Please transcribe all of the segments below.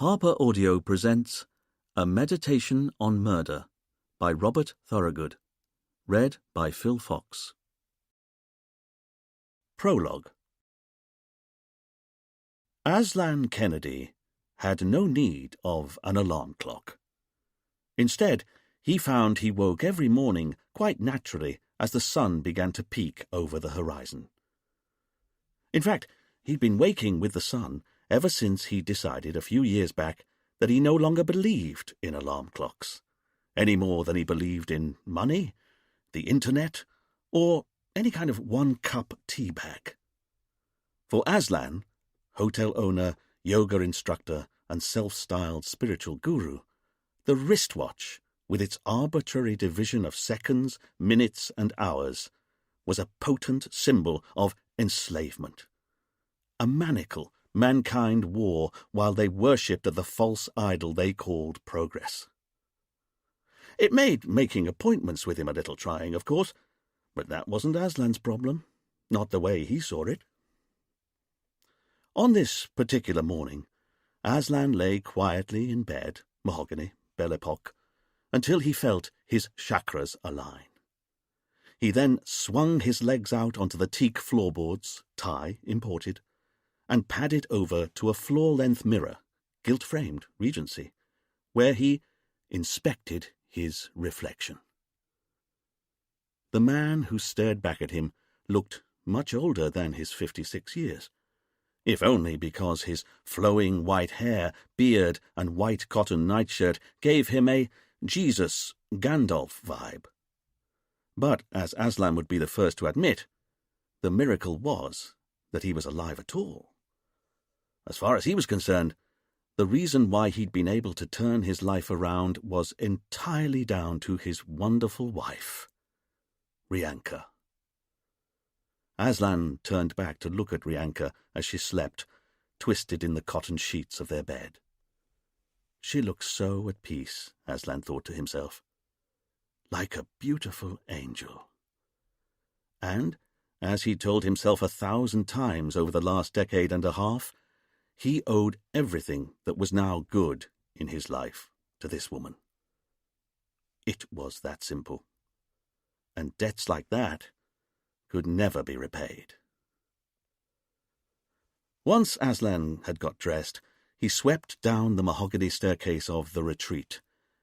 Harper Audio presents A Meditation on Murder by Robert Thorogood. Read by Phil Fox. Prologue. Aslan Kennedy had no need of an alarm clock. Instead, he found he woke every morning quite naturally as the sun began to peek over the horizon. In fact, he'd been waking with the sun ever since he decided a few years back that he no longer believed in alarm clocks, any more than he believed in money, the internet, or any kind of one-cup tea bag. For Aslan, hotel owner, yoga instructor, and self-styled spiritual guru, the wristwatch, with its arbitrary division of seconds, minutes, and hours, was a potent symbol of enslavement, a manacle mankind wore while they worshipped the false idol they called progress. It made making appointments with him a little trying, of course, but that wasn't Aslan's problem, not the way he saw it. On this particular morning, Aslan lay quietly in bed, mahogany, Belle Epoque, until he felt his chakras align. He then swung his legs out onto the teak floorboards, Thai imported, and padded over to a floor-length mirror, gilt-framed, Regency, where he inspected his reflection. The man who stared back at him looked much older than his 56 years, if only because his flowing white hair, beard, and white cotton nightshirt gave him a Jesus Gandalf vibe. But, as Aslan would be the first to admit, the miracle was that he was alive at all. As far as he was concerned, the reason why he'd been able to turn his life around was entirely down to his wonderful wife, Rianka. Aslan turned back to look at Rianka as she slept, twisted in the cotton sheets of their bed. She looked so at peace, Aslan thought to himself, like a beautiful angel. And, as he told himself 1,000 times over the last decade and a half, he owed everything that was now good in his life to this woman. It was that simple. And debts like that could never be repaid. Once Aslan had got dressed, he swept down the mahogany staircase of the retreat,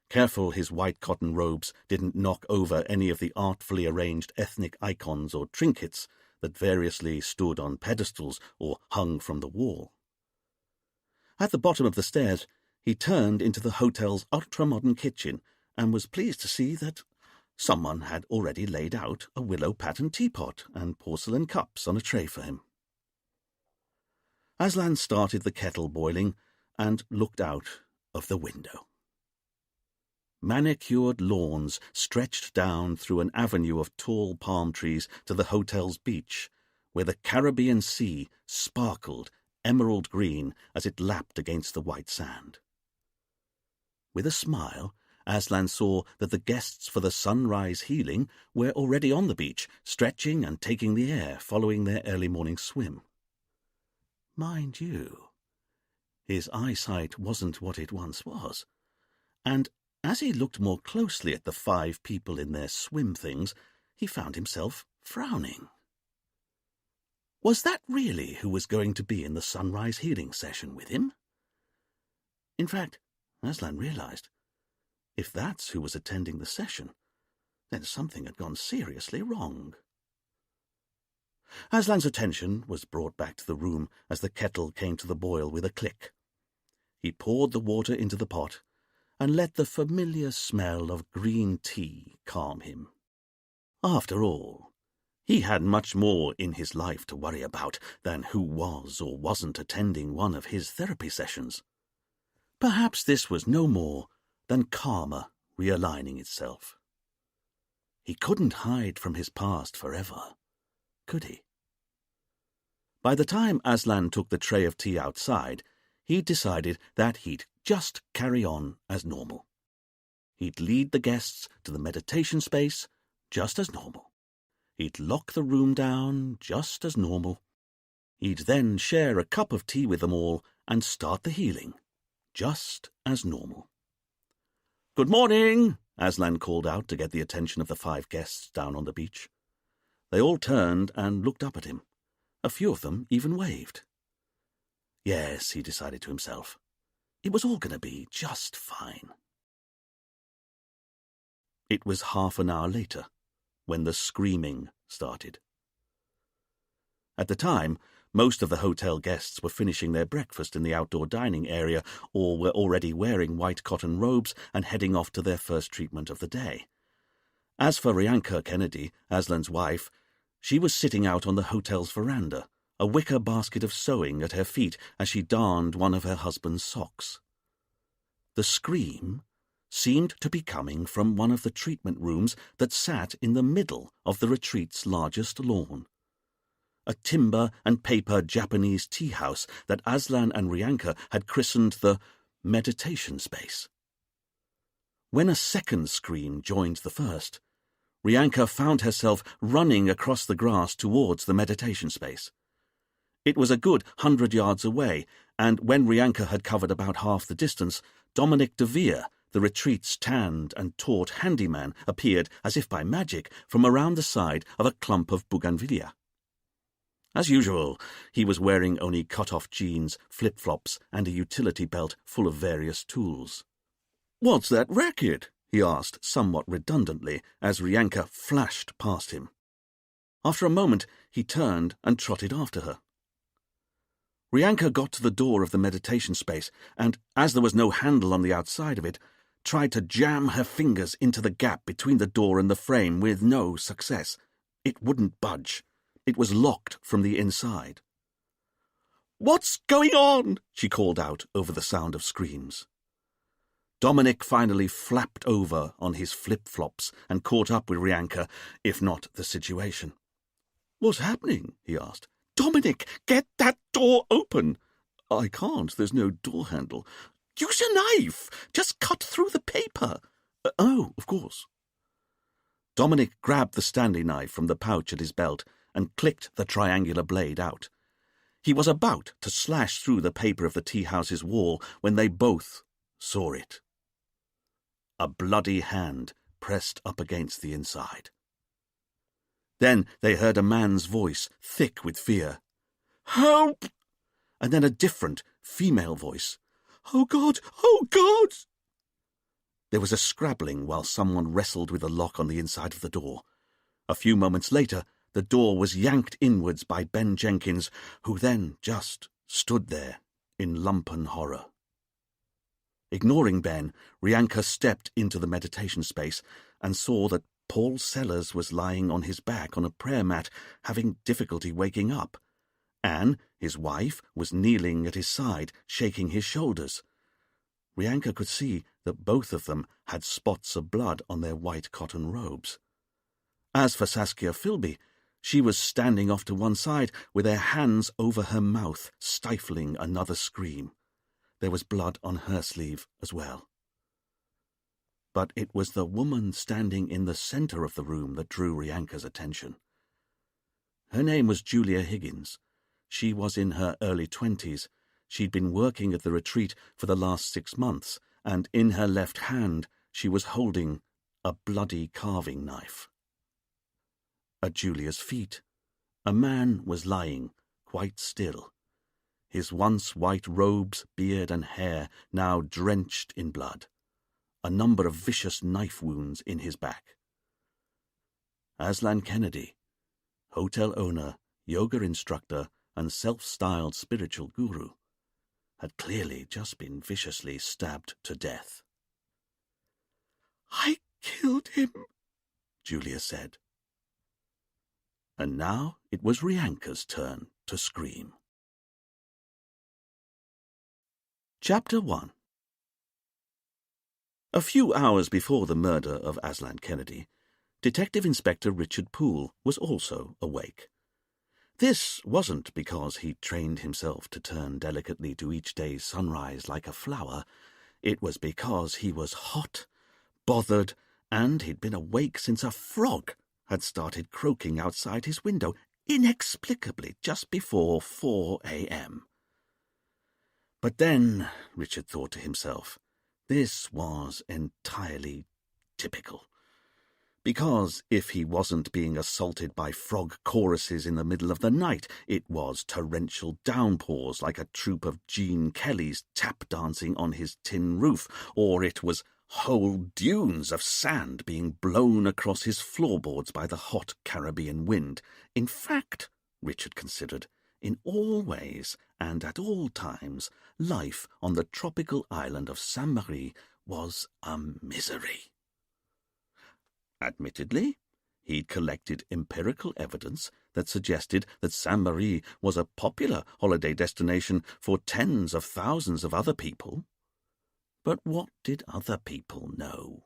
careful his white cotton robes didn't knock over any of the artfully arranged ethnic icons or trinkets that variously stood on pedestals or hung from the wall. At the bottom of the stairs, he turned into the hotel's ultra-modern kitchen and was pleased to see that someone had already laid out a willow-pattern teapot and porcelain cups on a tray for him. Aslan started the kettle boiling and looked out of the window. Manicured lawns stretched down through an avenue of tall palm trees to the hotel's beach, where the Caribbean Sea sparkled emerald green as it lapped against the white sand. With a smile, Aslan saw that the guests for the sunrise healing were already on the beach, stretching and taking the air following their early morning swim. Mind you, his eyesight wasn't what it once was, and as he looked more closely at the 5 people in their swim things, he found himself frowning. Was that really who was going to be in the sunrise healing session with him? In fact, Aslan realized, if that's who was attending the session, then something had gone seriously wrong. Aslan's attention was brought back to the room as the kettle came to the boil with a click. He poured the water into the pot and let the familiar smell of green tea calm him. After all, he had much more in his life to worry about than who was or wasn't attending one of his therapy sessions. Perhaps this was no more than karma realigning itself. He couldn't hide from his past forever, could he? By the time Aslan took the tray of tea outside, he'd decided that he'd just carry on as normal. He'd lead the guests to the meditation space just as normal. He'd lock the room down just as normal. He'd then share a cup of tea with them all and start the healing just as normal. "Good morning," Aslan called out to get the attention of the 5 guests down on the beach. They all turned and looked up at him. A few of them even waved. Yes, he decided to himself. It was all going to be just fine. It was half an hour later when the screaming started. At the time, most of the hotel guests were finishing their breakfast in the outdoor dining area or were already wearing white cotton robes and heading off to their first treatment of the day. As for Rianka Kennedy, Aslan's wife, she was sitting out on the hotel's veranda, a wicker basket of sewing at her feet as she darned one of her husband's socks. The scream seemed to be coming from one of the treatment rooms that sat in the middle of the retreat's largest lawn. A timber and paper Japanese tea house that Aslan and Rianka had christened the meditation space. When a second scream joined the first, Rianka found herself running across the grass towards the meditation space. It was a good 100 yards away, and when Rianka had covered about half the distance, Dominic de Vere, the retreat's tanned and taut handyman, appeared, as if by magic, from around the side of a clump of bougainvillea. As usual, he was wearing only cut-off jeans, flip-flops, and a utility belt full of various tools. "What's that racket?" he asked somewhat redundantly as Rianka flashed past him. After a moment, he turned and trotted after her. Rianka got to the door of the meditation space and, as there was no handle on the outside of it, tried to jam her fingers into the gap between the door and the frame with no success. It wouldn't budge. It was locked from the inside. "What's going on?" she called out over the sound of screams. Dominic finally flapped over on his flip-flops and caught up with Rianka, if not the situation. "What's happening?" he asked. "Dominic, get that door open." "I can't, there's no door handle." "Use a knife! Just cut through the paper." "Oh, of course." Dominic grabbed the Stanley knife from the pouch at his belt and clicked the triangular blade out. He was about to slash through the paper of the tea house's wall when they both saw it. A bloody hand pressed up against the inside. Then they heard a man's voice, thick with fear. "Help!" And then a different, female voice. "Oh God! Oh God!" There was a scrabbling while someone wrestled with the lock on the inside of the door. A few moments later, the door was yanked inwards by Ben Jenkins, who then just stood there in lumpen horror. Ignoring Ben, Rianka stepped into the meditation space and saw that Paul Sellers was lying on his back on a prayer mat, having difficulty waking up. Anne, his wife, was kneeling at his side, shaking his shoulders. Rianka could see that both of them had spots of blood on their white cotton robes. As for Saskia Philby, she was standing off to one side with her hands over her mouth, stifling another scream. There was blood on her sleeve as well. But it was the woman standing in the centre of the room that drew Rianka's attention. Her name was Julia Higgins. She was in her early 20s. She'd been working at the retreat for the last 6 months, and in her left hand she was holding a bloody carving knife. At Julia's feet, a man was lying, quite still, his once white robes, beard and hair now drenched in blood, a number of vicious knife wounds in his back. Aslan Kennedy, hotel owner, yoga instructor, and self-styled spiritual guru, had clearly just been viciously stabbed to death. "I killed him," Julia said. And now it was Rianka's turn to scream. Chapter 1. A few hours before the murder of Aslan Kennedy, Detective Inspector Richard Poole was also awake. This wasn't because he trained himself to turn delicately to each day's sunrise like a flower. It was because he was hot, bothered, and he'd been awake since a frog had started croaking outside his window inexplicably just before 4 a.m. But then, Richard thought to himself, this was entirely typical. Because if he wasn't being assaulted by frog choruses in the middle of the night, it was torrential downpours like a troupe of Gene Kellys tap dancing on his tin roof, or it was whole dunes of sand being blown across his floorboards by the hot Caribbean wind. In fact, Richard considered, in all ways and at all times, life on the tropical island of Saint-Marie was a misery. Admittedly, he'd collected empirical evidence that suggested that Saint-Marie was a popular holiday destination for tens of thousands of other people. But what did other people know?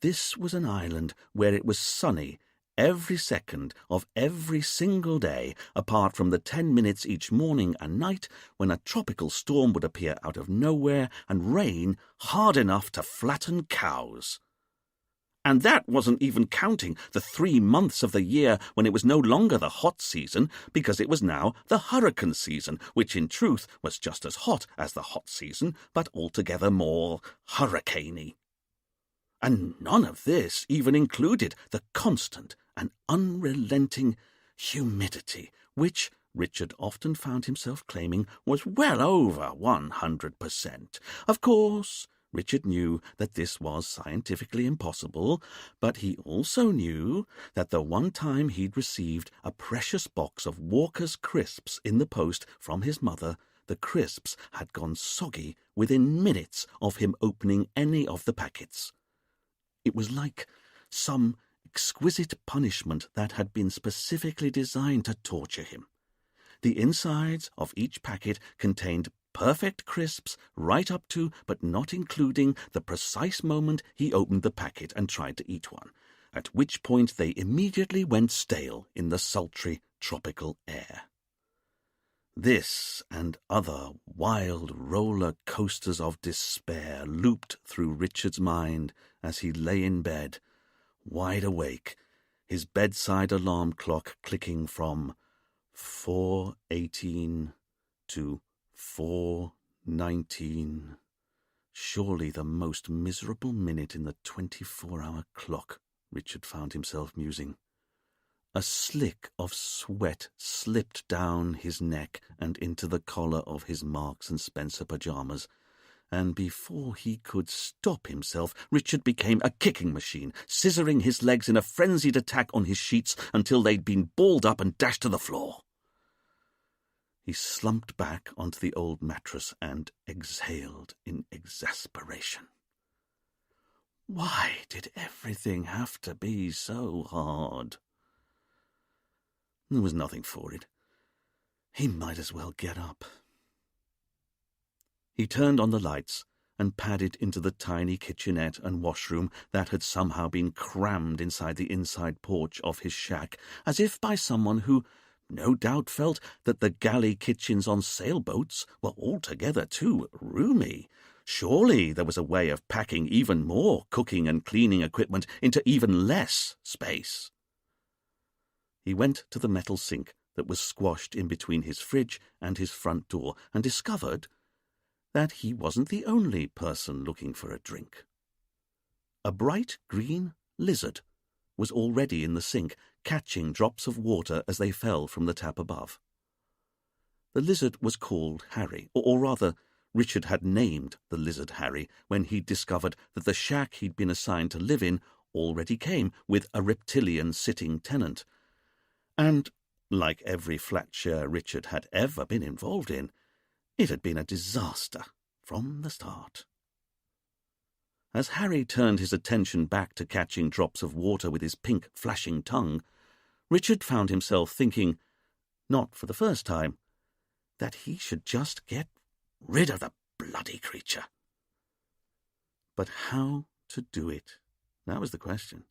This was an island where it was sunny every second of every single day, apart from the 10 minutes each morning and night when a tropical storm would appear out of nowhere and rain hard enough to flatten cows. And that wasn't even counting the 3 months of the year when it was no longer the hot season, because it was now the hurricane season, which in truth was just as hot as the hot season, but altogether more hurricaney. And none of this even included the constant and unrelenting humidity, which Richard often found himself claiming was well over 100%. Of course, Richard knew that this was scientifically impossible, but he also knew that the one time he'd received a precious box of Walker's crisps in the post from his mother, the crisps had gone soggy within minutes of him opening any of the packets. It was like some exquisite punishment that had been specifically designed to torture him. The insides of each packet contained perfect crisps right up to, but not including, the precise moment he opened the packet and tried to eat one, at which point they immediately went stale in the sultry tropical air. This and other wild roller coasters of despair looped through Richard's mind as he lay in bed, wide awake, his bedside alarm clock clicking from 4:18 to 4:19. Surely the most miserable minute in the 24-hour clock, Richard found himself musing. A slick of sweat slipped down his neck and into the collar of his Marks and Spencer pajamas, and before he could stop himself, Richard became a kicking machine, scissoring his legs in a frenzied attack on his sheets until they'd been balled up and dashed to the floor. He slumped back onto the old mattress and exhaled in exasperation. Why did everything have to be so hard? There was nothing for it. He might as well get up. He turned on the lights and padded into the tiny kitchenette and washroom that had somehow been crammed inside the inside porch of his shack, as if by someone who no doubt felt that the galley kitchens on sailboats were altogether too roomy. Surely there was a way of packing even more cooking and cleaning equipment into even less space. He went to the metal sink that was squashed in between his fridge and his front door and discovered that he wasn't the only person looking for a drink. A bright green lizard was already in the sink, catching drops of water as they fell from the tap above. The lizard was called Harry, or rather, Richard had named the lizard Harry when he'd discovered that the shack he'd been assigned to live in already came with a reptilian sitting tenant. And, like every flat share Richard had ever been involved in, it had been a disaster from the start. As Harry turned his attention back to catching drops of water with his pink flashing tongue, Richard found himself thinking, not for the first time, that he should just get rid of the bloody creature. But how to do it? That was the question.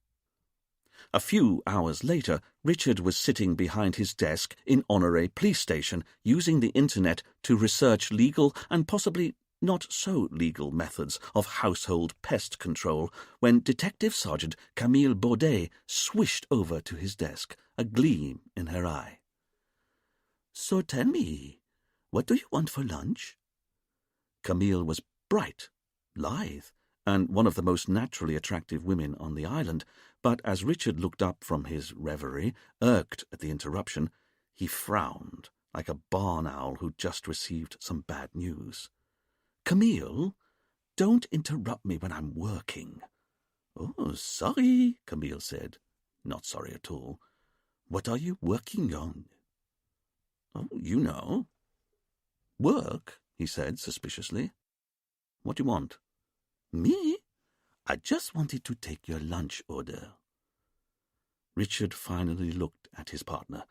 A few hours later, Richard was sitting behind his desk in Honoré Police Station, using the internet to research legal and possibly not so legal methods of household pest control, when Detective Sergeant Camille Baudet swished over to his desk, a gleam in her eye. "So tell me, What do you want for lunch?" Camille was bright, lithe, and one of the most naturally attractive women on the island, but as Richard looked up from his reverie, irked at the interruption, he frowned like a barn owl who'd just received some bad news. "Camille, don't interrupt me when I'm working." "Oh, sorry," Camille said. Not sorry at all. "What are you working on?" "Oh, you know." "Work?" he said suspiciously. "What do you want?" "Me? I just wanted to take your lunch order." Richard finally looked at his partner.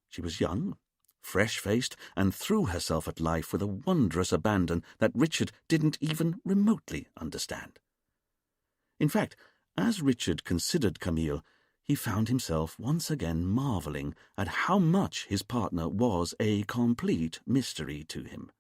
She was young, fresh-faced, and threw herself at life with a wondrous abandon that Richard didn't even remotely understand. In fact, as Richard considered Camille, he found himself once again marvelling at how much his partner was a complete mystery to him.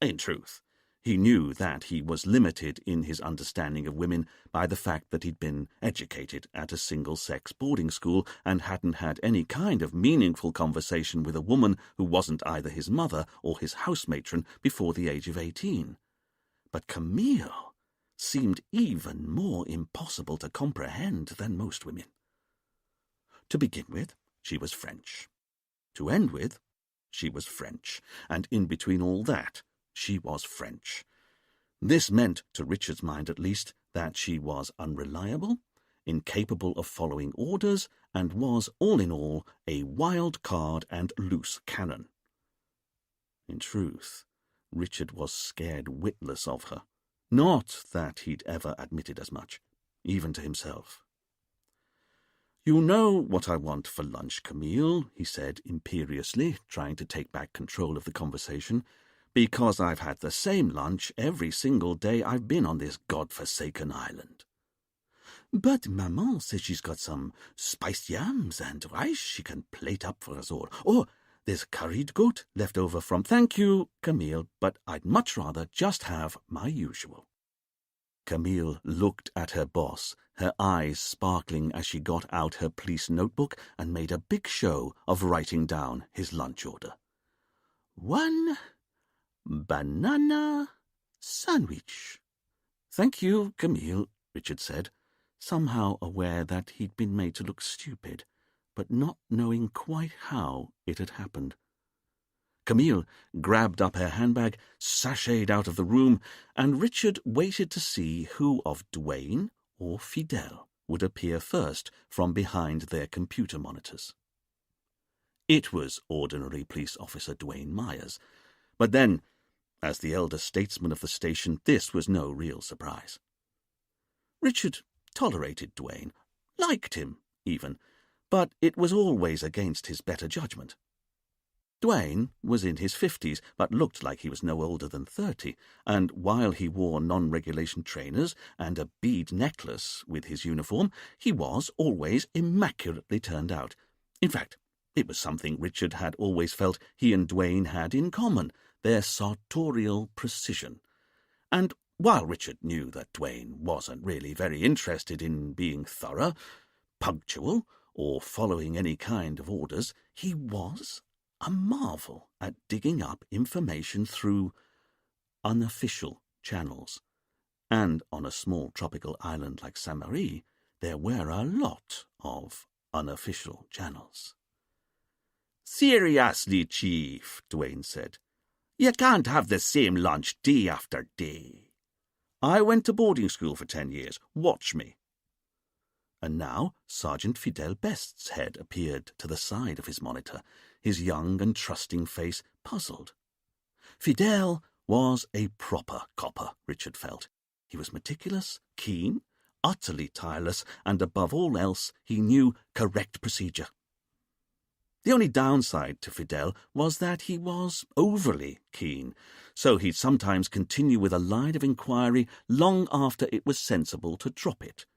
In truth, he knew that he was limited in his understanding of women by the fact that he'd been educated at a single-sex boarding school and hadn't had any kind of meaningful conversation with a woman who wasn't either his mother or his house-matron before the age of 18. But Camille seemed even more impossible to comprehend than most women. To begin with, she was French. To end with, she was French, and in between all that, she was French. This meant, to Richard's mind at least, that she was unreliable, incapable of following orders, and was, all in all, a wild card and loose cannon. In truth, Richard was scared witless of her. Not that he'd ever admitted as much, even to himself. "You know what I want for lunch, Camille," he said imperiously, trying to take back control of the conversation, "because I've had the same lunch every single day I've been on this god-forsaken island." "But Maman says she's got some spiced yams and rice she can plate up for us all. Or there's curried goat left over from—" "Thank you, Camille, but I'd much rather just have my usual." Camille looked at her boss, her eyes sparkling as she got out her police notebook and made a big show of writing down his lunch order. "1 banana sandwich." "Thank you, Camille," Richard said, somehow aware that he'd been made to look stupid, but not knowing quite how it had happened. Camille grabbed up her handbag, sashayed out of the room, and Richard waited to see who of Duane or Fidel would appear first from behind their computer monitors. It was ordinary police officer Duane Myers, but then, as the elder statesman of the station, this was no real surprise. Richard tolerated Duane, liked him even, but it was always against his better judgment. Duane was in his 50s, but looked like he was no older than 30, and while he wore non-regulation trainers and a bead necklace with his uniform, he was always immaculately turned out. In fact, it was something Richard had always felt he and Duane had in common, their sartorial precision. And while Richard knew that Duane wasn't really very interested in being thorough, punctual, or following any kind of orders, he was a marvel at digging up information through unofficial channels. And on a small tropical island like Saint-Marie, there were a lot of unofficial channels. "Seriously, Chief," Duane said, "you can't have the same lunch day after day. I went to boarding school for 10 years. Watch me." And now Sergeant Fidel Best's head appeared to the side of his monitor, his young and trusting face puzzled. Fidel was a proper copper, Richard felt. He was meticulous, keen, utterly tireless, and above all else he knew correct procedure. The only downside to Fidel was that he was overly keen, so he'd sometimes continue with a line of inquiry long after it was sensible to drop it.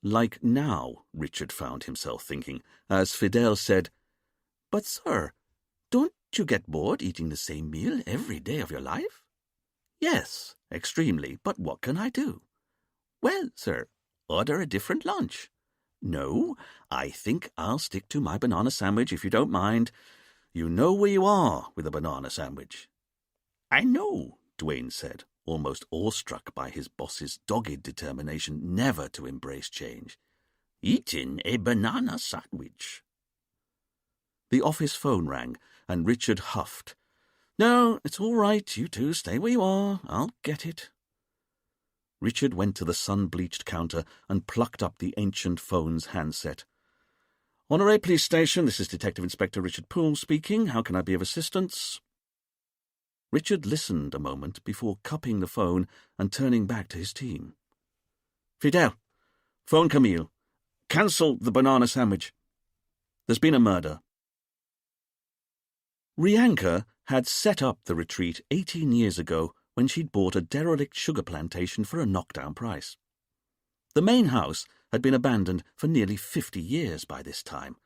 Like now, Richard found himself thinking, as Fidel said, "But, sir, don't you get bored eating the same meal every day of your life?" "Yes, extremely, but what can I do?" "Well, sir, order a different lunch." "No, I think I'll stick to my banana sandwich if you don't mind." You know where you are with a banana sandwich." "I know," Dwayne said, almost awestruck by his boss's dogged determination never to embrace change. "Eating a banana sandwich." The office phone rang, and Richard huffed. "No, it's all right. You two stay where you are. I'll get it." Richard went to the sun-bleached counter and plucked up the ancient phone's handset. "Honore Police Station, this is Detective Inspector Richard Poole speaking. How can I be of assistance?" Richard listened a moment before cupping the phone and turning back to his team. "Fidel, phone Camille. Cancel the banana sandwich. There's been a murder." Rianka had set up the retreat 18 years ago when she'd bought a derelict sugar plantation for a knockdown price. The main house had been abandoned for nearly 50 years by this time,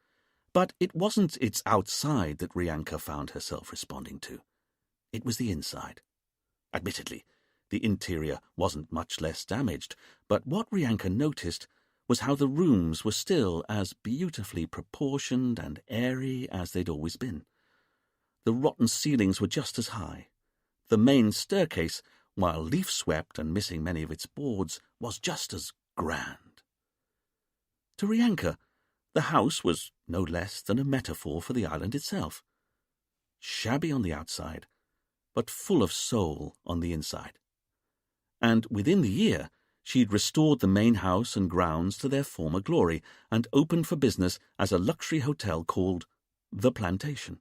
but it wasn't its outside that Rianka found herself responding to. It was the inside. Admittedly, the interior wasn't much less damaged, but what Rianka noticed was how the rooms were still as beautifully proportioned and airy as they'd always been. The rotten ceilings were just as high. The main staircase, while leaf-swept and missing many of its boards, was just as grand. To Rianka, the house was no less than a metaphor for the island itself. Shabby on the outside, but full of soul on the inside. And within the year, she'd restored the main house and grounds to their former glory and opened for business as a luxury hotel called The Plantation.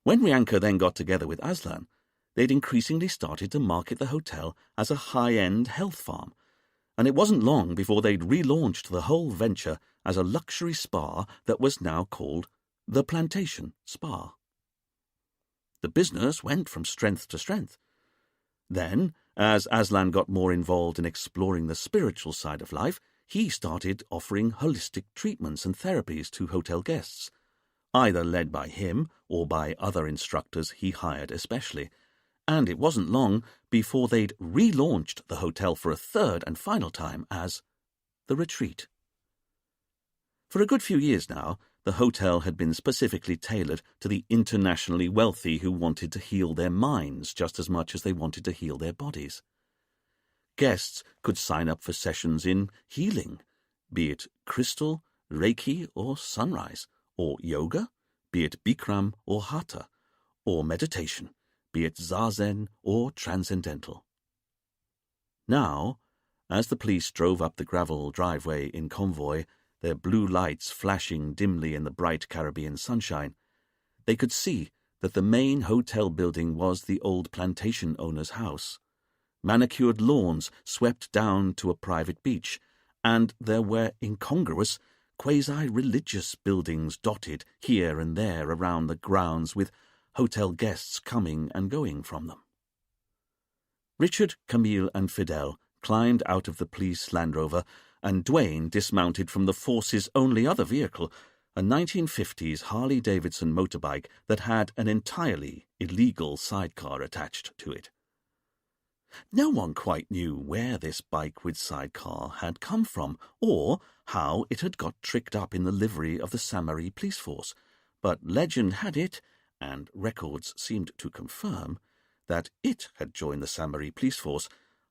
When Rianka then got together with Aslan, they'd increasingly started to market the hotel as a high-end health farm, and it wasn't long before they'd relaunched the whole venture as a luxury spa that was now called The Plantation Spa. The business went from strength to strength. Then, as Aslan got more involved in exploring the spiritual side of life, he started offering holistic treatments and therapies to hotel guests, either led by him or by other instructors he hired especially, and it wasn't long before they'd relaunched the hotel for a third and final time as The Retreat. For a good few years now, the hotel had been specifically tailored to the internationally wealthy who wanted to heal their minds just as much as they wanted to heal their bodies. Guests could sign up for sessions in healing, be it crystal, Reiki, or sunrise, or yoga, be it Bikram or Hatha, or meditation, be it Zazen or transcendental. Now, as the police drove up the gravel driveway in convoy, their blue lights flashing dimly in the bright Caribbean sunshine, they could see that the main hotel building was the old plantation owner's house. Manicured lawns swept down to a private beach, and there were incongruous, quasi-religious buildings dotted here and there around the grounds with hotel guests coming and going from them. Richard, Camille, and Fidel climbed out of the police Land Rover, and Dwayne dismounted from the force's only other vehicle, a 1950s Harley-Davidson motorbike that had an entirely illegal sidecar attached to it. No one quite knew where this bike with sidecar had come from, or how it had got tricked up in the livery of the Samari police force, but legend had it, and records seemed to confirm, that it had joined the Samari police force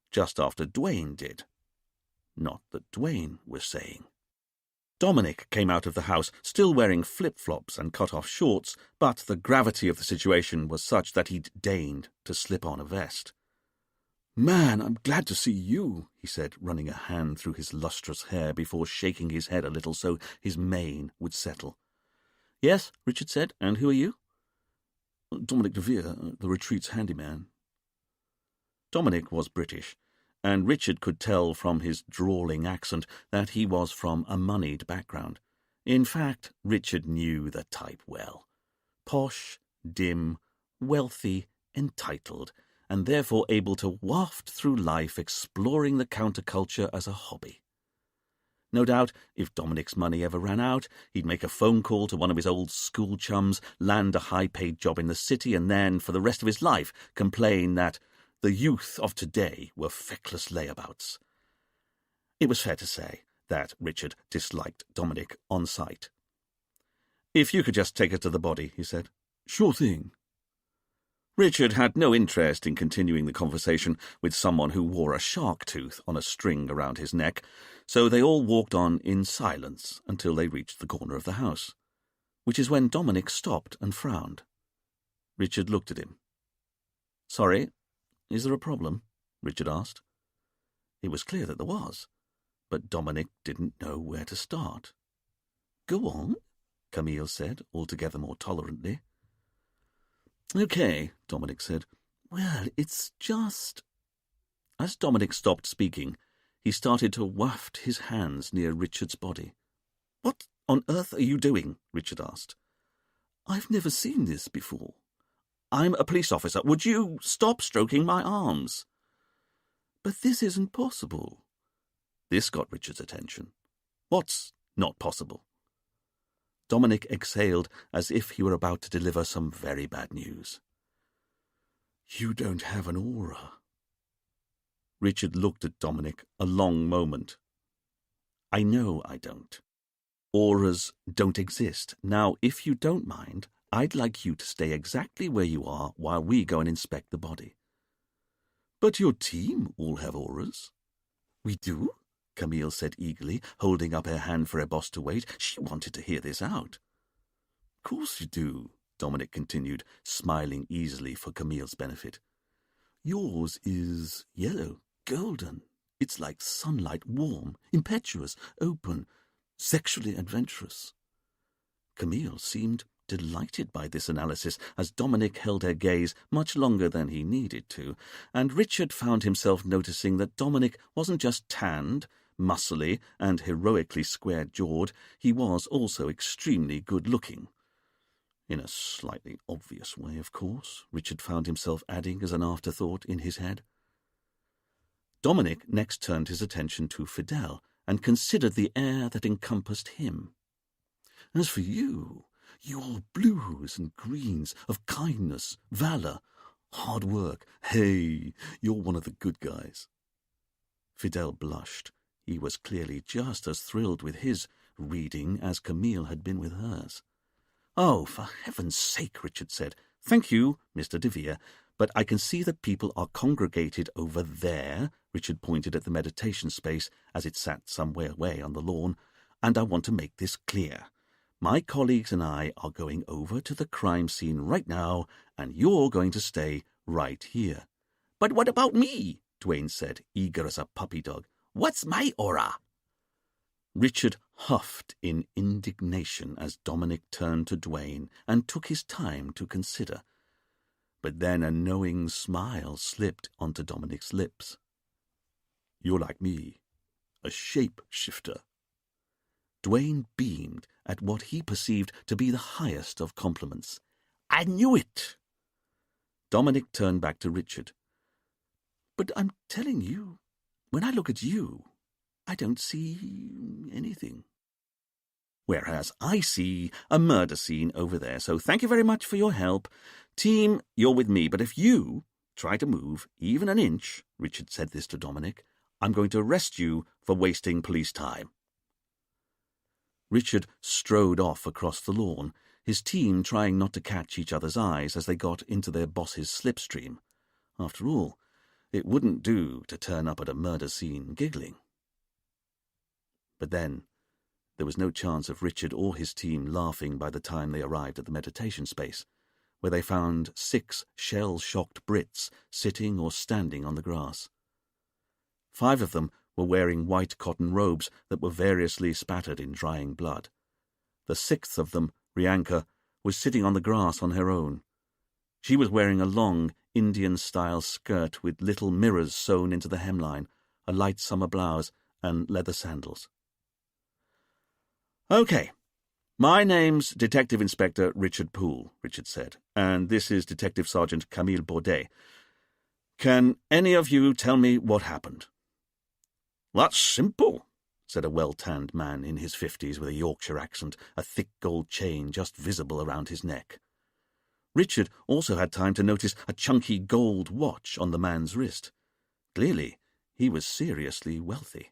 just after Dwayne did. Not that Dwayne was saying. Dominic came out of the house, still wearing flip-flops and cut-off shorts, but the gravity of the situation was such that he'd deigned to slip on a vest. "Man, I'm glad to see you," he said, running a hand through his lustrous hair before shaking his head a little so his mane would settle. "Yes," Richard said, "and who are you?" "Dominic DeVere, the retreat's handyman." Dominic was British, and Richard could tell from his drawling accent that he was from a moneyed background. In fact, Richard knew the type well. Posh, dim, wealthy, entitled, and therefore able to waft through life exploring the counterculture as a hobby. No doubt, if Dominic's money ever ran out, he'd make a phone call to one of his old school chums, land a high-paid job in the city, and then, for the rest of his life, complain that the youth of today were feckless layabouts. It was fair to say that Richard disliked Dominic on sight. "If you could just take us to the body," he said. "Sure thing." Richard had no interest in continuing the conversation with someone who wore a shark tooth on a string around his neck, so they all walked on in silence until they reached the corner of the house, which is when Dominic stopped and frowned. Richard looked at him. "Sorry, is there a problem?" Richard asked. It was clear that there was, but Dominic didn't know where to start. "Go on," Camille said, altogether more tolerantly. "Okay," Dominic said. "Well, it's just—" As Dominic stopped speaking, he started to waft his hands near Richard's body. "What on earth are you doing?" Richard asked. "I've never seen this before." "I'm a police officer. Would you stop stroking my arms?" "But this isn't possible." This got Richard's attention. "What's not possible?" Dominic exhaled as if he were about to deliver some very bad news. "You don't have an aura." Richard looked at Dominic a long moment. "I know I don't. Auras don't exist. Now, if you don't mind, I'd like you to stay exactly where you are while we go and inspect the body." "But your team all have auras." "We do?" Camille said eagerly, holding up her hand for her boss to wait. She wanted to hear this out. "Of course you do," Dominic continued, smiling easily for Camille's benefit. "Yours is yellow, golden. It's like sunlight, warm, impetuous, open, sexually adventurous." Camille seemed delighted by this analysis as Dominic held her gaze much longer than he needed to, and Richard found himself noticing that Dominic wasn't just tanned, muscly, and heroically square-jawed, he was also extremely good-looking. In a slightly obvious way, of course, Richard found himself adding as an afterthought in his head. Dominic next turned his attention to Fidel and considered the air that encompassed him. "As for you, you're blues and greens of kindness, valor, hard work. Hey, you're one of the good guys." Fidel blushed. He was clearly just as thrilled with his reading as Camille had been with hers. "Oh, for heaven's sake," Richard said. "Thank you, Mr. de Vere, but I can see that people are congregated over there," Richard pointed at the meditation space as it sat some way away on the lawn, "and I want to make this clear. My colleagues and I are going over to the crime scene right now, and you're going to stay right here." "But what about me?" Dwayne said, eager as a puppy dog. "What's my aura?" Richard huffed in indignation as Dominic turned to Dwayne and took his time to consider. But then a knowing smile slipped onto Dominic's lips. "You're like me, a shape-shifter." Dwayne beamed at what he perceived to be the highest of compliments. "I knew it!" Dominic turned back to Richard. "But I'm telling you, when I look at you, I don't see anything. Whereas I see a murder scene over there, so thank you very much for your help. Team, you're with me, but if you try to move even an inch," Richard said this to Dominic, "I'm going to arrest you for wasting police time." Richard strode off across the lawn, his team trying not to catch each other's eyes as they got into their boss's slipstream. After all, it wouldn't do to turn up at a murder scene giggling. But then there was no chance of Richard or his team laughing by the time they arrived at the meditation space, where they found 6 shell-shocked Brits sitting or standing on the grass. 5 of them were wearing white cotton robes that were variously spattered in drying blood. The 6th of them, Rianka, was sitting on the grass on her own. She was wearing a long Indian-style skirt with little mirrors sewn into the hemline, a light summer blouse, and leather sandals. "Okay, my name's Detective Inspector Richard Poole," Richard said, "and this is Detective Sergeant Camille Baudet. Can any of you tell me what happened?" "That's simple," said a well-tanned man in his 50s with a Yorkshire accent, a thick gold chain just visible around his neck. Richard also had time to notice a chunky gold watch on the man's wrist. Clearly, he was seriously wealthy.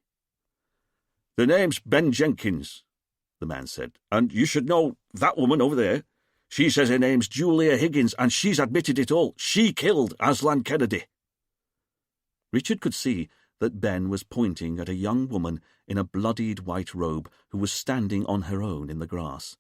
"The name's Ben Jenkins. the man said. "And you should know that woman over there. She says her name's Julia Higgins, and she's admitted it all. She killed Aslan Kennedy." Richard could see that Ben was pointing at a young woman in a bloodied white robe who was standing on her own in the grass.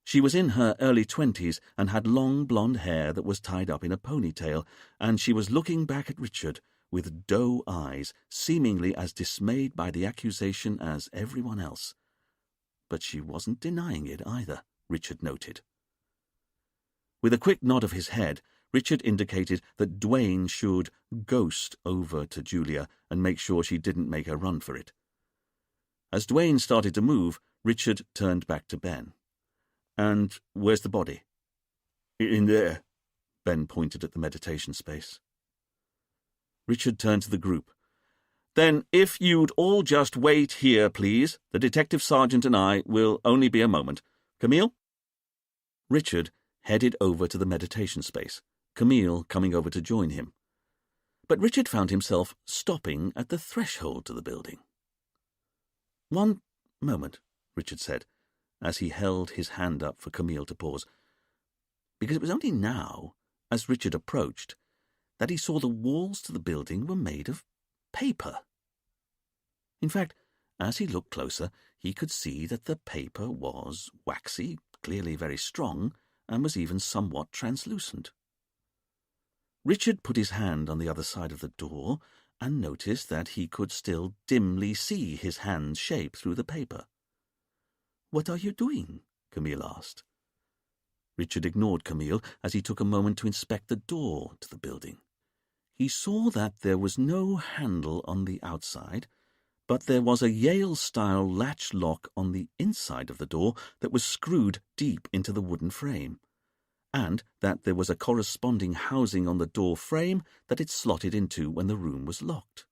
She was in her early 20s and had long blonde hair that was tied up in a ponytail, and she was looking back at Richard with doe eyes, seemingly as dismayed by the accusation as everyone else. But she wasn't denying it either, Richard noted. With a quick nod of his head, Richard indicated that Dwayne should ghost over to Julia and make sure she didn't make a run for it. As Dwayne started to move, Richard turned back to Ben. "And where's the body?" "In there." Ben pointed at the meditation space. Richard turned to the group. "Then if you'd all just wait here, please. The detective sergeant and I will only be a moment. Camille?" Richard headed over to the meditation space, Camille coming over to join him. But Richard found himself stopping at the threshold to the building. "One moment," Richard said, as he held his hand up for Camille to pause, because it was only now, as Richard approached, that he saw the walls to the building were made of paper. In fact, as he looked closer, he could see that the paper was waxy, clearly very strong, and was even somewhat translucent. Richard put his hand on the other side of the door and noticed that he could still dimly see his hand's shape through the paper. "What are you doing?" Camille asked. Richard ignored Camille as he took a moment to inspect the door to the building. He saw that there was no handle on the outside, but there was a Yale-style latch lock on the inside of the door that was screwed deep into the wooden frame, and that there was a corresponding housing on the door frame that it slotted into when the room was locked.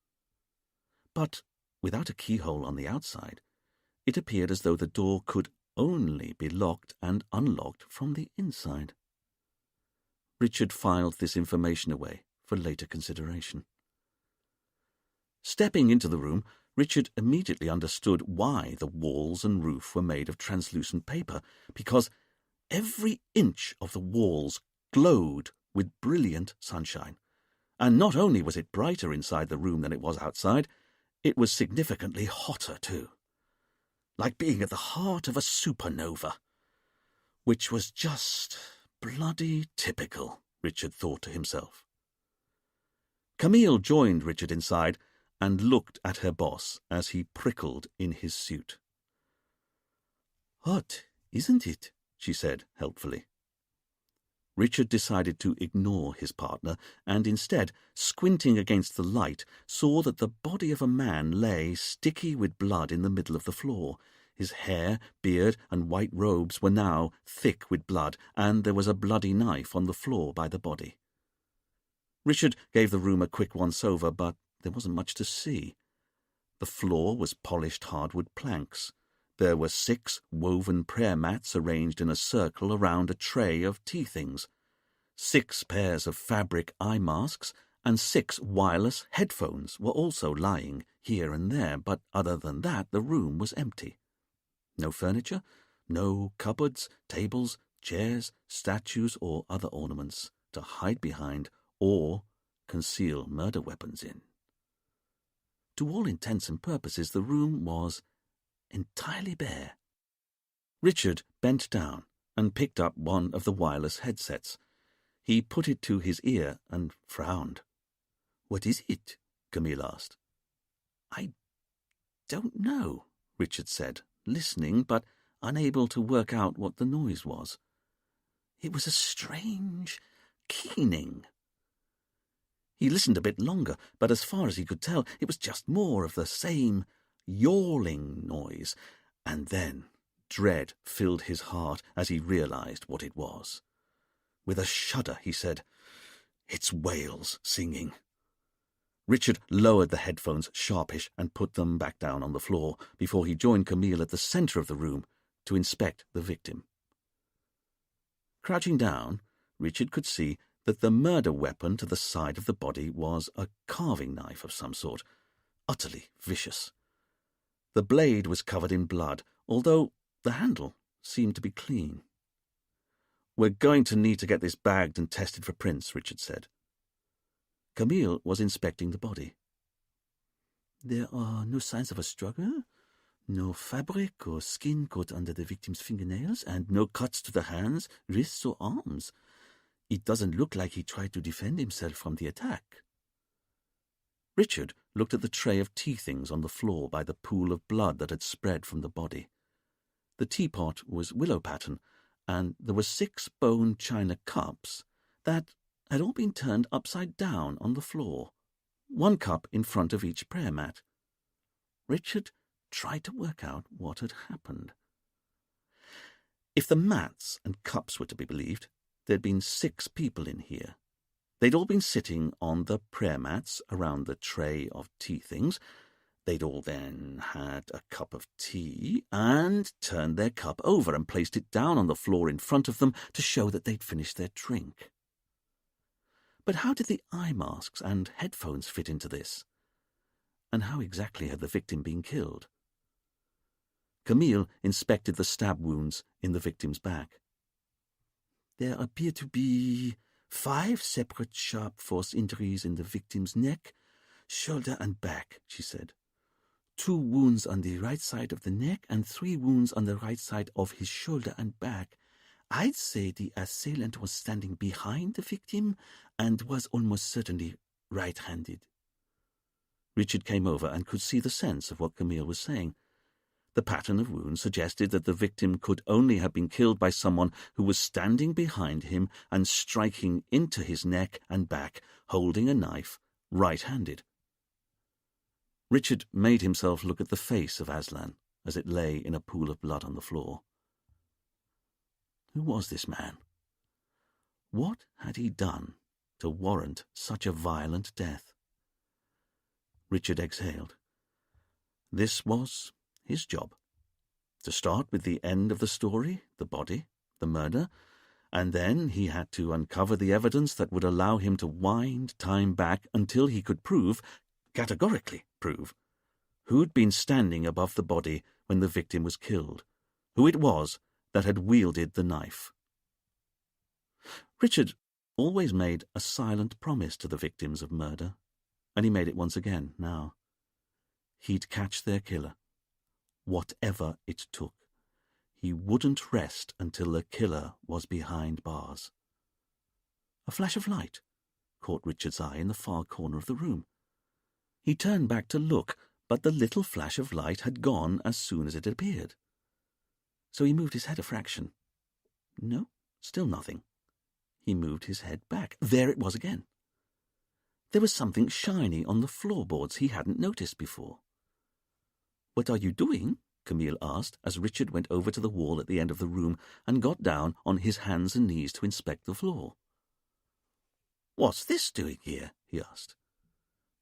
But without a keyhole on the outside, it appeared as though the door could only be locked and unlocked from the inside. Richard filed this information away for later consideration. Stepping into the room, Richard immediately understood why the walls and roof were made of translucent paper, because every inch of the walls glowed with brilliant sunshine. And not only was it brighter inside the room than it was outside, it was significantly hotter too. Like being at the heart of a supernova. Which was just bloody typical, Richard thought to himself. Camille joined Richard inside and looked at her boss as he prickled in his suit. "Hot, isn't it?" she said helpfully. Richard decided to ignore his partner and instead, squinting against the light, saw that the body of a man lay sticky with blood in the middle of the floor. His hair, beard, and white robes were now thick with blood, and there was a bloody knife on the floor by the body. Richard gave the room a quick once-over, but there wasn't much to see. The floor was polished hardwood planks. There were 6 woven prayer mats arranged in a circle around a tray of tea things, 6 pairs of fabric eye masks, and 6 wireless headphones were also lying here and there, but other than that the room was empty. No furniture, no cupboards, tables, chairs, statues, or other ornaments to hide behind or conceal murder weapons in. To all intents and purposes, the room was entirely bare. Richard bent down and picked up one of the wireless headsets. He put it to his ear and frowned. "What is it?" Camille asked. "I don't know," Richard said, listening but unable to work out what the noise was. It was a strange keening. He listened a bit longer, but as far as he could tell, it was just more of the same yawling noise, and then dread filled his heart as he realized what it was. With a shudder, he said, "It's whales singing." Richard lowered the headphones sharpish and put them back down on the floor before he joined Camille at the center of the room to inspect the victim. Crouching down, Richard could see that the murder weapon to the side of the body was a carving knife of some sort, utterly vicious. The blade was covered in blood, although The handle seemed to be clean. "We're going to need to get this bagged and tested for prints," Richard said. Camille was inspecting the body. "There are no signs of a struggle, no fabric or skin caught under the victim's fingernails, and no cuts to the hands, wrists, or arms. It doesn't look like he tried to defend himself from the attack." Richard looked at the tray of tea things on the floor by the pool of blood that had spread from the body. The teapot was willow pattern, and there were 6 bone china cups that had all been turned upside down on the floor, 1 cup in front of each prayer mat. Richard tried to work out what had happened. If the mats and cups were to be believed, there'd been 6 people in here. They'd all been sitting on the prayer mats around the tray of tea things. They'd all then had a cup of tea and turned their cup over and placed it down on the floor in front of them to show that they'd finished their drink. But how did the eye masks and headphones fit into this? And how exactly had the victim been killed? Camille inspected the stab wounds in the victim's back. "There appear to be 5 separate sharp force injuries in the victim's neck, shoulder, and back," she said. 2 wounds on the right side of the neck and 3 wounds on the right side of his shoulder and back. I'd say the assailant was standing behind the victim and was almost certainly right-handed. Richard came over and could see the sense of what Camille was saying. The pattern of wounds suggested that the victim could only have been killed by someone who was standing behind him and striking into his neck and back, holding a knife, right-handed. Richard made himself look at the face of Aslan as it lay in a pool of blood on the floor. Who was this man? What had he done to warrant such a violent death? Richard exhaled. This was his job. To start with the end of the story, the body, the murder, and then he had to uncover the evidence that would allow him to wind time back until he could prove, categorically prove, who'd been standing above the body when the victim was killed, who it was that had wielded the knife. Richard always made a silent promise to the victims of murder, and he made it once again now. He'd catch their killer, whatever it took. He wouldn't rest until the killer was behind bars. A flash of light caught Richard's eye in the far corner of the room. He turned back to look, but the little flash of light had gone as soon as it had appeared. So he moved his head a fraction. No, still nothing. He moved his head back. There it was again. There was something shiny on the floorboards he hadn't noticed before. "What are you doing?" Camille asked as Richard went over to the wall at the end of the room and got down on his hands and knees to inspect the floor. "What's this doing here?" he asked.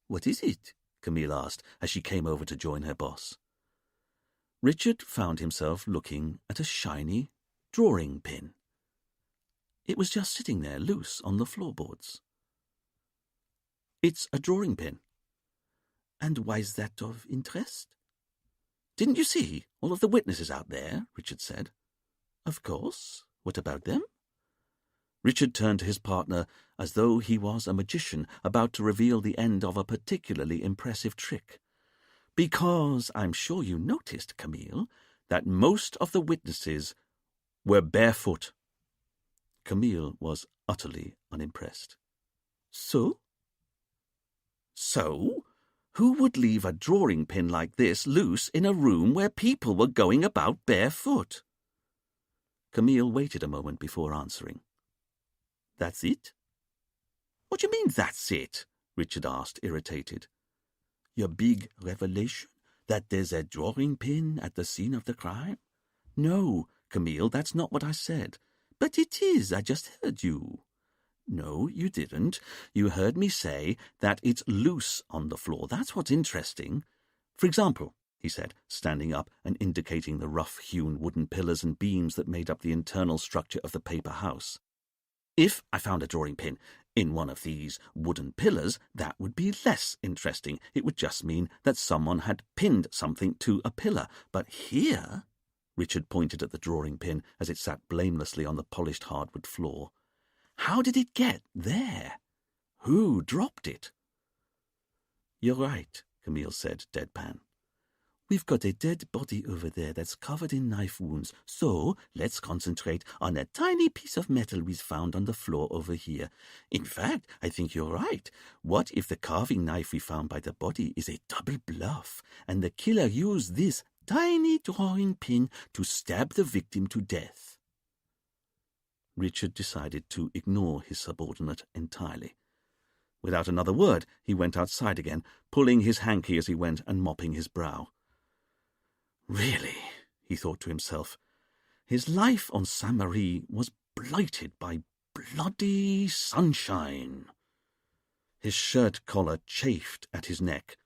"What is it?" Camille asked as she came over to join her boss. Richard found himself looking at a shiny drawing pin. It was just sitting there, loose on the floorboards. "It's a drawing pin." "And why is that of interest?" "Didn't you see all of the witnesses out there?" Richard said. "Of course. What about them?" Richard turned to his partner as though he was a magician about to reveal the end of a particularly impressive trick. "Because I'm sure you noticed, Camille, that most of the witnesses were barefoot." Camille was utterly unimpressed. "So?" "So? Who would leave a drawing pin like this loose in a room where people were going about barefoot?" Camille waited a moment before answering. "That's it?" "What do you mean, that's it?" Richard asked, irritated. "Your big revelation, that there's a drawing pin at the scene of the crime?" "No, Camille, that's not what I said." "But it is. I just heard you." "No, you didn't. You heard me say that it's loose on the floor. That's what's interesting. For example," he said, standing up and indicating the rough-hewn wooden pillars and beams that made up the internal structure of the paper house. "If I found a drawing pin in one of these wooden pillars, that would be less interesting. It would just mean that someone had pinned something to a pillar. But here, Richard pointed at the drawing pin as it sat blamelessly on the polished hardwood floor. "How did it get there? Who dropped it?" "You're right," Camille said, deadpan. "We've got a dead body over there that's covered in knife wounds, so let's concentrate on a tiny piece of metal we found on the floor over here. In fact, I think you're right. What if the carving knife we found by the body is a double bluff, and the killer used this tiny drawing pin to stab the victim to death?" Richard decided to ignore his subordinate entirely. Without another word, he went outside again, pulling his hanky as he went and mopping his brow. Really, he thought to himself, his life on Saint-Marie was blighted by bloody sunshine. His shirt collar chafed at his neck.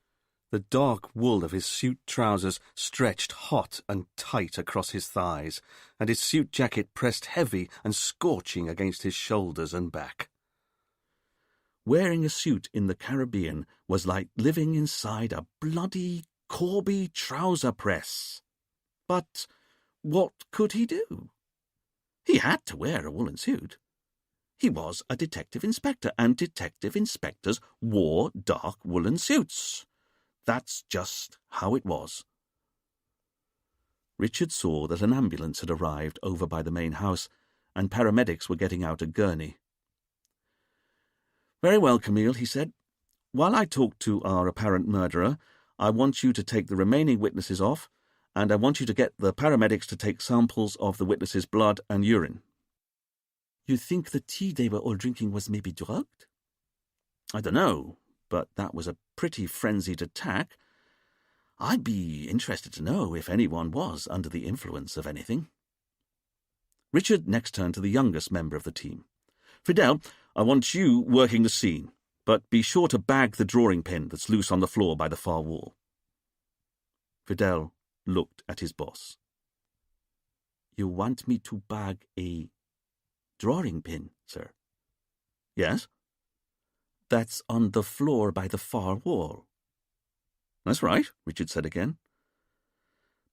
The dark wool of his suit trousers stretched hot and tight across his thighs, and his suit jacket pressed heavy and scorching against his shoulders and back. Wearing a suit in the Caribbean was like living inside a bloody Corby trouser press. But what could he do? He had to wear a woolen suit. He was a detective inspector, and detective inspectors wore dark woolen suits. That's just how it was. Richard saw that an ambulance had arrived over by the main house, and paramedics were getting out a gurney. "Very well, Camille," he said. "While I talk to our apparent murderer, I want you to take the remaining witnesses off, and I want you to get the paramedics to take samples of the witnesses' blood and urine." "You think the tea they were all drinking was maybe drugged?" "I don't know, but that was a pretty frenzied attack. I'd be interested to know if anyone was under the influence of anything." Richard next turned to the youngest member of the team. "Fidel, I want you working the scene, but be sure to bag the drawing pin that's loose on the floor by the far wall." Fidel looked at his boss. "You want me to bag a drawing pin, sir?" "Yes." "That's on the floor by the far wall." "That's right," Richard said again.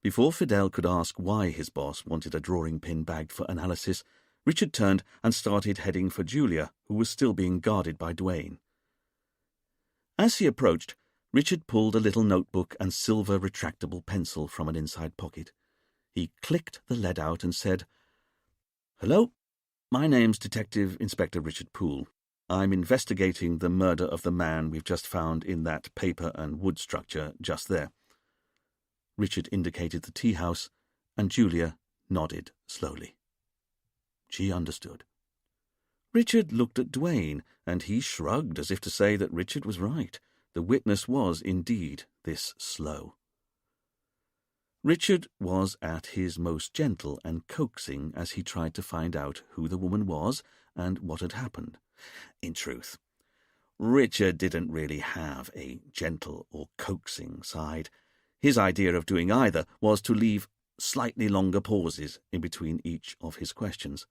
Before Fidel could ask why his boss wanted a drawing pin bagged for analysis, Richard turned and started heading for Julia, who was still being guarded by Duane. As he approached, Richard pulled a little notebook and silver retractable pencil from an inside pocket. He clicked the lead out and said, "Hello, my name's Detective Inspector Richard Poole. I'm investigating the murder of the man we've just found in that paper and wood structure just there." Richard indicated the tea house, and Julia nodded slowly. She understood. Richard looked at Duane, and he shrugged as if to say that Richard was right. The witness was indeed this slow. Richard was at his most gentle and coaxing as he tried to find out who the woman was and what had happened. In truth, Richard didn't really have a gentle or coaxing side. His idea of doing either was to leave slightly longer pauses in between each of his questions.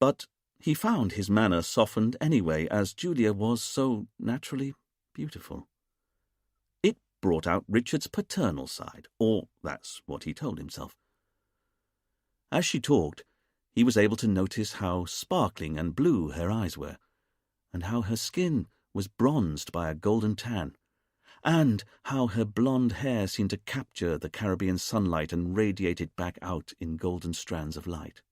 But he found his manner softened anyway, as Julia was so naturally beautiful. It brought out Richard's paternal side, or that's what he told himself. As she talked, he was able to notice how sparkling and blue her eyes were, and how her skin was bronzed by a golden tan, and how her blonde hair seemed to capture the Caribbean sunlight and radiate it back out in golden strands of light.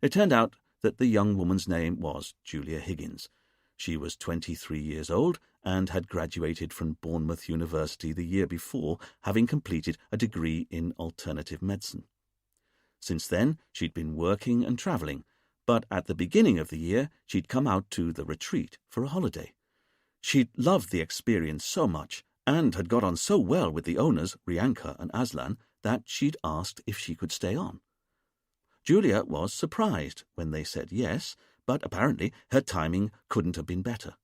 It turned out that the young woman's name was Julia Higgins. She was 23 years old and had graduated from Bournemouth University the year before, having completed a degree in alternative medicine. Since then, she'd been working and travelling, but at the beginning of the year, she'd come out to the retreat for a holiday. She'd loved the experience so much and had got on so well with the owners, Rianka and Aslan, that she'd asked if she could stay on. Julia was surprised when they said yes, but apparently her timing couldn't have been better.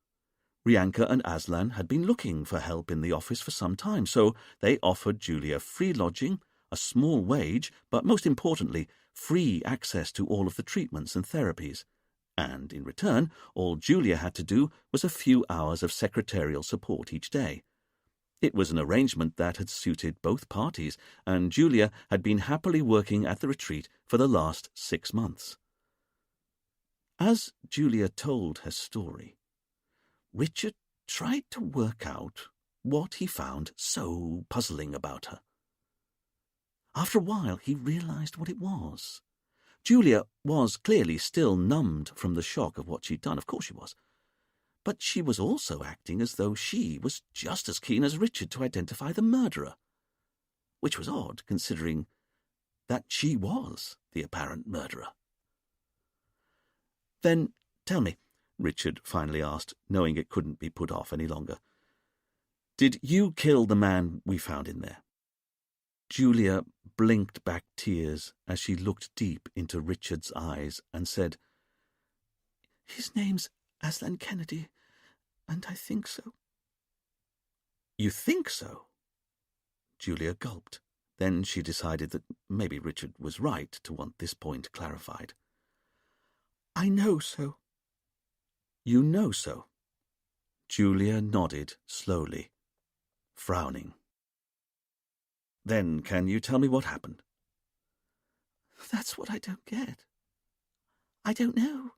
Rianka and Aslan had been looking for help in the office for some time, so they offered Julia free lodging, a small wage, but most importantly, free access to all of the treatments and therapies. And in return, all Julia had to do was a few hours of secretarial support each day. It was an arrangement that had suited both parties, and Julia had been happily working at the retreat for the last 6 months. As Julia told her story, Richard tried to work out what he found so puzzling about her. After a while, he realized what it was. Julia was clearly still numbed from the shock of what she'd done. Of course she was. But she was also acting as though she was just as keen as Richard to identify the murderer, which was odd, considering that she was the apparent murderer. "Then tell me," Richard finally asked, knowing it couldn't be put off any longer, "did you kill the man we found in there?" Julia blinked back tears as she looked deep into Richard's eyes and said, "His name's Aslan Kennedy, and I think so." "You think so?" Julia gulped. Then she decided that maybe Richard was right to want this point clarified. "I know so." "You know so?" Julia nodded slowly, frowning. "Then can you tell me what happened?" "That's what I don't get. I don't know."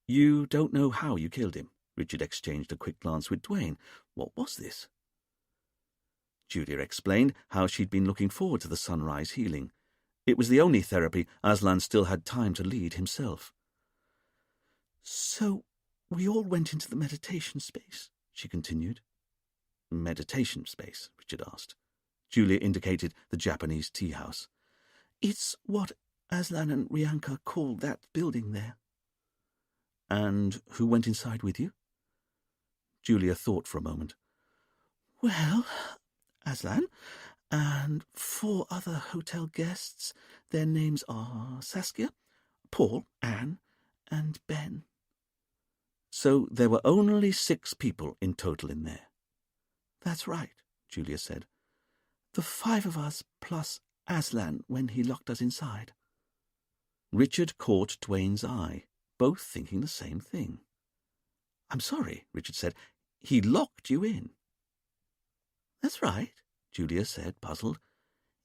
"You don't know how you killed him?" Richard exchanged a quick glance with Dwayne. What was this? Julia explained how she'd been looking forward to the sunrise healing. It was the only therapy Aslan still had time to lead himself. "So we all went into the meditation space," she continued. "Meditation space?" Richard asked. Julia indicated the Japanese tea house. "It's what Aslan and Rianka called that building there." "And who went inside with you?" Julia thought for a moment. "Well, Aslan and 4 other hotel guests. Their names are Saskia, Paul, Anne, and Ben." "So there were only 6 people in total in there?" "That's right," Julia said. "The 5 of us plus Aslan when he locked us inside." Richard caught Dwayne's eye, both thinking the same thing. "I'm sorry," Richard said. "He locked you in." "That's right," Julia said, puzzled.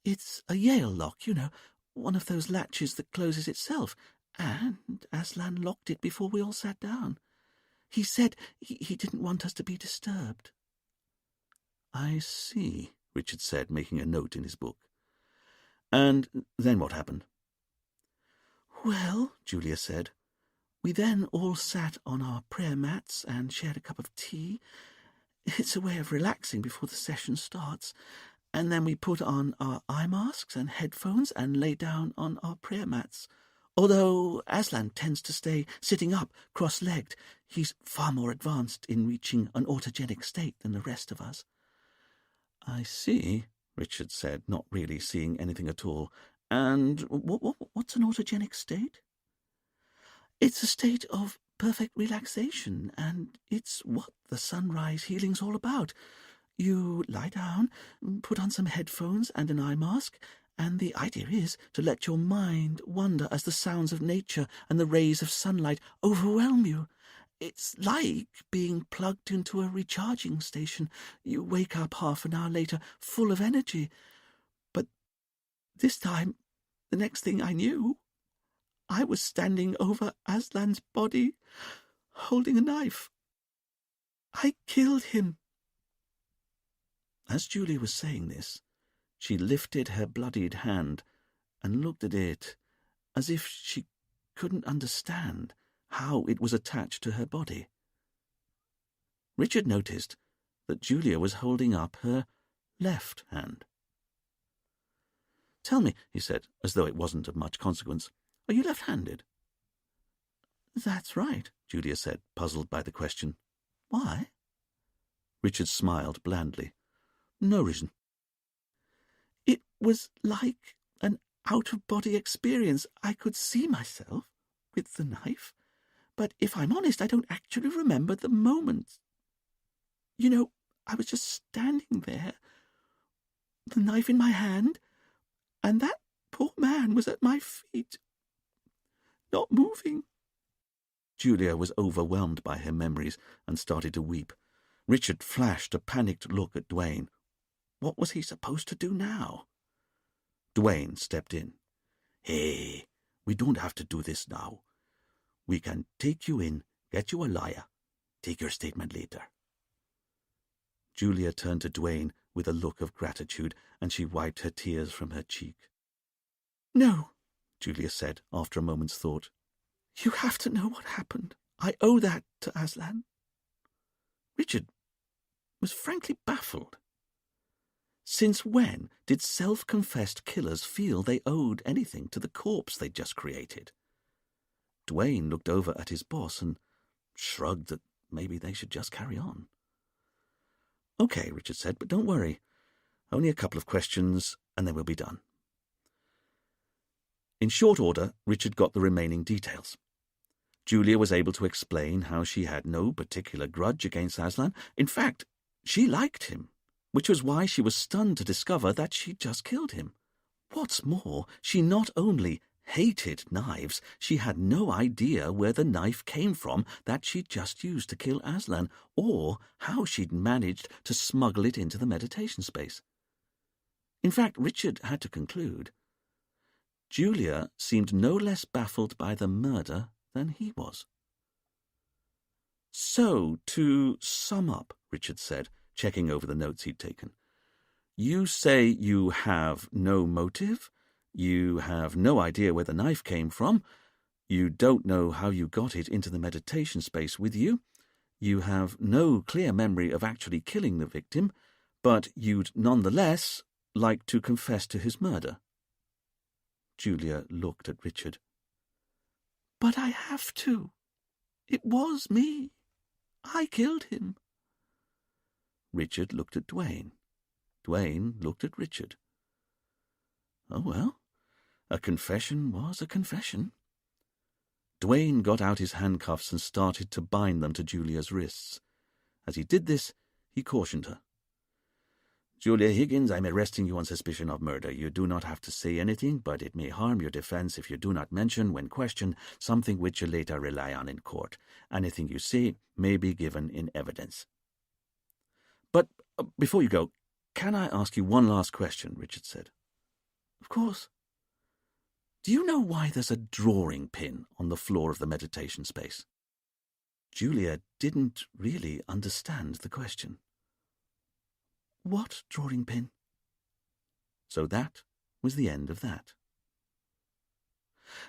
"It's a Yale lock, you know, one of those latches that closes itself, and Aslan locked it before we all sat down. He said he didn't want us to be disturbed." "I see," Richard said, making a note in his book. "And then what happened?" "Well," Julia said, "we then all sat on our prayer mats and shared a cup of tea. It's a way of relaxing before the session starts. And then we put on our eye masks and headphones and lay down on our prayer mats. Although Aslan tends to stay sitting up, cross-legged, he's far more advanced in reaching an autogenic state than the rest of us." "I see," Richard said, not really seeing anything at all. "And what's an autogenic state?" "It's a state of perfect relaxation, and it's what the sunrise healing's all about. You lie down, put on some headphones and an eye mask, and the idea is to let your mind wander as the sounds of nature and the rays of sunlight overwhelm you. It's like being plugged into a recharging station. You wake up half an hour later full of energy. But this time, the next thing I knew, I was standing over Aslan's body, holding a knife. I killed him." As Julia was saying this, she lifted her bloodied hand and looked at it as if she couldn't understand how it was attached to her body. Richard noticed that Julia was holding up her left hand. "Tell me," he said, as though it wasn't of much consequence, "are you left-handed?" "That's right," Julia said, puzzled by the question. "Why?" Richard smiled blandly. "No reason." "It was like an out-of-body experience. I could see myself with the knife, but if I'm honest, I don't actually remember the moment. You know, I was just standing there, the knife in my hand, and that poor man was at my feet, not moving." Julia was overwhelmed by her memories and started to weep. Richard flashed a panicked look at Duane. What was he supposed to do now? Duane stepped in. Hey, we don't have to do this now. We can take you in, get you a lawyer, take your statement later. Julia turned to Duane with a look of gratitude, and she wiped her tears from her cheek. No, Julia said after a moment's thought. You have to know what happened. I owe that to Aslan. Richard was frankly baffled. Since when did self-confessed killers feel they owed anything to the corpse they'd just created? Duane looked over at his boss and shrugged that maybe they should just carry on. Okay, Richard said, but don't worry. Only a couple of questions, and then we'll be done. In short order, Richard got the remaining details. Julia was able to explain how she had no particular grudge against Aslan. In fact, she liked him, which was why she was stunned to discover that she'd just killed him. What's more, she not only hated knives, she had no idea where the knife came from that she'd just used to kill Aslan, or how she'd managed to smuggle it into the meditation space. In fact, Richard had to conclude. Julia seemed no less baffled by the murder than he was. So, to sum up, Richard said, checking over the notes he'd taken, you say you have no motive, you have no idea where the knife came from, you don't know how you got it into the meditation space with you, you have no clear memory of actually killing the victim, but you'd nonetheless like to confess to his murder. Julia looked at Richard. But I have to. It was me. I killed him. Richard looked at Duane. Duane looked at Richard. Oh, well, a confession was a confession. Duane got out his handcuffs and started to bind them to Julia's wrists. As he did this, he cautioned her. Julia Higgins, I'm arresting you on suspicion of murder. You do not have to say anything, but it may harm your defense if you do not mention, when questioned, something which you later rely on in court. Anything you say may be given in evidence. But before you go, can I ask you one last question? Richard said. Of course. Do you know why there's a drawing pin on the floor of the meditation space? Julia didn't really understand the question. What drawing pin? So that was the end of that.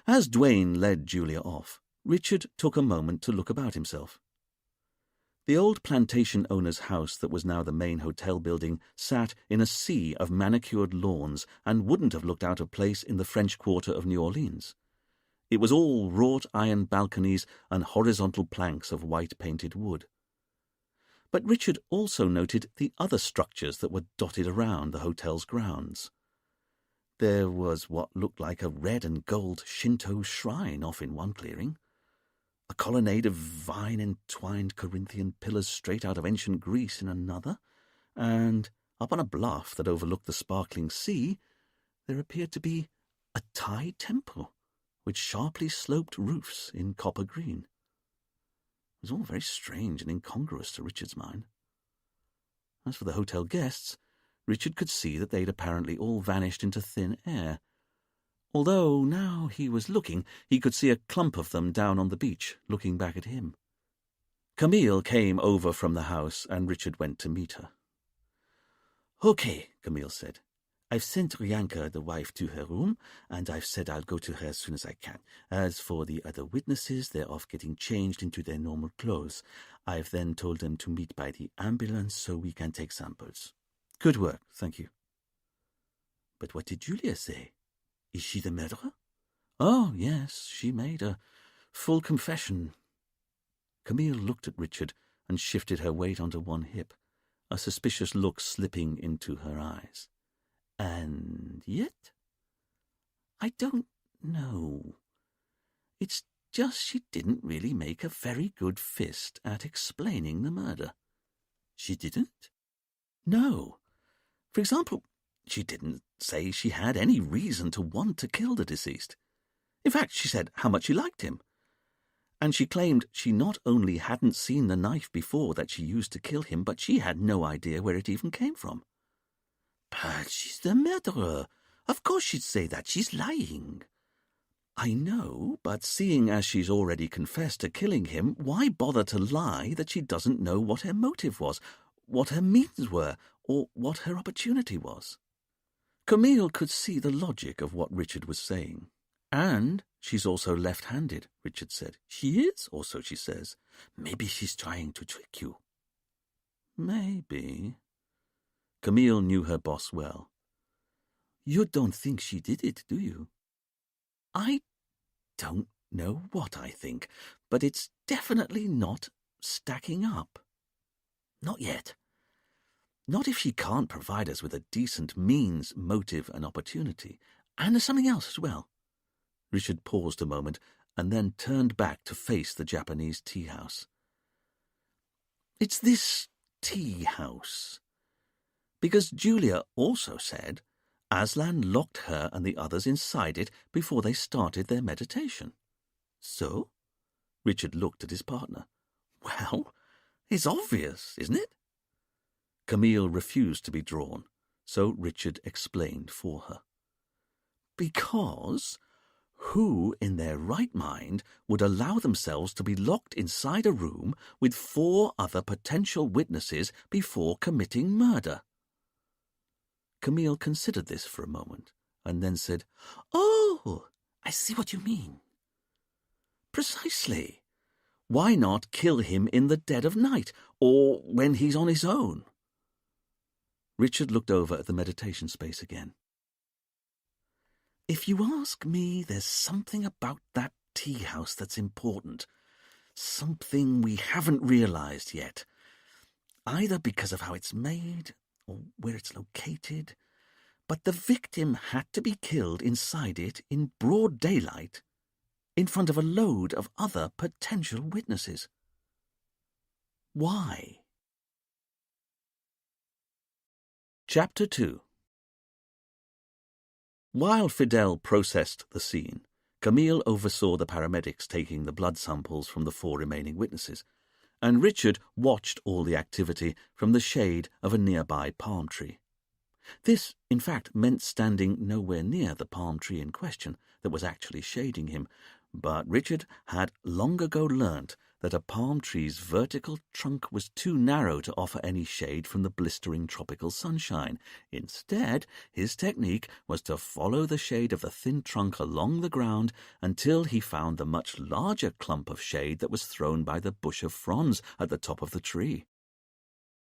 As Duane led Julia off, Richard took a moment to look about himself. The old plantation owner's house that was now the main hotel building sat in a sea of manicured lawns and wouldn't have looked out of place in the French Quarter of New Orleans. It was all wrought iron balconies and horizontal planks of white-painted wood. But Richard also noted the other structures that were dotted around the hotel's grounds. There was what looked like a red and gold Shinto shrine off in one clearing, a colonnade of vine-entwined Corinthian pillars straight out of ancient Greece in another, and up on a bluff that overlooked the sparkling sea, there appeared to be a Thai temple with sharply sloped roofs in copper green. It was all very strange and incongruous to Richard's mind. As for the hotel guests, Richard could see that they'd apparently all vanished into thin air. Although, now he was looking, he could see a clump of them down on the beach, looking back at him. Camille came over from the house, and Richard went to meet her. "Okay," Camille said. "I've sent Rianka, the wife, to her room, and I've said I'll go to her as soon as I can. As for the other witnesses, they're off getting changed into their normal clothes. I've then told them to meet by the ambulance so we can take samples." "Good work, thank you." "But what did Julia say? Is she the murderer?" "Oh, yes, she made a full confession." Camille looked at Richard and shifted her weight onto one hip, a suspicious look slipping into her eyes. "And yet? I don't know. It's just she didn't really make a very good fist at explaining the murder." "She didn't?" "No. For example, she didn't say she had any reason to want to kill the deceased. In fact, she said how much she liked him. And she claimed she not only hadn't seen the knife before that she used to kill him, but she had no idea where it even came from. But she's the murderer. Of course she'd say that. She's lying. I know, but seeing as she's already confessed to killing him, why bother to lie that she doesn't know what her motive was, what her means were, or what her opportunity was? Camille could see the logic of what Richard was saying. And she's also left-handed, Richard said. She is? Or so she says. Maybe she's trying to trick you. Maybe. Camille knew her boss well. You don't think she did it, do you? I don't know what I think, but it's definitely not stacking up. Not yet. Not if she can't provide us with a decent means, motive, and opportunity. And there's something else as well. Richard paused a moment and then turned back to face the Japanese tea house. It's this tea house. Because Julia also said Aslan locked her and the others inside it before they started their meditation. So? Richard looked at his partner. Well, it's obvious, isn't it? Camille refused to be drawn, so Richard explained for her. Because who in their right mind would allow themselves to be locked inside a room with 4 other potential witnesses before committing murder? Camille considered this for a moment, and then said, Oh, I see what you mean. Precisely. Why not kill him in the dead of night, or when he's on his own? Richard looked over at the meditation space again. If you ask me, there's something about that tea house that's important. Something we haven't realized yet. Either because of how it's made, or where it's located. But the victim had to be killed inside it in broad daylight, in front of a load of other potential witnesses. Why? Chapter 2. While Fidel processed the scene, Camille oversaw the paramedics taking the blood samples from the 4 remaining witnesses, and Richard watched all the activity from the shade of a nearby palm tree. This, in fact, meant standing nowhere near the palm tree in question that was actually shading him, but Richard had long ago learnt that a palm tree's vertical trunk was too narrow to offer any shade from the blistering tropical sunshine. Instead, his technique was to follow the shade of the thin trunk along the ground until he found the much larger clump of shade that was thrown by the bush of fronds at the top of the tree.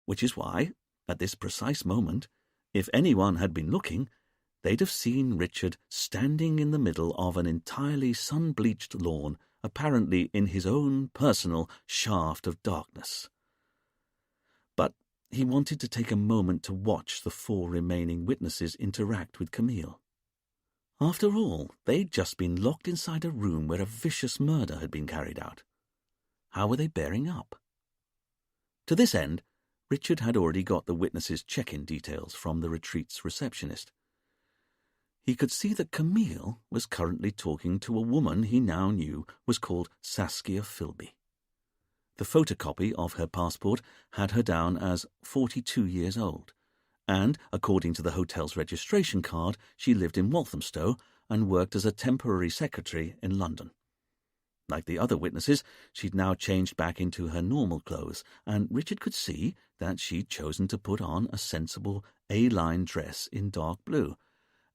Which is why, at this precise moment, if anyone had been looking, they'd have seen Richard standing in the middle of an entirely sun-bleached lawn, apparently in his own personal shaft of darkness. But he wanted to take a moment to watch the 4 remaining witnesses interact with Camille. After all, they'd just been locked inside a room where a vicious murder had been carried out. How were they bearing up? To this end, Richard had already got the witnesses' check-in details from the retreat's receptionist. He could see that Camille was currently talking to a woman he now knew was called Saskia Philby. The photocopy of her passport had her down as 42 years old, and, according to the hotel's registration card, she lived in Walthamstow and worked as a temporary secretary in London. Like the other witnesses, she'd now changed back into her normal clothes, and Richard could see that she'd chosen to put on a sensible A-line dress in dark blue,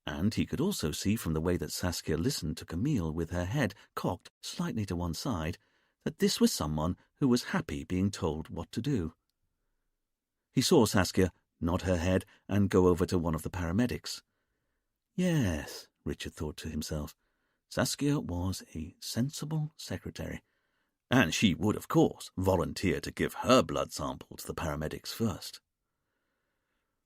and he could also see from the way that Saskia listened to Camille with her head cocked slightly to one side that this was someone who was happy being told what to do. He saw Saskia nod her head and go over to one of the paramedics. Yes, Richard thought to himself, Saskia was a sensible secretary, and she would, of course, volunteer to give her blood sample to the paramedics first.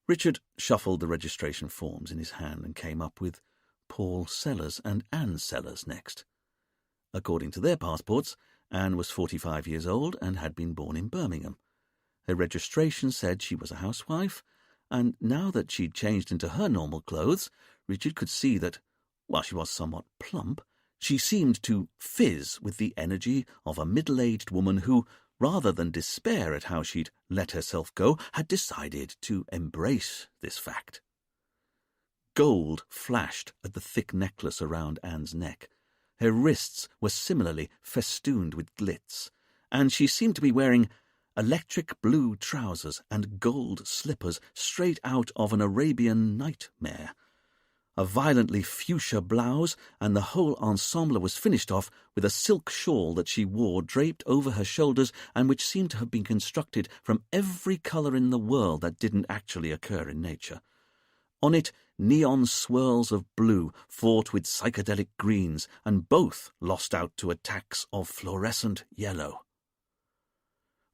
Richard shuffled the registration forms in his hand and came up with Paul Sellers and Anne Sellers next. According to their passports, Anne was 45 years old and had been born in Birmingham. Her registration said she was a housewife, and now that she'd changed into her normal clothes, Richard could see that, while she was somewhat plump, She seemed to fizz with the energy of a middle-aged woman who, rather than despair at how she'd let herself go, had decided to embrace this fact. Gold flashed at the thick necklace around Anne's neck. Her wrists were similarly festooned with glitz, and she seemed to be wearing electric blue trousers and gold slippers straight out of an Arabian nightmare. A violently fuchsia blouse, and the whole ensemble was finished off with a silk shawl that she wore draped over her shoulders and which seemed to have been constructed from every colour in the world that didn't actually occur in nature. On it, neon swirls of blue fought with psychedelic greens, and both lost out to attacks of fluorescent yellow.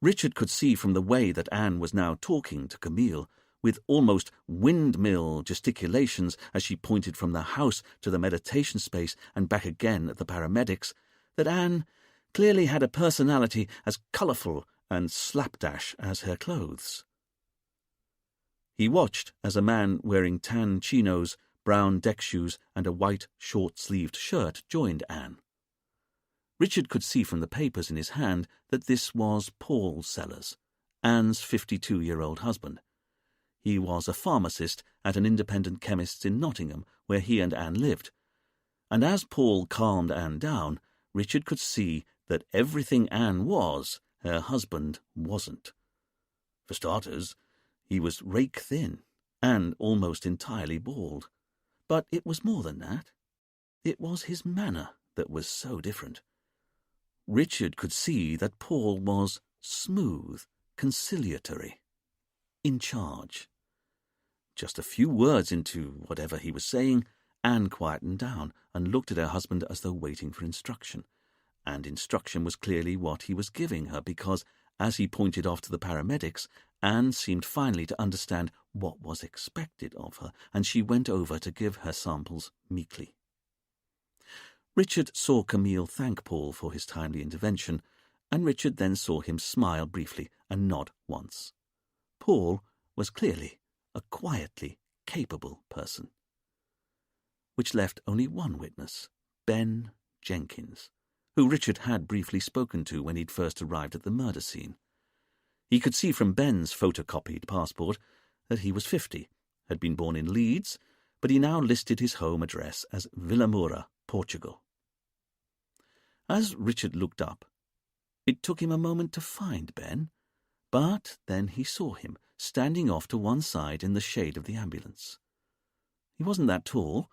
Richard could see from the way that Anne was now talking to Camille, with almost windmill gesticulations as she pointed from the house to the meditation space and back again at the paramedics, that Anne clearly had a personality as colourful and slapdash as her clothes. He watched as a man wearing tan chinos, brown deck shoes, and a white short-sleeved shirt joined Anne. Richard could see from the papers in his hand that this was Paul Sellers, Anne's 52-year-old husband. He was a pharmacist at an independent chemist's in Nottingham, where he and Anne lived. And as Paul calmed Anne down, Richard could see that everything Anne was, her husband wasn't. For starters, he was rake-thin and almost entirely bald. But it was more than that. It was his manner that was so different. Richard could see that Paul was smooth, conciliatory, in charge. Just a few words into whatever he was saying, Anne quietened down and looked at her husband as though waiting for instruction. And instruction was clearly what he was giving her, because, as he pointed off to the paramedics, Anne seemed finally to understand what was expected of her, and she went over to give her samples meekly. Richard saw Camille thank Paul for his timely intervention, and Richard then saw him smile briefly and nod once. Paul was clearly a quietly capable person. Which left only one witness, Ben Jenkins, who Richard had briefly spoken to when he'd first arrived at the murder scene. He could see from Ben's photocopied passport that he was 50, had been born in Leeds, but he now listed his home address as Vilamoura, Portugal. As Richard looked up, it took him a moment to find Ben, but then he saw him, standing off to one side in the shade of the ambulance. He wasn't that tall,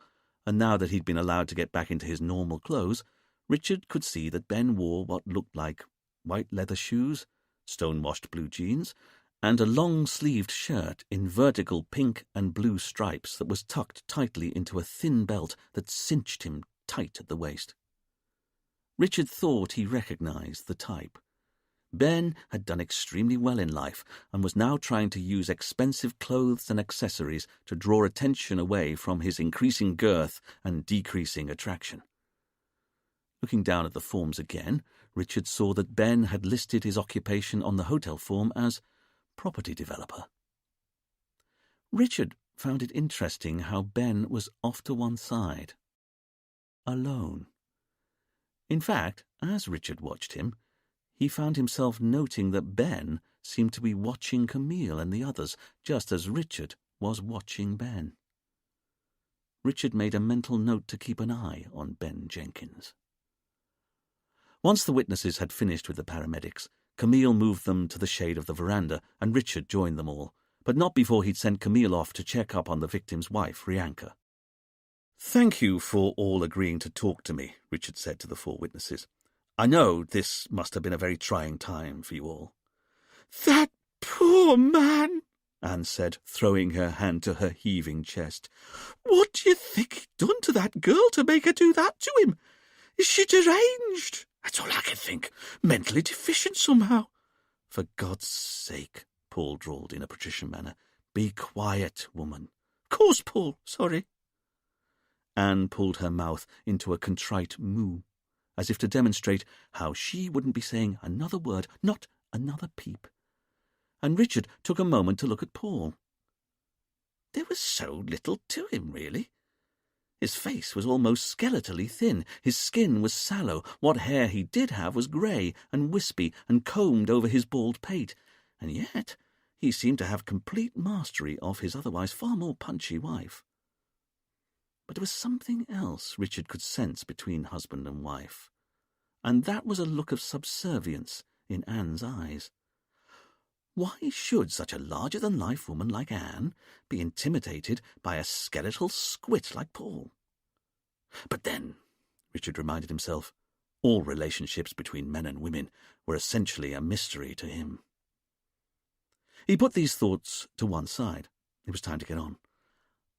and now that he'd been allowed to get back into his normal clothes, Richard could see that Ben wore what looked like white leather shoes, stone-washed blue jeans, and a long-sleeved shirt in vertical pink and blue stripes that was tucked tightly into a thin belt that cinched him tight at the waist. Richard thought he recognized the type. Ben had done extremely well in life and was now trying to use expensive clothes and accessories to draw attention away from his increasing girth and decreasing attraction. Looking down at the forms again, Richard saw that Ben had listed his occupation on the hotel form as property developer. Richard found it interesting how Ben was off to one side, alone. In fact, as Richard watched him, he found himself noting that Ben seemed to be watching Camille and the others, just as Richard was watching Ben. Richard made a mental note to keep an eye on Ben Jenkins. Once the witnesses had finished with the paramedics, Camille moved them to the shade of the veranda, and Richard joined them all, but not before he'd sent Camille off to check up on the victim's wife, Rianka. "Thank you for all agreeing to talk to me," Richard said to the 4 witnesses. "I know this must have been a very trying time for you all." "That poor man," Anne said, throwing her hand to her heaving chest. "What do you think he'd done to that girl to make her do that to him? Is she deranged? That's all I can think. Mentally deficient somehow." "For God's sake," Paul drawled in a patrician manner, "be quiet, woman." "Of course, Paul. Sorry." Anne pulled her mouth into a contrite moo, as if to demonstrate how she wouldn't be saying another word, not another peep. And Richard took a moment to look at Paul. There was so little to him, really. His face was almost skeletally thin, his skin was sallow, what hair he did have was grey and wispy and combed over his bald pate, and yet he seemed to have complete mastery of his otherwise far more punchy wife. But there was something else Richard could sense between husband and wife, and that was a look of subservience in Anne's eyes. Why should such a larger-than-life woman like Anne be intimidated by a skeletal squit like Paul? But then, Richard reminded himself, all relationships between men and women were essentially a mystery to him. He put these thoughts to one side. It was time to get on.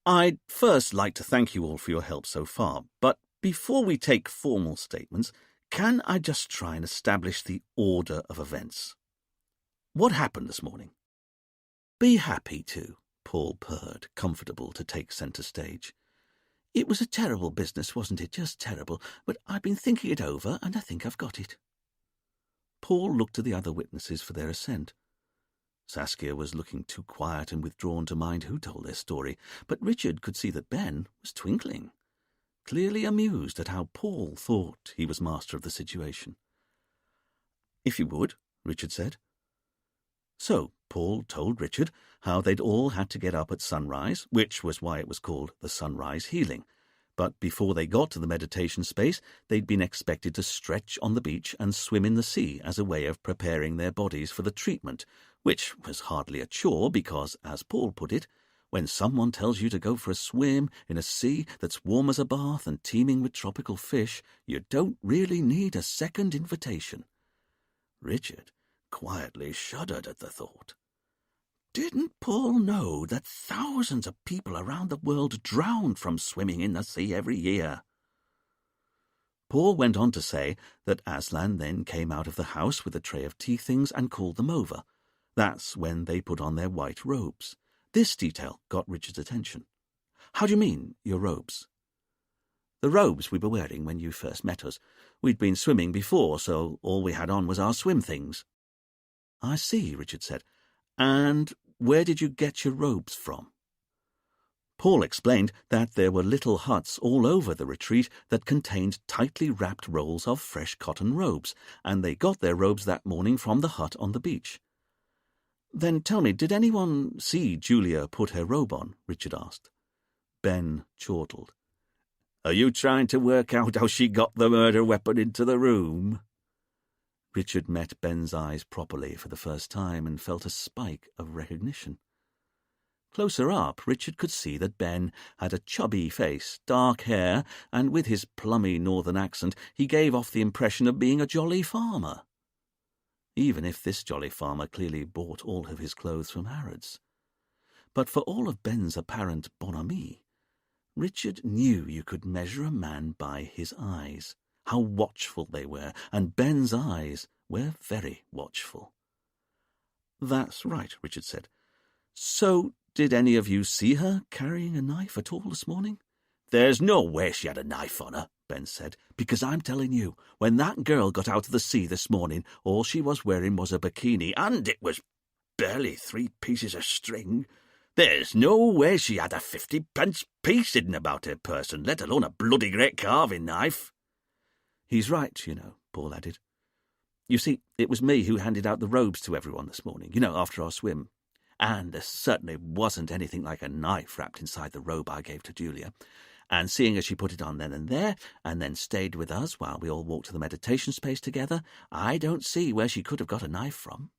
I'd first like to thank you all for your help so far, but before we take formal statements, can I just try and establish the order of events? What happened this morning? Be happy to, Paul purred, comfortable to take centre stage. It was a terrible business, wasn't it? Just terrible. But I've been thinking it over, and I think I've got it. Paul looked to the other witnesses for their assent. Saskia was looking too quiet and withdrawn to mind who told their story, but Richard could see that Ben was twinkling, clearly amused at how Paul thought he was master of the situation. If you would, Richard said. So Paul told Richard how they'd all had to get up at sunrise, which was why it was called the sunrise healing. But before they got to the meditation space, they'd been expected to stretch on the beach and swim in the sea as a way of preparing their bodies for the treatment, which was hardly a chore because, as Paul put it, when someone tells you to go for a swim in a sea that's warm as a bath and teeming with tropical fish, you don't really need a second invitation. Richard quietly shuddered at the thought. Didn't Paul know that thousands of people around the world drowned from swimming in the sea every year? Paul went on to say that Aslan then came out of the house with a tray of tea things and called them over. That's when they put on their white robes. This detail got Richard's attention. How do you mean, your robes? The robes we were wearing when you first met us. We'd been swimming before, so all we had on was our swim things. I see, Richard said. And where did you get your robes from? Paul explained that there were little huts all over the retreat that contained tightly wrapped rolls of fresh cotton robes, and they got their robes that morning from the hut on the beach. Then tell me, did anyone see Julia put her robe on? Richard asked. Ben chortled. Are you trying to work out how she got the murder weapon into the room? Richard met Ben's eyes properly for the first time and felt a spike of recognition. Closer up, Richard could see that Ben had a chubby face, dark hair, and with his plummy northern accent he gave off the impression of being a jolly farmer. Even if this jolly farmer clearly bought all of his clothes from Harrods. But for all of Ben's apparent bonhomie, Richard knew you could measure a man by his eyes. How watchful they were, and Ben's eyes were very watchful. That's right, Richard said. So, did any of you see her carrying a knife at all this morning? There's no way she had a knife on her, Ben said, because I'm telling you, when that girl got out of the sea this morning, all she was wearing was a bikini, and it was barely 3 pieces of string. There's no way she had a 50-pence piece hidden about her person, let alone a bloody great carving knife. He's right, you know, Paul added. You see, it was me who handed out the robes to everyone this morning, after our swim. And there certainly wasn't anything like a knife wrapped inside the robe I gave to Julia. And seeing as she put it on then and there, and then stayed with us while we all walked to the meditation space together, I don't see where she could have got a knife from.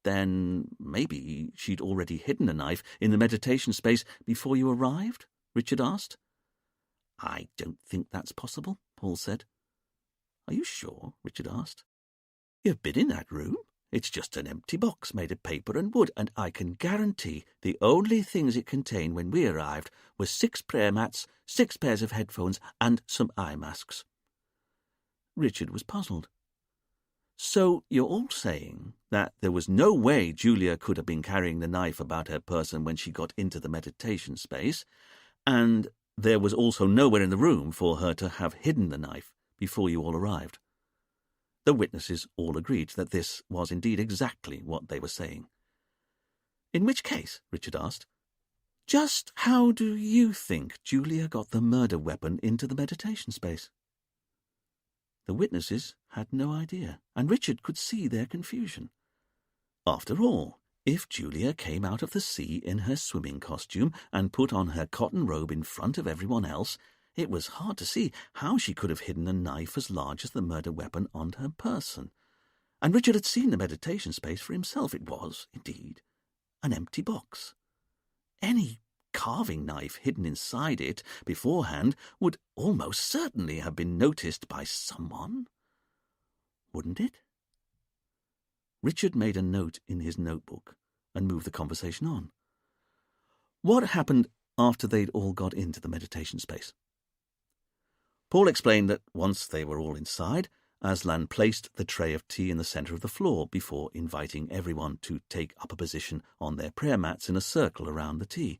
Then maybe she'd already hidden a knife in the meditation space before you arrived? Richard asked. I don't think that's possible, Paul said. Are you sure? Richard asked. You've been in that room. It's just an empty box made of paper and wood, and I can guarantee the only things it contained when we arrived were 6 prayer mats, 6 pairs of headphones, and some eye masks. Richard was puzzled. So you're all saying that there was no way Julia could have been carrying the knife about her person when she got into the meditation space, and there was also nowhere in the room for her to have hidden the knife before you all arrived. The witnesses all agreed that this was indeed exactly what they were saying. In which case, Richard asked, Just how do you think Julia got the murder weapon into the meditation space? The witnesses had no idea, and Richard could see their confusion. After all, if Julia came out of the sea in her swimming costume and put on her cotton robe in front of everyone else, it was hard to see how she could have hidden a knife as large as the murder weapon on her person. And Richard had seen the meditation space for himself. It was, indeed, an empty box. Any carving knife hidden inside it beforehand would almost certainly have been noticed by someone, wouldn't it? Richard made a note in his notebook and moved the conversation on. What happened after they'd all got into the meditation space? Paul explained that once they were all inside, Aslan placed the tray of tea in the centre of the floor before inviting everyone to take up a position on their prayer mats in a circle around the tea.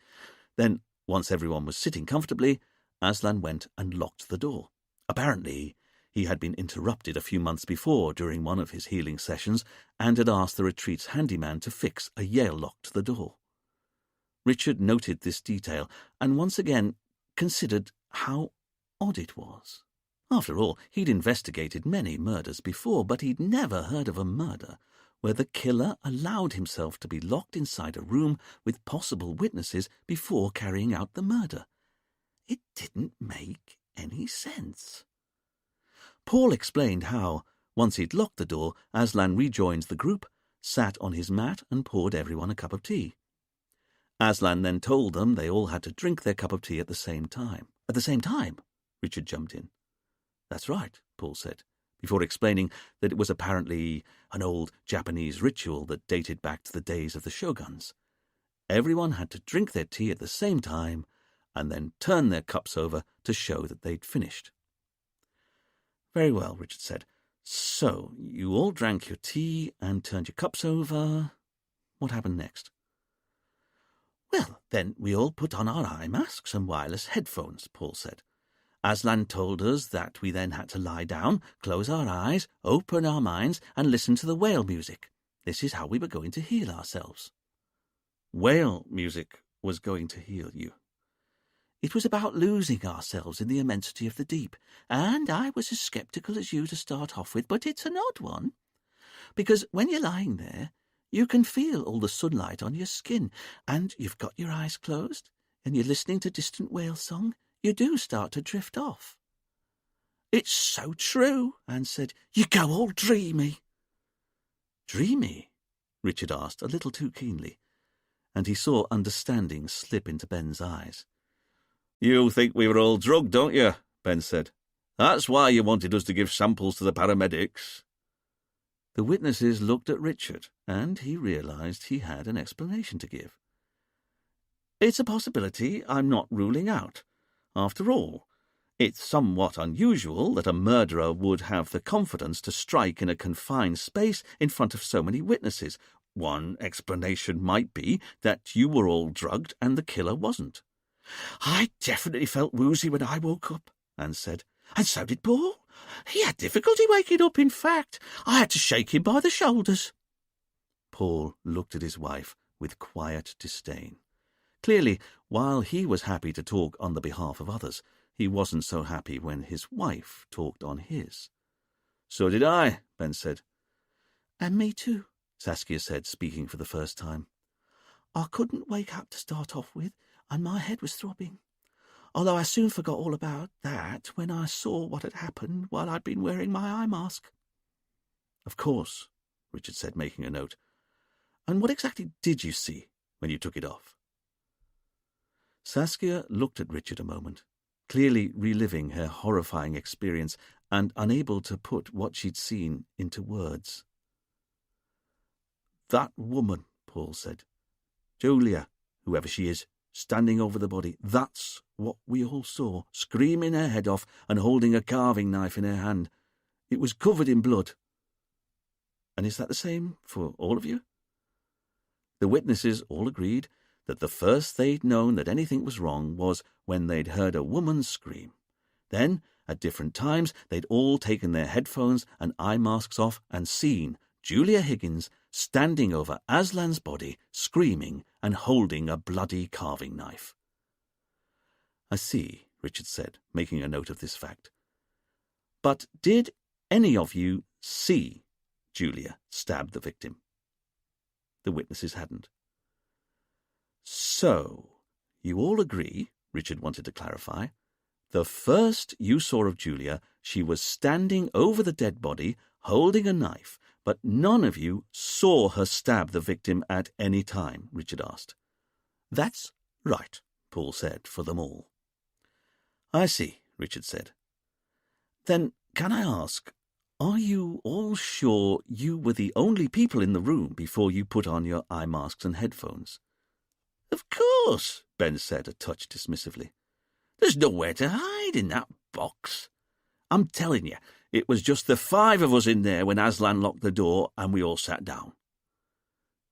Then, once everyone was sitting comfortably, Aslan went and locked the door. Apparently, he had been interrupted a few months before during one of his healing sessions and had asked the retreat's handyman to fix a Yale lock to the door. Richard noted this detail and once again considered how odd it was. After all, he'd investigated many murders before, but he'd never heard of a murder where the killer allowed himself to be locked inside a room with possible witnesses before carrying out the murder. It didn't make any sense. Paul explained how, once he'd locked the door, Aslan rejoined the group, sat on his mat and poured everyone a cup of tea. Aslan then told them they all had to drink their cup of tea at the same time. At the same time? Richard jumped in. That's right, Paul said, before explaining that it was apparently an old Japanese ritual that dated back to the days of the shoguns. Everyone had to drink their tea at the same time and then turn their cups over to show that they'd finished. Very well, Richard said. So, you all drank your tea and turned your cups over. What happened next? Well, then we all put on our eye masks and wireless headphones, Paul said. Aslan told us that we then had to lie down, close our eyes, open our minds, and listen to the whale music. This is how we were going to heal ourselves. Whale music was going to heal you. It was about losing ourselves in the immensity of the deep, and I was as sceptical as you to start off with, but it's an odd one. Because when you're lying there, you can feel all the sunlight on your skin, and you've got your eyes closed, and you're listening to distant whale song. You do start to drift off. It's so true, Anne said. You go all dreamy. Dreamy? Richard asked a little too keenly, and he saw understanding slip into Ben's eyes. You think we were all drugged, don't you? Ben said. That's why you wanted us to give samples to the paramedics. The witnesses looked at Richard, and he realised he had an explanation to give. It's a possibility I'm not ruling out. After all, it's somewhat unusual that a murderer would have the confidence to strike in a confined space in front of so many witnesses. One explanation might be that you were all drugged and the killer wasn't. I definitely felt woozy when I woke up, Anne said. And so did Paul. He had difficulty waking up, in fact. I had to shake him by the shoulders. Paul looked at his wife with quiet disdain. Clearly, while he was happy to talk on the behalf of others, he wasn't so happy when his wife talked on his. So did I, Ben said. And me too, Saskia said, speaking for the first time. I couldn't wake up to start off with, and my head was throbbing. Although I soon forgot all about that when I saw what had happened while I'd been wearing my eye mask. Of course, Richard said, making a note. And what exactly did you see when you took it off? Saskia looked at Richard a moment, clearly reliving her horrifying experience and unable to put what she'd seen into words. That woman, Paul said. Julia, whoever she is, standing over the body. That's what we all saw, screaming her head off and holding a carving knife in her hand. It was covered in blood. And is that the same for all of you? The witnesses all agreed that the first they'd known that anything was wrong was when they'd heard a woman scream. Then, at different times, they'd all taken their headphones and eye masks off and seen Julia Higgins standing over Aslan's body, screaming and holding a bloody carving knife. "I see," Richard said, making a note of this fact. "But did any of you see Julia stab the victim?" The witnesses hadn't. "So, you all agree," Richard wanted to clarify, "the first you saw of Julia, she was standing over the dead body, holding a knife, but none of you saw her stab the victim at any time?" Richard asked. "That's right," Paul said for them all. "I see," Richard said. "Then can I ask, are you all sure you were the only people in the room before you put on your eye masks and headphones?" "Of course," Ben said, a touch dismissively. "There's nowhere to hide in that box. I'm telling you, it was just the 5 of us in there when Aslan locked the door and we all sat down."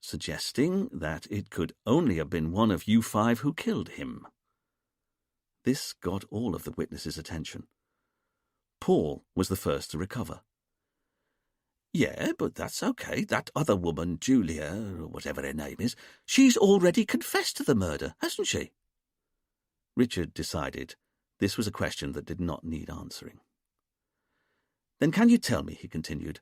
Suggesting that it could only have been one of you 5 who killed him. This got all of the witnesses' attention. Paul was the first to recover. "Yeah, but that's okay. That other woman, Julia, or whatever her name is, she's already confessed to the murder, hasn't she?" Richard decided this was a question that did not need answering. "Then can you tell me," he continued,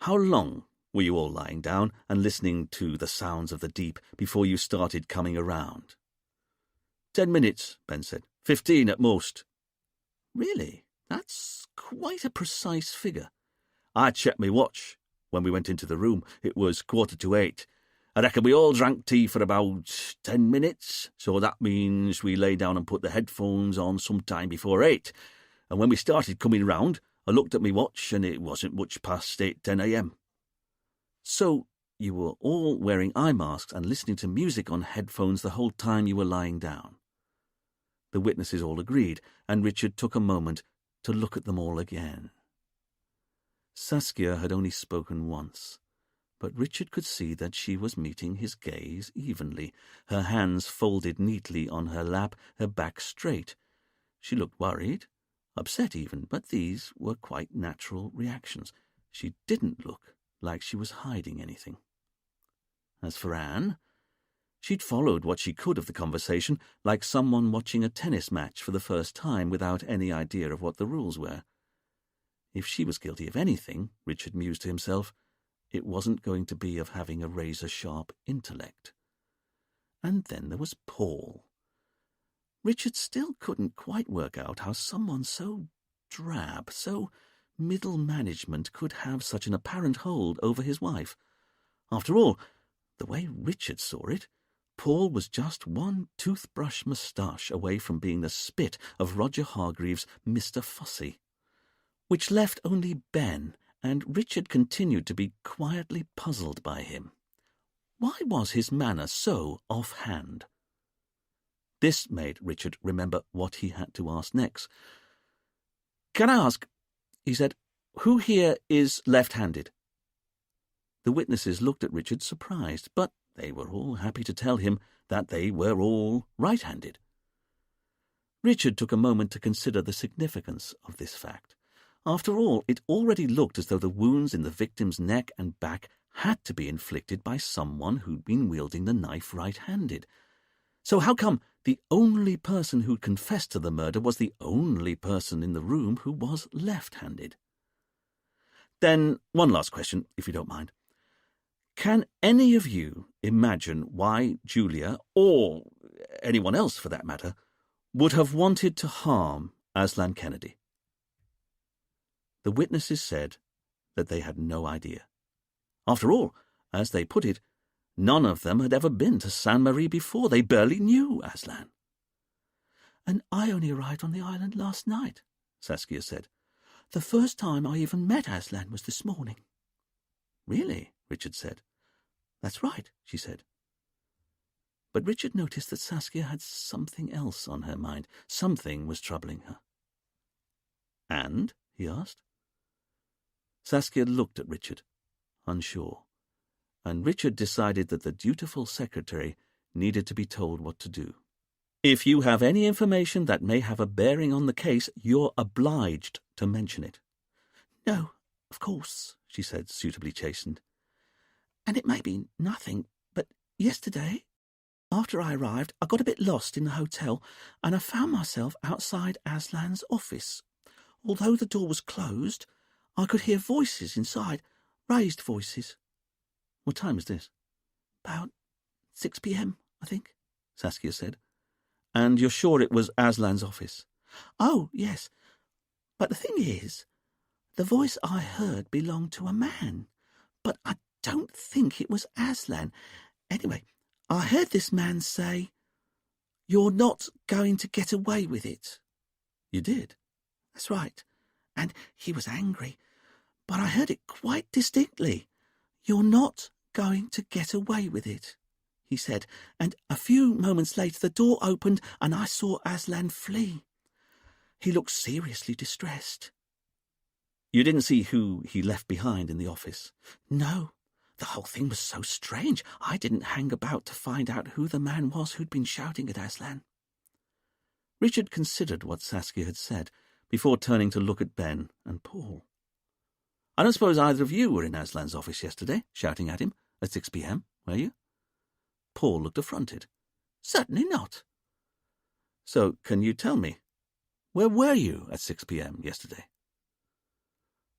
"how long were you all lying down and listening to the sounds of the deep before you started coming around?" 10 minutes, Ben said. 15 at most." "Really? That's quite a precise figure." "I checked my watch when we went into the room. It was 7:45. I reckon we all drank tea for about 10 minutes, so that means we lay down and put the headphones on sometime before 8. And when we started coming round, I looked at my watch and it wasn't much past 8:10 a.m. "So you were all wearing eye masks and listening to music on headphones the whole time you were lying down?" The witnesses all agreed, and Richard took a moment to look at them all again. Saskia had only spoken once, but Richard could see that she was meeting his gaze evenly, her hands folded neatly on her lap, her back straight. She looked worried, upset even, but these were quite natural reactions. She didn't look like she was hiding anything. As for Anne, she'd followed what she could of the conversation, like someone watching a tennis match for the first time without any idea of what the rules were. If she was guilty of anything, Richard mused to himself, it wasn't going to be of having a razor-sharp intellect. And then there was Paul. Richard still couldn't quite work out how someone so drab, so middle management could have such an apparent hold over his wife. After all, the way Richard saw it, Paul was just one toothbrush moustache away from being the spit of Roger Hargreaves' Mr. Fussy. Which left only Ben, and Richard continued to be quietly puzzled by him. Why was his manner so offhand? This made Richard remember what he had to ask next. "Can I ask," he said, "who here is left-handed?" The witnesses looked at Richard surprised, but they were all happy to tell him that they were all right-handed. Richard took a moment to consider the significance of this fact. After all, it already looked as though the wounds in the victim's neck and back had to be inflicted by someone who'd been wielding the knife right-handed. So how come the only person who'd confessed to the murder was the only person in the room who was left-handed? Then, one last question, if you don't mind. Can any of you imagine why Julia, or anyone else for that matter, would have wanted to harm Aslan Kennedy? The witnesses said that they had no idea. After all, as they put it, none of them had ever been to Sainte-Marie before. They barely knew Aslan. "And I only arrived on the island last night," Saskia said. "The first time I even met Aslan was this morning." "Really?" Richard said. "That's right," she said. But Richard noticed that Saskia had something else on her mind. Something was troubling her. "And?" he asked. Saskia looked at Richard, unsure, and Richard decided that the dutiful secretary needed to be told what to do. "If you have any information that may have a bearing on the case, you're obliged to mention it." "No, of course," she said, suitably chastened. And it may be nothing, but yesterday, after I arrived, I got a bit lost in the hotel, and I found myself outside Aslan's office. Although the door was closed, I could hear voices inside, raised voices. What time is this? About 6 p.m., I think, Saskia said. And you're sure it was Aslan's office? Oh, yes. But the thing is, the voice I heard belonged to a man, but I don't think it was Aslan. Anyway, I heard this man say, "You're not going to get away with it." You did? That's right. And he was angry, but I heard it quite distinctly. "You're not going to get away with it," he said, and a few moments later the door opened and I saw Aslan flee. He looked seriously distressed. You didn't see who he left behind in the office? No. The whole thing was so strange, I didn't hang about to find out who the man was who'd been shouting at Aslan. Richard considered what Saskia had said before turning to look at Ben and Paul. I don't suppose either of you were in Aslan's office yesterday, shouting at him at 6 p.m., were you? Paul looked affronted. Certainly not. So, can you tell me, where were you at 6 p.m. yesterday?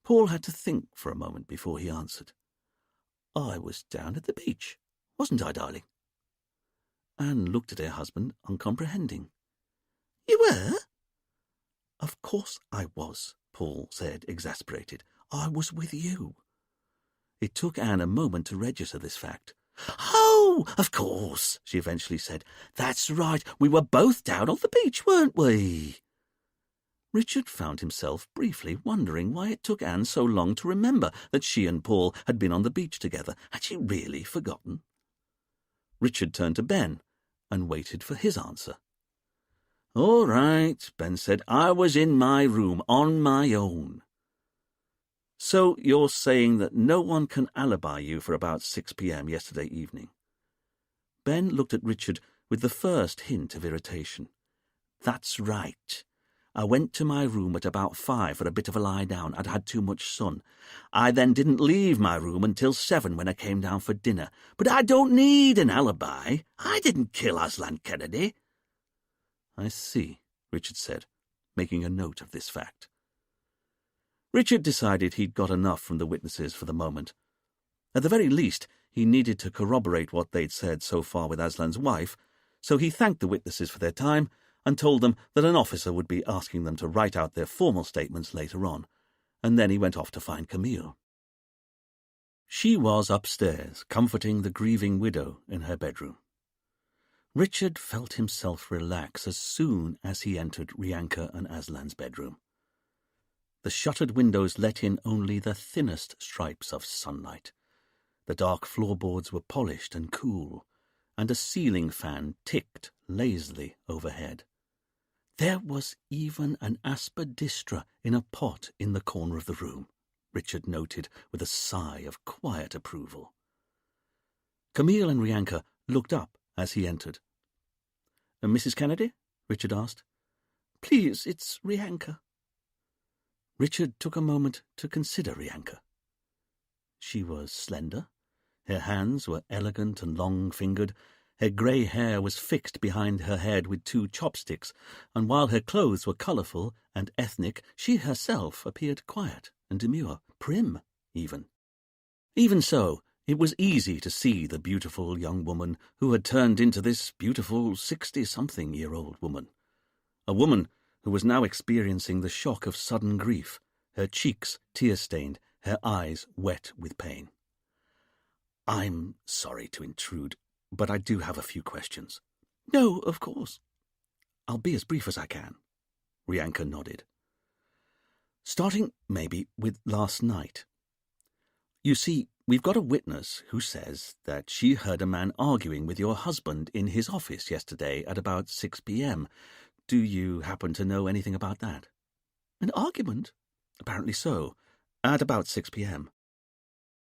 Paul had to think for a moment before he answered. I was down at the beach, wasn't I, darling? Anne looked at her husband, uncomprehending. You were? Of course I was, Paul said, exasperated. I was with you. It took Anne a moment to register this fact. Oh, of course, she eventually said. That's right, we were both down on the beach, weren't we? Richard found himself briefly wondering why it took Anne so long to remember that she and Paul had been on the beach together. Had she really forgotten? Richard turned to Ben and waited for his answer. All right, Ben said. I was in my room on my own. So you're saying that no one can alibi you for about 6 p.m. yesterday evening? Ben looked at Richard with the first hint of irritation. That's right. I went to my room at about 5 for a bit of a lie down. I'd had too much sun. I then didn't leave my room until 7 when I came down for dinner. But I don't need an alibi. I didn't kill Aslan Kennedy. I see, Richard said, making a note of this fact. Richard decided he'd got enough from the witnesses for the moment. At the very least, he needed to corroborate what they'd said so far with Aslan's wife, so he thanked the witnesses for their time and told them that an officer would be asking them to write out their formal statements later on, and then he went off to find Camille. She was upstairs, comforting the grieving widow in her bedroom. Richard felt himself relax as soon as he entered Rianka and Aslan's bedroom. The shuttered windows let in only the thinnest stripes of sunlight. The dark floorboards were polished and cool, and a ceiling fan ticked lazily overhead. There was even an aspidistra in a pot in the corner of the room, Richard noted with a sigh of quiet approval. Camille and Rianka looked up as he entered. Mrs. Kennedy? Richard asked. Please, it's Rianka. Richard took a moment to consider Rianka. She was slender. Her hands were elegant and long-fingered. Her grey hair was fixed behind her head with 2 chopsticks, and while her clothes were colourful and ethnic, she herself appeared quiet and demure, prim even. Even so, it was easy to see the beautiful young woman who had turned into this beautiful 60-something-year-old woman. A woman who was now experiencing the shock of sudden grief, her cheeks tear-stained, her eyes wet with pain. I'm sorry to intrude, but I do have a few questions. No, of course. I'll be as brief as I can. Rianka nodded. Starting, maybe, with last night. You see, we've got a witness who says that she heard a man arguing with your husband in his office yesterday at about 6 p.m. Do you happen to know anything about that? An argument? Apparently so, at about 6 p.m.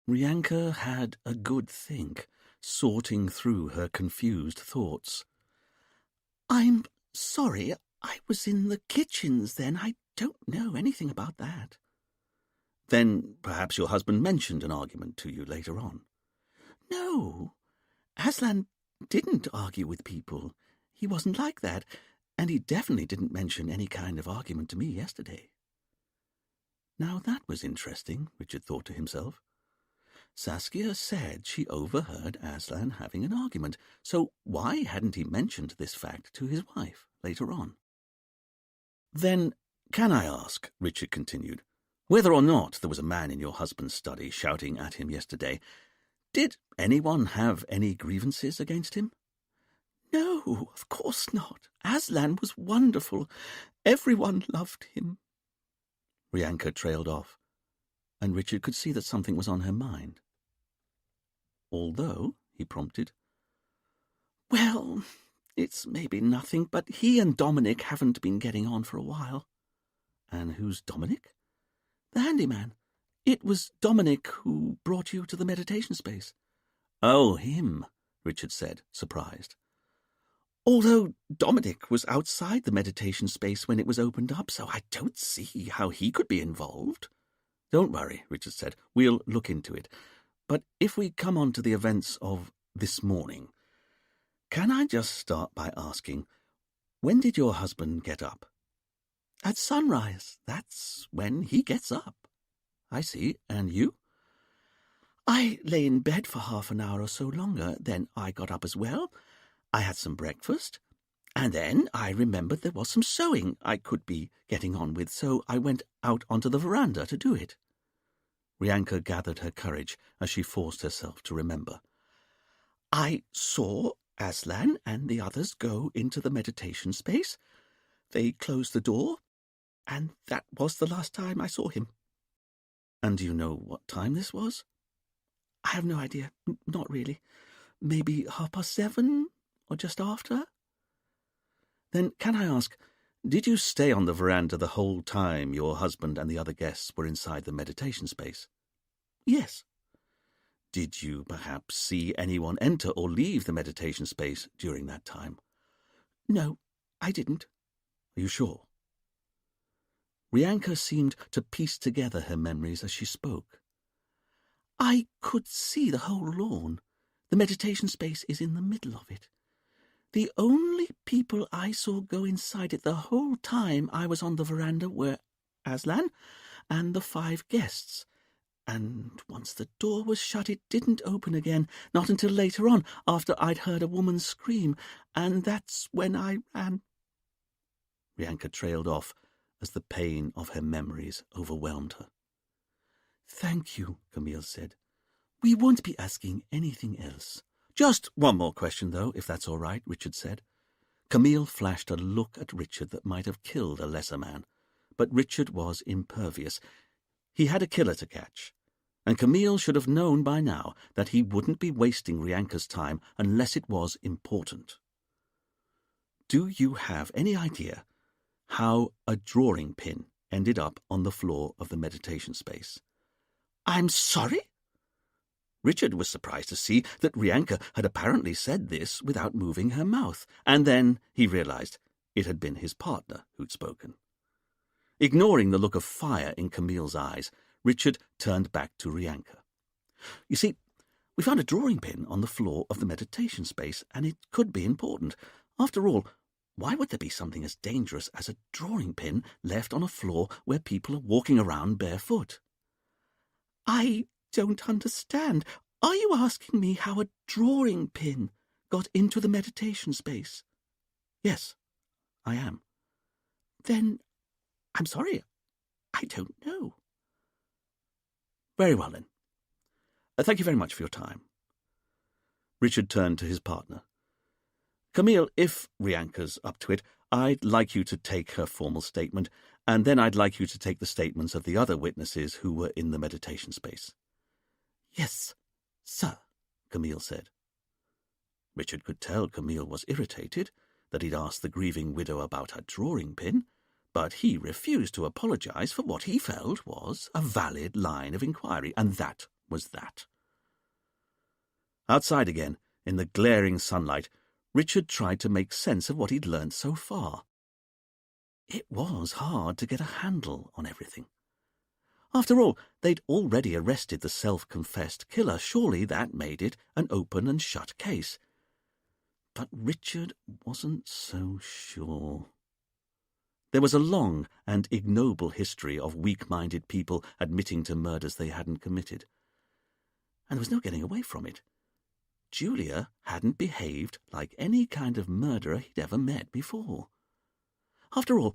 Rianka had a good think, sorting through her confused thoughts. I'm sorry, I was in the kitchens then. I don't know anything about that. Then perhaps your husband mentioned an argument to you later on. No, Aslan didn't argue with people. He wasn't like that, and he definitely didn't mention any kind of argument to me yesterday. Now that was interesting, Richard thought to himself. Saskia said she overheard Aslan having an argument, so why hadn't he mentioned this fact to his wife later on? Then, can I ask, Richard continued, whether or not there was a man in your husband's study shouting at him yesterday, did anyone have any grievances against him? No, of course not. Aslan was wonderful. Everyone loved him. Rianka trailed off, and Richard could see that something was on her mind. Although, he prompted, well, it's maybe nothing, but he and Dominic haven't been getting on for a while. And who's Dominic? The handyman. It was Dominic who brought you to the meditation space. Oh, him, Richard said, surprised. Although Dominic was outside the meditation space when it was opened up, so I don't see how he could be involved. Don't worry, Richard said. We'll look into it. But if we come on to the events of this morning, can I just start by asking, when did your husband get up? At sunrise. That's when he gets up. I see. And you? I lay in bed for half an hour or so longer. Then I got up as well. I had some breakfast. And then I remembered there was some sewing I could be getting on with, so I went out onto the veranda to do it. Rianka gathered her courage as she forced herself to remember. I saw Aslan and the others go into the meditation space. They closed the door, and that was the last time I saw him. And do you know what time this was? I have no idea. Not really. Maybe 7:30, or just after? Then can I ask, did you stay on the veranda the whole time your husband and the other guests were inside the meditation space? Yes. Did you perhaps see anyone enter or leave the meditation space during that time? No, I didn't. Are you sure? Rianka seemed to piece together her memories as she spoke. I could see the whole lawn. The meditation space is in the middle of it. The only people I saw go inside it the whole time I was on the veranda were Aslan and the 5 guests. And once the door was shut, it didn't open again, not until later on, after I'd heard a woman scream, and that's when I ran. Rianka trailed off as the pain of her memories overwhelmed her. Thank you, Camille said. We won't be asking anything else. Just one more question, though, if that's all right, Richard said. Camille flashed a look at Richard that might have killed a lesser man, but Richard was impervious. He had a killer to catch, and Camille should have known by now that he wouldn't be wasting Rianka's time unless it was important. Do you have any idea how a drawing pin ended up on the floor of the meditation space? I'm sorry? Richard was surprised to see that Rianka had apparently said this without moving her mouth, and then he realized it had been his partner who'd spoken. Ignoring the look of fire in Camille's eyes, Richard turned back to Rianka. You see, we found a drawing pin on the floor of the meditation space, and it could be important. After all, why would there be something as dangerous as a drawing pin left on a floor where people are walking around barefoot? I don't understand. Are you asking me how a drawing pin got into the meditation space? Yes, I am. Then, I'm sorry, I don't know. Very well, then. Thank you very much for your time. Richard turned to his partner. Camille, if Rianka's up to it, I'd like you to take her formal statement, and then I'd like you to take the statements of the other witnesses who were in the meditation space. Yes, sir, Camille said. Richard could tell Camille was irritated, that he'd asked the grieving widow about her drawing pin, but he refused to apologize for what he felt was a valid line of inquiry, and that was that. Outside again, in the glaring sunlight, Richard tried to make sense of what he'd learned so far. It was hard to get a handle on everything. After all, they'd already arrested the self-confessed killer. Surely that made it an open and shut case. But Richard wasn't so sure. There was a long and ignoble history of weak-minded people admitting to murders they hadn't committed. And there was no getting away from it. Julia hadn't behaved like any kind of murderer he'd ever met before. After all,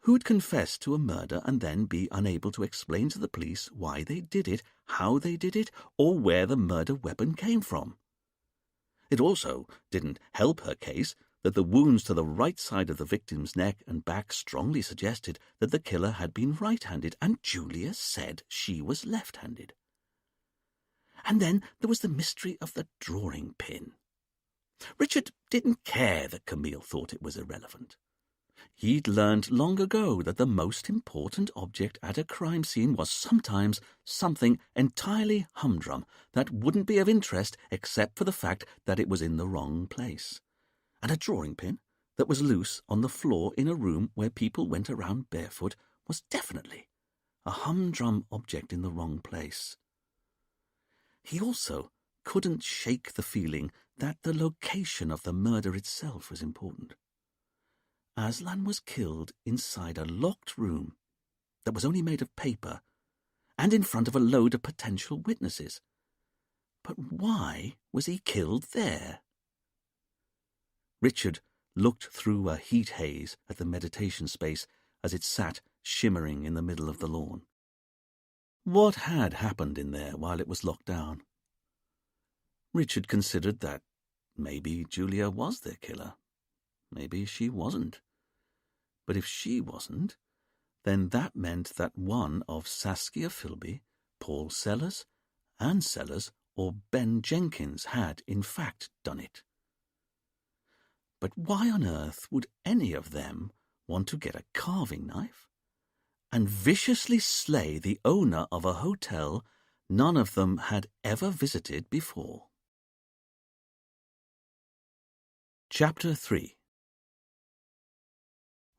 who'd confess to a murder and then be unable to explain to the police why they did it, how they did it, or where the murder weapon came from? It also didn't help her case that the wounds to the right side of the victim's neck and back strongly suggested that the killer had been right-handed, and Julia said she was left-handed. And then there was the mystery of the drawing pin. Richard didn't care that Camille thought it was irrelevant. He'd learned long ago that the most important object at a crime scene was sometimes something entirely humdrum that wouldn't be of interest except for the fact that it was in the wrong place. And a drawing pin that was loose on the floor in a room where people went around barefoot was definitely a humdrum object in the wrong place. He also couldn't shake the feeling that the location of the murder itself was important. Aslan was killed inside a locked room that was only made of paper and in front of a load of potential witnesses. But why was he killed there? Richard looked through a heat haze at the meditation space as it sat shimmering in the middle of the lawn. What had happened in there while it was locked down? Richard considered that maybe Julia was their killer. Maybe she wasn't. But if she wasn't, then that meant that one of Saskia Philby, Paul Sellers, Anne Sellers, or Ben Jenkins had, in fact, done it. But why on earth would any of them want to get a carving knife and viciously slay the owner of a hotel none of them had ever visited before? Chapter 3.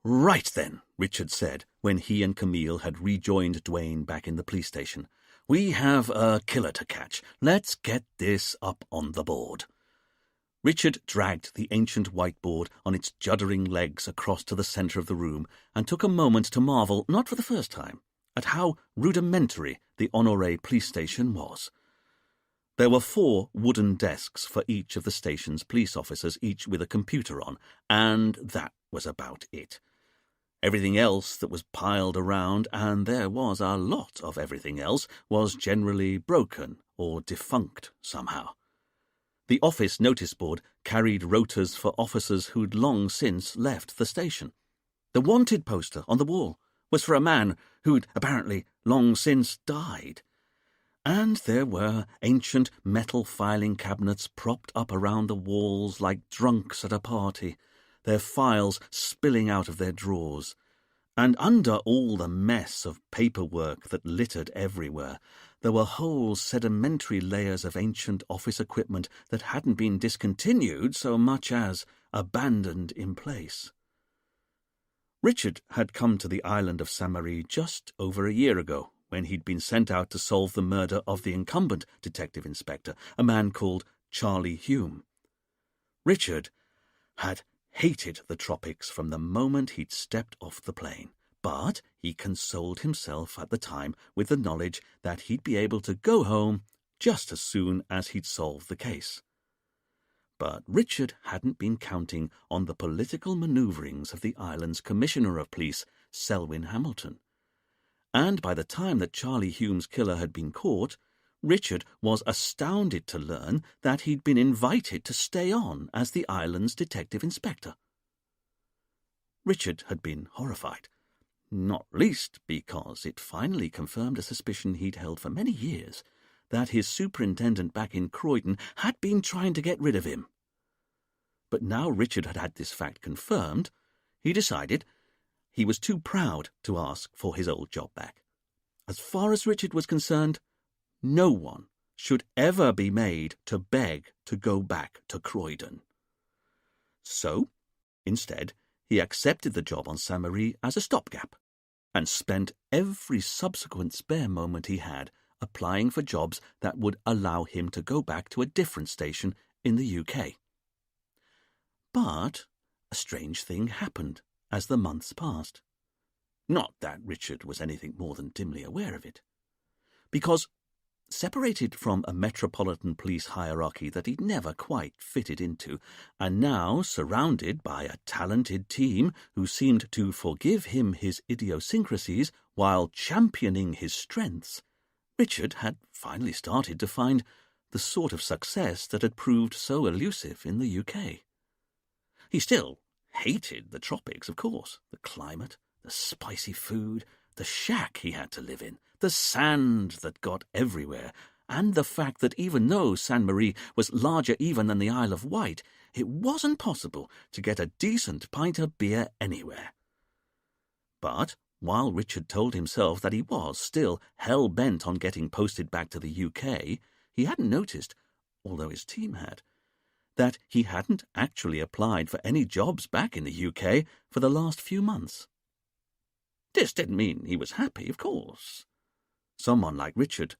"Right then," Richard said, when he and Camille had rejoined Duane back in the police station. "We have a killer to catch. Let's get this up on the board." Richard dragged the ancient whiteboard on its juddering legs across to the centre of the room and took a moment to marvel, not for the first time, at how rudimentary the Honoré police station was. There were 4 wooden desks for each of the station's police officers, each with a computer on, and that was about it. Everything else that was piled around, and there was a lot of everything else, was generally broken or defunct somehow. The office notice board carried rotors for officers who'd long since left the station. The wanted poster on the wall was for a man who'd apparently long since died. And there were ancient metal filing cabinets propped up around the walls like drunks at a party, their files spilling out of their drawers. And under all the mess of paperwork that littered everywhere, there were whole sedimentary layers of ancient office equipment that hadn't been discontinued so much as abandoned in place. Richard had come to the island of Saint-Marie just over a year ago, when he'd been sent out to solve the murder of the incumbent detective inspector, a man called Charlie Hume. Richard had hated the tropics from the moment he'd stepped off the plane, but he consoled himself at the time with the knowledge that he'd be able to go home just as soon as he'd solved the case. But Richard hadn't been counting on the political manoeuvrings of the island's Commissioner of Police, Selwyn Hamilton. And by the time that Charlie Hume's killer had been caught, Richard was astounded to learn that he'd been invited to stay on as the island's detective inspector. Richard had been horrified, not least because it finally confirmed a suspicion he'd held for many years, that his superintendent back in Croydon had been trying to get rid of him. But now Richard had had this fact confirmed, he decided he was too proud to ask for his old job back. As far as Richard was concerned, no one should ever be made to beg to go back to Croydon. So, instead, he accepted the job on Saint-Marie as a stopgap, and spent every subsequent spare moment he had applying for jobs that would allow him to go back to a different station in the UK. But a strange thing happened as the months passed. Not that Richard was anything more than dimly aware of it. Because, separated from a metropolitan police hierarchy that he'd never quite fitted into, and now surrounded by a talented team who seemed to forgive him his idiosyncrasies while championing his strengths, Richard had finally started to find the sort of success that had proved so elusive in the UK. He still hated the tropics, of course, the climate, the spicy food, the shack he had to live in, the sand that got everywhere, and the fact that even though Sainte Marie was larger even than the Isle of Wight, it wasn't possible to get a decent pint of beer anywhere. But while Richard told himself that he was still hell-bent on getting posted back to the UK, he hadn't noticed, although his team had, that he hadn't actually applied for any jobs back in the UK for the last few months. This didn't mean he was happy, of course. Someone like Richard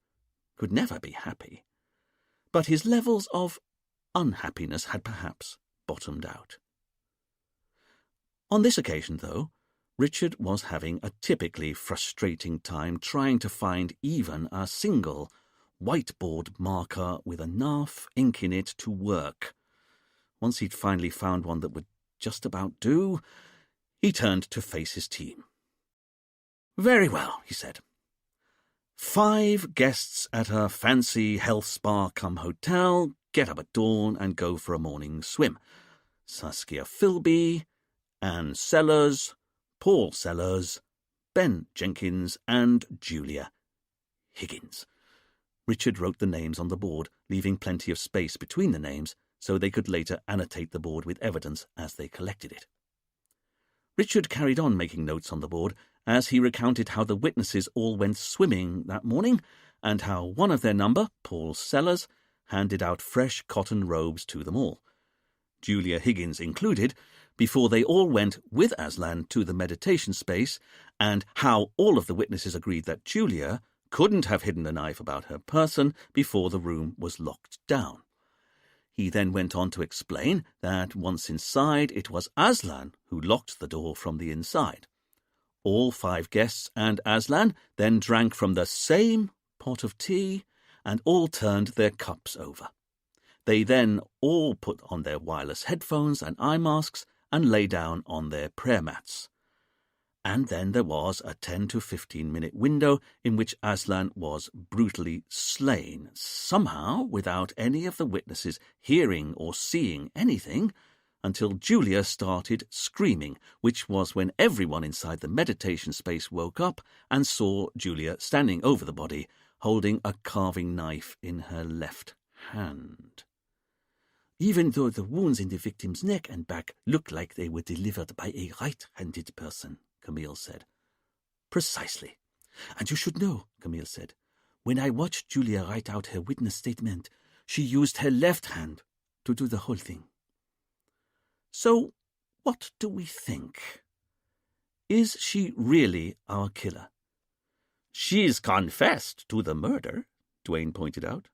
could never be happy. But his levels of unhappiness had perhaps bottomed out. On this occasion, though, Richard was having a typically frustrating time trying to find even a single whiteboard marker with enough ink in it to work. Once he'd finally found one that would just about do, he turned to face his team. "Very well," he said. 5 guests at a fancy health spa cum hotel get up at dawn and go for a morning swim. Saskia Philby, Anne Sellers, Paul Sellers, Ben Jenkins, and Julia Higgins. Richard wrote the names on the board, leaving plenty of space between the names so they could later annotate the board with evidence as they collected it. Richard carried on making notes on the board as he recounted how the witnesses all went swimming that morning and how one of their number, Paul Sellers, handed out fresh cotton robes to them all, Julia Higgins included, before they all went with Aslan to the meditation space, and how all of the witnesses agreed that Julia couldn't have hidden the knife about her person before the room was locked down. He then went on to explain that once inside, it was Aslan who locked the door from the inside. All 5 guests and Aslan then drank from the same pot of tea and all turned their cups over. They then all put on their wireless headphones and eye masks and lay down on their prayer mats. And then there was a 10 to 15-minute window in which Aslan was brutally slain, somehow without any of the witnesses hearing or seeing anything, until Julia started screaming, which was when everyone inside the meditation space woke up and saw Julia standing over the body, holding a carving knife in her left hand. "Even though the wounds in the victim's neck and back looked like they were delivered by a right-handed person," Camille said. "Precisely. And you should know," Camille said, "when I watched Julia write out her witness statement, she used her left hand to do the whole thing." "So, what do we think? Is she really our killer?" "She's confessed to the murder," Duane pointed out.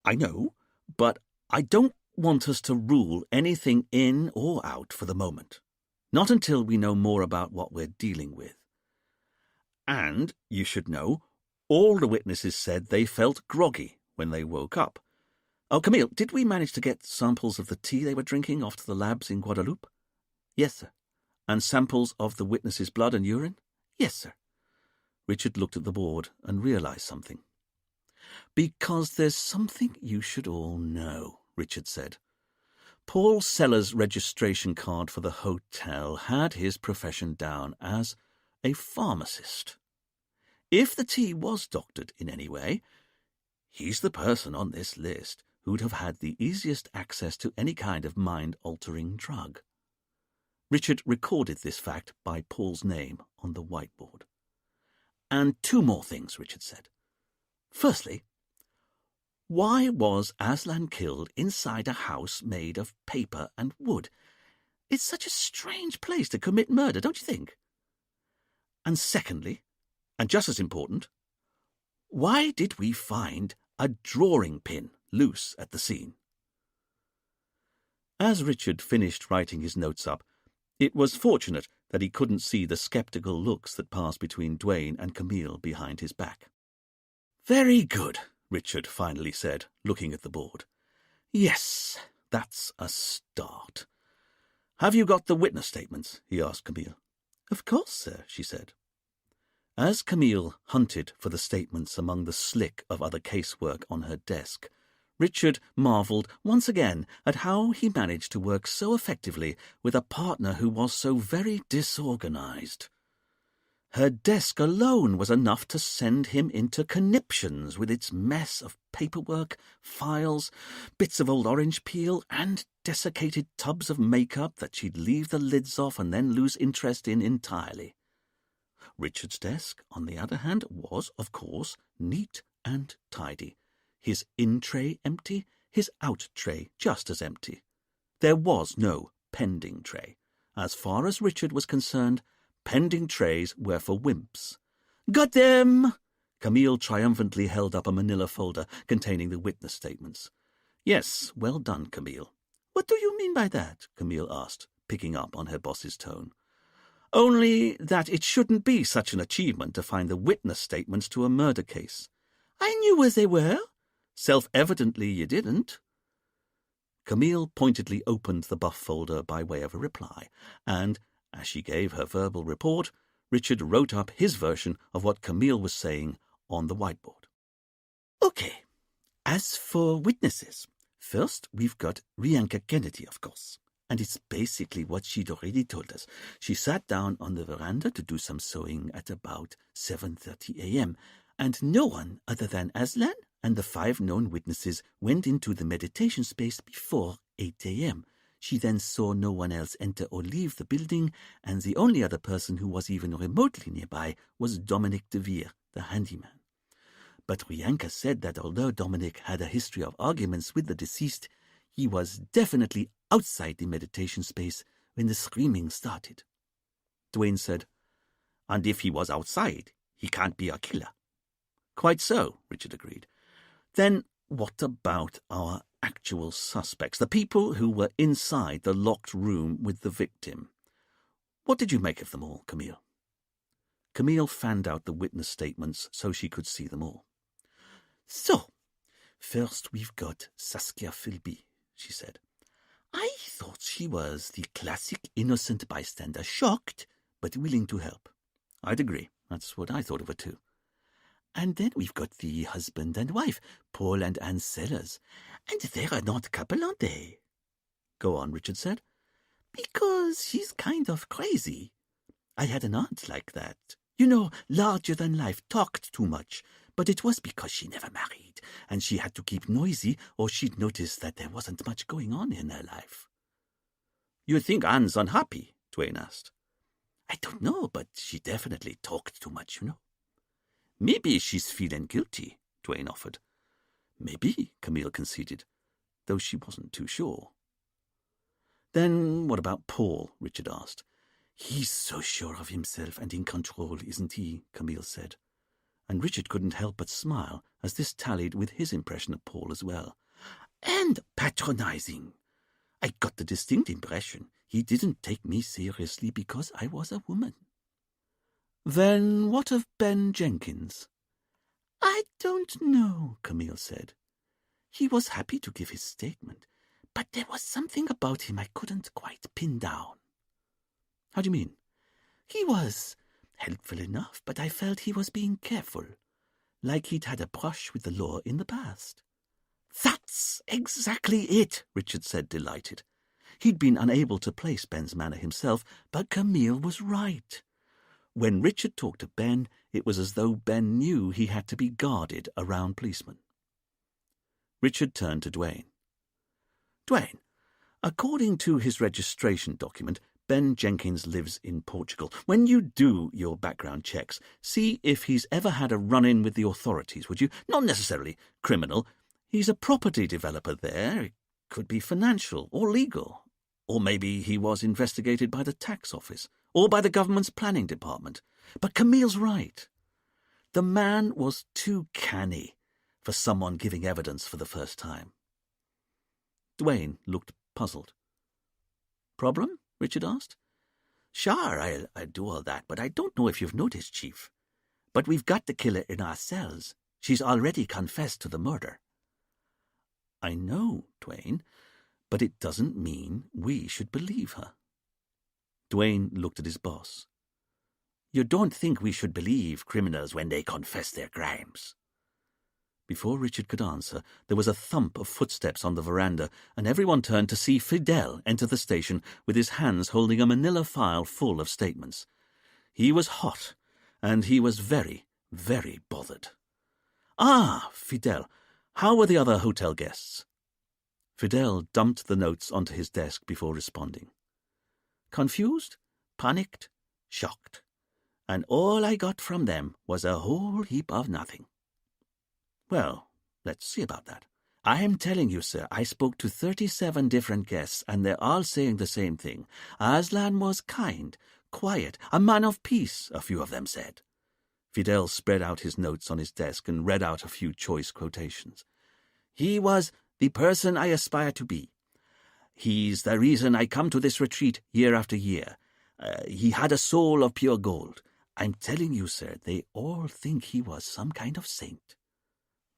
"I know, but I don't want us to rule anything in or out for the moment. Not until we know more about what we're dealing with. And, you should know, all the witnesses said they felt groggy when they woke up. Oh, Camille, did we manage to get samples of the tea they were drinking off to the labs in Guadeloupe?" "Yes, sir." "And samples of the witnesses' blood and urine?" "Yes, sir." Richard looked at the board and realized something. "Because there's something you should all know," Richard said. Paul Sellers' registration card for the hotel had his profession down as a pharmacist. If the tea was doctored in any way, he's the person on this list who'd have had the easiest access to any kind of mind-altering drug. Richard recorded this fact by Paul's name on the whiteboard. "And 2 more things," Richard said. "Firstly, why was Aslan killed inside a house made of paper and wood? It's such a strange place to commit murder, don't you think?" And secondly, and just as important, why did we find a drawing pin loose at the scene? As Richard finished writing his notes up, it was fortunate that he couldn't see the sceptical looks that passed between Duane and Camille behind his back. "Very good," Richard finally said, looking at the board. "Yes, that's a start. Have you got the witness statements?" he asked Camille. "Of course, sir," she said. As Camille hunted for the statements among the slick of other casework on her desk, Richard marvelled once again at how he managed to work so effectively with a partner who was so very disorganized. Her desk alone was enough to send him into conniptions with its mess of paperwork, files, bits of old orange peel, and desiccated tubs of makeup that she'd leave the lids off and then lose interest in entirely. Richard's desk, on the other hand, was, of course, neat and tidy. His in-tray empty, his out-tray just as empty. There was no pending tray. As far as Richard was concerned, pending trays were for wimps. "Got them!" Camille triumphantly held up a manila folder containing the witness statements. "Yes, well done, Camille." "What do you mean by that?" Camille asked, picking up on her boss's tone. "Only that it shouldn't be such an achievement to find the witness statements to a murder case." "I knew where they were." "Self-evidently you didn't." Camille pointedly opened the buff folder by way of a reply, and, as she gave her verbal report, Richard wrote up his version of what Camille was saying on the whiteboard. "Okay, as for witnesses, first we've got Rianka Kennedy, of course, and it's basically what she'd already told us. She sat down on the veranda to do some sewing at about 7:30 a.m., and no one other than Aslan and the 5 known witnesses went into the meditation space before 8 a.m. She then saw no one else enter or leave the building, and the only other person who was even remotely nearby was Dominic DeVere, the handyman. But Rianka said that although Dominic had a history of arguments with the deceased, he was definitely outside the meditation space when the screaming started. Duane said, "And if he was outside, he can't be a killer." "Quite so," Richard agreed. "Then what about our actual suspects, the people who were inside the locked room with the victim? What did you make of them all, Camille?" Camille fanned out the witness statements so she could see them all. "So, first we've got Saskia Philby," she said. "I thought she was the classic innocent bystander, shocked, but willing to help." "I'd agree. That's what I thought of her too." "And then we've got the husband and wife, Paul and Anne Sellers. And they're an odd couple, aren't they?" "Go on," Richard said. "Because she's kind of crazy. I had an aunt like that. You know, larger than life, talked too much. But it was because she never married, and she had to keep noisy, or she'd notice that there wasn't much going on in her life." "You think Anne's unhappy?" Duane asked. "I don't know, but she definitely talked too much, you know." "Maybe she's feeling guilty," Duane offered. "Maybe," Camille conceded, though she wasn't too sure. "Then what about Paul?" Richard asked. "He's so sure of himself and in control, isn't he?" Camille said. And Richard couldn't help but smile, as this tallied with his impression of Paul as well. "And patronizing. I got the distinct impression he didn't take me seriously because I was a woman." "Then what of Ben Jenkins?" "I don't know," Camille said. "He was happy to give his statement, but there was something about him I couldn't quite pin down." "How do you mean?" "He was helpful enough, but I felt he was being careful, like he'd had a brush with the law in the past." "That's exactly it," Richard said, delighted. He'd been unable to place Ben's manner himself, but Camille was right. When Richard talked to Ben, it was as though Ben knew he had to be guarded around policemen. Richard turned to Duane. "Duane, according to his registration document, Ben Jenkins lives in Portugal. When you do your background checks, see if he's ever had a run-in with the authorities, would you? Not necessarily criminal. He's a property developer there. It could be financial or legal. Or maybe he was investigated by the tax office. or by the government's planning department. But Camille's right. The man was too canny for someone giving evidence for the first time. Duane looked puzzled. "Problem?" Richard asked. "Sure, I'll do all that, but I don't know if you've noticed, Chief. But we've got the killer in our cells. She's already confessed to the murder." "I know, Duane, but it doesn't mean we should believe her." Duane looked at his boss. "You don't think we should believe criminals when they confess their crimes?" Before Richard could answer, there was a thump of footsteps on the veranda, and everyone turned to see Fidel enter the station with his hands holding a manila file full of statements. He was hot, and he was very, very bothered. "Ah, Fidel, how were the other hotel guests?" Fidel dumped the notes onto his desk before responding. "Confused, panicked, shocked. And all I got from them was a whole heap of nothing." "Well, let's see about that. I'm telling you, sir, I spoke to 37 different guests, and they're all saying the same thing. Aslan was kind, quiet, a man of peace, a few of them said." Fidel spread out his notes on his desk and read out a few choice quotations. "He was the person I aspire to be. He's the reason I come to this retreat year after year. He had a soul of pure gold. I'm telling you, sir, they all think he was some kind of saint."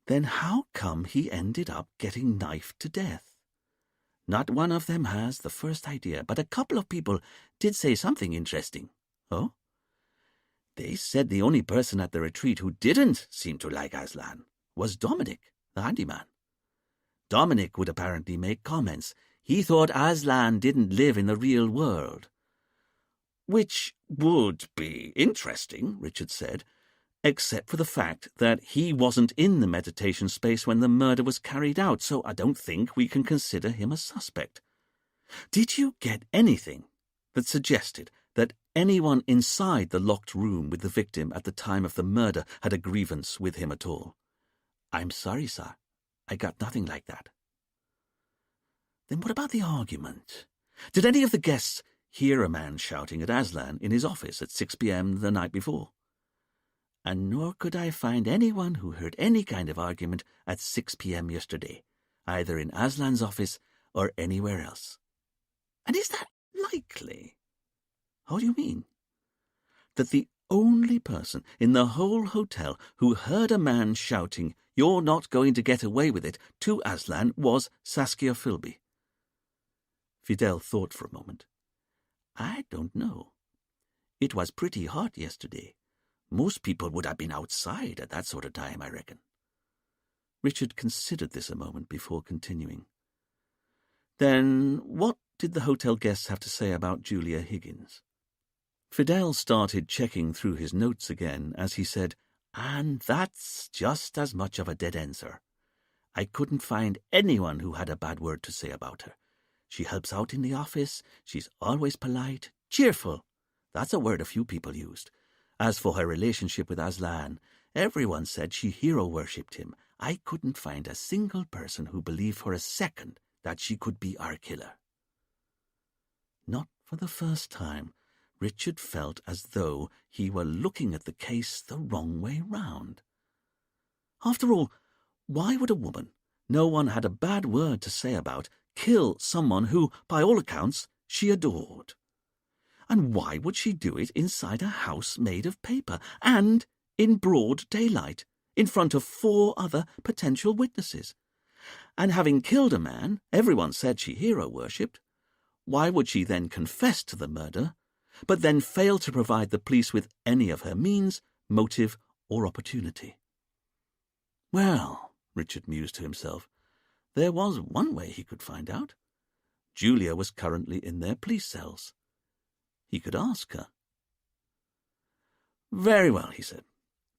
"Then how come he ended up getting knifed to death?" "Not one of them has the first idea, but a couple of people did say something interesting." "Oh?" "They said the only person at the retreat who didn't seem to like Aslan was Dominic, the handyman. Dominic would apparently make comments. He thought Aslan didn't live in the real world." "Which would be interesting," Richard said, "except for the fact that he wasn't in the meditation space when the murder was carried out, so I don't think we can consider him a suspect. Did you get anything that suggested that anyone inside the locked room with the victim at the time of the murder had a grievance with him at all?" "I'm sorry, sir. I got nothing like that." "Then what about the argument? Did any of the guests hear a man shouting at Aslan in his office at 6 p.m. the night before?" "And nor could I find anyone who heard any kind of argument at 6 p.m. yesterday, either in Aslan's office or anywhere else." "And is that likely?" "How do you mean?" "That the only person in the whole hotel who heard a man shouting, 'You're not going to get away with it,' to Aslan was Saskia Philby." Fidel thought for a moment. "I don't know. It was pretty hot yesterday. Most people would have been outside at that sort of time, I reckon." Richard considered this a moment before continuing. "Then what did the hotel guests have to say about Julia Higgins?" Fidel started checking through his notes again as he said, "And that's just as much of a dead end, sir. I couldn't find anyone who had a bad word to say about her. She helps out in the office, she's always polite, cheerful. That's a word a few people used. As for her relationship with Aslan, everyone said she hero-worshipped him. I couldn't find a single person who believed for a second that she could be our killer." Not for the first time, Richard felt as though he were looking at the case the wrong way round. After all, why would a woman no one had a bad word to say about kill someone who, by all accounts, she adored? And why would she do it inside a house made of paper and in broad daylight, in front of 4 other potential witnesses? And having killed a man everyone said she hero-worshipped, why would she then confess to the murder, but then fail to provide the police with any of her means, motive, or opportunity? Well, Richard mused to himself, there was one way he could find out. Julia was currently in their police cells. He could ask her. "Very well," he said.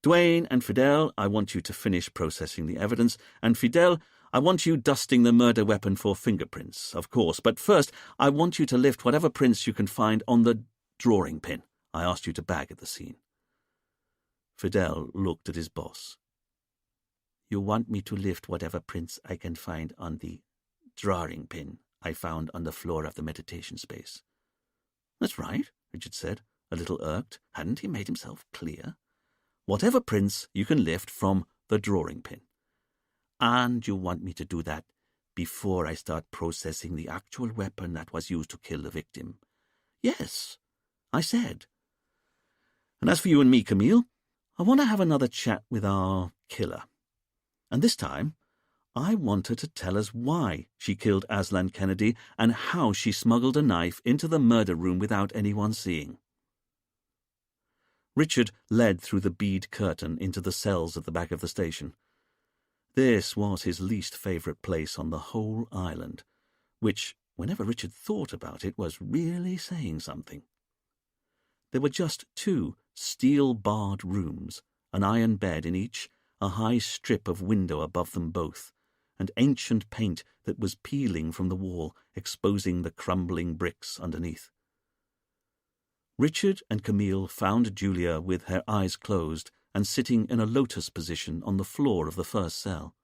"Duane and Fidel, I want you to finish processing the evidence, and Fidel, I want you dusting the murder weapon for fingerprints, of course, but first I want you to lift whatever prints you can find on the drawing pin I asked you to bag at the scene." Fidel looked at his boss. "You want me to lift whatever prints I can find on the drawing pin I found on the floor of the meditation space?" That's right, Richard said, a little irked. Hadn't he made himself clear? Whatever prints you can lift from the drawing pin. And you want me to do that before I start processing the actual weapon that was used to kill the victim? Yes, I said. And as for you and me, Camille, I want to have another chat with our killer. And this time, I want her to tell us why she killed Aslan Kennedy and how she smuggled a knife into the murder room without anyone seeing. Richard led through the bead curtain into the cells at the back of the station. This was his least favourite place on the whole island, which, whenever Richard thought about it, was really saying something. There were just 2 steel-barred rooms, an iron bed in each, a high strip of window above them both, and ancient paint that was peeling from the wall, exposing the crumbling bricks underneath. Richard and Camille found Julia with her eyes closed and sitting in a lotus position on the floor of the first cell.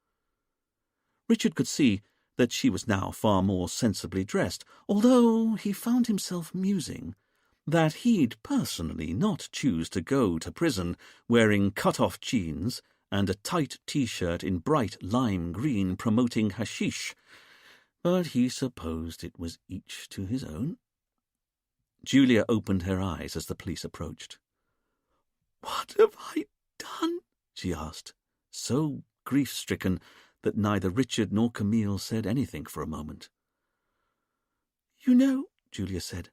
Richard could see that she was now far more sensibly dressed, although he found himself musing that he'd personally not choose to go to prison wearing cut-off jeans and a tight T-shirt in bright lime green promoting hashish, but he supposed it was each to his own. Julia opened her eyes as the police approached. "What have I done?" she asked, so grief-stricken that neither Richard nor Camille said anything for a moment. "You know," Julia said,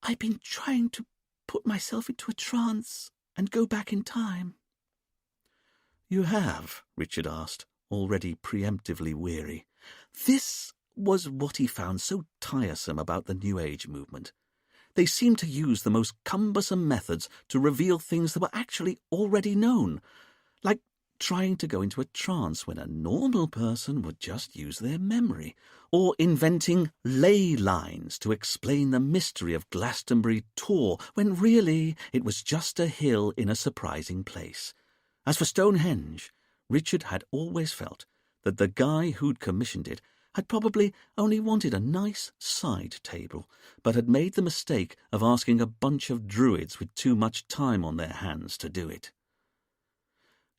"I've been trying to put myself into a trance and go back in time." "You have?" Richard asked, already preemptively weary. This was what he found so tiresome about the New Age movement. They seemed to use the most cumbersome methods to reveal things that were actually already known, like trying to go into a trance when a normal person would just use their memory, or inventing ley lines to explain the mystery of Glastonbury Tor, when really it was just a hill in a surprising place. As for Stonehenge, Richard had always felt that the guy who'd commissioned it had probably only wanted a nice side table, but had made the mistake of asking a bunch of druids with too much time on their hands to do it.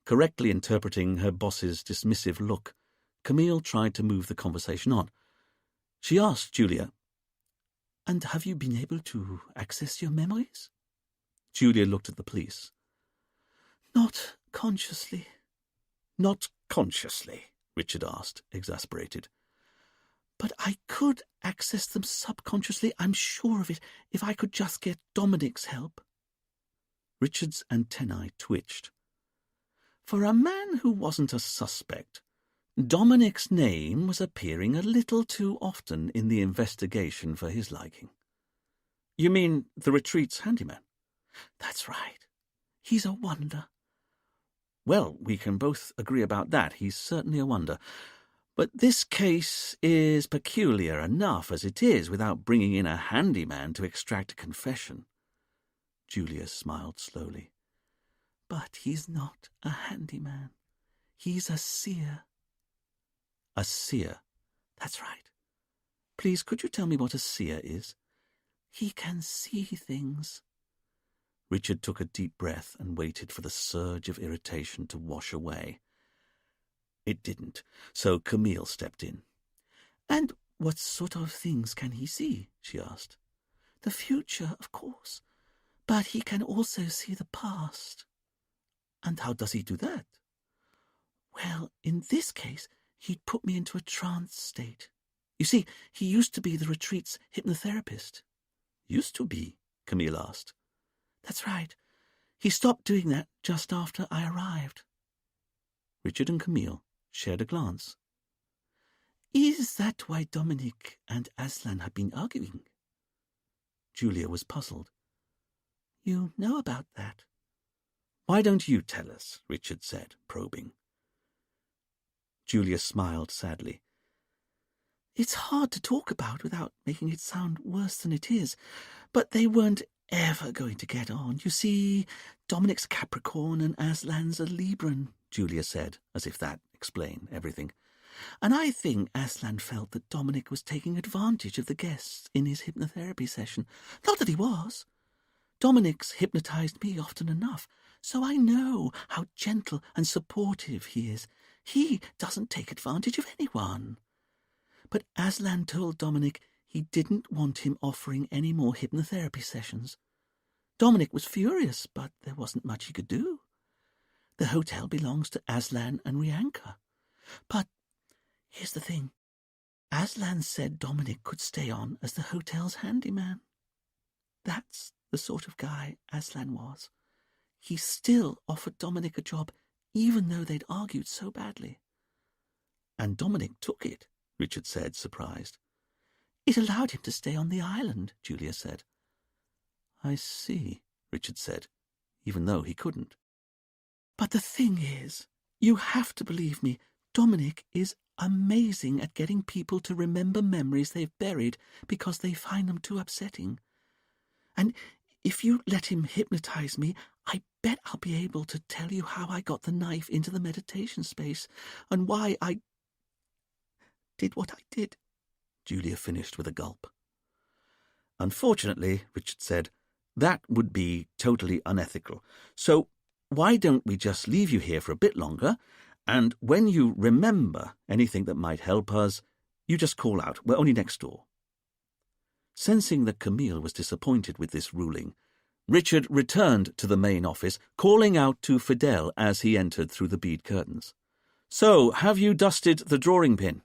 Correctly interpreting her boss's dismissive look, Camille tried to move the conversation on. She asked Julia, "And have you been able to access your memories?" Julia looked at the police. "Not consciously." "Not consciously?" Richard asked, exasperated. "But I could access them subconsciously, I'm sure of it, if I could just get Dominic's help." Richard's antennae twitched. For a man who wasn't a suspect, Dominic's name was appearing a little too often in the investigation for his liking. "You mean the retreat's handyman?" "That's right. He's a wonder." "Well, we can both agree about that. He's certainly a wonder. But this case is peculiar enough as it is, without bringing in a handyman to extract a confession." Julia smiled slowly. "But he's not a handyman. He's a seer." "A seer?" "That's right. Please, could you tell me what a seer is?" "He can see things." Richard took a deep breath and waited for the surge of irritation to wash away. It didn't, so Camille stepped in. "And what sort of things can he see?" she asked. "The future, of course, but he can also see the past." "And how does he do that?" "Well, in this case, he'd put me into a trance state. You see, he used to be the retreat's hypnotherapist." "Used to be?" Camille asked. "That's right. He stopped doing that just after I arrived." Richard and Camille shared a glance. "Is that why Dominic and Aslan have been arguing?" Julia was puzzled. "You know about that?" "Why don't you tell us?" Richard said, probing. Julia smiled sadly. "It's hard to talk about without making it sound worse than it is, but they weren't ever going to get on. You see, Dominic's a Capricorn and Aslan's a Libran," Julia said, as if that explained everything. And I think Aslan felt that Dominic was taking advantage of the guests in his hypnotherapy session. Not that he was. Dominic's hypnotized me often enough, so I know how gentle and supportive he is. He doesn't take advantage of anyone. But Aslan told Dominic he didn't want him offering any more hypnotherapy sessions. Dominic was furious, but there wasn't much he could do. The hotel belongs to Aslan and Rianka. But here's the thing. Aslan said Dominic could stay on as the hotel's handyman. That's the sort of guy Aslan was. He still offered Dominic a job, even though they'd argued so badly. And Dominic took it, Richard said, surprised. It allowed him to stay on the island, Julia said. I see, Richard said, even though he couldn't. But the thing is, you have to believe me, Dominic is amazing at getting people to remember memories they've buried because they find them too upsetting. And if you let him hypnotize me, I bet I'll be able to tell you how I got the knife into the meditation space and why I did what I did. Julia finished with a gulp. Unfortunately, Richard said, that would be totally unethical. So why don't we just leave you here for a bit longer, and when you remember anything that might help us, you just call out. We're only next door. Sensing that Camille was disappointed with this ruling, Richard returned to the main office, calling out to Fidel as he entered through the bead curtains. So, have you dusted the drawing pin?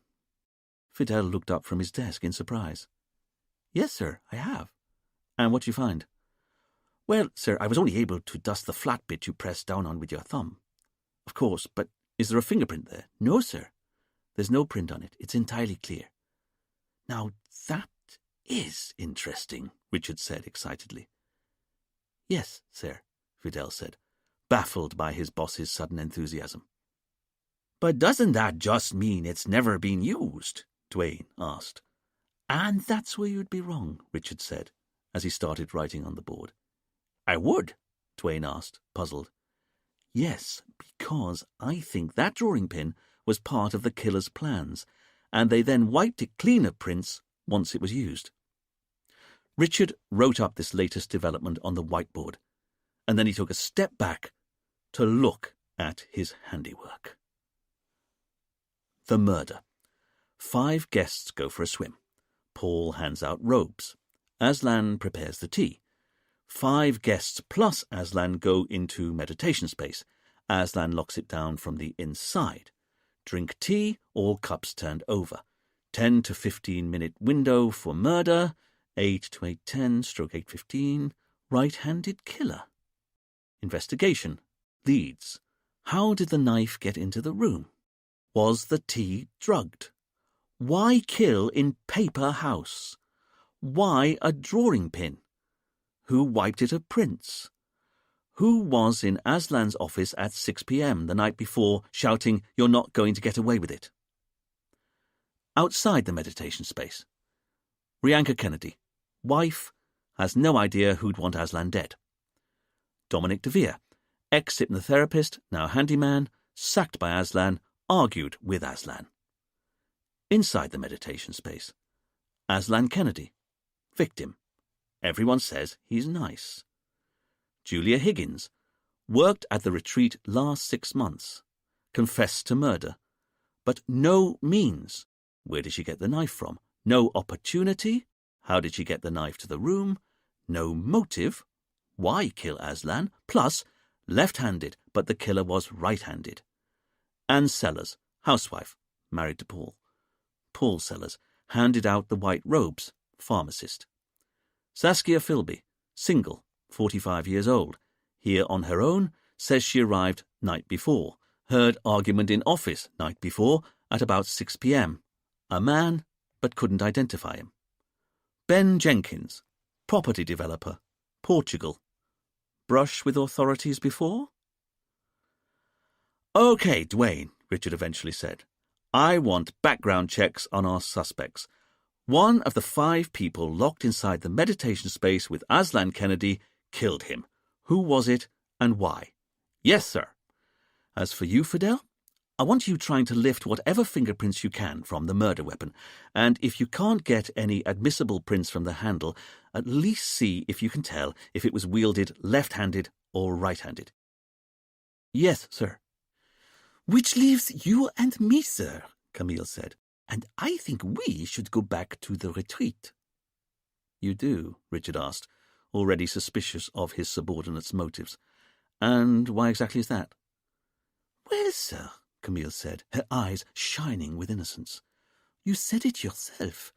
Fidel looked up from his desk in surprise. Yes, sir, I have. And what'd you find? Well, sir, I was only able to dust the flat bit you pressed down on with your thumb. Of course, but is there a fingerprint there? No, sir. There's no print on it. It's entirely clear. Now, that is interesting, Richard said excitedly. Yes, sir, Fidel said, baffled by his boss's sudden enthusiasm. But doesn't that just mean it's never been used? Dwayne asked. And that's where you'd be wrong, Richard said, as he started writing on the board. I would? Dwayne asked, puzzled. Yes, because I think that drawing pin was part of the killer's plans, and they then wiped it clean of prints once it was used. Richard wrote up this latest development on the whiteboard, and then he took a step back to look at his handiwork. The murder. 5 guests go for a swim. Paul hands out robes. Aslan prepares the tea. 5 guests plus Aslan go into meditation space. Aslan locks it down from the inside. Drink tea, all cups turned over. 10 to 15 minute window for murder. 8 to 8:10, stroke 8:15. Right-handed killer. Investigation. Leads. How did the knife get into the room? Was the tea drugged? Why kill in paper house? Why a drawing pin? Who wiped it of prints? Who was in Aslan's office at 6 p.m. the night before, shouting, "You're not going to get away with it"? Outside the meditation space. Rianka Kennedy, wife, has no idea who'd want Aslan dead. Dominic DeVere, ex-hypnotherapist, now handyman, sacked by Aslan, argued with Aslan. Inside the meditation space. Aslan Kennedy, victim. Everyone says he's nice. Julia Higgins, worked at the retreat last 6 months, confessed to murder, but no means. Where did she get the knife from? No opportunity. How did she get the knife to the room? No motive. Why kill Aslan? Plus, left-handed, but the killer was right-handed. Anne Sellers, housewife, married to Paul. Paul Sellers, handed out the white robes, pharmacist. Saskia Philby, single, 45 years old, here on her own, says she arrived night before, heard argument in office night before at about 6 p.m. A man, but couldn't identify him. Ben Jenkins, property developer, Portugal. Brush with authorities before? "Okay, Dwayne," Richard eventually said. "I want background checks on our suspects. One of the 5 people locked inside the meditation space with Aslan Kennedy killed him. Who was it and why?" "Yes, sir." "As for you, Fidel, I want you trying to lift whatever fingerprints you can from the murder weapon, and if you can't get any admissible prints from the handle, at least see if you can tell if it was wielded left-handed or right-handed." "Yes, sir." "Which leaves you and me, sir," Camille said, "and I think we should go back to the retreat." "You do?" Richard asked, already suspicious of his subordinate's motives. "And why exactly is that?" "Well, sir," Camille said, her eyes shining with innocence, "you said it yourself.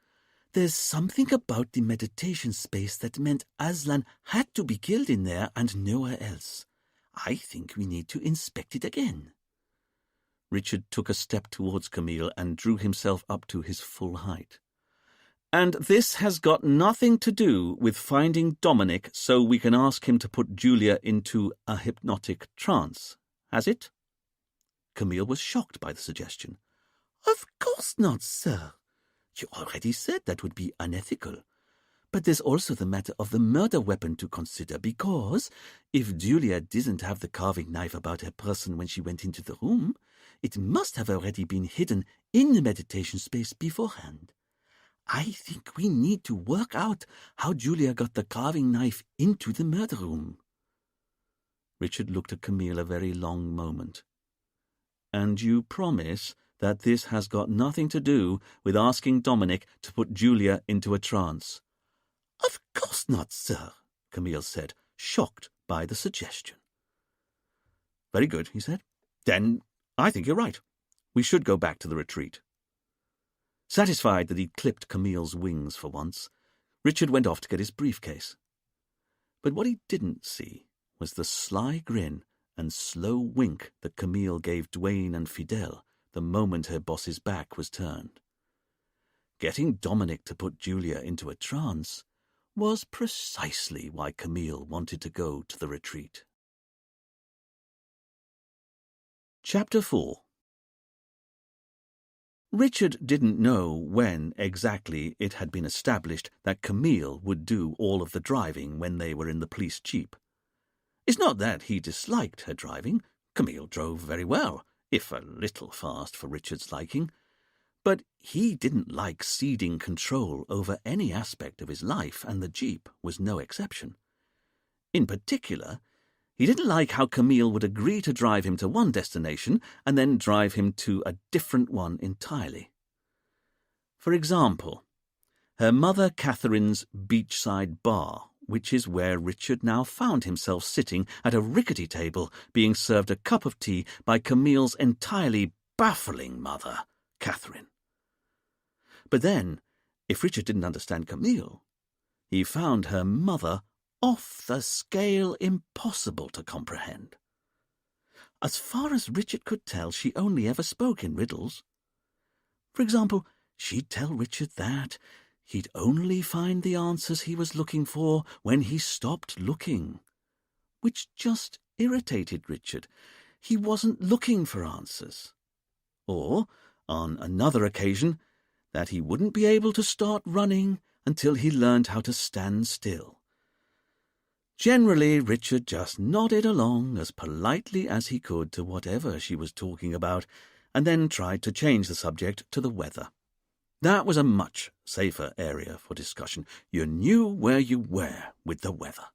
There's something about the meditation space that meant Aslan had to be killed in there and nowhere else. I think we need to inspect it again." Richard took a step towards Camille and drew himself up to his full height. "And this has got nothing to do with finding Dominic so we can ask him to put Julia into a hypnotic trance, has it?" Camille was shocked by the suggestion. "Of course not, sir. You already said that would be unethical. But there's also the matter of the murder weapon to consider, because if Julia didn't have the carving knife about her person when she went into the room, it must have already been hidden in the meditation space beforehand. I think we need to work out how Julia got the carving knife into the murder room." Richard looked at Camille a very long moment. "And you promise that this has got nothing to do with asking Dominic to put Julia into a trance?" "Of course not, sir," Camille said, shocked by the suggestion. "Very good," he said. "Then I think you're right. We should go back to the retreat." Satisfied that he'd clipped Camille's wings for once, Richard went off to get his briefcase. But what he didn't see was the sly grin and slow wink that Camille gave Duane and Fidel the moment her boss's back was turned. Getting Dominic to put Julia into a trance was precisely why Camille wanted to go to the retreat. Chapter 4. Richard didn't know when exactly it had been established that Camille would do all of the driving when they were in the police jeep. It's not that he disliked her driving. Camille drove very well, if a little fast for Richard's liking. But he didn't like ceding control over any aspect of his life, and the jeep was no exception. In particular, he didn't like how Camille would agree to drive him to one destination and then drive him to a different one entirely. For example, her mother Catherine's beachside bar, which is where Richard now found himself sitting at a rickety table being served a cup of tea by Camille's entirely baffling mother, Catherine. But then, if Richard didn't understand Camille, he found her mother off the scale impossible to comprehend. As far as Richard could tell, she only ever spoke in riddles. For example, she'd tell Richard that he'd only find the answers he was looking for when he stopped looking, which just irritated Richard. He wasn't looking for answers. Or, on another occasion, that he wouldn't be able to start running until he learned how to stand still. Generally, Richard just nodded along as politely as he could to whatever she was talking about, and then tried to change the subject to the weather. That was a much safer area for discussion. You knew where you were with the weather.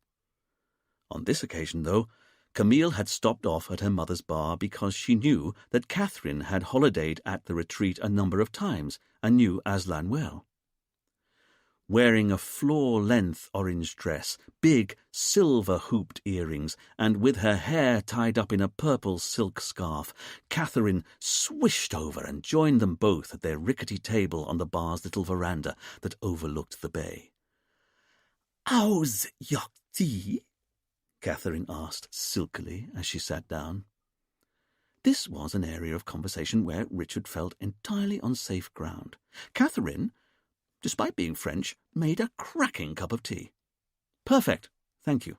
On this occasion, though, Camille had stopped off at her mother's bar because she knew that Catherine had holidayed at the retreat a number of times and knew Aslan well. Wearing a floor-length orange dress, big silver-hooped earrings, and with her hair tied up in a purple silk scarf, Catherine swished over and joined them both at their rickety table on the bar's little veranda that overlooked the bay. "How's your tea?" Catherine asked silkily as she sat down. This was an area of conversation where Richard felt entirely on safe ground. Catherine, despite being French, made a cracking cup of tea. "Perfect, thank you."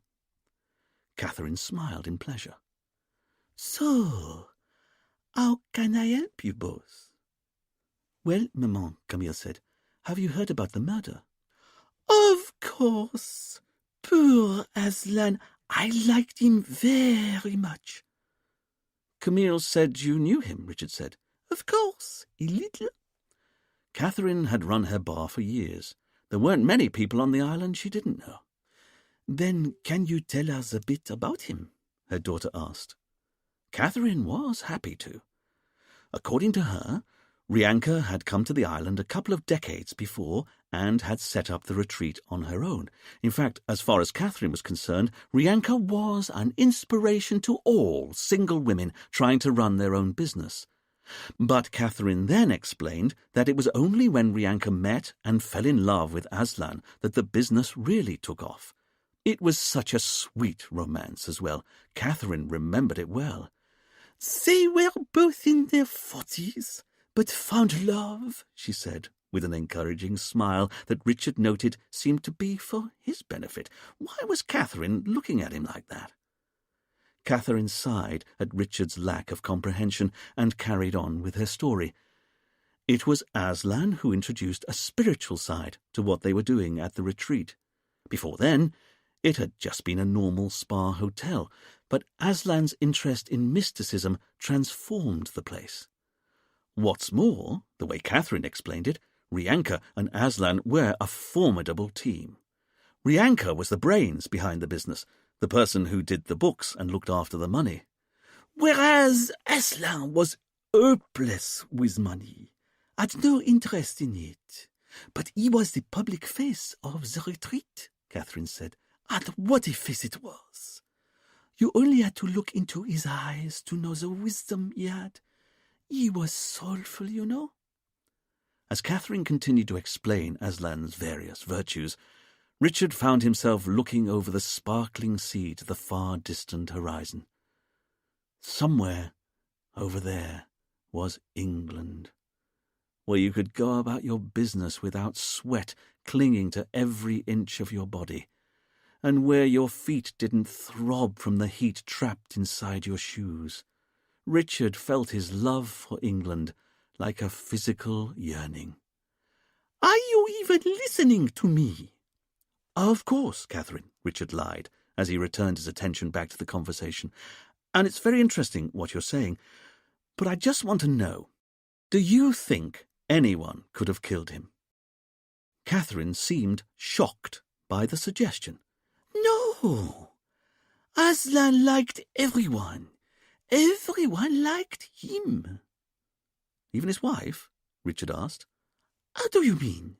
Catherine smiled in pleasure. "So, how can I help you both?" "Well, Maman," Camille said, "have you heard about the murder?" "Of course. Poor Aslan. I liked him very much." Camille said you knew him, Richard said. Of course, a little. Catherine had run her bar for years. There weren't many people on the island she didn't know. Then can you tell us a bit about him? Her daughter asked. Catherine was happy to. According to her, Rianka had come to the island a couple of decades before and had set up the retreat on her own. In fact, as far as Catherine was concerned, Rianka was an inspiration to all single women trying to run their own business. But Catherine then explained that it was only when Rianka met and fell in love with Aslan that the business really took off. It was such a sweet romance as well. Catherine remembered it well. They were both in their 40s, but found love, she said, with an encouraging smile that Richard noted seemed to be for his benefit. Why was Catherine looking at him like that? Catherine sighed at Richard's lack of comprehension and carried on with her story. It was Aslan who introduced a spiritual side to what they were doing at the retreat. Before then, it had just been a normal spa hotel, but Aslan's interest in mysticism transformed the place. What's more, the way Catherine explained it, Rianka and Aslan were a formidable team. Rianka was the brains behind the business, the person who did the books and looked after the money. Whereas Aslan was hopeless with money, had no interest in it. But he was the public face of the retreat, Catherine said. And what a face it was! You only had to look into his eyes to know the wisdom he had. He was soulful, you know. As Catherine continued to explain Aslan's various virtues, Richard found himself looking over the sparkling sea to the far distant horizon. Somewhere over there was England, where you could go about your business without sweat clinging to every inch of your body, and where your feet didn't throb from the heat trapped inside your shoes. Richard felt his love for England like a physical yearning. Are you even listening to me? Of course, Catherine, Richard lied, as he returned his attention back to the conversation. And it's very interesting what you're saying, but I just want to know, do you think anyone could have killed him? Catherine seemed shocked by the suggestion. No. Aslan liked everyone. Everyone liked him. Even his wife? Richard asked. How do you mean?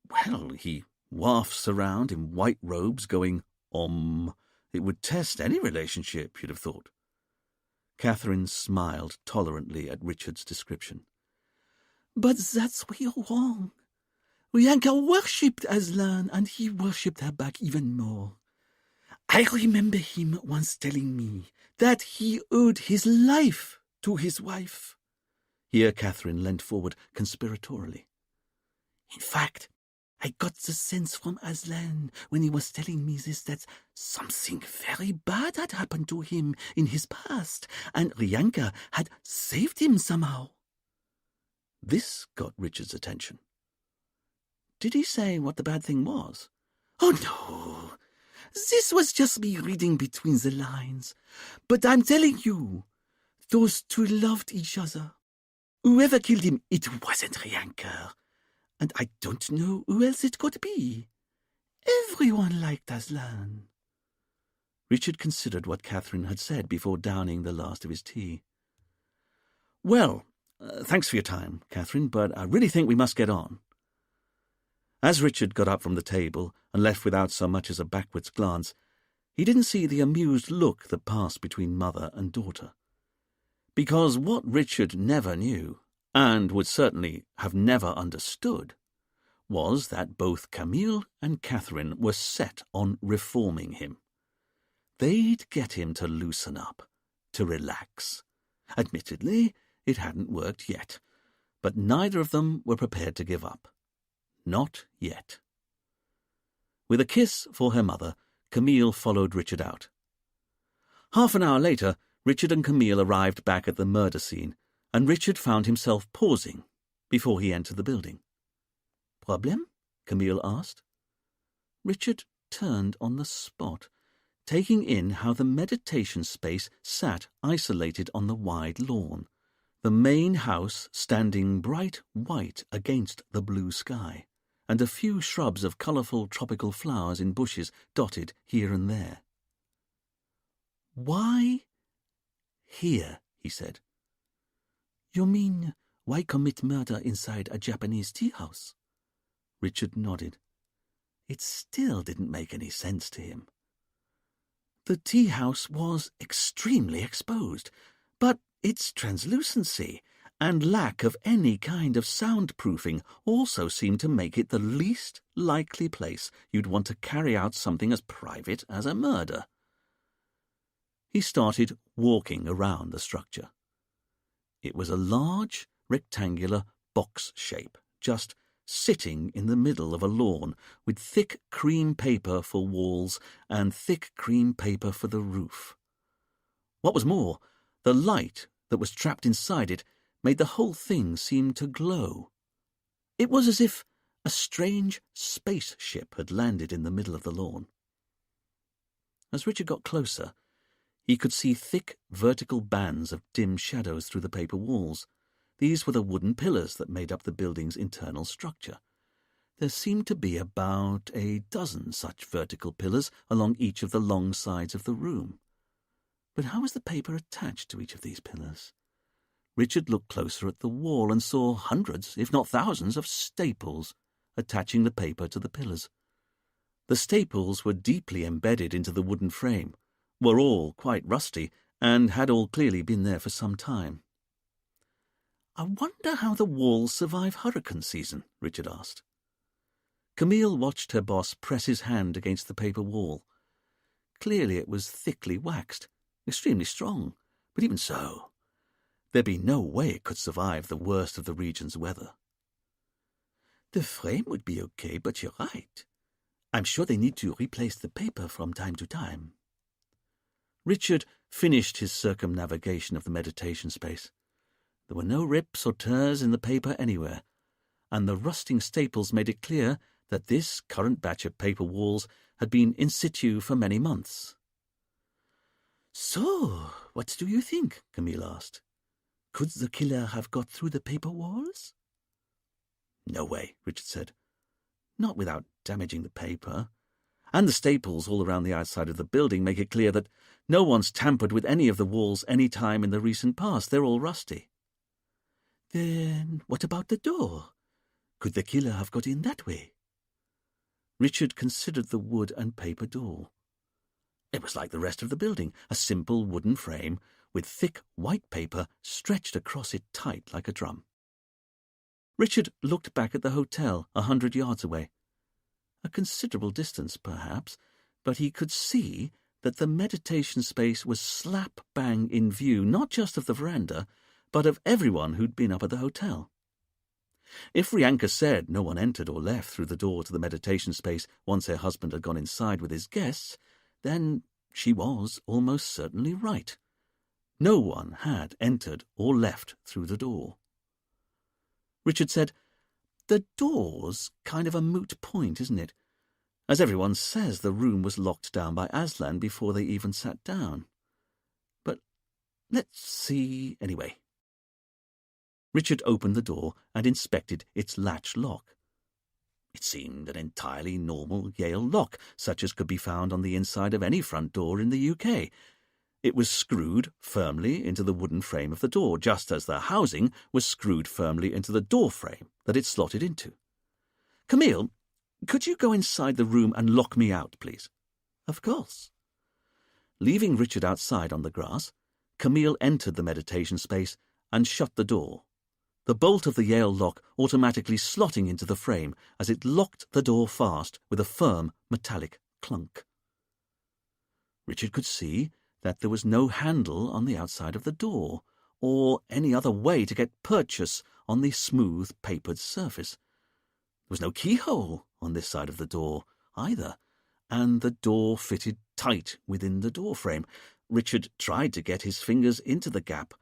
Well, he wafts around in white robes going, It would test any relationship, you'd have thought. Catherine smiled tolerantly at Richard's description. But that's where you're wrong. Rianka worshipped Aslan, and he worshipped her back even more. I remember him once telling me that he owed his life to his wife. Here Catherine leant forward conspiratorially. In fact, I got the sense from Aslan when he was telling me this that something very bad had happened to him in his past, and Rianka had saved him somehow. This got Richard's attention. Did he say what the bad thing was? Oh, no. This was just me reading between the lines. But I'm telling you, those two loved each other. Whoever killed him, it wasn't Rianka. And I don't know who else it could be. Everyone liked Aslan. Richard considered what Catherine had said before downing the last of his tea. Well, thanks for your time, Catherine, but I really think we must get on. As Richard got up from the table and left without so much as a backwards glance, he didn't see the amused look that passed between mother and daughter. Because what Richard never knew, and would certainly have never understood, was that both Camille and Catherine were set on reforming him. They'd get him to loosen up, to relax. Admittedly, it hadn't worked yet, but neither of them were prepared to give up. Not yet. With a kiss for her mother, Camille followed Richard out. Half an hour later, Richard and Camille arrived back at the murder scene, and Richard found himself pausing before he entered the building. Problem? Camille asked. Richard turned on the spot. taking in how the meditation space sat isolated on the wide lawn, the main house standing bright white against the blue sky, and a few shrubs of colourful tropical flowers in bushes dotted here and there. "Why here?" he said. "You mean, why commit murder inside a Japanese tea house?" Richard nodded. It still didn't make any sense to him. The tea house was extremely exposed, but its translucency and lack of any kind of soundproofing also seemed to make it the least likely place you'd want to carry out something as private as a murder. He started walking around the structure. It was a large, rectangular box shape, just sitting in the middle of a lawn, with thick cream paper for walls and thick cream paper for the roof. What was more, the light that was trapped inside it made the whole thing seem to glow. It was as if a strange spaceship had landed in the middle of the lawn. As Richard got closer, he could see thick vertical bands of dim shadows through the paper walls. These were the wooden pillars that made up the building's internal structure. There seemed to be about a dozen such vertical pillars along each of the long sides of the room. But how was the paper attached to each of these pillars? Richard looked closer at the wall and saw hundreds, if not thousands, of staples attaching the paper to the pillars. The staples were deeply embedded into the wooden frame, were all quite rusty, and had all clearly been there for some time. "I wonder how the walls survive hurricane season," Richard asked. Camille watched her boss press his hand against the paper wall. Clearly it was thickly waxed, extremely strong, but even so, there'd be no way it could survive the worst of the region's weather. "The frame would be okay, but you're right. I'm sure they need to replace the paper from time to time." Richard finished his circumnavigation of the meditation space. There were no rips or tears in the paper anywhere, and the rusting staples made it clear that this current batch of paper walls had been in situ for many months. "So, what do you think?" Camille asked. "Could the killer have got through the paper walls?" "No way," Richard said. "Not without damaging the paper. And the staples all around the outside of the building make it clear that no one's tampered with any of the walls any time in the recent past. They're all rusty." "Then what about the door? Could the killer have got in that way?" Richard considered the wood and paper door. It was like the rest of the building, a simple wooden frame with thick white paper stretched across it tight like a drum. Richard looked back at the hotel 100 yards away. A considerable distance, perhaps, but he could see that the meditation space was slap bang in view, not just of the veranda, but of everyone who'd been up at the hotel. If Rianka said no one entered or left through the door to the meditation space once her husband had gone inside with his guests, then she was almost certainly right. No one had entered or left through the door. Richard said, "The door's kind of a moot point, isn't it? As everyone says, the room was locked down by Aslan before they even sat down. But let's see anyway." Richard opened the door and inspected its latch lock. It seemed an entirely normal Yale lock, such as could be found on the inside of any front door in the UK. It was screwed firmly into the wooden frame of the door, just as the housing was screwed firmly into the door frame that it slotted into. "Camille, could you go inside the room and lock me out, please?" "Of course." Leaving Richard outside on the grass, Camille entered the meditation space and shut the door, the bolt of the Yale lock automatically slotting into the frame as it locked the door fast with a firm metallic clunk. Richard could see that there was no handle on the outside of the door, or any other way to get purchase on the smooth papered surface. There was no keyhole on this side of the door either, and the door fitted tight within the door frame. Richard tried to get his fingers into the gap,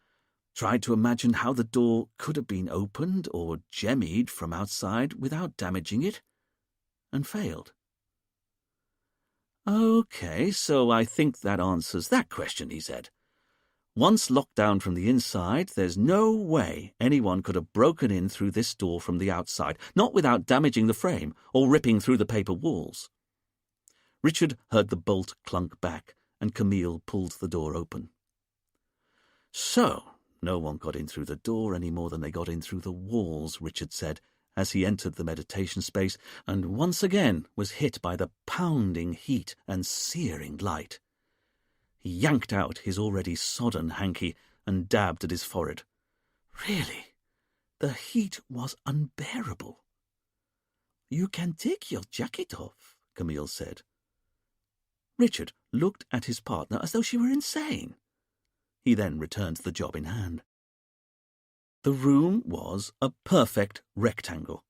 tried to imagine how the door could have been opened or jemmied from outside without damaging it, and failed. Okay, so I think that answers that question, he said. Once locked down from the inside, there's no way anyone could have broken in through this door from the outside, not without damaging the frame or ripping through the paper walls. Richard heard the bolt clunk back, and Camille pulled the door open. So, no one got in through the door any more than they got in through the walls, Richard said, as he entered the meditation space and once again was hit by the pounding heat and searing light. He yanked out his already sodden hanky and dabbed at his forehead. Really, the heat was unbearable. "You can take your jacket off," Camille said. Richard looked at his partner as though she were insane. He then returned to the job in hand. The room was a perfect rectangle,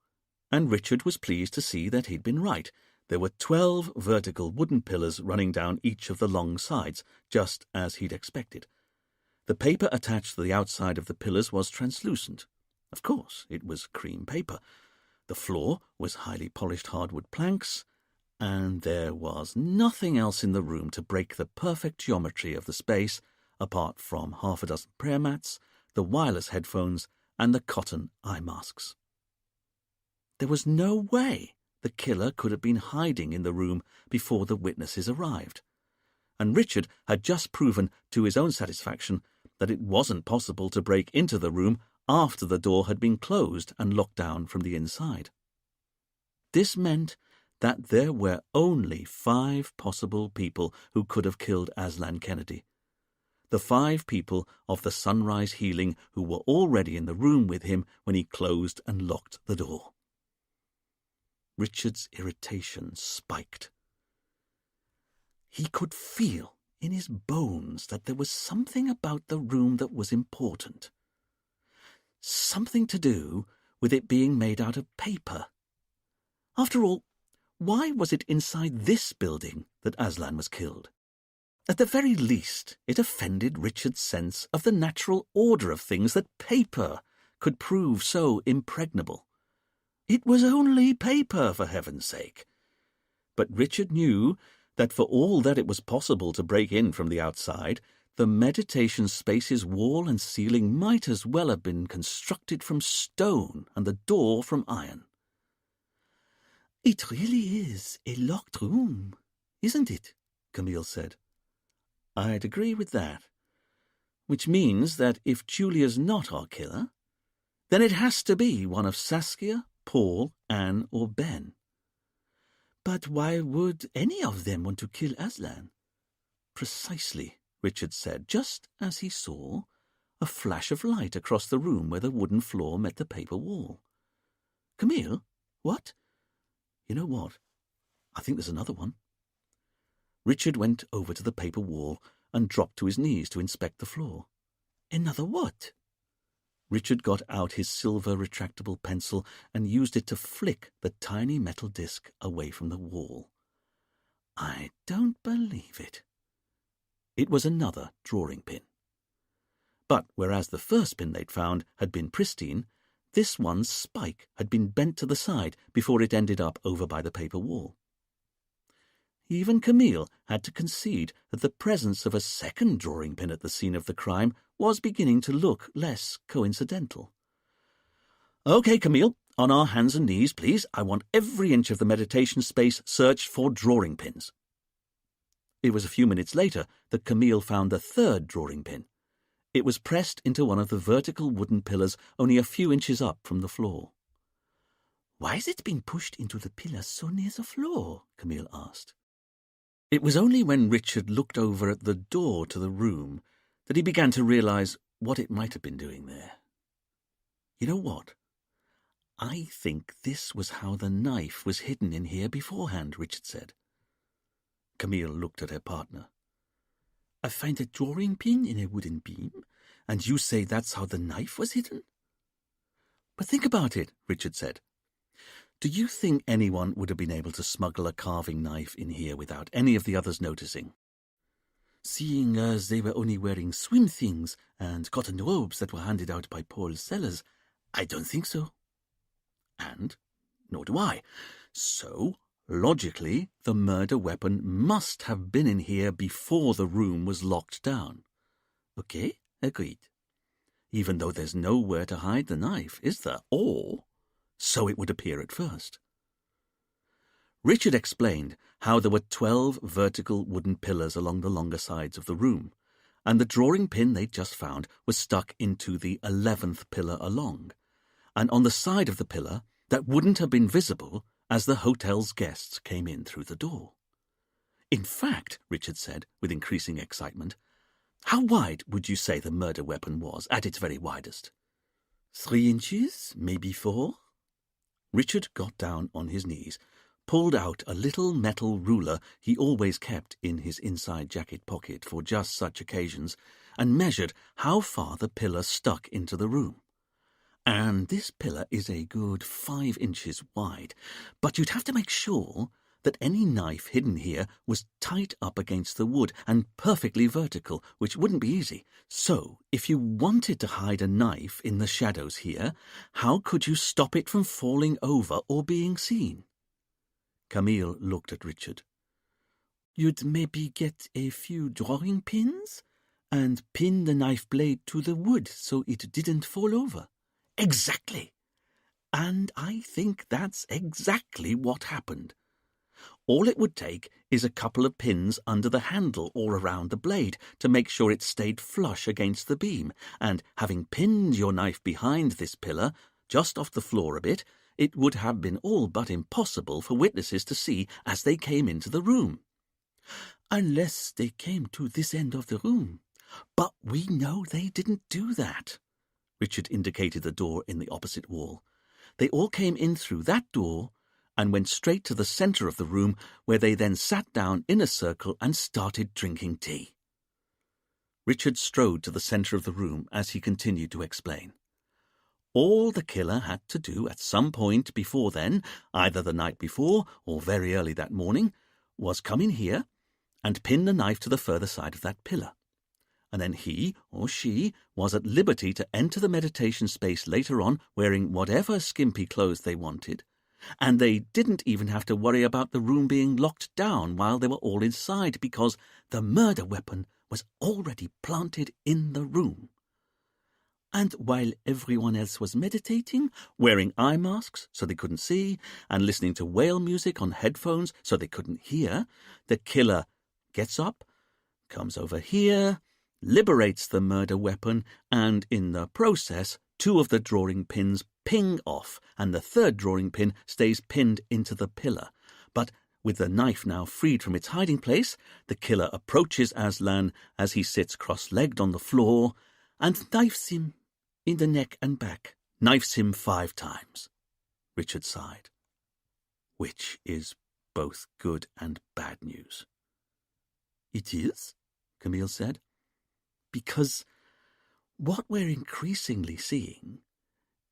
and Richard was pleased to see that he'd been right. There were 12 vertical wooden pillars running down each of the long sides, just as he'd expected. The paper attached to the outside of the pillars was translucent. Of course, it was cream paper. The floor was highly polished hardwood planks, and there was nothing else in the room to break the perfect geometry of the space, apart from half a dozen prayer mats, the wireless headphones, and the cotton eye masks. There was no way the killer could have been hiding in the room before the witnesses arrived, and Richard had just proven to his own satisfaction that it wasn't possible to break into the room after the door had been closed and locked down from the inside. This meant that there were only 5 possible people who could have killed Aslan Kennedy. The 5 people of the Sunrise Healing who were already in the room with him when he closed and locked the door. Richard's irritation spiked. He could feel in his bones that there was something about the room that was important. Something to do with it being made out of paper. After all, why was it inside this building that Aslan was killed? At the very least, it offended Richard's sense of the natural order of things that paper could prove so impregnable. It was only paper, for heaven's sake. But Richard knew that for all that it was possible to break in from the outside, the meditation space's wall and ceiling might as well have been constructed from stone and the door from iron. "It really is a locked room, isn't it?" Camille said. I'd agree with that. Which means that if Julia's not our killer, then it has to be one of Saskia, Paul, Anne, or Ben. "But why would any of them want to kill Aslan?" "Precisely," Richard said, just as he saw a flash of light across the room where the wooden floor met the paper wall. "Camille, what? You know what? I think there's another one." Richard went over to the paper wall and dropped to his knees to inspect the floor. "Another what?" Richard got out his silver retractable pencil and used it to flick the tiny metal disc away from the wall. I don't believe it. It was another drawing pin. But whereas the first pin they'd found had been pristine, this one's spike had been bent to the side before it ended up over by the paper wall. Even Camille had to concede that the presence of a second drawing pin at the scene of the crime was beginning to look less coincidental. "Okay, Camille, on our hands and knees, please. I want every inch of the meditation space searched for drawing pins." It was a few minutes later that Camille found the third drawing pin. It was pressed into one of the vertical wooden pillars only a few inches up from the floor. "Why is it being pushed into the pillar so near the floor?" Camille asked. It was only when Richard looked over at the door to the room that he began to realize what it might have been doing there. "You know what? I think this was how the knife was hidden in here beforehand," Richard said. Camille looked at her partner. "I find a drawing pin in a wooden beam, and you say that's how the knife was hidden?" "But think about it," Richard said. "Do you think anyone would have been able to smuggle a carving knife in here without any of the others noticing?" "Seeing as they were only wearing swim things and cotton robes that were handed out by Paul's sellers, I don't think so." "And nor do I. So Logically, the murder weapon must have been in here before the room was locked down. Okay, agreed. Even though there's nowhere to hide the knife, is there? Or so it would appear at first. Richard explained how there were 12 vertical wooden pillars along the longer sides of the room, and the drawing pin they'd just found was stuck into the 11th pillar along, and on the side of the pillar that wouldn't have been visible as the hotel's guests came in through the door. In fact, Richard said, with increasing excitement, how wide would you say the murder weapon was at its very widest? 3 inches, maybe 4. Richard got down on his knees, pulled out a little metal ruler he always kept in his inside jacket pocket for just such occasions, and measured how far the pillar stuck into the room. And this pillar is a good 5 inches wide, but you'd have to make sure that any knife hidden here was tight up against the wood and perfectly vertical, which wouldn't be easy. So, if you wanted to hide a knife in the shadows here, how could you stop it from falling over or being seen? Camille looked at Richard. You'd maybe get a few drawing pins and pin the knife blade to the wood so it didn't fall over. Exactly. And I think that's exactly what happened. All it would take is a couple of pins under the handle or around the blade to make sure it stayed flush against the beam, and having pinned your knife behind this pillar, just off the floor a bit, it would have been all but impossible for witnesses to see as they came into the room. Unless they came to this end of the room. But we know they didn't do that. Richard indicated the door in the opposite wall. They all came in through that door and went straight to the centre of the room, where they then sat down in a circle and started drinking tea. Richard strode to the centre of the room as he continued to explain. All the killer had to do at some point before then, either the night before or very early that morning, was come in here and pin the knife to the further side of that pillar. And then he or she was at liberty to enter the meditation space later on wearing whatever skimpy clothes they wanted, and they didn't even have to worry about the room being locked down while they were all inside, because the murder weapon was already planted in the room. And while everyone else was meditating, wearing eye masks so they couldn't see, and listening to whale music on headphones so they couldn't hear, the killer gets up, comes over here, liberates the murder weapon, and in the process, 2 of the drawing pins ping off, and the 3rd drawing pin stays pinned into the pillar. But with the knife now freed from its hiding place, the killer approaches Aslan as he sits cross-legged on the floor and knifes him in the neck and back. Knifes him 5 times. Richard sighed. Which is both good and bad news. It is? Camille said. Because what we're increasingly seeing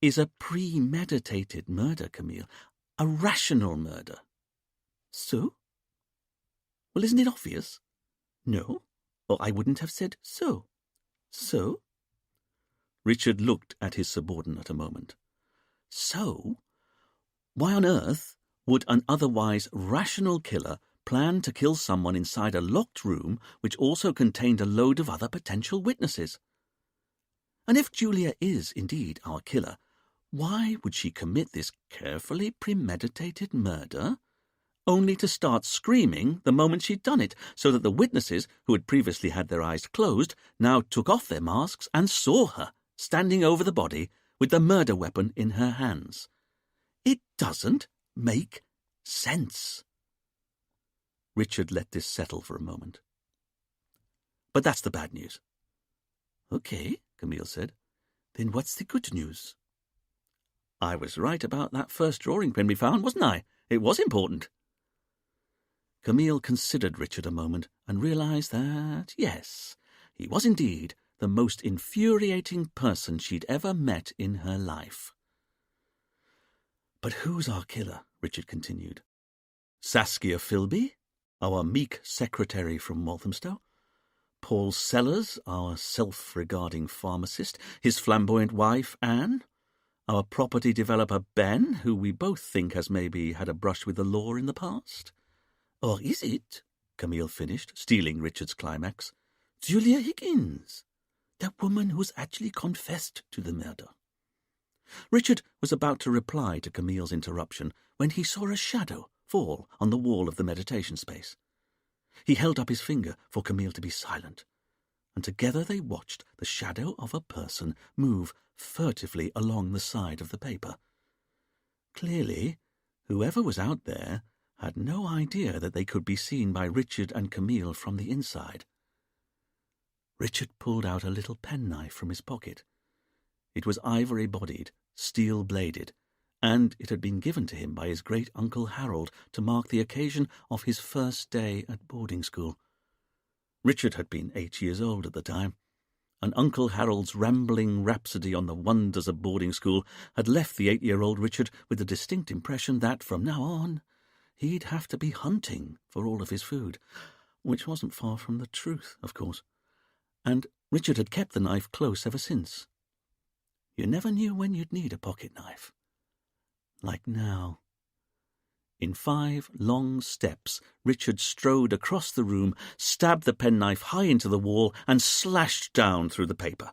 is a premeditated murder, Camille. A rational murder. So? Well, isn't it obvious? No, or I wouldn't have said so. So? Richard looked at his subordinate a moment. So? Why on earth would an otherwise rational killer plan to kill someone inside a locked room which also contained a load of other potential witnesses? And if Julia is indeed our killer, why would she commit this carefully premeditated murder only to start screaming the moment she'd done it, so that the witnesses, who had previously had their eyes closed, now took off their masks and saw her standing over the body with the murder weapon in her hands? It doesn't make sense. Richard let this settle for a moment. But that's the bad news. Okay, Camille said. Then what's the good news? I was right about that first drawing pin we found, wasn't I? It was important. Camille considered Richard a moment and realized that, yes, he was indeed the most infuriating person she'd ever met in her life. But who's our killer? Richard continued. Saskia Philby, our meek secretary from Walthamstow, Paul Sellers, our self-regarding pharmacist, his flamboyant wife, Anne, Our property developer Ben, who we both think has maybe had a brush with the law in the past. Or is it, Camille finished, stealing Richard's climax, Julia Higgins, that woman who's actually confessed to the murder? Richard was about to reply to Camille's interruption when he saw a shadow fall on the wall of the meditation space. He held up his finger for Camille to be silent, and together they watched the shadow of a person move furtively along the side of the paper. Clearly, whoever was out there had no idea that they could be seen by Richard and Camille from the inside. Richard pulled out a little penknife from his pocket. It was ivory-bodied, steel-bladed, and it had been given to him by his great-uncle Harold to mark the occasion of his first day at boarding school. Richard had been 8 years old at the time, and Uncle Harold's rambling rhapsody on the wonders of boarding school had left the 8-year-old Richard with the distinct impression that, from now on, he'd have to be hunting for all of his food, which wasn't far from the truth, of course. And Richard had kept the knife close ever since. You never knew when you'd need a pocket knife. Like now. In 5 long steps, Richard strode across the room, stabbed the penknife high into the wall, and slashed down through the paper.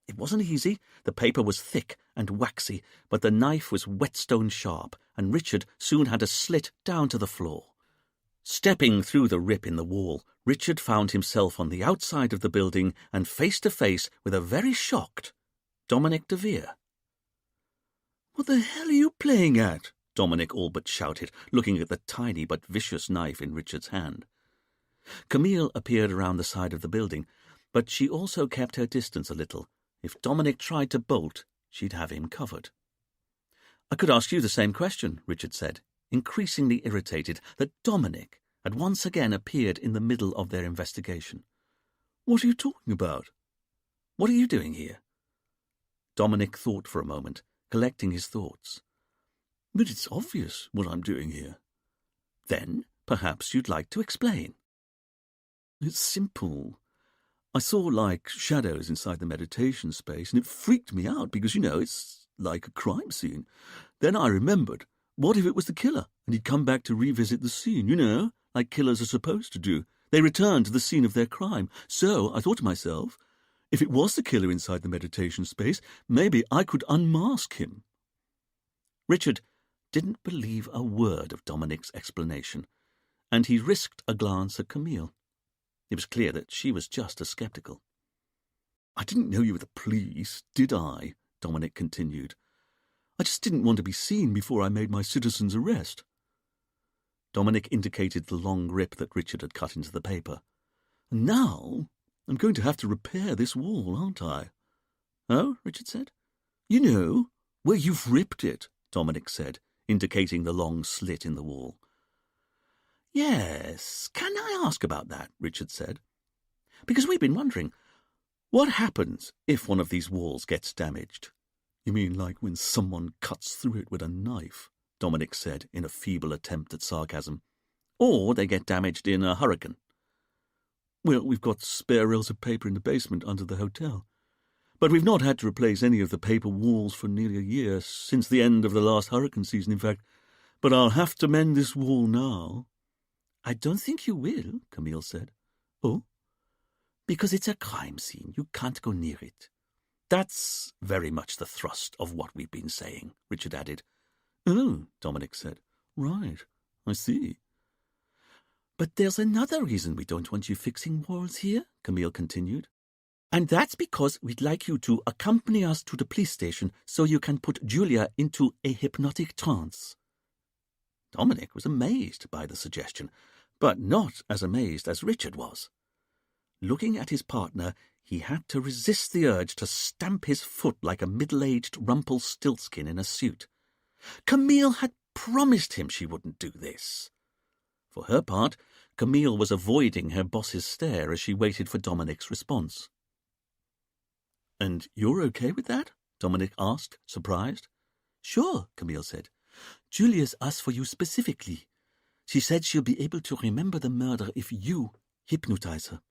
It wasn't easy. The paper was thick and waxy, but the knife was whetstone sharp, and Richard soon had a slit down to the floor. Stepping through the rip in the wall, Richard found himself on the outside of the building and face to face with a very shocked Dominic DeVere. What the hell are you playing at? Dominic all but shouted, looking at the tiny but vicious knife in Richard's hand. Camille appeared around the side of the building, but she also kept her distance a little. If Dominic tried to bolt, she'd have him covered. I could ask you the same question, Richard said, increasingly irritated that Dominic had once again appeared in the middle of their investigation. What are you talking about? What are you doing here? Dominic thought for a moment, collecting his thoughts. But it's obvious what I'm doing here. Then perhaps you'd like to explain. It's simple. I saw, like, shadows inside the meditation space, and it freaked me out because, it's like a crime scene. Then I remembered, what if it was the killer, and he'd come back to revisit the scene, like killers are supposed to do. They return to the scene of their crime. So I thought to myself, if it was the killer inside the meditation space, maybe I could unmask him. Richard didn't believe a word of Dominic's explanation, and he risked a glance at Camille. It was clear that she was just as sceptical. I didn't know you were the police, did I? Dominic continued. I just didn't want to be seen before I made my citizen's arrest. Dominic indicated the long rip that Richard had cut into the paper. And now I'm going to have to repair this wall, aren't I? Oh, Richard said. Where you've ripped it, Dominic said, indicating the long slit in the wall. Yes, can I ask about that? Richard said. Because we've been wondering, what happens if one of these walls gets damaged? You mean like when someone cuts through it with a knife? Dominic said in a feeble attempt at sarcasm. Or they get damaged in a hurricane. Well, we've got spare rolls of paper in the basement under the hotel. But we've not had to replace any of the paper walls for nearly a year, since the end of the last hurricane season, in fact. But I'll have to mend this wall now. I don't think you will, Camille said. Oh? Because it's a crime scene. You can't go near it. That's very much the thrust of what we've been saying, Richard added. Oh, Dominic said. Right, I see. But there's another reason we don't want you fixing walls here, Camille continued. And that's because we'd like you to accompany us to the police station so you can put Julia into a hypnotic trance. Dominic was amazed by the suggestion, but not as amazed as Richard was. Looking at his partner, he had to resist the urge to stamp his foot like a middle-aged Rumpelstiltskin in a suit. Camille had promised him she wouldn't do this. For her part, Camille was avoiding her boss's stare as she waited for Dominic's response. And you're okay with that? Dominic asked, surprised. Sure, Camille said. Julia's asked for you specifically. She said she'll be able to remember the murder if you hypnotize her.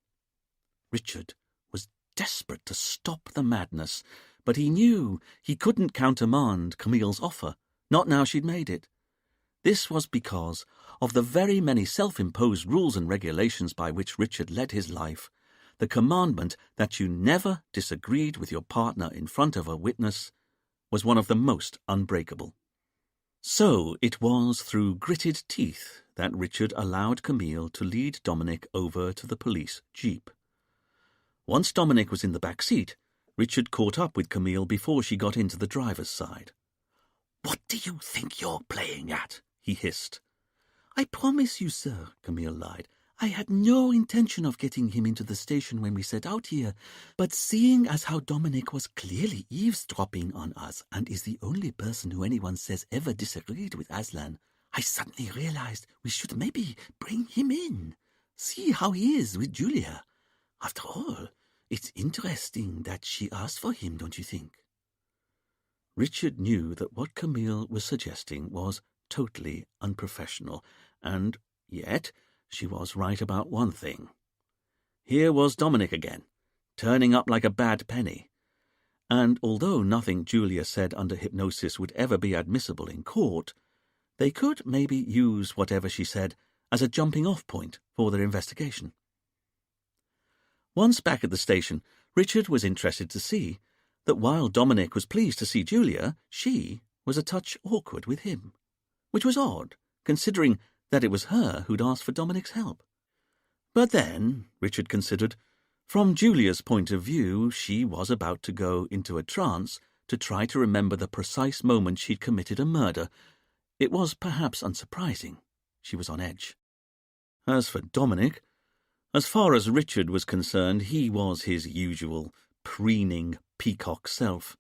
Richard was desperate to stop the madness, but he knew he couldn't countermand Camille's offer, not now she'd made it. This was because of the very many self-imposed rules and regulations by which Richard led his life. The commandment that you never disagreed with your partner in front of a witness was one of the most unbreakable. So it was through gritted teeth that Richard allowed Camille to lead Dominic over to the police jeep. Once Dominic was in the back seat, Richard caught up with Camille before she got into the driver's side. "What do you think you're playing at?" he hissed. "I promise you, sir," Camille lied, "I had no intention of getting him into the station when we set out here, but seeing as how Dominic was clearly eavesdropping on us and is the only person who anyone says ever disagreed with Aslan, I suddenly realized we should maybe bring him in, see how he is with Julia. After all, it's interesting that she asked for him, don't you think?" Richard knew that what Camille was suggesting was totally unprofessional, and yet she was right about one thing. Here was Dominic again, turning up like a bad penny. And although nothing Julia said under hypnosis would ever be admissible in court, they could maybe use whatever she said as a jumping-off point for their investigation. Once back at the station, Richard was interested to see that while Dominic was pleased to see Julia, she was a touch awkward with him, which was odd, considering that it was her who'd asked for Dominic's help. But then, Richard considered, from Julia's point of view, she was about to go into a trance to try to remember the precise moment she'd committed a murder. It was perhaps unsurprising. She was on edge. As for Dominic, as far as Richard was concerned, he was his usual preening peacock self,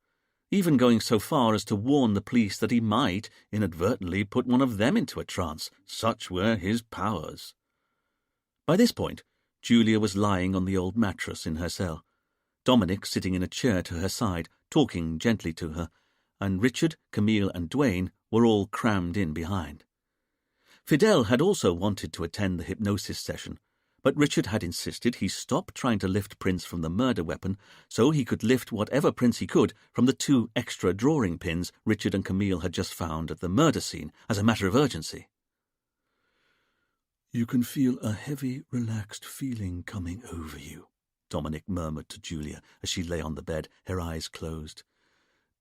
even going so far as to warn the police that he might inadvertently put one of them into a trance. Such were his powers. By this point, Julia was lying on the old mattress in her cell, Dominic sitting in a chair to her side, talking gently to her, and Richard, Camille, and Duane were all crammed in behind. Fidel had also wanted to attend the hypnosis session, but Richard had insisted he stop trying to lift prints from the murder weapon so he could lift whatever prints he could from the 2 extra drawing pins Richard and Camille had just found at the murder scene as a matter of urgency. "You can feel a heavy, relaxed feeling coming over you," Dominic murmured to Julia as she lay on the bed, her eyes closed.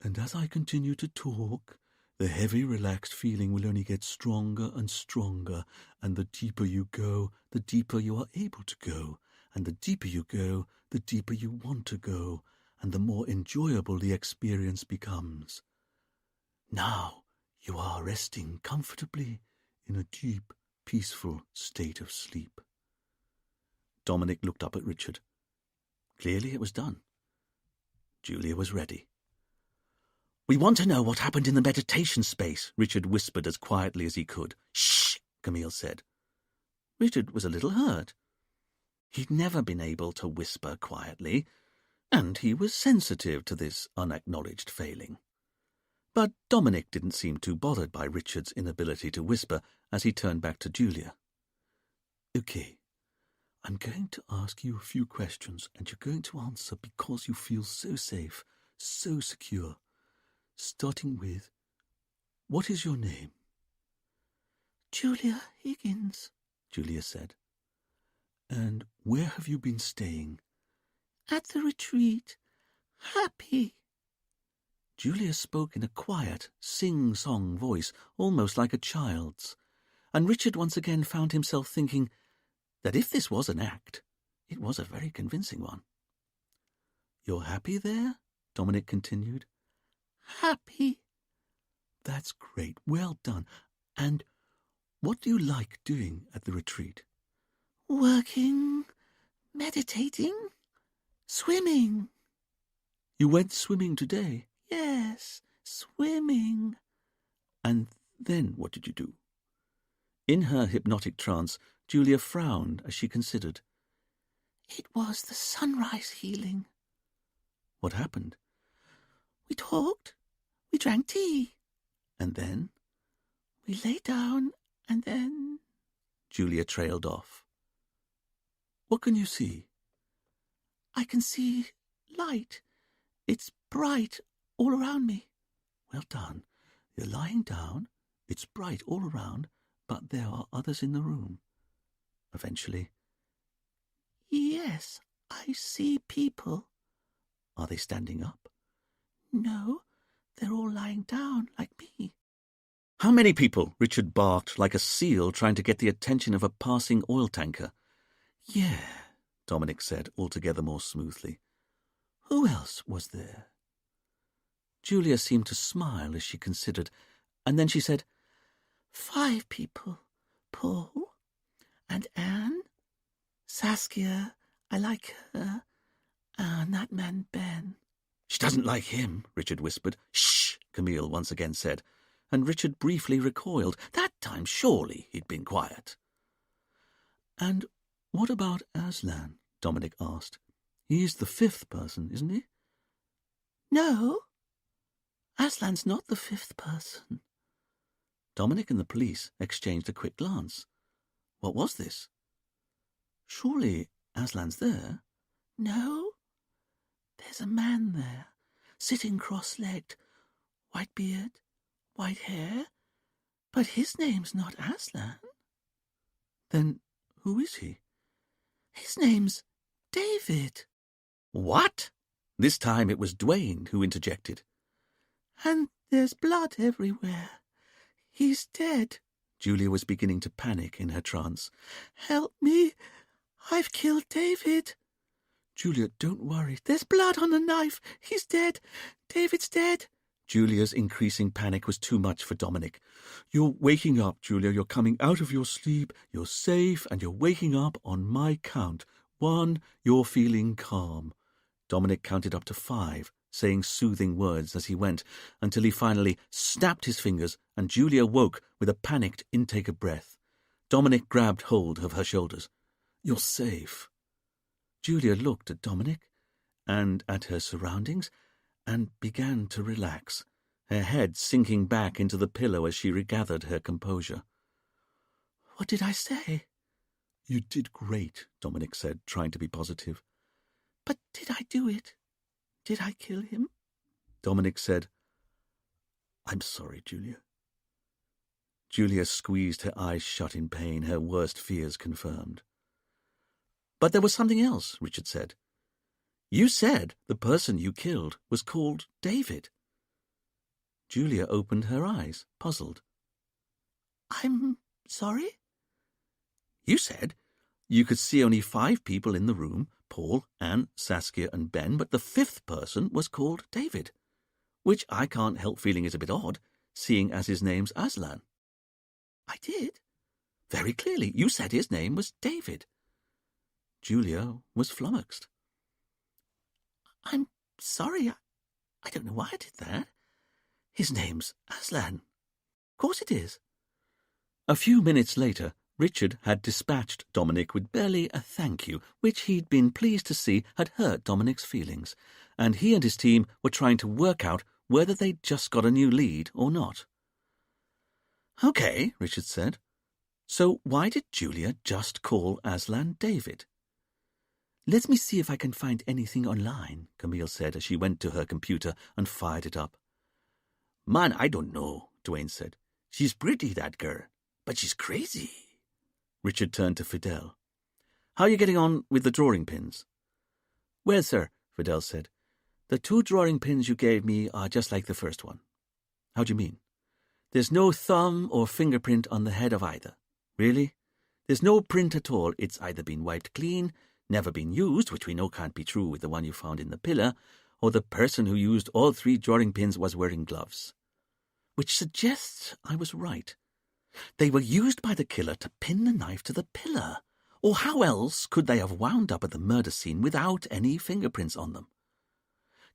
"And as I continue to talk, the heavy, relaxed feeling will only get stronger and stronger, and the deeper you go, the deeper you are able to go, and the deeper you go, the deeper you want to go, and the more enjoyable the experience becomes. Now you are resting comfortably in a deep, peaceful state of sleep." Dominic looked up at Richard. Clearly it was done. Julia was ready. "We want to know what happened in the meditation space," Richard whispered as quietly as he could. "Shh," Camille said. Richard was a little hurt. He'd never been able to whisper quietly, and he was sensitive to this unacknowledged failing. But Dominic didn't seem too bothered by Richard's inability to whisper as he turned back to Julia. "Okay, I'm going to ask you a few questions, and you're going to answer because you feel so safe, so secure. Starting with, what is your name?" "Julia Higgins," Julia said. "And where have you been staying?" "At the retreat. Happy." Julia spoke in a quiet, sing-song voice, almost like a child's, and Richard once again found himself thinking that if this was an act, it was a very convincing one. "You're happy there?" Dominic continued. "Happy." "That's great. Well done. And what do you like doing at the retreat?" "Working, meditating, swimming." "You went swimming today?" "Yes, swimming." "And then what did you do?" In her hypnotic trance, Julia frowned as she considered. "It was the sunrise healing." "What happened?" "We talked, we drank tea." "And then?" "We lay down, and then—" Julia trailed off. "What can you see?" "I can see light. It's bright all around me. Well done. You're lying down. It's bright all around, but there are others in the room. Eventually. Yes, I see people. Are they standing up? No, they're all lying down like me. How many people? Richard barked like a seal trying to get the attention of a passing oil tanker. Yeah, Dominic said, altogether more smoothly. Who else was there? Julia seemed to smile as she considered, and then she said, 5 people. Paul and Anne, Saskia, I like her, and that man Ben. She doesn't like him, Richard whispered. Shh, Camille once again said, and Richard briefly recoiled. That time, surely, he'd been quiet. And what about Aslan? Dominic asked. He's the 5th person, isn't he? No, Aslan's not the 5th person. Dominic and the police exchanged a quick glance. What was this? Surely Aslan's there? No, there's a man there, sitting cross-legged, white beard, white hair, but his name's not Aslan. Then who is he? His name's David. What? This time it was Duane who interjected. And there's blood everywhere. He's dead. Julia was beginning to panic in her trance. Help me. I've killed David. Julia, don't worry. There's blood on the knife. He's dead. David's dead. Julia's increasing panic was too much for Dominic. You're waking up, Julia. You're coming out of your sleep. You're safe, and you're waking up on my count. 1, you're feeling calm. Dominic counted up to 5, saying soothing words as he went, until he finally snapped his fingers, and Julia woke with a panicked intake of breath. Dominic grabbed hold of her shoulders. You're safe. Julia looked at Dominic and at her surroundings and began to relax, her head sinking back into the pillow as she regathered her composure. What did I say? You did great, Dominic said, trying to be positive. But did I do it? Did I kill him? Dominic said, I'm sorry, Julia. Julia squeezed her eyes shut in pain, her worst fears confirmed. But there was something else, Richard said. You said the person you killed was called David. Julia opened her eyes, puzzled. I'm sorry? You said you could see only 5 people in the room, Paul, Anne, Saskia and Ben, but the 5th person was called David, which I can't help feeling is a bit odd, seeing as his name's Aslan. I did? Very clearly, you said his name was David. Julia was flummoxed. I'm sorry. I don't know why I did that. His name's Aslan. Of course it is. A few minutes later, Richard had dispatched Dominic with barely a thank you, which he'd been pleased to see had hurt Dominic's feelings, and he and his team were trying to work out whether they'd just got a new lead or not. Okay, Richard said. So why did Julia just call Aslan David? Let me see if I can find anything online, Camille said as she went to her computer and fired it up. Man, I don't know, Duane said. She's pretty, that girl, but she's crazy. Richard turned to Fidel. How are you getting on with the drawing pins? Well, sir, Fidel said, the 2 drawing pins you gave me are just like the first one. How do you mean? There's no thumb or fingerprint on the head of either. Really? There's no print at all. It's either been wiped clean, never been used, which we know can't be true with the one you found in the pillar, or the person who used all 3 drawing pins was wearing gloves. Which suggests I was right. They were used by the killer to pin the knife to the pillar. Or how else could they have wound up at the murder scene without any fingerprints on them?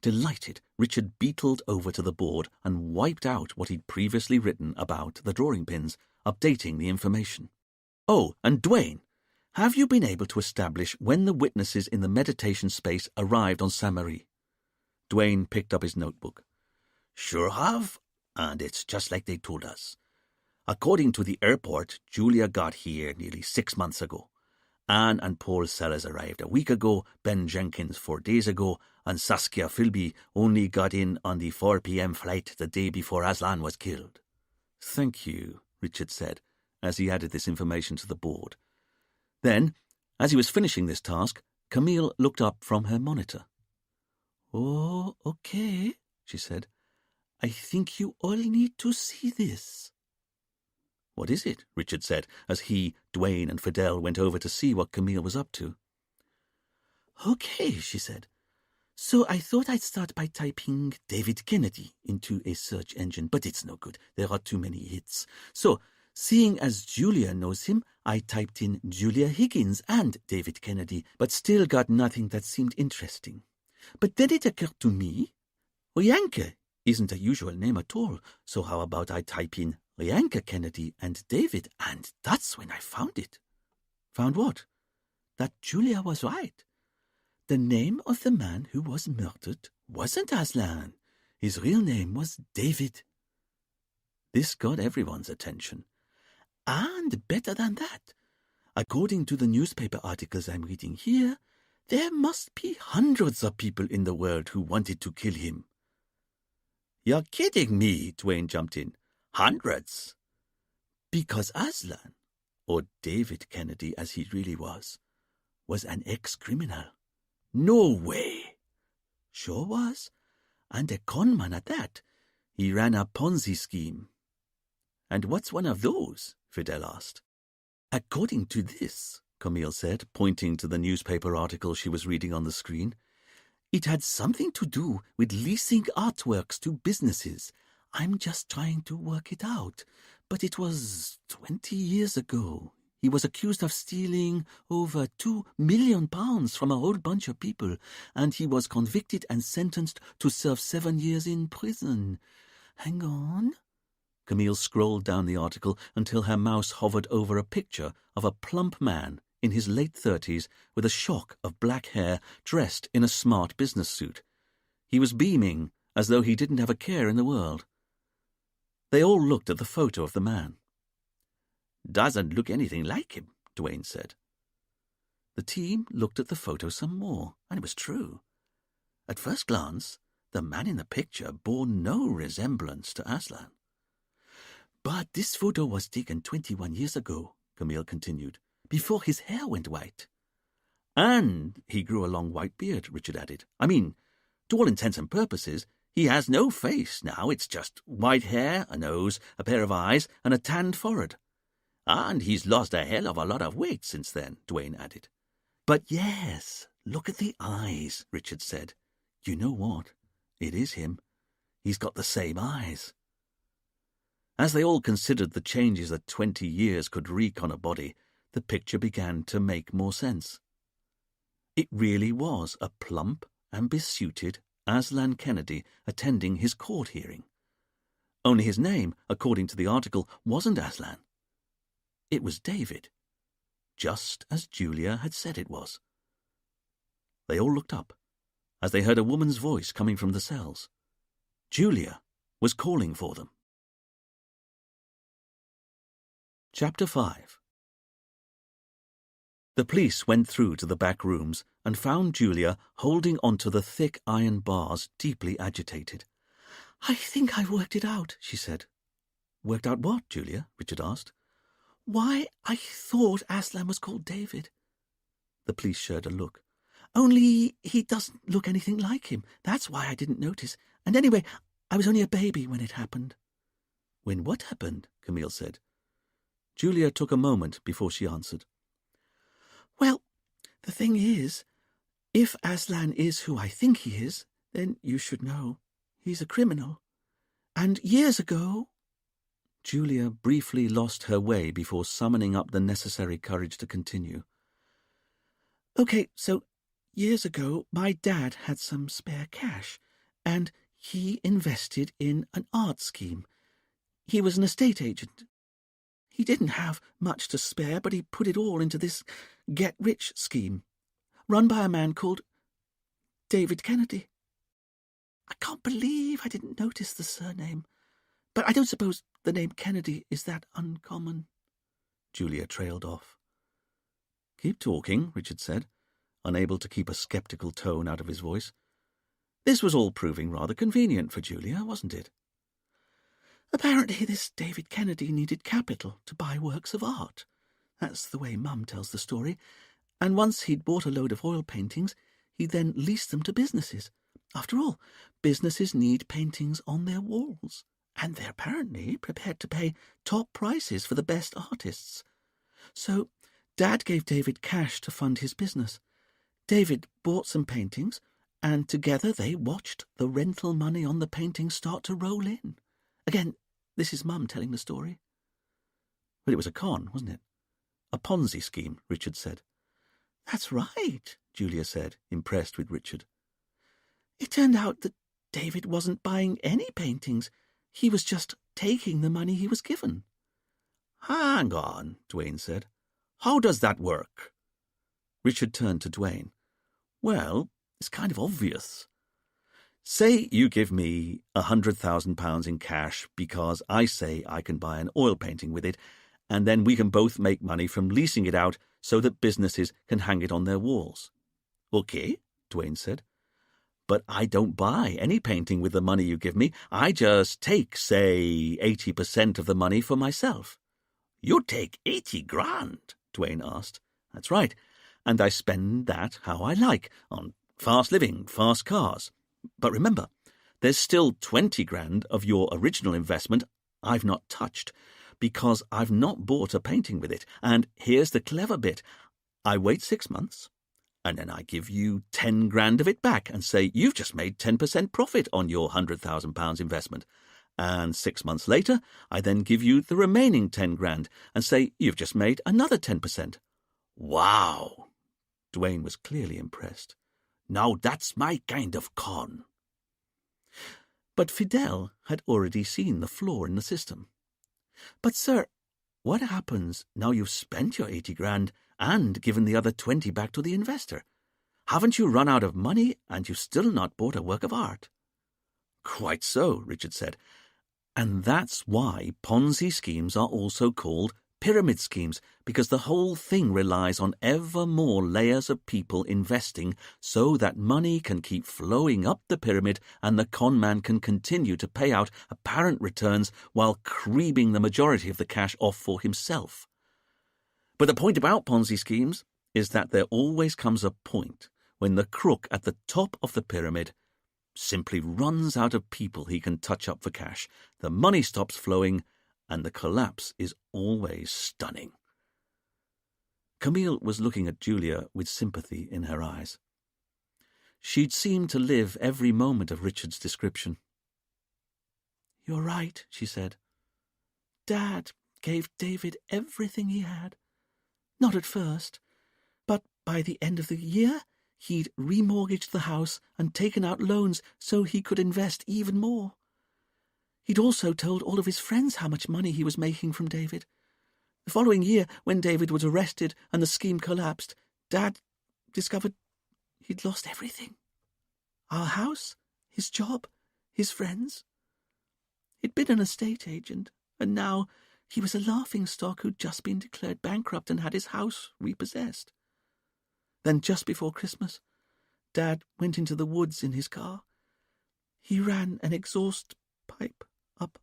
Delighted, Richard beetled over to the board and wiped out what he'd previously written about the drawing pins, updating the information. Oh, and Duane, have you been able to establish when the witnesses in the meditation space arrived on Saint-Marie? Duane picked up his notebook. Sure have, and it's just like they told us. According to the airport, Julia got here nearly 6 months ago, Anne and Paul Sellers arrived a week ago, Ben Jenkins 4 days ago, and Saskia Philby only got in on the 4 p.m. flight the day before Aslan was killed. Thank you, Richard said, as he added this information to the board. Then, as he was finishing this task, Camille looked up from her monitor. Oh, okay, she said. I think you all need to see this. What is it? Richard said, as he, Dwayne, and Fidel went over to see what Camille was up to. Okay, she said. So I thought I'd start by typing David Kennedy into a search engine, but it's no good. There are too many hits. So, seeing as Julia knows him, I typed in Julia Higgins and David Kennedy, but still got nothing that seemed interesting. But then it occurred to me, Rianke isn't a usual name at all, so how about I type in Rianke Kennedy and David, and that's when I found it. Found what? That Julia was right. The name of the man who was murdered wasn't Aslan. His real name was David. This got everyone's attention. And better than that, according to the newspaper articles I'm reading here, there must be hundreds of people in the world who wanted to kill him. You're kidding me, Dwayne jumped in. Hundreds? Because Aslan, or David Kennedy as he really was an ex-criminal. No way. Sure was, and a conman at that. He ran a Ponzi scheme. And what's one of those? Fidel asked. According to this, Camille said, pointing to the newspaper article she was reading on the screen, it had something to do with leasing artworks to businesses. I'm just trying to work it out, but it was 20 years ago. He was accused of stealing over £2 million from a whole bunch of people, and he was convicted and sentenced to serve 7 years in prison. Hang on. Camille scrolled down the article until her mouse hovered over a picture of a plump man in his late 30s with a shock of black hair, dressed in a smart business suit. He was beaming, as though he didn't have a care in the world. They all looked at the photo of the man. Doesn't look anything like him, Dwayne said. The team looked at the photo some more, and it was true. At first glance, the man in the picture bore no resemblance to Aslan. But this photo was taken 21 years ago, Camille continued, before his hair went white. And he grew a long white beard, Richard added. I mean, to all intents and purposes, he has no face now. It's just white hair, a nose, a pair of eyes, and a tanned forehead. And he's lost a hell of a lot of weight since then, Dwayne added. But yes, look at the eyes, Richard said. You know what? It is him. He's got the same eyes. As they all considered the changes that 20 years could wreak on a body, the picture began to make more sense. It really was a plump and besuited Aslan Kennedy attending his court hearing. Only his name, according to the article, wasn't Aslan. It was David, just as Julia had said it was. They all looked up, as they heard a woman's voice coming from the cells. Julia was calling for them. Chapter 5. The police went through to the back rooms and found Julia holding onto the thick iron bars, deeply agitated. I think I worked it out, she said. Worked out what, Julia? Richard asked. Why I thought Aslan was called David. The police shared a look. Only he doesn't look anything like him. That's why I didn't notice. And anyway, I was only a baby when it happened. When what happened? Camille said. Julia took a moment before she answered. Well, the thing is, if Aslan is who I think he is, then you should know he's a criminal. And years ago... Julia briefly lost her way before summoning up the necessary courage to continue. Okay, so years ago, my dad had some spare cash, and he invested in an art scheme. He was an estate agent. He didn't have much to spare, but he put it all into this get-rich scheme, run by a man called David Kennedy. I can't believe I didn't notice the surname, but I don't suppose the name Kennedy is that uncommon. Julia trailed off. Keep talking, Richard said, unable to keep a sceptical tone out of his voice. This was all proving rather convenient for Julia, wasn't it? Apparently this David Kennedy needed capital to buy works of art. That's the way Mum tells the story. And once he'd bought a load of oil paintings, he then leased them to businesses. After all, businesses need paintings on their walls, and they're apparently prepared to pay top prices for the best artists. So Dad gave David cash to fund his business. David bought some paintings, and together they watched the rental money on the paintings start to roll in. Again, this is Mum telling the story. But it was a con, wasn't it? A Ponzi scheme, Richard said. That's right, Julia said, impressed with Richard. It turned out that David wasn't buying any paintings. He was just taking the money he was given. Hang on, Dwayne said. How does that work? Richard turned to Dwayne. Well, it's kind of obvious. Say you give me £100,000 in cash because I say I can buy an oil painting with it, and then we can both make money from leasing it out so that businesses can hang it on their walls. Okay, Dwayne said. But I don't buy any painting with the money you give me. I just take, say, 80% of the money for myself. You take 80 grand? Dwayne asked. That's right. And I spend that how I like, on fast living, fast cars. But remember, there's still 20 grand of your original investment I've not touched, because I've not bought a painting with it. And here's the clever bit. I wait 6 months, and then I give you 10 grand of it back and say, you've just made 10% profit on your £100,000 investment. And 6 months later, I then give you the remaining 10 grand and say, you've just made another 10%. Wow! Dwayne was clearly impressed. Now that's my kind of con. But Fidel had already seen the flaw in the system. But, sir, what happens now you've spent your 80 grand and given the other 20 back to the investor? Haven't you run out of money and you've still not bought a work of art? Quite so, Richard said. And that's why Ponzi schemes are also called pyramid schemes, because the whole thing relies on ever more layers of people investing so that money can keep flowing up the pyramid and the con man can continue to pay out apparent returns while creaming the majority of the cash off for himself. But the point about Ponzi schemes is that there always comes a point when the crook at the top of the pyramid simply runs out of people he can touch up for cash. The money stops flowing, and the collapse is always stunning. Camille was looking at Julia with sympathy in her eyes. She'd seemed to live every moment of Richard's description. You're right, she said. Dad gave David everything he had. Not at first, but by the end of the year, he'd remortgaged the house and taken out loans so he could invest even more. He'd also told all of his friends how much money he was making from David. The following year, when David was arrested and the scheme collapsed, Dad discovered he'd lost everything. Our house, his job, his friends. He'd been an estate agent, and now he was a laughingstock who'd just been declared bankrupt and had his house repossessed. Then, just before Christmas, Dad went into the woods in his car. He ran an exhaust pipe up.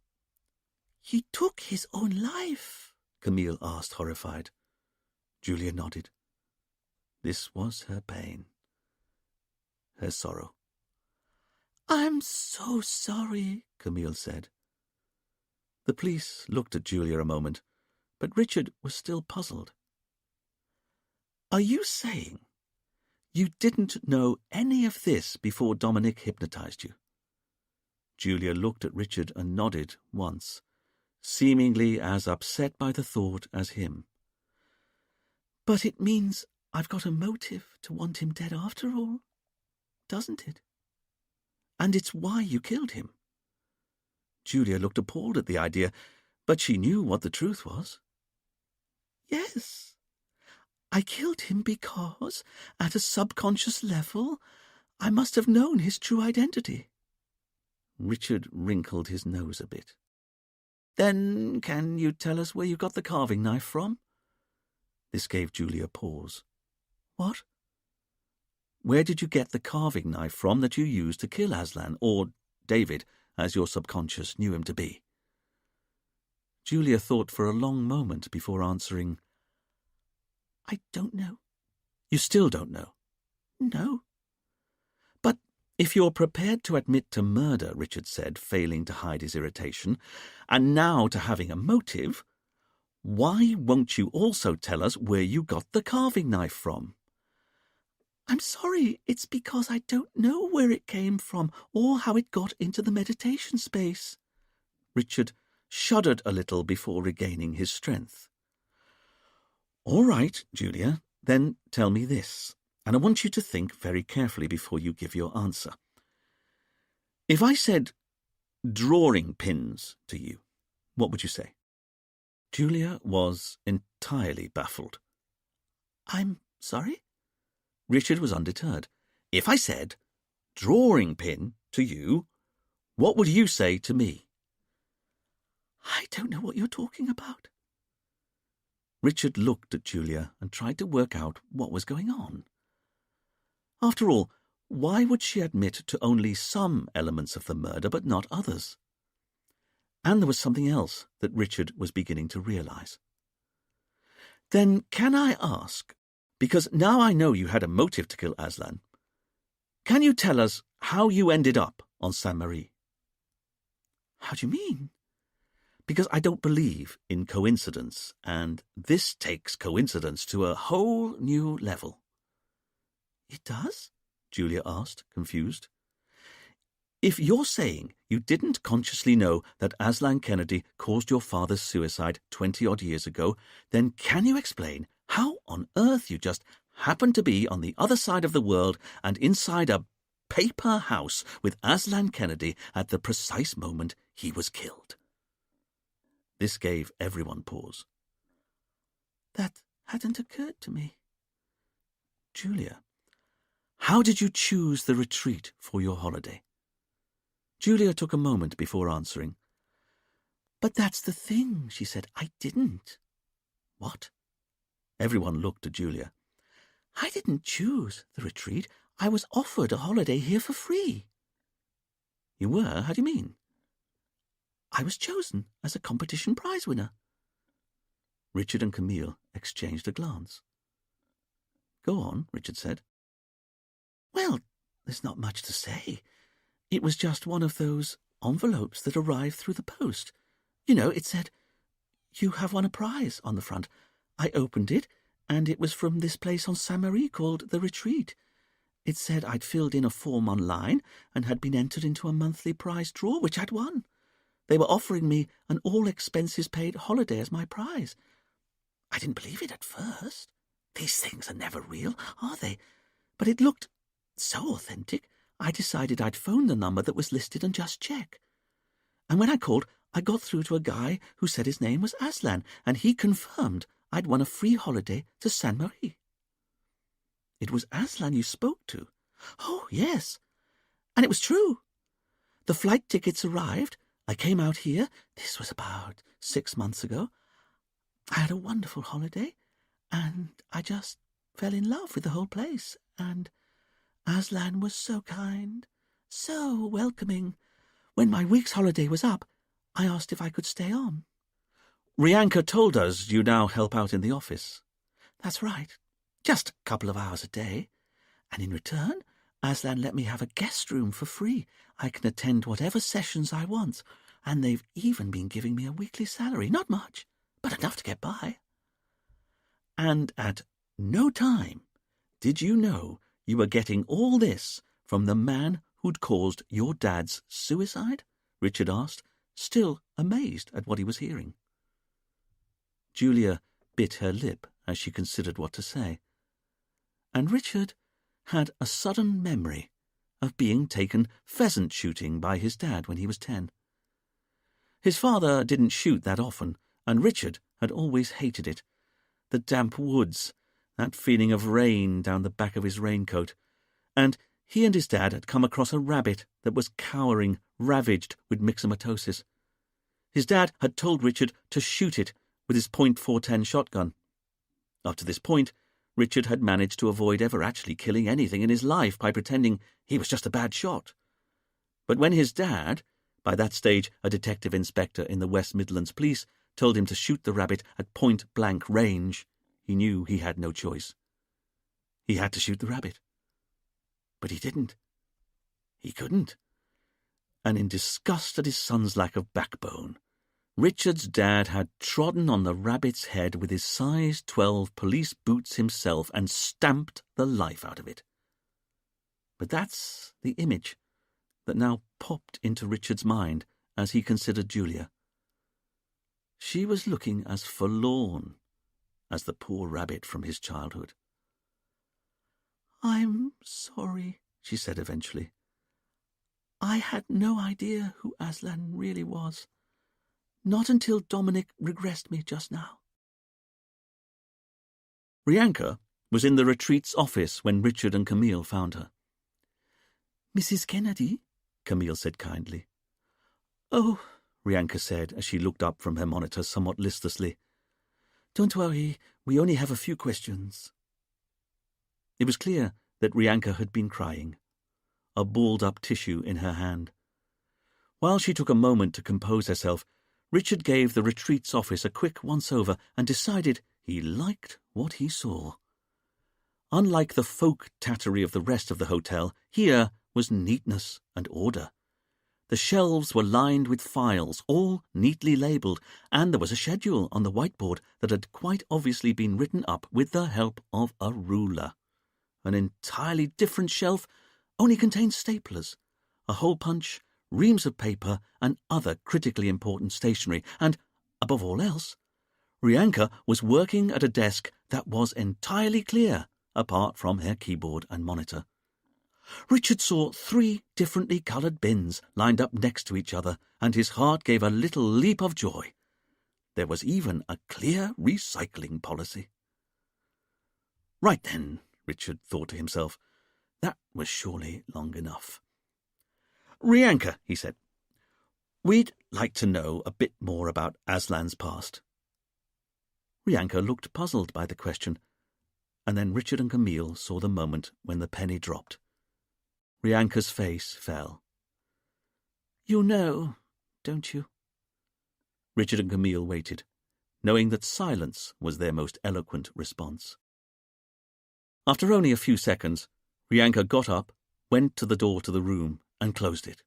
He took his own life? Camille asked, horrified. Julia nodded. This was her pain, her sorrow. I'm so sorry, Camille said. The police looked at Julia a moment, but Richard was still puzzled. Are you saying you didn't know any of this before Dominic hypnotized you? Julia looked at Richard and nodded once, seemingly as upset by the thought as him. But it means I've got a motive to want him dead after all, doesn't it? And it's why you killed him. Julia looked appalled at the idea, but she knew what the truth was. Yes, I killed him because, at a subconscious level, I must have known his true identity. Richard wrinkled his nose a bit. Then can you tell us where you got the carving knife from? This gave Julia pause. What? Where did you get the carving knife from that you used to kill Aslan, or David, as your subconscious knew him to be? Julia thought for a long moment before answering. I don't know. You still don't know? No. But if you're prepared to admit to murder, Richard said, failing to hide his irritation, and now to having a motive, why won't you also tell us where you got the carving knife from? I'm sorry, it's because I don't know where it came from or how it got into the meditation space. Richard shuddered a little before regaining his strength. All right, Julia, then tell me this, and I want you to think very carefully before you give your answer. If I said drawing pins to you, what would you say? Julia was entirely baffled. I'm sorry? Richard was undeterred. If I said drawing pin to you, what would you say to me? I don't know what you're talking about. Richard looked at Julia and tried to work out what was going on. After all, why would she admit to only some elements of the murder but not others? And there was something else that Richard was beginning to realize. Then can I ask, because now I know you had a motive to kill Aslan, can you tell us how you ended up on Sainte-Marie? How do you mean? Because I don't believe in coincidence, and this takes coincidence to a whole new level. It does? Julia asked, confused. If you're saying you didn't consciously know that Aslan Kennedy caused your father's suicide 20-odd years ago, then can you explain how on earth you just happened to be on the other side of the world and inside a paper house with Aslan Kennedy at the precise moment he was killed? This gave everyone pause. That hadn't occurred to me. Julia, how did you choose the retreat for your holiday? Julia took a moment before answering. But that's the thing, she said. I didn't. What? Everyone looked at Julia. I didn't choose the retreat. I was offered a holiday here for free. You were? How do you mean? I was chosen as a competition prize winner. Richard and Camille exchanged a glance. Go on, Richard said. Well, there's not much to say. It was just one of those envelopes that arrived through the post. You know, it said, "You have won a prize" on the front. I opened it, and it was from this place on Sainte-Marie called The Retreat. It said I'd filled in a form online and had been entered into a monthly prize draw, which I'd won. They were offering me an all-expenses-paid holiday as my prize. I didn't believe it at first. These things are never real, are they? But it looked so authentic, I decided I'd phone the number that was listed and just check. And when I called, I got through to a guy who said his name was Aslan, and he confirmed I'd won a free holiday to Sainte-Marie. It was Aslan you spoke to? Oh, yes. And it was true. The flight tickets arrived. I came out here. This was about 6 months ago. I had a wonderful holiday, and I just fell in love with the whole place, and Aslan was so kind, so welcoming. When my week's holiday was up, I asked if I could stay on. Rianka told us you now help out in the office. That's right. Just a couple of hours a day. And in return, Aslan let me have a guest room for free. I can attend whatever sessions I want, and they've even been giving me a weekly salary. Not much, but enough to get by. And at no time did you know you were getting all this from the man who'd caused your dad's suicide? Richard asked, still amazed at what he was hearing. Julia bit her lip as she considered what to say. And Richard had a sudden memory of being taken pheasant shooting by his dad when he was 10. His father didn't shoot that often, and Richard had always hated it. The damp woods, that feeling of rain down the back of his raincoat, and he and his dad had come across a rabbit that was cowering, ravaged with myxomatosis. His dad had told Richard to shoot it with his .410 shotgun. Up to this point, Richard had managed to avoid ever actually killing anything in his life by pretending he was just a bad shot. But when his dad, by that stage a detective inspector in the West Midlands Police, told him to shoot the rabbit at point-blank range, he knew he had no choice. He had to shoot the rabbit. But he didn't. He couldn't. And in disgust at his son's lack of backbone, Richard's dad had trodden on the rabbit's head with his size 12 police boots himself and stamped the life out of it. But that's the image that now popped into Richard's mind as he considered Julia. She was looking as forlorn as the poor rabbit from his childhood. "I'm sorry," she said eventually. "I had no idea who Aslan really was. Not until Dominic regressed me just now." Rianka was in the retreat's office when Richard and Camille found her. "Mrs. Kennedy?" Camille said kindly. "Oh," Rianka said as she looked up from her monitor somewhat listlessly. "Don't worry, we only have a few questions." It was clear that Rianka had been crying, a balled-up tissue in her hand. While she took a moment to compose herself, Richard gave the retreat's office a quick once-over and decided he liked what he saw. Unlike the folk tattery of the rest of the hotel, here was neatness and order. The shelves were lined with files, all neatly labelled, and there was a schedule on the whiteboard that had quite obviously been written up with the help of a ruler. An entirely different shelf only contained staplers, a hole punch, reams of paper, and other critically important stationery, and, above all else, Rianka was working at a desk that was entirely clear, apart from her keyboard and monitor. Richard saw 3 differently coloured bins lined up next to each other, and his heart gave a little leap of joy. There was even a clear recycling policy. Right then, Richard thought to himself, that was surely long enough. "Rianka," he said, "we'd like to know a bit more about Aslan's past." Rianka looked puzzled by the question, and then Richard and Camille saw the moment when the penny dropped. Rianka's face fell. "You know, don't you?" Richard and Camille waited, knowing that silence was their most eloquent response. After only a few seconds, Rianka got up, went to the door to the room, and closed it.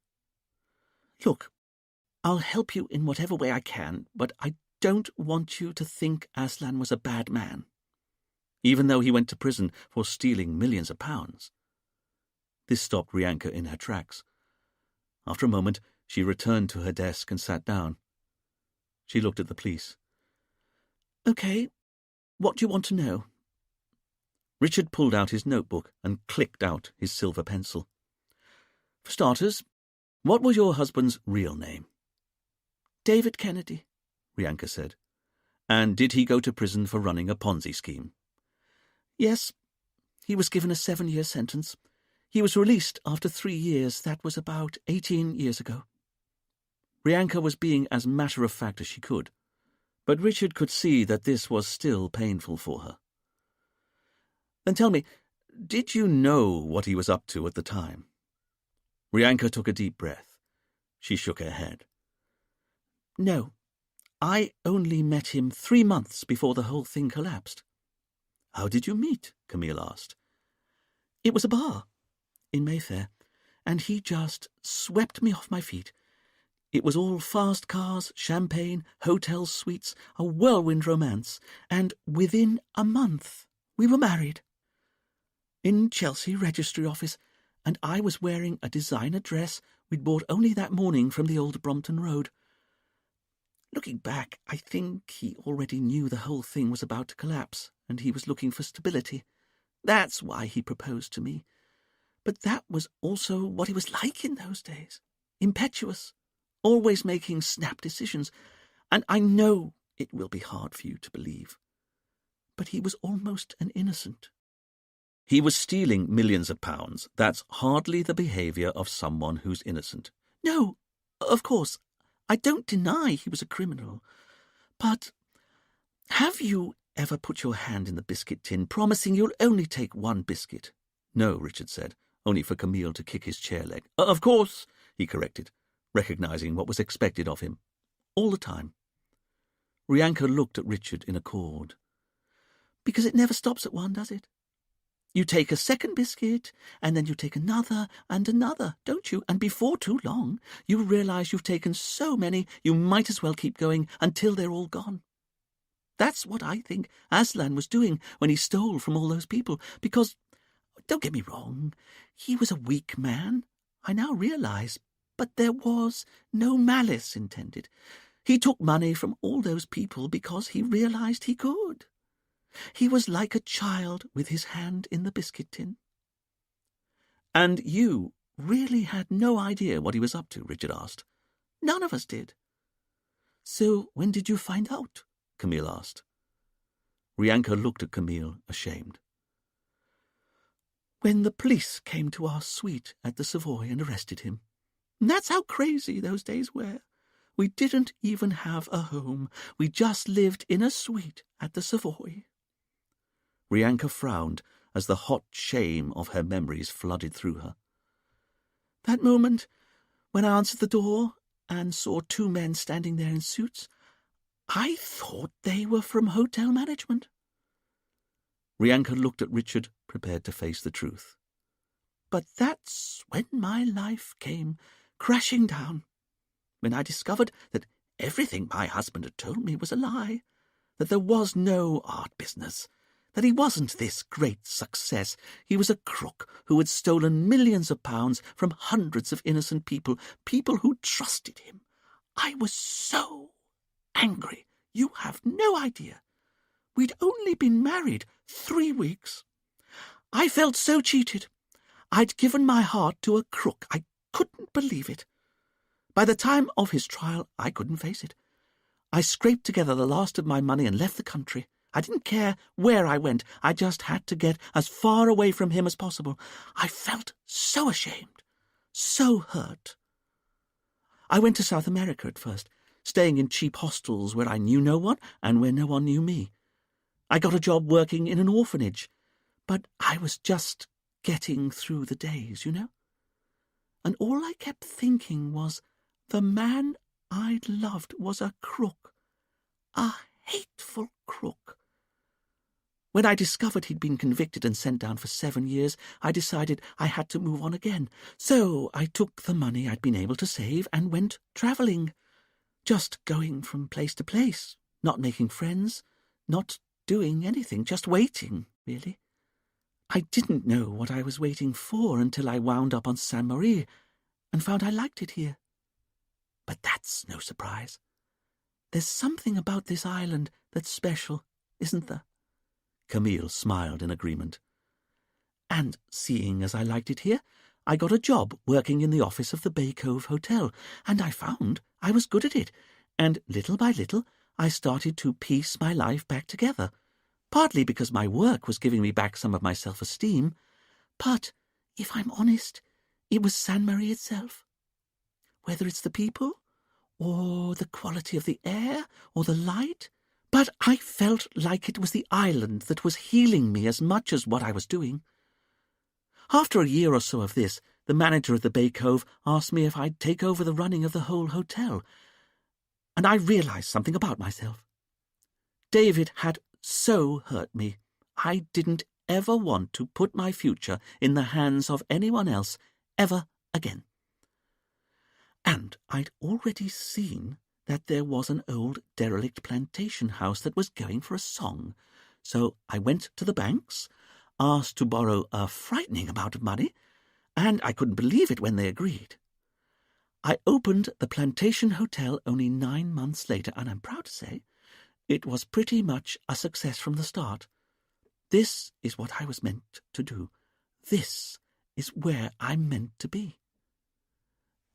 "Look, I'll help you in whatever way I can, but I don't want you to think Aslan was a bad man, even though he went to prison for stealing millions of pounds." This stopped Rianka in her tracks. After a moment, she returned to her desk and sat down. She looked at the police. "Okay, what do you want to know?" Richard pulled out his notebook and clicked out his silver pencil. "For starters, what was your husband's real name?" "David Kennedy," Rianka said. "And did he go to prison for running a Ponzi scheme?" "Yes, he was given a 7-year sentence. He was released after 3 years. That was about 18 years ago." Rianka was being as matter-of-fact as she could, but Richard could see that this was still painful for her. "Then tell me, did you know what he was up to at the time?" Rianka took a deep breath. She shook her head. "No, I only met him 3 months before the whole thing collapsed." "How did you meet?" Camille asked. "It was a bar in Mayfair, and he just swept me off my feet. It was all fast cars, champagne, hotel suites, a whirlwind romance, and within a month we were married. In Chelsea registry office, and I was wearing a designer dress we'd bought only that morning from the old Brompton Road. Looking back, I think he already knew the whole thing was about to collapse, and he was looking for stability. That's why he proposed to me. But that was also what he was like in those days. Impetuous, always making snap decisions, and I know it will be hard for you to believe. But he was almost an innocent." "He was stealing millions of pounds. That's hardly the behaviour of someone who's innocent." "No, of course, I don't deny he was a criminal. But have you ever put your hand in the biscuit tin, promising you'll only take one biscuit?" "No," Richard said, only for Camille to kick his chair leg. "Of course," he corrected, recognizing what was expected of him. All the time. Rianka looked at Richard in accord. "Because it never stops at one, does it? You take a second biscuit, and then you take another and another, don't you? And before too long, you realize you've taken so many you might as well keep going until they're all gone. That's what I think Aslan was doing when he stole from all those people, because, don't get me wrong, he was a weak man, I now realize, but there was no malice intended. He took money from all those people because he realized he could. He was like a child with his hand in the biscuit tin." "And you really had no idea what he was up to?" Richard asked. "None of us did." "So when did you find out?" Camille asked. Rianka looked at Camille, ashamed. "When the police came to our suite at the Savoy and arrested him. And that's how crazy those days were. We didn't even have a home. We just lived in a suite at the Savoy." Rianka frowned as the hot shame of her memories flooded through her. "That moment when I answered the door and saw two men standing there in suits, I thought they were from hotel management." Rianka looked at Richard, prepared to face the truth. "But that's when my life came crashing down, when I discovered that everything my husband had told me was a lie, that there was no art business, that he wasn't this great success. He was a crook who had stolen millions of pounds from hundreds of innocent people who trusted him. I was so angry, you have no idea. We'd only been married 3 weeks. I felt so cheated. I'd given my heart to a crook. I couldn't believe it. By the time of his trial, I couldn't face it. I scraped together the last of my money and left the country. I didn't care where I went. I just had to get as far away from him as possible. I felt so ashamed, so hurt. I went to South America at first, staying in cheap hostels where I knew no one and where no one knew me. I got a job working in an orphanage, but I was just getting through the days, you know? And all I kept thinking was, the man I'd loved was a crook, a hateful crook. When I discovered he'd been convicted and sent down for 7 years, I decided I had to move on again. So I took the money I'd been able to save and went travelling. Just going from place to place, not making friends, not doing anything, just waiting, really. I didn't know what I was waiting for until I wound up on Sainte-Marie and found I liked it here. But that's no surprise. There's something about this island that's special, isn't there? Camille smiled in agreement. And seeing as I liked it here, I got a job working in the office of the Bay Cove Hotel, and I found I was good at it, and little by little I started to piece my life back together, partly because my work was giving me back some of my self-esteem, but, if I'm honest, it was Sainte-Marie itself. Whether it's the people, or the quality of the air, or the light, but I felt like it was the island that was healing me as much as what I was doing. After a year or so of this, the manager of the Bay Cove asked me if I'd take over the running of the whole hotel, and I realized something about myself. David had so hurt me. I didn't ever want to put my future in the hands of anyone else ever again. And I'd already seen that there was an old derelict plantation house that was going for a song, so I went to the banks, asked to borrow a frightening amount of money, and I couldn't believe it when they agreed. I opened the Plantation Hotel only 9 months later, and I'm proud to say it was pretty much a success from the start. This is what I was meant to do. This is where I'm meant to be.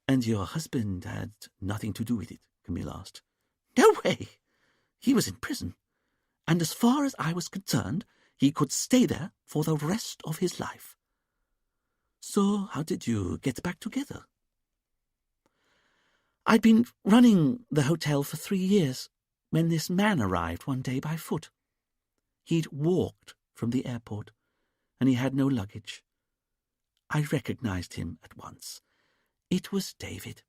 And your husband had nothing to do with it? Camille asked. No way. He was in prison, and as far as I was concerned, he could stay there for the rest of his life. So how did you get back together? I'd been running the hotel for 3 years when this man arrived one day by foot. He'd walked from the airport, and he had no luggage. I recognized him at once. It was David,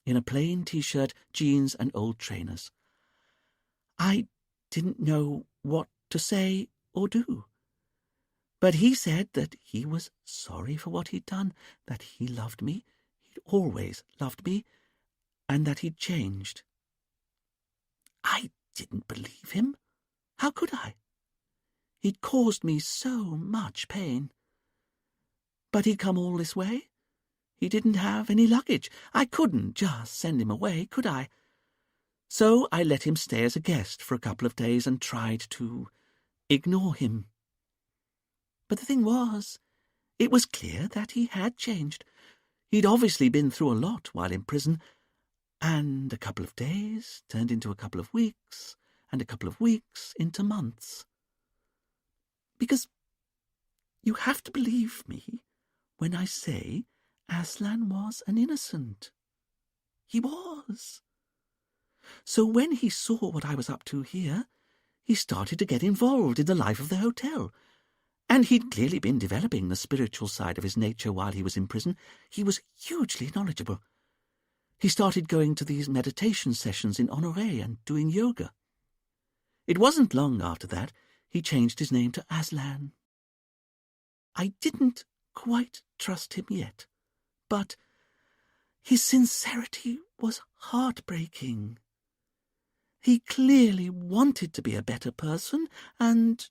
in a plain T-shirt, jeans, and old trainers. I didn't know what to say or do. But he said that he was sorry for what he'd done, that he loved me, he'd always loved me, and that he'd changed. I didn't believe him. How could I? He'd caused me so much pain. But he'd come all this way. He didn't have any luggage. I couldn't just send him away, could I? So I let him stay as a guest for a couple of days and tried to ignore him. But the thing was, it was clear that he had changed. He'd obviously been through a lot while in prison, and a couple of days turned into a couple of weeks, and a couple of weeks into months. Because you have to believe me when I say Aslan was an innocent. He was. So when he saw what I was up to here, he started to get involved in the life of the hotel. And he'd clearly been developing the spiritual side of his nature while he was in prison. He was hugely knowledgeable. He started going to these meditation sessions in Honoré and doing yoga. It wasn't long after that he changed his name to Aslan. I didn't quite trust him yet, but his sincerity was heartbreaking. He clearly wanted to be a better person, and,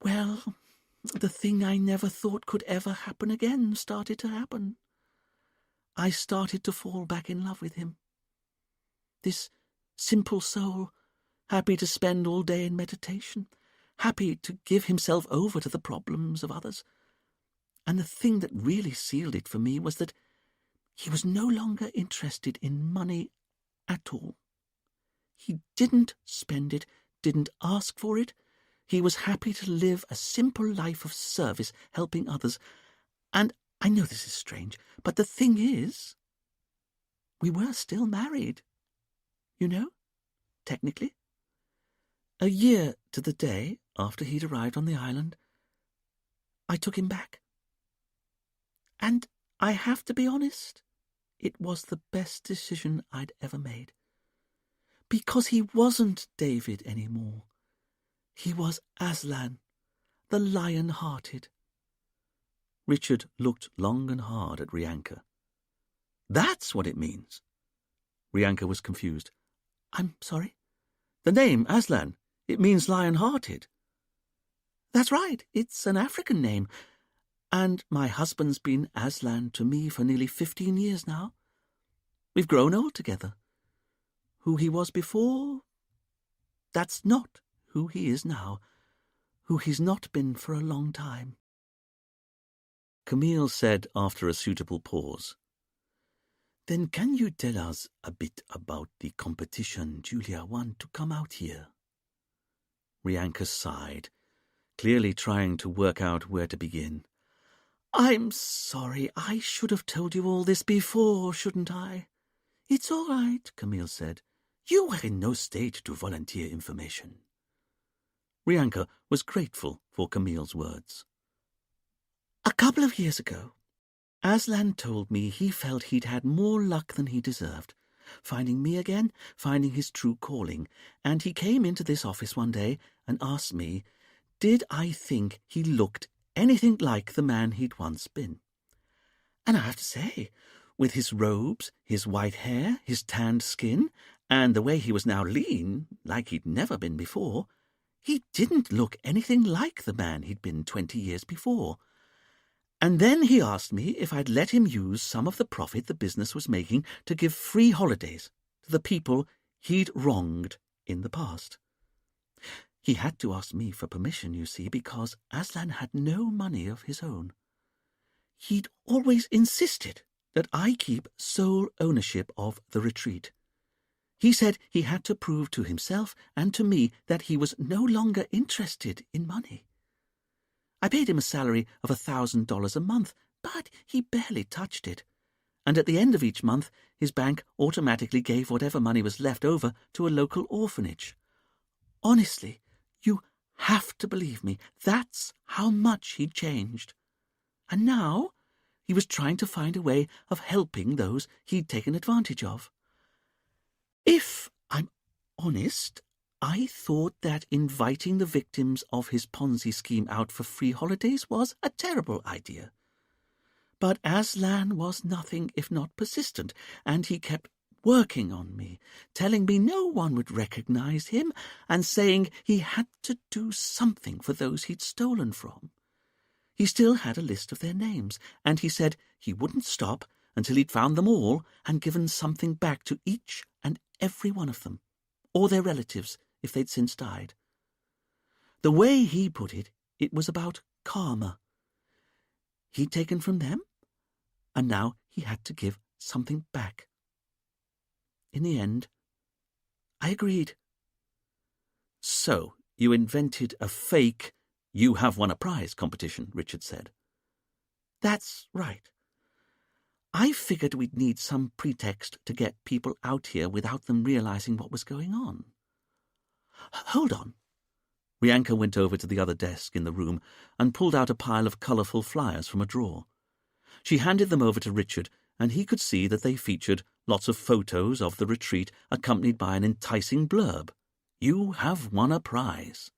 well, the thing I never thought could ever happen again started to happen. I started to fall back in love with him. This simple soul, happy to spend all day in meditation, happy to give himself over to the problems of others. And the thing that really sealed it for me was that he was no longer interested in money at all. He didn't spend it, didn't ask for it. He was happy to live a simple life of service, helping others. And I know this is strange, but the thing is, we were still married. You know, technically. A year to the day after he'd arrived on the island, I took him back. And I have to be honest, it was the best decision I'd ever made. Because he wasn't David anymore. He was Aslan, the lion-hearted. Richard looked long and hard at Rianka. That's what it means. Rianka was confused. I'm sorry? The name, Aslan, it means lion-hearted. That's right, it's an African name. And my husband's been Aslan to me for nearly 15 years now. We've grown old together. Who he was before, that's not who he is now, who he's not been for a long time. Camille said after a suitable pause, Then can you tell us a bit about the competition Julia won to come out here? Rianka sighed, clearly trying to work out where to begin. I'm sorry, I should have told you all this before, shouldn't I? It's all right, Camille said. You were in no state to volunteer information. Rianka was grateful for Camille's words. A couple of years ago, Aslan told me he felt he'd had more luck than he deserved, finding me again, finding his true calling, and he came into this office one day and asked me, did I think he looked anything like the man he'd once been? And I have to say, with his robes, his white hair, his tanned skin, and the way he was now lean, like he'd never been before, he didn't look anything like the man he'd been 20 years before. And then he asked me if I'd let him use some of the profit the business was making to give free holidays to the people he'd wronged in the past. He had to ask me for permission, you see, because Aslan had no money of his own. He'd always insisted that I keep sole ownership of the retreat. He said he had to prove to himself and to me that he was no longer interested in money. I paid him a salary of $1,000 a month, but he barely touched it. And at the end of each month, his bank automatically gave whatever money was left over to a local orphanage. Honestly, you have to believe me. That's how much he'd changed. And now he was trying to find a way of helping those he'd taken advantage of. If I'm honest, I thought that inviting the victims of his Ponzi scheme out for free holidays was a terrible idea. But Aslan was nothing if not persistent, and he kept working on me, telling me no one would recognize him, and saying he had to do something for those he'd stolen from. He still had a list of their names, and he said he wouldn't stop until he'd found them all and given something back to each and every one of them, or their relatives if they'd since died. The way he put it, it was about karma. He'd taken from them, and now he had to give something back. In the end, I agreed. So, you invented a fake "you have won a prize" competition, Richard said. That's right. I figured we'd need some pretext to get people out here without them realizing what was going on. Hold on. Rianka went over to the other desk in the room and pulled out a pile of colourful flyers from a drawer. She handed them over to Richard, and he could see that they featured lots of photos of the retreat accompanied by an enticing blurb. "You have won a prize."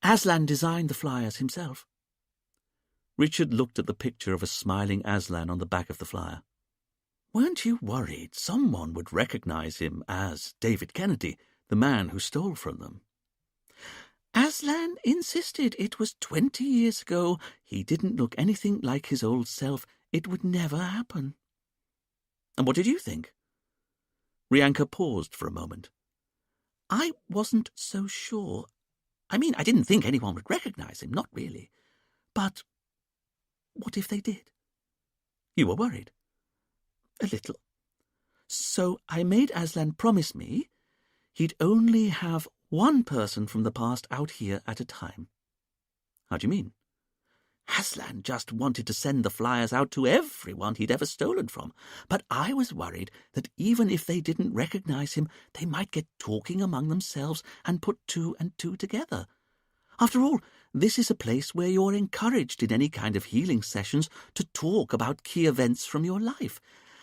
Aslan designed the flyers himself. Richard looked at the picture of a smiling Aslan on the back of the flyer. "Weren't you worried someone would recognize him as David Kennedy, the man who stole from them?" Aslan insisted it was 20 years ago. He didn't look anything like his old self. It would never happen. And what did you think? Rianka paused for a moment. I wasn't so sure. I mean, I didn't think anyone would recognize him, not really. But what if they did? You were worried? A little. So I made Aslan promise me he'd only have one person from the past out here at a time. How do you mean? Aslan just wanted to send the flyers out to everyone he'd ever stolen from, but I was worried that even if they didn't recognize him, they might get talking among themselves and put two and two together. After all, this is a place where you're encouraged in any kind of healing sessions to talk about key events from your life.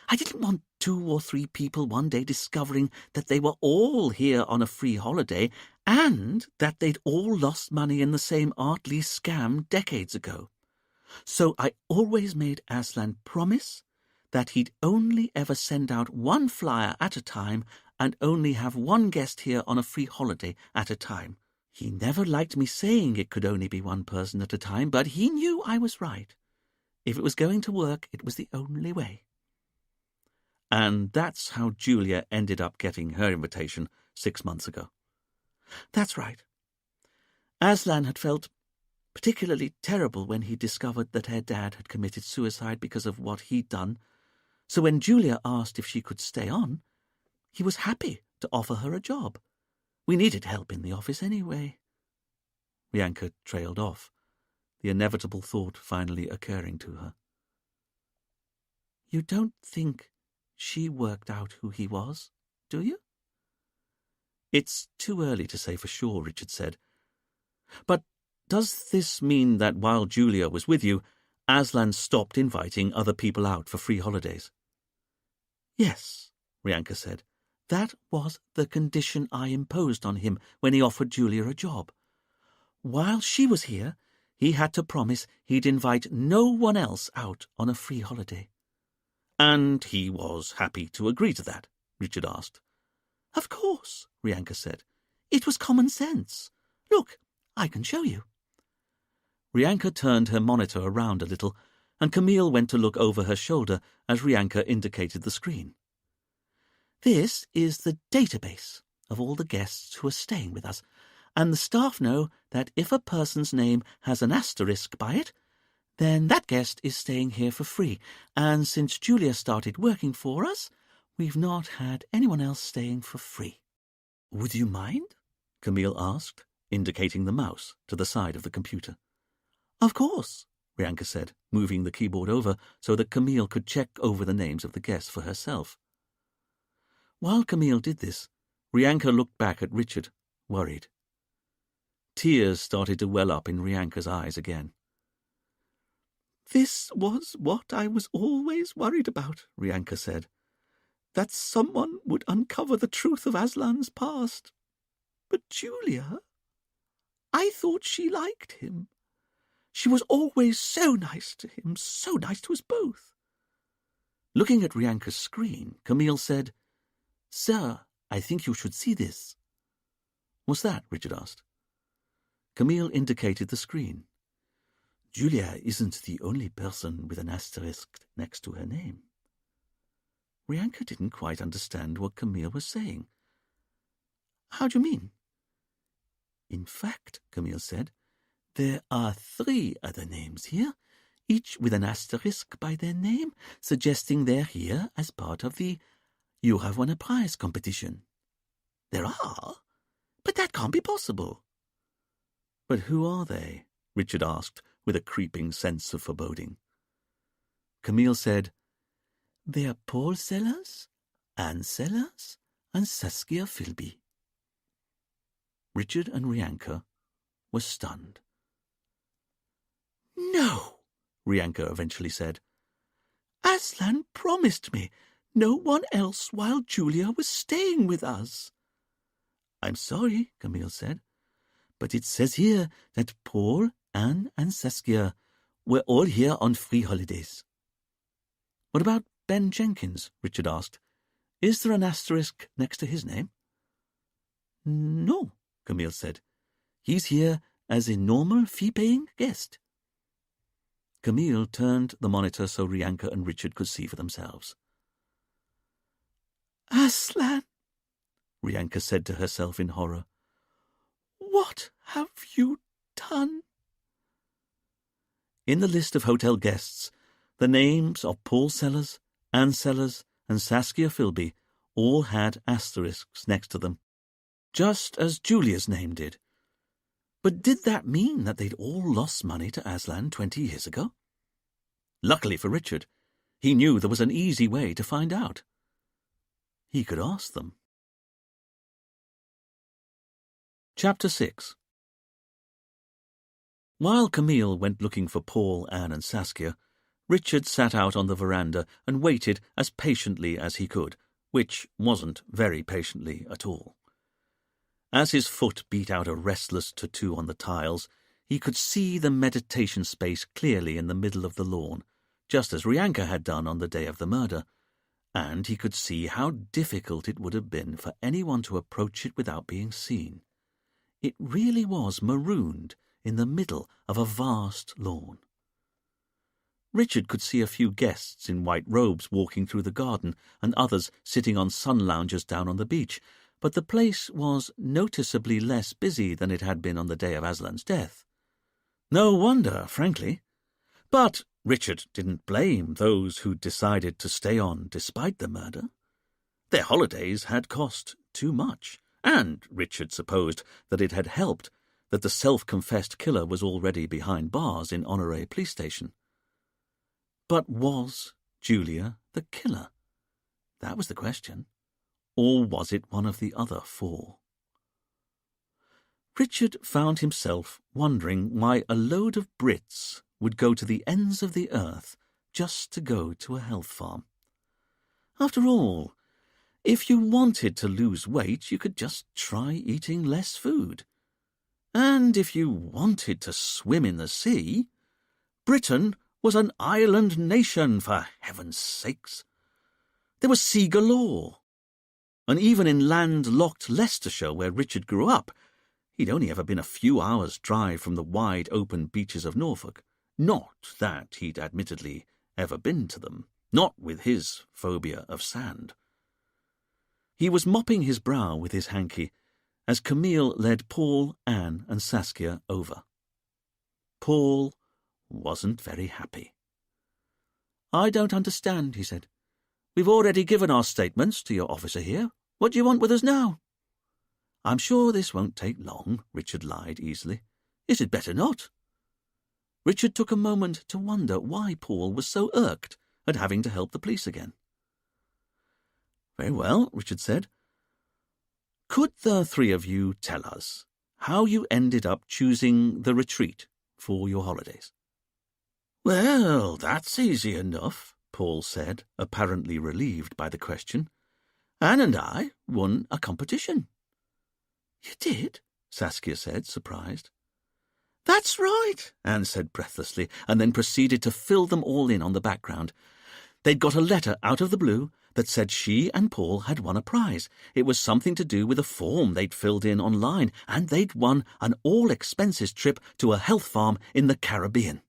I didn't want 2 or 3 people one day discovering that they were all here on a free holiday and that they'd all lost money in the same art lease scam decades ago. So I always made Aslan promise that he'd only ever send out one flyer at a time and only have one guest here on a free holiday at a time. He never liked me saying it could only be one person at a time, but he knew I was right. If it was going to work, it was the only way. And that's how Julia ended up getting her invitation 6 months ago. That's right. Aslan had felt particularly terrible when he discovered that her dad had committed suicide because of what he'd done. So when Julia asked if she could stay on, he was happy to offer her a job. We needed help in the office anyway. Rianka trailed off, the inevitable thought finally occurring to her. You don't think she worked out who he was, do you? It's too early to say for sure, Richard said. But does this mean that while Julia was with you, Aslan stopped inviting other people out for free holidays? Yes, Rianka said. That was the condition I imposed on him when he offered Julia a job. While she was here, he had to promise he'd invite no one else out on a free holiday. And he was happy to agree to that? Richard asked. Of course, Rianka said. It was common sense. Look, I can show you. Rianka turned her monitor around a little, and Camille went to look over her shoulder as Rianka indicated the screen. This is the database of all the guests who are staying with us, and the staff know that if a person's name has an asterisk by it, then that guest is staying here for free, and since Julia started working for us, we've not had anyone else staying for free. Would you mind? Camille asked, indicating the mouse to the side of the computer. Of course, Rianka said, moving the keyboard over so that Camille could check over the names of the guests for herself. While Camille did this, Rianka looked back at Richard, worried. Tears started to well up in Rianka's eyes again. "This was what I was always worried about," Rianka said. "That someone would uncover the truth of Aslan's past. But Julia, I thought she liked him. She was always so nice to him, so nice to us both." Looking at Rianka's screen, Camille said, "Sir, I think you should see this." "What's that?" Richard asked. Camille indicated the screen. "Julia isn't the only person with an asterisk next to her name." Rianka didn't quite understand what Camille was saying. "How do you mean?" "In fact," Camille said, "there are 3 other names here, each with an asterisk by their name, suggesting they're here as part of the You Have Won a Prize competition." "There are? But that can't be possible." "But who are they?" Richard asked, with a creeping sense of foreboding. Camille said, "They're Paul Sellers, Anne Sellers, and Saskia Philby." Richard and Rianka were stunned. "No," Rianka eventually said. "Aslan promised me no one else while Julia was staying with us." "I'm sorry," Camille said, "but it says here that Paul, Anne, and Saskia were all here on free holidays." "What about Ben Jenkins?" Richard asked. "Is there an asterisk next to his name?" "No," Camille said. "He's here as a normal fee-paying guest." Camille turned the monitor so Rianka and Richard could see for themselves. "Aslan," Rianka said to herself in horror, "what have you done?" In the list of hotel guests, the names of Paul Sellers, Anne Sellers, and Saskia Philby all had asterisks next to them, just as Julia's name did. But did that mean that they'd all lost money to Aslan 20 years ago? Luckily for Richard, he knew there was an easy way to find out. He could ask them. Chapter 6. While Camille went looking for Paul, Anne, and Saskia, Richard sat out on the veranda and waited as patiently as he could, which wasn't very patiently at all. As his foot beat out a restless tattoo on the tiles, he could see the meditation space clearly in the middle of the lawn, just as Rianka had done on the day of the murder, and he could see how difficult it would have been for anyone to approach it without being seen. It really was marooned in the middle of a vast lawn. Richard could see a few guests in white robes walking through the garden and others sitting on sun loungers down on the beach, but the place was noticeably less busy than it had been on the day of Aslan's death. No wonder, frankly. But Richard didn't blame those who decided to stay on despite the murder. Their holidays had cost too much, and Richard supposed that it had helped that the self-confessed killer was already behind bars in Honoré police station. But was Julia the killer? That was the question. Or was it one of the other 4? Richard found himself wondering why a load of Brits would go to the ends of the earth just to go to a health farm. After all, if you wanted to lose weight, you could just try eating less food. And if you wanted to swim in the sea, Britain was an island nation, for heaven's sakes. There was sea galore. And even in landlocked Leicestershire, where Richard grew up, he'd only ever been a few hours' drive from the wide open beaches of Norfolk. Not that he'd admittedly ever been to them, not with his phobia of sand. He was mopping his brow with his hanky as Camille led Paul, Anne, and Saskia over. Paul wasn't very happy. "I don't understand," he said. "We've already given our statements to your officer here. What do you want with us now?" "I'm sure this won't take long," Richard lied easily. "Is it better not?" Richard took a moment to wonder why Paul was so irked at having to help the police again. "Very well," Richard said. "Could the 3 of you tell us, how you ended up choosing the retreat for your holidays. Well, that's easy enough, Paul said, apparently relieved by the question. Anne and I won a competition. You did? Saskia said, surprised. That's right, Anne said breathlessly, and then proceeded to fill them all in on the background. They'd got a letter out of the blue that said she and Paul had won a prize. It was something to do with a form they'd filled in online, and they'd won an all-expenses trip to a health farm in the Caribbean.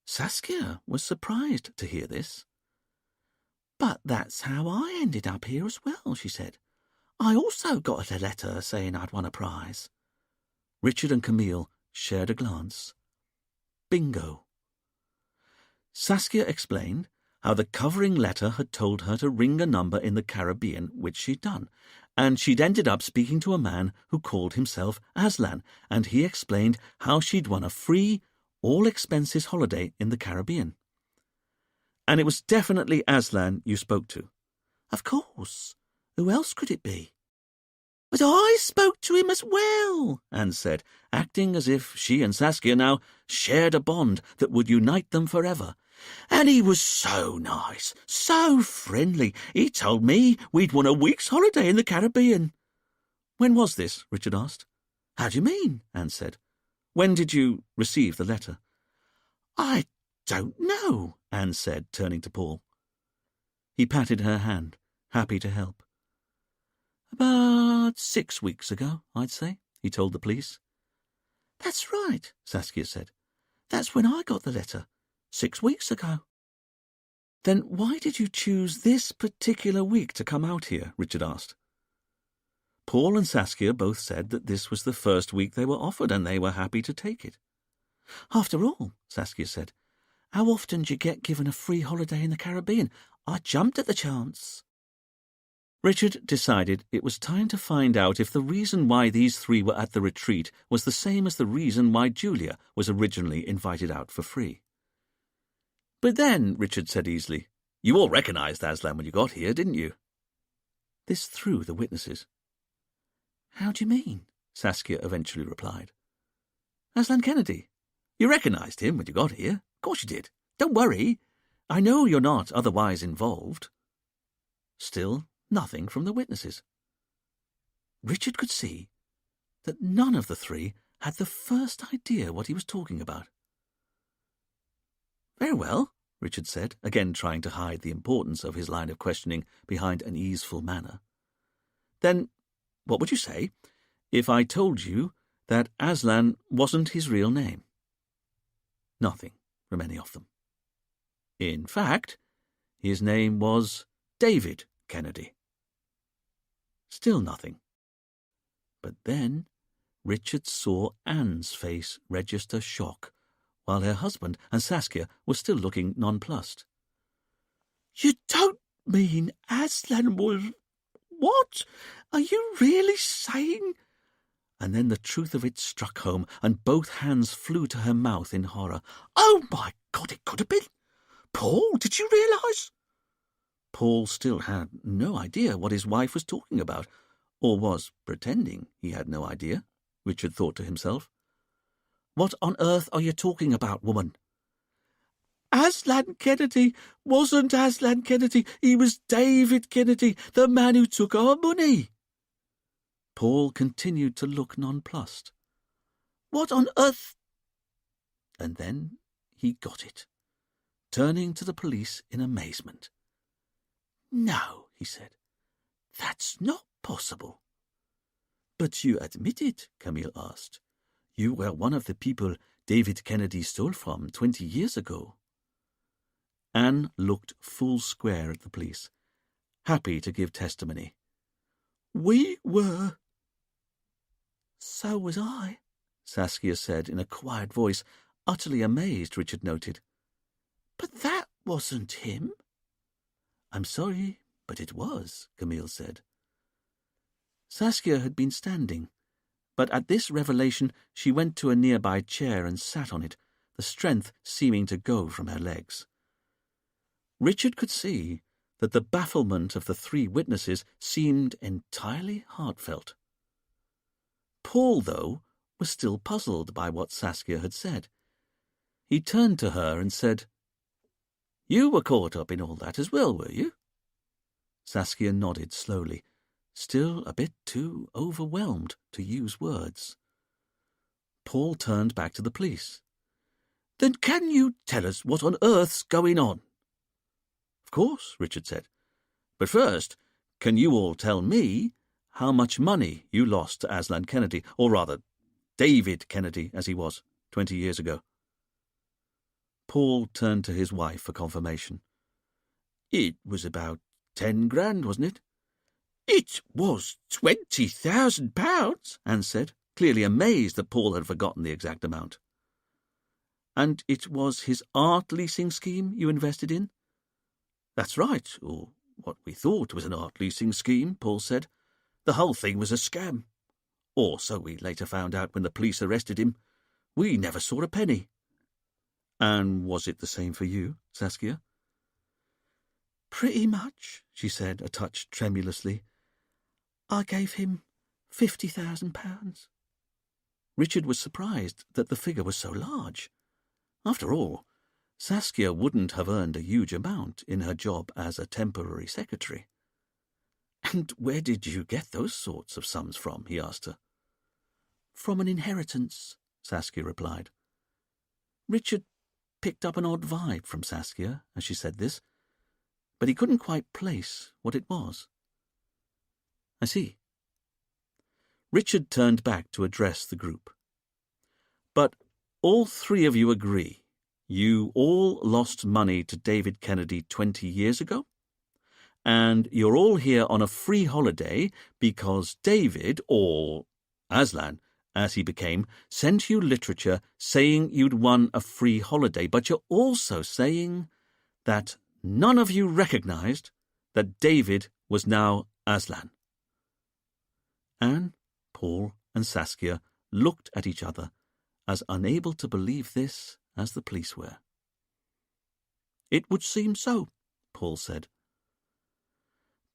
Saskia was surprised to hear this. But that's how I ended up here as well, she said. I also got a letter saying I'd won a prize. Richard and Camille shared a glance. Bingo. Saskia explained how the covering letter had told her to ring a number in the Caribbean, which she'd done, and she'd ended up speaking to a man who called himself Aslan, and he explained how she'd won a free, all-expenses holiday in the Caribbean. And it was definitely Aslan you spoke to. Of course. Who else could it be? But I spoke to him as well, Anne said, acting as if she and Saskia now shared a bond that would unite them forever. And he was so nice, so friendly. He told me we'd won a week's holiday in the Caribbean. When was this? Richard asked. How do you mean? Anne said. When did you receive the letter? I don't know, Anne said, turning to Paul. He patted her hand, happy to help. About 6 weeks ago, I'd say, he told the police. That's right, Saskia said. That's when I got the letter, 6 weeks ago. Then why did you choose this particular week to come out here? Richard asked. Paul and Saskia both said that this was the first week they were offered and they were happy to take it. After all, Saskia said, how often do you get given a free holiday in the Caribbean? I jumped at the chance. Richard decided it was time to find out if the reason why these three were at the retreat was the same as the reason why Julia was originally invited out for free. But then, Richard said easily, you all recognised Aslan when you got here, didn't you? This threw the witnesses. How do you mean? Saskia eventually replied. Aslan Kennedy. You recognised him when you got here. Of course you did. Don't worry. I know you're not otherwise involved. Still, nothing from the witnesses. Richard could see that none of the three had the first idea what he was talking about. Very well, Richard said, again trying to hide the importance of his line of questioning behind an easeful manner. Then, what would you say if I told you that Aslan wasn't his real name? Nothing from any of them. In fact, his name was David Kennedy. Still nothing. But then Richard saw Anne's face register shock, while her husband and Saskia were still looking nonplussed. You don't mean Aslan was... What? Are you really saying... And then the truth of it struck home, and both hands flew to her mouth in horror. Oh, my God, it could have been... Paul, did you realise? Paul still had no idea what his wife was talking about, or was pretending he had no idea, Richard thought to himself. What on earth are you talking about, woman? Aslan Kennedy wasn't Aslan Kennedy. He was David Kennedy, the man who took our money. Paul continued to look nonplussed. What on earth? And then he got it, turning to the police in amazement. No, he said, that's not possible. But you admit it, Camille asked. You were one of the people David Kennedy stole from 20 years ago. Anne looked full square at the police, happy to give testimony. We were. So was I, Saskia said in a quiet voice, utterly amazed, Richard noted. But that wasn't him. I'm sorry, but it was, Camille said. Saskia had been standing, but at this revelation she went to a nearby chair and sat on it, the strength seeming to go from her legs. Richard could see that the bafflement of the three witnesses seemed entirely heartfelt. Paul, though, was still puzzled by what Saskia had said. He turned to her and said, "You were caught up in all that as well, were you?" Saskia nodded slowly, still a bit too overwhelmed to use words. Paul turned back to the police. "Then can you tell us what on earth's going on?" "Of course," Richard said. "But first, can you all tell me how much money you lost to Aslan Kennedy, or rather, David Kennedy, as he was, 20 years ago?" Paul turned to his wife for confirmation. "It was about 10 grand, wasn't it?" "It was £20,000, Anne said, clearly amazed that Paul had forgotten the exact amount. "And it was his art leasing scheme you invested in?" "That's right, or what we thought was an art leasing scheme," Paul said. "The whole thing was a scam. Or so we later found out when the police arrested him. We never saw a penny." "And was it the same for you, Saskia?" "Pretty much," she said, a touch tremulously. "I gave him £50,000. Richard was surprised that the figure was so large. After all, Saskia wouldn't have earned a huge amount in her job as a temporary secretary. "And where did you get those sorts of sums from?" he asked her. "From an inheritance," Saskia replied. Richard picked up an odd vibe from Saskia as she said this, but he couldn't quite place what it was. "I see." Richard turned back to address the group. "But all three of you agree you all lost money to David Kennedy 20 years ago? And you're all here on a free holiday because David, or Aslan, as he became, sent you literature saying you'd won a free holiday, but you're also saying that none of you recognized that David was now Aslan." Anne, Paul, and Saskia looked at each other, as unable to believe this as the police were. "It would seem so," Paul said.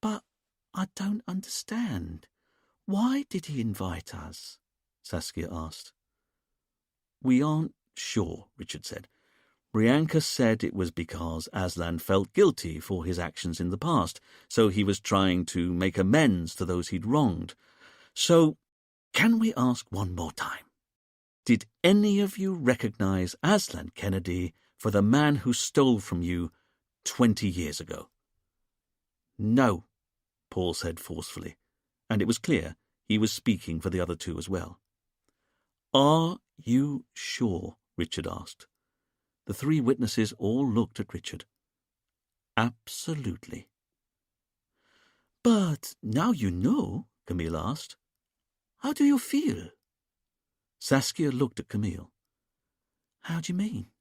"But I don't understand. Why did he invite us?" Saskia asked. "We aren't sure," Richard said. "Rianka said it was because Aslan felt guilty for his actions in the past, so he was trying to make amends to those he'd wronged. So, can we ask one more time? Did any of you recognize Aslan Kennedy for the man who stole from you 20 years ago?" "No," Paul said forcefully, and it was clear he was speaking for the other two as well. "Are you sure?" Richard asked. The three witnesses all looked at Richard. "Absolutely." "But now you know," Camille asked. "How do you feel?" Saskia looked at Camille. "How do you mean?"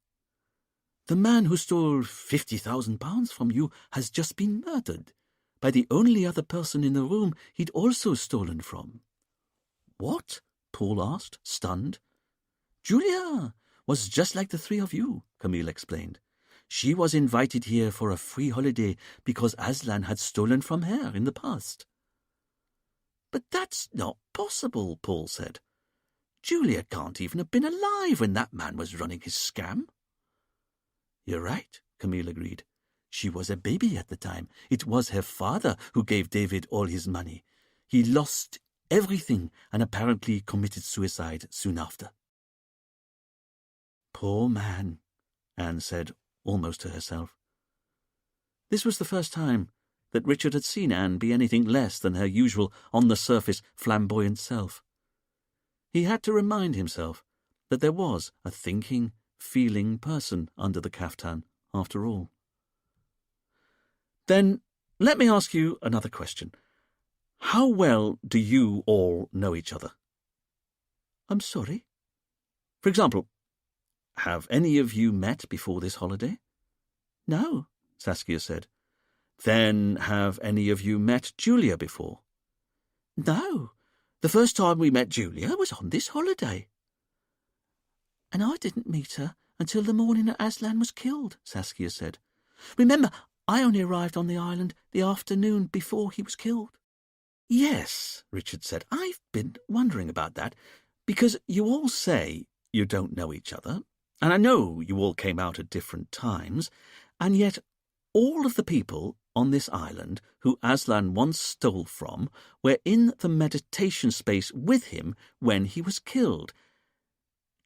"The man who stole £50,000 from you has just been murdered by the only other person in the room he'd also stolen from." "What?" Paul asked, stunned. "Julia was just like the three of you," Camille explained. "She was invited here for a free holiday because Aslan had stolen from her in the past." "But that's not possible," Paul said. "Julia can't even have been alive when that man was running his scam." "You're right," Camille agreed. "She was a baby at the time. It was her father who gave David all his money. He lost everything and apparently committed suicide soon after." "Poor man," Anne said, almost to herself. This was the first time that Richard had seen Anne be anything less than her usual on-the-surface flamboyant self. He had to remind himself that there was a thinking, feeling person under the kaftan, after all. "Then let me ask you another question. How well do you all know each other?" "I'm sorry?" "For example, have any of you met before this holiday?" "No," Saskia said. "Then have any of you met Julia before?" "No. The first time we met Julia was on this holiday." "And I didn't meet her until the morning that Aslan was killed," Saskia said. "Remember, I only arrived on the island the afternoon before he was killed." Yes, Richard said. I've been wondering about that, because you all say you don't know each other, and I know you all came out at different times, and yet all of the people on this island who Aslan once stole from were in the meditation space with him when he was killed.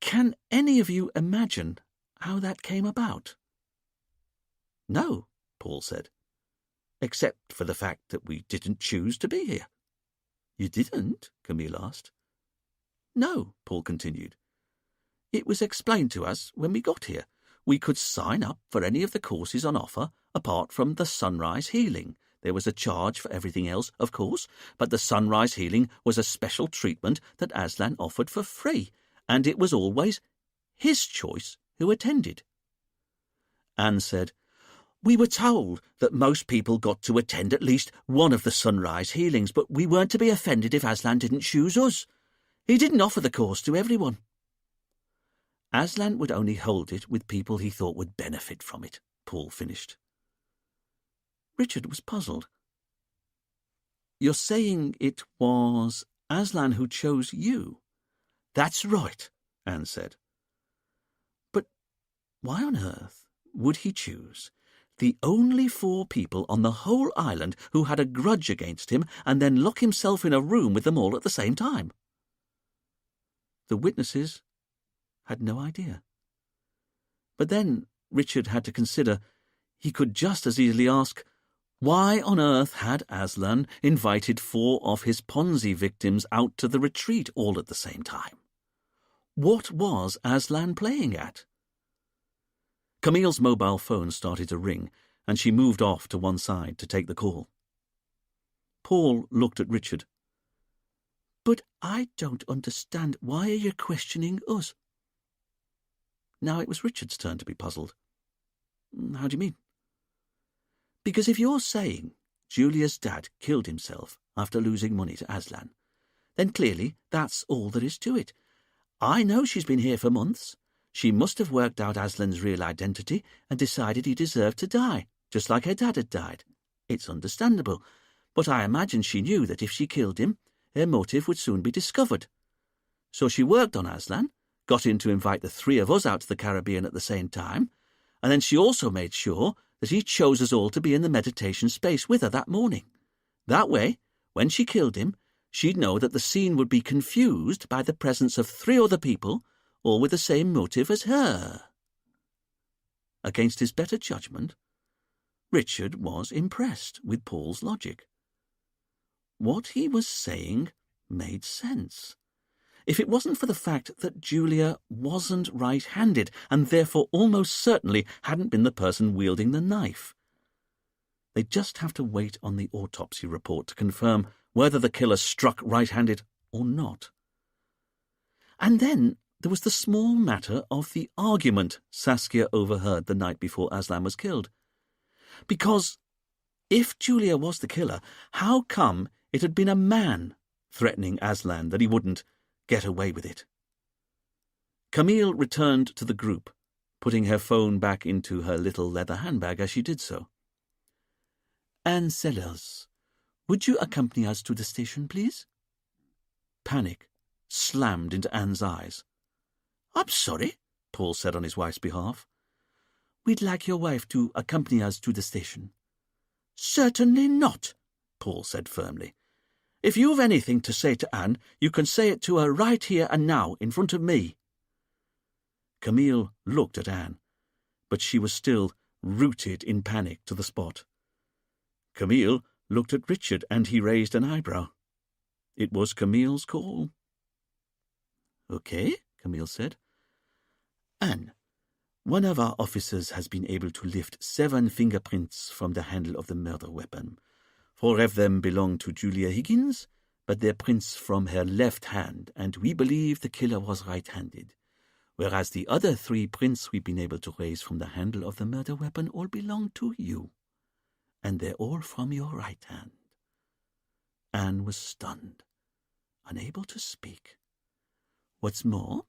Can any of you imagine how that came about? No, Paul said, except for the fact that we didn't choose to be here. You didn't? Camille asked. No, Paul continued. It was explained to us when we got here. We could sign up for any of the courses on offer, apart from the sunrise healing. There was a charge for everything else, of course, but the sunrise healing was a special treatment that Aslan offered for free, and it was always his choice who attended. Anne said, We were told that most people got to attend at least one of the sunrise healings, but we weren't to be offended if Aslan didn't choose us. He didn't offer the course to everyone. Aslan would only hold it with people he thought would benefit from it, Paul finished. Richard was puzzled. You're saying it was Aslan who chose you? That's right, Anne said. But why on earth would he choose the only 4 people on the whole island who had a grudge against him and then lock himself in a room with them all at the same time? The witnesses had no idea. But then Richard had to consider he could just as easily ask, why on earth had Aslan invited 4 of his Ponzi victims out to the retreat all at the same time? What was Aslan playing at? Camille's mobile phone started to ring, and she moved off to one side to take the call. Paul looked at Richard. But I don't understand. Why are you questioning us? Now it was Richard's turn to be puzzled. How do you mean? Because if you're saying Julia's dad killed himself after losing money to Aslan, then clearly that's all there is to it. I know she's been here for months. She must have worked out Aslan's real identity and decided he deserved to die, just like her dad had died. It's understandable, but I imagine she knew that if she killed him, her motive would soon be discovered. So she worked on Aslan, got him to invite the 3 of us out to the Caribbean at the same time, and then she also made sure that he chose us all to be in the meditation space with her that morning. That way, when she killed him, she'd know that the scene would be confused by the presence of 3 other people, all with the same motive as her. Against his better judgment, Richard was impressed with Paul's logic. What he was saying made sense. If it wasn't for the fact that Julia wasn't right-handed and therefore almost certainly hadn't been the person wielding the knife. They'd just have to wait on the autopsy report to confirm whether the killer struck right-handed or not. And then there was the small matter of the argument Saskia overheard the night before Aslan was killed. Because if Julia was the killer, how come it had been a man threatening Aslan that he wouldn't get away with it? Camille returned to the group, putting her phone back into her little leather handbag as she did so. Anne Sellers, would you accompany us to the station, please? Panic slammed into Anne's eyes. I'm sorry, Paul said on his wife's behalf. We'd like your wife to accompany us to the station. Certainly not, Paul said firmly. If you've anything to say to Anne, you can say it to her right here and now, in front of me. Camille looked at Anne, but she was still rooted in panic to the spot. Camille looked at Richard, and he raised an eyebrow. It was Camille's call. Okay, Camille said. Anne, one of our officers has been able to lift 7 fingerprints from the handle of the murder weapon. 4 of them belong to Julia Higgins, but they're prints from her left hand, and we believe the killer was right-handed, whereas the other 3 prints we've been able to raise from the handle of the murder weapon all belong to you, and they're all from your right hand. Anne was stunned, unable to speak. What's more,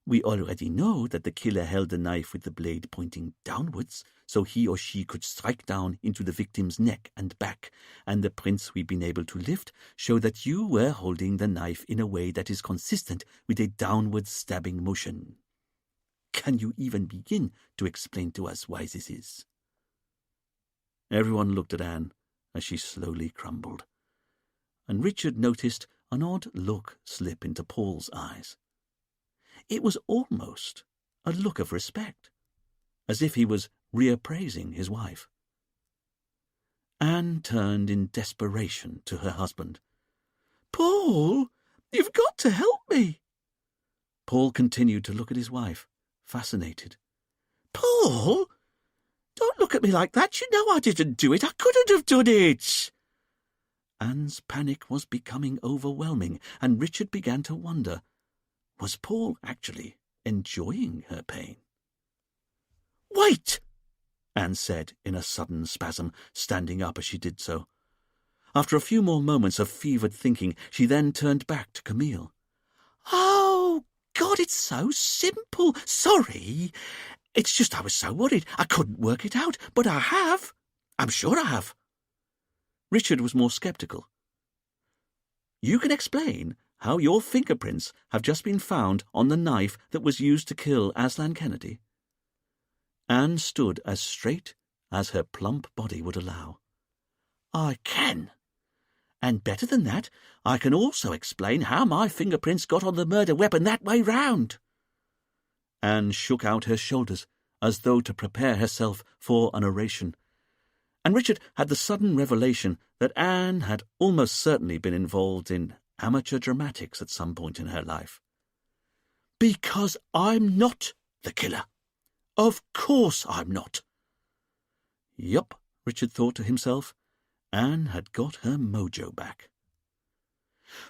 We already know that the killer held the knife with the blade pointing downwards, so he or she could strike down into the victim's neck and back, and the prints we've been able to lift show that you were holding the knife in a way that is consistent with a downward stabbing motion. Can you even begin to explain to us why this is?" Everyone looked at Anne as she slowly crumbled, and Richard noticed an odd look slip into Paul's eyes. It was almost a look of respect, as if he was reappraising his wife. Anne turned in desperation to her husband. "Paul, you've got to help me." Paul continued to look at his wife, fascinated. "Paul, don't look at me like that. You know I didn't do it. I couldn't have done it." Anne's panic was becoming overwhelming, and Richard began to wonder, was Paul actually enjoying her pain? "Wait!" Anne said in a sudden spasm, standing up as she did so. After a few more moments of fevered thinking, she then turned back to Camille. "Oh, God, it's so simple. Sorry. It's just I was so worried. I couldn't work it out, but I have. I'm sure I have." Richard was more sceptical. "You can explain how your fingerprints have just been found on the knife that was used to kill Aslan Kennedy?" Anne stood as straight as her plump body would allow. "I can. And better than that, I can also explain how my fingerprints got on the murder weapon that way round." Anne shook out her shoulders as though to prepare herself for an oration, and Richard had the sudden revelation that Anne had almost certainly been involved in amateur dramatics at some point in her life. "Because I'm not the killer. Of course I'm not." Yup, Richard thought to himself. Anne had got her mojo back.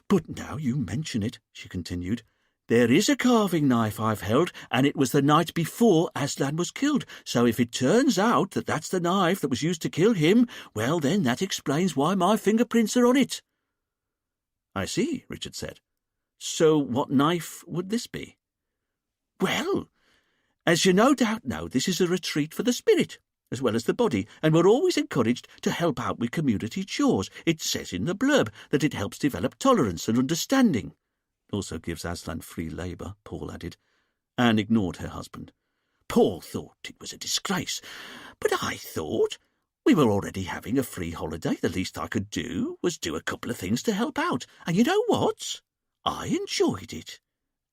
"But now you mention it," she continued, "there is a carving knife I've held, and it was the night before Aslan was killed. So if it turns out that that's the knife that was used to kill him, well, then that explains why my fingerprints are on it." "I see," Richard said. "So what knife would this be?" "Well, as you no doubt know, this is a retreat for the spirit, as well as the body, and we're always encouraged to help out with community chores. It says in the blurb that it helps develop tolerance and understanding. Also gives Aslan free labour," Paul added. Anne ignored her husband. "Paul thought it was a disgrace, but I thought we were already having a free holiday. The least I could do was do a couple of things to help out. And you know what? I enjoyed it.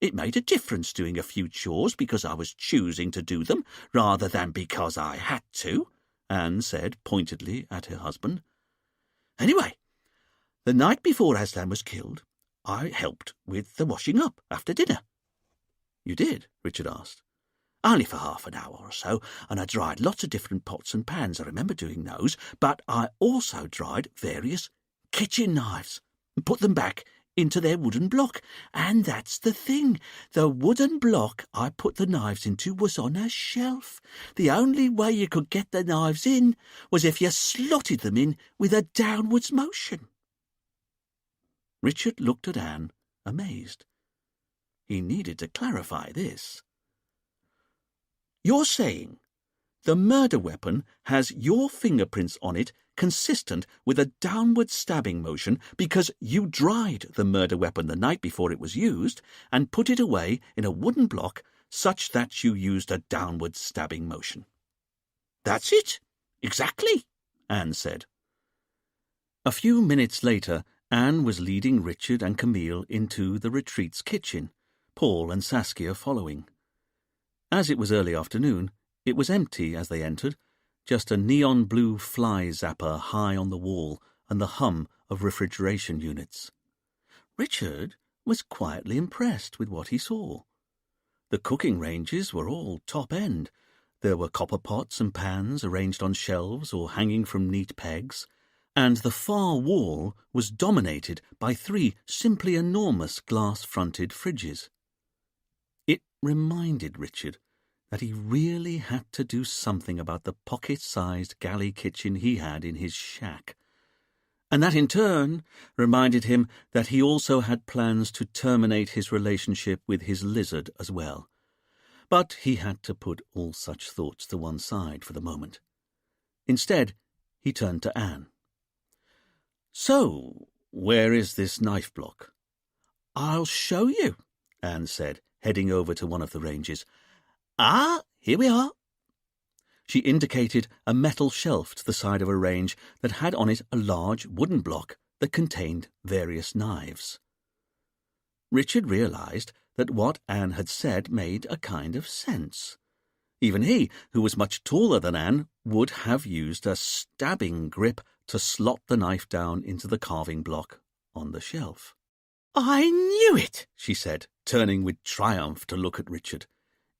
It made a difference doing a few chores because I was choosing to do them rather than because I had to," Anne said pointedly at her husband. "Anyway, the night before Aslan was killed, I helped with the washing up after dinner." "You did?" Richard asked. "Only for half an hour or so, and I dried lots of different pots and pans. I remember doing those, but I also dried various kitchen knives and put them back into their wooden block. And that's the thing. The wooden block I put the knives into was on a shelf. The only way you could get the knives in was if you slotted them in with a downwards motion." Richard looked at Anne, amazed. He needed to clarify this. "You're saying the murder weapon has your fingerprints on it consistent with a downward stabbing motion because you dried the murder weapon the night before it was used and put it away in a wooden block such that you used a downward stabbing motion?" "That's it. Exactly," Anne said. A few minutes later, Anne was leading Richard and Camille into the retreat's kitchen, Paul and Saskia following. As it was early afternoon, it was empty as they entered, just a neon-blue fly zapper high on the wall and the hum of refrigeration units. Richard was quietly impressed with what he saw. The cooking ranges were all top-end. There were copper pots and pans arranged on shelves or hanging from neat pegs, and the far wall was dominated by 3 simply enormous glass-fronted fridges. It reminded Richard that he really had to do something about the pocket-sized galley kitchen he had in his shack, and that in turn reminded him that he also had plans to terminate his relationship with his lizard as well, But he had to put all such thoughts to one side for the moment. Instead, he turned to Anne. "So, where is this knife block?" "I'll show you," Anne said, heading over to one of the ranges. "Ah, here we are." She indicated a metal shelf to the side of a range that had on it a large wooden block that contained various knives. Richard realized that what Anne had said made a kind of sense. Even he, who was much taller than Anne, would have used a stabbing grip to slot the knife down into the carving block on the shelf. "I knew it," she said, turning with triumph to look at Richard.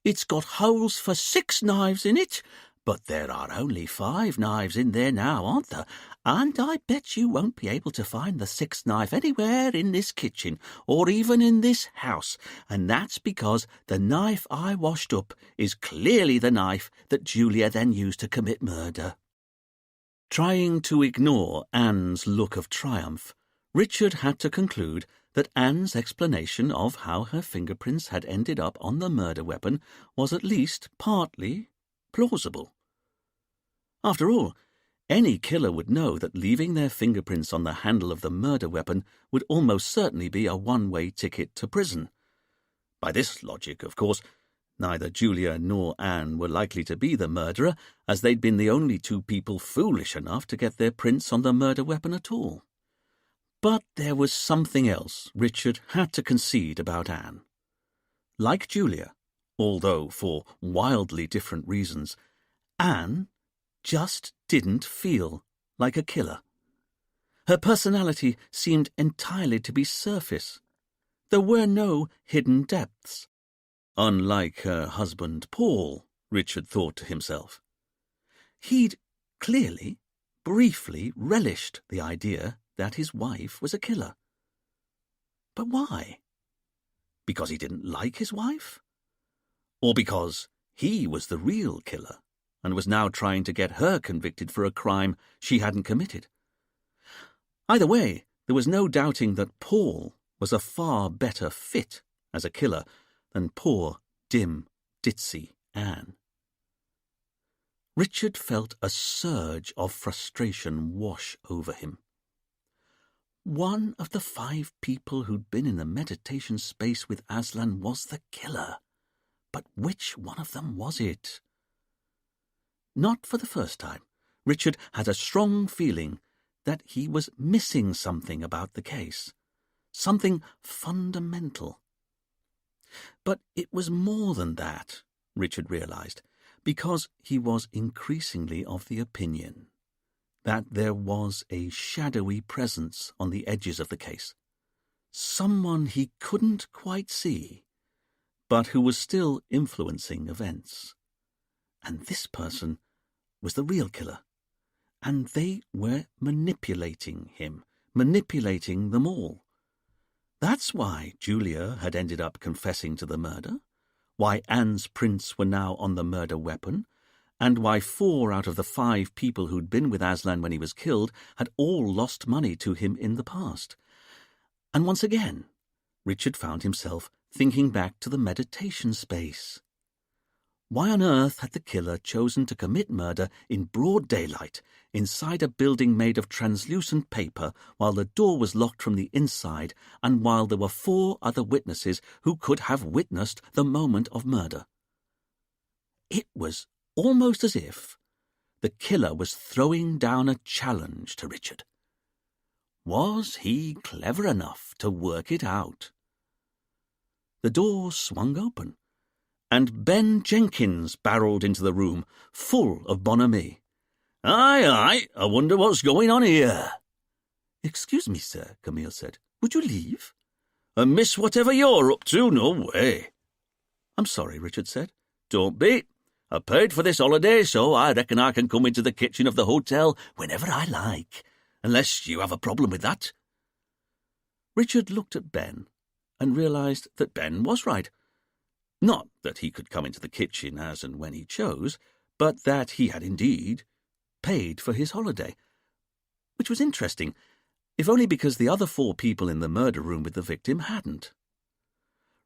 "It's got holes for 6 knives in it, but there are only 5 knives in there now, aren't there? And I bet you won't be able to find the 6th knife anywhere in this kitchen, or even in this house, and that's because the knife I washed up is clearly the knife that Julia then used to commit murder." Trying to ignore Anne's look of triumph, Richard had to conclude that Anne's explanation of how her fingerprints had ended up on the murder weapon was at least partly plausible. After all, any killer would know that leaving their fingerprints on the handle of the murder weapon would almost certainly be a one-way ticket to prison. By this logic, of course, neither Julia nor Anne were likely to be the murderer, as they'd been the only 2 people foolish enough to get their prints on the murder weapon at all. But there was something else Richard had to concede about Anne. Like Julia, although for wildly different reasons, Anne just didn't feel like a killer. Her personality seemed entirely to be surface. There were no hidden depths. Unlike her husband Paul, Richard thought to himself. He'd clearly, briefly relished the idea that his wife was a killer. But why? Because he didn't like his wife? Or because he was the real killer and was now trying to get her convicted for a crime she hadn't committed? Either way, there was no doubting that Paul was a far better fit as a killer than poor, dim, ditzy Anne. Richard felt a surge of frustration wash over him. One of the 5 people who'd been in the meditation space with Aslan was the killer. But which one of them was it? Not for the first time, Richard had a strong feeling that he was missing something about the case. Something fundamental. But it was more than that, Richard realized, because he was increasingly of the opinion that there was a shadowy presence on the edges of the case. Someone he couldn't quite see, but who was still influencing events. And this person was the real killer. And they were manipulating him, manipulating them all. That's why Julia had ended up confessing to the murder, why Anne's prints were now on the murder weapon, and why 4 out of the 5 people who'd been with Aslan when he was killed had all lost money to him in the past. And once again, Richard found himself thinking back to the meditation space. Why on earth had the killer chosen to commit murder in broad daylight, inside a building made of translucent paper, while the door was locked from the inside, and while there were 4 other witnesses who could have witnessed the moment of murder? It was almost as if the killer was throwing down a challenge to Richard. Was he clever enough to work it out? The door swung open, and Ben Jenkins barreled into the room, full of bonhomie. Aye, I wonder what's going on here." "Excuse me, sir," Camille said. "Would you leave?" "And miss whatever you're up to? No way." "I'm sorry," Richard said. "Don't be. I paid for this holiday, so I reckon I can come into the kitchen of the hotel whenever I like, unless you have a problem with that." Richard looked at Ben and realized that Ben was right. Not that he could come into the kitchen as and when he chose, but that he had indeed paid for his holiday. Which was interesting, if only because the other 4 people in the murder room with the victim hadn't.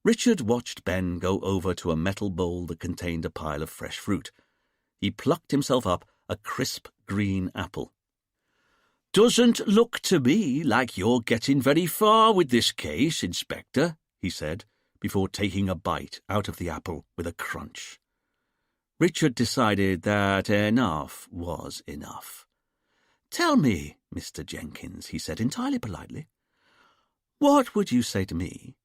Richard watched Ben go over to a metal bowl that contained a pile of fresh fruit. He plucked himself up a crisp green apple. "Doesn't look to me like you're getting very far with this case, Inspector," he said, before taking a bite out of the apple with a crunch. Richard decided that enough was enough. "Tell me, Mr. Jenkins," he said entirely politely, "what would you say to me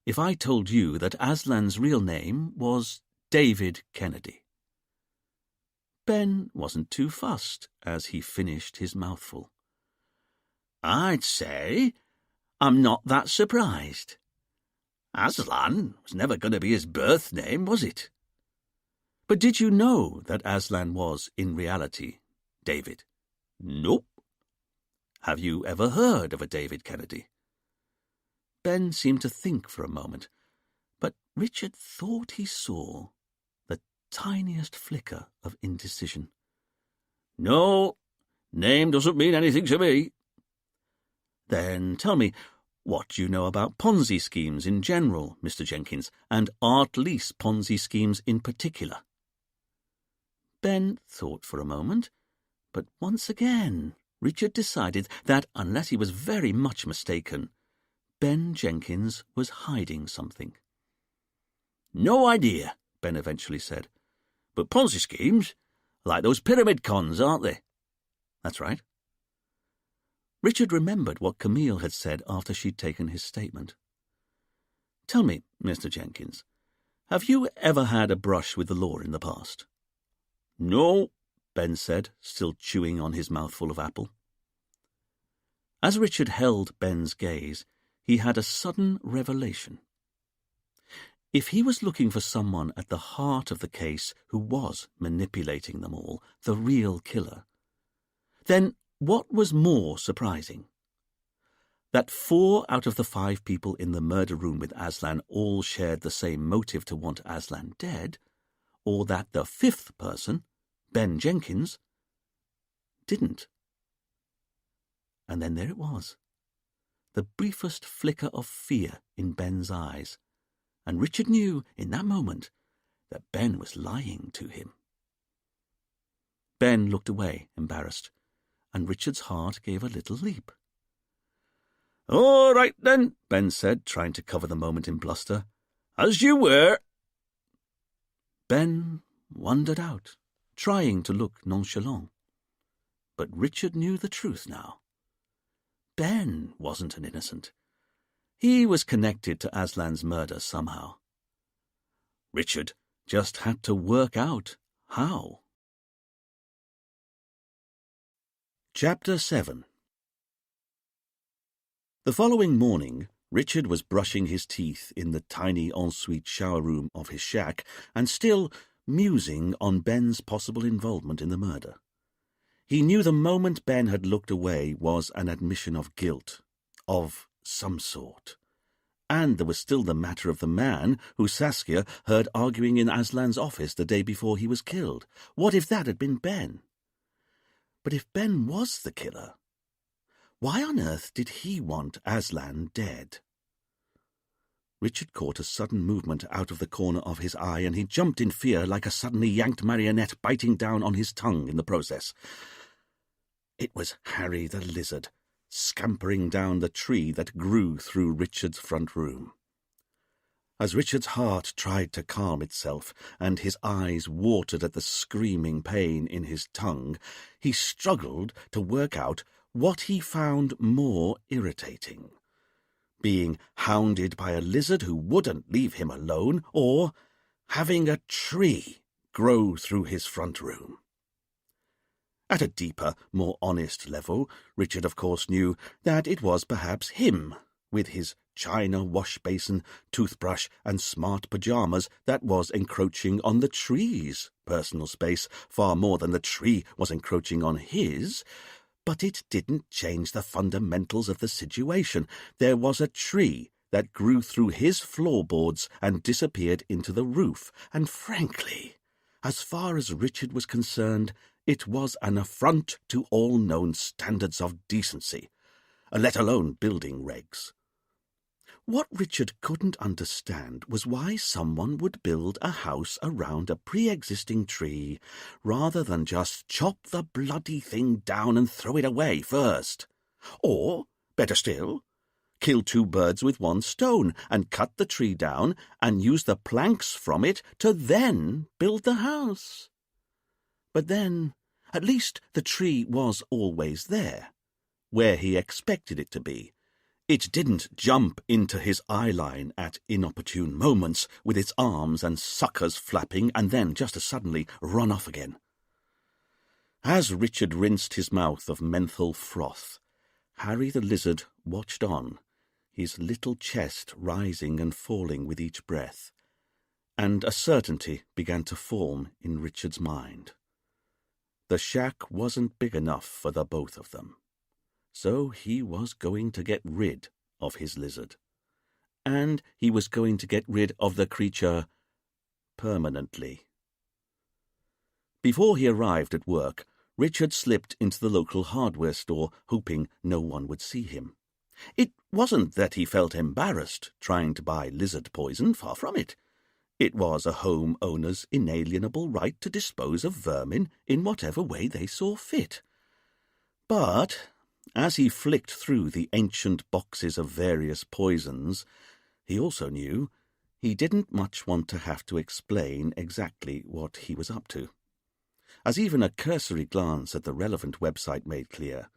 if I told you that Aslan's real name was David Kennedy?" Ben wasn't too fussed as he finished his mouthful. "I'd say I'm not that surprised. Aslan was never going to be his birth name, was it? But did you know that Aslan was, in reality, David?" "Nope." "Have you ever heard of a David Kennedy?" Ben seemed to think for a moment, but Richard thought he saw the tiniest flicker of indecision. "No, name doesn't mean anything to me." "Then tell me, what do you know about Ponzi schemes in general, Mr. Jenkins, and art lease Ponzi schemes in particular?" Ben thought for a moment, but once again Richard decided that, unless he was very much mistaken, Ben Jenkins was hiding something. "No idea," Ben eventually said. "But Ponzi schemes are like those pyramid cons, aren't they?" "That's right." Richard remembered what Camille had said after she'd taken his statement. "Tell me, Mr. Jenkins, have you ever had a brush with the law in the past?" "No," Ben said, still chewing on his mouthful of apple. As Richard held Ben's gaze, he had a sudden revelation. If he was looking for someone at the heart of the case who was manipulating them all, the real killer, then what was more surprising? That 4 out of the 5 people in the murder room with Aslan all shared the same motive to want Aslan dead, or that the 5th person, Ben Jenkins, didn't. And then there it was, the briefest flicker of fear in Ben's eyes, and Richard knew in that moment that Ben was lying to him. Ben looked away, embarrassed, and Richard's heart gave a little leap. "All right, then," Ben said, trying to cover the moment in bluster. "As you were." Ben wandered out, trying to look nonchalant. But Richard knew the truth now. Ben wasn't an innocent. He was connected to Aslan's murder somehow. Richard just had to work out how. Chapter 7. The following morning, Richard was brushing his teeth in the tiny ensuite shower room of his shack and still musing on Ben's possible involvement in the murder. He knew the moment Ben had looked away was an admission of guilt, of some sort. And there was still the matter of the man who Saskia heard arguing in Aslan's office the day before he was killed. What if that had been Ben? But if Ben was the killer, why on earth did he want Aslan dead? Richard caught a sudden movement out of the corner of his eye, and he jumped in fear like a suddenly yanked marionette, biting down on his tongue in the process. It was Harry the Lizard, scampering down the tree that grew through Richard's front room. As Richard's heart tried to calm itself, and his eyes watered at the screaming pain in his tongue, he struggled to work out what he found more irritating: being hounded by a lizard who wouldn't leave him alone, or having a tree grow through his front room. At a deeper, more honest level, Richard of course knew that it was perhaps him, with his china wash basin, toothbrush, and smart pyjamas, that was encroaching on the tree's personal space far more than the tree was encroaching on his. But it didn't change the fundamentals of the situation. There was a tree that grew through his floorboards and disappeared into the roof, and frankly, as far as Richard was concerned, it was an affront to all known standards of decency, let alone building regs. What Richard couldn't understand was why someone would build a house around a pre-existing tree rather than just chop the bloody thing down and throw it away first. Or, better still, kill two birds with one stone and cut the tree down and use the planks from it to then build the house. But then, at least the tree was always there, where he expected it to be. It didn't jump into his eye line at inopportune moments with its arms and suckers flapping and then just as suddenly run off again. As Richard rinsed his mouth of menthol froth, Harry the Lizard watched on, his little chest rising and falling with each breath, and a certainty began to form in Richard's mind. The shack wasn't big enough for the both of them. So he was going to get rid of his lizard. And he was going to get rid of the creature permanently. Before he arrived at work, Richard slipped into the local hardware store, hoping no one would see him. It wasn't that he felt embarrassed trying to buy lizard poison, far from it. It was a home owner's inalienable right to dispose of vermin in whatever way they saw fit. But as he flicked through the ancient boxes of various poisons, he also knew he didn't much want to have to explain exactly what he was up to. As even a cursory glance at the relevant website made clear,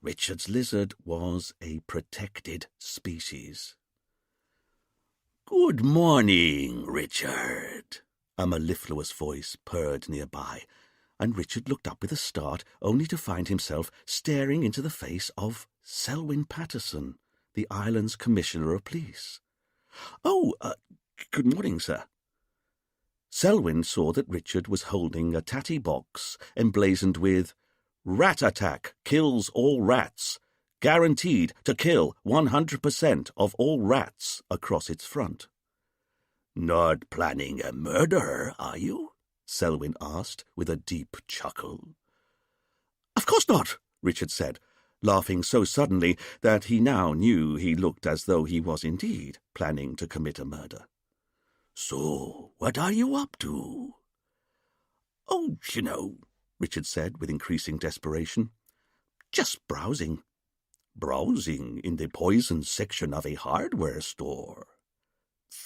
Richard's lizard was a protected species. "Good morning, Richard," a mellifluous voice purred nearby, and Richard looked up with a start, only to find himself staring into the face of Selwyn Patterson, the island's Commissioner of Police. "Oh, good morning, sir." Selwyn saw that Richard was holding a tatty box emblazoned with "Rat Attack kills all rats. Guaranteed to kill 100% of all rats" across its front. "Not planning a murder, are you?" Selwyn asked with a deep chuckle. "Of course not," Richard said, laughing so suddenly that he now knew he looked as though he was indeed planning to commit a murder. "So, what are you up to?" "Oh, you know," Richard said with increasing desperation. "Just browsing." "Browsing in the poison section of a hardware store?"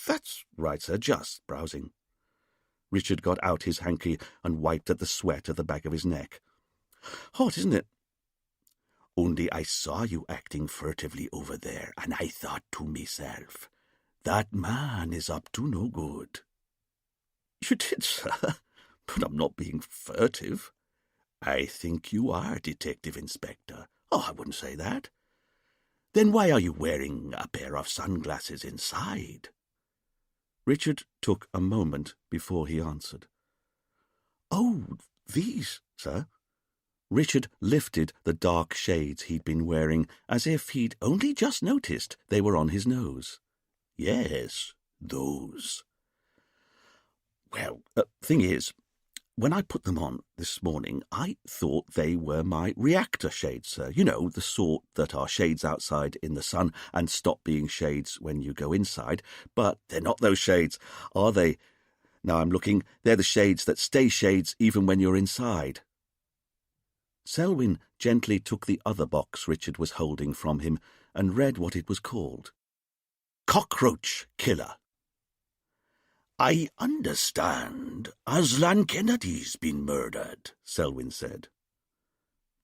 "That's right, sir, just browsing." Richard got out his hanky and wiped at the sweat at the back of his neck. "Hot, isn't it?" "Only I saw you acting furtively over there, and I thought to myself, that man is up to no good." "You did, sir, but I'm not being furtive." "I think you are, Detective Inspector." "Oh, I wouldn't say that." "Then why are you wearing a pair of sunglasses inside?" Richard took a moment before he answered. "Oh, these, sir." Richard lifted the dark shades he'd been wearing as if he'd only just noticed they were on his nose. "Yes, those." "Well, thing is, when I put them on this morning, I thought they were my reactor shades, sir. You know, the sort that are shades outside in the sun and stop being shades when you go inside. But they're not those shades, are they? Now I'm looking. They're the shades that stay shades even when you're inside." Selwyn gently took the other box Richard was holding from him and read what it was called. "Cockroach Killer." "I understand Aslan Kennedy's been murdered," Selwyn said.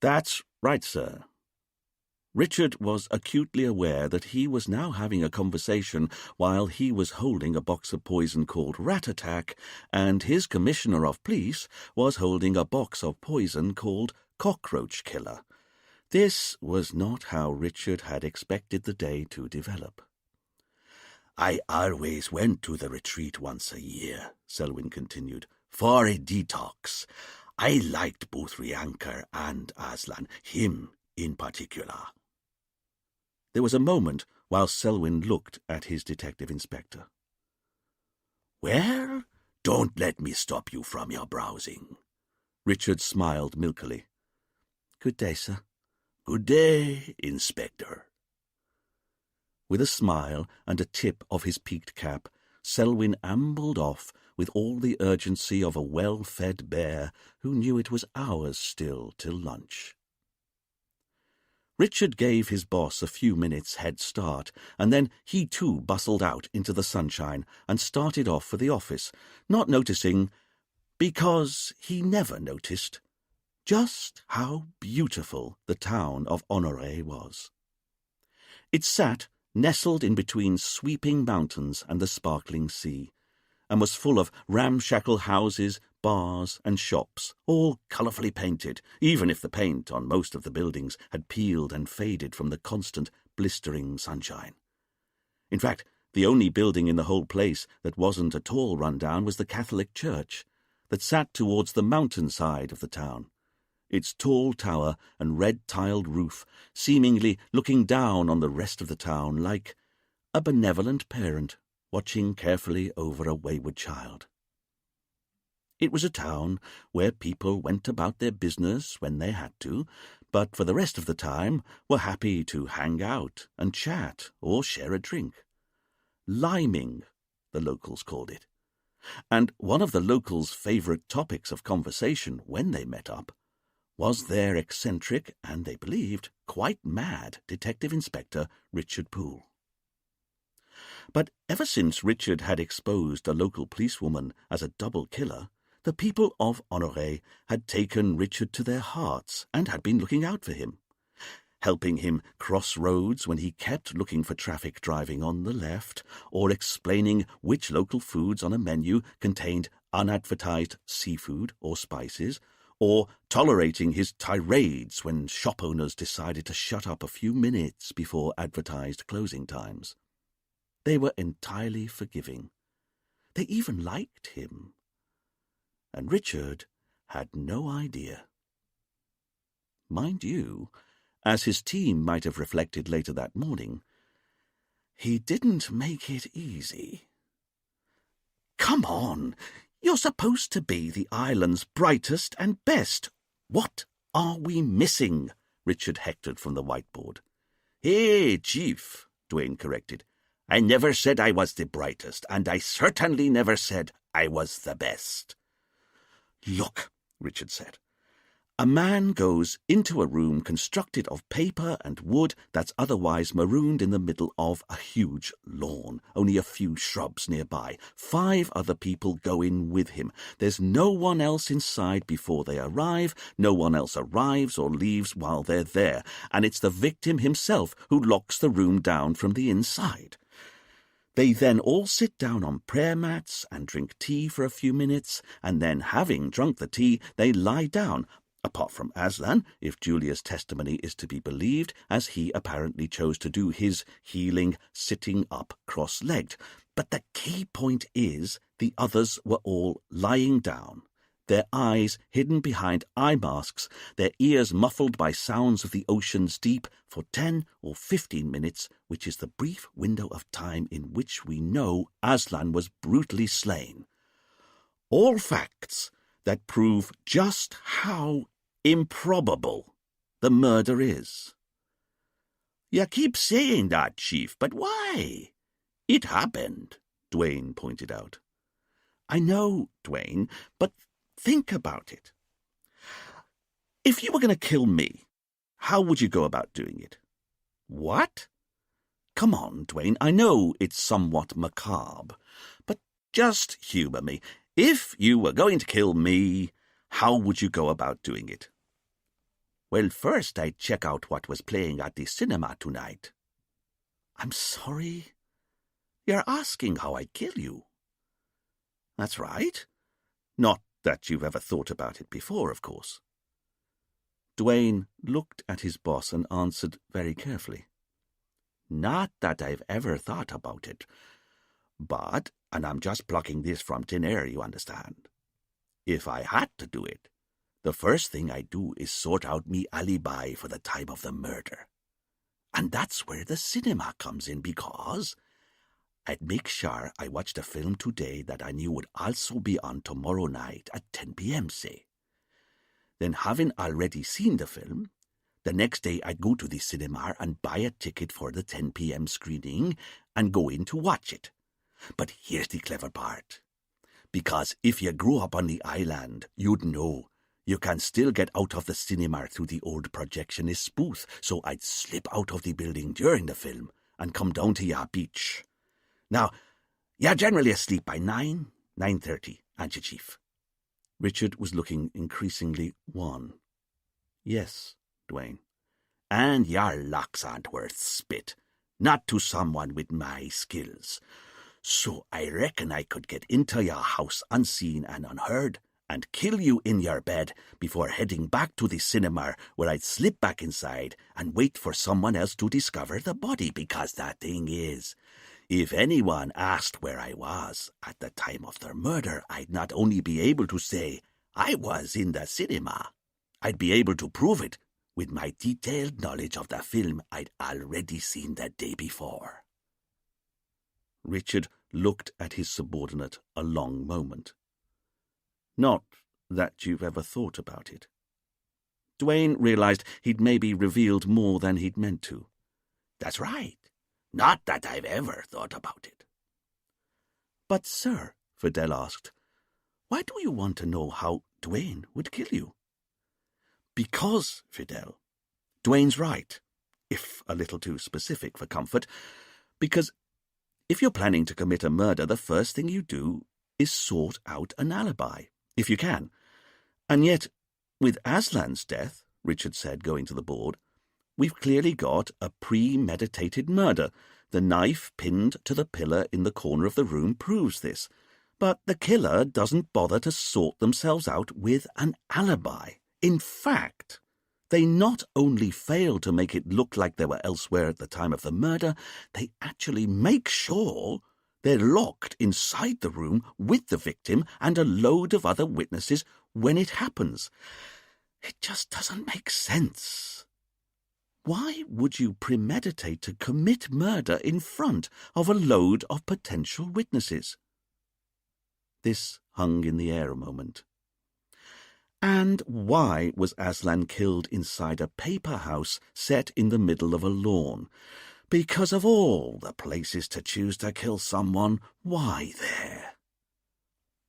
"That's right, sir." Richard was acutely aware that he was now having a conversation while he was holding a box of poison called Rat Attack, and his Commissioner of Police was holding a box of poison called Cockroach Killer. This was not how Richard had expected the day to develop. "I always went to the retreat once a year," Selwyn continued, "for a detox. I liked both Rianker and Aslan, him in particular." There was a moment while Selwyn looked at his detective inspector. "Well, don't let me stop you from your browsing." Richard smiled milkily. "Good day, sir." "Good day, Inspector." With a smile and a tip of his peaked cap, Selwyn ambled off with all the urgency of a well-fed bear who knew it was hours still till lunch. Richard gave his boss a few minutes' head start, and then he too bustled out into the sunshine and started off for the office, not noticing, because he never noticed, just how beautiful the town of Honoré was. It sat nestled in between sweeping mountains and the sparkling sea, and was full of ramshackle houses, bars, and shops, all colourfully painted, even if the paint on most of the buildings had peeled and faded from the constant, blistering sunshine. In fact, the only building in the whole place that wasn't at all run down was the Catholic church, that sat towards the mountain side of the town, its tall tower and red-tiled roof seemingly looking down on the rest of the town like a benevolent parent watching carefully over a wayward child. It was a town where people went about their business when they had to, but for the rest of the time were happy to hang out and chat or share a drink. Liming, the locals called it. And one of the locals' favourite topics of conversation when they met up was their eccentric and, they believed, quite mad Detective Inspector Richard Poole. But ever since Richard had exposed a local policewoman as a double killer, the people of Honoré had taken Richard to their hearts and had been looking out for him, helping him cross roads when he kept looking for traffic driving on the left, or explaining which local foods on a menu contained unadvertised seafood or spices, or tolerating his tirades when shop owners decided to shut up a few minutes before advertised closing times. They were entirely forgiving. They even liked him. And Richard had no idea. Mind you, as his team might have reflected later that morning, he didn't make it easy. "Come on! You're supposed to be the island's brightest and best. What are we missing?" Richard hectored from the whiteboard. "Hey, Chief," Dwayne corrected. "I never said I was the brightest, and I certainly never said I was the best." "Look," Richard said. "A man goes into a room constructed of paper and wood that's otherwise marooned in the middle of a huge lawn, only a few shrubs nearby. 5 other people go in with him. There's no one else inside before they arrive, no one else arrives or leaves while they're there, and it's the victim himself who locks the room down from the inside. They then all sit down on prayer mats and drink tea for a few minutes, and then, having drunk the tea, they lie down, apart from Aslan, if Julia's testimony is to be believed, as he apparently chose to do his healing sitting up cross-legged. But the key point is the others were all lying down, their eyes hidden behind eye masks, their ears muffled by sounds of the ocean's deep for 10 or 15 minutes, which is the brief window of time in which we know Aslan was brutally slain. All facts that prove just how improbable the murder is." "You keep saying that, Chief, but why? It happened," Dwayne pointed out. "I know, Dwayne, but think about it. If you were going to kill me, how would you go about doing it?" "What?" "Come on, Dwayne, I know it's somewhat macabre, but just humour me. If you were going to kill me, how would you go about doing it?" "Well, first I'd check out what was playing at the cinema tonight." "I'm sorry?" "You're asking how I'd kill you." "That's right. Not that you've ever thought about it before, of course." Dwayne looked at his boss and answered very carefully. "Not that I've ever thought about it. But, and I'm just plucking this from thin air, you understand, if I had to do it, the first thing I'd do is sort out me alibi for the time of the murder. And that's where the cinema comes in, because I'd make sure I watched a film today that I knew would also be on tomorrow night at 10 p.m., say. Then, having already seen the film, The next day I'd go to the cinema and buy a ticket for the 10 p.m. screening and go in to watch it. But here's the clever part. Because if you grew up on the island, you'd know you can still get out of the cinema through the old projectionist booth, so I'd slip out of the building during the film and come down to your beach. Now, you're generally asleep by 9:30, aren't you, Chief? Richard was looking increasingly wan. Yes, Dwayne. And your locks aren't worth spit, not to someone with my skills. So I reckon I could get into your house unseen and unheard and kill you in your bed before heading back to the cinema, where I'd slip back inside and wait for someone else to discover the body, because the thing is, if anyone asked where I was at the time of the murder, I'd not only be able to say I was in the cinema, I'd be able to prove it with my detailed knowledge of the film I'd already seen the day before. Richard looked at his subordinate a long moment. Not that you've ever thought about it. Dwayne realized he'd maybe revealed more than he'd meant to. That's right. Not that I've ever thought about it. But, sir, Fidel asked, why do you want to know how Dwayne would kill you? Because, Fidel, Dwayne's right, if a little too specific for comfort, because if you're planning to commit a murder, the first thing you do is sort out an alibi, if you can. And yet, with Aslan's death, Richard said, going to the board, we've clearly got a premeditated murder. The knife pinned to the pillar in the corner of the room proves this. But the killer doesn't bother to sort themselves out with an alibi. In fact, they not only fail to make it look like they were elsewhere at the time of the murder, they actually make sure they're locked inside the room with the victim and a load of other witnesses when it happens. It just doesn't make sense. Why would you premeditate to commit murder in front of a load of potential witnesses? This hung in the air a moment. And why was Aslan killed inside a paper house set in the middle of a lawn? Because of all the places to choose to kill someone, why there?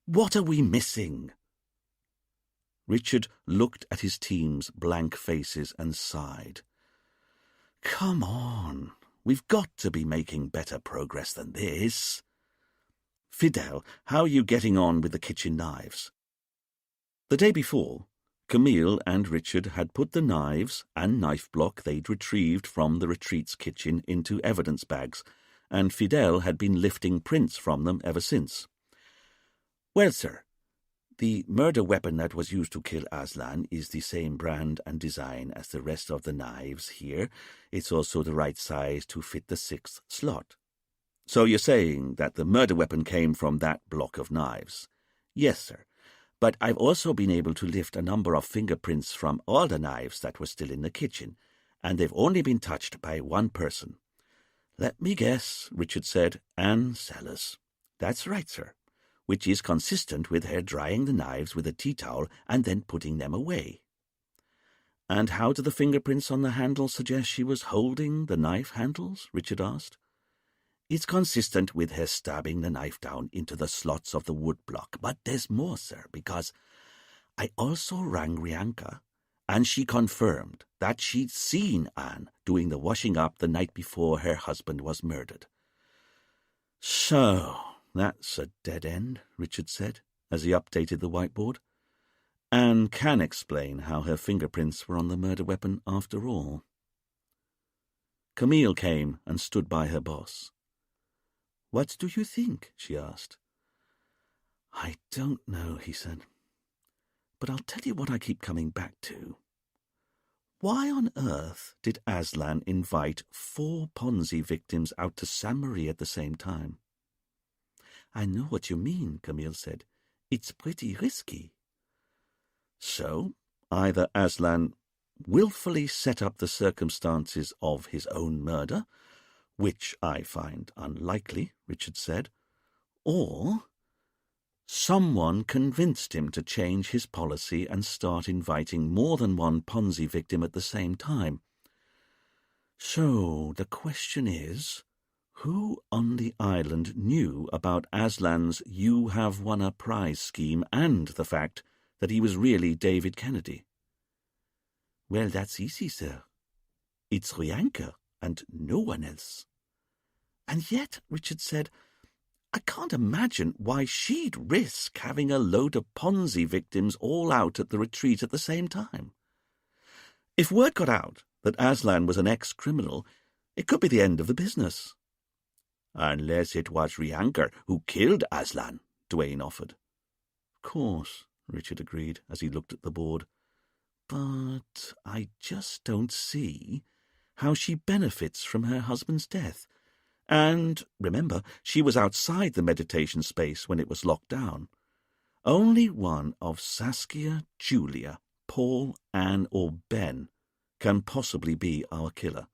What are we missing? Richard looked at his team's blank faces and sighed. Come on, we've got to be making better progress than this. Fidel, how are you getting on with the kitchen knives? The day before, Camille and Richard had put the knives and knife block they'd retrieved from the retreat's kitchen into evidence bags, and Fidel had been lifting prints from them ever since. Well, sir, the murder weapon that was used to kill Aslan is the same brand and design as the rest of the knives here. It's also the right size to fit the 6th slot. So you're saying that the murder weapon came from that block of knives? Yes, sir. But I've also been able to lift a number of fingerprints from all the knives that were still in the kitchen, and they've only been touched by one person. Let me guess, Richard said, Anne Sellers. That's right, sir, which is consistent with her drying the knives with a tea towel and then putting them away. And how do the fingerprints on the handle suggest she was holding the knife handles? Richard asked. It's consistent with her stabbing the knife down into the slots of the wood block. But there's more, sir, because I also rang Rianka, and she confirmed that she'd seen Anne doing the washing up the night before her husband was murdered. So, that's a dead end, Richard said, as he updated the whiteboard. Anne can explain how her fingerprints were on the murder weapon after all. Camille came and stood by her boss. What do you think? She asked. I don't know, he said. But I'll tell you what I keep coming back to. Why on earth did Aslan invite 4 Ponzi victims out to San Marie at the same time? I know what you mean, Camille said. It's pretty risky. So, either Aslan willfully set up the circumstances of his own murder, which I find unlikely, Richard said, or Someone convinced him to change his policy and start inviting more than one Ponzi victim at the same time. So the question is, who on the island knew about Aslan's "you have won a prize" scheme and the fact that he was really David Kennedy? Well, that's easy, sir. It's Ryanka and no one else. And yet, Richard said, I can't imagine why she'd risk having a load of Ponzi victims all out at the retreat at the same time. If word got out that Aslan was an ex-criminal, it could be the end of the business. Unless it was Ryanka who killed Aslan, Duane offered. Of course, Richard agreed as he looked at the board. But I just don't see how she benefits from her husband's death. And, remember, she was outside the meditation space when it was locked down. Only one of Saskia, Julia, Paul, Anne, or Ben can possibly be our killer.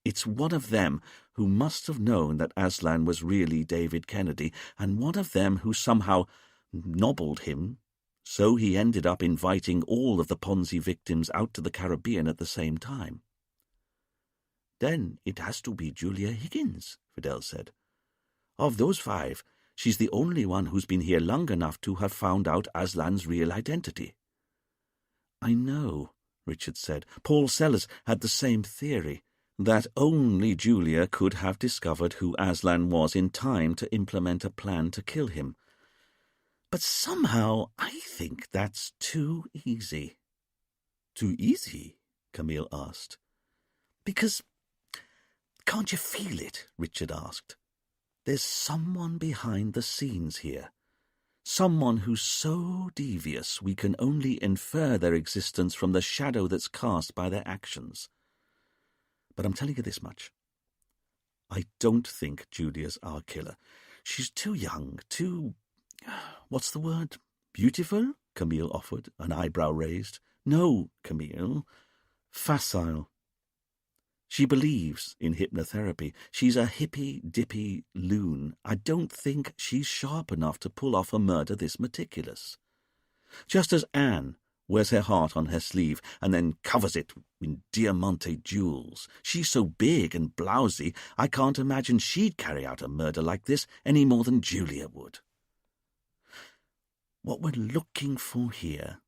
It's one of them who must have known that Aslan was really David Kennedy, and one of them who somehow nobbled him, so he ended up inviting all of the Ponzi victims out to the Caribbean at the same time. Then it has to be Julia Higgins, Fidel said. Of those 5, she's the only one who's been here long enough to have found out Aslan's real identity. I know, Richard said. Paul Sellers had the same theory, that only Julia could have discovered who Aslan was in time to implement a plan to kill him. But somehow I think that's too easy. Too easy? Camille asked. Because, can't you feel it? Richard asked. There's someone behind the scenes here. Someone who's so devious we can only infer their existence from the shadow that's cast by their actions. But I'm telling you this much. I don't think Julia's our killer. She's too young, too... what's the word? Beautiful? Camille offered, an eyebrow raised. No, Camille. Facile. She believes in hypnotherapy. She's a hippy-dippy loon. I don't think she's sharp enough to pull off a murder this meticulous. Just as Anne wears her heart on her sleeve and then covers it in diamante jewels. She's so big and blousy, I can't imagine she'd carry out a murder like this any more than Julia would. What we're looking for here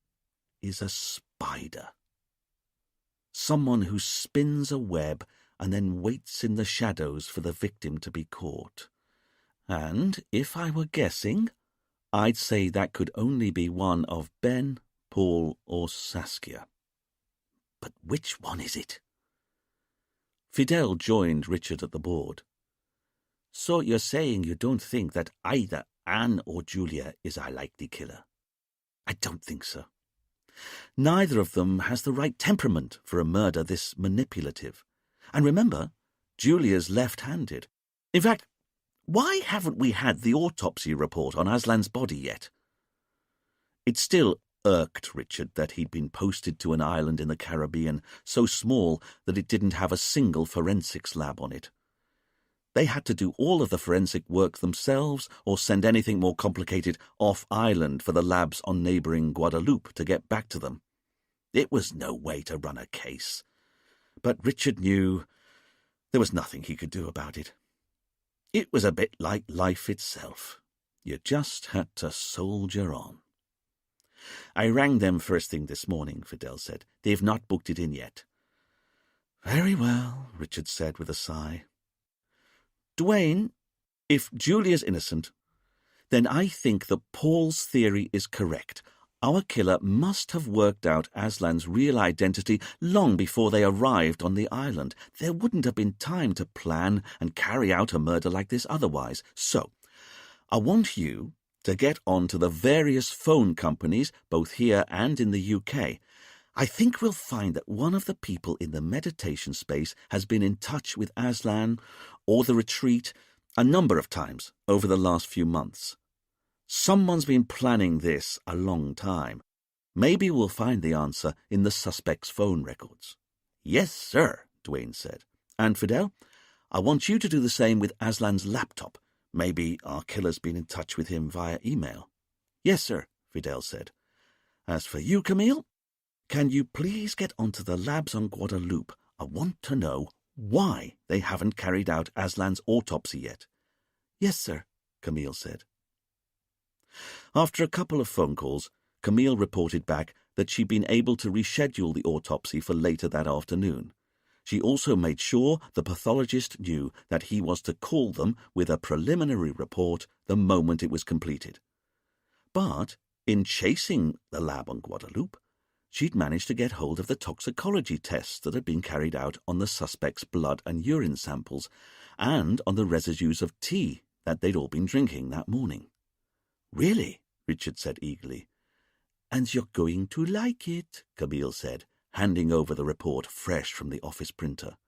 is a spider. Someone who spins a web and then waits in the shadows for the victim to be caught. And, if I were guessing, I'd say that could only be one of Ben, Paul, or Saskia. But which one is it? Fidel joined Richard at the board. So you're saying you don't think that either Anne or Julia is our likely killer? I don't think so. Neither of them has the right temperament for a murder this manipulative. And remember, Julia's left-handed. In fact, why haven't we had the autopsy report on Aslan's body yet? It still irked Richard that he'd been posted to an island in the Caribbean so small that it didn't have a single forensics lab on it. They had to do all of the forensic work themselves or send anything more complicated off-island for the labs on neighbouring Guadeloupe to get back to them. It was no way to run a case. But Richard knew there was nothing he could do about it. It was a bit like life itself. You just had to soldier on. I rang them first thing this morning, Fidel said. They've not booked it in yet. Very well, Richard said with a sigh. Duane, if Julia's innocent, then I think that Paul's theory is correct. Our killer must have worked out Aslan's real identity long before they arrived on the island. There wouldn't have been time to plan and carry out a murder like this otherwise. So, I want you to get on to the various phone companies, both here and in the UK. I think we'll find that one of the people in the meditation space has been in touch with Aslan or the retreat a number of times over the last few months. Someone's been planning this a long time. Maybe we'll find the answer in the suspect's phone records. Yes, sir, Duane said. And Fidel, I want you to do the same with Aslan's laptop. Maybe our killer's been in touch with him via email. Yes, sir, Fidel said. As for you, Camille, can you please get onto the labs on Guadeloupe? I want to know why they haven't carried out Aslan's autopsy yet. Yes, sir, Camille said. After a couple of phone calls, Camille reported back that she'd been able to reschedule the autopsy for later that afternoon. She also made sure the pathologist knew that he was to call them with a preliminary report the moment it was completed. But in chasing the lab on Guadeloupe, she'd managed to get hold of the toxicology tests that had been carried out on the suspect's blood and urine samples and on the residues of tea that they'd all been drinking that morning. Really? Richard said eagerly. And you're going to like it, Camille said, handing over the report fresh from the office printer.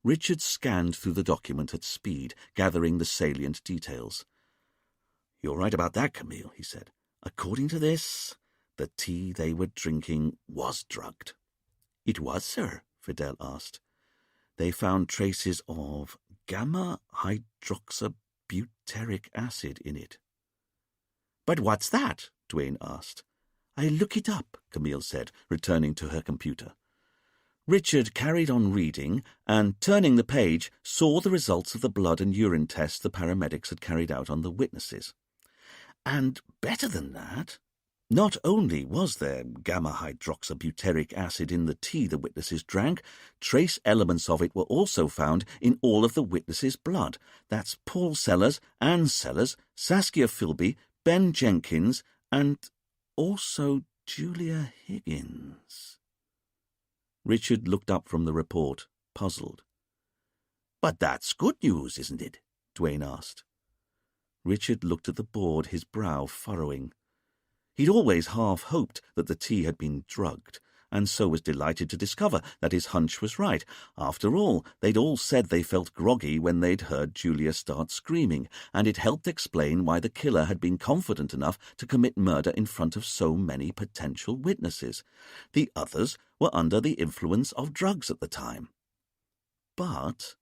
Richard scanned through the document at speed, gathering the salient details. You're right about that, Camille, he said. According to this, the tea they were drinking was drugged. It was, sir? Fidel asked. They found traces of gamma-hydroxybutyric acid in it. But what's that? Duane asked. I'll look it up, Camille said, returning to her computer. Richard carried on reading and, turning the page, saw the results of the blood and urine tests the paramedics had carried out on the witnesses. And better than that, not only was there gamma-hydroxybutyric acid in the tea the witnesses drank, trace elements of it were also found in all of the witnesses' blood. That's Paul Sellers, Anne Sellers, Saskia Philby, Ben Jenkins, and also Julia Higgins. Richard looked up from the report, puzzled. But that's good news, isn't it? Duane asked. Richard looked at the board, his brow furrowing. He'd always half hoped that the tea had been drugged, and so was delighted to discover that his hunch was right. After all, they'd all said they felt groggy when they'd heard Julia start screaming, and it helped explain why the killer had been confident enough to commit murder in front of so many potential witnesses. The others were under the influence of drugs at the time. But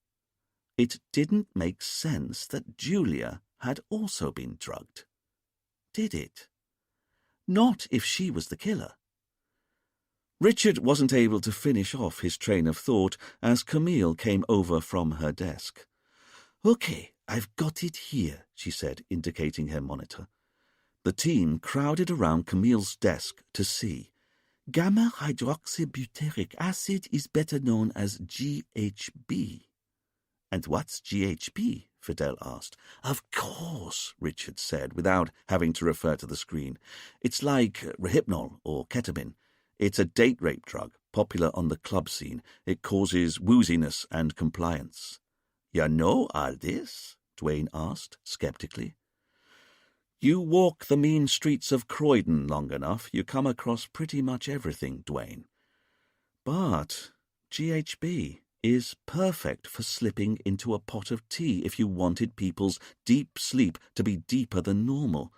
it didn't make sense that Julia had also been drugged. Did it? Not if she was the killer. Richard wasn't able to finish off his train of thought as Camille came over from her desk. "Okay, I've got it here," she said, indicating her monitor. The team crowded around Camille's desk to see. Gamma-hydroxybutyric acid is better known as GHB. "And what's GHB?" Fidel asked. "Of course," Richard said, without having to refer to the screen. "It's like Rohypnol or ketamine. It's a date rape drug, popular on the club scene. It causes wooziness and compliance." "You know all this?" Duane asked, skeptically. "You walk the mean streets of Croydon long enough, you come across pretty much everything, Duane. But GHB is perfect for slipping into a pot of tea if you wanted people's deep sleep to be deeper than normal.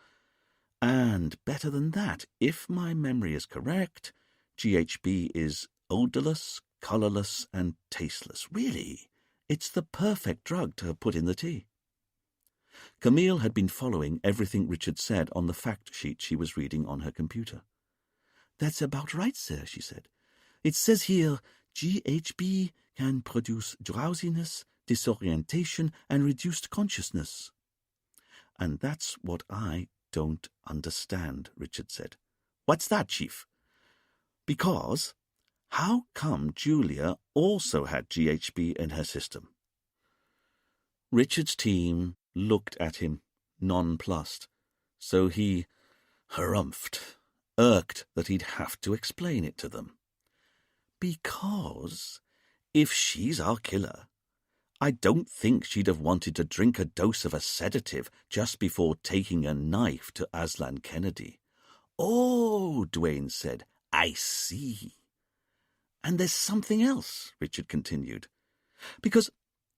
And better than that, if my memory is correct, GHB is odorless, colourless, and tasteless. Really, it's the perfect drug to have put in the tea." Camille had been following everything Richard said on the fact sheet she was reading on her computer. "That's about right, sir," she said. "It says here, GHB can produce drowsiness, disorientation, and reduced consciousness." "And that's what I don't understand," Richard said. "What's that, Chief?" "Because how come Julia also had GHB in her system?" Richard's team looked at him, nonplussed, so he harumphed, irked that he'd have to explain it to them. "Because if she's our killer, I don't think she'd have wanted to drink a dose of a sedative just before taking a knife to Aslan Kennedy." "Oh," Duane said, "I see." "And there's something else," Richard continued. "Because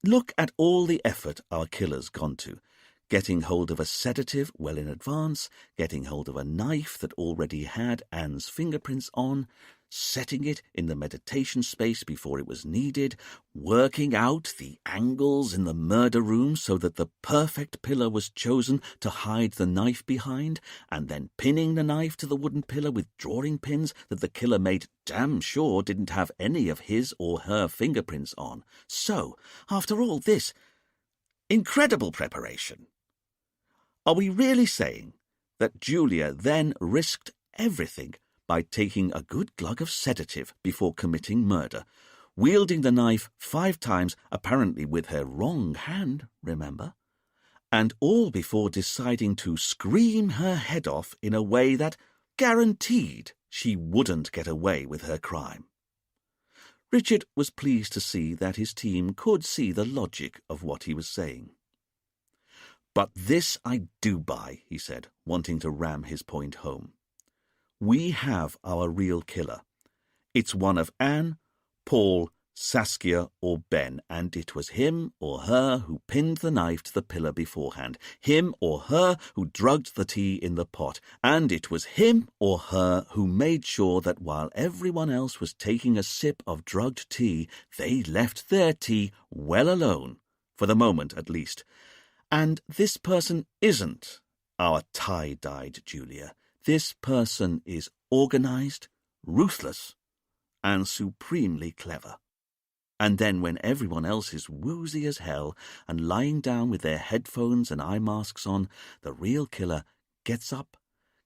look at all the effort our killer's gone to. Getting hold of a sedative well in advance, getting hold of a knife that already had Anne's fingerprints on. setting it in the meditation space before it was needed, working out the angles in the murder room so that the perfect pillar was chosen to hide the knife behind, and then pinning the knife to the wooden pillar with drawing pins that the killer made damn sure didn't have any of his or her fingerprints on. So, after all this incredible preparation, are we really saying that Julia then risked everything by taking a good glug of sedative before committing murder, wielding the knife 5 times, apparently with her wrong hand, remember, and all before deciding to scream her head off in a way that guaranteed she wouldn't get away with her crime? Richard was pleased to see that his team could see the logic of what he was saying. "But this I do buy," he said, wanting to ram his point home. "We have our real killer. It's one of Anne, Paul, Saskia, or Ben, and it was him or her who pinned the knife to the pillar beforehand, him or her who drugged the tea in the pot, and it was him or her who made sure that while everyone else was taking a sip of drugged tea, they left their tea well alone, for the moment at least. And this person isn't our tie-dyed Julia. This person is organized, ruthless, and supremely clever. And then when everyone else is woozy as hell and lying down with their headphones and eye masks on, the real killer gets up,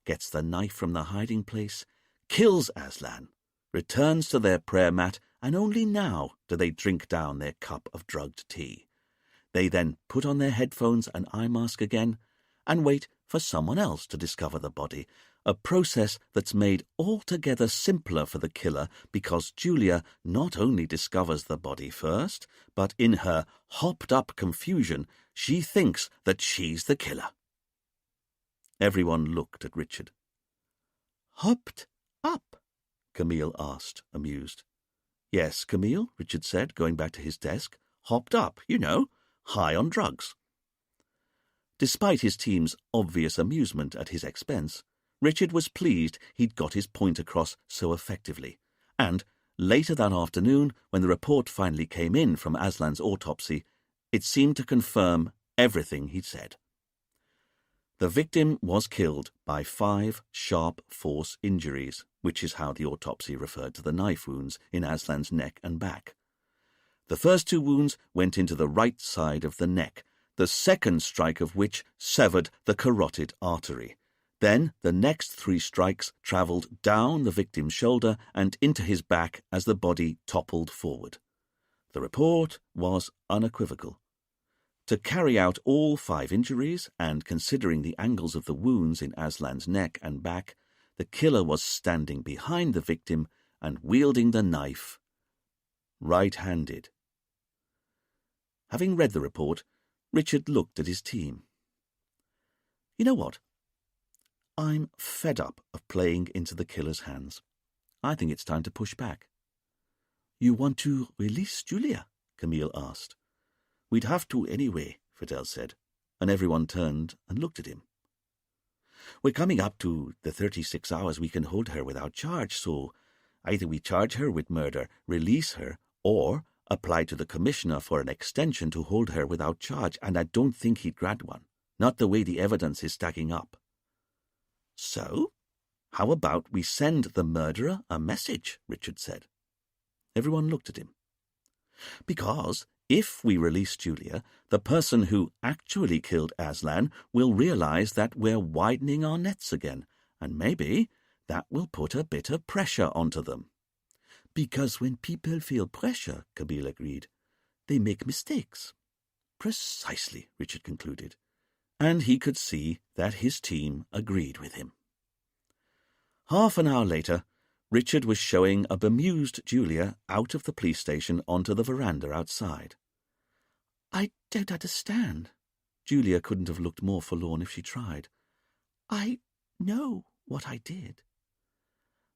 gets the knife from the hiding place, kills Aslan, returns to their prayer mat, and only now do they drink down their cup of drugged tea. They then put on their headphones and eye mask again and wait for someone else to discover the body, a process that's made altogether simpler for the killer because Julia not only discovers the body first, but in her hopped-up confusion, she thinks that she's the killer." Everyone looked at Richard. "Hopped up?" Camille asked, amused. "Yes, Camille," Richard said, going back to his desk. "Hopped up, you know, high on drugs." Despite his team's obvious amusement at his expense, Richard was pleased he'd got his point across so effectively, and later that afternoon, when the report finally came in from Aslan's autopsy, it seemed to confirm everything he'd said. The victim was killed by 5 sharp force injuries, which is how the autopsy referred to the knife wounds in Aslan's neck and back. The first 2 wounds went into the right side of the neck, the second strike of which severed the carotid artery. Then the next 3 strikes travelled down the victim's shoulder and into his back as the body toppled forward. The report was unequivocal. To carry out all 5 injuries, and considering the angles of the wounds in Aslan's neck and back, the killer was standing behind the victim and wielding the knife, right-handed. Having read the report, Richard looked at his team. "You know what? I'm fed up of playing into the killer's hands. I think it's time to push back." "You want to release Julia?" Camille asked. "We'd have to anyway," Fidel said, and everyone turned and looked at him. "We're coming up to the 36 hours we can hold her without charge, so either we charge her with murder, release her, or apply to the commissioner for an extension to hold her without charge, and I don't think he'd grant one, not the way the evidence is stacking up." "So, how about we send the murderer a message?" Richard said. Everyone looked at him. "Because if we release Julia, the person who actually killed Aslan will realize that we're widening our nets again, and maybe that will put a bit of pressure onto them." "Because when people feel pressure," Camille agreed, "they make mistakes." "Precisely," Richard concluded, and he could see that his team agreed with him. Half an hour later, Richard was showing a bemused Julia out of the police station onto the veranda outside. "I don't understand." Julia couldn't have looked more forlorn if she tried. "I know what I did."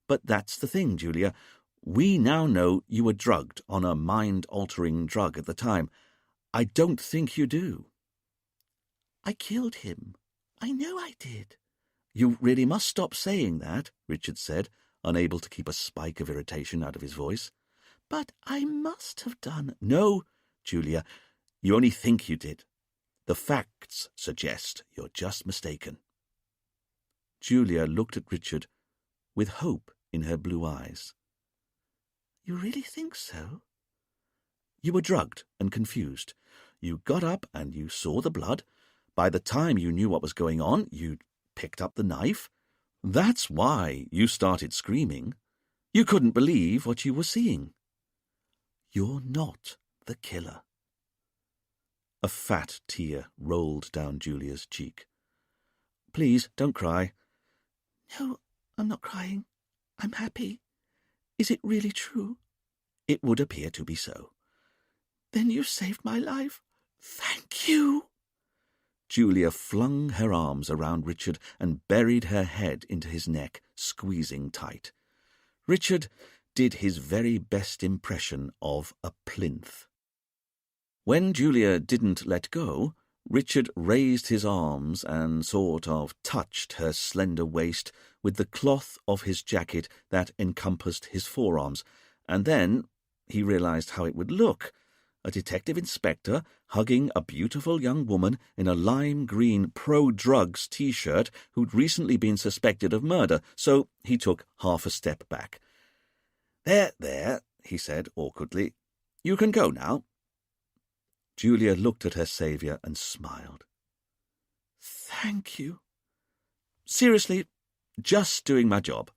"But that's the thing, Julia. We now know you were drugged on a mind-altering drug at the time. I don't think you do." "I killed him. I know I did." "You really must stop saying that," Richard said. unable to keep a spike of irritation out of his voice. But I must have done. No, Julia, you only think you did. The facts suggest you're just mistaken. Julia looked at Richard with hope in her blue eyes. You really think so? You were drugged and confused. You got up and you saw the blood. By the time you knew what was going on, you'd picked up the knife. That's why you started screaming. You couldn't believe what you were seeing. You're not the killer. A fat tear rolled down Julia's cheek. Please, don't cry. No, I'm not crying. I'm happy. Is it really true? It would appear to be so. Then you saved my life. Thank you. Julia flung her arms around Richard and buried her head into his neck, squeezing tight. Richard did his very best impression of a plinth. When Julia didn't let go, Richard raised his arms and sort of touched her slender waist with the cloth of his jacket that encompassed his forearms, and then he realized how it would look. A detective inspector hugging a beautiful young woman in a lime-green pro-drugs T-shirt who'd recently been suspected of murder, so he took half a step back. There, he said awkwardly. You can go now. Julia looked at her saviour and smiled. Thank you. Seriously, just doing my job.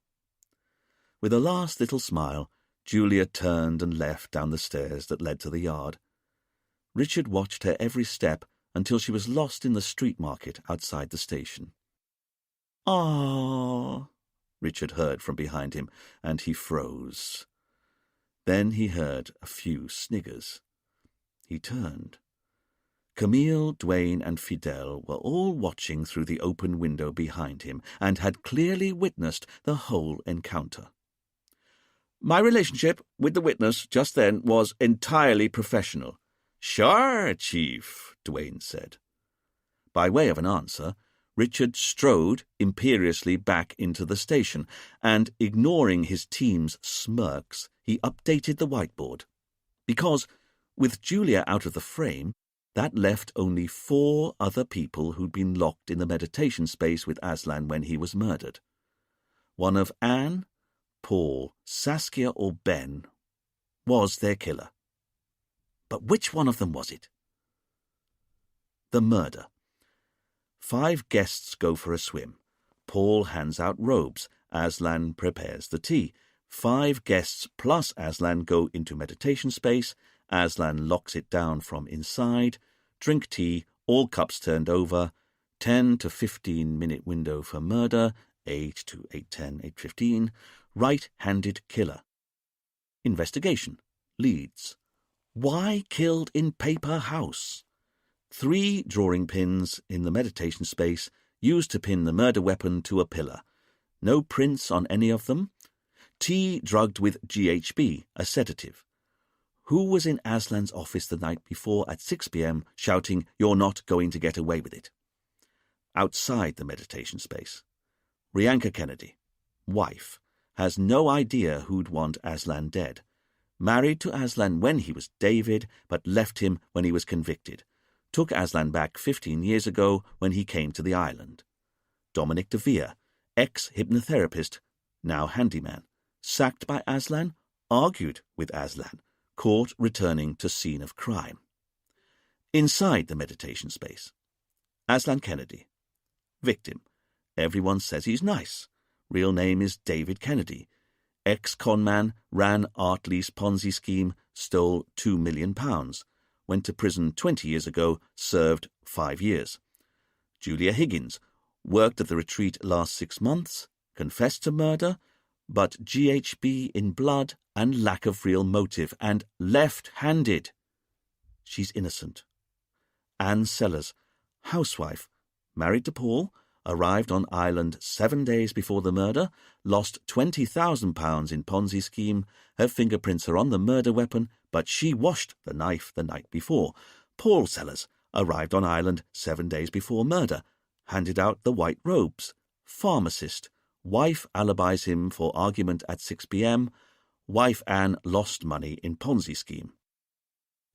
With a last little smile, Julia turned and left down the stairs that led to the yard. Richard watched her every step until she was lost in the street market outside the station. "Ah," Richard heard from behind him, and he froze. Then he heard a few sniggers. He turned. Camille, Duane, and Fidel were all watching through the open window behind him and had clearly witnessed the whole encounter. My relationship with the witness just then was entirely professional. Sure, Chief, Duane said. By way of an answer, Richard strode imperiously back into the station, and, ignoring his team's smirks, he updated the whiteboard. Because, with Julia out of the frame, that left only 4 other people who'd been locked in the meditation space with Aslan when he was murdered. One of Anne, Paul, Saskia, or Ben was their killer. But which one of them was it? The murder. 5 guests go for a swim. Paul hands out robes. Aslan prepares the tea. 5 guests plus Aslan go into meditation space. Aslan locks it down from inside. Drink tea, all cups turned over. 10 to 15-minute window for murder. 8 to 8:10, 8:15. Right-handed killer. Investigation. Leads. Why killed in paper house? 3 drawing pins in the meditation space used to pin the murder weapon to a pillar. No prints on any of them. Tea drugged with GHB, a sedative. Who was in Aslan's office the night before at 6 p.m. shouting, "You're not going to get away with it"? Outside the meditation space. Rianka Kennedy, wife, has no idea who'd want Aslan dead. Married to Aslan when he was David, but left him when he was convicted. Took Aslan back 15 years ago when he came to the island. Dominic DeVere, ex-hypnotherapist, now handyman. Sacked by Aslan, argued with Aslan, caught returning to scene of crime. Inside the meditation space. Aslan Kennedy. Victim. Everyone says he's nice. Real name is David Kennedy. Ex-conman, ran art lease Ponzi scheme, stole £2 million. Went to prison 20 years ago, served 5 years. Julia Higgins. Worked at the retreat last 6 months. Confessed to murder, but GHB in blood and lack of real motive, and left-handed. She's innocent. Anne Sellers. Housewife. Married to Paul. Arrived on island 7 days before the murder, lost £20,000 in Ponzi scheme. Her fingerprints are on the murder weapon, but she washed the knife the night before. Paul Sellers arrived on island 7 days before murder, handed out the white robes. Pharmacist, Wife alibis him for argument at 6 p.m. Wife Anne lost money in Ponzi scheme.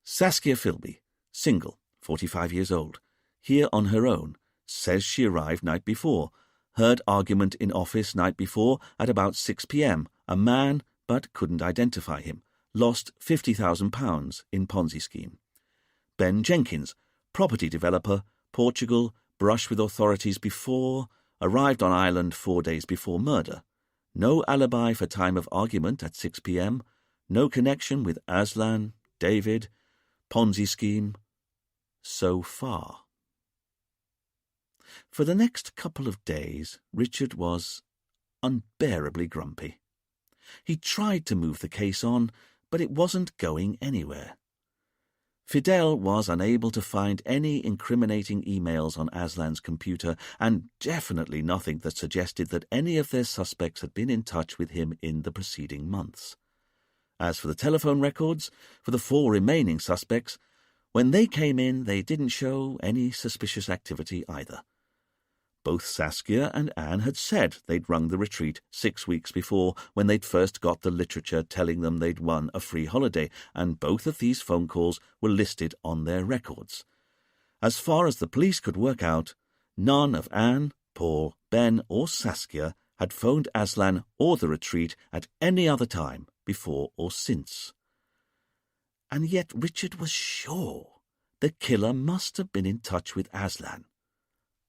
Saskia Philby, single, 45 years old, here on her own, says she arrived night before, heard argument in office night before at about 6 p.m. A man, but couldn't identify him, lost £50,000 in Ponzi scheme. Ben Jenkins, property developer, Portugal, brush with authorities before, arrived on island 4 days before murder. No alibi for time of argument at 6 p.m. No connection with Aslan, David, Ponzi scheme. So far. For the next couple of days, Richard was unbearably grumpy. He tried to move the case on, but it wasn't going anywhere. Fidel was unable to find any incriminating emails on Aslan's computer, and definitely nothing that suggested that any of their suspects had been in touch with him in the preceding months. As for the telephone records, for the 4 remaining suspects, when they came in, they didn't show any suspicious activity either. Both Saskia and Anne had said they'd rung the retreat 6 weeks before, when they'd first got the literature telling them they'd won a free holiday, and both of these phone calls were listed on their records. As far as the police could work out, none of Anne, Paul, Ben or Saskia had phoned Aslan or the retreat at any other time, before or since. And yet Richard was sure the killer must have been in touch with Aslan.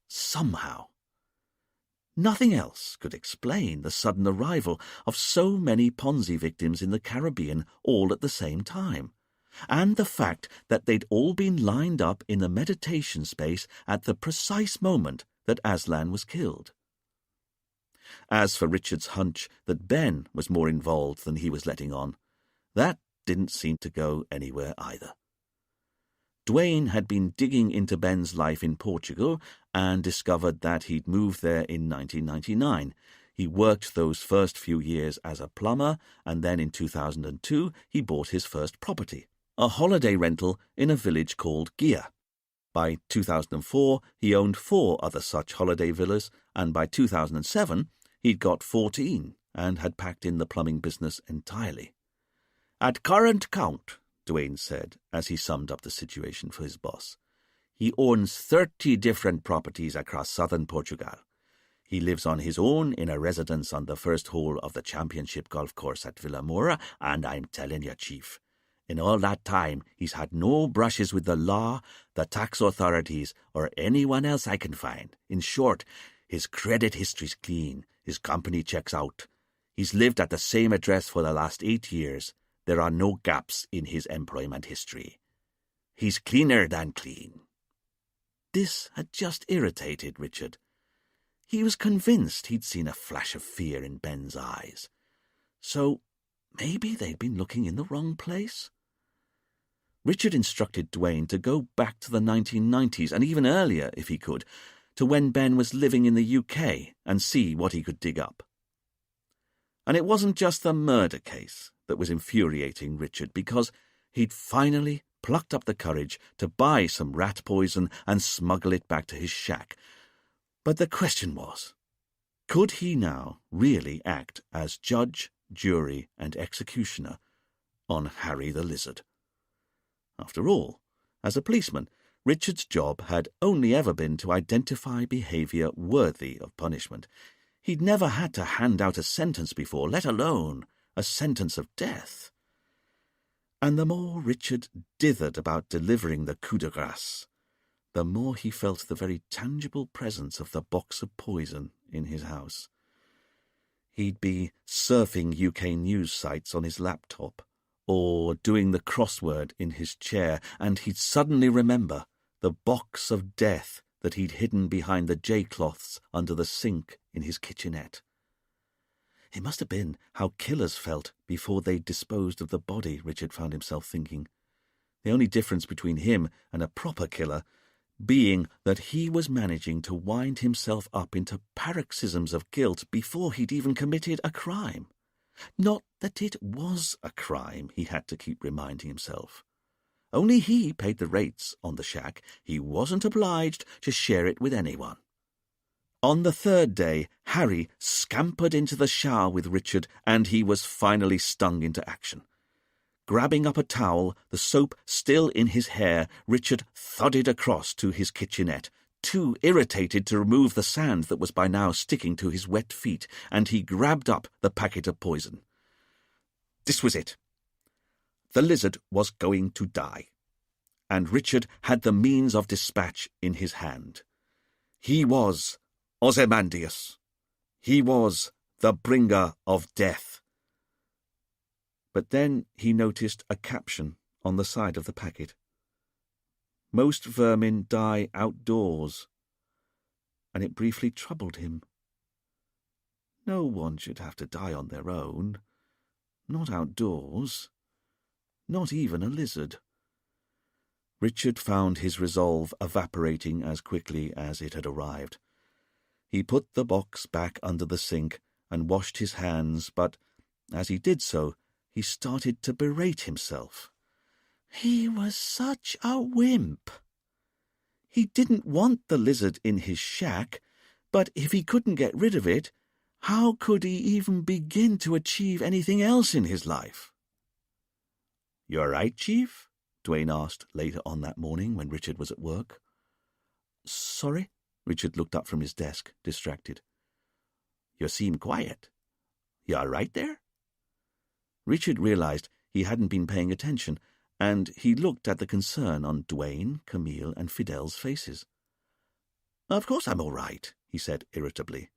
Somehow. Nothing else could explain the sudden arrival of so many Ponzi victims in the Caribbean all at the same time, and the fact that they'd all been lined up in the meditation space at the precise moment that Aslan was killed. As for Richard's hunch that Ben was more involved than he was letting on, that didn't seem to go anywhere either. Duane had been digging into Ben's life in Portugal and discovered that he'd moved there in 1999. He worked those first few years as a plumber, and then in 2002 he bought his first property, a holiday rental in a village called Gia. By 2004 he owned 4 other such holiday villas, and by 2007 he'd got 14 and had packed in the plumbing business entirely. "At current count," Duane said, as he summed up the situation for his boss, "he owns 30 different properties across southern Portugal. He lives on his own in a residence on the first hole of the championship golf course at Villa Moura, and I'm telling you, Chief, in all that time he's had no brushes with the law, the tax authorities, or anyone else I can find. In short, his credit history's clean, his company checks out. He's lived at the same address for the last 8 years. There are no gaps in his employment history. He's cleaner than clean." This had just irritated Richard. He was convinced he'd seen a flash of fear in Ben's eyes. So maybe they'd been looking in the wrong place? Richard instructed Duane to go back to the 1990s, and even earlier, if he could, to when Ben was living in the UK, and see what he could dig up. And it wasn't just the murder case that was infuriating Richard, because he'd finally plucked up the courage to buy some rat poison and smuggle it back to his shack. But the question was, could he now really act as judge, jury, and executioner on Harry the Lizard? After all, as a policeman, Richard's job had only ever been to identify behaviour worthy of punishment. He'd never had to hand out a sentence before, let alone a sentence of death. And the more Richard dithered about delivering the coup de grace, the more he felt the very tangible presence of the box of poison in his house. He'd be surfing UK news sites on his laptop, or doing the crossword in his chair, and he'd suddenly remember the box of death that he'd hidden behind the J-cloths under the sink in his kitchenette. It must have been how killers felt before they disposed of the body, Richard found himself thinking. The only difference between him and a proper killer being that he was managing to wind himself up into paroxysms of guilt before he'd even committed a crime. Not that it was a crime, he had to keep reminding himself. Only he paid the rates on the shack. He wasn't obliged to share it with anyone. On the third day, Harry scampered into the shower with Richard, and he was finally stung into action. Grabbing up a towel, the soap still in his hair, Richard thudded across to his kitchenette, too irritated to remove the sand that was by now sticking to his wet feet, and he grabbed up the packet of poison. This was it. The lizard was going to die, and Richard had the means of dispatch in his hand. He was Ozymandias. He was the bringer of death. But then he noticed a caption on the side of the packet. Most vermin die outdoors, and it briefly troubled him. No one should have to die on their own, not outdoors, not even a lizard. Richard found his resolve evaporating as quickly as it had arrived. He put the box back under the sink and washed his hands, but as he did so, he started to berate himself. He was such a wimp. He didn't want the lizard in his shack, but if he couldn't get rid of it, how could he even begin to achieve anything else in his life? "You all right, Chief?" Duane asked later on that morning when Richard was at work. "Sorry?" Richard looked up from his desk, distracted. "You seem quiet. You all right there?" Richard realized he hadn't been paying attention, and he looked at the concern on Duane, Camille, and Fidel's faces. "Of course I'm all right," he said irritably.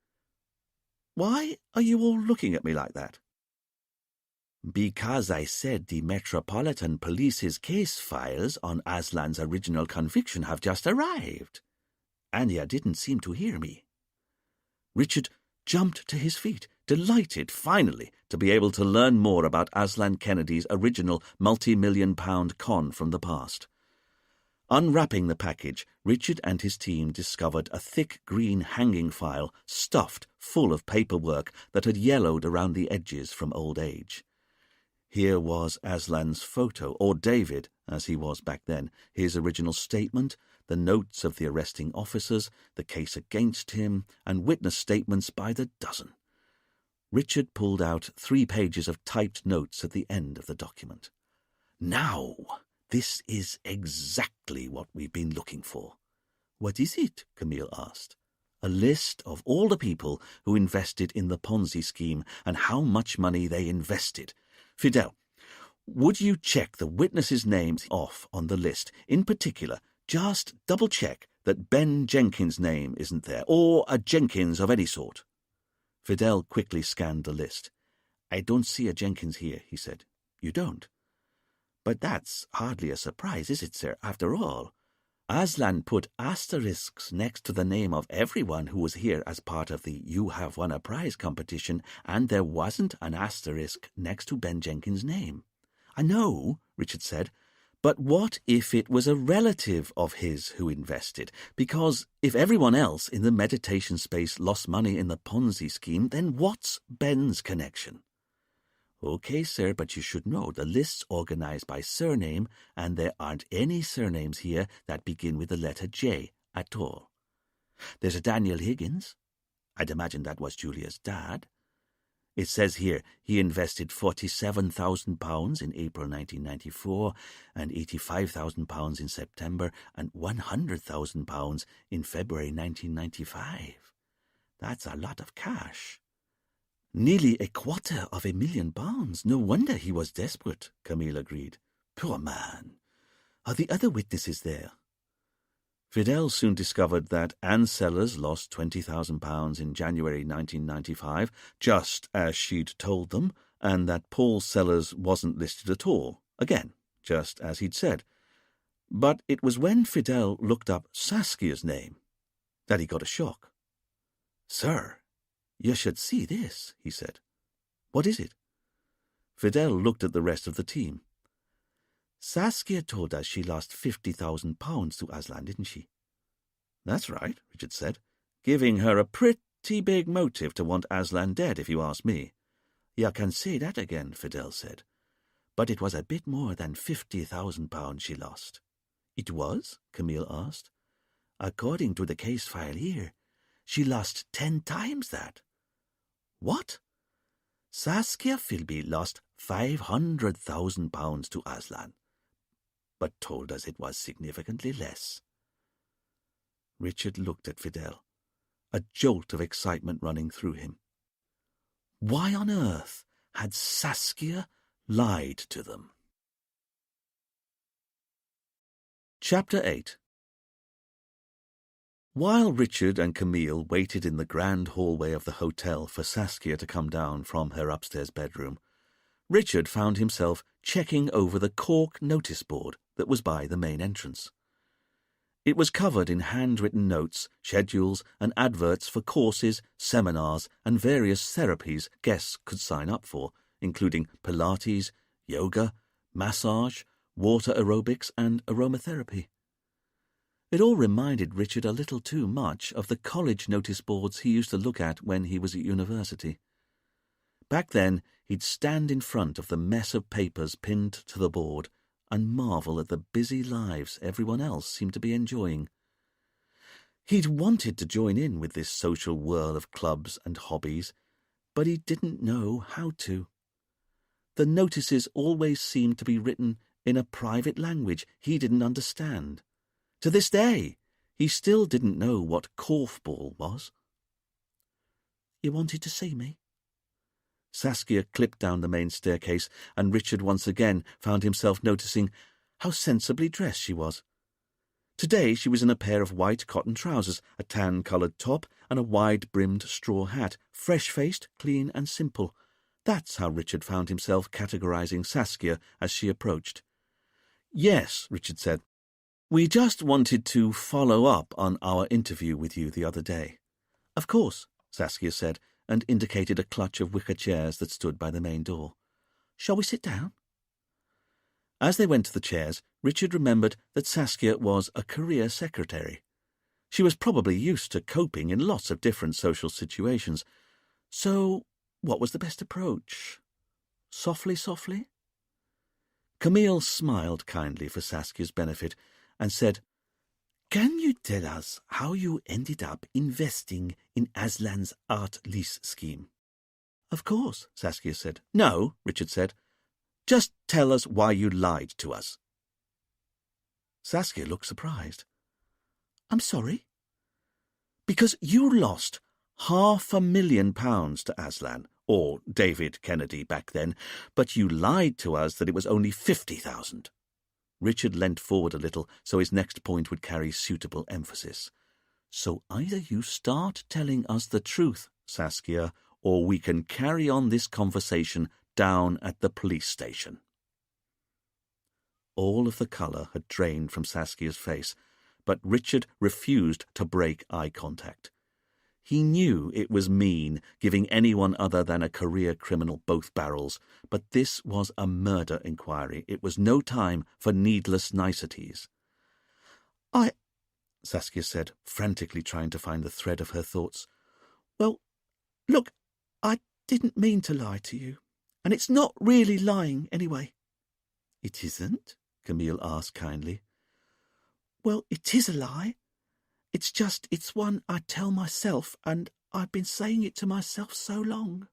"Why are you all looking at me like that?" "Because I said the Metropolitan Police's case files on Aslan's original conviction have just arrived, and you didn't seem to hear me." Richard jumped to his feet, delighted finally to be able to learn more about Aslan Kennedy's original multi-million-pound con from the past. Unwrapping the package, Richard and his team discovered a thick green hanging file stuffed full of paperwork that had yellowed around the edges from old age. Here was Aslan's photo, or David, as he was back then, his original statement, the notes of the arresting officers, the case against him, and witness statements by the dozen. Richard pulled out 3 pages of typed notes at the end of the document. "Now, this is exactly what we've been looking for." "What is it?" Camille asked. "A list of all the people who invested in the Ponzi scheme and how much money they invested. Fidel, would you check the witnesses' names off on the list? In particular, just double-check that Ben Jenkins' name isn't there, or a Jenkins of any sort." Fidel quickly scanned the list. "I don't see a Jenkins here," he said. "You don't? But that's hardly a surprise, is it, sir? After all, Aslan put asterisks next to the name of everyone who was here as part of the You Have Won a Prize competition, and there wasn't an asterisk next to Ben Jenkins' name." "I know," Richard said, "but what if it was a relative of his who invested? Because if everyone else in the meditation space lost money in the Ponzi scheme, then what's Ben's connection?" "Okay, sir, but you should know the list's organized by surname, and there aren't any surnames here that begin with the letter J at all. There's a Daniel Higgins. I'd imagine that was Julia's dad. It says here he invested £47,000 in April 1994, and £85,000 in September, and £100,000 in February 1995. That's a lot of cash." "Nearly £250,000. No wonder he was desperate," Camille agreed. "Poor man. Are the other witnesses there?" Fidel soon discovered that Anne Sellers lost £20,000 in January 1995, just as she'd told them, and that Paul Sellers wasn't listed at all, again, just as he'd said. But it was when Fidel looked up Saskia's name that he got a shock. "Sir, you should see this," he said. "What is it?" Fidel looked at the rest of the team. "Saskia told us she lost £50,000 to Aslan, didn't she?" "That's right," Richard said, giving her a pretty big motive to want Aslan dead, if you ask me. "You can say that again," Fidel said. "But it was a bit more than £50,000 she lost." "It was?" Camille asked. "According to the case file here, she lost 10 times that. What? Saskia Philby lost £500,000 to Aslan, but told us it was significantly less. Richard looked at Fidel, a jolt of excitement running through him. Why on earth had Saskia lied to them? Chapter 8. While Richard and Camille waited in the grand hallway of the hotel for Saskia to come down from her upstairs bedroom, Richard found himself checking over the cork notice board that was by the main entrance. It was covered in handwritten notes, schedules, and adverts for courses, seminars, and various therapies guests could sign up for, including Pilates, yoga, massage, water aerobics, and aromatherapy. It all reminded Richard a little too much of the college notice boards he used to look at when he was at university. Back then, he'd stand in front of the mess of papers pinned to the board and marvel at the busy lives everyone else seemed to be enjoying. He'd wanted to join in with this social whirl of clubs and hobbies, but he didn't know how to. The notices always seemed to be written in a private language he didn't understand. To this day, he still didn't know what korfball was. You wanted to see me? Saskia clipped down the main staircase, and Richard once again found himself noticing how sensibly dressed she was. Today she was in a pair of white cotton trousers, a tan-coloured top, and a wide-brimmed straw hat, fresh-faced, clean and simple. That's how Richard found himself categorising Saskia as she approached. "Yes," Richard said. "We just wanted to follow up on our interview with you the other day." "Of course," Saskia said, and indicated a clutch of wicker chairs that stood by the main door. "Shall we sit down?" As they went to the chairs, Richard remembered that Saskia was a career secretary. She was probably used to coping in lots of different social situations. So, what was the best approach? Softly? Camille smiled kindly for Saskia's benefit and said, "Can you tell us how you ended up investing in Aslan's art lease scheme?" "Of course," Saskia said. "No," Richard said. "Just tell us why you lied to us." Saskia looked surprised. "I'm sorry?" "Because you lost £500,000 to Aslan, or David Kennedy back then, but you lied to us that it was only 50,000. Richard leant forward a little so his next point would carry suitable emphasis. "So either you start telling us the truth, Saskia, or we can carry on this conversation down at the police station." All of the colour had drained from Saskia's face, but Richard refused to break eye contact. He knew it was mean, giving anyone other than a career criminal both barrels, but this was a murder inquiry. It was no time for needless niceties. Saskia said, frantically trying to find the thread of her thoughts. "Well, look, I didn't mean to lie to you, and it's not really lying anyway." "It isn't?" Camille asked kindly. "Well, it is a lie. It's one I tell myself, and I've been saying it to myself so long."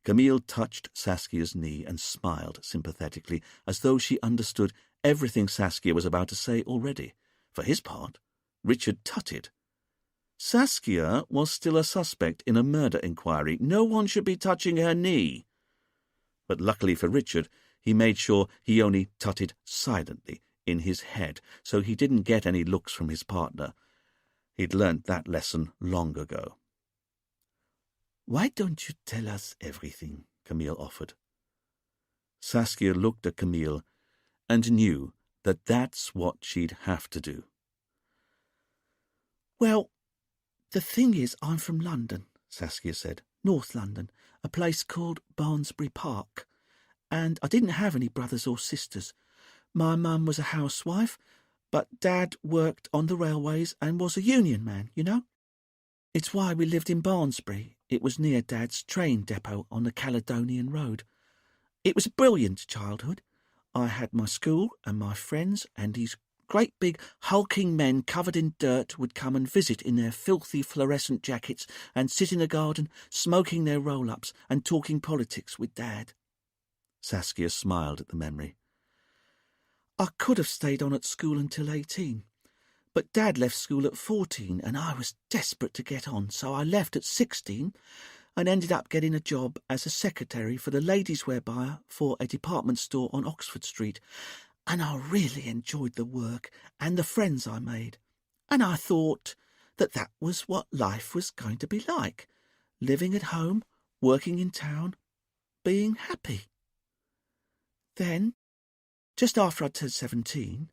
Camille touched Saskia's knee and smiled sympathetically, as though she understood everything Saskia was about to say already. For his part, Richard tutted. Saskia was still a suspect in a murder inquiry. No one should be touching her knee. But luckily for Richard, he made sure he only tutted silently, in his head, so he didn't get any looks from his partner. He'd learnt that lesson long ago. "Why don't you tell us everything?" Camille offered. Saskia looked at Camille and knew that that's what she'd have to do. "Well, the thing is, I'm from London," Saskia said. "North London, a place called Barnsbury Park. And I didn't have any brothers or sisters. My mum was a housewife, but Dad worked on the railways and was a union man, you know. It's why we lived in Barnsbury. It was near Dad's train depot on the Caledonian Road. It was a brilliant childhood. I had my school and my friends and these Great big hulking men covered in dirt would come and visit in their filthy fluorescent jackets and sit in the garden, smoking their roll-ups and talking politics with Dad. Saskia smiled at the memory. I could have stayed on at school until 18, but Dad left school at 14 and I was desperate to get on, so I left at 16 and ended up getting a job as a secretary for the ladies' wear buyer for a department store on Oxford Street, and I really enjoyed the work and the friends I made, and I thought that was what life was going to be like, living at home, working in town, being happy. Then, just after I turned 17,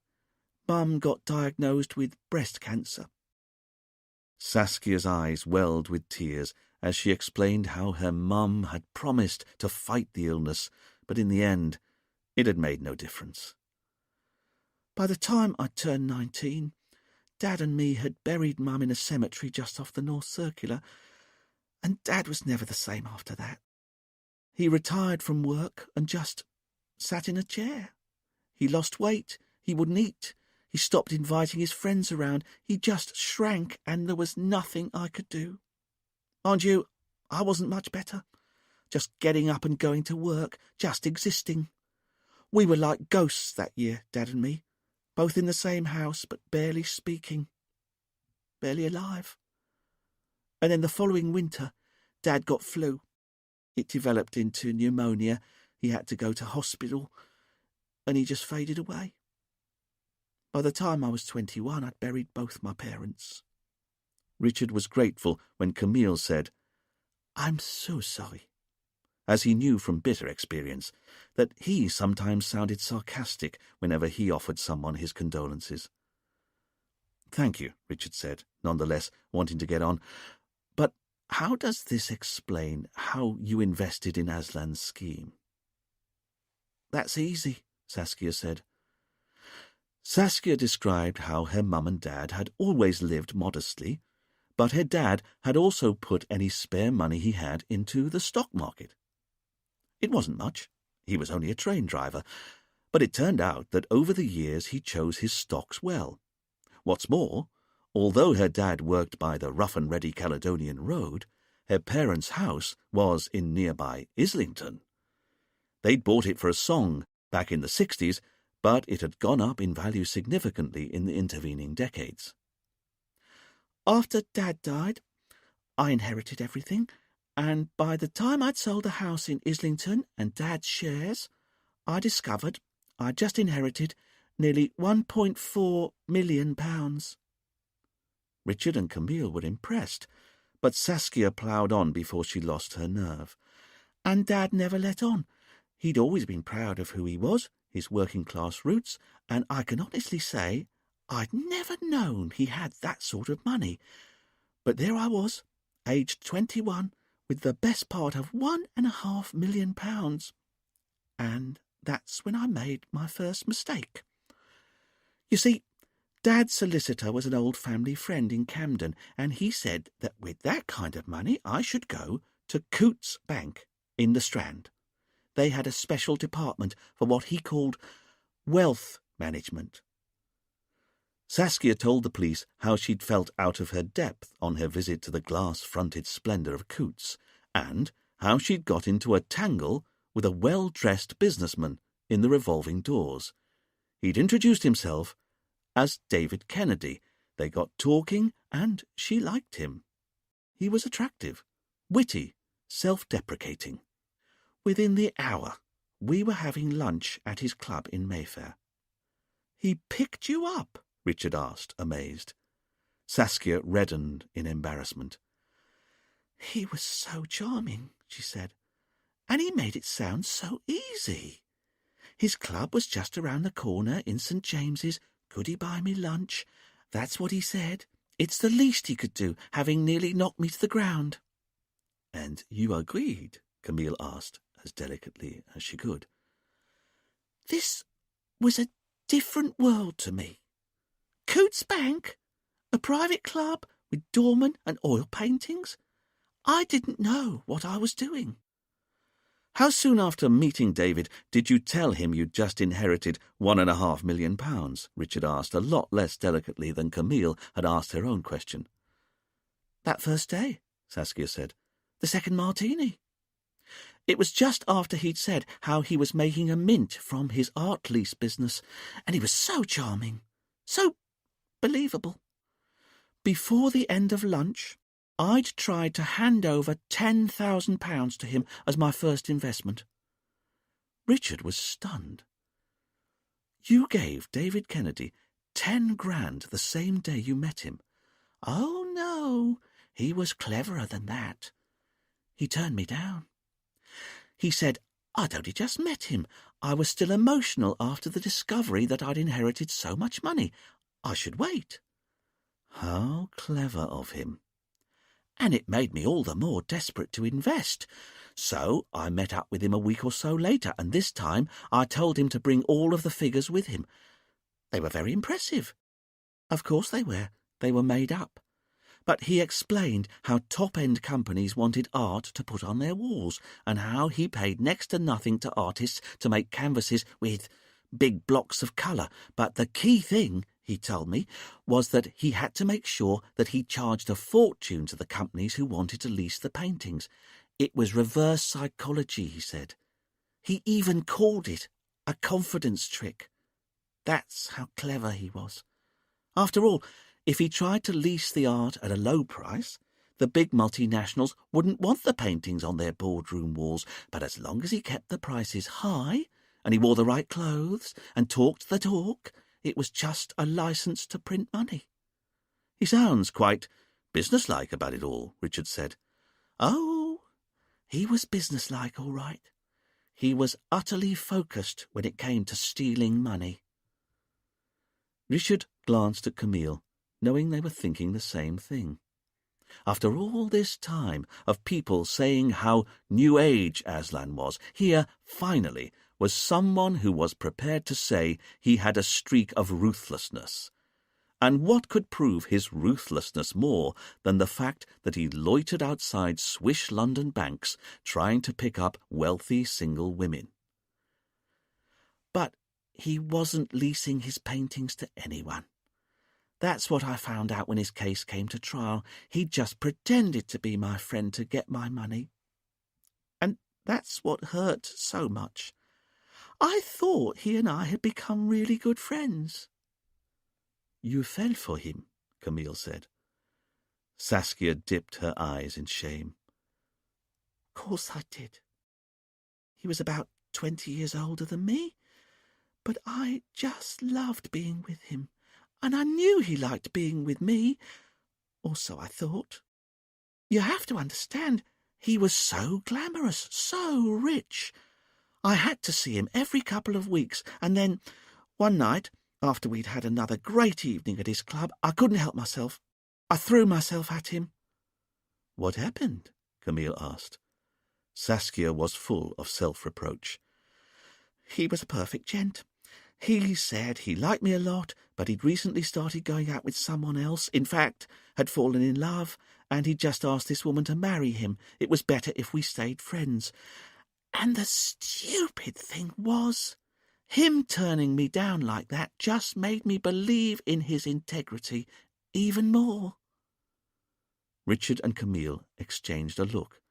Mum got diagnosed with breast cancer. Saskia's eyes welled with tears as she explained how her mum had promised to fight the illness, but in the end, it had made no difference. By the time I turned 19, Dad and me had buried Mum in a cemetery just off the North Circular, and Dad was never the same after that. He retired from work and just sat in a chair. He lost weight, he wouldn't eat, he stopped inviting his friends around, he just shrank, and there was nothing I could do. Mind you, I wasn't much better, just getting up and going to work, just existing. We were like ghosts that year, Dad and me, both in the same house, but barely speaking, barely alive. And then the following winter, Dad got flu. It developed into pneumonia. He had to go to hospital, and he just faded away. By the time I was 21, I'd buried both my parents. Richard was grateful when Camille said, "I'm so sorry," as he knew from bitter experience that he sometimes sounded sarcastic whenever he offered someone his condolences. "Thank you," Richard said, nonetheless wanting to get on. "But how does this explain how you invested in Aslan's scheme?" "That's easy," Saskia said. Saskia described how her mum and dad had always lived modestly, but her dad had also put any spare money he had into the stock market. It wasn't much. He was only a train driver, but it turned out that over the years he chose his stocks well. What's more, although her dad worked by the rough-and-ready Caledonian Road, her parents' house was in nearby Islington. They'd bought it for a song back in the 60s, but it had gone up in value significantly in the intervening decades. After Dad died, I inherited everything, and by the time I'd sold the house in Islington and Dad's shares, I discovered I'd just inherited nearly £1.4 million. Richard and Camille were impressed, but Saskia ploughed on before she lost her nerve. And Dad never let on. He'd always been proud of who he was, his working-class roots, and I can honestly say I'd never known he had that sort of money. But there I was, aged 21, with the best part of £1.5 million. And that's when I made my first mistake. You see, Dad's solicitor was an old family friend in Camden, and he said that with that kind of money I should go to Coutts Bank in the Strand. They had a special department for what he called wealth management. Saskia told the police how she'd felt out of her depth on her visit to the glass-fronted splendour of Coutts, and how she'd got into a tangle with a well-dressed businessman in the revolving doors. He'd introduced himself as David Kennedy. They got talking, and she liked him. He was attractive, witty, self-deprecating. Within the hour, we were having lunch at his club in Mayfair. "He picked you up?" Richard asked, amazed. Saskia reddened in embarrassment. "He was so charming," she said, "and he made it sound so easy. His club was just around the corner in St. James's. Could he buy me lunch? That's what he said. It's the least he could do, having nearly knocked me to the ground." "And you agreed?" Camille asked, as delicately as she could. This was a different world to me. Coutts Bank? A private club with doormen and oil paintings? I didn't know what I was doing. How soon after meeting David did you tell him you'd just inherited £1.5 million? Richard asked, a lot less delicately than Camille had asked her own question. That first day, Saskia said. The second martini. It was just after he'd said how he was making a mint from his art lease business, and he was so charming, so believable. Before the end of lunch, I'd tried to hand over £10,000 to him as my first investment. Richard was stunned. You gave David Kennedy 10 grand the same day you met him? Oh, no, he was cleverer than that. He turned me down. He said I'd only just met him. I was still emotional after the discovery that I'd inherited so much money. I should wait. How clever of him. And it made me all the more desperate to invest. So I met up with him a week or so later, and this time I told him to bring all of the figures with him. They were very impressive. Of course they were. They were made up. But he explained how top-end companies wanted art to put on their walls, and how he paid next to nothing to artists to make canvases with big blocks of colour. But the key thing, he told me, was that he had to make sure that he charged a fortune to the companies who wanted to lease the paintings. It was reverse psychology, he said. He even called it a confidence trick. That's how clever he was. After all, if he tried to lease the art at a low price, the big multinationals wouldn't want the paintings on their boardroom walls, but as long as he kept the prices high, and he wore the right clothes, and talked the talk, it was just a license to print money. He sounds quite businesslike about it all, Richard said. Oh, he was businesslike, all right. He was utterly focused when it came to stealing money. Richard glanced at Camille, knowing they were thinking the same thing. After all this time of people saying how New Age Aslan was, here, finally, was someone who was prepared to say he had a streak of ruthlessness. And what could prove his ruthlessness more than the fact that he loitered outside swish London banks trying to pick up wealthy single women? But he wasn't leasing his paintings to anyone. That's what I found out when his case came to trial. He just pretended to be my friend to get my money. And that's what hurt so much. I thought he and I had become really good friends. You fell for him, Camille said. Saskia dipped her eyes in shame. Of course I did. He was about 20 years older than me, but I just loved being with him. And I knew he liked being with me, or so I thought. You have to understand, he was so glamorous, so rich. I had to see him every couple of weeks, and then, one night, after we'd had another great evening at his club, I couldn't help myself. I threw myself at him. What happened? Camille asked. Saskia was full of self-reproach. He was a perfect gent. He said he liked me a lot, but he'd recently started going out with someone else, in fact, had fallen in love, and he'd just asked this woman to marry him. It was better if we stayed friends. And the stupid thing was, him turning me down like that just made me believe in his integrity even more. Richard and Camille exchanged a look.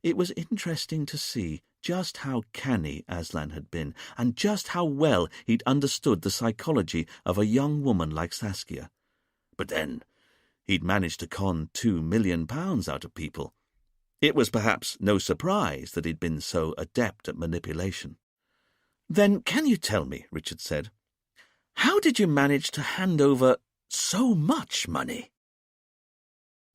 It was interesting to see just how canny Aslan had been, and just how well he'd understood the psychology of a young woman like Saskia. But then, he'd managed to con £2 million out of people. It was perhaps no surprise that he'd been so adept at manipulation. Then can you tell me, Richard said, how did you manage to hand over so much money?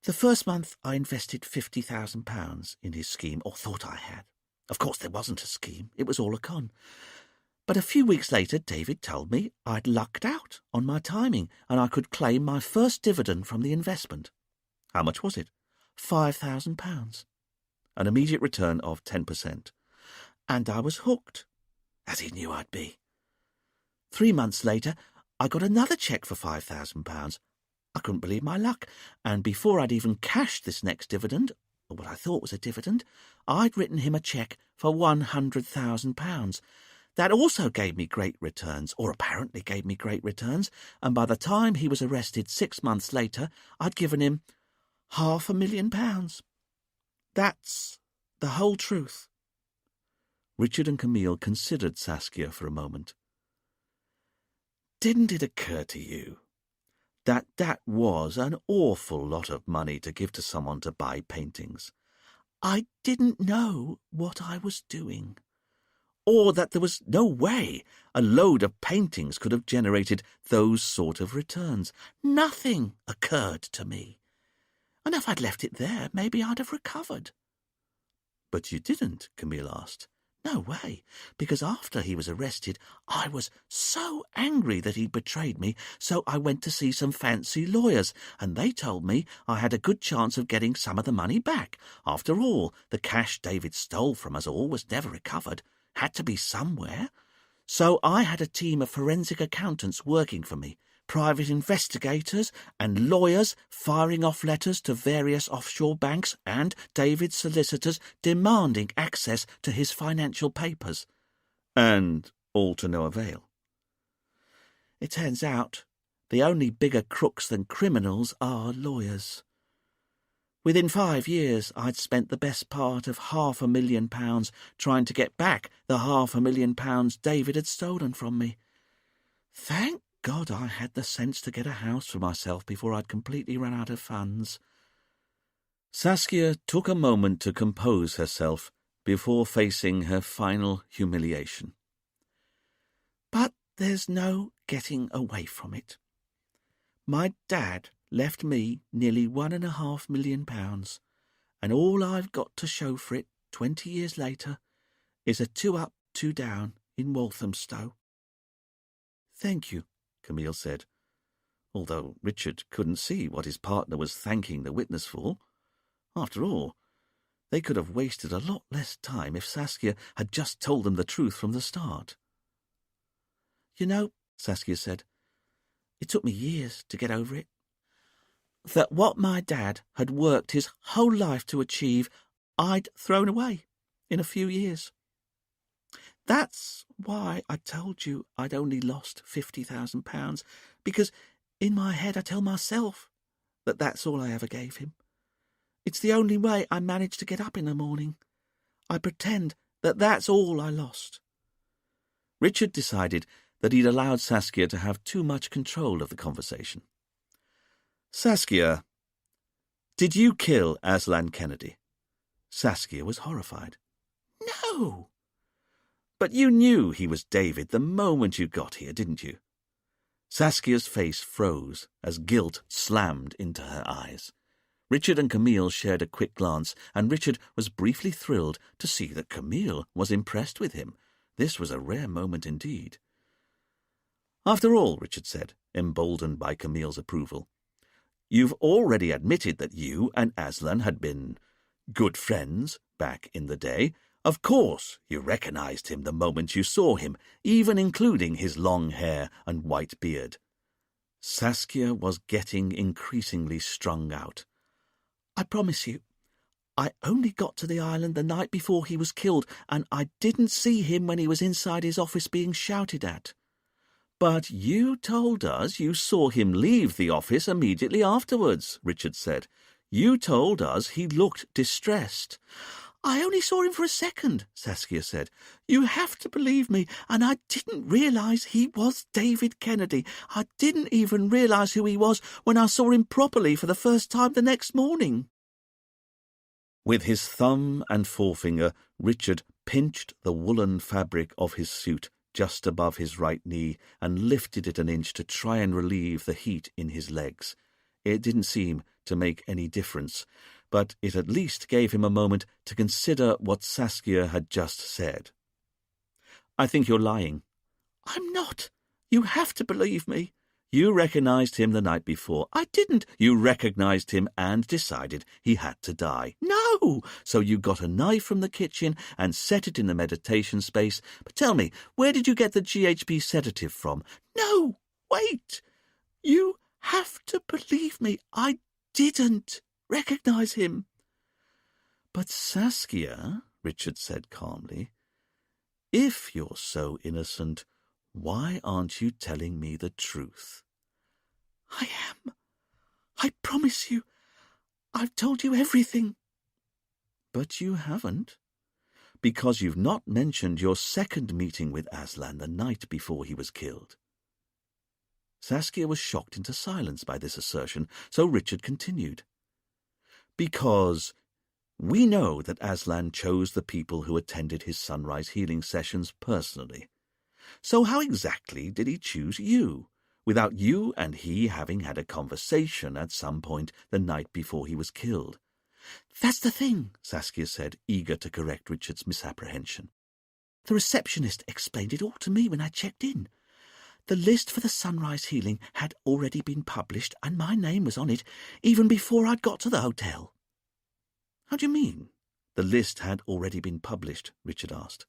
The first month I invested £50,000 in his scheme, or thought I had. Of course there wasn't a scheme, it was all a con. But a few weeks later David told me I'd lucked out on my timing and I could claim my first dividend from the investment. How much was it? £5,000. An immediate return of 10%. And I was hooked, as he knew I'd be. 3 months later I got another cheque for £5,000. I couldn't believe my luck, and before I'd even cashed this next dividend, or what I thought was a dividend, I'd written him a cheque for £100,000. That also gave me great returns, or apparently gave me great returns, and by the time he was arrested 6 months later, I'd given him £500,000. That's the whole truth. Richard and Camille considered Saskia for a moment. Didn't it occur to you that that was an awful lot of money to give to someone to buy paintings? I didn't know what I was doing, or that there was no way a load of paintings could have generated those sort of returns. Nothing occurred to me. And if I'd left it there, maybe I'd have recovered. But you didn't, Camille asked. No way, because after he was arrested, I was so angry that he'd betrayed me, so I went to see some fancy lawyers, and they told me I had a good chance of getting some of the money back. After all, the cash David stole from us all was never recovered. Had to be somewhere. So I had a team of forensic accountants working for me, private investigators and lawyers firing off letters to various offshore banks and David's solicitors demanding access to his financial papers. And all to no avail. It turns out the only bigger crooks than criminals are lawyers. Within 5 years, I'd spent the best part of £500,000 trying to get back the £500,000 David had stolen from me. Thank God I had the sense to get a house for myself before I'd completely run out of funds. Saskia took a moment to compose herself before facing her final humiliation. But there's no getting away from it. My dad left me nearly £1.5 million, and all I've got to show for it 20 years later is a 2 up, 2 down in Walthamstow. Thank you, Camille said, although Richard couldn't see what his partner was thanking the witness for. After all, they could have wasted a lot less time if Saskia had just told them the truth from the start. You know, Saskia said, it took me years to get over it. That what my dad had worked his whole life to achieve, I'd thrown away in a few years. That's why I told you I'd only lost £50,000, because in my head I tell myself that that's all I ever gave him. It's the only way I manage to get up in the morning. I pretend that that's all I lost. Richard decided that he'd allowed Saskia to have too much control of the conversation. Saskia, did you kill Aslan Kennedy? Saskia was horrified. No! But you knew he was David the moment you got here, didn't you? Saskia's face froze as guilt slammed into her eyes. Richard and Camille shared a quick glance, and Richard was briefly thrilled to see that Camille was impressed with him. This was a rare moment indeed. After all, Richard said, emboldened by Camille's approval, you've already admitted that you and Aslan had been good friends back in the day. Of course you recognized him the moment you saw him, even including his long hair and white beard. Saskia was getting increasingly strung out. I promise you, I only got to the island the night before he was killed, and I didn't see him when he was inside his office being shouted at. But you told us you saw him leave the office immediately afterwards, Richard said. You told us he looked distressed. I only saw him for a second, Saskia said. You have to believe me, and I didn't realise he was David Kennedy. I didn't even realise who he was when I saw him properly for the first time the next morning. With his thumb and forefinger, Richard pinched the woolen fabric of his suit just above his right knee and lifted it an inch to try and relieve the heat in his legs. It didn't seem to make any difference, but it at least gave him a moment to consider what Saskia had just said. I think you're lying. I'm not. You have to believe me. You recognized him the night before. I didn't. You recognized him and decided he had to die. No! So you got a knife from the kitchen and set it in the meditation space. But tell me, where did you get the GHB sedative from? No, wait. You have to believe me. I didn't recognize him. "But Saskia," Richard said calmly, "if you're so innocent, why aren't you telling me the truth?" "I am. I promise you. I've told you everything." "But you haven't, because you've not mentioned your second meeting with Aslan the night before he was killed." Saskia was shocked into silence by this assertion, so Richard continued. "Because we know that Aslan chose the people who attended his sunrise healing sessions personally. So how exactly did he choose you, without you and he having had a conversation at some point the night before he was killed?" "That's the thing," Saskia said, eager to correct Richard's misapprehension. "The receptionist explained it all to me when I checked in. The list for the sunrise healing had already been published, and my name was on it even before I'd got to the hotel." "How do you mean, the list had already been published?" Richard asked.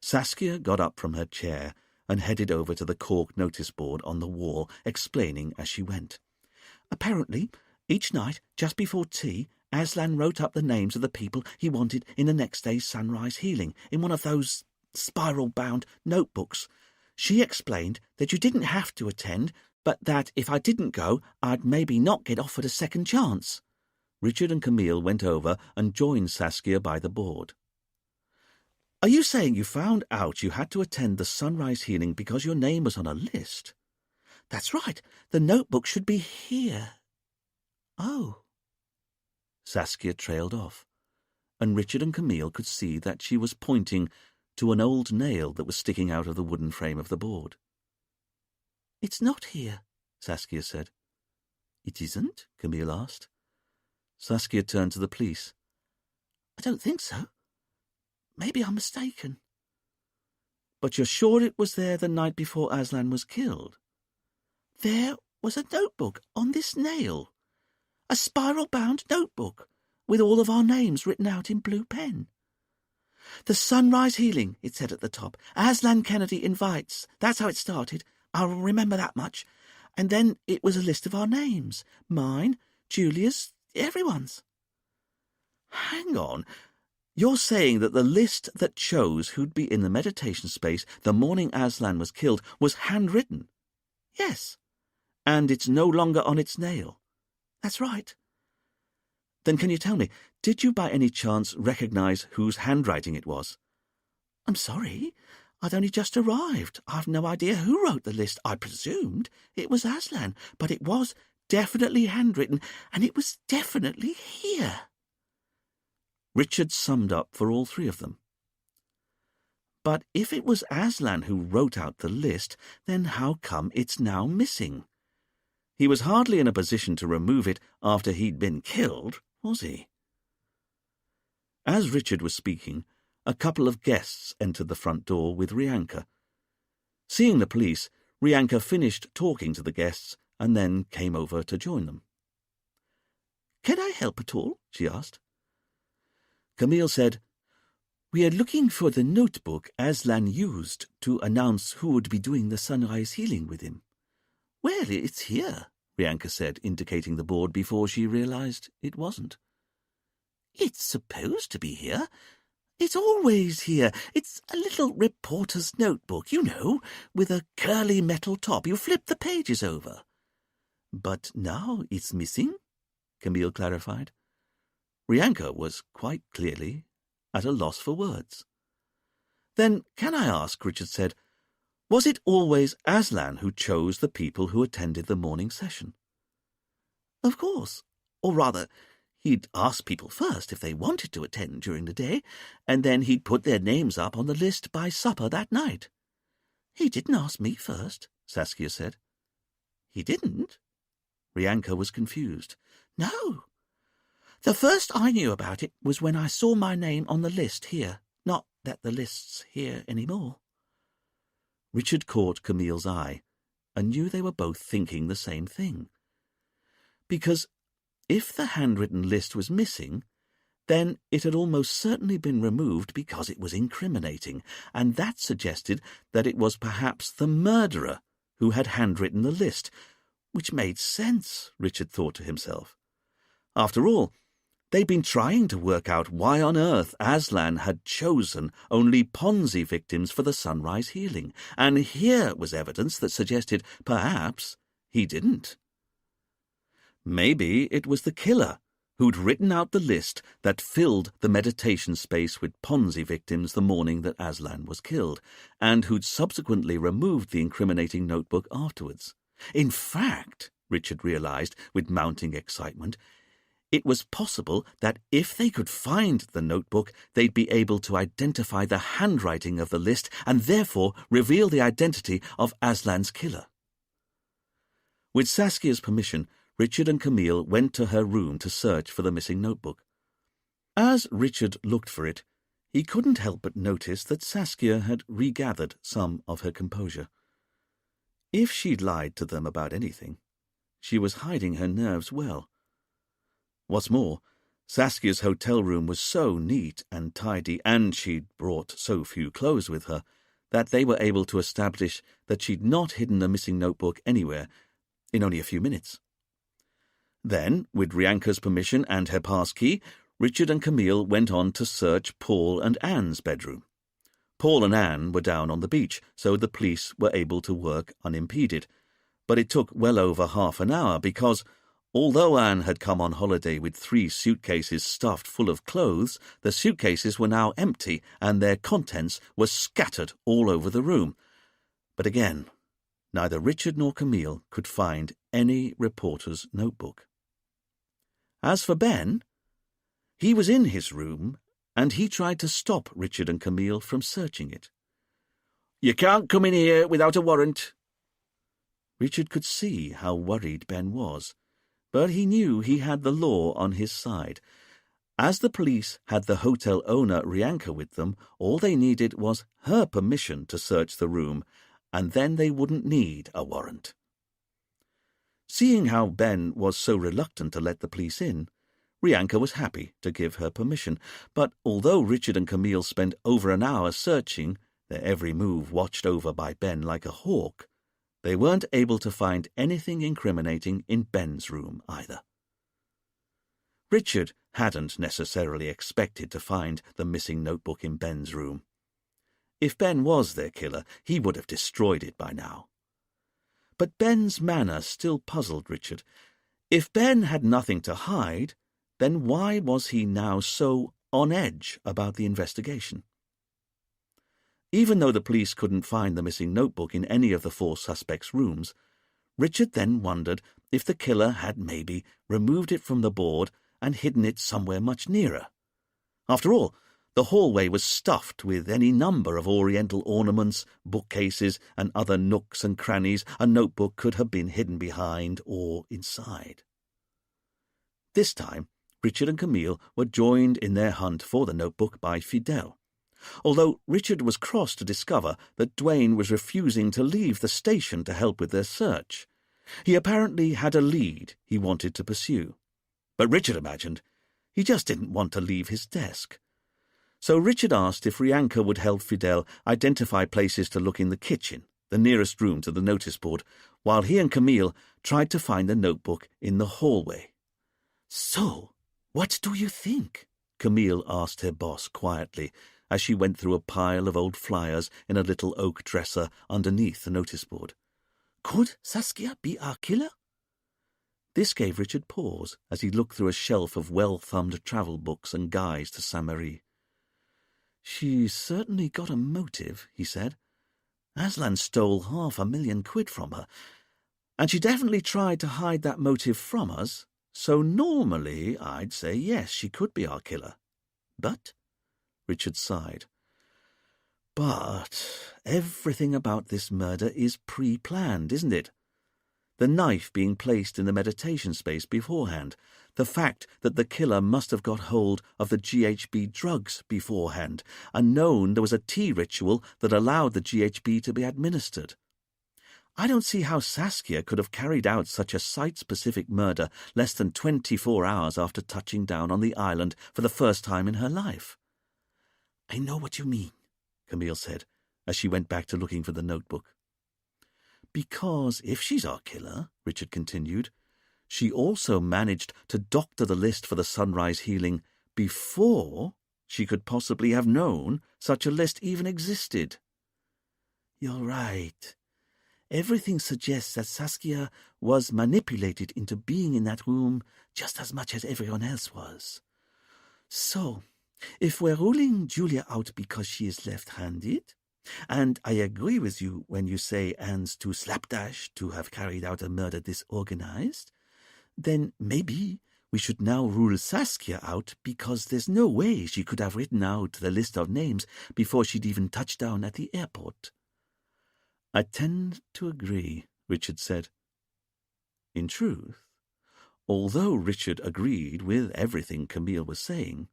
Saskia got up from her chair and headed over to the cork notice board on the wall, explaining as she went. "Apparently, each night, just before tea, Aslan wrote up the names of the people he wanted in the next day's sunrise healing in one of those spiral-bound notebooks. She explained that you didn't have to attend, but that if I didn't go, I'd maybe not get offered a second chance." Richard and Camille went over and joined Saskia by the board. "Are you saying you found out you had to attend the sunrise healing because your name was on a list?" "That's right. The notebook should be here." "Oh." Saskia trailed off, and Richard and Camille could see that she was pointing to an old nail that was sticking out of the wooden frame of the board. "It's not here," Saskia said. "It isn't?" Camille asked. Saskia turned to the police. "I don't think so. Maybe I'm mistaken." "But you're sure it was there the night before Aslan was killed?" "There was a notebook on this nail. A spiral-bound notebook with all of our names written out in blue pen. 'The sunrise healing,' it said at the top. 'Aslan Kennedy invites.' That's how it started. I'll remember that much. And then it was a list of our names. Mine, Julia's, everyone's." "Hang on. You're saying that the list that chose who'd be in the meditation space the morning Aslan was killed was handwritten?" "Yes." "And it's no longer on its nail?" "That's right." "Then can you tell me, did you by any chance recognize whose handwriting it was?" "I'm sorry. I'd only just arrived. I've no idea who wrote the list. I presumed it was Aslan, but it was definitely handwritten, and it was definitely here." Richard summed up for all three of them. "But if it was Aslan who wrote out the list, then how come it's now missing? He was hardly in a position to remove it after he'd been killed, was he?" As Richard was speaking, a couple of guests entered the front door with Rianka. Seeing the police, Rianka finished talking to the guests and then came over to join them. "Can I help at all?" she asked. Camille said, "We are looking for the notebook Aslan used to announce who would be doing the sunrise healing with him." "Well, it's here," Rianka said, indicating the board before she realized it wasn't. "It's supposed to be here. It's always here. It's a little reporter's notebook, you know, with a curly metal top. You flip the pages over." "But now it's missing," Camille clarified. Rianka was quite clearly at a loss for words. "Then can I ask," Richard said, "was it always Aslan who chose the people who attended the morning session?" "Of course. Or rather, he'd ask people first if they wanted to attend during the day, and then he'd put their names up on the list by supper that night." "He didn't ask me first," Saskia said. "He didn't?" Rianka was confused. "No. The first I knew about it was when I saw my name on the list here. Not that the list's here anymore." Richard caught Camille's eye and knew they were both thinking the same thing. Because if the handwritten list was missing, then it had almost certainly been removed because it was incriminating, and that suggested that it was perhaps the murderer who had handwritten the list, which made sense, Richard thought to himself. After all, They'd been trying to work out why on earth Aslan had chosen only Ponzi victims for the sunrise healing, and here was evidence that suggested perhaps he didn't. Maybe it was the killer who'd written out the list that filled the meditation space with Ponzi victims the morning that Aslan was killed, and who'd subsequently removed the incriminating notebook afterwards. In fact, Richard realized with mounting excitement, it was possible that if they could find the notebook, they'd be able to identify the handwriting of the list and therefore reveal the identity of Aslan's killer. With Saskia's permission, Richard and Camille went to her room to search for the missing notebook. As Richard looked for it, he couldn't help but notice that Saskia had regathered some of her composure. If she'd lied to them about anything, she was hiding her nerves well. What's more, Saskia's hotel room was so neat and tidy, and she'd brought so few clothes with her, that they were able to establish that she'd not hidden the missing notebook anywhere in only a few minutes. Then, with Rianka's permission and her passkey, Richard and Camille went on to search Paul and Anne's bedroom. Paul and Anne were down on the beach, so the police were able to work unimpeded. But it took well over half an hour because, although Anne had come on holiday with 3 suitcases stuffed full of clothes, the suitcases were now empty and their contents were scattered all over the room. But again, neither Richard nor Camille could find any reporter's notebook. As for Ben, he was in his room, and he tried to stop Richard and Camille from searching it. "You can't come in here without a warrant." Richard could see how worried Ben was, but he knew he had the law on his side. As the police had the hotel owner Rianka with them, all they needed was her permission to search the room, and then they wouldn't need a warrant. Seeing how Ben was so reluctant to let the police in, Rianka was happy to give her permission, but although Richard and Camille spent over an hour searching, their every move watched over by Ben like a hawk, they weren't able to find anything incriminating in Ben's room either. Richard hadn't necessarily expected to find the missing notebook in Ben's room. If Ben was their killer, he would have destroyed it by now. But Ben's manner still puzzled Richard. If Ben had nothing to hide, then why was he now so on edge about the investigation? Even though the police couldn't find the missing notebook in any of the 4 suspects' rooms, Richard then wondered if the killer had maybe removed it from the board and hidden it somewhere much nearer. After all, the hallway was stuffed with any number of oriental ornaments, bookcases, and other nooks and crannies a notebook could have been hidden behind or inside. This time, Richard and Camille were joined in their hunt for the notebook by Fidel. Although Richard was cross to discover that Duane was refusing to leave the station to help with their search. He apparently had a lead he wanted to pursue. But Richard imagined he just didn't want to leave his desk. So Richard asked if Rianka would help Fidel identify places to look in the kitchen, the nearest room to the notice board, while he and Camille tried to find the notebook in the hallway. "So, what do you think?" Camille asked her boss quietly, as she went through a pile of old flyers in a little oak dresser underneath the notice board. "Could Saskia be our killer?" This gave Richard pause as he looked through a shelf of well-thumbed travel books and guides to Saint-Marie. "She's certainly got a motive," he said. "Aslan stole £500,000 from her, and she definitely tried to hide that motive from us, so normally I'd say yes, she could be our killer. But," Richard sighed, "but everything about this murder is pre-planned, isn't it? The knife being placed in the meditation space beforehand, the fact that the killer must have got hold of the GHB drugs beforehand, and known there was a tea ritual that allowed the GHB to be administered. I don't see how Saskia could have carried out such a site-specific murder less than 24 hours after touching down on the island for the first time in her life." "I know what you mean," Camille said, as she went back to looking for the notebook. "Because if she's our killer," Richard continued, she also managed to doctor the list for the sunrise healing before she could possibly have known such a list even existed. You're right. Everything suggests that Saskia was manipulated into being in that room just as much as everyone else was. So, if we're ruling Julia out because she is left-handed, and I agree with you when you say Anne's too slapdash to have carried out a murder disorganized, then maybe we should now rule Saskia out because there's no way she could have written out the list of names before she'd even touched down at the airport. I tend to agree, Richard said. In truth, although Richard agreed with everything Camille was saying,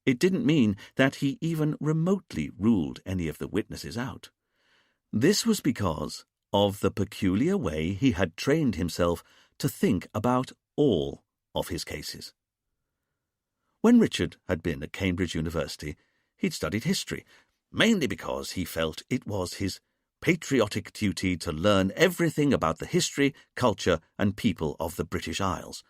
it didn't mean that he even remotely ruled any of the witnesses out. This was because of the peculiar way he had trained himself to think about all of his cases. When Richard had been at Cambridge University, he'd studied history, mainly because he felt it was his patriotic duty to learn everything about the history, culture, and people of the British Isles.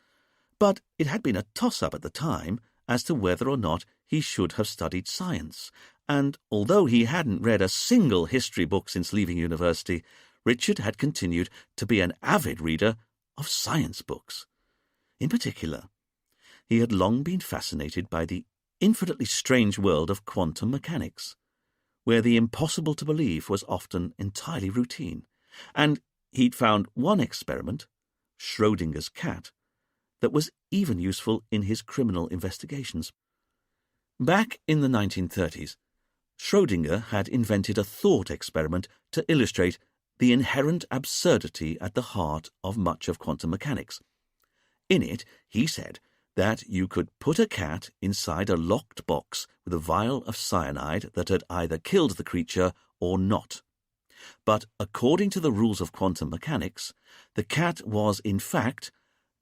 But it had been a toss-up at the time as to whether or not he should have studied science, and although he hadn't read a single history book since leaving university, Richard had continued to be an avid reader of science books. In particular, he had long been fascinated by the infinitely strange world of quantum mechanics, where the impossible to believe was often entirely routine, and he'd found one experiment, Schrödinger's cat, that was even useful in his criminal investigations. Back in the 1930s, Schrödinger had invented a thought experiment to illustrate the inherent absurdity at the heart of much of quantum mechanics. In it, he said that you could put a cat inside a locked box with a vial of cyanide that had either killed the creature or not. But according to the rules of quantum mechanics, the cat was in fact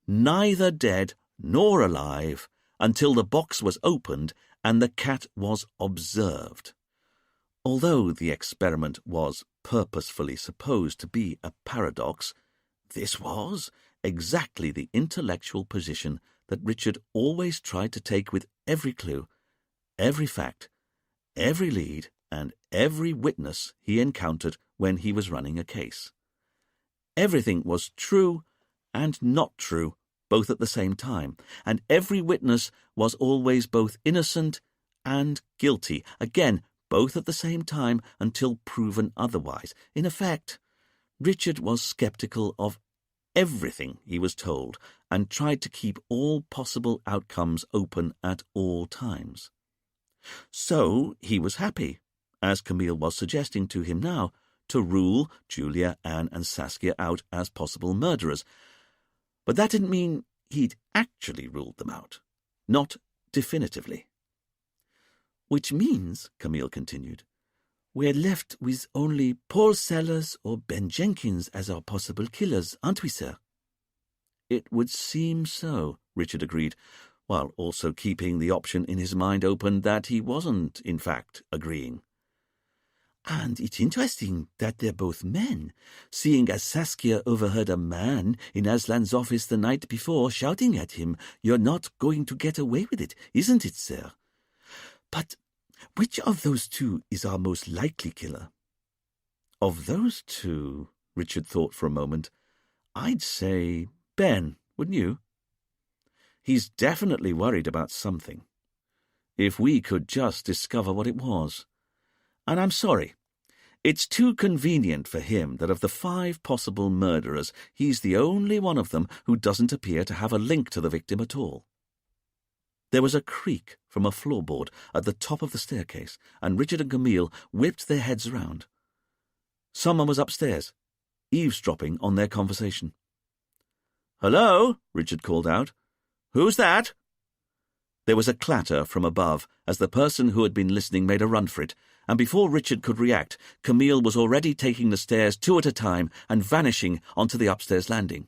neither dead nor alive until the box was opened and the cat was observed. Although the experiment was purposefully supposed to be a paradox, this was exactly the intellectual position that Richard always tried to take with every clue, every fact, every lead, and every witness he encountered when he was running a case. Everything was true and not true, both at the same time, and every witness was always both innocent and guilty, again, both at the same time until proven otherwise. In effect, Richard was sceptical of everything he was told and tried to keep all possible outcomes open at all times. So he was happy, as Camille was suggesting to him now, to rule Julia, Anne, and Saskia out as possible murderers. But that didn't mean he'd actually ruled them out. Not definitively. Which means, Camille continued, we're left with only Paul Sellers or Ben Jenkins as our possible killers, aren't we, sir? It would seem so, Richard agreed, while also keeping the option in his mind open that he wasn't, in fact, agreeing. And it's interesting that they're both men, seeing as Saskia overheard a man in Aslan's office the night before shouting at him, "You're not going to get away with it, isn't it, sir?" But which of those two is our most likely killer? Of those two, Richard thought for a moment, I'd say Ben, wouldn't you? He's definitely worried about something. If we could just discover what it was. And I'm sorry, it's too convenient for him that of the 5 possible murderers, he's the only one of them who doesn't appear to have a link to the victim at all. There was a creak from a floorboard at the top of the staircase, and Richard and Camille whipped their heads round. Someone was upstairs, eavesdropping on their conversation. "Hello?" Richard called out. "Who's that?" There was a clatter from above as the person who had been listening made a run for it, and before Richard could react, Camille was already taking the stairs 2 at a time and vanishing onto the upstairs landing.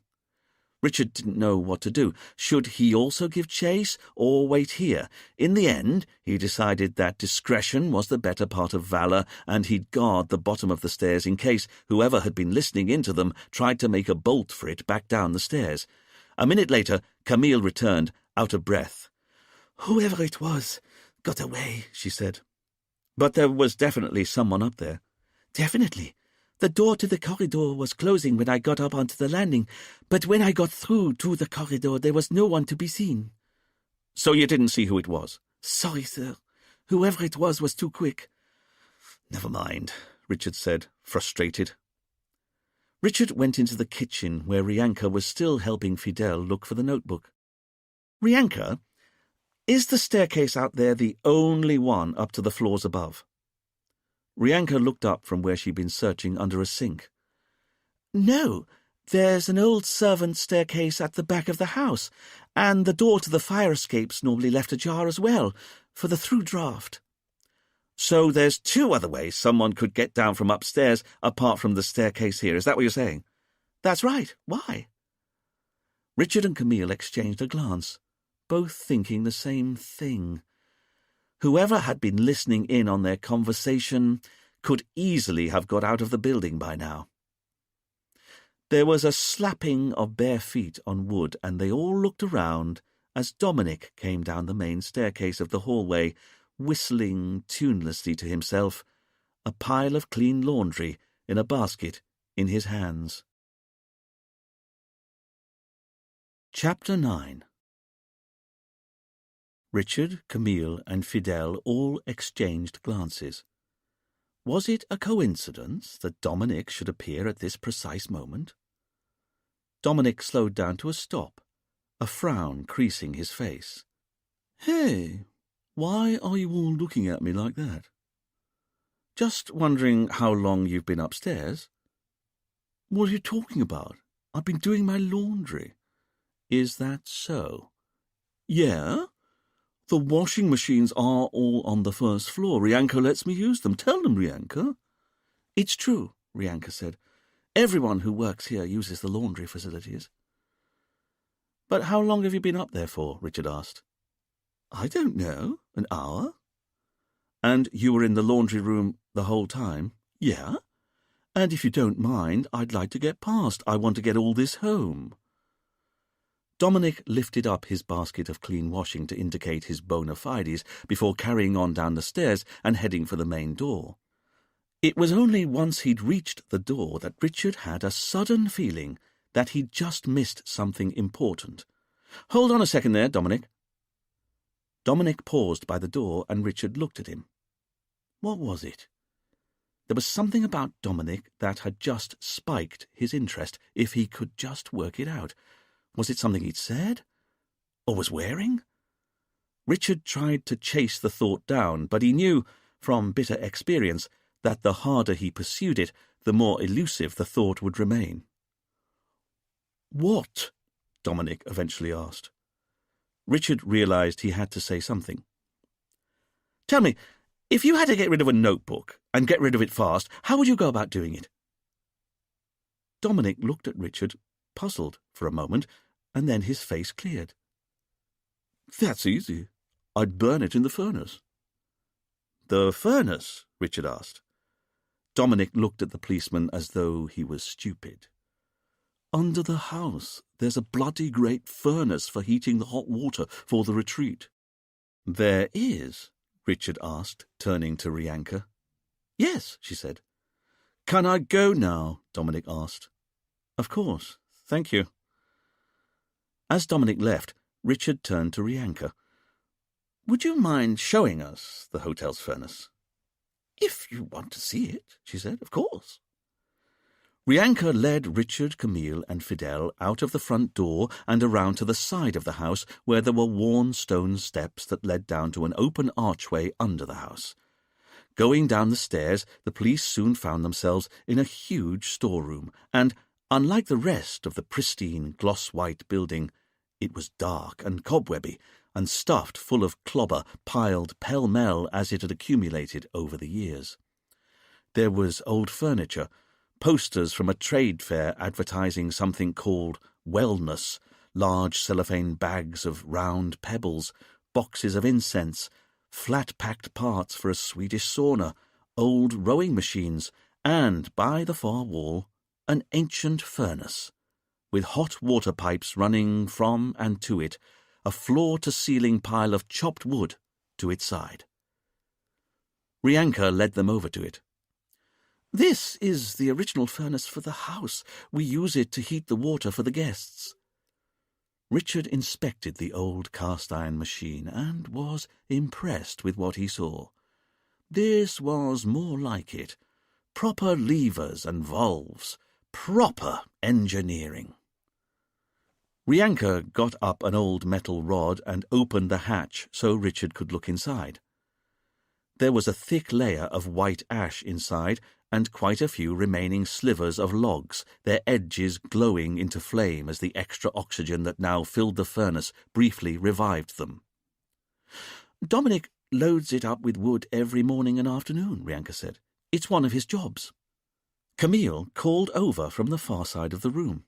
Richard didn't know what to do. Should he also give chase or wait here? In the end, he decided that discretion was the better part of valour, and he'd guard the bottom of the stairs in case whoever had been listening into them tried to make a bolt for it back down the stairs. A minute later, Camille returned, out of breath. "Whoever it was got away," she said. But there was definitely someone up there. "Definitely. The door to the corridor was closing when I got up onto the landing, but when I got through to the corridor, there was no one to be seen." So you didn't see who it was? "Sorry, sir. Whoever it was too quick." "Never mind," Richard said, frustrated. Richard went into the kitchen where Rianka was still helping Fidel look for the notebook. "Rianka, is the staircase out there the only one up to the floors above?" Rianka looked up from where she'd been searching under a sink. "No, there's an old servant staircase at the back of the house, and the door to the fire escape's normally left ajar as well, for the through draft." "So there's two other ways someone could get down from upstairs apart from the staircase here, is that what you're saying?" "That's right. Why?" Richard and Camille exchanged a glance, both thinking the same thing. Whoever had been listening in on their conversation could easily have got out of the building by now. There was a slapping of bare feet on wood, and they all looked around as Dominic came down the main staircase of the hallway, whistling tunelessly to himself, a pile of clean laundry in a basket in his hands. Chapter 9. Richard, Camille, and Fidel all exchanged glances. Was it a coincidence that Dominic should appear at this precise moment? Dominic slowed down to a stop, a frown creasing his face. "Hey, why are you all looking at me like that?" "Just wondering how long you've been upstairs." "What are you talking about? I've been doing my laundry." "Is that so?" "Yeah. The washing machines are all on the first floor. Rianka lets me use them. Tell them, Rianka." "It's true," Rianka said. "Everyone who works here uses the laundry facilities." "But how long have you been up there for?" Richard asked. "I don't know. An hour." "And you were in the laundry room the whole time?" "Yeah. And if you don't mind, I'd like to get past. I want to get all this home." Dominic lifted up his basket of clean washing to indicate his bona fides before carrying on down the stairs and heading for the main door. It was only once he'd reached the door that Richard had a sudden feeling that he'd just missed something important. "Hold on a second there, Dominic." Dominic paused by the door and Richard looked at him. What was it? There was something about Dominic that had just spiked his interest, if he could just work it out. Was it something he'd said? Or was wearing? Richard tried to chase the thought down, but he knew, from bitter experience, that the harder he pursued it, the more elusive the thought would remain. "What?" Dominic eventually asked. Richard realized he had to say something. "Tell me, if you had to get rid of a notebook, and get rid of it fast, how would you go about doing it?" Dominic looked at Richard, puzzled for a moment, and then his face cleared. "That's easy. I'd burn it in the furnace." "The furnace?" Richard asked. Dominic looked at the policeman as though he was stupid. "Under the house, there's a bloody great furnace for heating the hot water for the retreat." "There is?" Richard asked, turning to Rianka. "Yes," she said. "Can I go now?" Dominic asked. "Of course. Thank you." As Dominic left, Richard turned to Rianka. "Would you mind showing us the hotel's furnace?" "If you want to see it," she said, "of course." Rianka led Richard, Camille, and Fidel out of the front door and around to the side of the house where there were worn stone steps that led down to an open archway under the house. Going down the stairs, the police soon found themselves in a huge storeroom, and, unlike the rest of the pristine, gloss-white building, it was dark and cobwebby and stuffed full of clobber piled pell-mell as it had accumulated over the years. There was old furniture, posters from a trade fair advertising something called wellness, large cellophane bags of round pebbles, boxes of incense, flat-packed parts for a Swedish sauna, old rowing machines, and, by the far wall, an ancient furnace, with hot water pipes running from and to it, a floor-to-ceiling pile of chopped wood to its side. Rianka led them over to it. "This is the original furnace for the house. We use it to heat the water for the guests." Richard inspected the old cast-iron machine and was impressed with what he saw. This was more like it. Proper levers and valves. Proper engineering. Rianka got up an old metal rod and opened the hatch so Richard could look inside. There was a thick layer of white ash inside and quite a few remaining slivers of logs, their edges glowing into flame as the extra oxygen that now filled the furnace briefly revived them. "Dominic loads it up with wood every morning and afternoon," Rianka said. "It's one of his jobs." Camille called over from the far side of the room.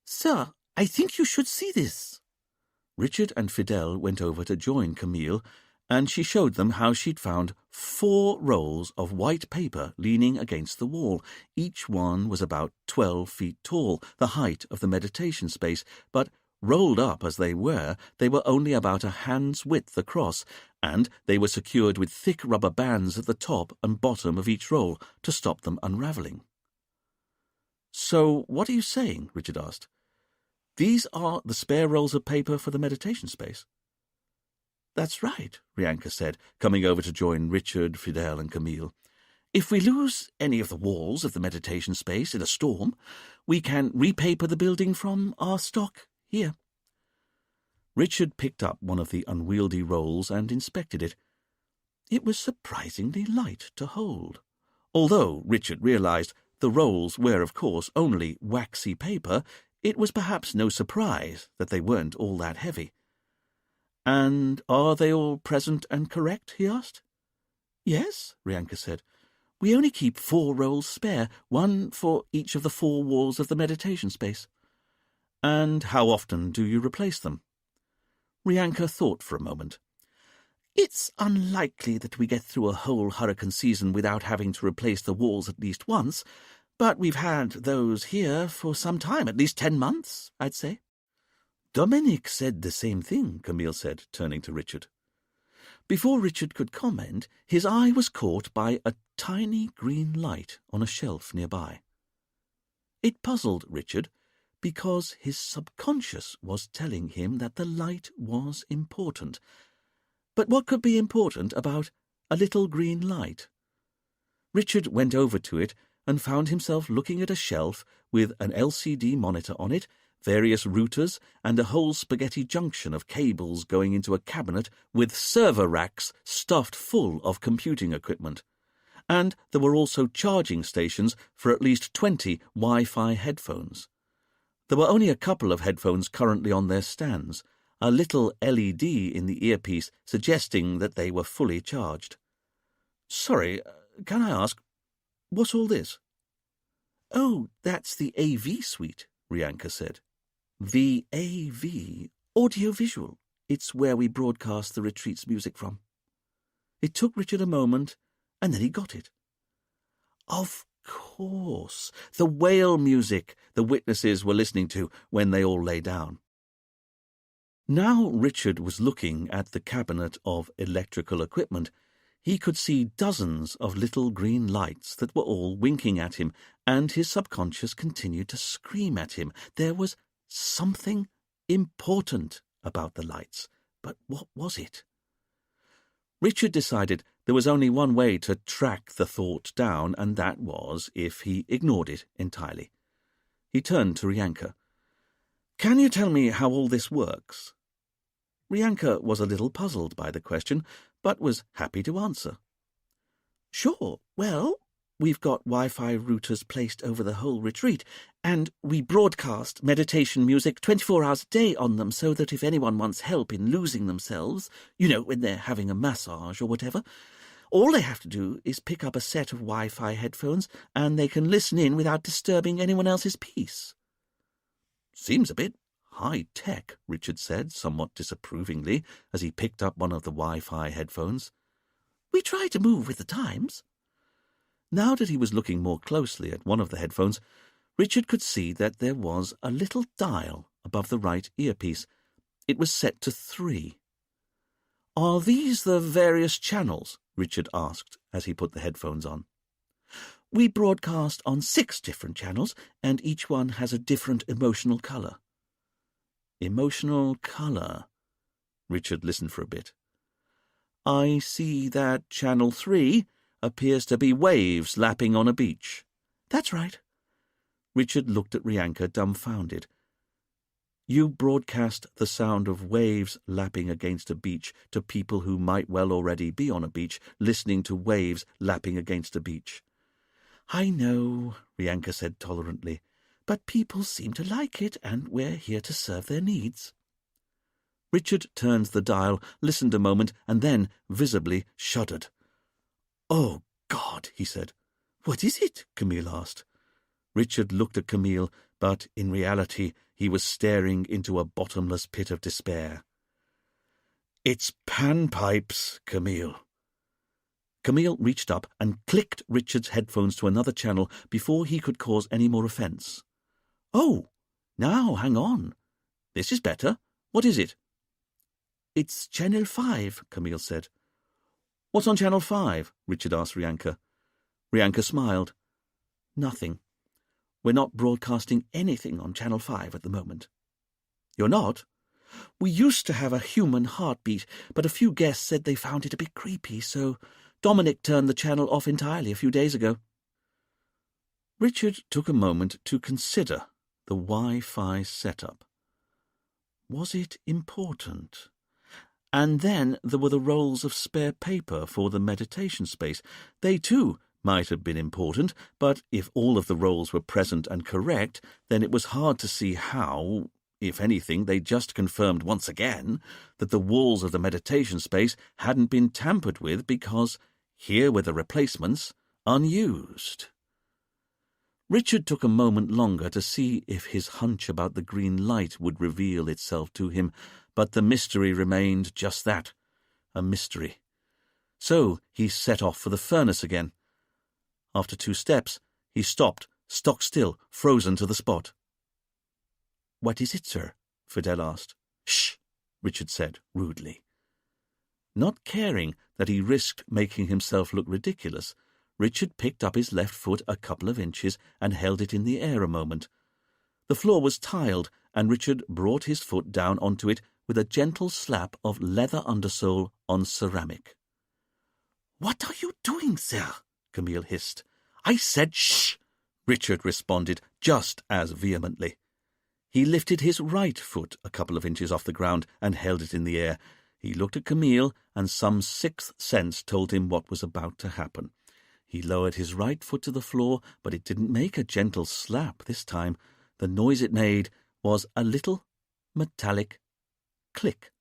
"Sir, I think you should see this." Richard and Fidel went over to join Camille, and she showed them how she'd found 4 rolls of white paper leaning against the wall. Each one was about 12 feet tall, the height of the meditation space, but rolled up as they were only about a hand's width across, and they were secured with thick rubber bands at the top and bottom of each roll to stop them unravelling. "So what are you saying?" Richard asked. "These are the spare rolls of paper for the meditation space?" "That's right," Rianka said, coming over to join Richard, Fidel, and Camille. "If we lose any of the walls of the meditation space in a storm, we can repaper the building from our stock here." Richard picked up one of the unwieldy rolls and inspected it. It was surprisingly light to hold. Although Richard realized the rolls were, of course, only waxy paper, it was perhaps no surprise that they weren't all that heavy. "And are they all present and correct?" he asked. "Yes," Rianka said. "We only keep 4 rolls spare, one for each of the 4 walls of the meditation space." "And how often do you replace them?" Rianka thought for a moment. "It's unlikely that we get through a whole hurricane season without having to replace the walls at least once, but we've had those here for some time, at least 10 months, I'd say." "Dominic said the same thing," Camille said, turning to Richard. Before Richard could comment, his eye was caught by a tiny green light on a shelf nearby. It puzzled Richard, because his subconscious was telling him that the light was important. But what could be important about a little green light? Richard went over to it and found himself looking at a shelf with an LCD monitor on it, various routers, and a whole spaghetti junction of cables going into a cabinet with server racks stuffed full of computing equipment. And there were also charging stations for at least 20 Wi-Fi headphones. There were only a couple of headphones currently on their stands, a little LED in the earpiece suggesting that they were fully charged. "Sorry, can I ask, what's all this?" "Oh, that's the AV suite," Rianka said. "The AV, audiovisual. It's where we broadcast the retreat's music from." It took Richard a moment, and then he got it. Of course, the whale music the witnesses were listening to when they all lay down. Now Richard was looking at the cabinet of electrical equipment. He could see dozens of little green lights that were all winking at him, and his subconscious continued to scream at him. There was something important about the lights, but what was it? Richard decided there was only one way to track the thought down, and that was if he ignored it entirely. He turned to Rianka. "Can you tell me how all this works?" Rianka was a little puzzled by the question, but was happy to answer. "Sure. Well, we've got Wi-Fi routers placed over the whole retreat, and we broadcast meditation music 24 hours a day on them so that if anyone wants help in losing themselves, when they're having a massage or whatever, all they have to do is pick up a set of Wi-Fi headphones and they can listen in without disturbing anyone else's peace." "Seems a bit high-tech," Richard said, somewhat disapprovingly, as he picked up one of the Wi-Fi headphones. "We try to move with the times." Now that he was looking more closely at one of the headphones, Richard could see that there was a little dial above the right earpiece. It was set to 3. "Are these the various channels?" Richard asked as he put the headphones on. "We broadcast on 6 different channels, and each one has a different emotional colour." "Emotional colour?" Richard listened for a bit. "I see that channel 3 appears to be waves lapping on a beach." "That's right." Richard looked at Rianka, dumbfounded. "You broadcast the sound of waves lapping against a beach to people who might well already be on a beach, listening to waves lapping against a beach." "I know," Rianka said tolerantly, "but people seem to like it, and we're here to serve their needs." Richard turned the dial, listened a moment, and then, visibly, shuddered. "Oh, God," he said. "What is it?" Camille asked. Richard looked at Camille, but in reality he was staring into a bottomless pit of despair. "It's panpipes, Camille." Camille reached up and clicked Richard's headphones to another channel before he could cause any more offence. "Oh, now hang on. This is better. What is it?" "It's Channel 5, Camille said. "What's on Channel 5? Richard asked Rianka. Rianka smiled. "Nothing. We're not broadcasting anything on Channel 5 at the moment." "You're not?" "We used to have a human heartbeat, but a few guests said they found it a bit creepy, so Dominic turned the channel off entirely a few days ago." Richard took a moment to consider the Wi-Fi setup. Was it important? And then there were the rolls of spare paper for the meditation space. They, too, might have been important, but if all of the rolls were present and correct, then it was hard to see how, if anything, they just confirmed once again that the walls of the meditation space hadn't been tampered with because here were the replacements, unused. Richard took a moment longer to see if his hunch about the green light would reveal itself to him, but the mystery remained just that, a mystery. So he set off for the furnace again. After 2 steps, he stopped, stock still, frozen to the spot. "What is it, sir?" Fidel asked. "Shh," Richard said, rudely. Not caring that he risked making himself look ridiculous, Richard picked up his left foot a couple of inches and held it in the air a moment. The floor was tiled, and Richard brought his foot down onto it with a gentle slap of leather undersole on ceramic. "What are you doing, sir?" Camille hissed. "I said shh," Richard responded just as vehemently. He lifted his right foot a couple of inches off the ground and held it in the air. He looked at Camille, and some 6th sense told him what was about to happen. He lowered his right foot to the floor, but it didn't make a gentle slap this time. The noise it made was a little metallic click.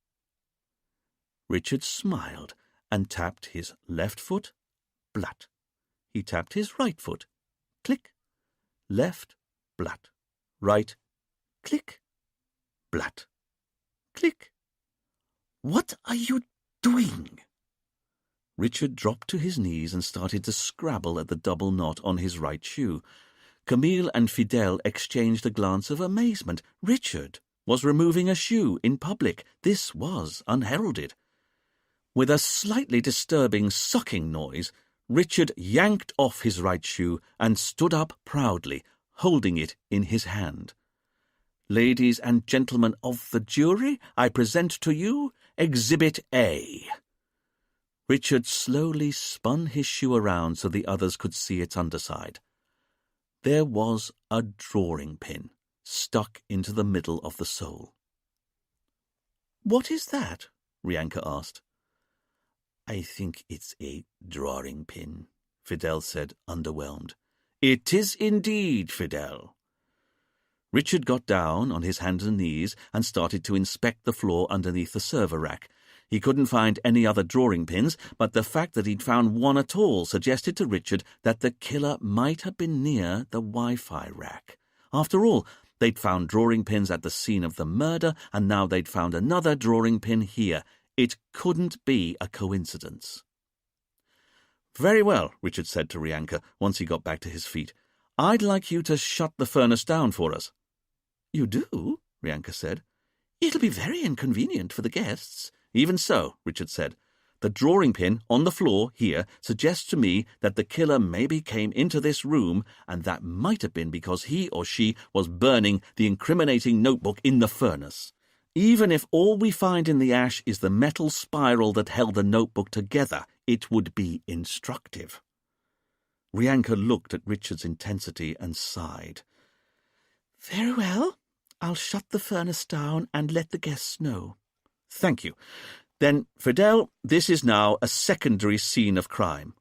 Richard smiled and tapped his left foot, blat. He tapped his right foot, click. Left, blat. Right, click. Blat. Click. "What are you doing?" Richard dropped to his knees and started to scrabble at the double knot on his right shoe. Camille and Fidel exchanged a glance of amazement. Richard was removing a shoe in public. This was unheralded. With a slightly disturbing sucking noise, Richard yanked off his right shoe and stood up proudly, holding it in his hand. "Ladies and gentlemen of the jury, I present to you Exhibit A." Richard slowly spun his shoe around so the others could see its underside. There was a drawing pin stuck into the middle of the sole. "What is that?" Rianka asked. "I think it's a drawing pin," Fidel said, underwhelmed. "It is indeed, Fidel." Richard got down on his hands and knees and started to inspect the floor underneath the server rack. He couldn't find any other drawing pins, but the fact that he'd found one at all suggested to Richard that the killer might have been near the Wi-Fi rack. After all, they'd found drawing pins at the scene of the murder, and now they'd found another drawing pin here. It couldn't be a coincidence. "Very well," Richard said to Rianka once he got back to his feet. I'd like you to shut the furnace down for us." "You do?" Rianka said. "It'll be very inconvenient for the guests." "Even so," Richard said, "the drawing pin on the floor here suggests to me that the killer maybe came into this room, and that might have been because he or she was burning the incriminating notebook in the furnace. Even if all we find in the ash is the metal spiral that held the notebook together, it would be instructive." Rianka looked at Richard's intensity and sighed. "Very well. I'll shut the furnace down and let the guests know." "Thank you. Then, Fidel, this is now a secondary scene of crime."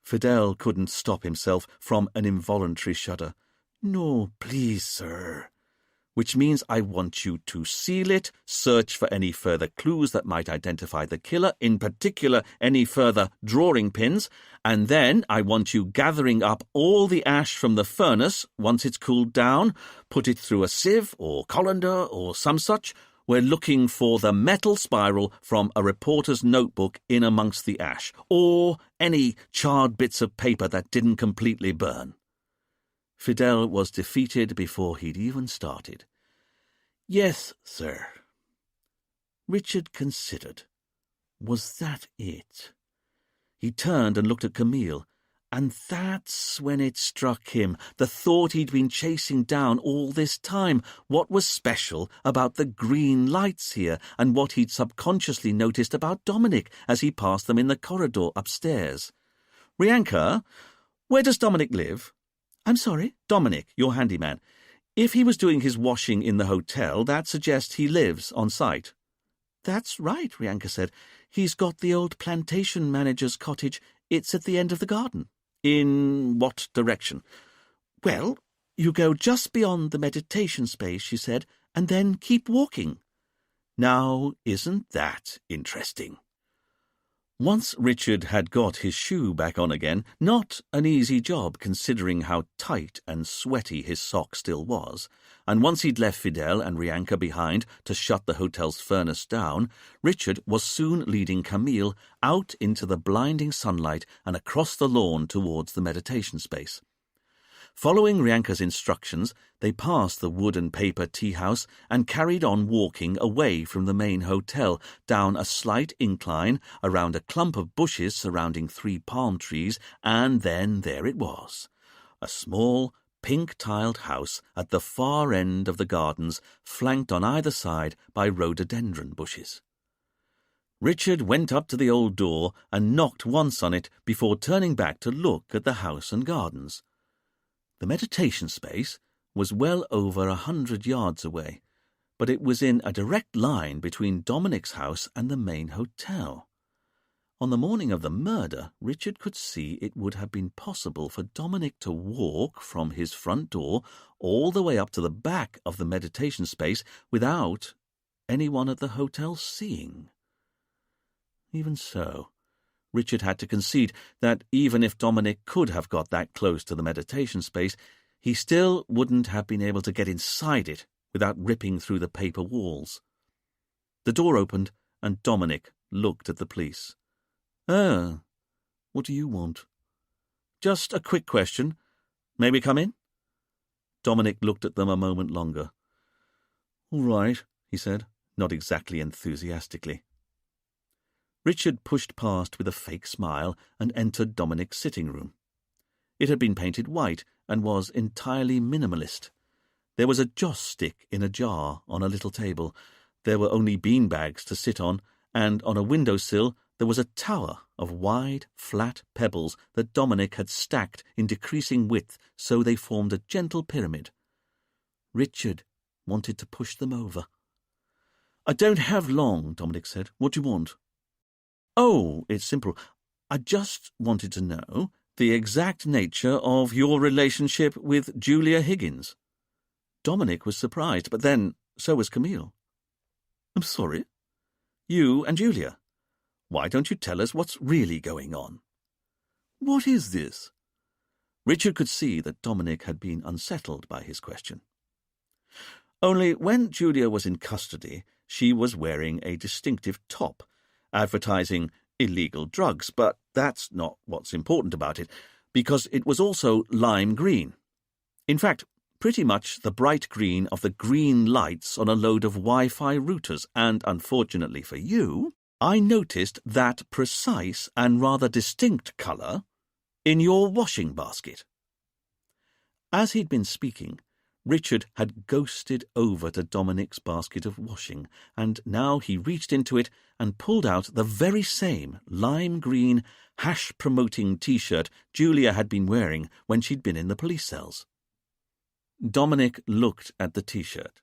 Fidel couldn't stop himself from an involuntary shudder. "No, please, sir." "Which means I want you to seal it, search for any further clues that might identify the killer, in particular any further drawing pins, and then I want you gathering up all the ash from the furnace once it's cooled down, put it through a sieve or colander or some such. We're looking for the metal spiral from a reporter's notebook in amongst the ash, or any charred bits of paper that didn't completely burn." Fidel was defeated before he'd even started. "Yes, sir." Richard considered. Was that it? He turned and looked at Camille, and that's when it struck him, the thought he'd been chasing down all this time. What was special about the green lights here, and what he'd subconsciously noticed about Dominic as he passed them in the corridor upstairs? "Rianka, where does Dominic live?" "I'm sorry?" "Dominic, your handyman. If he was doing his washing in the hotel, that suggests he lives on site." "That's right," Rianka said. "He's got the old plantation manager's cottage. It's at the end of the garden." "In what direction?" "Well, you go just beyond the meditation space," she said, "and then keep walking." Now, isn't that interesting? Once Richard had got his shoe back on again, not an easy job considering how tight and sweaty his sock still was, and once he'd left Fidel and Rianka behind to shut the hotel's furnace down, Richard was soon leading Camille out into the blinding sunlight and across the lawn towards the meditation space. Following Rianka's instructions, they passed the wood and paper tea house and carried on walking away from the main hotel, down a slight incline, around a clump of bushes surrounding 3 palm trees, and then there it was, a small, pink-tiled house at the far end of the gardens, flanked on either side by rhododendron bushes. Richard went up to the old door and knocked once on it before turning back to look at the house and gardens. The meditation space was well over 100 yards away, but it was in a direct line between Dominic's house and the main hotel. On the morning of the murder, Richard could see it would have been possible for Dominic to walk from his front door all the way up to the back of the meditation space without anyone at the hotel seeing. Even so, Richard had to concede that even if Dominic could have got that close to the meditation space, he still wouldn't have been able to get inside it without ripping through the paper walls. The door opened, and Dominic looked at the police. "Ah, what do you want?" "Just a quick question. May we come in?" Dominic looked at them a moment longer. "All right," he said, not exactly enthusiastically. Richard pushed past with a fake smile and entered Dominic's sitting room. It had been painted white and was entirely minimalist. There was a joss stick in a jar on a little table. There were only bean bags to sit on, and on a windowsill there was a tower of wide, flat pebbles that Dominic had stacked in decreasing width so they formed a gentle pyramid. Richard wanted to push them over. "I don't have long," Dominic said. "What do you want?" "Oh, it's simple. I just wanted to know the exact nature of your relationship with Julia Higgins." Dominic was surprised, but then so was Camille. "I'm sorry?" "You and Julia. Why don't you tell us what's really going on?" "What is this?" Richard could see that Dominic had been unsettled by his question. "Only when Julia was in custody, she was wearing a distinctive top, advertising illegal drugs, but that's not what's important about it, because it was also lime green. In fact, pretty much the bright green of the green lights on a load of Wi-Fi routers, and unfortunately for you, I noticed that precise and rather distinct colour in your washing basket. As he'd been speaking, Richard had ghosted over to Dominic's basket of washing, and now he reached into it and pulled out the very same lime-green, hash-promoting T-shirt Julia had been wearing when she'd been in the police cells. Dominic looked at the T-shirt,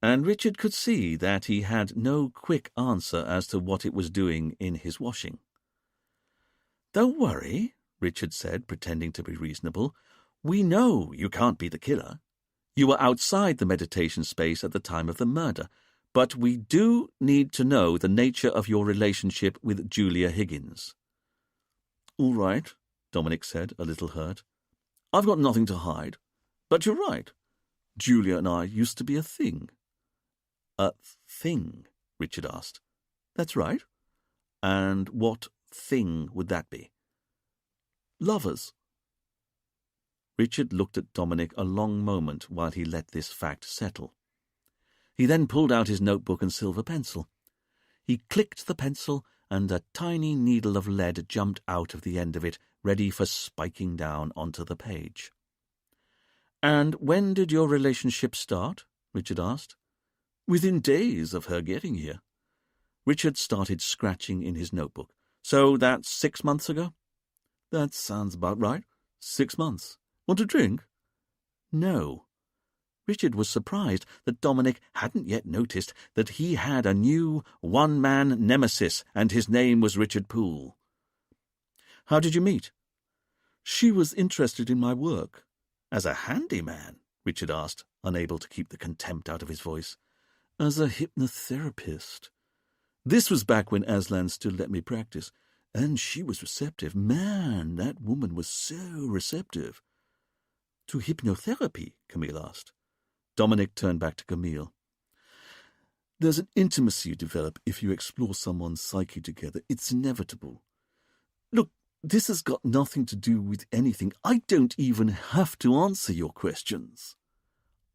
and Richard could see that he had no quick answer as to what it was doing in his washing. "Don't worry," Richard said, pretending to be reasonable. "We know you can't be the killer. You were outside the meditation space at the time of the murder, but we do need to know the nature of your relationship with Julia Higgins." "All right," Dominic said, a little hurt. "I've got nothing to hide. But you're right. Julia and I used to be a thing." "A thing?" Richard asked. "That's right. And what thing would that be?" "Lovers." Richard looked at Dominic a long moment while he let this fact settle. He then pulled out his notebook and silver pencil. He clicked the pencil, and a tiny needle of lead jumped out of the end of it, ready for spiking down onto the page. "And when did your relationship start?" Richard asked. "Within days of her getting here." Richard started scratching in his notebook. "So that's 6 months ago?" "That sounds about right. 6 months. Want a drink?" "No." Richard was surprised that Dominic hadn't yet noticed that he had a new one-man nemesis, and his name was Richard Poole. "How did you meet?" "She was interested in my work." "As a handyman?" Richard asked, unable to keep the contempt out of his voice. "As a hypnotherapist. This was back when Aslan still let me practice, and she was receptive. Man, that woman was so receptive." "To hypnotherapy?" Camille asked. Dominic turned back to Camille. "There's an intimacy you develop if you explore someone's psyche together. It's inevitable. Look, this has got nothing to do with anything. I don't even have to answer your questions."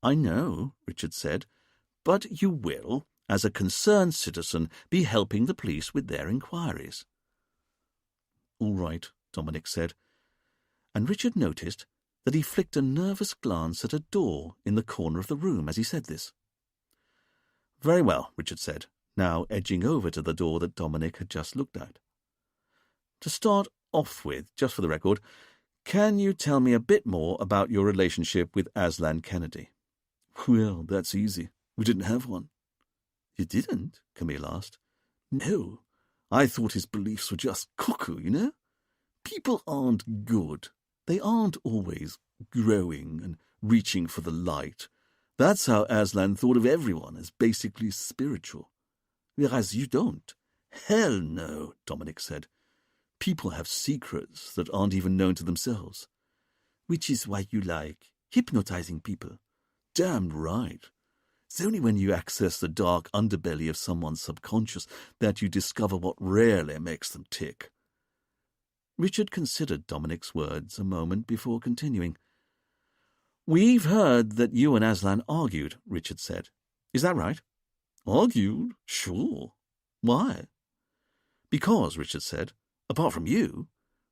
"I know," Richard said, "but you will, as a concerned citizen, be helping the police with their inquiries." "All right," Dominic said, and Richard noticed that he flicked a nervous glance at a door in the corner of the room as he said this. "Very well," Richard said, now edging over to the door that Dominic had just looked at. "To start off with, just for the record, can you tell me a bit more about your relationship with Aslan Kennedy?" "Well, that's easy. We didn't have one." "You didn't?" Camille asked. "No. I thought his beliefs were just cuckoo, you know? People aren't good. They aren't always growing and reaching for the light. That's how Aslan thought of everyone, as basically spiritual. Whereas you don't." "Hell no," Dominic said. "People have secrets that aren't even known to themselves." "Which is why you like hypnotizing people." "Damn right. It's only when you access the dark underbelly of someone's subconscious that you discover what rarely makes them tick." Richard considered Dominic's words a moment before continuing. "We've heard that you and Aslan argued," Richard said. "Is that right?" "Argued? Sure. Why?" "Because," Richard said, "apart from you,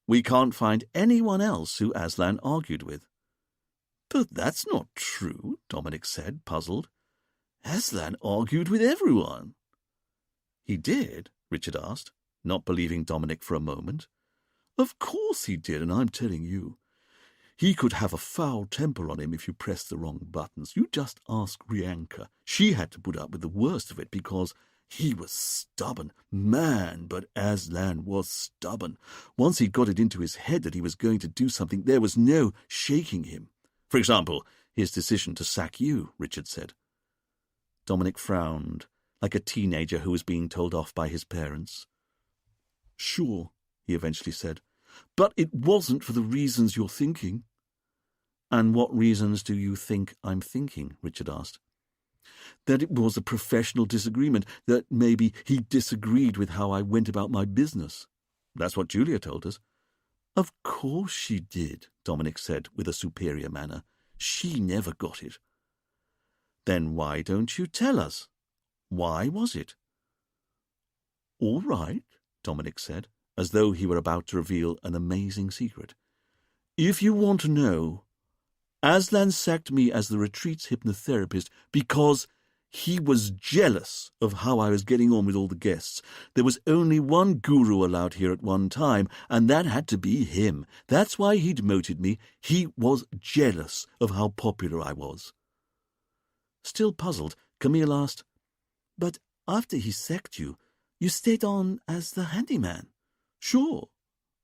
we can't find anyone else who Aslan argued with." "But that's not true," Dominic said, puzzled. "Aslan argued with everyone." "He did?" Richard asked, not believing Dominic for a moment. "Of course he did, and I'm telling you. He could have a foul temper on him if you pressed the wrong buttons. You just ask Rianka. She had to put up with the worst of it because he was stubborn. Man, but Aslan was stubborn. Once he got it into his head that he was going to do something, there was no shaking him. For example, his decision to sack you," Richard said. Dominic frowned, like a teenager who was being told off by his parents. "Sure," he eventually said, "but it wasn't for the reasons you're thinking." "And what reasons do you think I'm thinking?" Richard asked. "That it was a professional disagreement, that maybe he disagreed with how I went about my business." "That's what Julia told us." "Of course she did," Dominic said with a superior manner. She never got it. Then why don't you tell us? Why was it? All right, Dominic said, as though he were about to reveal an amazing secret. If you want to know, Aslan sacked me as the retreat's hypnotherapist because he was jealous of how I was getting on with all the guests. There was only one guru allowed here at one time, and that had to be him. That's why he demoted me. He was jealous of how popular I was. Still puzzled, Camille asked, "But after he sacked you, you stayed on as the handyman." "Sure.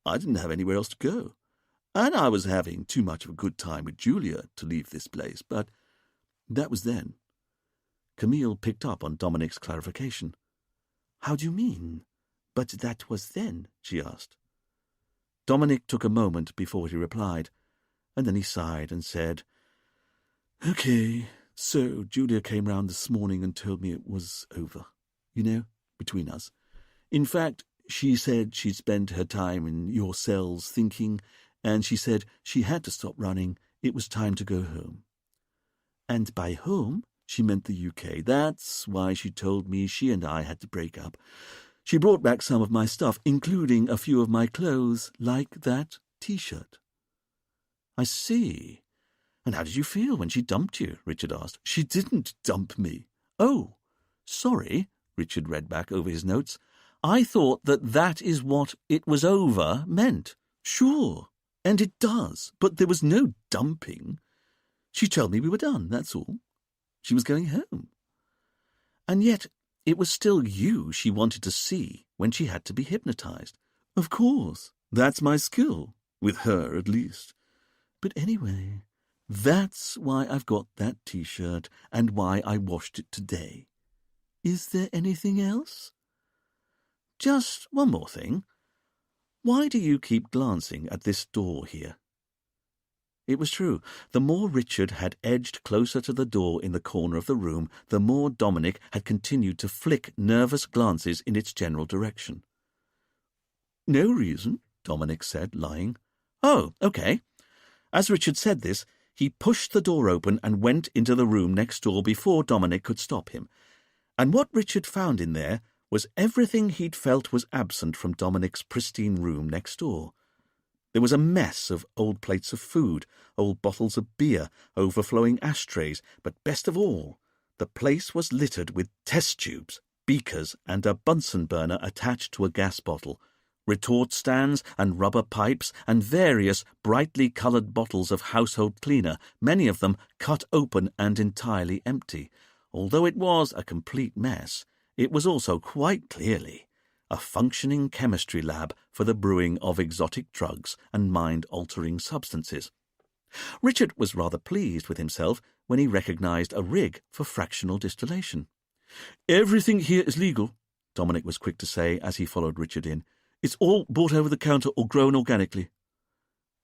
I didn't have anywhere else to go. And I was having too much of a good time with Julia to leave this place, but that was then." Camille picked up on Dominic's clarification. "How do you mean? But that was then?" she asked. Dominic took a moment before he replied, and then he sighed and said, "Okay, so Julia came round this morning and told me it was over, between us. In fact, she said she'd spent her time in your cells thinking, and she said she had to stop running. It was time to go home." "And by home, she meant the UK. That's why she told me she and I had to break up. She brought back some of my stuff, including a few of my clothes, like that T-shirt." "I see. And how did you feel when she dumped you?" Richard asked. "She didn't dump me." "Oh, sorry," Richard read back over his notes. "I thought that is what 'it was over' meant." "Sure, and it does, but there was no dumping. She told me we were done, that's all. She was going home." "And yet it was still you she wanted to see when she had to be hypnotized." "Of course, that's my skill, with her at least. But anyway, that's why I've got that T-shirt and why I washed it today. Is there anything else?" "Just one more thing. Why do you keep glancing at this door here?" It was true. The more Richard had edged closer to the door in the corner of the room, the more Dominic had continued to flick nervous glances in its general direction. "No reason," Dominic said, lying. "Oh, okay." As Richard said this, he pushed the door open and went into the room next door before Dominic could stop him. And what Richard found in there was everything he'd felt was absent from Dominic's pristine room next door. There was a mess of old plates of food, old bottles of beer, overflowing ashtrays, but best of all, the place was littered with test tubes, beakers, and a Bunsen burner attached to a gas bottle, retort stands and rubber pipes, and various brightly coloured bottles of household cleaner, many of them cut open and entirely empty. Although it was a complete mess, it was also quite clearly a functioning chemistry lab for the brewing of exotic drugs and mind-altering substances. Richard was rather pleased with himself when he recognised a rig for fractional distillation. "Everything here is legal," Dominic was quick to say as he followed Richard in. "It's all bought over the counter or grown organically."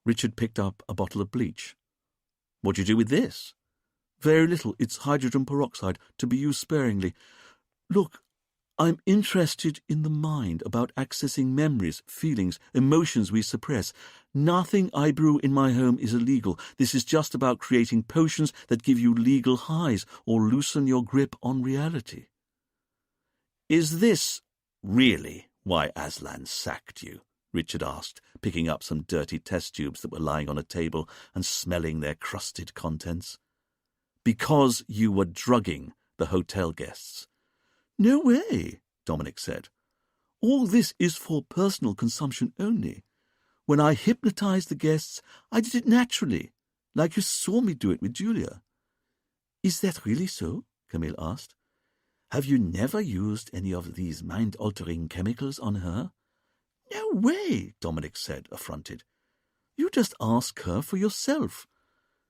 Richard picked up a bottle of bleach. "What do you do with this?" "Very little. It's hydrogen peroxide, to be used sparingly. Look, I'm interested in the mind, about accessing memories, feelings, emotions we suppress. Nothing I brew in my home is illegal. This is just about creating potions that give you legal highs or loosen your grip on reality." "Is this really why Aslan sacked you?" Richard asked, picking up some dirty test tubes that were lying on a table and smelling their crusted contents. "Because you were drugging the hotel guests?" "No way," Dominic said. "All this is for personal consumption only. When I hypnotized the guests, I did it naturally, like you saw me do it with Julia." "Is that really so?" Camille asked. "Have you never used any of these mind-altering chemicals on her?" "No way," Dominic said, affronted. "You just ask her for yourself.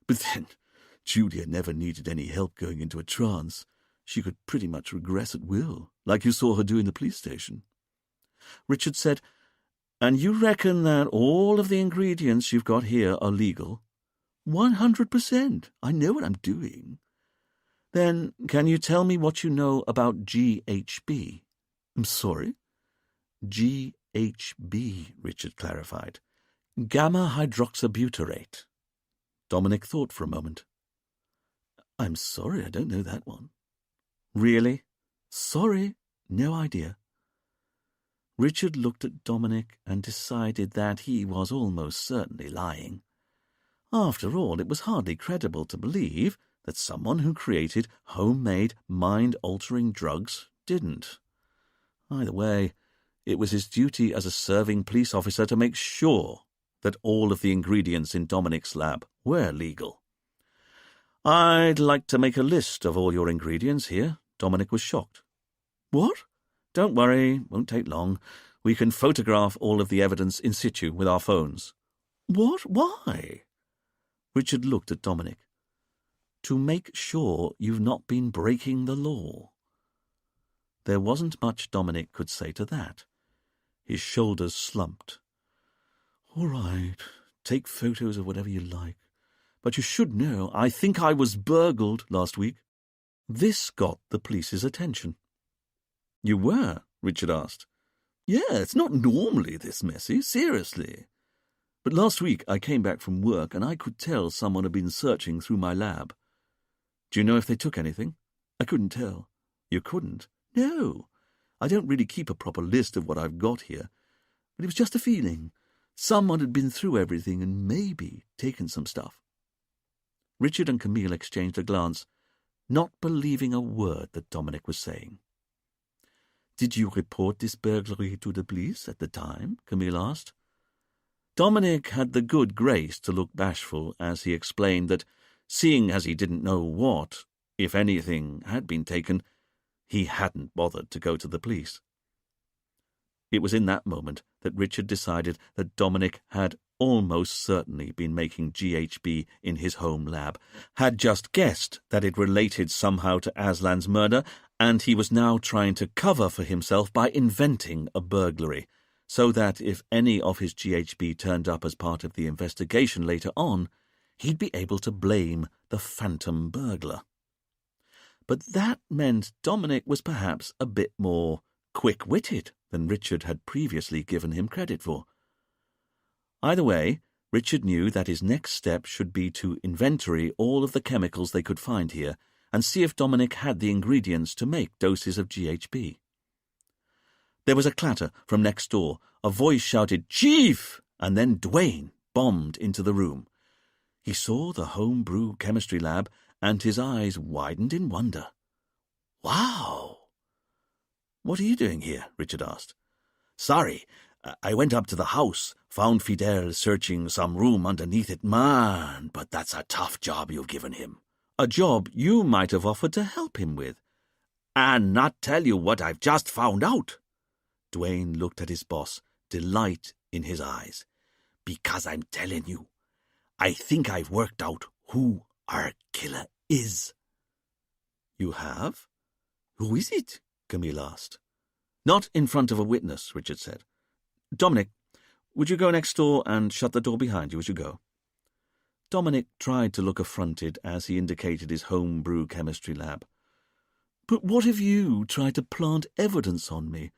But then, Julia never needed any help going into a trance. She could pretty much regress at will, like you saw her do in the police station." Richard said, "And you reckon that all of the ingredients you've got here are legal?" 100%. I know what I'm doing." "Then can you tell me what you know about GHB?" "I'm sorry?" GHB, Richard clarified. Gamma hydroxybutyrate. Dominic thought for a moment. I'm sorry, I don't know that one. Really? Sorry, no idea. Richard looked at Dominic and decided that he was almost certainly lying. After all, it was hardly credible to believe that someone who created homemade, mind-altering drugs didn't. Either way, it was his duty as a serving police officer to make sure that all of the ingredients in Dominic's lab were legal. "I'd like to make a list of all your ingredients here." Dominic was shocked. "What?" "Don't worry, won't take long. We can photograph all of the evidence in situ with our phones." "What? Why?" Richard looked at Dominic. "To make sure you've not been breaking the law." There wasn't much Dominic could say to that. His shoulders slumped. "All right, take photos of whatever you like. But you should know, I think I was burgled last week." This got the police's attention. "You were?" Richard asked. "Yeah, it's not normally this messy, seriously. But last week I came back from work and I could tell someone had been searching through my lab." "Do you know if they took anything?" "I couldn't tell." "You couldn't?" "No. I don't really keep a proper list of what I've got here. But it was just a feeling. Someone had been through everything and maybe taken some stuff." Richard and Camille exchanged a glance, not believing a word that Dominic was saying. "Did you report this burglary to the police at the time?" Camille asked. Dominic had the good grace to look bashful as he explained that, seeing as he didn't know what, if anything, had been taken, he hadn't bothered to go to the police. It was in that moment that Richard decided that Dominic had almost certainly been making GHB in his home lab, had just guessed that it related somehow to Aslan's murder, and he was now trying to cover for himself by inventing a burglary, so that if any of his GHB turned up as part of the investigation later on, he'd be able to blame the phantom burglar. But that meant Dominic was perhaps a bit more quick-witted than Richard had previously given him credit for. Either way, Richard knew that his next step should be to inventory all of the chemicals they could find here and see if Dominic had the ingredients to make doses of GHB. There was a clatter from next door. A voice shouted, "Chief!" and then Dwayne bombed into the room. He saw the homebrew chemistry lab, and his eyes widened in wonder. "Wow!" "What are you doing here?" Richard asked. "Sorry, I went up to the house, found Fidel searching some room underneath it. Man, but that's a tough job you've given him." "A job you might have offered to help him with." "And not tell you what I've just found out." Dwayne looked at his boss, delight in his eyes. "Because I'm telling you, I think I've worked out who our killer is." "You have?" "Who is it?" Camille asked. "Not in front of a witness," Richard said. "Dominic, would you go next door and shut the door behind you as you go?" Dominic tried to look affronted as he indicated his homebrew chemistry lab. "But what if you tried to plant evidence on me?"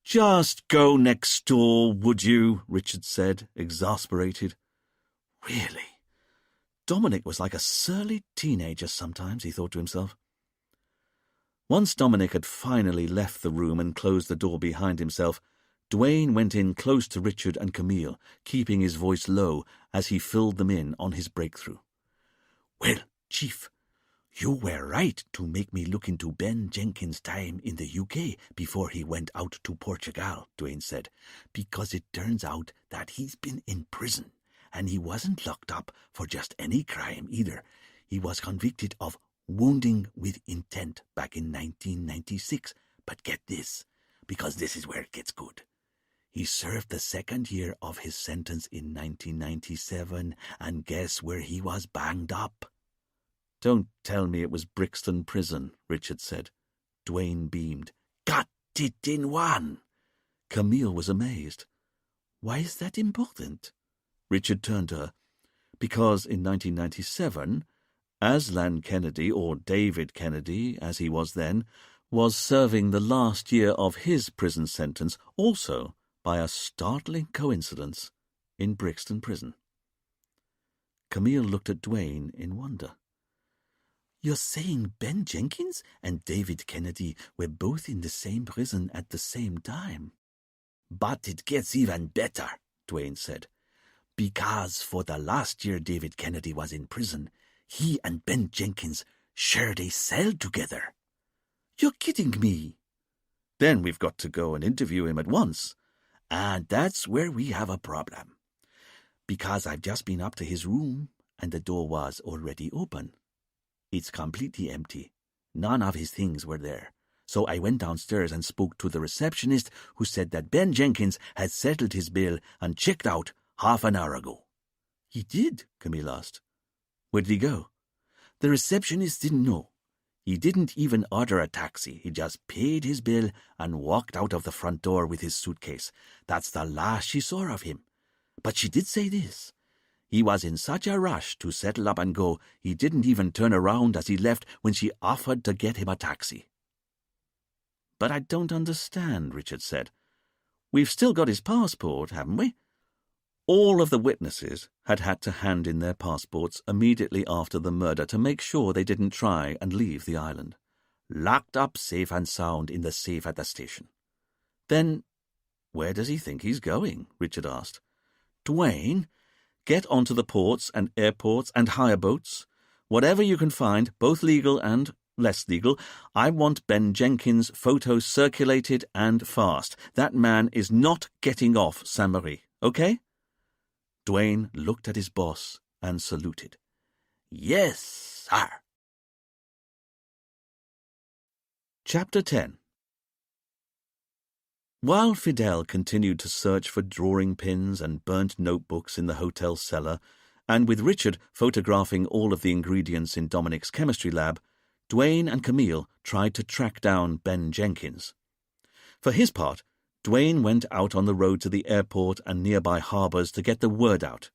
"Just go next door, would you?" Richard said, exasperated. Really? Dominic was like a surly teenager sometimes, he thought to himself. Once Dominic had finally left the room and closed the door behind himself, Dwayne went in close to Richard and Camille, keeping his voice low as he filled them in on his breakthrough. "Well, Chief, you were right to make me look into Ben Jenkins' time in the UK before he went out to Portugal," Dwayne said, "because it turns out that he's been in prison, and he wasn't locked up for just any crime either. He was convicted of wounding with intent back in 1996. But get this, because this is where it gets good. He served the second year of his sentence in 1997, and guess where he was banged up?" "Don't tell me it was Brixton Prison," Richard said. Dwayne beamed. "Got it in one." Camille was amazed. "Why is that important?" Richard turned to her. "Because in 1997, Aslan Kennedy, or David Kennedy, as he was then, was serving the last year of his prison sentence, also, by a startling coincidence, in Brixton Prison." Camille looked at Dwayne in wonder. You're saying Ben Jenkins and David Kennedy were both in the same prison at the same time? But it gets even better, Duane said. Because for the last year David Kennedy was in prison, he and Ben Jenkins shared a cell together. You're kidding me. Then we've got to go and interview him at once. And that's where we have a problem. Because I've just been up to his room, and the door was already open. It's completely empty. None of his things were there. So I went downstairs and spoke to the receptionist, who said that Ben Jenkins had settled his bill and checked out half an hour ago. He did? Camille asked. Where did he go? The receptionist didn't know. He didn't even order a taxi. He just paid his bill and walked out of the front door with his suitcase. That's the last she saw of him. But she did say this. He was in such a rush to settle up and go, he didn't even turn around as he left when she offered to get him a taxi. But I don't understand, Richard said. We've still got his passport, haven't we? All of the witnesses had to hand in their passports immediately after the murder to make sure they didn't try and leave the island. Locked up safe and sound in the safe at the station. Then where does he think he's going? Richard asked. Duane, get onto the ports and airports and hire boats. Whatever you can find, both legal and less legal. I want Ben Jenkins' photos circulated and fast. That man is not getting off Sainte-Marie, okay? Duane looked at his boss and saluted. Yes, sir. Chapter 10. While Fidel continued to search for drawing pins and burnt notebooks in the hotel cellar, and with Richard photographing all of the ingredients in Dominic's chemistry lab, Duane and Camille tried to track down Ben Jenkins. For his part, Duane went out on the road to the airport and nearby harbours to get the word out.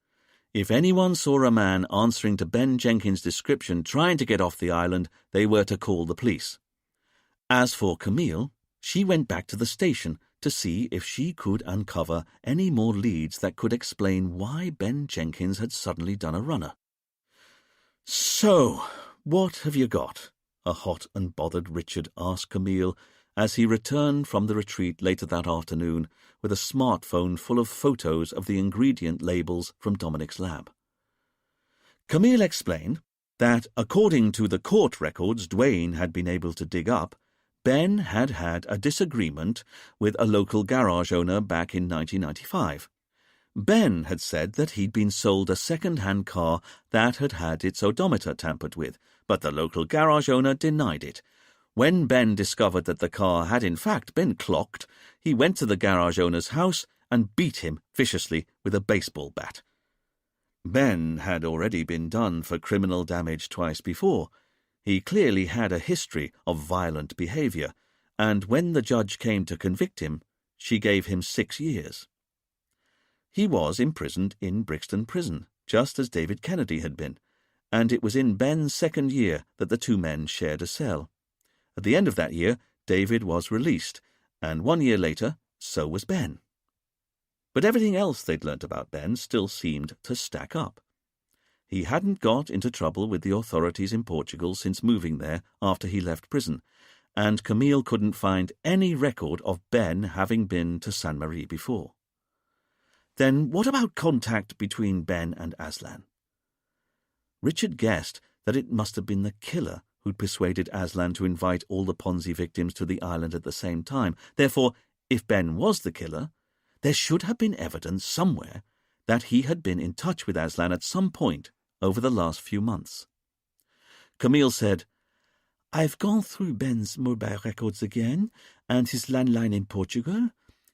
If anyone saw a man answering to Ben Jenkins' description trying to get off the island, they were to call the police. As for Camille, she went back to the station to see if she could uncover any more leads that could explain why Ben Jenkins had suddenly done a runner. "So, what have you got?" a hot and bothered Richard asked Camille as he returned from the retreat later that afternoon with a smartphone full of photos of the ingredient labels from Dominic's lab. Camille explained that, according to the court records Duane had been able to dig up, Ben had had a disagreement with a local garage owner back in 1995. Ben had said that he'd been sold a second-hand car that had had its odometer tampered with, but the local garage owner denied it. When Ben discovered that the car had in fact been clocked, he went to the garage owner's house and beat him viciously with a baseball bat. Ben had already been done for criminal damage twice before. He clearly had a history of violent behaviour, and when the judge came to convict him, she gave him 6 years. He was imprisoned in Brixton Prison, just as David Kennedy had been, and it was in Ben's second year that the two men shared a cell. At the end of that year, David was released, and 1 year later, so was Ben. But everything else they'd learnt about Ben still seemed to stack up. He hadn't got into trouble with the authorities in Portugal since moving there after he left prison, and Camille couldn't find any record of Ben having been to Sainte-Marie before. Then what about contact between Ben and Aslan? Richard guessed that it must have been the killer who'd persuaded Aslan to invite all the Ponzi victims to the island at the same time. Therefore, if Ben was the killer, there should have been evidence somewhere that he had been in touch with Aslan at some point over the last few months. Camille said, "I've gone through Ben's mobile records again, and his landline in Portugal.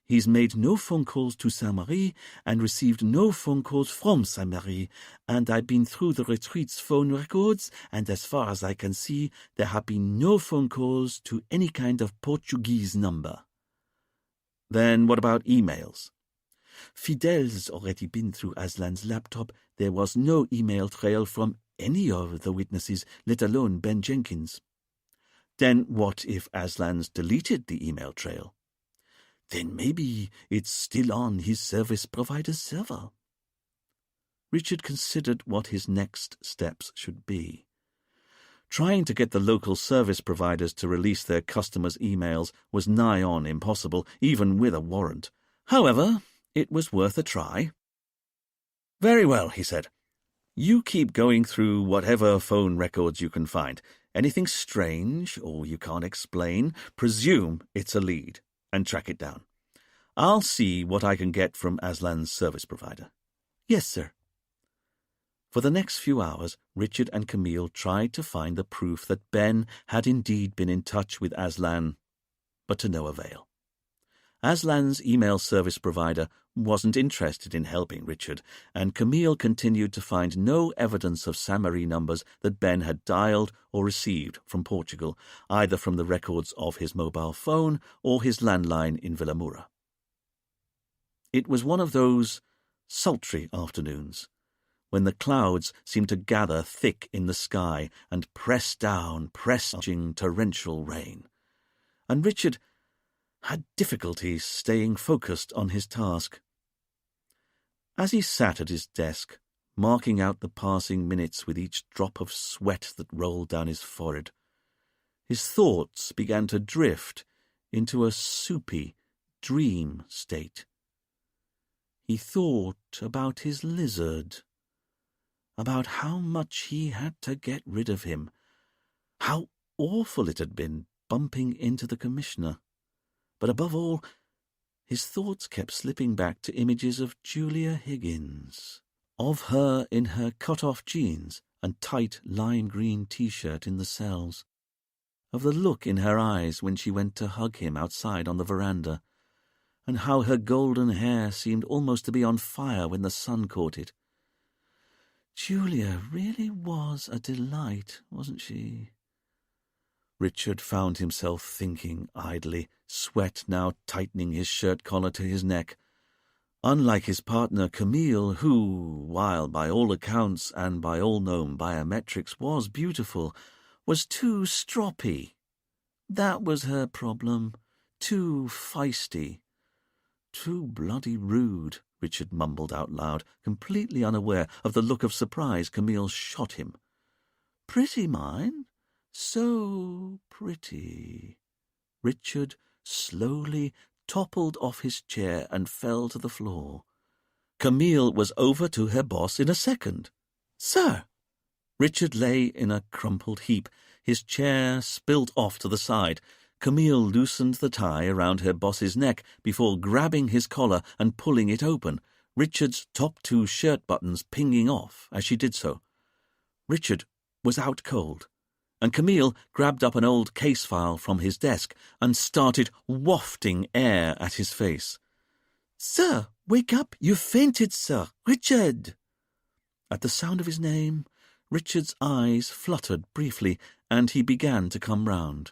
He's made no phone calls to Sainte-Marie and received no phone calls from Sainte-Marie, and I've been through the retreat's phone records, and as far as I can see, there have been no phone calls to any kind of Portuguese number." Then what about emails? Fidel's already been through Aslan's laptop. There was no email trail from any of the witnesses, let alone Ben Jenkins. Then what if Aslan's deleted the email trail? Then maybe it's still on his service provider's server. Richard considered what his next steps should be. Trying to get the local service providers to release their customers' emails was nigh on impossible, even with a warrant. However, it was worth a try. "Very well," he said. "You keep going through whatever phone records you can find. Anything strange, or you can't explain, presume it's a lead, and track it down. I'll see what I can get from Aslan's service provider." "Yes, sir." For the next few hours, Richard and Camille tried to find the proof that Ben had indeed been in touch with Aslan, but to no avail. Aslan's email service provider wasn't interested in helping Richard, and Camille continued to find no evidence of Samari numbers that Ben had dialed or received from Portugal, either from the records of his mobile phone or his landline in Villamura. It was one of those sultry afternoons, when the clouds seemed to gather thick in the sky and press down, pressing torrential rain, and Richard had difficulty staying focused on his task. As he sat at his desk, marking out the passing minutes with each drop of sweat that rolled down his forehead, his thoughts began to drift into a soupy dream state. He thought about his lizard, about how much he had to get rid of him, how awful it had been bumping into the commissioner. But above all, his thoughts kept slipping back to images of Julia Higgins, of her in her cut-off jeans and tight lime green T-shirt in the cells, of the look in her eyes when she went to hug him outside on the veranda, and how her golden hair seemed almost to be on fire when the sun caught it. Julia really was a delight, wasn't she? Richard found himself thinking idly, sweat now tightening his shirt collar to his neck. Unlike his partner Camille, who, while by all accounts and by all known biometrics was beautiful, was too stroppy. That was her problem. Too feisty. Too bloody rude, Richard mumbled out loud, completely unaware of the look of surprise Camille shot him. Pretty, mine? So pretty. Richard slowly toppled off his chair and fell to the floor. Camille was over to her boss in a second. "Sir!" Richard lay in a crumpled heap, his chair spilt off to the side. Camille loosened the tie around her boss's neck before grabbing his collar and pulling it open, Richard's top 2 shirt buttons pinging off as she did so. Richard was out cold, and Camille grabbed up an old case file from his desk and started wafting air at his face. "Sir, wake up! You've fainted, sir! Richard!" At the sound of his name, Richard's eyes fluttered briefly, and he began to come round.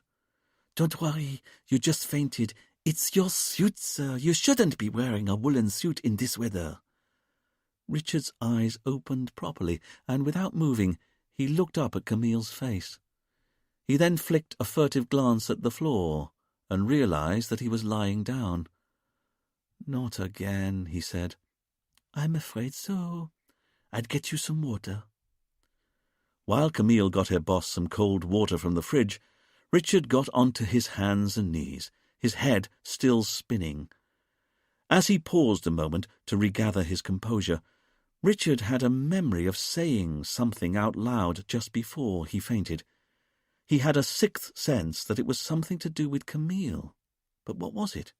"Don't worry, you just fainted. It's your suit, sir. You shouldn't be wearing a woolen suit in this weather." Richard's eyes opened properly, and without moving, he looked up at Camille's face. He then flicked a furtive glance at the floor and realized that he was lying down. "Not again," he said. "I'm afraid so. I'd get you some water." While Camille got her boss some cold water from the fridge, Richard got onto his hands and knees, his head still spinning. As he paused a moment to regather his composure, Richard had a memory of saying something out loud just before he fainted. He had a sixth sense that it was something to do with Camille. But what was it?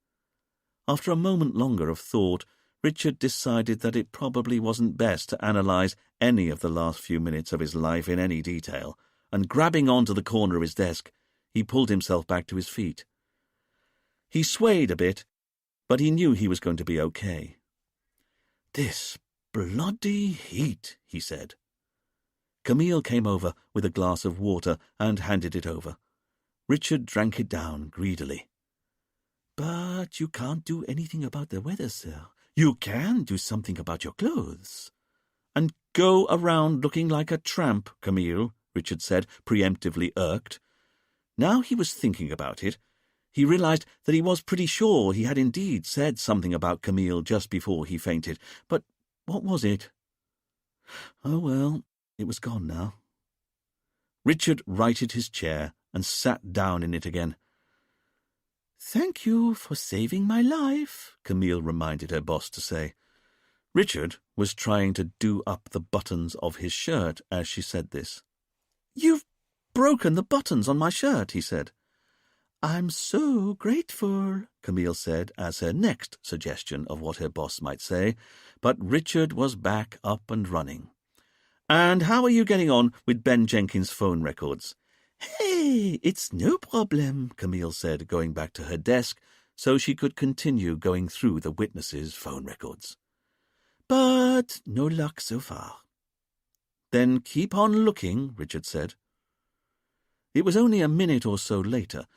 After a moment longer of thought, Richard decided that it probably wasn't best to analyze any of the last few minutes of his life in any detail, and grabbing onto the corner of his desk, he pulled himself back to his feet. He swayed a bit, but he knew he was going to be okay. "This bloody heat," he said. Camille came over with a glass of water and handed it over. Richard drank it down greedily. "But you can't do anything about the weather, sir. You can do something about your clothes." "And go around looking like a tramp, Camille," Richard said, preemptively irked. Now he was thinking about it. He realized that he was pretty sure he had indeed said something about Camille just before he fainted. But what was it? Oh, well, it was gone now. Richard righted his chair and sat down in it again. "Thank you for saving my life," Camille reminded her boss to say. Richard was trying to do up the buttons of his shirt as she said this. "You've broken the buttons on my shirt," he said. "I'm so grateful," Camille said as her next suggestion of what her boss might say, but Richard was back up and running. "And how are you getting on with Ben Jenkins' phone records?" "Hey, it's no problem," Camille said, going back to her desk so she could continue going through the witnesses' phone records. "But no luck so far." "Then keep on looking," Richard said. It was only a minute or so later,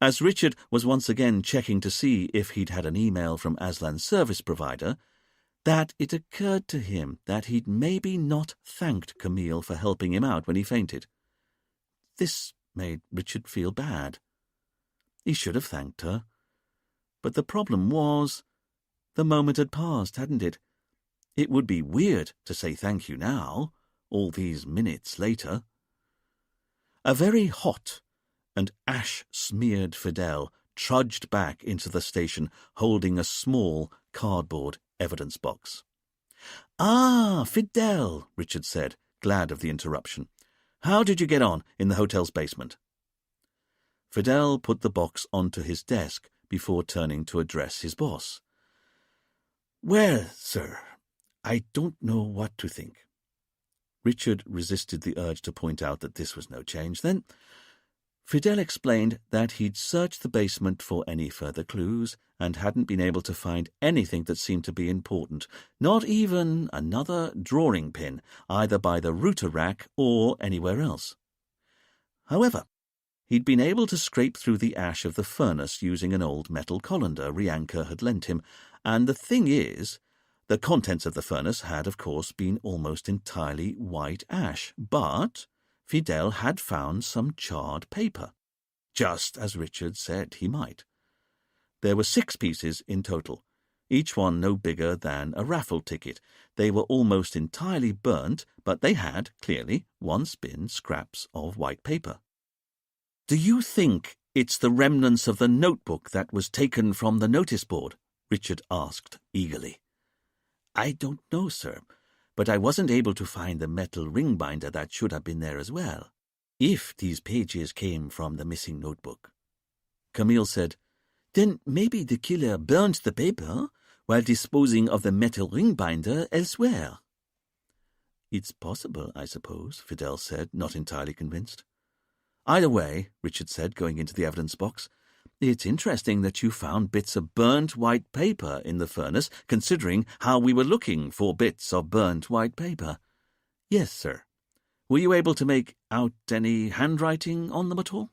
as Richard was once again checking to see if he'd had an email from Aslan's service provider, that it occurred to him that he'd maybe not thanked Camille for helping him out when he fainted. This made Richard feel bad. He should have thanked her. But the problem was, the moment had passed, hadn't it? It would be weird to say thank you now, all these minutes later. A very hot and ash-smeared Fidel trudged back into the station holding a small cardboard evidence box. "Ah, Fidel," Richard said, glad of the interruption. "How did you get on in the hotel's basement?" Fidel put the box onto his desk before turning to address his boss. "Well, sir, I don't know what to think." Richard resisted the urge to point out that this was no change. Then Fidel explained that he'd searched the basement for any further clues and hadn't been able to find anything that seemed to be important, not even another drawing pin, either by the router rack or anywhere else. However, he'd been able to scrape through the ash of the furnace using an old metal colander Rianka had lent him, and the thing is, the contents of the furnace had, of course, been almost entirely white ash, but Fidel had found some charred paper, just as Richard said he might. There were 6 pieces in total, each one no bigger than a raffle ticket. They were almost entirely burnt, but they had, clearly, once been scraps of white paper. "Do you think it's the remnants of the notebook that was taken from the notice board?" Richard asked eagerly. "I don't know, sir, but I wasn't able to find the metal ring binder that should have been there as well, if these pages came from the missing notebook." Camille said, "Then maybe the killer burnt the paper while disposing of the metal ring binder elsewhere." "It's possible, I suppose," Fidel said, not entirely convinced. "Either way," Richard said, going into the evidence box, "it's interesting that you found bits of burnt white paper in the furnace, considering how we were looking for bits of burnt white paper." "Yes, sir." "Were you able to make out any handwriting on them at all?"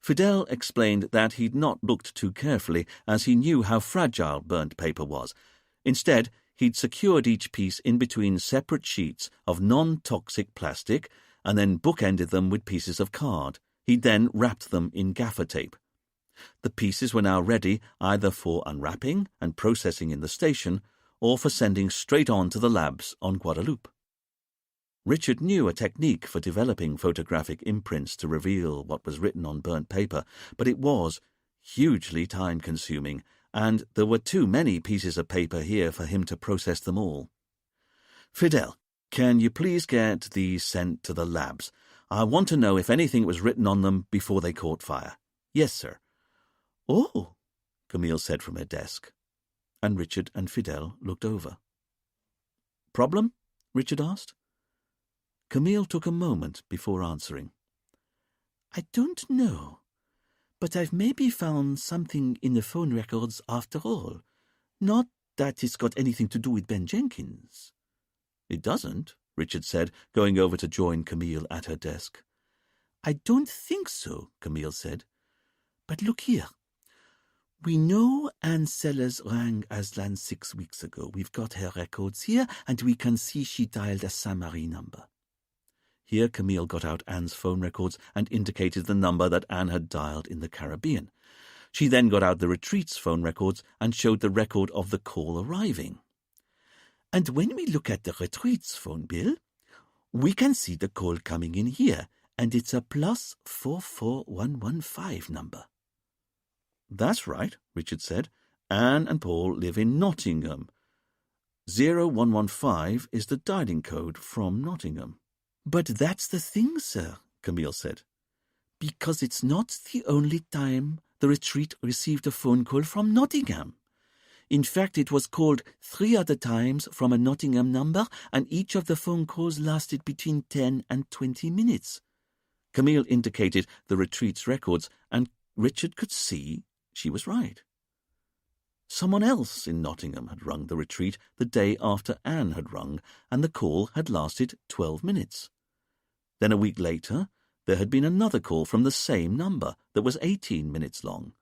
Fidel explained that he'd not looked too carefully, as he knew how fragile burnt paper was. Instead, he'd secured each piece in between separate sheets of non-toxic plastic and then bookended them with pieces of card. He'd then wrapped them in gaffer tape. The pieces were now ready either for unwrapping and processing in the station or for sending straight on to the labs on Guadeloupe. Richard knew a technique for developing photographic imprints to reveal what was written on burnt paper, but it was hugely time-consuming, and there were too many pieces of paper here for him to process them all. "Fidel, can you please get these sent to the labs? I want to know if anything was written on them before they caught fire." "Yes, sir." "Oh," Camille said from her desk, and Richard and Fidel looked over. "Problem?" Richard asked. Camille took a moment before answering. "I don't know, but I've maybe found something in the phone records after all. Not that it's got anything to do with Ben Jenkins." "It doesn't," Richard said, going over to join Camille at her desk. "I don't think so," Camille said. "But look here. We know Anne Sellers rang Aslan 6 weeks ago. We've got her records here, and we can see she dialed a Saint-Marie number." Here Camille got out Anne's phone records and indicated the number that Anne had dialed in the Caribbean. She then got out the Retreat's phone records and showed the record of the call arriving. "And when we look at the Retreat's phone bill, we can see the call coming in here, and it's a plus 44115 number. That's right, Richard said. Anne and Paul live in Nottingham. 0115 is the dialing code from Nottingham. But that's the thing, sir, Camille said, because it's not the only time the retreat received a phone call from Nottingham. In fact, it was called 3 other times from a Nottingham number, and each of the phone calls lasted between 10 and 20 minutes. Camille indicated the retreat's records, and Richard could see she was right. Someone else in Nottingham had rung the retreat the day after Anne had rung, and the call had lasted 12 minutes. Then a week later, there had been another call from the same number that was 18 minutes long.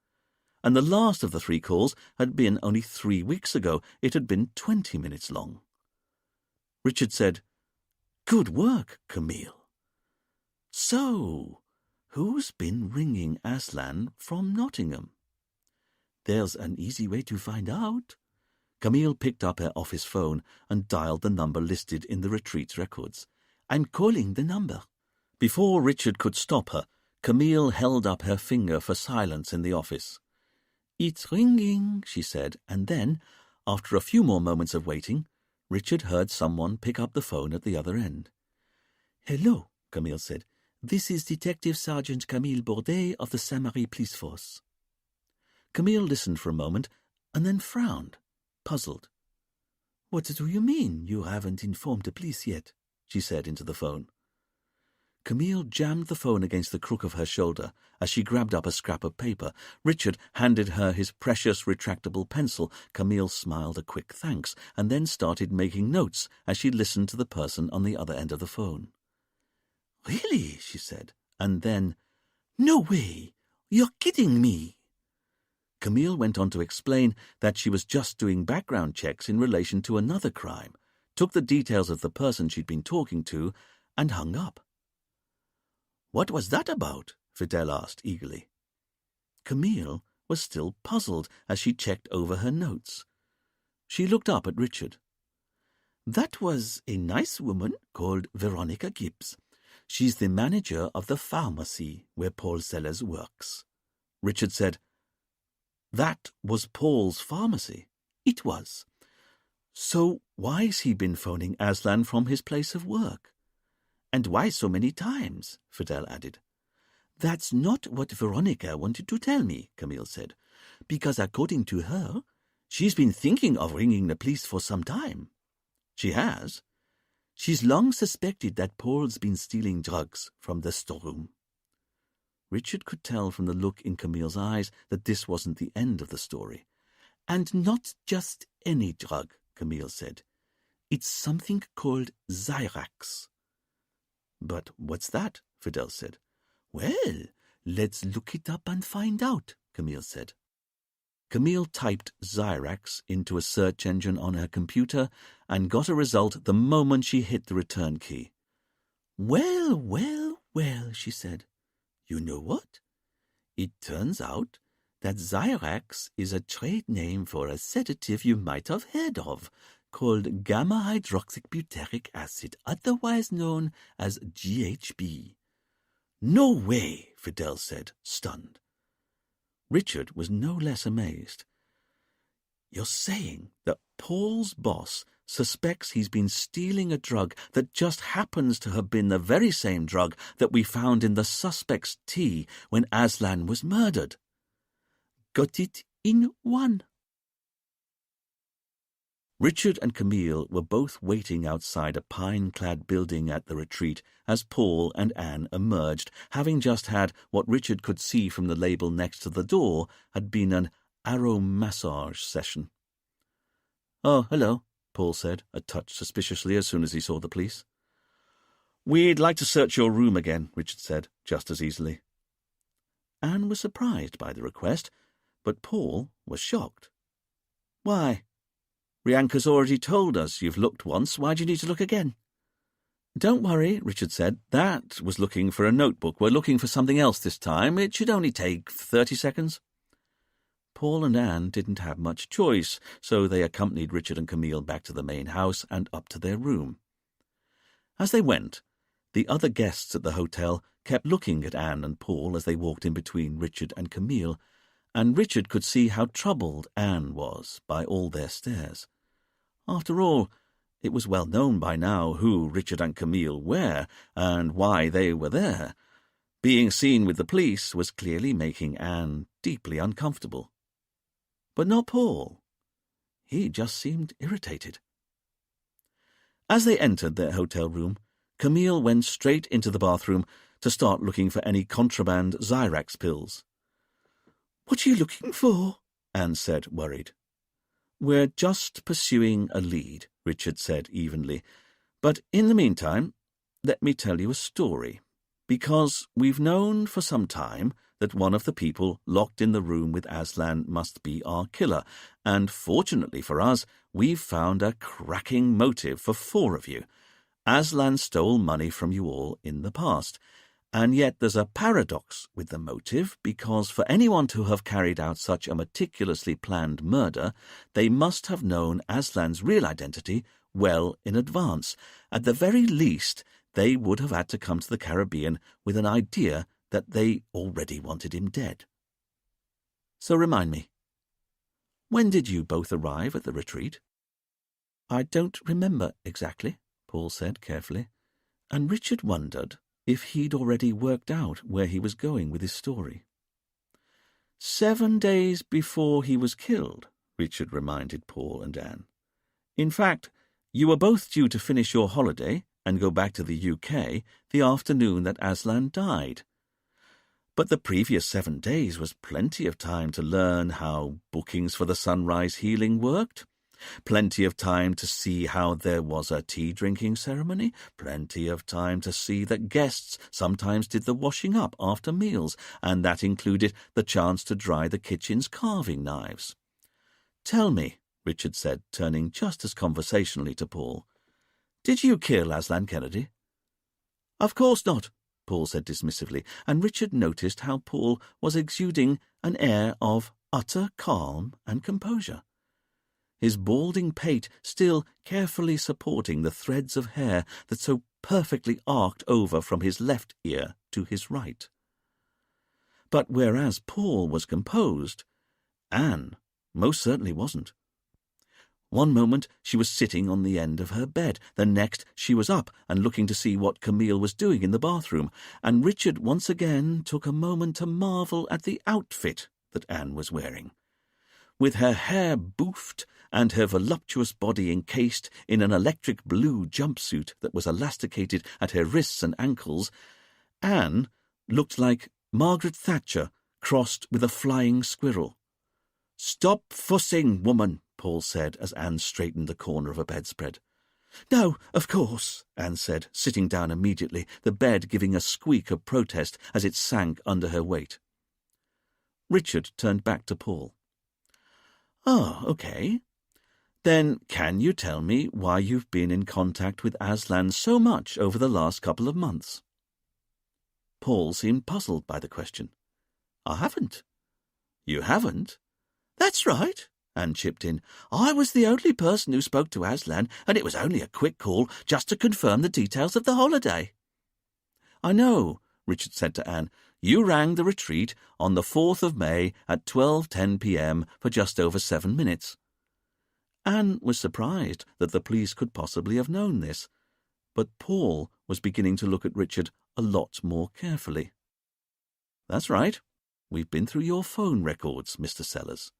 And the last of the 3 calls had been only 3 weeks ago. It had been 20 minutes long. Richard said, "Good work, Camille. So, who's been ringing Aslan from Nottingham?" "There's an easy way to find out." Camille picked up her office phone and dialed the number listed in the retreat's records. "I'm calling the number." Before Richard could stop her, Camille held up her finger for silence in the office. "It's ringing," she said, and then, after a few more moments of waiting, Richard heard someone pick up the phone at the other end. "Hello," Camille said. "This is Detective Sergeant Camille Bourdet of the Saint-Marie Police Force." Camille listened for a moment and then frowned, puzzled. "What do you mean you haven't informed the police yet?" she said into the phone. Camille jammed the phone against the crook of her shoulder as she grabbed up a scrap of paper. Richard handed her his precious retractable pencil. Camille smiled a quick thanks and then started making notes as she listened to the person on the other end of the phone. "Really?" she said, and then, "No way! You're kidding me!" Camille went on to explain that she was just doing background checks in relation to another crime, took the details of the person she'd been talking to, and hung up. "What was that about?" Fidel asked eagerly. Camille was still puzzled as she checked over her notes. She looked up at Richard. "That was a nice woman called Veronica Gibbs. She's the manager of the pharmacy where Paul Sellers works." Richard said, "That was Paul's pharmacy?" "It was." "So why's he been phoning Aslan from his place of work?" "And why so many times?" Fidel added. "That's not what Veronica wanted to tell me," Camille said, "because according to her, she's been thinking of ringing the police for some time." "She has?" "She's long suspected that Paul's been stealing drugs from the storeroom." Richard could tell from the look in Camille's eyes that this wasn't the end of the story. "And not just any drug," Camille said. "It's something called Xyrax." "But what's that?" Fidel said. "Well, let's look it up and find out," Camille said. Camille typed Xyrax into a search engine on her computer and got a result the moment she hit the return key. "Well, well, well," she said. "You know what? It turns out that Xyrax is a trade name for a sedative you might have heard of, called gamma-hydroxybutyric acid, otherwise known as GHB. "No way," Fidel said, stunned. Richard was no less amazed. "You're saying that Paul's boss suspects he's been stealing a drug that just happens to have been the very same drug that we found in the suspect's tea when Aslan was murdered?" "Got it in one." Richard and Camille were both waiting outside a pine-clad building at the retreat as Paul and Anne emerged, having just had what Richard could see from the label next to the door had been an aromassage session. "Oh, hello," Paul said, a touch suspiciously as soon as he saw the police. "We'd like to search your room again," Richard said, just as easily. Anne was surprised by the request, but Paul was shocked. "Why? Rianka's already told us you've looked once. Why do you need to look again?" "Don't worry," Richard said. "That was looking for a notebook. We're looking for something else this time. It should only take 30 seconds. Paul and Anne didn't have much choice, so they accompanied Richard and Camille back to the main house and up to their room. As they went, the other guests at the hotel kept looking at Anne and Paul as they walked in between Richard and Camille, and Richard could see how troubled Anne was by all their stares. After all, it was well known by now who Richard and Camille were and why they were there. Being seen with the police was clearly making Anne deeply uncomfortable. But not Paul. He just seemed irritated. As they entered their hotel room, Camille went straight into the bathroom to start looking for any contraband Xyrax pills. "What are you looking for?" Anne said, worried. "We're just pursuing a lead," Richard said evenly. "But in the meantime, let me tell you a story, because we've known for some time that one of the people locked in the room with Aslan must be our killer, and fortunately for us, we've found a cracking motive for 4 of you. Aslan stole money from you all in the past, and yet there's a paradox with the motive, because for anyone to have carried out such a meticulously planned murder, they must have known Aslan's real identity well in advance. At the very least, they would have had to come to the Caribbean with an idea that they already wanted him dead. So remind me, when did you both arrive at the retreat?" "I don't remember exactly," Paul said carefully, and Richard wondered if he'd already worked out where he was going with his story. 7 days before he was killed, Richard reminded Paul and Anne. "In fact, you were both due to finish your holiday and go back to the UK the afternoon that Aslan died. But the previous 7 days was plenty of time to learn how bookings for the Sunrise Healing worked, plenty of time to see how there was a tea-drinking ceremony, plenty of time to see that guests sometimes did the washing up after meals, and that included the chance to dry the kitchen's carving knives. Tell me," Richard said, turning just as conversationally to Paul, "did you kill Aslan Kennedy?" "Of course not," Paul said dismissively, and Richard noticed how Paul was exuding an air of utter calm and composure, his balding pate still carefully supporting the threads of hair that so perfectly arced over from his left ear to his right. But whereas Paul was composed, Anne most certainly wasn't. One moment she was sitting on the end of her bed, the next she was up and looking to see what Camille was doing in the bathroom, and Richard once again took a moment to marvel at the outfit that Anne was wearing. With her hair boofed and her voluptuous body encased in an electric blue jumpsuit that was elasticated at her wrists and ankles, Anne looked like Margaret Thatcher crossed with a flying squirrel. "Stop fussing, woman," Paul said as Anne straightened the corner of a bedspread. "No, of course," Anne said, sitting down immediately, the bed giving a squeak of protest as it sank under her weight. Richard turned back to Paul. "Oh, okay. Then can you tell me why you've been in contact with Aslan so much over the last couple of months?" Paul seemed puzzled by the question. "I haven't." "You haven't?" "That's right," Anne chipped in. "I was the only person who spoke to Aslan, and it was only a quick call just to confirm the details of the holiday." "I know," Richard said to Anne. "You rang the retreat on the 4th of May at 12:10 p.m. for just over 7 minutes. Anne was surprised that the police could possibly have known this, but Paul was beginning to look at Richard a lot more carefully. "That's right. We've been through your phone records, Mr. Sellers."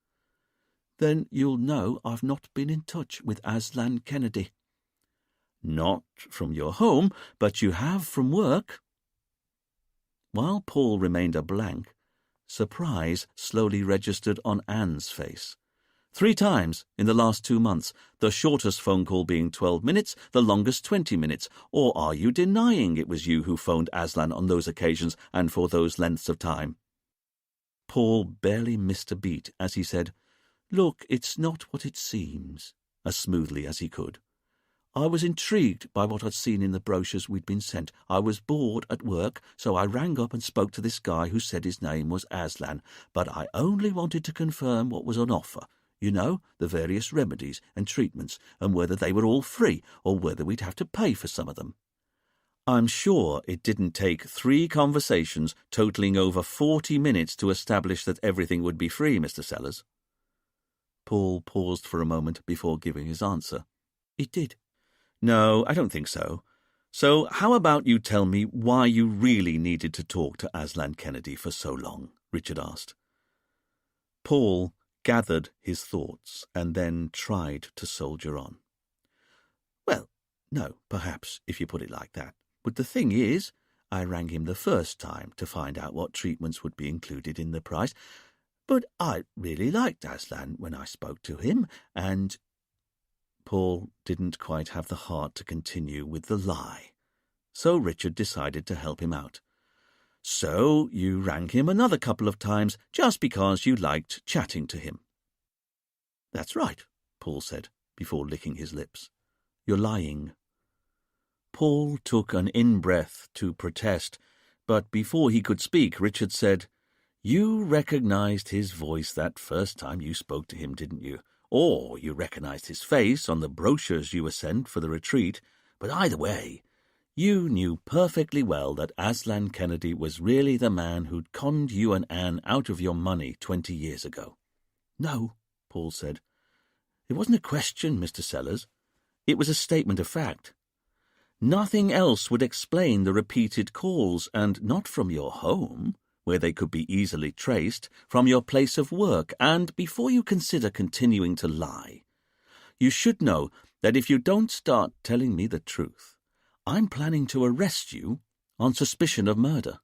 "Then you'll know I've not been in touch with Aslan Kennedy." "Not from your home, but you have from work." While Paul remained a blank, surprise slowly registered on Anne's face. 3 times in the last 2 months, the shortest phone call being 12 minutes, the longest 20 minutes. Or are you denying it was you who phoned Aslan on those occasions and for those lengths of time? Paul barely missed a beat as he said, "Look, it's not what it seems," as smoothly as he could. "I was intrigued by what I'd seen in the brochures we'd been sent. I was bored at work, so I rang up and spoke to this guy who said his name was Aslan, but I only wanted to confirm what was on offer. You know, the various remedies and treatments, and whether they were all free, or whether we'd have to pay for some of them. I'm sure it didn't take 3 conversations totaling over 40 minutes to establish that everything would be free, Mr. Sellers. Paul paused for a moment before giving his answer. It did. No, I don't think so. So how about you tell me why you really needed to talk to Aslan Kennedy for so long? Richard asked. Paul gathered his thoughts and then tried to soldier on. Well, no, perhaps, if you put it like that. But the thing is, I rang him the first time to find out what treatments would be included in the price, but I really liked Aslan when I spoke to him, and Paul didn't quite have the heart to continue with the lie, so Richard decided to help him out. So you rang him another couple of times just because you liked chatting to him. That's right, Paul said, before licking his lips. You're lying. Paul took an in-breath to protest, but before he could speak, Richard said, You recognized his voice that first time you spoke to him, didn't you? Or you recognized his face on the brochures you were sent for the retreat, but either way, you knew perfectly well that Aslan Kennedy was really the man who'd conned you and Anne out of your money 20 years ago. No, Paul said. It wasn't a question, Mr. Sellers. It was a statement of fact. Nothing else would explain the repeated calls, and not from your home, where they could be easily traced, from your place of work, and before you consider continuing to lie, you should know that if you don't start telling me the truth, I'm planning to arrest you on suspicion of murder.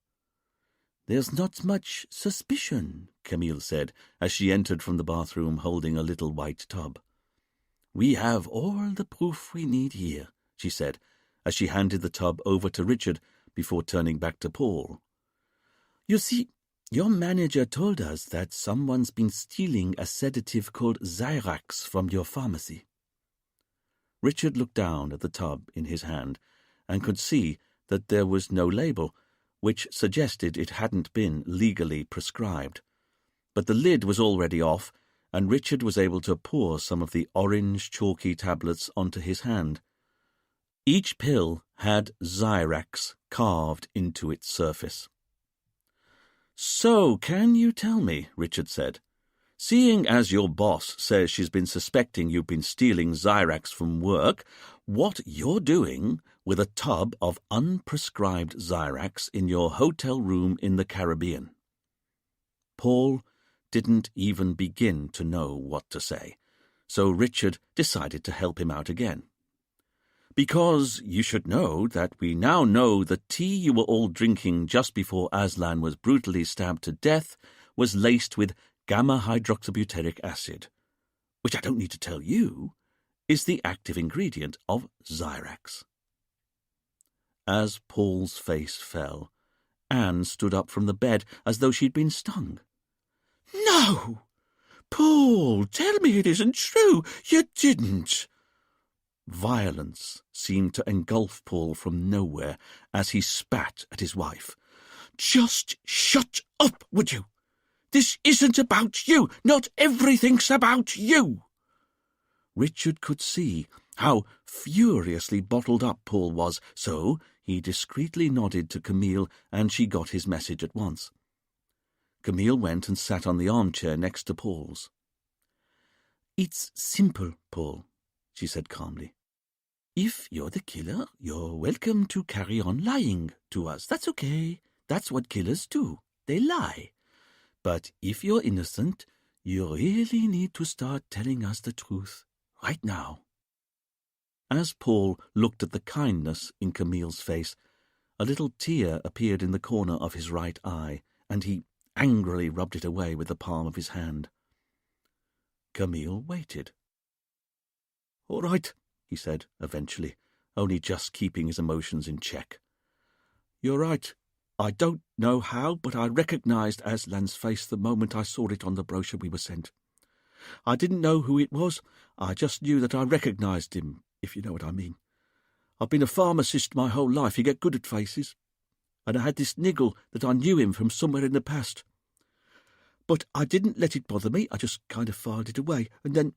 There's not much suspicion, Camille said, as she entered from the bathroom holding a little white tub. We have all the proof we need here, she said, as she handed the tub over to Richard before turning back to Paul. You see, your manager told us that someone's been stealing a sedative called Xyrax from your pharmacy. Richard looked down at the tub in his hand and could see that there was no label, which suggested it hadn't been legally prescribed. But the lid was already off, and Richard was able to pour some of the orange chalky tablets onto his hand. Each pill had Xyrax carved into its surface. So, can you tell me, Richard said, seeing as your boss says she's been suspecting you've been stealing Xyrax from work, what you're doing with a tub of unprescribed Xyrax in your hotel room in the Caribbean? Paul didn't even begin to know what to say, so Richard decided to help him out again. Because you should know that we now know the tea you were all drinking just before Aslan was brutally stabbed to death was laced with gamma-hydroxybutyric acid, which I don't need to tell you is the active ingredient of Xyrax. As Paul's face fell, Anne stood up from the bed as though she'd been stung. No! Paul, tell me it isn't true. You didn't. Violence seemed to engulf Paul from nowhere as he spat at his wife. Just shut up, would you? This isn't about you. Not everything's about you. Richard could see how furiously bottled up Paul was, so he discreetly nodded to Camille, and she got his message at once. Camille went and sat on the armchair next to Paul's. It's simple, Paul, she said calmly. If you're the killer, you're welcome to carry on lying to us. That's okay. That's what killers do. They lie. But if you're innocent, you really need to start telling us the truth right now. As Paul looked at the kindness in Camille's face, a little tear appeared in the corner of his right eye, and he angrily rubbed it away with the palm of his hand. Camille waited. All right, he said eventually, only just keeping his emotions in check. You're right. I don't know how, but I recognized Aslan's face the moment I saw it on the brochure we were sent. I didn't know who it was. I just knew that I recognized him, if you know what I mean. I've been a pharmacist my whole life. You get good at faces. And I had this niggle that I knew him from somewhere in the past. But I didn't let it bother me. I just kind of filed it away. And then,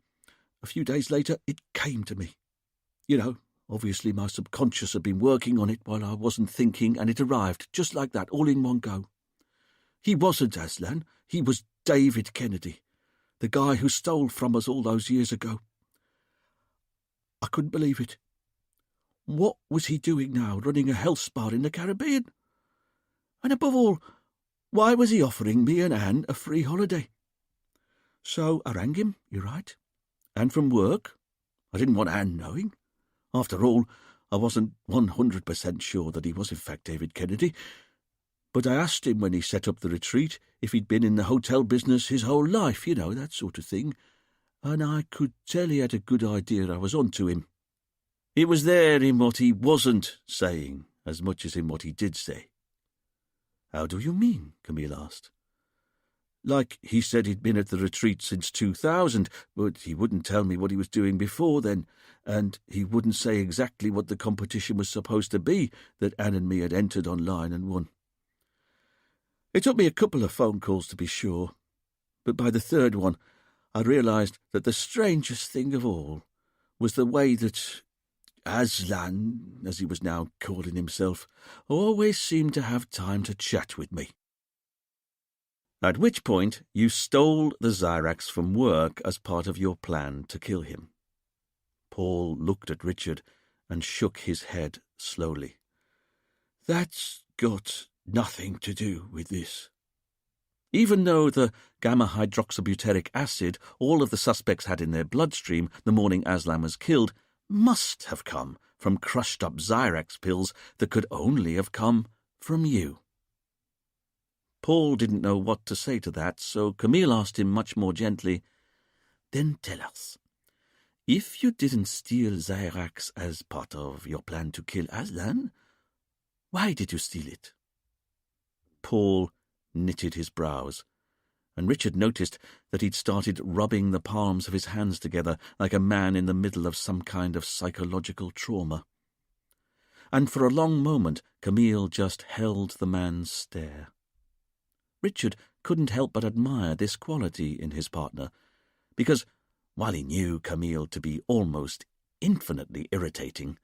a few days later, it came to me. You know, Obviously my subconscious had been working on it while I wasn't thinking, and it arrived, just like that, all in one go. He wasn't Aslan, he was David Kennedy, the guy who stole from us all those years ago. I couldn't believe it. What was he doing now, running a health spa in the Caribbean? And above all, why was he offering me and Anne a free holiday? So I rang him, you're right, and from work. I didn't want Anne knowing. After all, I wasn't 100% sure that he was in fact David Kennedy, but I asked him when he set up the retreat if he'd been in the hotel business his whole life, you know, that sort of thing, and I could tell he had a good idea I was on to him. It was there in what he wasn't saying as much as in what he did say. How do you mean? Camille asked. Like he said he'd been at the retreat since 2000, but he wouldn't tell me what he was doing before then, and he wouldn't say exactly what the competition was supposed to be that Anne and me had entered online and won. It took me a couple of phone calls to be sure, but by the third one I realised that the strangest thing of all was the way that Aslan, as he was now calling himself, always seemed to have time to chat with me. At which point you stole the Zyrax from work as part of your plan to kill him. Paul looked at Richard and shook his head slowly. That's got nothing to do with this. Even though the gamma-hydroxybutyric acid all of the suspects had in their bloodstream the morning Aslan was killed must have come from crushed-up Zyrax pills that could only have come from you. Paul didn't know what to say to that, so Camille asked him much more gently, Then tell us, if you didn't steal Zyrax as part of your plan to kill Aslan, why did you steal it? Paul knitted his brows, and Richard noticed that he'd started rubbing the palms of his hands together like a man in the middle of some kind of psychological trauma. And for a long moment Camille just held the man's stare. Richard couldn't help but admire this quality in his partner, because, while he knew Camille to be almost infinitely irritating,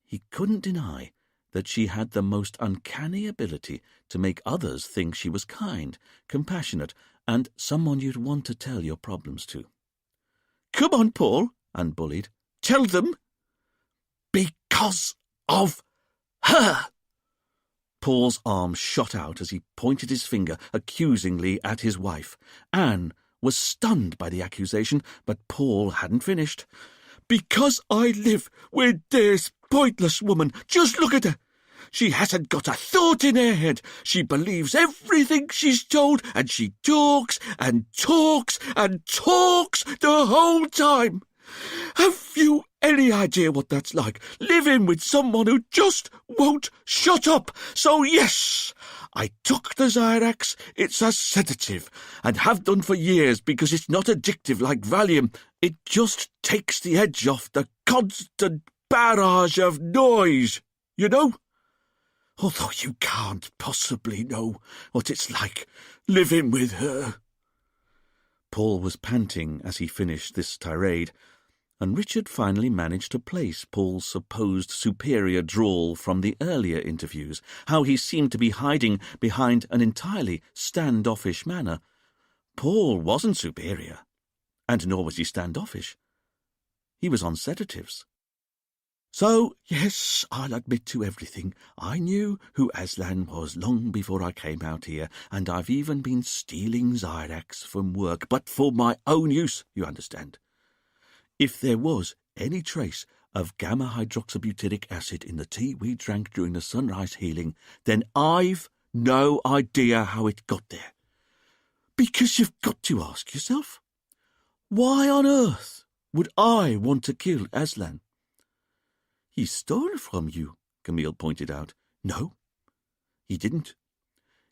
he couldn't deny that she had the most uncanny ability to make others think she was kind, compassionate, and someone you'd want to tell your problems to. "Come on, Paul," Anne bullied. "Tell them." "Because of her." Paul's arm shot out as he pointed his finger accusingly at his wife. Anne was stunned by the accusation, but Paul hadn't finished. "Because I live with this pointless woman. Just look at her. She hasn't got a thought in her head. She believes everything she's told, and she talks and talks and talks the whole time. Have you any idea what that's like, living with someone who just won't shut up? So yes, I took the Zyrax. It's a sedative, and have done for years because it's not addictive like Valium. It just takes the edge off the constant barrage of noise, you know? Although you can't possibly know what it's like living with her." Paul was panting as he finished this tirade, and Richard finally managed to place Paul's supposed superior drawl from the earlier interviews, how he seemed to be hiding behind an entirely standoffish manner. Paul wasn't superior, and nor was he standoffish. He was on sedatives. "So, yes, I'll admit to everything. I knew who Aslan was long before I came out here, and I've even been stealing Zyrax from work, but for my own use, you understand. If there was any trace of gamma-hydroxybutyric acid in the tea we drank during the sunrise healing, then I've no idea how it got there. Because you've got to ask yourself, why on earth would I want to kill Aslan?" "He stole from you," Camille pointed out. "No, he didn't.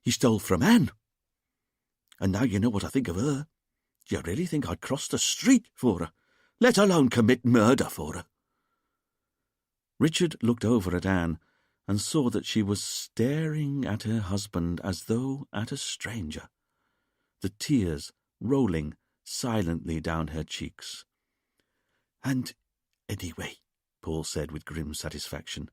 He stole from Anne. And now you know what I think of her. Do you really think I'd cross the street for her, let alone commit murder for her?" Richard looked over at Anne and saw that she was staring at her husband as though at a stranger, the tears rolling silently down her cheeks. "And anyway," Paul said with grim satisfaction.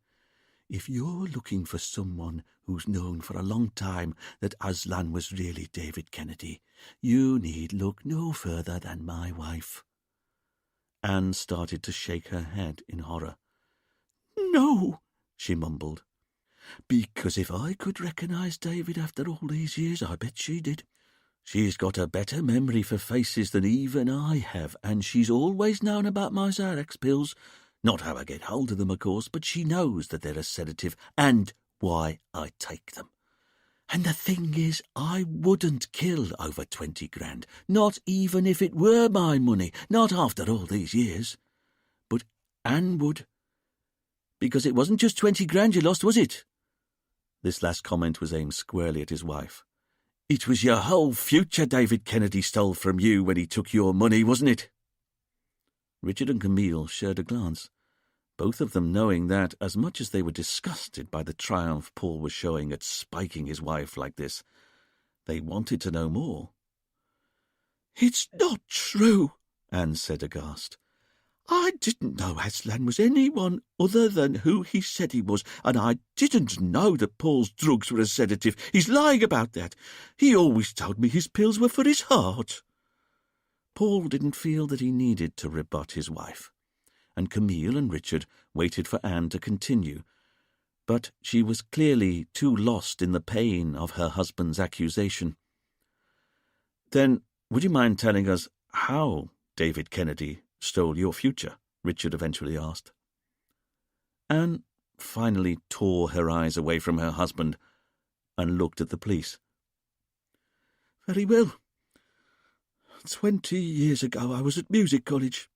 "If you're looking for someone who's known for a long time that Aslan was really David Kennedy, you need look no further than my wife." Anne started to shake her head in horror. "No," she mumbled. "Because if I could recognise David after all these years, I bet she did. She's got a better memory for faces than even I have, and she's always known about my Xanax pills. Not how I get hold of them, of course, but she knows that they're a sedative and why I take them. And the thing is, I wouldn't kill over 20 grand, not even if it were my money, not after all these years. But Anne would. Because it wasn't just 20 grand you lost, was it?" This last comment was aimed squarely at his wife. "It was your whole future David Kennedy stole from you when he took your money, wasn't it?" Richard and Camille shared a glance, both of them knowing that, as much as they were disgusted by the triumph Paul was showing at spiking his wife like this, they wanted to know more. "It's not true," Anne said aghast. "I didn't know Aslan was anyone other than who he said he was, and I didn't know that Paul's drugs were a sedative. He's lying about that. He always told me his pills were for his heart." Paul didn't feel that he needed to rebut his wife, and Camille and Richard waited for Anne to continue, but she was clearly too lost in the pain of her husband's accusation. "Then would you mind telling us how David Kennedy stole your future?" Richard eventually asked. Anne finally tore her eyes away from her husband and looked at the police. "Very well. 20 years ago I was at music college.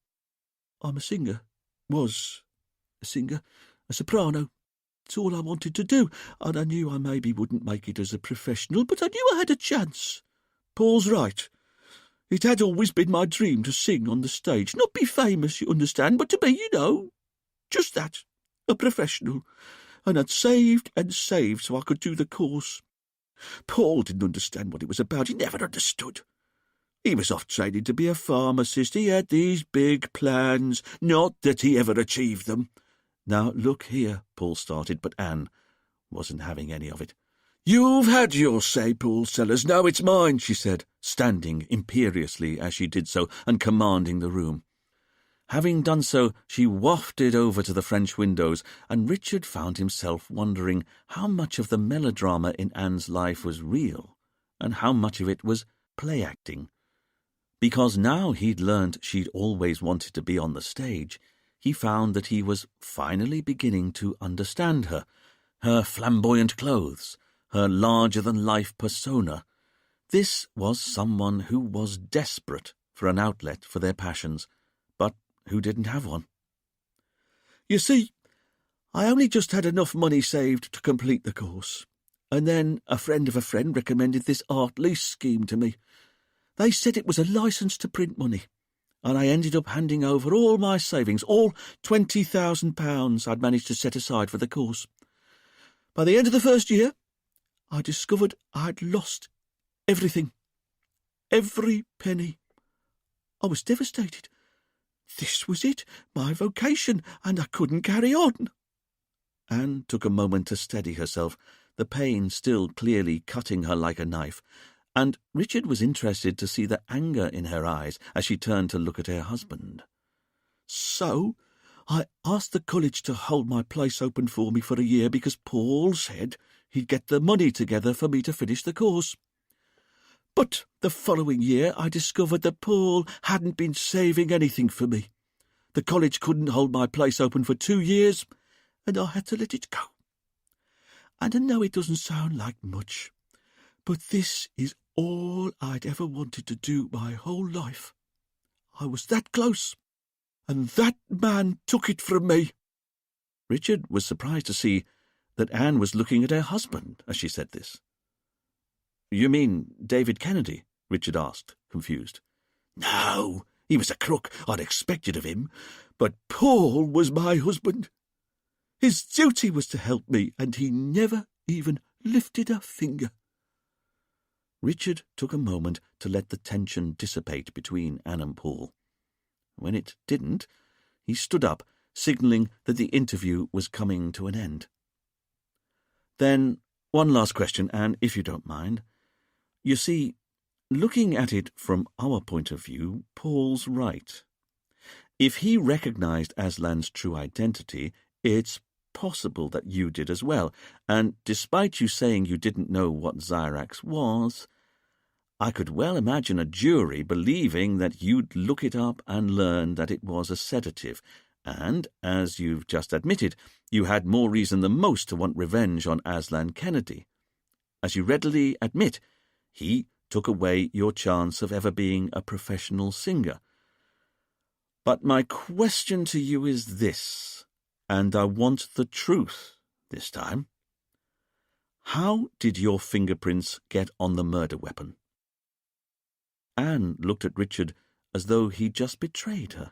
I'm a singer. Was a singer. A soprano. It's all I wanted to do, and I knew I maybe wouldn't make it as a professional, but I knew I had a chance. Paul's right. It had always been my dream to sing on the stage. Not be famous, you understand, but to be, just that, a professional. And I'd saved and saved so I could do the course. Paul didn't understand what it was about. He never understood. He was off training to be a pharmacist. He had these big plans. Not that he ever achieved them." "Now, look here," Paul started, but Anne wasn't having any of it. "You've had your say, Paul Sellers. Now it's mine," she said, standing imperiously as she did so and commanding the room. Having done so, she wafted over to the French windows, and Richard found himself wondering how much of the melodrama in Anne's life was real and how much of it was play-acting. Because now he'd learned she'd always wanted to be on the stage, he found that he was finally beginning to understand her, her flamboyant clothes, her larger-than-life persona. This was someone who was desperate for an outlet for their passions, but who didn't have one. "You see, I only just had enough money saved to complete the course, and then a friend of a friend recommended this art lease scheme to me. They said it was a licence to print money, and I ended up handing over all my savings, all £20,000 I'd managed to set aside for the course. By the end of the first year, I discovered I'd lost everything. Every penny. I was devastated. This was it, my vocation, and I couldn't carry on." Anne took a moment to steady herself, the pain still clearly cutting her like a knife, and Richard was interested to see the anger in her eyes as she turned to look at her husband. "So I asked the college to hold my place open for me for a year because Paul said he'd get the money together for me to finish the course. But the following year I discovered that Paul hadn't been saving anything for me. The college couldn't hold my place open for 2 years, and I had to let it go. And I know it doesn't sound like much, but this is all I'd ever wanted to do my whole life. I was that close, and that man took it from me." Richard was surprised to see that Anne was looking at her husband as she said this. "You mean David Kennedy?" Richard asked, confused. "No, he was a crook. I'd expected of him. But Paul was my husband. His duty was to help me, and he never even lifted a finger." Richard took a moment to let the tension dissipate between Anne and Paul. When it didn't, he stood up, signalling that the interview was coming to an end. Then, one last question, Anne, if you don't mind. You see, looking at it from our point of view, Paul's right. If he recognized Aslan's true identity, it's possible that you did as well, and despite you saying you didn't know what Xyrax was, I could well imagine a jury believing that you'd look it up and learn that it was a sedative, and, as you've just admitted, you had more reason than most to want revenge on Aslan Kennedy. As you readily admit, he took away your chance of ever being a professional singer. But my question to you is this, and I want the truth this time. How did your fingerprints get on the murder weapon? Anne looked at Richard as though he'd just betrayed her.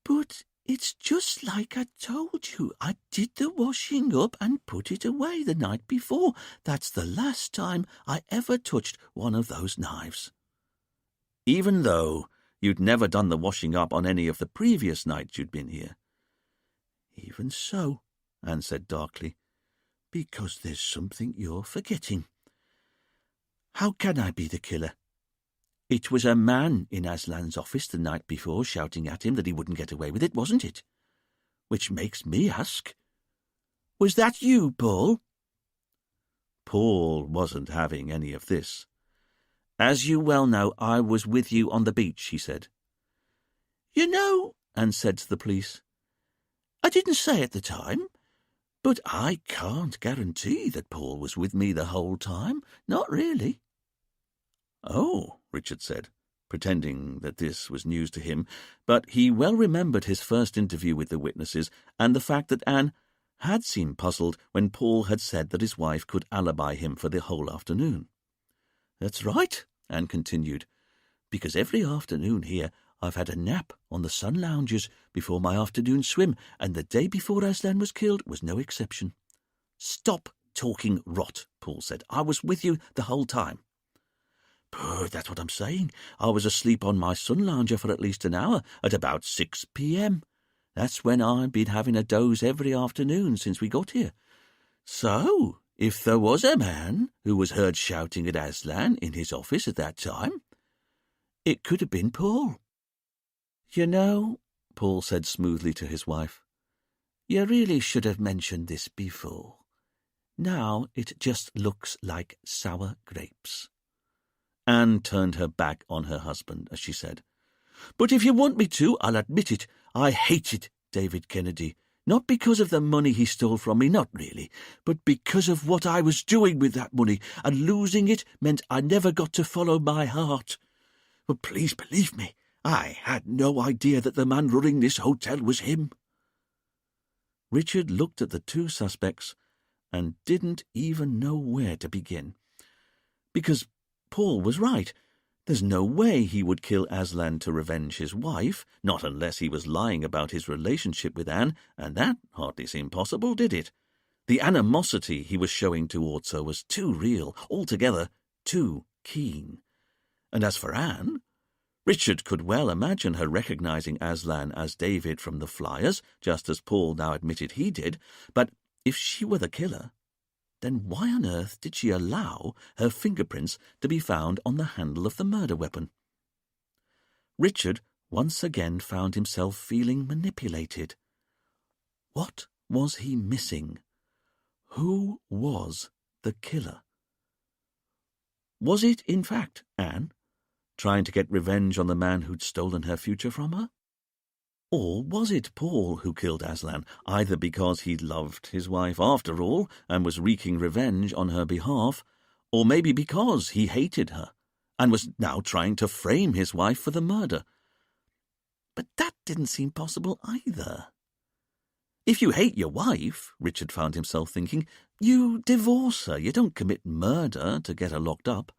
But it's just like I told you. I did the washing up and put it away the night before. That's the last time I ever touched one of those knives. Even though you'd never done the washing up on any of the previous nights you'd been here? Even so, Anne said darkly, because there's something you're forgetting. How can I be the killer? It was a man in Aslan's office the night before shouting at him that he wouldn't get away with it, wasn't it? Which makes me ask, was that you, Paul? Paul wasn't having any of this. As you well know, I was with you on the beach, he said. You know, Anne said to the police, I didn't say at the time, but I can't guarantee that Paul was with me the whole time. Not really. Oh, Richard said, pretending that this was news to him, but he well remembered his first interview with the witnesses and the fact that Anne had seemed puzzled when Paul had said that his wife could alibi him for the whole afternoon. That's right, Anne continued, because every afternoon here I've had a nap on the sun lounges before my afternoon swim, and the day before Aslan was killed was no exception. Stop talking rot, Paul said. I was with you the whole time. But that's what I'm saying. I was asleep on my sun lounger for at least an hour at about 6 p.m. That's when I've been having a doze every afternoon since we got here. So, if there was a man who was heard shouting at Aslan in his office at that time, it could have been Paul. You know, Paul said smoothly to his wife, you really should have mentioned this before. Now it just looks like sour grapes. Anne turned her back on her husband as she said, But if you want me to, I'll admit it. I hated David Kennedy. Not because of the money he stole from me, not really, but because of what I was doing with that money, and losing it meant I never got to follow my heart. But please believe me, I had no idea that the man running this hotel was him. Richard looked at the two suspects and didn't even know where to begin. Because Paul was right. There's no way he would kill Aslan to revenge his wife, not unless he was lying about his relationship with Anne, and that hardly seemed possible, did it? The animosity he was showing towards her was too real, altogether too keen. And as for Anne, Richard could well imagine her recognizing Aslan as David from the Flyers, just as Paul now admitted he did, but if she were the killer, then why on earth did she allow her fingerprints to be found on the handle of the murder weapon? Richard once again found himself feeling manipulated. What was he missing? Who was the killer? Was it, in fact, Anne, trying to get revenge on the man who'd stolen her future from her? Or was it Paul who killed Aslan, either because he loved his wife after all and was wreaking revenge on her behalf, or maybe because he hated her and was now trying to frame his wife for the murder? But that didn't seem possible either. If you hate your wife, Richard found himself thinking, you divorce her. You don't commit murder to get her locked up.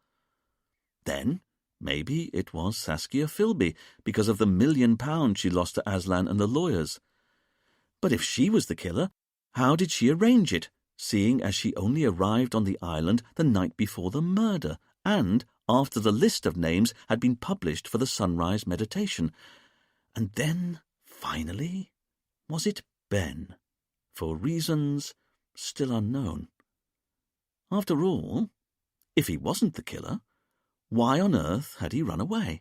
Then maybe it was Saskia Philby, because of the £1 million she lost to Aslan and the lawyers. But if she was the killer, how did she arrange it, seeing as she only arrived on the island the night before the murder, and after the list of names had been published for the sunrise meditation? And then, finally, Was it Ben? For reasons still unknown. After all, if he wasn't the killer, why on earth had he run away?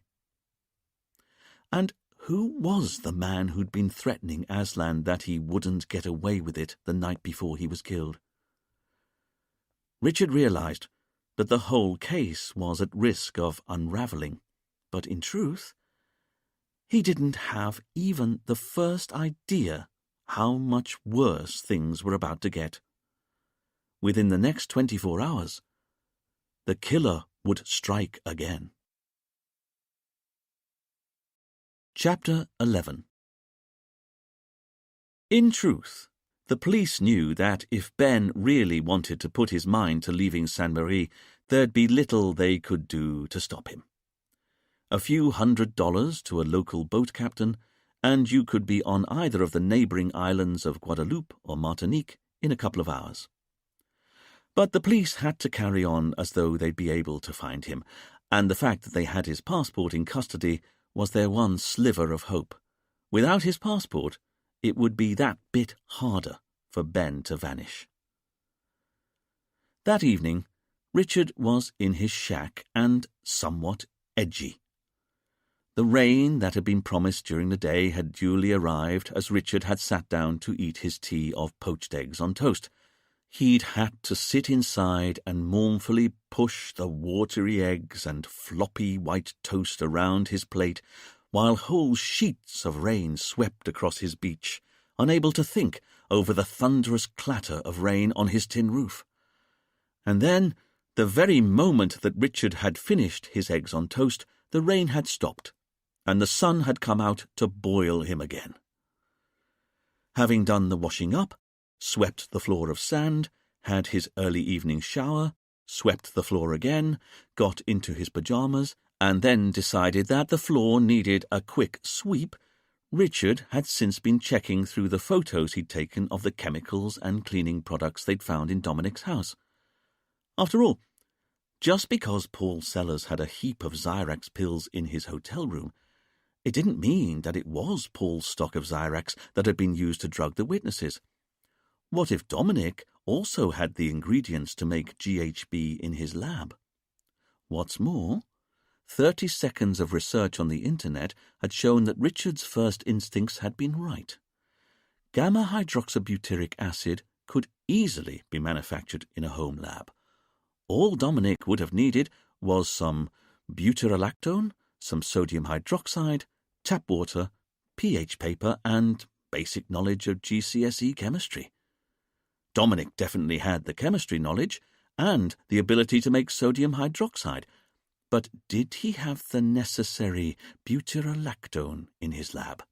And who was the man who'd been threatening Aslan that he wouldn't get away with it the night before he was killed? Richard realized that the whole case was at risk of unraveling, but in truth, he didn't have even the first idea how much worse things were about to get. Within the next 24 hours, the killer would strike again. Chapter 11. In truth, the police knew that if Ben really wanted to put his mind to leaving Sainte-Marie, there'd be little they could do to stop him. A few $100 to a local boat captain, and you could be on either of the neighbouring islands of Guadeloupe or Martinique in a couple of hours. But the police had to carry on as though they'd be able to find him, and the fact that they had his passport in custody was their one sliver of hope. Without his passport, it would be that bit harder for Ben to vanish. That evening, Richard was in his shack and somewhat edgy. The rain that had been promised during the day had duly arrived as Richard had sat down to eat his tea of poached eggs on toast. He'd had to sit inside and mournfully push the watery eggs and floppy white toast around his plate while whole sheets of rain swept across his beach, unable to think over the thunderous clatter of rain on his tin roof. And then, the very moment that Richard had finished his eggs on toast, the rain had stopped, and the sun had come out to boil him again. Having done the washing up, swept the floor of sand, had his early evening shower, swept the floor again, got into his pyjamas, and then decided that the floor needed a quick sweep, Richard had since been checking through the photos he'd taken of the chemicals and cleaning products they'd found in Dominic's house. After all, just because Paul Sellers had a heap of Xyrax pills in his hotel room, it didn't mean that it was Paul's stock of Xyrax that had been used to drug the witnesses. What if Dominic also had the ingredients to make GHB in his lab? What's more, 30 seconds of research on the internet had shown that Richard's first instincts had been right. Gamma-hydroxybutyric acid could easily be manufactured in a home lab. All Dominic would have needed was some butyrolactone, some sodium hydroxide, tap water, pH paper, and basic knowledge of GCSE chemistry. Dominic definitely had the chemistry knowledge and the ability to make sodium hydroxide, but did he have the necessary butyrolactone in his lab?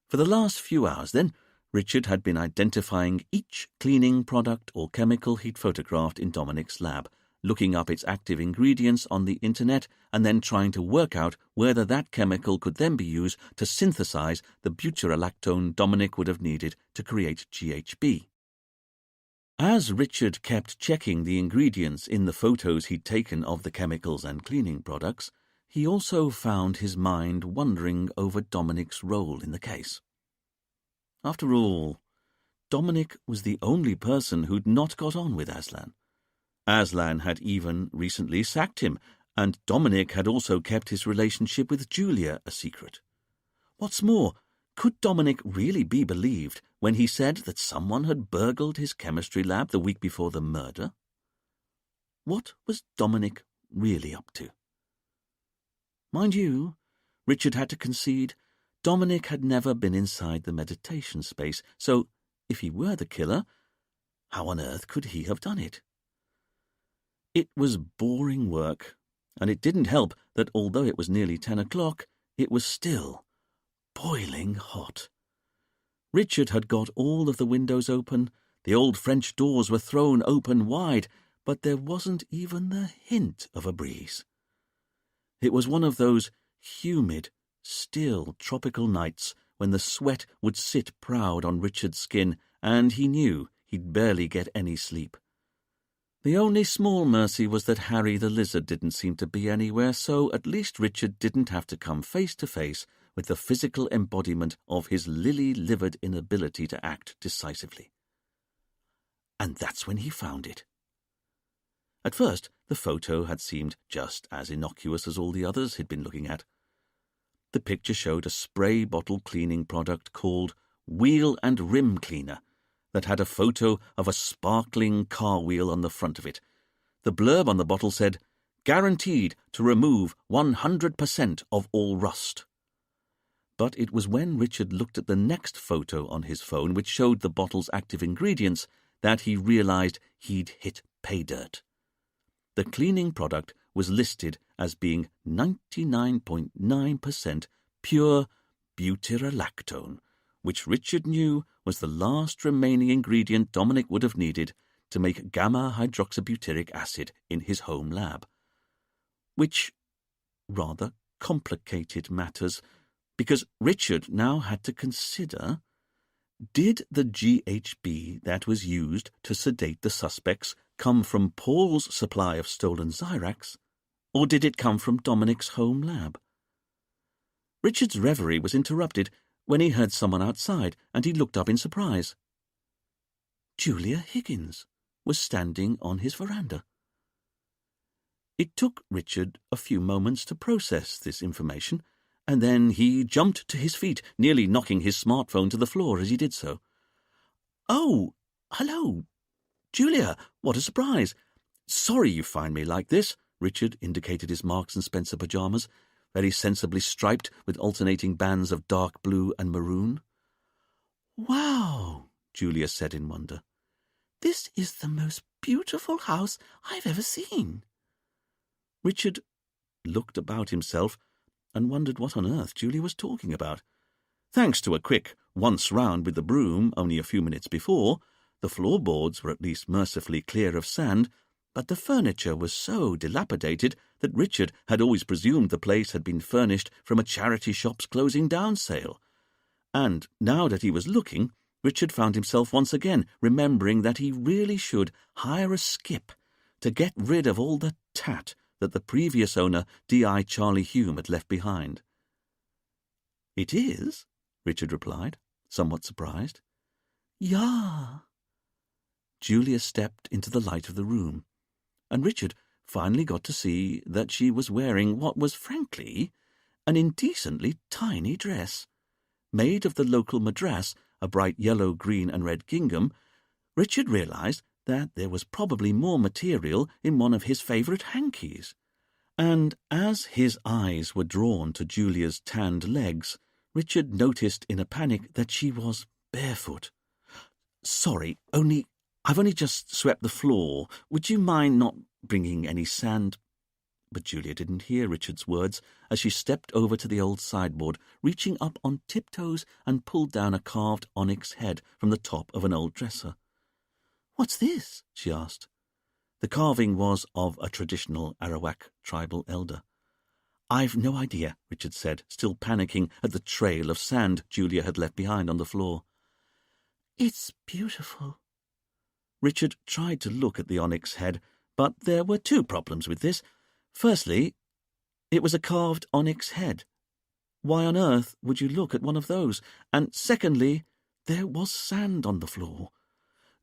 For the last few hours, then, Richard had been identifying each cleaning product or chemical he'd photographed in Dominic's lab, looking up its active ingredients on the internet, and then trying to work out whether that chemical could then be used to synthesize the butyrolactone Dominic would have needed to create GHB. As Richard kept checking the ingredients in the photos he'd taken of the chemicals and cleaning products, he also found his mind wandering over Dominic's role in the case. After all, Dominic was the only person who'd not got on with Aslan. Aslan had even recently sacked him, and Dominic had also kept his relationship with Julia a secret. What's more, could Dominic really be believed when he said that someone had burgled his chemistry lab the week before the murder? What was Dominic really up to? Mind you, Richard had to concede, Dominic had never been inside the meditation space, so if he were the killer, how on earth could he have done it? It was boring work, and it didn't help that although it was nearly 10 o'clock, it was still boiling hot. Richard had got all of the windows open, the old French doors were thrown open wide, but there wasn't even the hint of a breeze. It was one of those humid, still tropical nights when the sweat would sit proud on Richard's skin, and he knew he'd barely get any sleep. The only small mercy was that Harry the lizard didn't seem to be anywhere, so at least Richard didn't have to come face to face with the physical embodiment of his lily-livered inability to act decisively. And that's when he found it. At first, the photo had seemed just as innocuous as all the others he'd been looking at. The picture showed a spray bottle cleaning product called Wheel and Rim Cleaner that had a photo of a sparkling car wheel on the front of it. The blurb on the bottle said, "Guaranteed to remove 100% of all rust." But it was when Richard looked at the next photo on his phone, which showed the bottle's active ingredients, that he realized he'd hit pay dirt. The cleaning product was listed as being 99.9% pure butyrolactone, which Richard knew was the last remaining ingredient Dominic would have needed to make gamma-hydroxybutyric acid in his home lab. Which rather complicated matters, because Richard now had to consider, did the GHB that was used to sedate the suspects come from Paul's supply of stolen Zyrax, or did it come from Dominic's home lab? Richard's reverie was interrupted when he heard someone outside, and he looked up in surprise. Julia Higgins was standing on his veranda. It took Richard a few moments to process this information, and then he jumped to his feet, nearly knocking his smartphone to the floor as he did so. "Oh, hello, Julia, what a surprise. Sorry you find me like this." Richard indicated his Marks & Spencer pyjamas, very sensibly striped with alternating bands of dark blue and maroon. "Wow," Julia said in wonder. "This is the most beautiful house I've ever seen." Richard looked about himself and wondered what on earth Julia was talking about. Thanks to a quick once round with the broom only a few minutes before, the floorboards were at least mercifully clear of sand, but the furniture was so dilapidated that Richard had always presumed the place had been furnished from a charity shop's closing down sale. And now that he was looking, Richard found himself once again remembering that he really should hire a skip to get rid of all the tat that the previous owner, D.I. Charlie Hume, had left behind. "It is?" Richard replied, somewhat surprised. "Ja." Julia stepped into the light of the room, and Richard finally got to see that she was wearing what was, frankly, an indecently tiny dress. Made of the local madras, a bright yellow, green and red gingham, Richard realized that there was probably more material in one of his favourite hankies. And as his eyes were drawn to Julia's tanned legs, Richard noticed in a panic that she was barefoot. "Sorry, I've only just swept the floor. Would you mind not bringing any sand?" But Julia didn't hear Richard's words as she stepped over to the old sideboard, reaching up on tiptoes and pulled down a carved onyx head from the top of an old dresser. "What's this?" she asked. The carving was of a traditional Arawak tribal elder. "I've no idea," Richard said, still panicking at the trail of sand Julia had left behind on the floor. "It's beautiful." Richard tried to look at the onyx head, but there were two problems with this. Firstly, it was a carved onyx head. Why on earth would you look at one of those? And secondly, there was sand on the floor.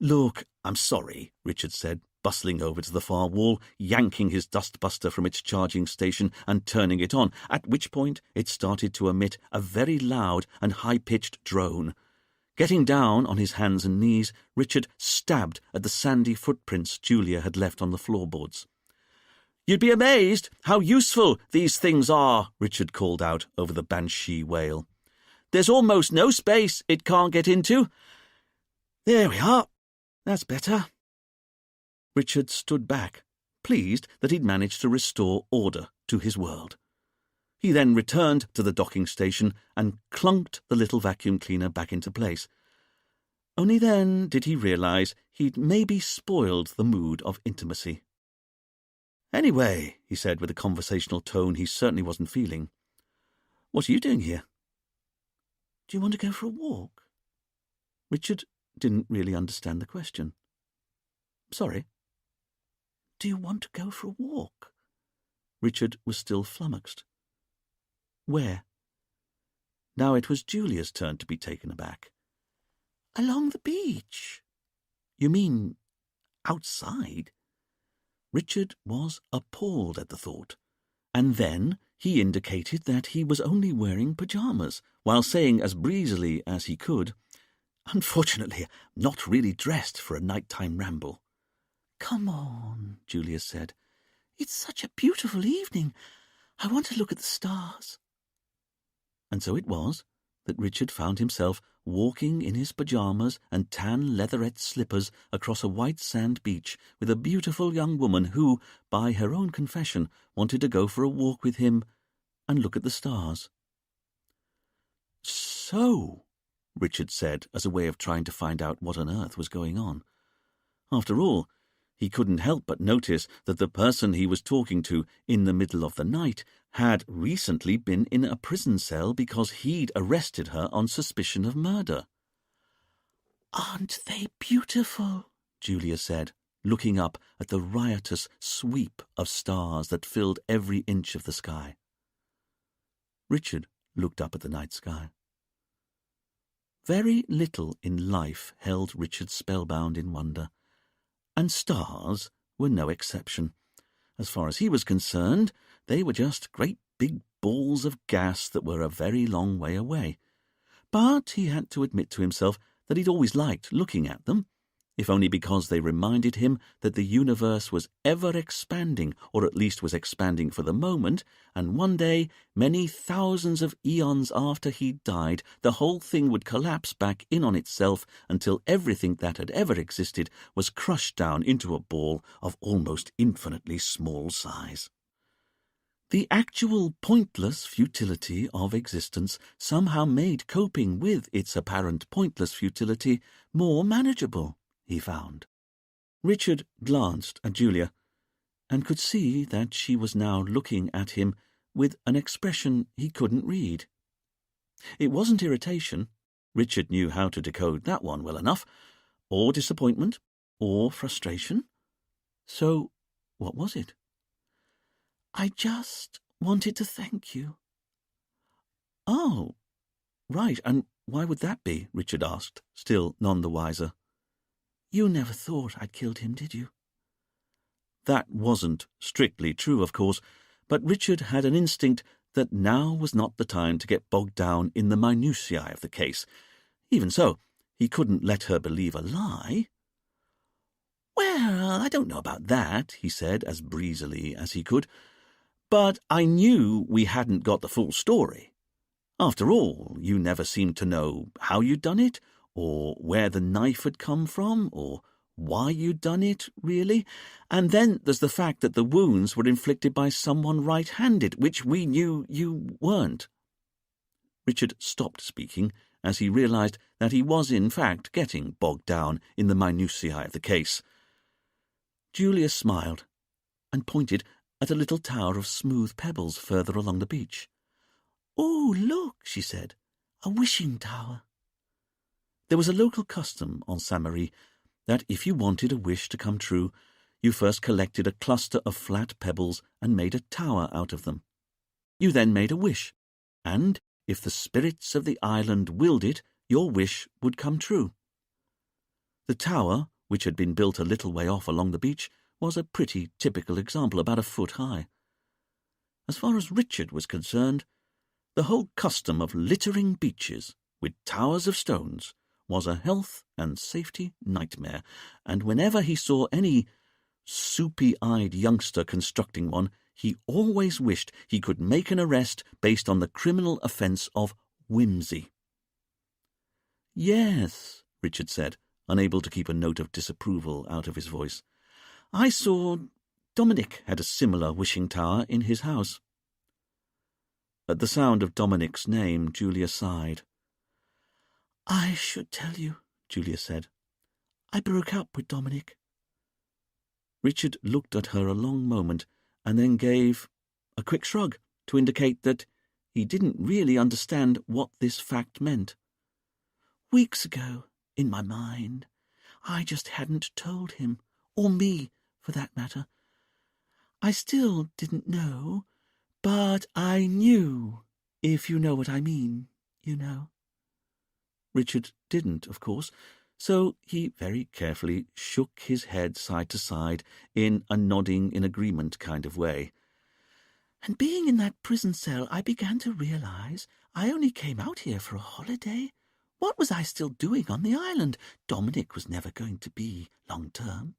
"Look, I'm sorry," Richard said, bustling over to the far wall, yanking his dustbuster from its charging station and turning it on, at which point it started to emit a very loud and high-pitched drone. Getting down on his hands and knees, Richard stabbed at the sandy footprints Julia had left on the floorboards. "You'd be amazed how useful these things are," Richard called out over the banshee wail. "There's almost no space it can't get into. There we are. That's better." Richard stood back, pleased that he'd managed to restore order to his world. He then returned to the docking station and clunked the little vacuum cleaner back into place. Only then did he realize he'd maybe spoiled the mood of intimacy. "Anyway," he said with a conversational tone he certainly wasn't feeling, "what are you doing here?" "Do you want to go for a walk?" Richard didn't really understand the question. "Sorry?" "Do you want to go for a walk?" Richard was still flummoxed. "Where?" Now it was Julia's turn to be taken aback. Along the beach? You mean outside? Richard was appalled at the thought, and then he indicated that he was only wearing pyjamas, while saying as breezily as he could, "Unfortunately, not really dressed for a nighttime ramble." "Come on," Julia said. "It's such a beautiful evening. I want to look at the stars." And so it was that Richard found himself walking in his pyjamas and tan leatherette slippers across a white sand beach with a beautiful young woman who, by her own confession, wanted to go for a walk with him and look at the stars. "So," Richard said, as a way of trying to find out what on earth was going on. After all, he couldn't help but notice that the person he was talking to in the middle of the night had recently been in a prison cell because he'd arrested her on suspicion of murder. "Aren't they beautiful?" Julia said, looking up at the riotous sweep of stars that filled every inch of the sky. Richard looked up at the night sky. Very little in life held Richard spellbound in wonder, and stars were no exception. As far as he was concerned, they were just great big balls of gas that were a very long way away. But he had to admit to himself that he'd always liked looking at them, if only because they reminded him that the universe was ever expanding, or at least was expanding for the moment, and one day, many thousands of eons after he'd died, the whole thing would collapse back in on itself until everything that had ever existed was crushed down into a ball of almost infinitely small size. The actual pointless futility of existence somehow made coping with its apparent pointless futility more manageable, he found. Richard glanced at Julia, and could see that she was now looking at him with an expression he couldn't read. It wasn't irritation. Richard knew how to decode that one well enough, or disappointment, or frustration. So, what was it? "I just wanted to thank you." "Oh, right, and why would that be?" Richard asked, still none the wiser. "You never thought I'd killed him, did you?" That wasn't strictly true, of course, but Richard had an instinct that now was not the time to get bogged down in the minutiae of the case. Even so, he couldn't let her believe a lie. "Well, I don't know about that," he said as breezily as he could, "but I knew we hadn't got the full story. After all, you never seemed to know how you'd done it, or where the knife had come from, or why you'd done it, really. And then there's the fact that the wounds were inflicted by someone right-handed, which we knew you weren't." Richard stopped speaking as he realized that he was in fact getting bogged down in the minutiae of the case. Julia smiled and pointed at a little tower of smooth pebbles further along the beach. "Oh, look," she said, "a wishing tower." There was a local custom on Saint-Marie that if you wanted a wish to come true, you first collected a cluster of flat pebbles and made a tower out of them. You then made a wish, and if the spirits of the island willed it, your wish would come true. The tower, which had been built a little way off along the beach, was a pretty typical example, about a foot high. As far as Richard was concerned, the whole custom of littering beaches with towers of stones was a health and safety nightmare, and whenever he saw any soupy-eyed youngster constructing one, he always wished he could make an arrest based on the criminal offence of whimsy. "Yes," Richard said, unable to keep a note of disapproval out of his voice. "I saw Dominic had a similar wishing tower in his house." At the sound of Dominic's name, Julia sighed. "I should tell you," Julia said. "I broke up with Dominic." Richard looked at her a long moment and then gave a quick shrug to indicate that he didn't really understand what this fact meant. "Weeks ago, in my mind, I just hadn't told him, or me, for that matter. I still didn't know, but I knew, if you know what I mean. you know. Richard didn't, of course, so he very carefully shook his head side to side in a nodding in agreement kind of way. And being in that prison cell, I began to realize I only came out here for a holiday. What was I still doing on the island? Dominic was never going to be long-term.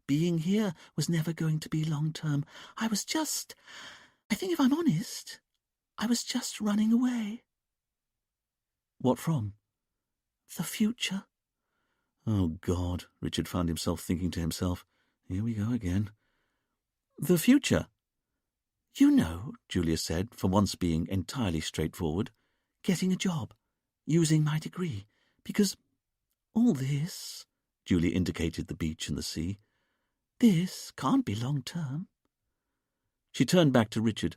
Being here was never going to be long-term. I think if I'm honest, I was just running away. What from? The future. Oh, God, Richard found himself thinking to himself. Here we go again. The future? You know, Julia said, for once being entirely straightforward. Getting a job, using my degree, because all this, Julia indicated the beach and the sea, this can't be long-term. She turned back to Richard.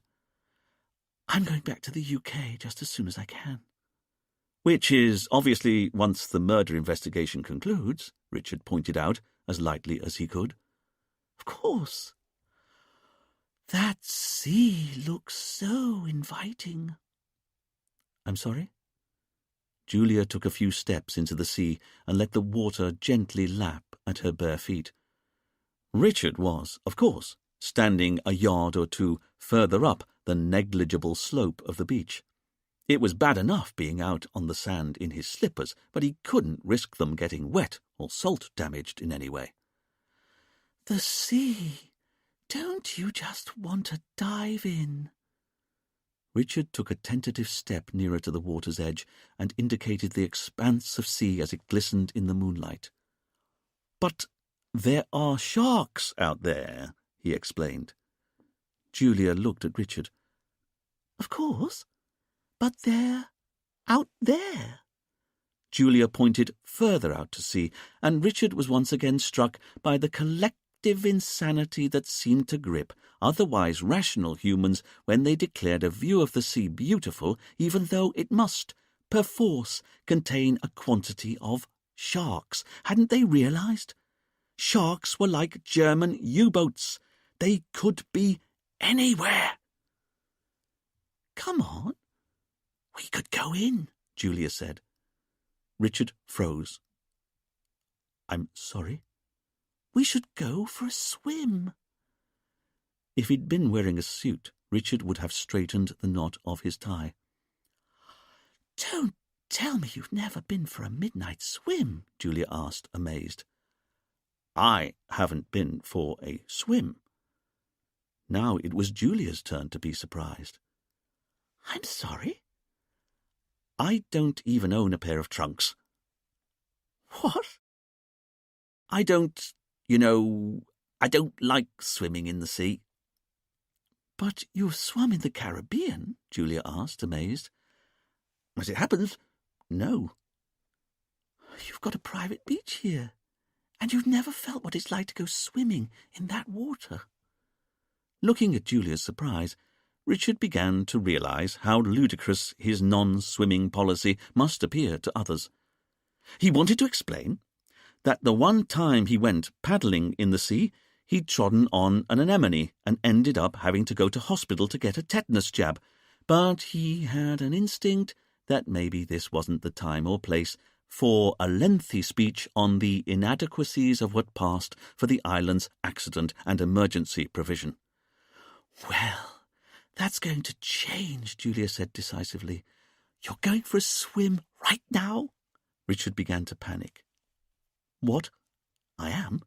I'm going back to the UK just as soon as I can. Which is obviously once the murder investigation concludes, Richard pointed out as lightly as he could. Of course. That sea looks so inviting. I'm sorry? Julia took a few steps into the sea and let the water gently lap at her bare feet. Richard was, of course, standing a yard or two further up the negligible slope of the beach. It was bad enough being out on the sand in his slippers, but he couldn't risk them getting wet or salt damaged in any way. The sea. Don't you just want to dive in? Richard took a tentative step nearer to the water's edge and indicated the expanse of sea as it glistened in the moonlight. But there are sharks out there, he explained. Julia looked at Richard. Of course, but they're out there. Julia pointed further out to sea, and Richard was once again struck by the collective insanity that seemed to grip otherwise rational humans when they declared a view of the sea beautiful, even though it must, perforce, contain a quantity of sharks. Hadn't they realized? Sharks were like German U-boats. They could be anywhere. Come on. We could go in, Julia said. Richard froze. I'm sorry? We should go for a swim. If he'd been wearing a suit, Richard would have straightened the knot of his tie. Don't tell me you've never been for a midnight swim, Julia asked, amazed. I haven't been for a swim. Now it was Julia's turn to be surprised. I'm sorry? I don't even own a pair of trunks. What? I don't like swimming in the sea. But you've swum in the Caribbean, Julia asked, amazed. As it happens, no. You've got a private beach here, and you've never felt what it's like to go swimming in that water. Looking at Julia's surprise, Richard began to realize how ludicrous his non-swimming policy must appear to others. He wanted to explain that the one time he went paddling in the sea, he'd trodden on an anemone and ended up having to go to hospital to get a tetanus jab, but he had an instinct that maybe this wasn't the time or place for a lengthy speech on the inadequacies of what passed for the island's accident and emergency provision. Well, that's going to change, Julia said decisively. You're going for a swim right now? Richard began to panic. What? I am?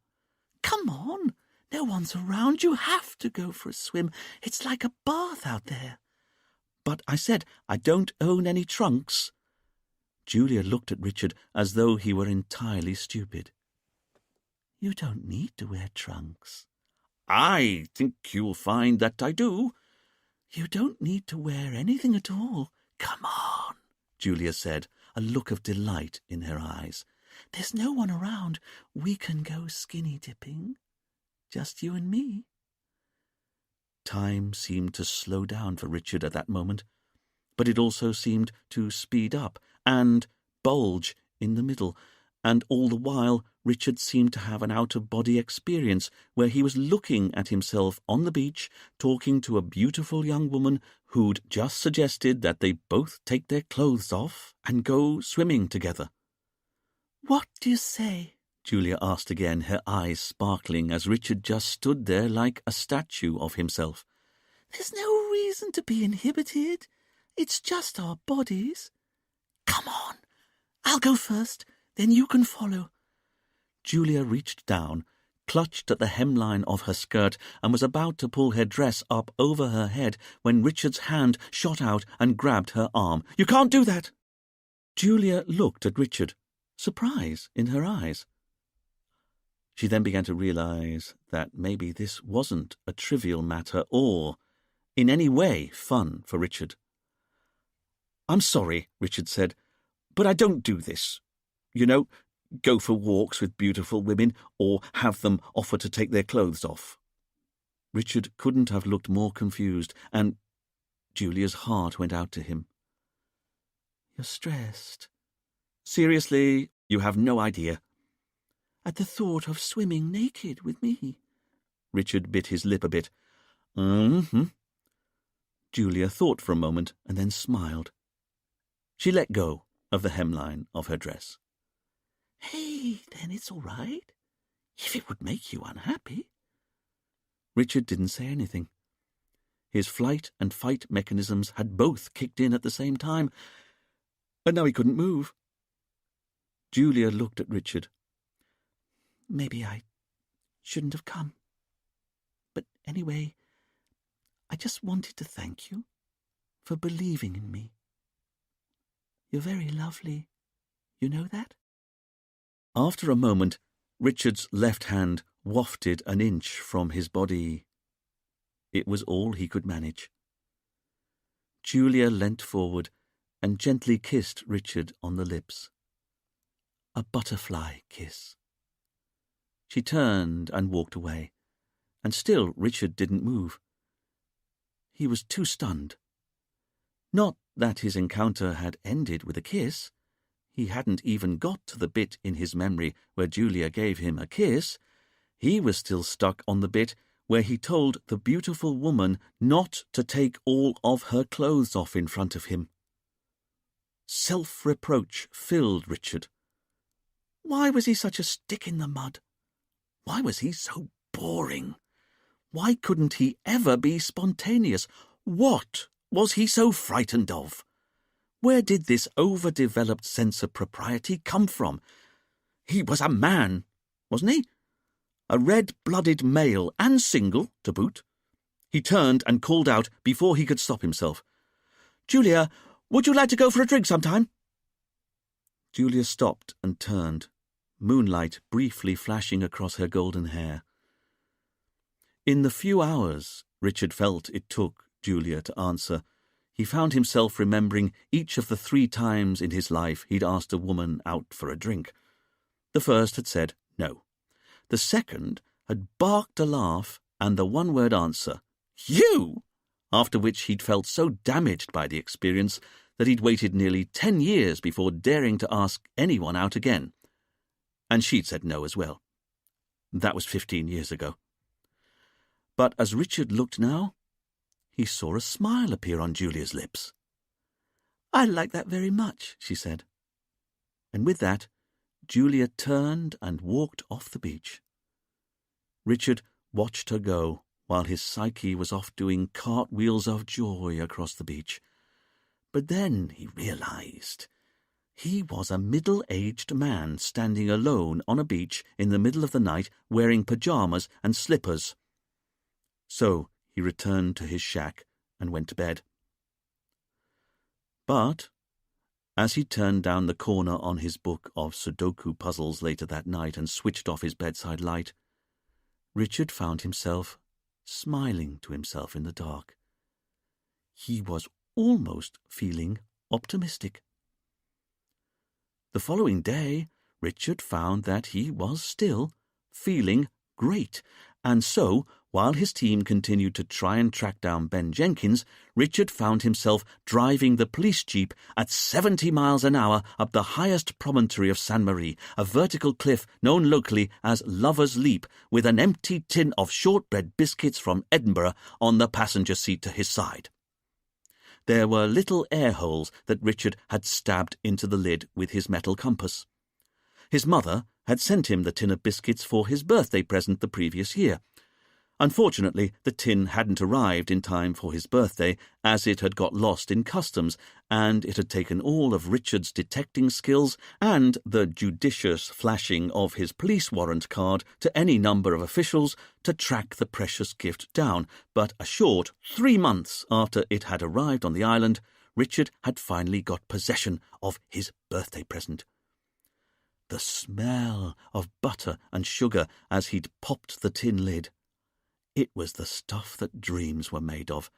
Come on. No one's around. You have to go for a swim. It's like a bath out there. But I said I don't own any trunks. Julia looked at Richard as though he were entirely stupid. You don't need to wear trunks. I think you'll find that I do. You don't need to wear anything at all. Come on, Julia said, a look of delight in her eyes. There's no one around. We can go skinny dipping. Just you and me. Time seemed to slow down for Richard at that moment, but it also seemed to speed up and bulge in the middle, and all the while Richard seemed to have an out-of-body experience where he was looking at himself on the beach, talking to a beautiful young woman who'd just suggested that they both take their clothes off and go swimming together. "What do you say?" Julia asked again, her eyes sparkling as Richard just stood there like a statue of himself. "There's no reason to be inhibited. It's just our bodies. Come on. I'll go first, then you can follow." Julia reached down, clutched at the hemline of her skirt, and was about to pull her dress up over her head when Richard's hand shot out and grabbed her arm. "You can't do that!" Julia looked at Richard, surprise in her eyes. She then began to realize that maybe this wasn't a trivial matter or, in any way, fun for Richard. "I'm sorry," Richard said, "but I don't do this. You know, go for walks with beautiful women or have them offer to take their clothes off." Richard couldn't have looked more confused, and Julia's heart went out to him. "You're stressed." "Seriously, you have no idea." "At the thought of swimming naked with me." Richard bit his lip a bit. "Mm-hmm." Julia thought for a moment and then smiled. She let go of the hemline of her dress. "Hey, then it's all right, if it would make you unhappy." Richard didn't say anything. His flight and fight mechanisms had both kicked in at the same time, and now he couldn't move. Julia looked at Richard. "Maybe I shouldn't have come. But anyway, I just wanted to thank you for believing in me. You're very lovely. You know that?" After a moment, Richard's left hand wafted an inch from his body. It was all he could manage. Julia leant forward and gently kissed Richard on the lips. A butterfly kiss. She turned and walked away, and still Richard didn't move. He was too stunned. Not that his encounter had ended with a kiss. He hadn't even got to the bit in his memory where Julia gave him a kiss. He was still stuck on the bit where he told the beautiful woman not to take all of her clothes off in front of him. Self-reproach filled Richard. Why was he such a stick in the mud? Why was he so boring? Why couldn't he ever be spontaneous? What was he so frightened of? Where did this overdeveloped sense of propriety come from? He was a man, wasn't he? A red-blooded male and single, to boot. He turned and called out before he could stop himself. "Julia, would you like to go for a drink sometime?" Julia stopped and turned, moonlight briefly flashing across her golden hair. In the few hours Richard felt it took Julia to answer, he found himself remembering each of the 3 times in his life he'd asked a woman out for a drink. The first had said no. The second had barked a laugh and the one-word answer, "You!" after which he'd felt so damaged by the experience that he'd waited nearly 10 years before daring to ask anyone out again. And she'd said no as well. That was 15 years ago. But as Richard looked now, he saw a smile appear on Julia's lips. "I like that very much," she said. And with that, Julia turned and walked off the beach. Richard watched her go while his psyche was off doing cartwheels of joy across the beach. But then he realized he was a middle-aged man standing alone on a beach in the middle of the night wearing pajamas and slippers. So he returned to his shack and went to bed. But as he turned down the corner on his book of Sudoku puzzles later that night and switched off his bedside light, Richard found himself smiling to himself in the dark. He was almost feeling optimistic. The following day, Richard found that he was still feeling great, and so While his team continued to try and track down Ben Jenkins, Richard found himself driving the police jeep at 70 miles an hour up the highest promontory of Sainte Marie, a vertical cliff known locally as Lover's Leap, with an empty tin of shortbread biscuits from Edinburgh on the passenger seat to his side. There were little air holes that Richard had stabbed into the lid with his metal compass. His mother had sent him the tin of biscuits for his birthday present the previous year. Unfortunately, the tin hadn't arrived in time for his birthday, as it had got lost in customs, and it had taken all of Richard's detecting skills and the judicious flashing of his police warrant card to any number of officials to track the precious gift down. But a short 3 months after it had arrived on the island, Richard had finally got possession of his birthday present. The smell of butter and sugar as he'd popped the tin lid. It was the stuff that dreams were made of,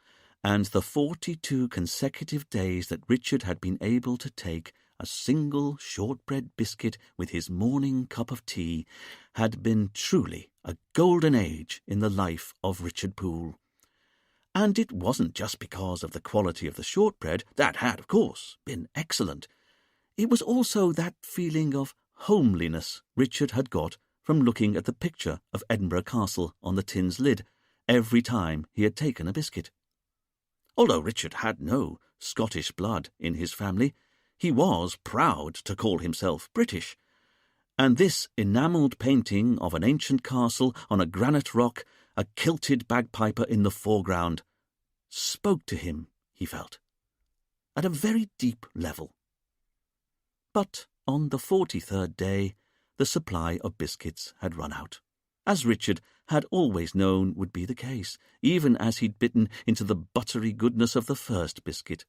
and the 42 consecutive days that Richard had been able to take a single shortbread biscuit with his morning cup of tea had been truly a golden age in the life of Richard Poole. And it wasn't just because of the quality of the shortbread, that had, of course, been excellent. It was also that feeling of homeliness Richard had got from looking at the picture of Edinburgh Castle on the tin's lid every time he had taken a biscuit. Although Richard had no Scottish blood in his family, he was proud to call himself British, and this enamelled painting of an ancient castle on a granite rock, a kilted bagpiper in the foreground, spoke to him, he felt, at a very deep level. But on the 43rd day, the supply of biscuits had run out, as Richard had always known would be the case, even as he'd bitten into the buttery goodness of the first biscuit.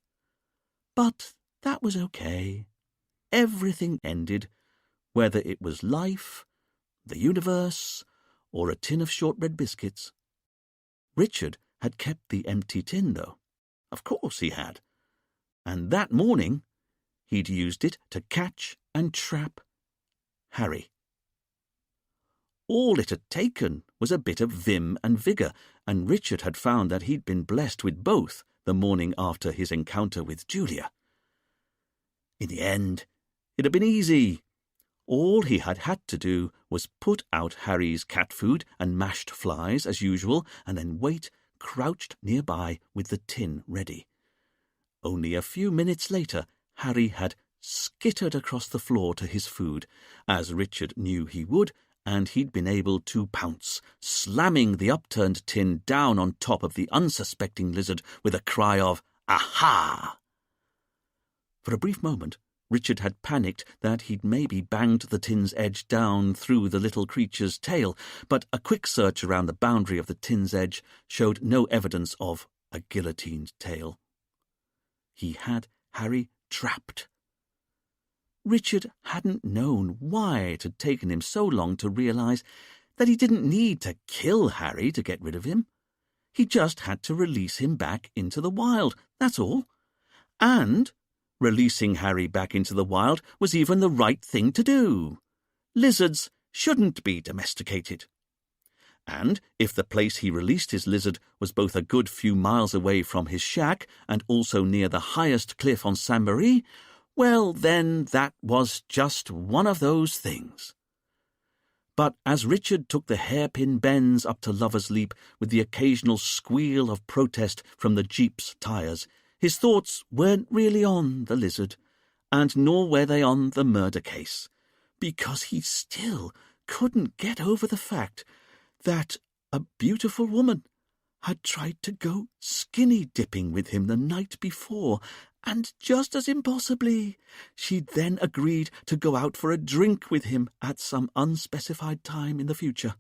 But that was okay. Everything ended, whether it was life, the universe, or a tin of shortbread biscuits. Richard had kept the empty tin, though. Of course he had. And that morning he'd used it to catch and trap Harry. All it had taken was a bit of vim and vigour, and Richard had found that he'd been blessed with both the morning after his encounter with Julia. In the end, it had been easy. All he had had to do was put out Harry's cat food and mashed flies as usual, and then wait, crouched nearby with the tin ready. Only a few minutes later, Harry had skittered across the floor to his food, as Richard knew he would, and he'd been able to pounce, slamming the upturned tin down on top of the unsuspecting lizard with a cry of "Aha!" For a brief moment, Richard had panicked that he'd maybe banged the tin's edge down through the little creature's tail, but a quick search around the boundary of the tin's edge showed no evidence of a guillotined tail. He had Harry trapped. Richard hadn't known why it had taken him so long to realise that he didn't need to kill Harry to get rid of him. He just had to release him back into the wild, that's all. And releasing Harry back into the wild was even the right thing to do. Lizards shouldn't be domesticated. And if the place he released his lizard was both a good few miles away from his shack and also near the highest cliff on Sainte Marie, well, then that was just one of those things. But as Richard took the hairpin bends up to Lover's Leap with the occasional squeal of protest from the jeep's tyres, his thoughts weren't really on the lizard, and nor were they on the murder case, because he still couldn't get over the fact that a beautiful woman had tried to go skinny dipping with him the night before, and just as impossibly, she'd then agreed to go out for a drink with him at some unspecified time in the future.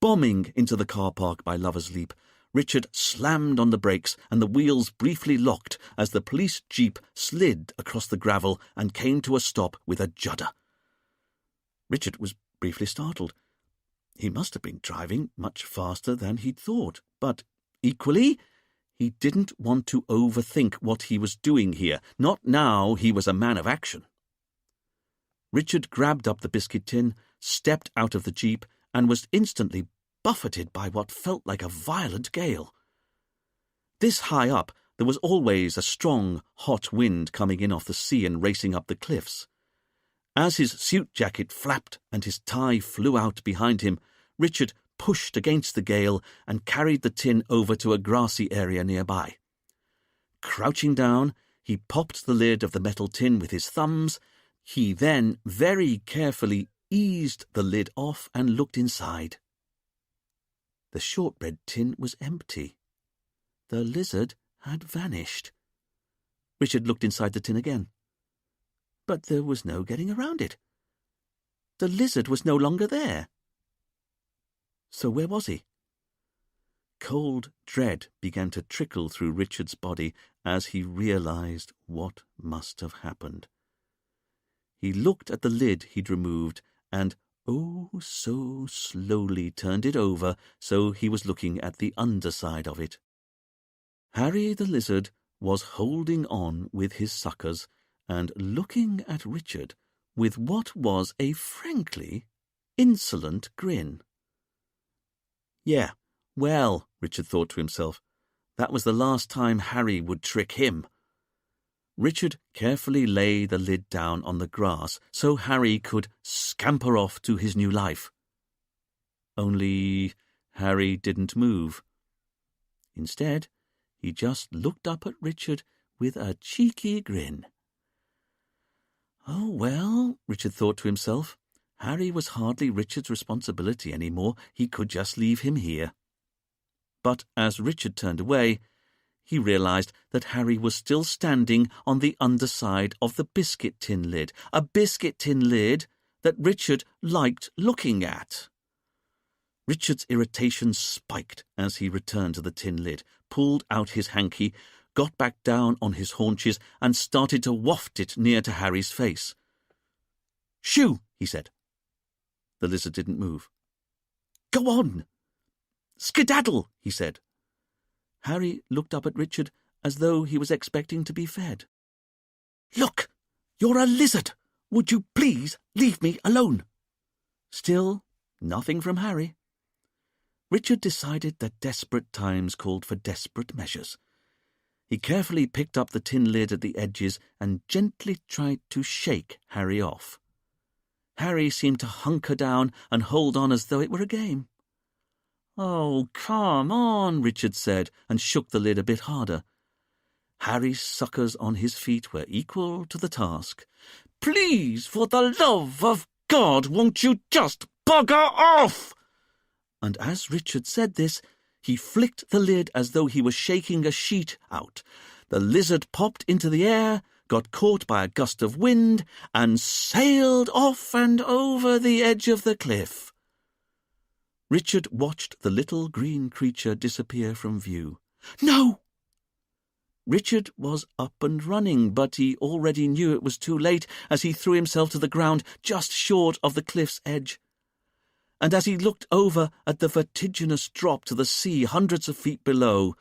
Bombing into the car park by Lover's Leap, Richard slammed on the brakes and the wheels briefly locked as the police jeep slid across the gravel and came to a stop with a judder. Richard was briefly startled. He must have been driving much faster than he'd thought, but equally, he didn't want to overthink what he was doing here, not now he was a man of action. Richard grabbed up the biscuit tin, stepped out of the jeep, and was instantly buffeted by what felt like a violent gale. This high up, there was always a strong, hot wind coming in off the sea and racing up the cliffs. As his suit jacket flapped and his tie flew out behind him, Richard pushed against the gale and carried the tin over to a grassy area nearby. Crouching down, he popped the lid of the metal tin with his thumbs. He then very carefully eased the lid off and looked inside. The shortbread tin was empty. The lizard had vanished. Richard looked inside the tin again. But there was no getting around it. The lizard was no longer there. So where was he? Cold dread began to trickle through Richard's body as he realized what must have happened. He looked at the lid he'd removed and, oh, so slowly turned it over so he was looking at the underside of it. Harry the lizard was holding on with his suckers and looking at Richard with what was a frankly insolent grin. Yeah, well, Richard thought to himself, that was the last time Harry would trick him. Richard carefully lay the lid down on the grass so Harry could scamper off to his new life. Only Harry didn't move. Instead, he just looked up at Richard with a cheeky grin. Oh, well, Richard thought to himself, Harry was hardly Richard's responsibility any more. He could just leave him here. But as Richard turned away, he realized that Harry was still standing on the underside of the biscuit tin lid, a biscuit tin lid that Richard liked looking at. Richard's irritation spiked as he returned to the tin lid, pulled out his hanky, got back down on his haunches, and started to waft it near to Harry's face. "Shoo!" he said. The lizard didn't move. "Go on!" "Skedaddle!" he said. Harry looked up at Richard as though he was expecting to be fed. "Look! You're a lizard! Would you please leave me alone?" Still, nothing from Harry. Richard decided that desperate times called for desperate measures. He carefully picked up the tin lid at the edges and gently tried to shake Harry off. Harry seemed to hunker down and hold on as though it were a game. "Oh, come on," Richard said, and shook the lid a bit harder. Harry's suckers on his feet were equal to the task. "Please, for the love of God, won't you just bugger off?" And as Richard said this, he flicked the lid as though he was shaking a sheet out. The lizard popped into the air, got caught by a gust of wind, and sailed off and over the edge of the cliff. Richard watched the little green creature disappear from view. "No!" Richard was up and running, but he already knew it was too late as he threw himself to the ground just short of the cliff's edge. And as he looked over at the vertiginous drop to the sea hundreds of feet below,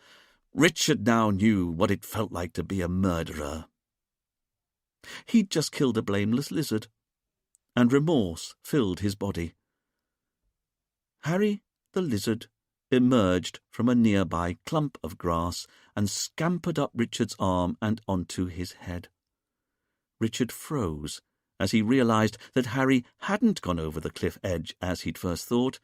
Richard now knew what it felt like to be a murderer. He'd just killed a blameless lizard, and remorse filled his body. Harry the lizard emerged from a nearby clump of grass and scampered up Richard's arm and onto his head. Richard froze as he realized that Harry hadn't gone over the cliff edge as he'd first thought,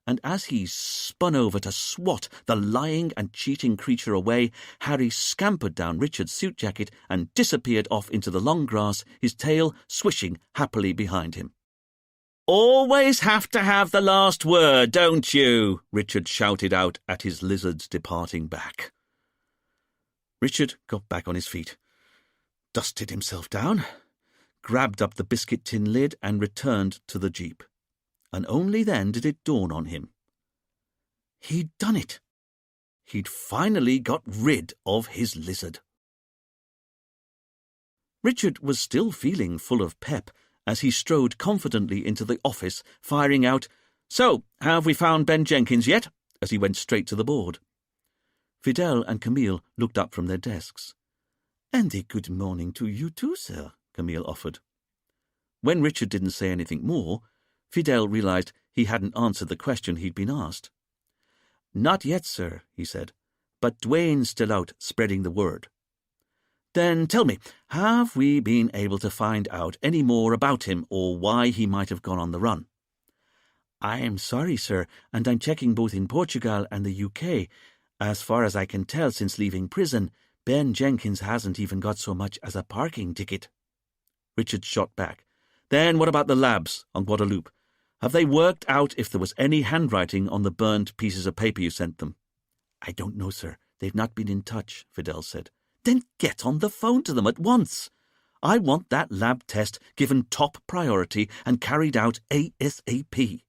and as he spun over to swat the lying and cheating creature away, Harry scampered down Richard's suit jacket and disappeared off into the long grass, his tail swishing happily behind him. "Always have to have the last word, don't you?" Richard shouted out at his lizard's departing back. Richard got back on his feet, dusted himself down, grabbed up the biscuit tin lid and returned to the jeep. And only then did it dawn on him. He'd done it. He'd finally got rid of his lizard. Richard was still feeling full of pep as he strode confidently into the office, firing out, "So, have we found Ben Jenkins yet?" as he went straight to the board. Fidel and Camille looked up from their desks. "And a good morning to you too, sir," Camille offered. When Richard didn't say anything more, Fidel realized he hadn't answered the question he'd been asked. "Not yet, sir," he said, "but Dwayne's still out spreading the word." "Then tell me, have we been able to find out any more about him or why he might have gone on the run?" "I am sorry, sir, and I'm checking both in Portugal and the UK. As far as I can tell since leaving prison, Ben Jenkins hasn't even got so much as a parking ticket." Richard shot back. "Then what about the labs on Guadeloupe? Have they worked out if there was any handwriting on the burnt pieces of paper you sent them?" "I don't know, sir. They've not been in touch," Fidel said. "Then get on the phone to them at once. I want that lab test given top priority and carried out ASAP."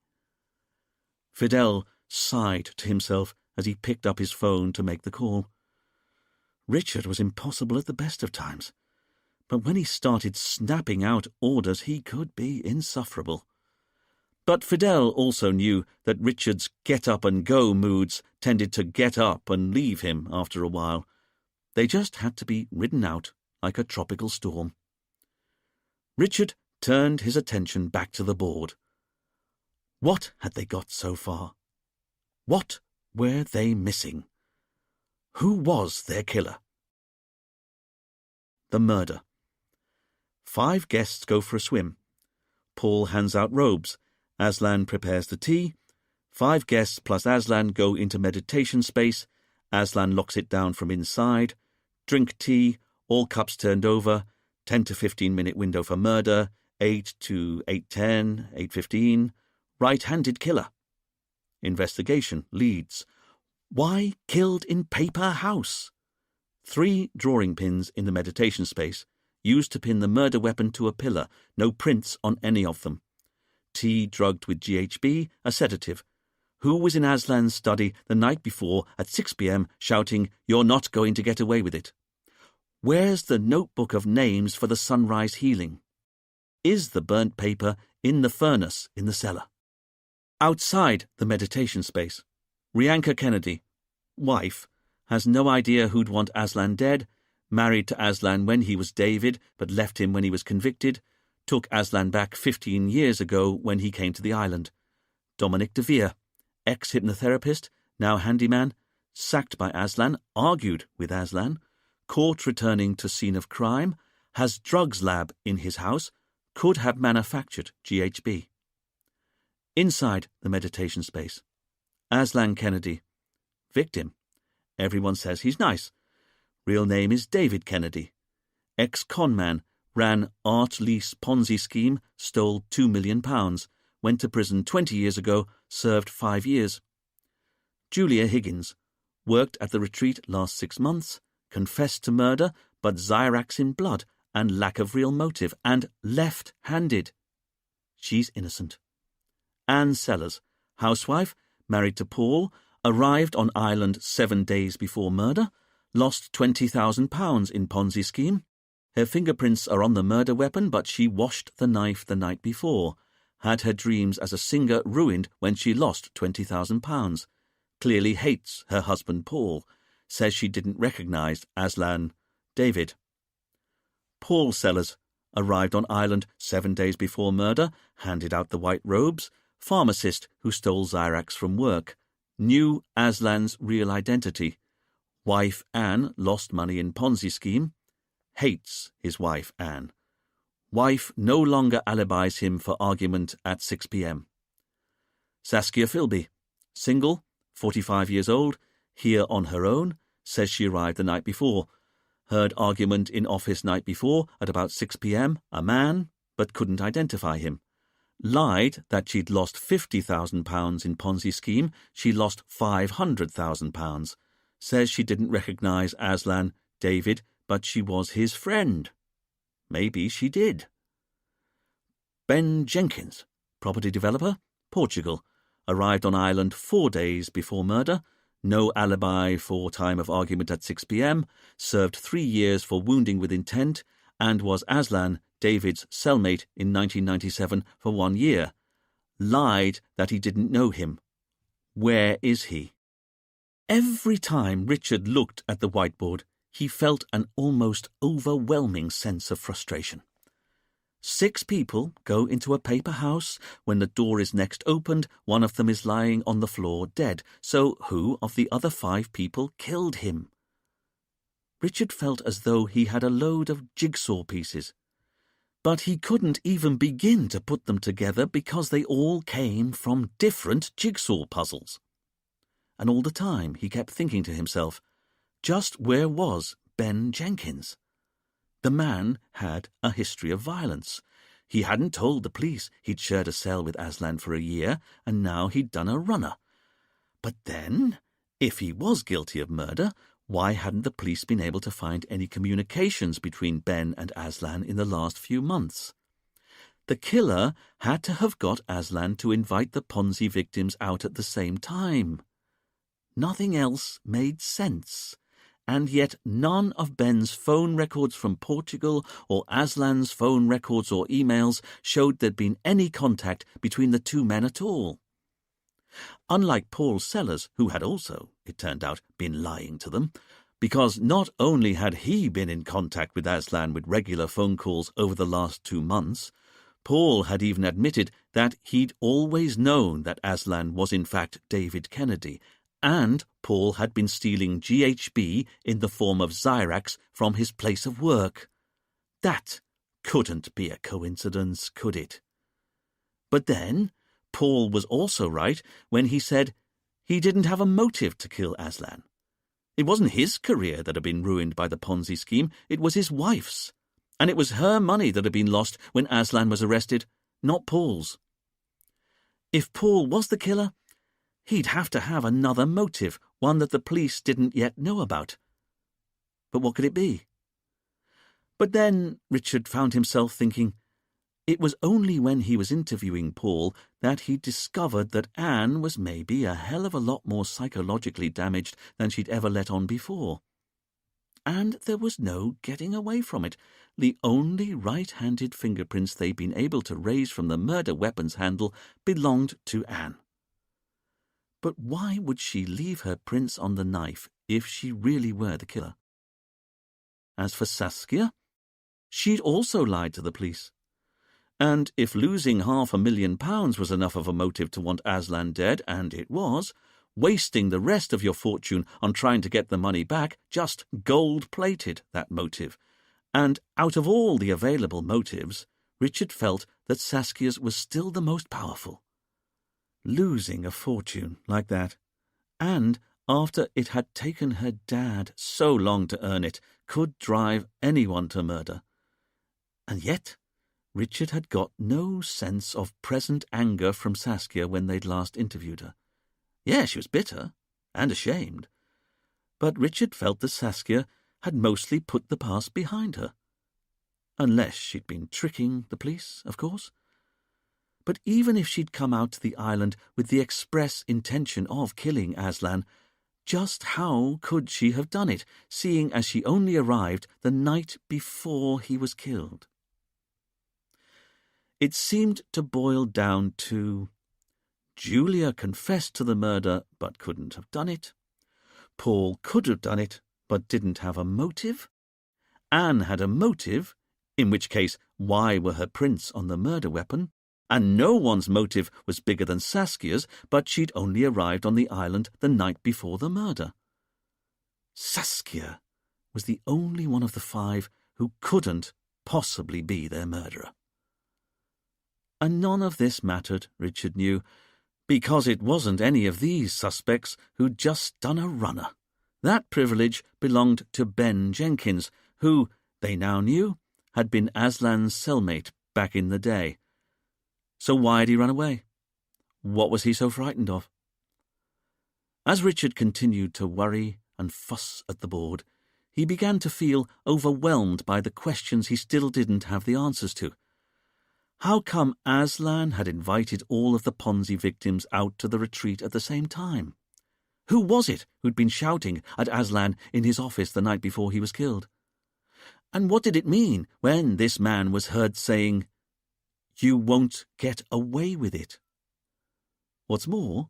Fidel sighed to himself as he picked up his phone to make the call. Richard was impossible at the best of times, but when he started snapping out orders he could be insufferable. But Fidel also knew that Richard's get-up-and-go moods tended to get up and leave him after a while. They just had to be ridden out like a tropical storm. Richard turned his attention back to the board. What had they got so far? What were they missing? Who was their killer? The murder. 5 guests go for a swim. Paul hands out robes. Aslan prepares the tea. 5 guests plus Aslan go into meditation space. Aslan locks it down from inside. Drink tea, all cups turned over. 10 to 15-minute window for murder. 8 to 8:10, 8:15. Right-handed killer. Investigation leads. Why killed in paper house? 3 drawing pins in the meditation space, used to pin the murder weapon to a pillar, no prints on any of them. Tea drugged with GHB, a sedative. Who was in Aslan's study the night before at 6 p.m. shouting, "You're not going to get away with it"? Where's the notebook of names for the sunrise healing? Is the burnt paper in the furnace in the cellar? Outside the meditation space, Rianka Kennedy, wife, has no idea who'd want Aslan dead, married to Aslan when he was David but left him when he was convicted, took Aslan back 15 years ago when he came to the island. Dominic De Vere, ex-hypnotherapist, now handyman, sacked by Aslan, argued with Aslan, caught returning to scene of crime, has drugs lab in his house, could have manufactured GHB. Inside the meditation space, Aslan Kennedy, victim. Everyone says he's nice. Real name is David Kennedy. Ex-conman, ran art lease Ponzi scheme, stole £2 million, went to prison 20 years ago, served 5 years. Julia Higgins, worked at the retreat last 6 months, confessed to murder, but Xyrax in blood and lack of real motive, and left-handed. She's innocent. Anne Sellers, housewife, married to Paul, arrived on island 7 days before murder, lost £20,000 in Ponzi scheme. Her fingerprints are on the murder weapon, but she washed the knife the night before, had her dreams as a singer ruined when she lost £20,000, clearly hates her husband Paul, says she didn't recognise Aslan David. Paul Sellers arrived on island 7 days before murder, handed out the white robes, pharmacist who stole Xyrax from work, knew Aslan's real identity. Wife Anne lost money in Ponzi scheme, hates his wife Anne. Wife no longer alibis him for argument at 6 p.m. Saskia Philby, single, 45 years old, here on her own, says she arrived the night before. Heard argument in office night before at about 6 p.m, a man, but couldn't identify him. Lied that she'd lost £50,000 in Ponzi scheme, she lost £500,000. Says she didn't recognise Aslan David, but she was his friend. Maybe she did. Ben Jenkins, property developer, Portugal, arrived on island 4 days before murder, no alibi for time of argument at 6 p.m, served 3 years for wounding with intent, and was Aslan David's cellmate in 1997 for 1 year. Lied that he didn't know him. Where is he? Every time Richard looked at the whiteboard, he felt an almost overwhelming sense of frustration. 6 people go into a paper house. When the door is next opened, one of them is lying on the floor dead. So who of the other 5 people killed him? Richard felt as though he had a load of jigsaw pieces. But he couldn't even begin to put them together because they all came from different jigsaw puzzles. And all the time he kept thinking to himself, just where was Ben Jenkins? The man had a history of violence. He hadn't told the police he'd shared a cell with Aslan for a year, and now he'd done a runner. But then, if he was guilty of murder, why hadn't the police been able to find any communications between Ben and Aslan in the last few months? The killer had to have got Aslan to invite the Ponzi victims out at the same time. Nothing else made sense. And yet none of Ben's phone records from Portugal or Aslan's phone records or emails showed there'd been any contact between the 2 men at all. Unlike Paul Sellers, who had also, it turned out, been lying to them, because not only had he been in contact with Aslan with regular phone calls over the last 2 months, Paul had even admitted that he'd always known that Aslan was in fact David Kennedy, and Paul had been stealing GHB in the form of Xyrax from his place of work. That couldn't be a coincidence, could it? But then, Paul was also right when he said he didn't have a motive to kill Aslan. It wasn't his career that had been ruined by the Ponzi scheme, it was his wife's. And it was her money that had been lost when Aslan was arrested, not Paul's. If Paul was the killer, he'd have to have another motive, one that the police didn't yet know about. But what could it be? But then Richard found himself thinking it was only when he was interviewing Paul that he discovered that Anne was maybe a hell of a lot more psychologically damaged than she'd ever let on before. And there was no getting away from it. The only right-handed fingerprints they'd been able to raise from the murder weapon's handle belonged to Anne. But why would she leave her prints on the knife if she really were the killer? As for Saskia, she'd also lied to the police. And if losing £500,000 was enough of a motive to want Aslan dead, and it was, wasting the rest of your fortune on trying to get the money back just gold-plated that motive. And out of all the available motives, Richard felt that Saskia's was still the most powerful. Losing a fortune like that, and after it had taken her dad so long to earn it, could drive anyone to murder. And yet Richard had got no sense of present anger from Saskia when they'd last interviewed her. Yeah, she was bitter and ashamed, but Richard felt that Saskia had mostly put the past behind her. Unless she'd been tricking the police, of course. But even if she'd come out to the island with the express intention of killing Aslan, just how could she have done it, seeing as she only arrived the night before he was killed? It seemed to boil down to Julia confessed to the murder but couldn't have done it. Paul could have done it but didn't have a motive. Anne had a motive, in which case why were her prints on the murder weapon? And no one's motive was bigger than Saskia's, but she'd only arrived on the island the night before the murder. Saskia was the only one of the 5 who couldn't possibly be their murderer. And none of this mattered, Richard knew, because it wasn't any of these suspects who'd just done a runner. That privilege belonged to Ben Jenkins, who, they now knew, had been Aslan's cellmate back in the day. So why had he run away? What was he so frightened of? As Richard continued to worry and fuss at the board, he began to feel overwhelmed by the questions he still didn't have the answers to. How come Aslan had invited all of the Ponzi victims out to the retreat at the same time? Who was it who'd been shouting at Aslan in his office the night before he was killed? And what did it mean when this man was heard saying, "You won't get away with it"? What's more,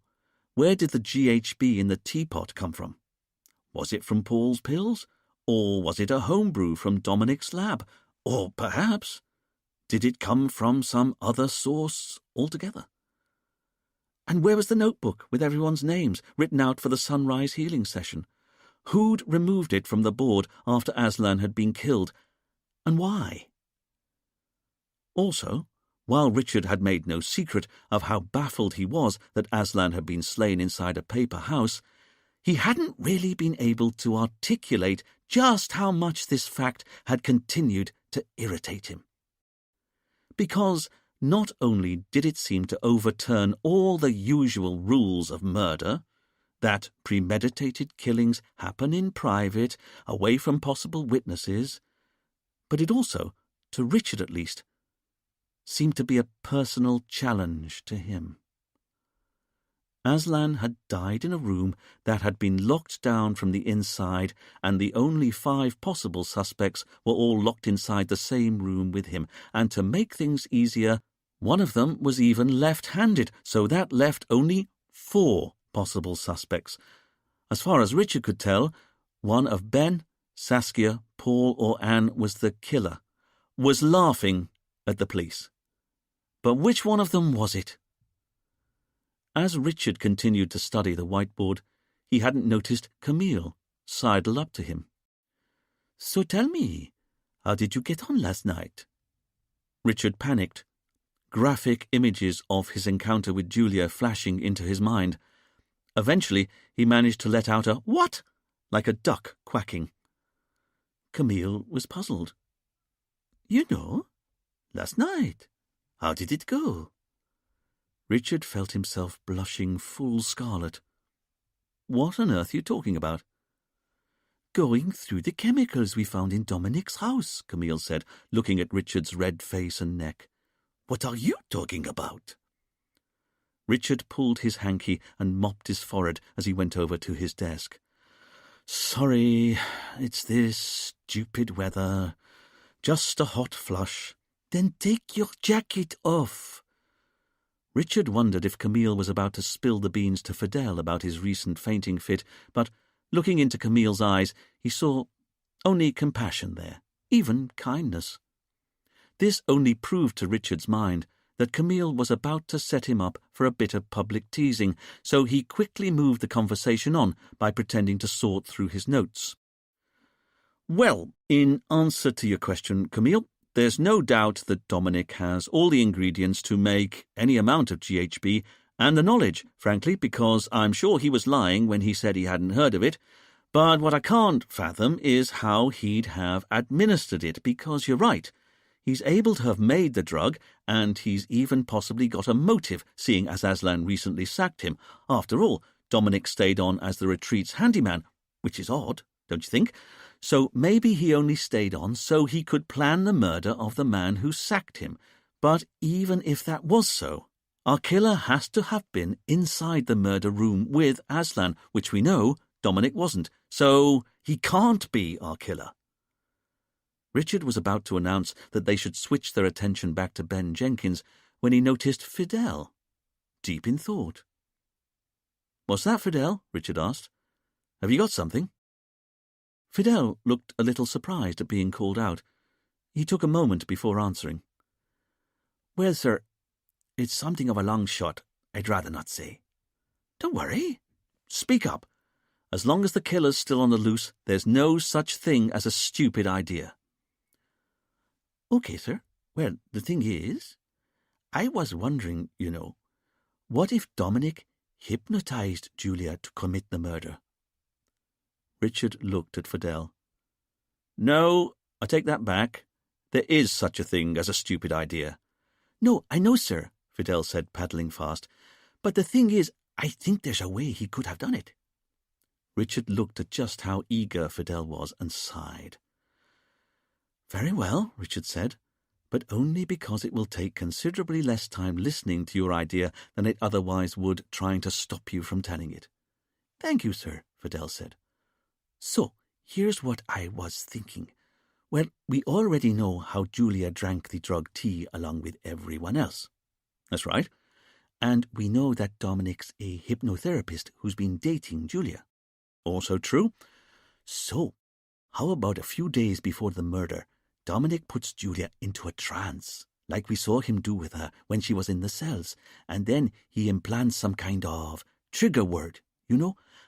where did the GHB in the teapot come from? Was it from Paul's pills? Or was it a homebrew from Dominic's lab? Or perhaps, Did it come from some other source altogether? And where was the notebook with everyone's names written out for the sunrise healing session? Who'd removed it from the board after Aslan had been killed, and why? Also, while Richard had made no secret of how baffled he was that Aslan had been slain inside a paper house, he hadn't really been able to articulate just how much this fact had continued to irritate him. Because not only did it seem to overturn all the usual rules of murder, that premeditated killings happen in private, away from possible witnesses, but it also, to Richard at least, seemed to be a personal challenge to him. Aslan had died in a room that had been locked down from the inside, and the only 5 possible suspects were all locked inside the same room with him, and to make things easier, one of them was even left-handed, so that left only 4 possible suspects. As far as Richard could tell, one of Ben, Saskia, Paul or Anne was the killer, was laughing at the police. But which one of them was it? As Richard continued to study the whiteboard, he hadn't noticed Camille sidle up to him. "So tell me, how did you get on last night?" Richard panicked, graphic images of his encounter with Julia flashing into his mind. Eventually, he managed to let out a "What?" like a duck quacking. Camille was puzzled. "You know, last night. How did it go?" Richard felt himself blushing full scarlet. "What on earth are you talking about?" "Going through the chemicals we found in Dominic's house," Camille said, looking at Richard's red face and neck. "What are you talking about?" Richard pulled his hanky and mopped his forehead as he went over to his desk. "Sorry, it's this stupid weather. Just a hot flush." "Then take your jacket off." Richard wondered if Camille was about to spill the beans to Fidel about his recent fainting fit, but looking into Camille's eyes, he saw only compassion there, even kindness. This only proved to Richard's mind that Camille was about to set him up for a bit of public teasing, so he quickly moved the conversation on by pretending to sort through his notes. "Well, in answer to your question, Camille, there's no doubt that Dominic has all the ingredients to make any amount of GHB, and the knowledge, frankly, because I'm sure he was lying when he said he hadn't heard of it. But what I can't fathom is how he'd have administered it, because you're right. He's able to have made the drug, and he's even possibly got a motive, seeing as Aslan recently sacked him. After all, Dominic stayed on as the retreat's handyman, which is odd, don't you think? So maybe he only stayed on so he could plan the murder of the man who sacked him. But even if that was so, our killer has to have been inside the murder room with Aslan, which we know Dominic wasn't. So he can't be our killer." Richard was about to announce that they should switch their attention back to Ben Jenkins when he noticed Fidel, deep in thought. "What's that, Fidel?" Richard asked. "Have you got something?" Fidel looked a little surprised at being called out. He took a moment before answering. "Well, sir, it's something of a long shot. I'd rather not say." "Don't worry. Speak up. As long as the killer's still on the loose, there's no such thing as a stupid idea." "Okay, sir. Well, the thing is, I was wondering, what if Dominic hypnotized Julia to commit the murder?" Richard looked at Fidel. "No, I take that back. There is such a thing as a stupid idea." "No, I know, sir," Fidel said, paddling fast. "But the thing is, I think there's a way he could have done it." Richard looked at just how eager Fidel was and sighed. "Very well," Richard said, "but only because it will take considerably less time listening to your idea than it otherwise would trying to stop you from telling it." "Thank you, sir," Fidel said. "So, here's what I was thinking. Well, we already know how Julia drank the drug tea along with everyone else." "That's right." "And we know that Dominic's a hypnotherapist who's been dating Julia." "Also true." "So, how about a few days before the murder, Dominic puts Julia into a trance, like we saw him do with her when she was in the cells, and then he implants some kind of trigger word,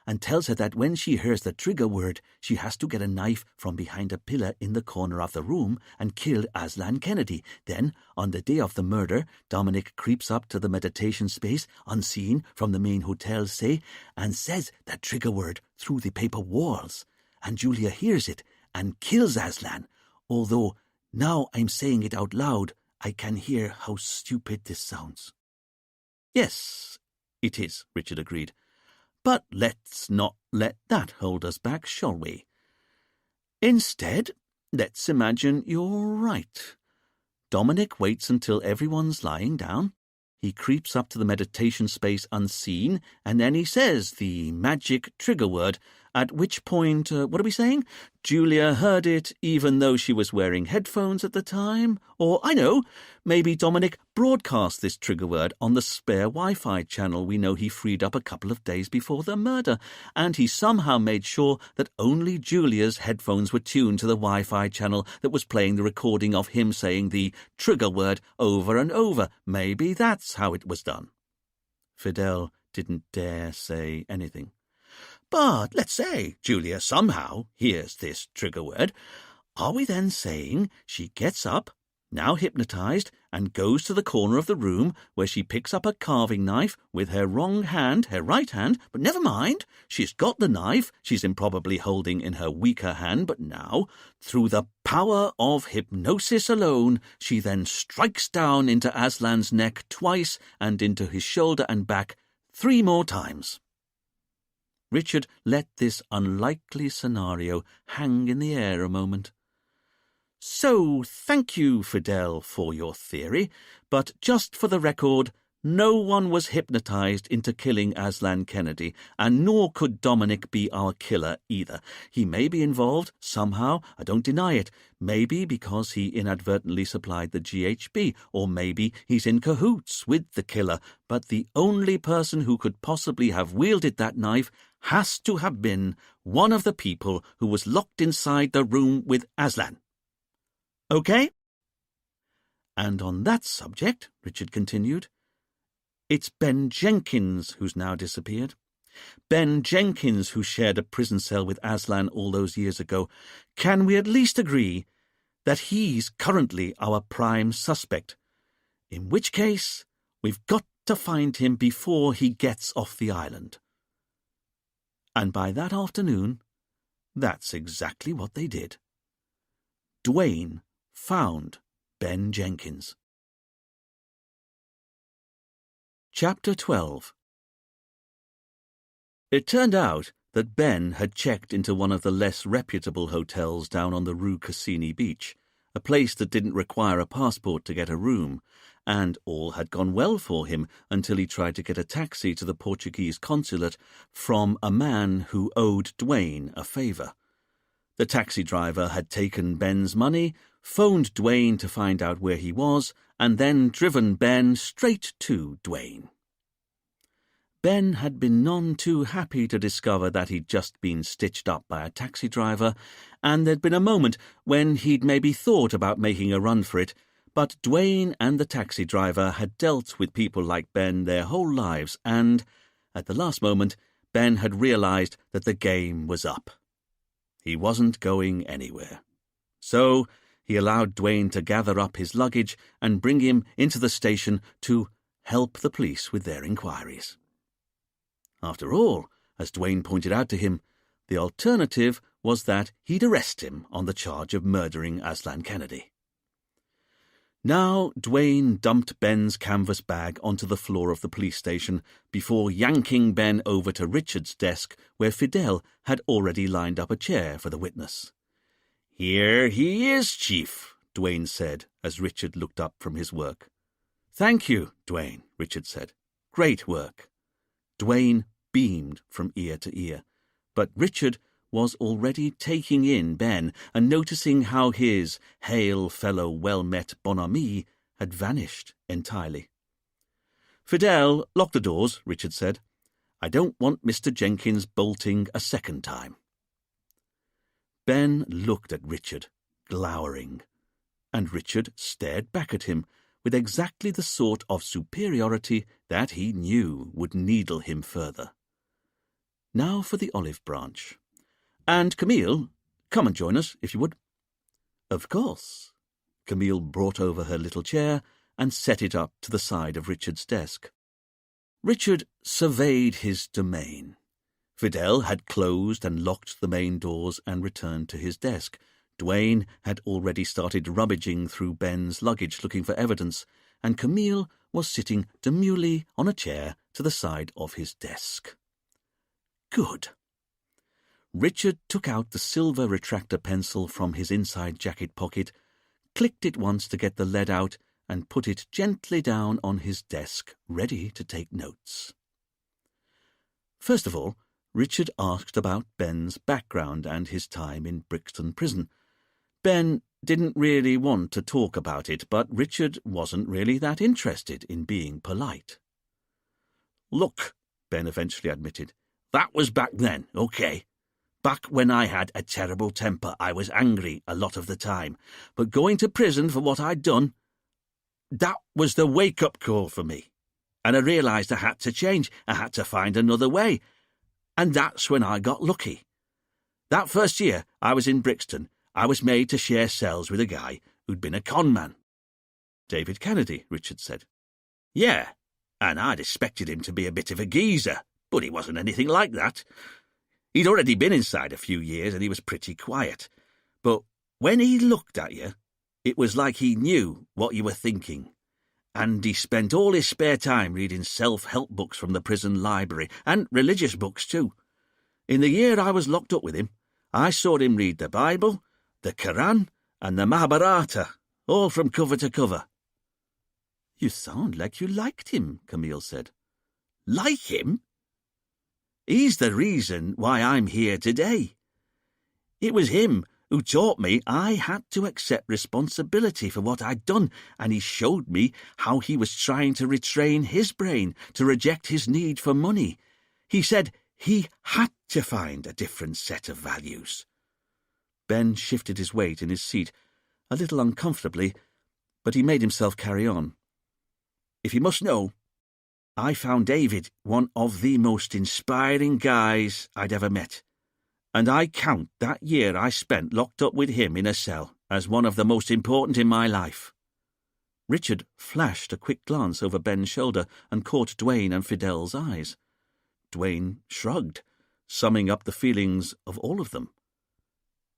and tells her that when she hears the trigger word, she has to get a knife from behind a pillar in the corner of the room and kill Aslan Kennedy. Then, on the day of the murder, Dominic creeps up to the meditation space, unseen from the main hotel, say, and says the trigger word through the paper walls. And Julia hears it and kills Aslan, although now I'm saying it out loud, I can hear how stupid this sounds. Yes, it is, Richard agreed. But let's not let that hold us back, shall we? Instead, let's imagine you're right. Dominic waits until everyone's lying down. He creeps up to the meditation space unseen, and then he says the magic trigger word, at which point, what are we saying? Julia heard it even though she was wearing headphones at the time? Or, I know, maybe Dominic broadcast this trigger word on the spare Wi-Fi channel we know he freed up a couple of days before the murder, and he somehow made sure that only Julia's headphones were tuned to the Wi-Fi channel that was playing the recording of him saying the trigger word over and over. Maybe that's how it was done. Fidel didn't dare say anything. But let's say Julia somehow hears this trigger word. Are we then saying she gets up, now hypnotized, and goes to the corner of the room where she picks up a carving knife with her wrong hand, her right hand, but never mind, she's got the knife she's improbably holding in her weaker hand, but now, through the power of hypnosis alone, she then strikes down into Aslan's neck twice and into his shoulder and back 3 more times. Richard let this unlikely scenario hang in the air a moment. So, thank you, Fidel, for your theory, but just for the record, no one was hypnotized into killing Aslan Kennedy, and nor could Dominic be our killer either. He may be involved somehow, I don't deny it, maybe because he inadvertently supplied the GHB, or maybe he's in cahoots with the killer, but the only person who could possibly have wielded that knife has to have been one of the people who was locked inside the room with Aslan. Okay? And on that subject, Richard continued, it's Ben Jenkins who's now disappeared. Ben Jenkins, who shared a prison cell with Aslan all those years ago. Can we at least agree that he's currently our prime suspect? In which case, we've got to find him before he gets off the island. And by that afternoon, that's exactly what they did. Dwayne found Ben Jenkins. Chapter 12. It turned out that Ben had checked into one of the less reputable hotels down on the Rue Cassini Beach, a place that didn't require a passport to get a room, and all had gone well for him until he tried to get a taxi to the Portuguese consulate from a man who owed Dwayne a favour. The taxi driver had taken Ben's money, phoned Dwayne to find out where he was, and then driven Ben straight to Dwayne. Ben had been none too happy to discover that he'd just been stitched up by a taxi driver, and there'd been a moment when he'd maybe thought about making a run for it, but Dwayne and the taxi driver had dealt with people like Ben their whole lives, and, at the last moment, Ben had realized that the game was up. He wasn't going anywhere. So he allowed Dwayne to gather up his luggage and bring him into the station to help the police with their inquiries. After all, as Dwayne pointed out to him, the alternative was that he'd arrest him on the charge of murdering Aslan Kennedy. Now Dwayne dumped Ben's canvas bag onto the floor of the police station before yanking Ben over to Richard's desk, where Fidel had already lined up a chair for the witness. "Here he is, Chief," Dwayne said as Richard looked up from his work. "Thank you, Dwayne," Richard said. "Great work." Dwayne beamed from ear to ear, but Richard was already taking in Ben and noticing how his hail fellow well-met bonhomie had vanished entirely. "Fidel, lock the doors," Richard said. "I don't want Mr. Jenkins bolting a second time." Ben looked at Richard, glowering, and Richard stared back at him, with exactly the sort of superiority that he knew would needle him further. Now for the olive branch. And Camille, come and join us, if you would. Of course. Camille brought over her little chair and set it up to the side of Richard's desk. Richard surveyed his domain. Fidel had closed and locked the main doors and returned to his desk. Duane had already started rummaging through Ben's luggage looking for evidence, and Camille was sitting demurely on a chair to the side of his desk. Good. Richard took out the silver retractor pencil from his inside jacket pocket, clicked it once to get the lead out, and put it gently down on his desk, ready to take notes. First of all, Richard asked about Ben's background and his time in Brixton Prison. Ben didn't really want to talk about it, but Richard wasn't really that interested in being polite. Look, Ben eventually admitted, that was back then, okay. Back when I had a terrible temper, I was angry a lot of the time. But going to prison for what I'd done, that was the wake-up call for me. And I realised I had to change. I had to find another way. And that's when I got lucky. That first year I was in Brixton, I was made to share cells with a guy who'd been a con man. David Kennedy, Richard said. Yeah, and I'd expected him to be a bit of a geezer, but he wasn't anything like that. He'd already been inside a few years and he was pretty quiet. But when he looked at you, it was like he knew what you were thinking. And he spent all his spare time reading self-help books from the prison library, and religious books too. In the year I was locked up with him, I saw him read the Bible, the Quran, and the Mahabharata, all from cover to cover. You sound like you liked him, Camille said. Like him? He's the reason why I'm here today. It was him who taught me I had to accept responsibility for what I'd done, and he showed me how he was trying to retrain his brain to reject his need for money. He said he had to find a different set of values. Ben shifted his weight in his seat, a little uncomfortably, but he made himself carry on. If you must know, I found David one of the most inspiring guys I'd ever met, and I count that year I spent locked up with him in a cell as one of the most important in my life. Richard flashed a quick glance over Ben's shoulder and caught Duane and Fidel's eyes. Duane shrugged, summing up the feelings of all of them.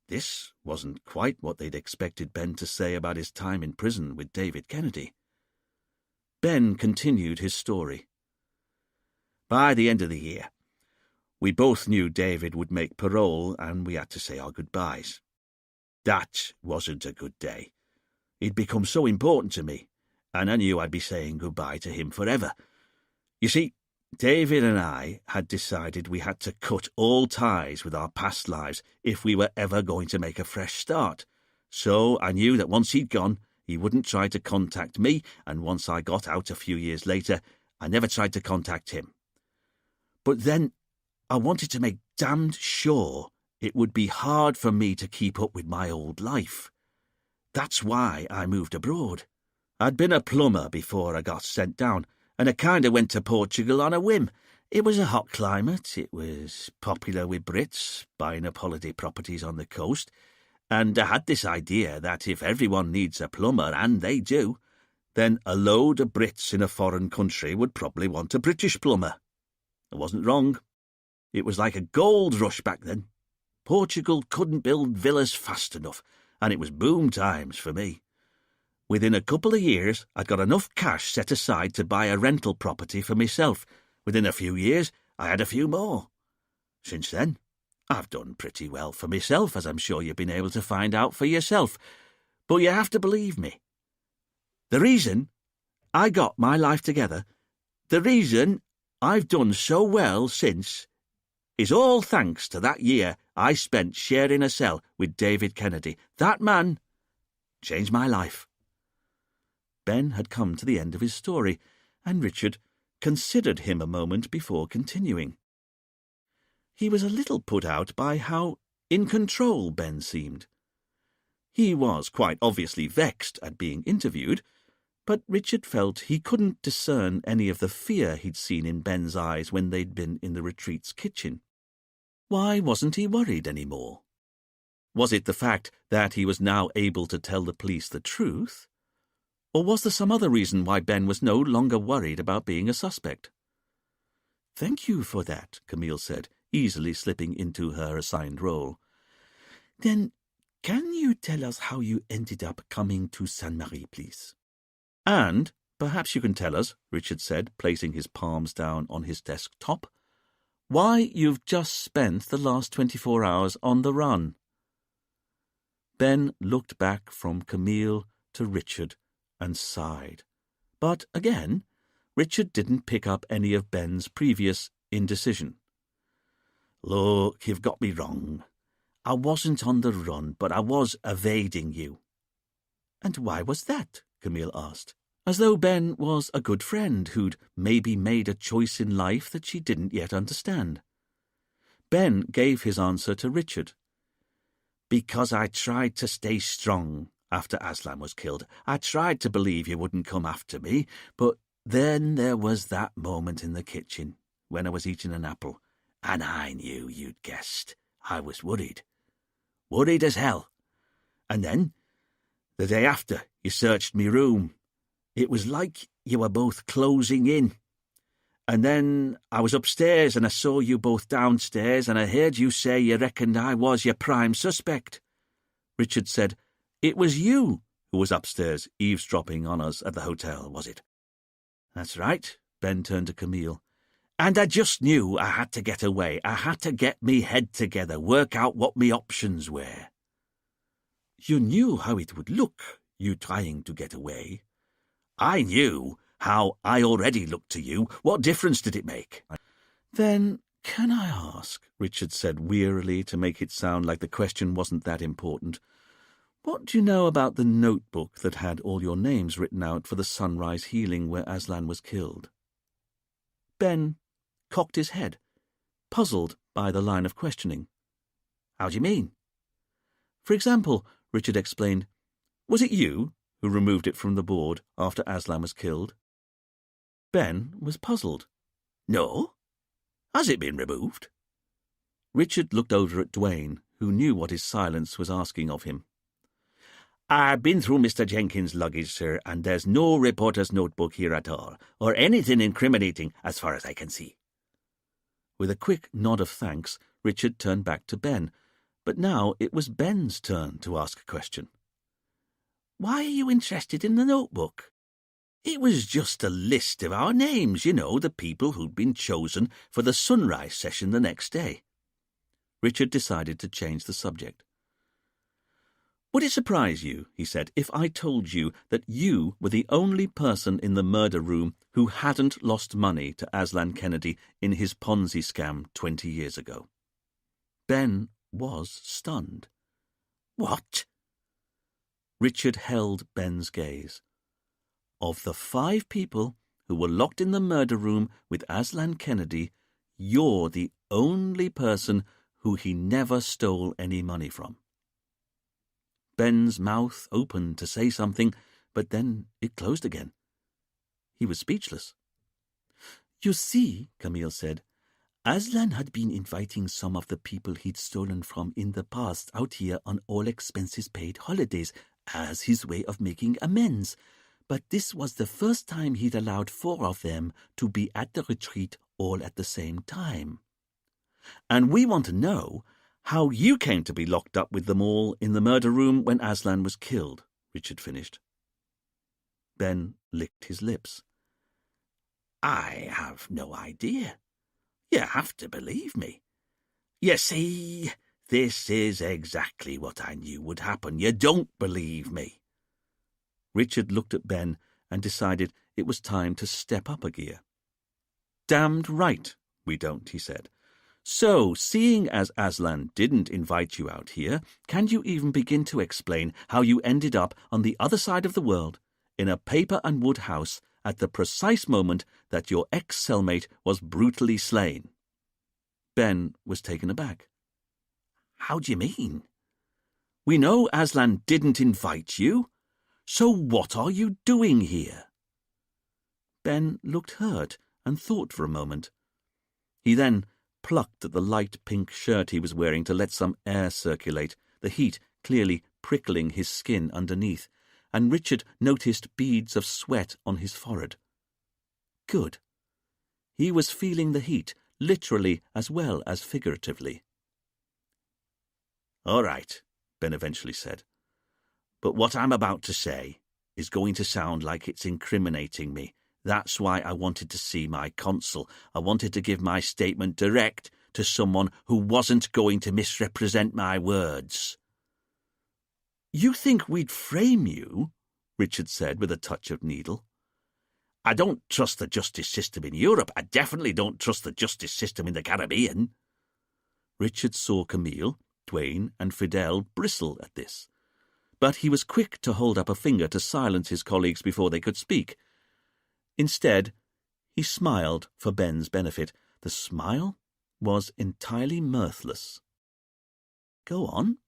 This wasn't quite what they'd expected Ben to say about his time in prison with David Kennedy. Ben continued his story. By the end of the year, we both knew David would make parole and we had to say our goodbyes. That wasn't a good day. He'd become so important to me, and I knew I'd be saying goodbye to him forever. You see, David and I had decided we had to cut all ties with our past lives if we were ever going to make a fresh start. So I knew that once he'd gone, he wouldn't try to contact me, and once I got out a few years later, I never tried to contact him. But then I wanted to make damned sure it would be hard for me to keep up with my old life. That's why I moved abroad. I'd been a plumber before I got sent down, and I kind of went to Portugal on a whim. It was a hot climate, it was popular with Brits, buying up holiday properties on the coast, and I had this idea that if everyone needs a plumber, and they do, then a load of Brits in a foreign country would probably want a British plumber. I wasn't wrong. It was like a gold rush back then. Portugal couldn't build villas fast enough, and it was boom times for me. Within a couple of years, I'd got enough cash set aside to buy a rental property for myself. Within a few years, I had a few more. Since then, I've done pretty well for myself, as I'm sure you've been able to find out for yourself. But you have to believe me. The reason I got my life together, the reason I've done so well since, is all thanks to that year I spent sharing a cell with David Kennedy. That man changed my life. Ben had come to the end of his story, and Richard considered him a moment before continuing. He was a little put out by how in control Ben seemed. He was quite obviously vexed at being interviewed, but Richard felt he couldn't discern any of the fear he'd seen in Ben's eyes when they'd been in the retreat's kitchen. Why wasn't he worried any more? Was it the fact that he was now able to tell the police the truth? Or was there some other reason why Ben was no longer worried about being a suspect? "Thank you for that," Camille said, easily slipping into her assigned role. "Then can you tell us how you ended up coming to Sainte-Marie, please?" "And perhaps you can tell us," Richard said, placing his palms down on his desktop, "why you've just spent the last 24 hours on the run." Ben looked back from Camille to Richard and sighed. But again, Richard didn't pick up any of Ben's previous indecision. "Look, you've got me wrong. I wasn't on the run, but I was evading you." "And why was that?" Camille asked, as though Ben was a good friend who'd maybe made a choice in life that she didn't yet understand. Ben gave his answer to Richard. "Because I tried to stay strong after Aslan was killed. I tried to believe you wouldn't come after me, but then there was that moment in the kitchen when I was eating an apple, and I knew you'd guessed. I was worried. Worried as hell. And then, the day after, you searched me room. It was like you were both closing in. And then I was upstairs and I saw you both downstairs and I heard you say you reckoned I was your prime suspect." Richard said, "It was you who was upstairs eavesdropping on us at the hotel, was it?" "That's right." Ben turned to Camille. "And I just knew I had to get away. I had to get me head together, work out what me options were." "You knew how it would look, you trying to get away." "I knew how I already looked to you. What difference did it make?" "Then, can I ask," Richard said wearily to make it sound like the question wasn't that important, "what do you know about the notebook that had all your names written out for the Sunrise Healing where Aslan was killed?" Ben cocked his head, puzzled by the line of questioning. "How do you mean?" "For example," Richard explained, "was it you who removed it from the board after Aslan was killed?" Ben was puzzled. "No. Has it been removed?" Richard looked over at Duane, who knew what his silence was asking of him. "I've been through Mr. Jenkins' luggage, sir, and there's no reporter's notebook here at all, or anything incriminating as far as I can see." With a quick nod of thanks, Richard turned back to Ben, but now it was Ben's turn to ask a question. "Why are you interested in the notebook?" "It was just a list of our names, you know, the people who'd been chosen for the sunrise session the next day." Richard decided to change the subject. "Would it surprise you," he said, "if I told you that you were the only person in the murder room who hadn't lost money to Aslan Kennedy in his Ponzi scam 20 years ago?" Ben was stunned. "What?" Richard held Ben's gaze. "Of the 5 people who were locked in the murder room with Aslan Kennedy, you're the only person who he never stole any money from." Ben's mouth opened to say something, but then it closed again. He was speechless. "You see," Camille said, "Aslan had been inviting some of the people he'd stolen from in the past out here on all-expenses-paid holidays as his way of making amends. But this was the first time he'd allowed 4 of them to be at the retreat all at the same time. And we want to know how you came to be locked up with them all in the murder room when Aslan was killed," Richard finished. Ben licked his lips. "I have no idea. You have to believe me. You see, this is exactly what I knew would happen. You don't believe me." Richard looked at Ben and decided it was time to step up a gear. "Damned right we don't," he said. "So, seeing as Aslan didn't invite you out here, can you even begin to explain how you ended up on the other side of the world, in a paper and wood house, at the precise moment that your ex-cellmate was brutally slain?" Ben was taken aback. "How do you mean?" "We know Aslan didn't invite you, So what are you doing here?" Ben looked hurt and thought for a moment. He then plucked at the light pink shirt he was wearing to let some air circulate, the heat clearly prickling his skin underneath, and Richard noticed beads of sweat on his forehead. Good. He was feeling the heat, literally as well as figuratively. "All right," Ben eventually said. "But what I'm about to say is going to sound like it's incriminating me. That's why I wanted to see my consul. I wanted to give my statement direct to someone who wasn't going to misrepresent my words." "You think we'd frame you?" Richard said with a touch of needle. "I don't trust the justice system in Europe. I definitely don't trust the justice system in the Caribbean." Richard saw Camille, Duane, and Fidel bristle at this, but he was quick to hold up a finger to silence his colleagues before they could speak. Instead, he smiled for Ben's benefit. The smile was entirely mirthless. "Go on."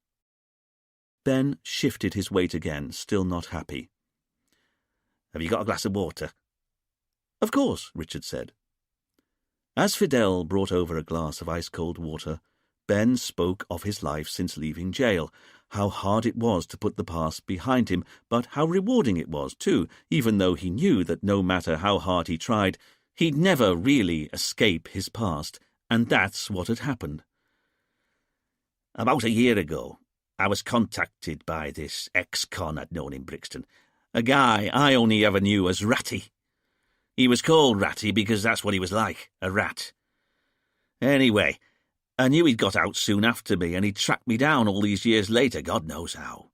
Ben shifted his weight again, still not happy. "Have you got a glass of water?" "Of course," Richard said. As Fidel brought over a glass of ice-cold water, Ben spoke of his life since leaving jail, how hard it was to put the past behind him, but how rewarding it was, too, even though he knew that no matter how hard he tried, he'd never really escape his past, and that's what had happened. "About a year ago, I was contacted by this ex-con I'd known in Brixton, a guy I only ever knew as Ratty. He was called Ratty because that's what he was like, a rat. Anyway, I knew he'd got out soon after me, and he'd tracked me down all these years later, God knows how.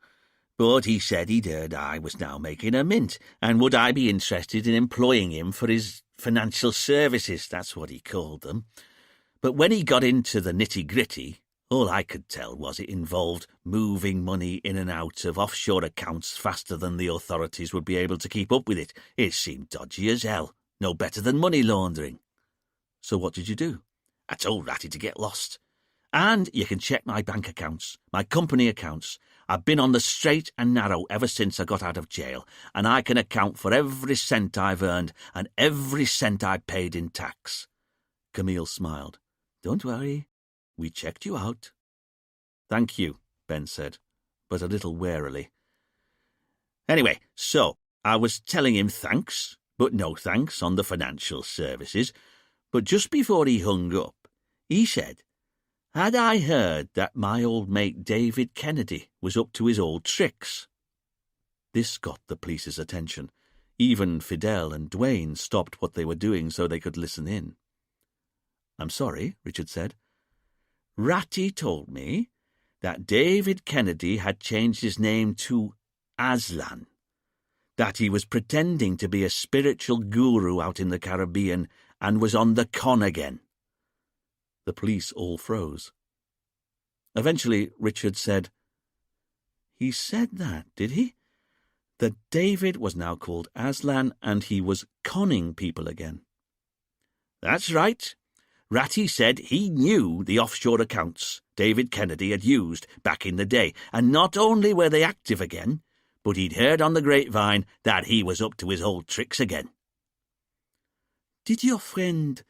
But he said he'd heard I was now making a mint, and would I be interested in employing him for his financial services, that's what he called them. But when he got into the nitty-gritty, all I could tell was it involved moving money in and out of offshore accounts faster than the authorities would be able to keep up with it. It seemed dodgy as hell, no better than money laundering." "So what did you do?" "I told Ratty to get lost. And you can check my bank accounts, my company accounts. I've been on the straight and narrow ever since I got out of jail, and I can account for every cent I've earned and every cent I paid in tax." Camille smiled. "Don't worry. We checked you out." "Thank you," Ben said, but a little warily. "Anyway, so I was telling him thanks, but no thanks on the financial services. But just before he hung up, he said, had I heard that my old mate David Kennedy was up to his old tricks?" This got the police's attention. Even Fidel and Duane stopped what they were doing so they could listen in. "I'm sorry," Richard said. "Ratty told me that David Kennedy had changed his name to Aslan, that he was pretending to be a spiritual guru out in the Caribbean and was on the con again." The police all froze. Eventually, Richard said, "He said that, did he? That David was now called Aslan and he was conning people again?" "That's right. Ratty said he knew the offshore accounts David Kennedy had used back in the day, and not only were they active again, but he'd heard on the grapevine that he was up to his old tricks again." "Did your friend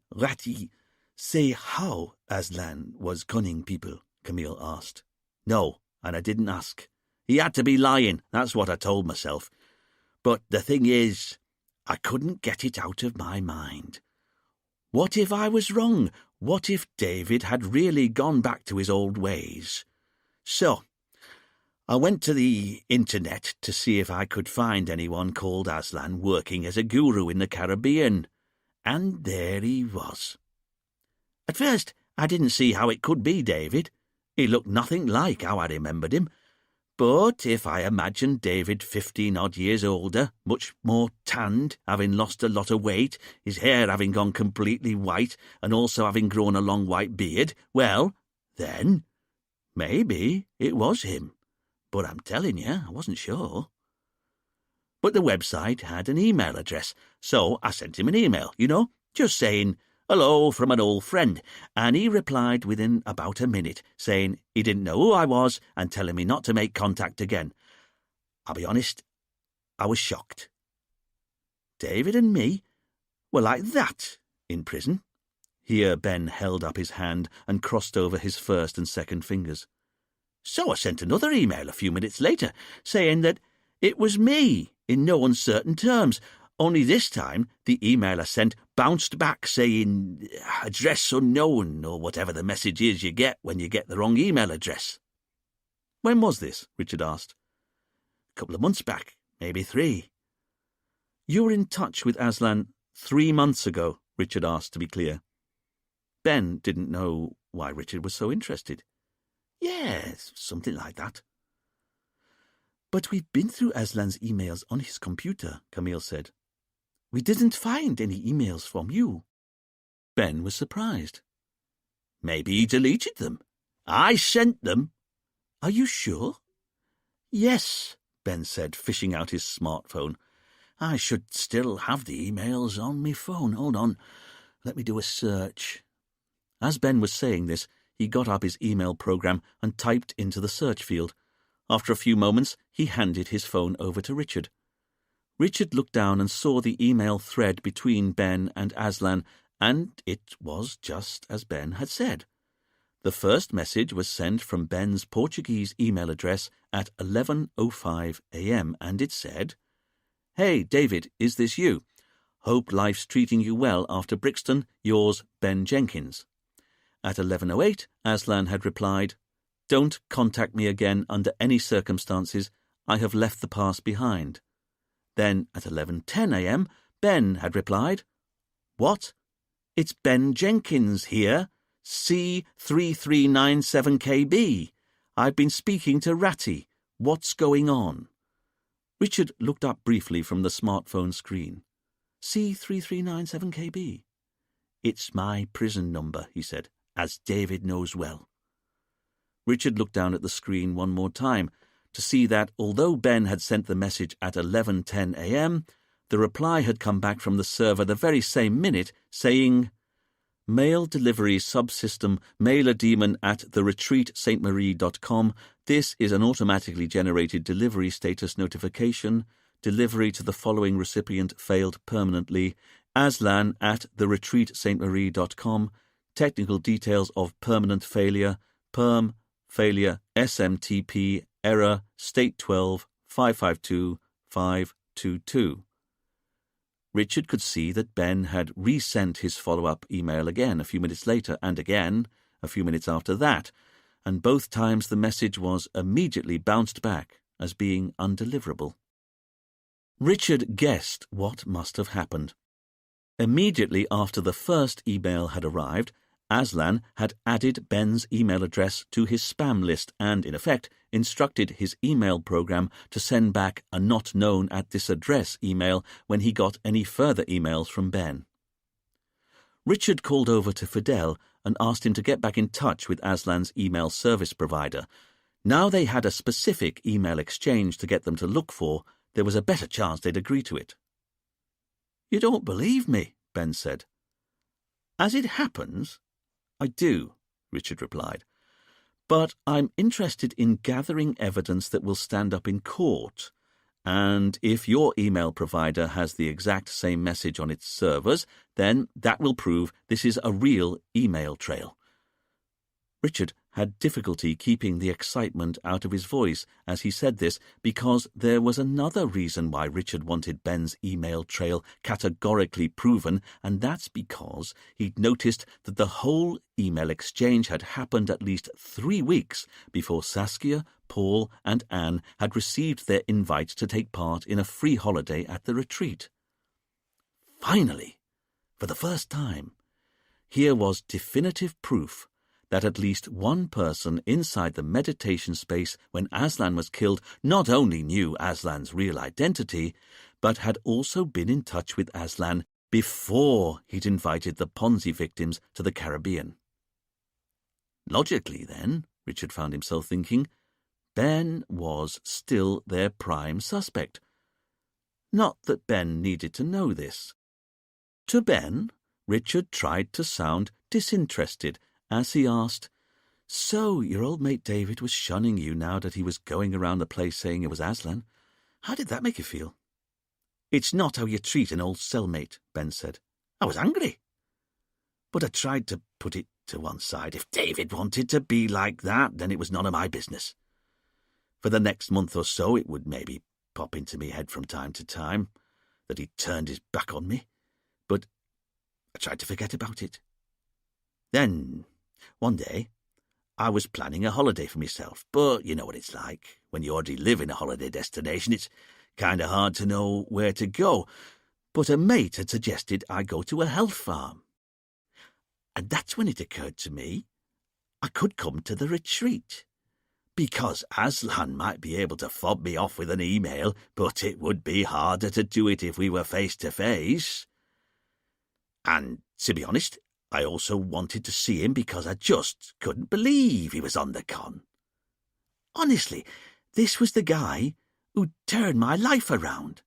Ratty say how Aslan was conning people?" Camille asked. "No, and I didn't ask. He had to be lying, that's what I told myself. But the thing is, I couldn't get it out of my mind. What if I was wrong? What if David had really gone back to his old ways? So I went to the internet to see if I could find anyone called Aslan working as a guru in the Caribbean, and there he was. At first, I didn't see how it could be David. He looked nothing like how I remembered him. But if I imagined David 15-odd years older, much more tanned, having lost a lot of weight, his hair having gone completely white, and also having grown a long white beard, well, then, maybe it was him. But I'm telling you, I wasn't sure. But the website had an email address, so I sent him an email, just saying, "Hello from an old friend," and he replied within about a minute, saying he didn't know who I was and telling me not to make contact again. I'll be honest, I was shocked. David and me were like that in prison. Here Ben held up his hand and crossed over his first and second fingers. So I sent another email a few minutes later, saying that it was me in no uncertain terms, only this time the email I sent bounced back saying address unknown, or whatever the message is you get when you get the wrong email address. When was this? Richard asked. A couple of months back, maybe 3. You were in touch with Aslan 3 months ago, Richard asked to be clear. Ben didn't know why Richard was so interested. Yes, something like that. But we've been through Aslan's emails on his computer, Camille said. We didn't find any emails from you. Ben was surprised. Maybe he deleted them. I sent them. Are you sure? Yes, Ben said, fishing out his smartphone. I should still have the emails on my phone. Hold on. Let me do a search. As Ben was saying this, he got up his email program and typed into the search field. After a few moments, he handed his phone over to Richard. Richard looked down and saw the email thread between Ben and Aslan, and it was just as Ben had said. The first message was sent from Ben's Portuguese email address at 11:05 a.m, and it said, "Hey, David, is this you? Hope life's treating you well after Brixton. Yours, Ben Jenkins." At 11:08, Aslan had replied, "Don't contact me again under any circumstances. I have left the past behind." Then, at 11:10 a.m., Ben had replied, "What? It's Ben Jenkins here, C3397KB. I've been speaking to Ratty. What's going on?" Richard looked up briefly from the smartphone screen. C3397KB. "It's my prison number," he said, "as David knows well." Richard looked down at the screen one more time to see that, although Ben had sent the message at 11:10 a.m., the reply had come back from the server the very same minute, saying, "Mail delivery subsystem mailerdemon at theretreatstmarie.com. This is an automatically generated delivery status notification. Delivery to the following recipient failed permanently. Aslan at theretreatstmarie.com. Technical details of permanent failure. Perm failure SMTP error state 12 552 522. Richard could see that Ben had resent his follow-up email again a few minutes later and again a few minutes after that, and both times the message was immediately bounced back as being undeliverable. Richard guessed what must have happened. Immediately after the first email had arrived, Aslan had added Ben's email address to his spam list and, in effect, instructed his email program to send back a not known at this address email when he got any further emails from Ben. Richard called over to Fidel and asked him to get back in touch with Aslan's email service provider. Now they had a specific email exchange to get them to look for, there was a better chance they'd agree to it. "You don't believe me," Ben said. "As it happens, I do," Richard replied. "But I'm interested in gathering evidence that will stand up in court, and if your email provider has the exact same message on its servers, then that will prove this is a real email trail." Richard had difficulty keeping the excitement out of his voice as he said this, because there was another reason why Richard wanted Ben's email trail categorically proven, and that's because he'd noticed that the whole email exchange had happened at least 3 weeks before Saskia, Paul, and Anne had received their invite to take part in a free holiday at the retreat. Finally, for the first time, here was definitive proof that at least one person inside the meditation space when Aslan was killed not only knew Aslan's real identity, but had also been in touch with Aslan before he'd invited the Ponzi victims to the Caribbean. Logically, then, Richard found himself thinking, Ben was still their prime suspect. Not that Ben needed to know this. To Ben, Richard tried to sound disinterested as he asked, "So your old mate David was shunning you now that he was going around the place saying it was Aslan. How did that make you feel?" It's not how you treat an old cellmate, Ben said. I was angry. But I tried to put it to one side. If David wanted to be like that, then it was none of my business. For the next month or so, it would maybe pop into me head from time to time that he'd turned his back on me, but I tried to forget about it. Then, one day, I was planning a holiday for myself, but you know what it's like. When you already live in a holiday destination, it's kind of hard to know where to go. But a mate had suggested I go to a health farm. And that's when it occurred to me I could come to the retreat. Because Aslan might be able to fob me off with an email, but it would be harder to do it if we were face to face. And, to be honest, I also wanted to see him because I just couldn't believe he was on the con. Honestly, this was the guy who'd turned my life around.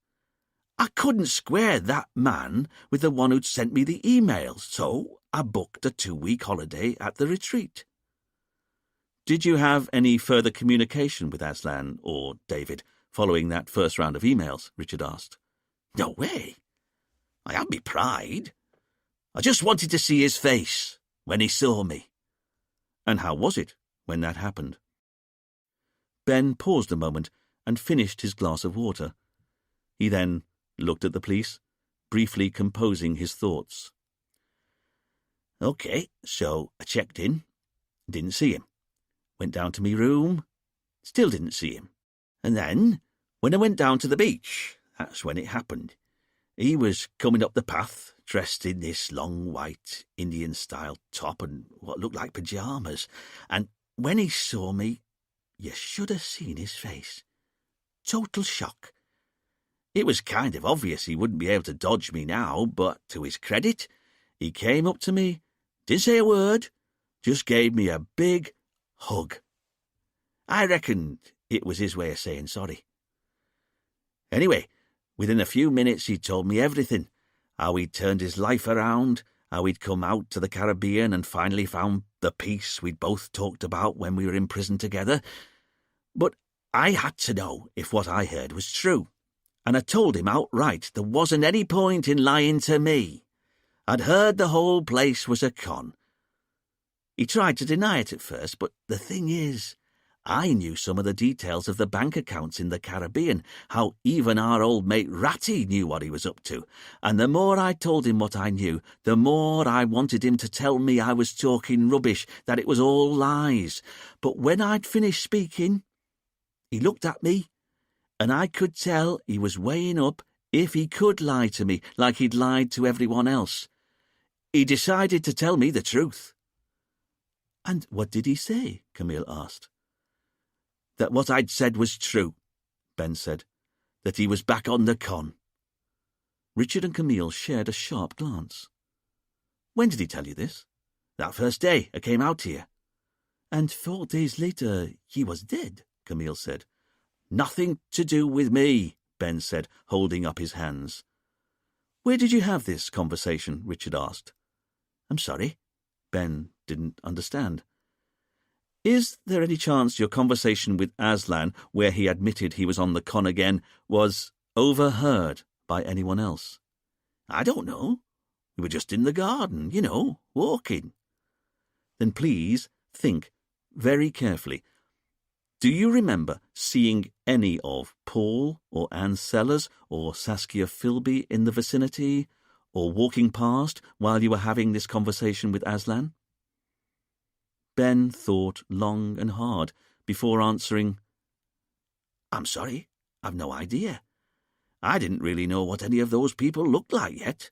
I couldn't square that man with the one who'd sent me the emails, so I booked a 2-week holiday at the retreat. Did you have any further communication with Aslan or David following that first round of emails? Richard asked. No way. I had me pride. I just wanted to see his face when he saw me. And how was it when that happened? Ben paused a moment and finished his glass of water. He then looked at the police, briefly composing his thoughts. OK, so I checked in, didn't see him. Went down to me room, still didn't see him. And then, when I went down to the beach, that's when it happened. He was coming up the path, dressed in this long white Indian-style top and what looked like pyjamas. And when he saw me, you should have seen his face. Total shock. It was kind of obvious he wouldn't be able to dodge me now, but to his credit, he came up to me, didn't say a word, just gave me a big hug. I reckoned it was his way of saying sorry. Anyway, within a few minutes he told me everything, how he'd turned his life around, how he'd come out to the Caribbean and finally found the peace we'd both talked about when we were in prison together. But I had to know if what I heard was true, and I told him outright there wasn't any point in lying to me. I'd heard the whole place was a con. He tried to deny it at first, but the thing is, I knew some of the details of the bank accounts in the Caribbean, how even our old mate Ratty knew what he was up to, and the more I told him what I knew, the more I wanted him to tell me I was talking rubbish, that it was all lies. But when I'd finished speaking, he looked at me, and I could tell he was weighing up if he could lie to me like he'd lied to everyone else. He decided to tell me the truth. And what did he say? Camille asked. That what I'd said was true, Ben said. That he was back on the con. Richard and Camille shared a sharp glance. When did he tell you this? That first day I came out here. And 4 days later he was dead, Camille said. Nothing to do with me, Ben said, holding up his hands. Where did you have this conversation? Richard asked. I'm sorry. Ben didn't understand. Is there any chance your conversation with Aslan, where he admitted he was on the con again, was overheard by anyone else? I don't know. We were just in the garden, walking. Then please think very carefully. Do you remember seeing any of Paul or Anne Sellers or Saskia Philby in the vicinity, or walking past while you were having this conversation with Aslan? Ben thought long and hard before answering, I'm sorry, I've no idea. I didn't really know what any of those people looked like yet.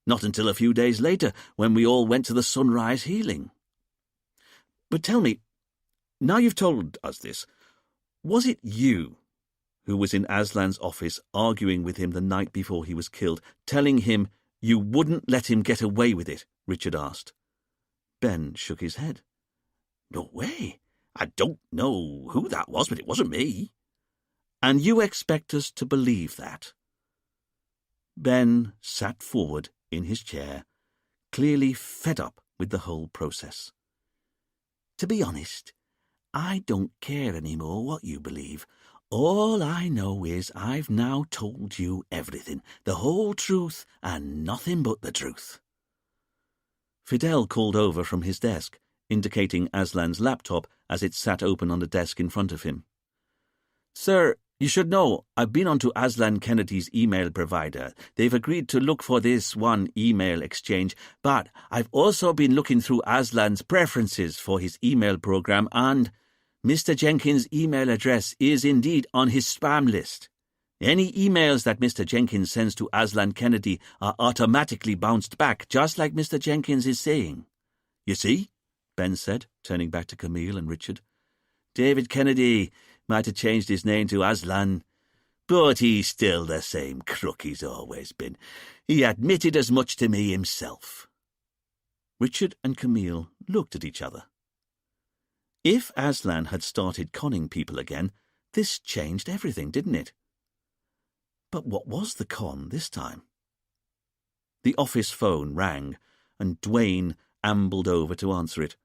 Not until a few days later, when we all went to the sunrise healing. But tell me, now you've told us this, was it you who was in Aslan's office arguing with him the night before he was killed, telling him you wouldn't let him get away with it? Richard asked. Ben shook his head. No way. I don't know who that was, but it wasn't me. And you expect us to believe that? Ben sat forward in his chair, clearly fed up with the whole process. To be honest, I don't care anymore what you believe. All I know is I've now told you everything, the whole truth and nothing but the truth. Fidel called over from his desk, indicating Aslan's laptop as it sat open on the desk in front of him. Sir, you should know, I've been onto Aslan Kennedy's email provider. They've agreed to look for this one email exchange, but I've also been looking through Aslan's preferences for his email program, and Mr. Jenkins' email address is indeed on his spam list. Any emails that Mr. Jenkins sends to Aslan Kennedy are automatically bounced back, just like Mr. Jenkins is saying. You see, Ben said, turning back to Camille and Richard. David Kennedy might have changed his name to Aslan, but he's still the same crook he's always been. He admitted as much to me himself. Richard and Camille looked at each other. If Aslan had started conning people again, this changed everything, didn't it? But what was the con this time? The office phone rang, and Dwayne ambled over to answer it.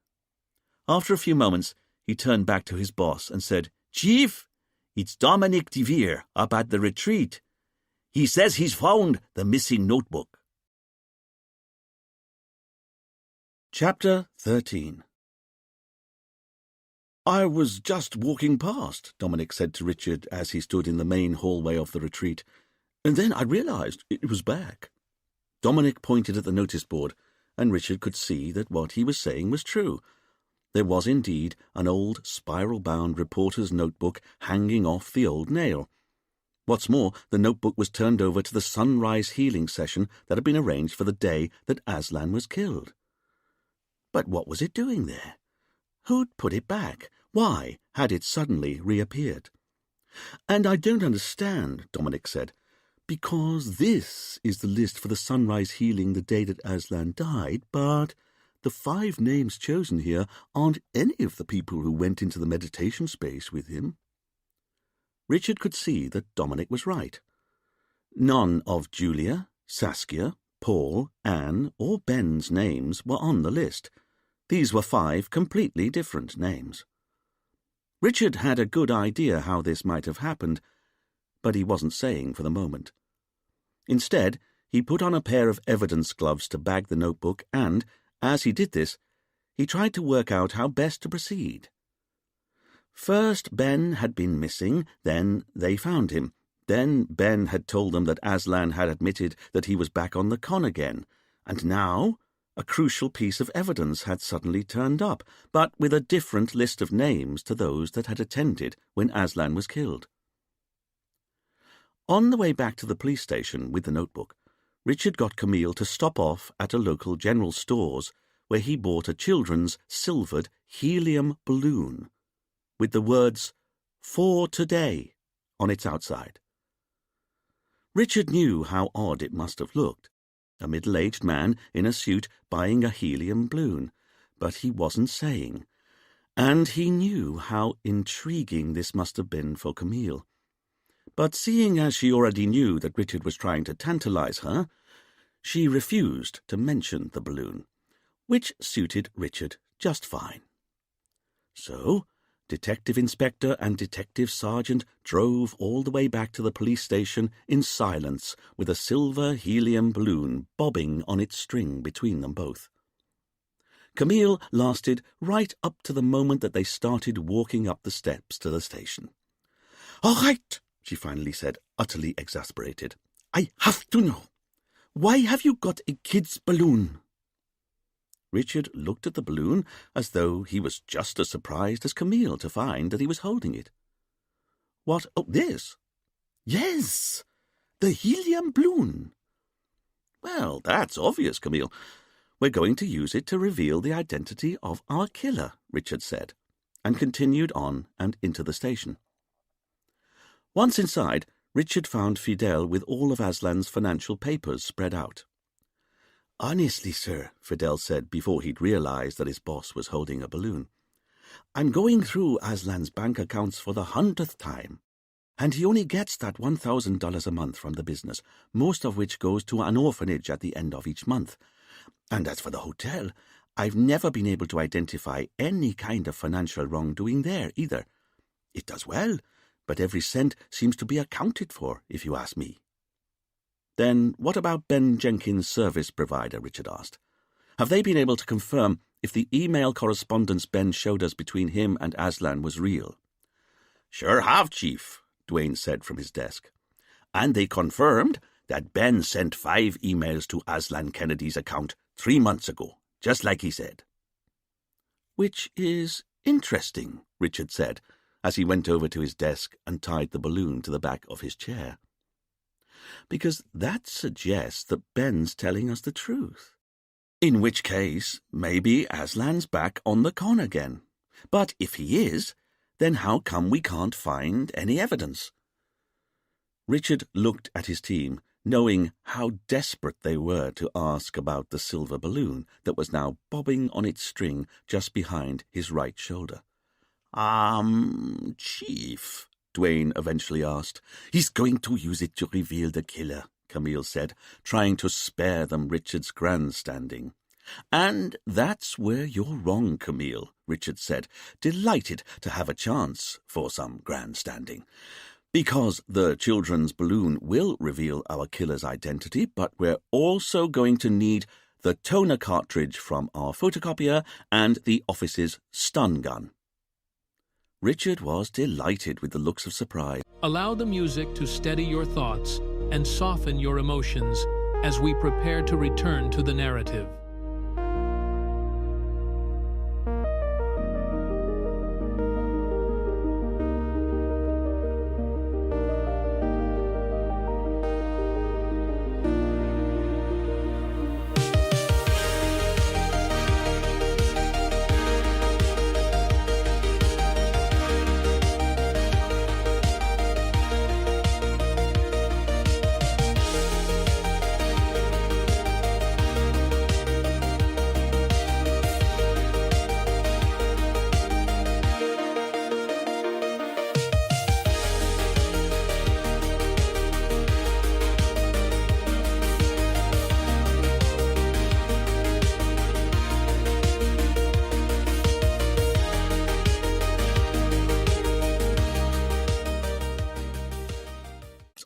After a few moments, he turned back to his boss and said, Chief, it's Dominic DeVere up at the retreat. He says he's found the missing notebook. Chapter 13. I was just walking past, Dominic said to Richard as he stood in the main hallway of the retreat, and then I realized it was back. Dominic pointed at the notice board, and Richard could see that what he was saying was true. There was indeed an old spiral-bound reporter's notebook hanging off the old nail. What's more, the notebook was turned over to the sunrise healing session that had been arranged for the day that Aslan was killed. But what was it doing there? Who'd put it back? Why had it suddenly reappeared? And I don't understand, Dominic said, because this is the list for the sunrise healing the day that Aslan died, but the 5 names chosen here aren't any of the people who went into the meditation space with him. Richard could see that Dominic was right. None of Julia, Saskia, Paul, Anne, or Ben's names were on the list. These were 5 completely different names. Richard had a good idea how this might have happened, but he wasn't saying for the moment. Instead, he put on a pair of evidence gloves to bag the notebook and, as he did this, he tried to work out how best to proceed. First, Ben had been missing, then they found him. Then Ben had told them that Aslan had admitted that he was back on the con again, and now a crucial piece of evidence had suddenly turned up, but with a different list of names to those that had attended when Aslan was killed. On the way back to the police station with the notebook, Richard got Camille to stop off at a local general stores where he bought a children's silvered helium balloon with the words, "For today," on its outside. Richard knew how odd it must have looked. A middle-aged man in a suit buying a helium balloon, but he wasn't saying. And he knew how intriguing this must have been for Camille. But seeing as she already knew that Richard was trying to tantalize her, she refused to mention the balloon, which suited Richard just fine. So Detective Inspector and Detective Sergeant drove all the way back to the police station in silence with a silver helium balloon bobbing on its string between them both. Camille lasted right up to the moment that they started walking up the steps to the station. "All right," she finally said, utterly exasperated. "I have to know. Why have you got a kid's balloon?" Richard looked at the balloon as though he was just as surprised as Camille to find that he was holding it. "What? Oh, this?" "Yes, the helium balloon." "Well, that's obvious, Camille. We're going to use it to reveal the identity of our killer," Richard said, and continued on and into the station. Once inside, Richard found Fidel with all of Aslan's financial papers spread out. "Honestly, sir," Fidel said before he'd realized that his boss was holding a balloon, "I'm going through Aslan's bank accounts for the 100th time, and he only gets that $1,000 a month from the business, most of which goes to an orphanage at the end of each month. And as for the hotel, I've never been able to identify any kind of financial wrongdoing there either. It does well, but every cent seems to be accounted for, if you ask me. Then what about Ben Jenkins' service provider? Richard asked. Have they been able to confirm if the email correspondence Ben showed us between him and Aslan was real? Sure have, Chief, Dwayne said from his desk. And they confirmed that Ben sent 5 emails to Aslan Kennedy's account 3 months ago, just like he said. Which is interesting, Richard said, as he went over to his desk and tied the balloon to the back of his chair. Because that suggests that Ben's telling us the truth. In which case, maybe Aslan's back on the con again. But if he is, then how come we can't find any evidence? Richard looked at his team, knowing how desperate they were to ask about the silver balloon that was now bobbing on its string just behind his right shoulder. Chief, Dwayne eventually asked. He's going to use it to reveal the killer, Camille said, trying to spare them Richard's grandstanding. And that's where you're wrong, Camille, Richard said, delighted to have a chance for some grandstanding. Because the children's balloon will reveal our killer's identity, but we're also going to need the toner cartridge from our photocopier and the office's stun gun. Richard was delighted with the looks of surprise. Allow the music to steady your thoughts and soften your emotions as we prepare to return to the narrative.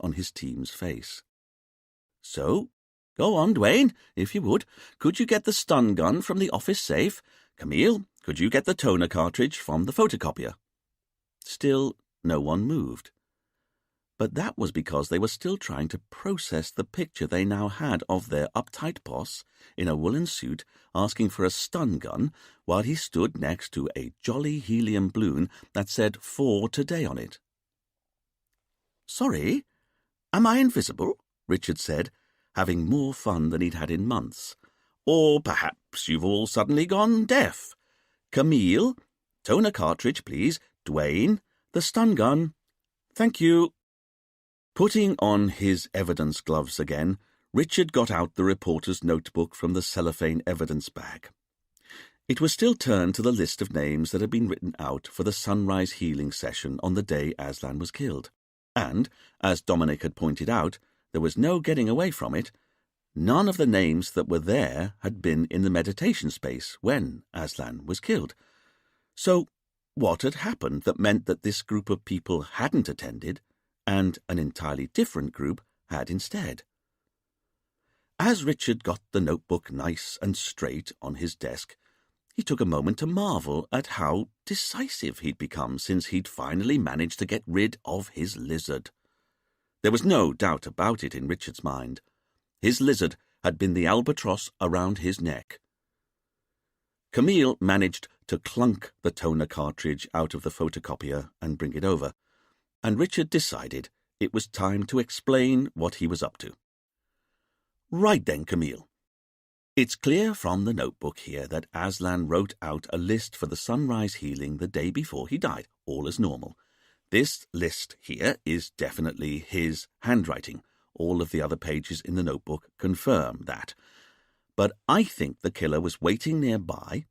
On his team's face. So, go on, Dwayne, if you would. Could you get the stun gun from the office safe? Camille, could you get the toner cartridge from the photocopier? Still, no one moved. But that was because they were still trying to process the picture they now had of their uptight boss in a woolen suit asking for a stun gun while he stood next to a jolly helium balloon that said 4 today on it. Sorry? Am I invisible? Richard said, having more fun than he'd had in months. Or perhaps you've all suddenly gone deaf. Camille, toner cartridge, please. Dwayne, the stun gun. Thank you. Putting on his evidence gloves again, Richard got out the reporter's notebook from the cellophane evidence bag. It was still turned to the list of names that had been written out for the sunrise healing session on the day Aslan was killed. And, as Dominic had pointed out, there was no getting away from it. None of the names that were there had been in the meditation space when Aslan was killed. So, what had happened that meant that this group of people hadn't attended, and an entirely different group had instead? As Richard got the notebook nice and straight on his desk, he took a moment to marvel at how decisive he'd become since he'd finally managed to get rid of his lizard. There was no doubt about it in Richard's mind. His lizard had been the albatross around his neck. Camille managed to clunk the toner cartridge out of the photocopier and bring it over, and Richard decided it was time to explain what he was up to. Right then, Camille. It's clear from the notebook here that Aslan wrote out a list for the sunrise healing the day before he died, all as normal. This list here is definitely his handwriting. All of the other pages in the notebook confirm that. But I think the killer was waiting nearby,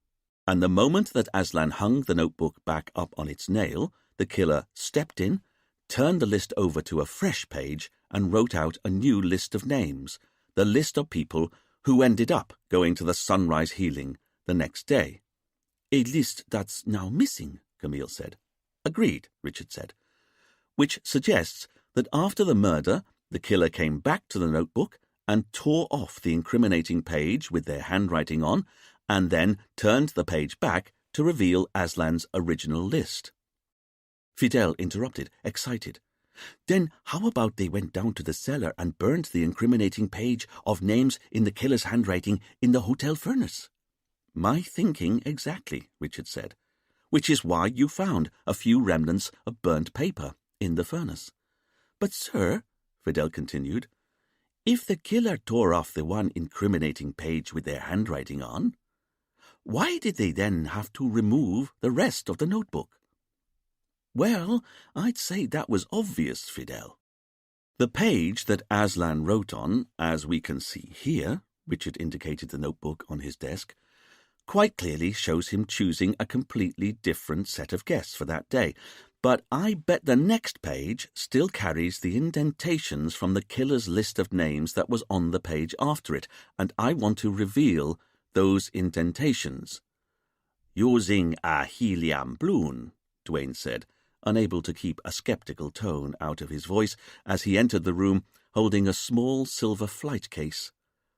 and the moment that Aslan hung the notebook back up on its nail, the killer stepped in, turned the list over to a fresh page, and wrote out a new list of names, the list of people who ended up going to the sunrise healing the next day. A list that's now missing, Camille said. Agreed, Richard said. which suggests that after the murder, the killer came back to the notebook and tore off the incriminating page with their handwriting on, and then turned the page back to reveal Aslan's original list. Fidel interrupted, excited. Then how about they went down to the cellar and burnt the incriminating page of names in the killer's handwriting in the hotel furnace? My thinking exactly, Richard said, which is why you found a few remnants of burnt paper in the furnace. But, sir, Fidel continued, if the killer tore off the one incriminating page with their handwriting on, why did they then have to remove the rest of the notebook? Well, I'd say that was obvious, Fidel. The page that Aslan wrote on, as we can see here, Richard indicated the notebook on his desk, quite clearly shows him choosing a completely different set of guests for that day. But I bet the next page still carries the indentations from the killer's list of names that was on the page after it, and I want to reveal those indentations. Using a helium balloon, Duane said, unable to keep a skeptical tone out of his voice as he entered the room holding a small silver flight case,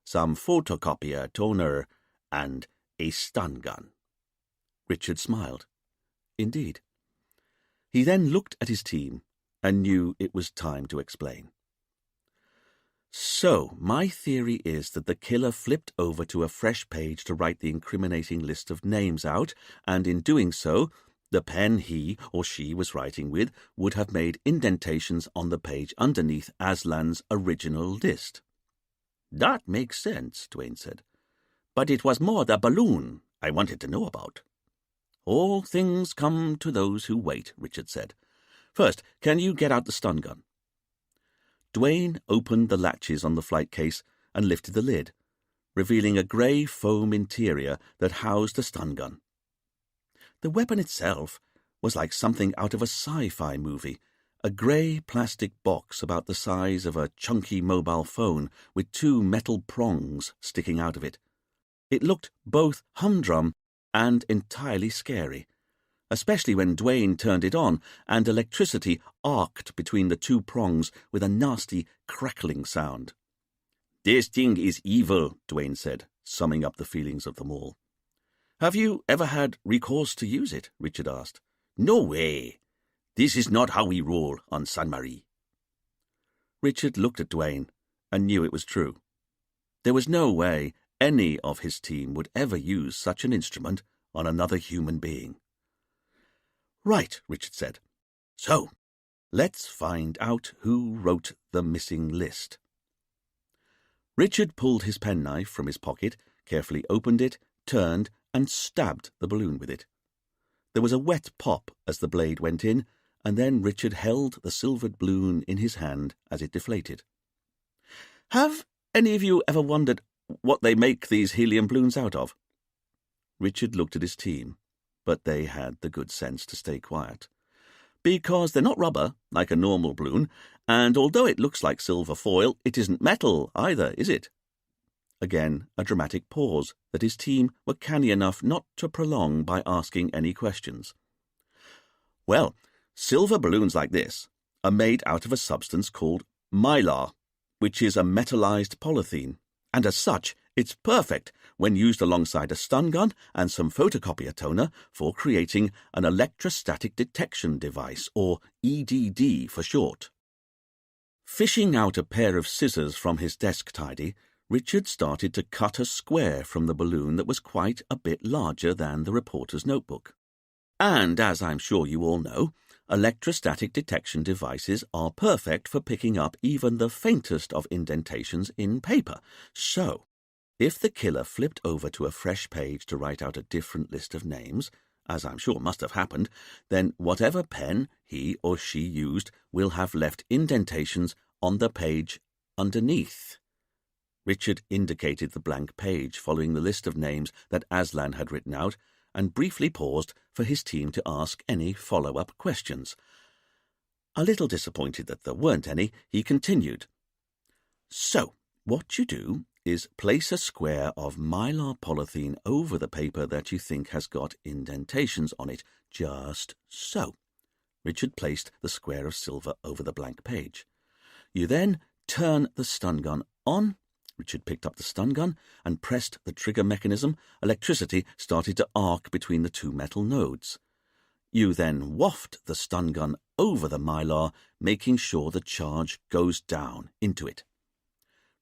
some photocopier toner, and a stun gun. Richard smiled. Indeed. He then looked at his team and knew it was time to explain. So, my theory is that the killer flipped over to a fresh page to write the incriminating list of names out, and in doing so, the pen he or she was writing with would have made indentations on the page underneath Aslan's original list. That makes sense, Duane said. But it was more the balloon I wanted to know about. All things come to those who wait, Richard said. First, can you get out the stun gun? Duane opened the latches on the flight case and lifted the lid, revealing a grey foam interior that housed the stun gun. The weapon itself was like something out of a sci-fi movie, a grey plastic box about the size of a chunky mobile phone with two metal prongs sticking out of it. It looked both humdrum and entirely scary, especially when Duane turned it on and electricity arced between the two prongs with a nasty crackling sound. This thing is evil, Duane said, summing up the feelings of them all. Have you ever had recourse to use it? Richard asked. No way. This is not how we roll on San Marie. Richard looked at Duane and knew it was true. There was no way any of his team would ever use such an instrument on another human being. Right, Richard said. So, let's find out who wrote the missing list. Richard pulled his penknife from his pocket, carefully opened it, turned, and stabbed the balloon with it. There was a wet pop as the blade went in, and then Richard held the silvered balloon in his hand as it deflated. Have any of you ever wondered what they make these helium balloons out of? Richard looked at his team, but they had the good sense to stay quiet. Because they're not rubber, like a normal balloon, and although it looks like silver foil, it isn't metal either, is it? Again, a dramatic pause that his team were canny enough not to prolong by asking any questions. Well, silver balloons like this are made out of a substance called mylar, which is a metallized polythene, and as such, it's perfect when used alongside a stun gun and some photocopier toner for creating an electrostatic detection device, or EDD for short. Fishing out a pair of scissors from his desk tidy, Richard started to cut a square from the balloon that was quite a bit larger than the reporter's notebook. And, as I'm sure you all know, electrostatic detection devices are perfect for picking up even the faintest of indentations in paper. So, if the killer flipped over to a fresh page to write out a different list of names, as I'm sure must have happened, then whatever pen he or she used will have left indentations on the page underneath. Richard indicated the blank page following the list of names that Aslan had written out, and briefly paused for his team to ask any follow-up questions. A little disappointed that there weren't any, he continued. So, what you do is place a square of mylar polythene over the paper that you think has got indentations on it, just so. Richard placed the square of silver over the blank page. "You then turn the stun gun on." Richard picked up the stun gun and pressed the trigger mechanism. Electricity started to arc between the two metal nodes. "You then waft the stun gun over the mylar, making sure the charge goes down into it."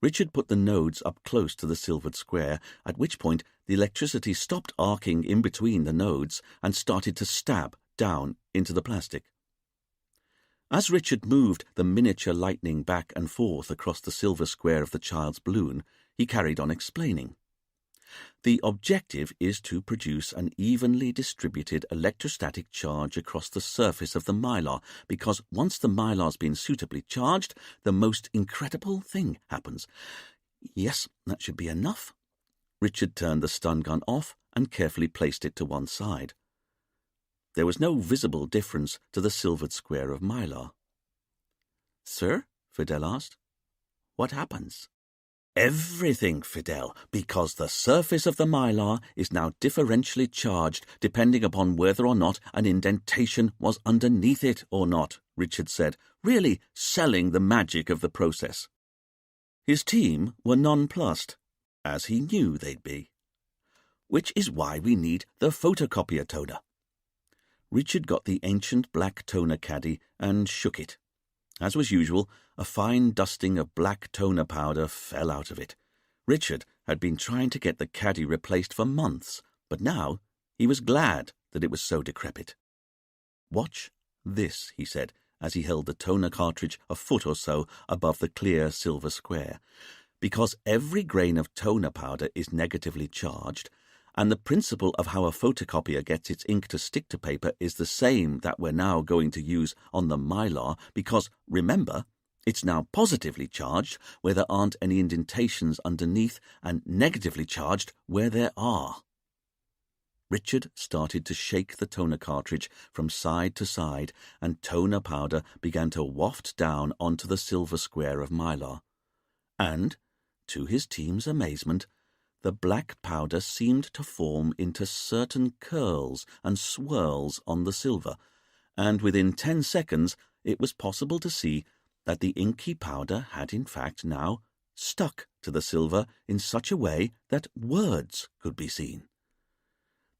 Richard put the nodes up close to the silvered square, at which point the electricity stopped arcing in between the nodes and started to stab down into the plastic. As Richard moved the miniature lightning back and forth across the silver square of the child's balloon, he carried on explaining. "The objective is to produce an evenly distributed electrostatic charge across the surface of the mylar, because once the mylar's been suitably charged, the most incredible thing happens." "Yes, that should be enough." Richard turned the stun gun off and carefully placed it to one side. There was no visible difference to the silvered square of mylar. "Sir?" Fidel asked. "What happens?" "Everything, Fidel, because the surface of the mylar is now differentially charged depending upon whether or not an indentation was underneath it or not," Richard said, really selling the magic of the process. His team were nonplussed, as he knew they'd be. "Which is why we need the photocopier toner." Richard got the ancient black toner caddy and shook it. As was usual, a fine dusting of black toner powder fell out of it. Richard had been trying to get the caddy replaced for months, but now he was glad that it was so decrepit. "Watch this," he said, as he held the toner cartridge a foot or so above the clear silver square. "Because every grain of toner powder is negatively charged, and the principle of how a photocopier gets its ink to stick to paper is the same that we're now going to use on the mylar, because, remember, it's now positively charged where there aren't any indentations underneath and negatively charged where there are." Richard started to shake the toner cartridge from side to side, and toner powder began to waft down onto the silver square of mylar. And, to his team's amazement, the black powder seemed to form into certain curls and swirls on the silver, and within 10 seconds it was possible to see that the inky powder had in fact now stuck to the silver in such a way that words could be seen.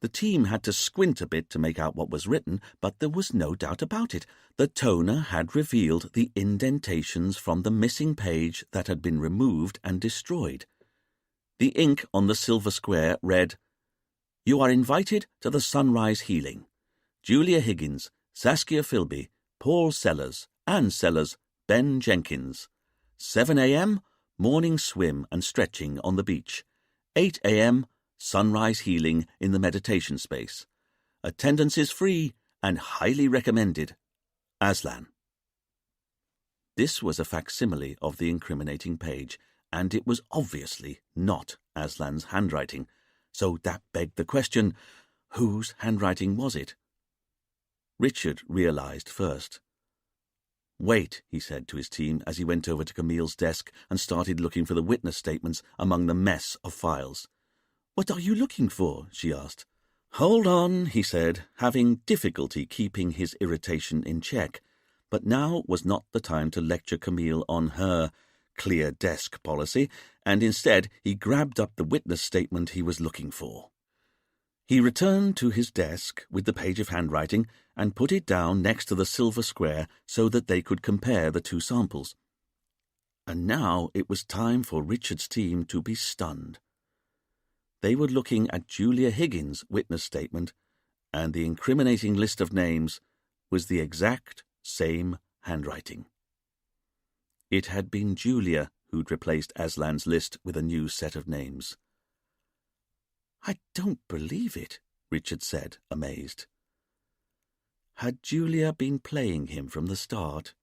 The team had to squint a bit to make out what was written, but there was no doubt about it. The toner had revealed the indentations from the missing page that had been removed and destroyed. The ink on the silver square read, "You are invited to the sunrise healing. Julia Higgins, Saskia Philby, Paul Sellers, Ann Sellers, Ben Jenkins. 7 a.m., morning swim and stretching on the beach. 8 a.m., sunrise healing in the meditation space. Attendance is free and highly recommended. Aslan." This was a facsimile of the incriminating page, and it was obviously not Aslan's handwriting, so that begged the question, whose handwriting was it? Richard realized first. "Wait," he said to his team as he went over to Camille's desk and started looking for the witness statements among the mess of files. "What are you looking for?" she asked. "Hold on," he said, having difficulty keeping his irritation in check, but now was not the time to lecture Camille on her clear desk policy, and instead he grabbed up the witness statement he was looking for. He returned to his desk with the page of handwriting and put it down next to the silver square so that they could compare the two samples. And now it was time for Richard's team to be stunned. They were looking at Julia Higgins' witness statement, and the incriminating list of names was the exact same handwriting. It had been Julia who'd replaced Aslan's list with a new set of names. "I don't believe it," Richard said, amazed. Had Julia been playing him from the start?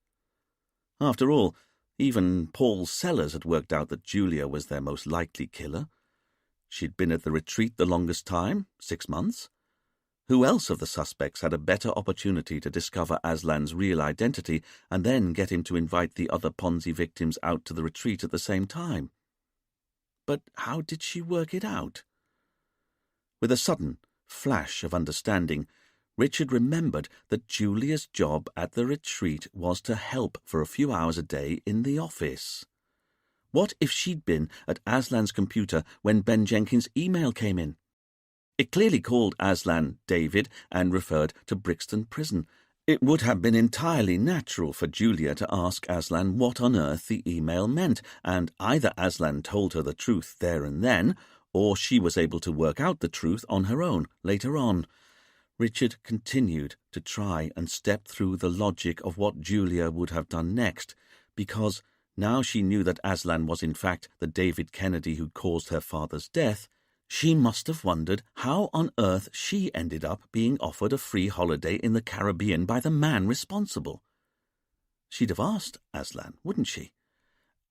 After all, even Paul Sellers had worked out that Julia was their most likely killer. She'd been at the retreat the longest time, 6 months. Who else of the suspects had a better opportunity to discover Aslan's real identity and then get him to invite the other Ponzi victims out to the retreat at the same time? But how did she work it out? With a sudden flash of understanding, Richard remembered that Julia's job at the retreat was to help for a few hours a day in the office. What if she'd been at Aslan's computer when Ben Jenkins' email came in? It clearly called Aslan David and referred to Brixton Prison. It would have been entirely natural for Julia to ask Aslan what on earth the email meant, and either Aslan told her the truth there and then, or she was able to work out the truth on her own later on. Richard continued to try and step through the logic of what Julia would have done next, because now she knew that Aslan was in fact the David Kennedy who caused her father's death. She must have wondered how on earth she ended up being offered a free holiday in the Caribbean by the man responsible. She'd have asked Aslan, wouldn't she?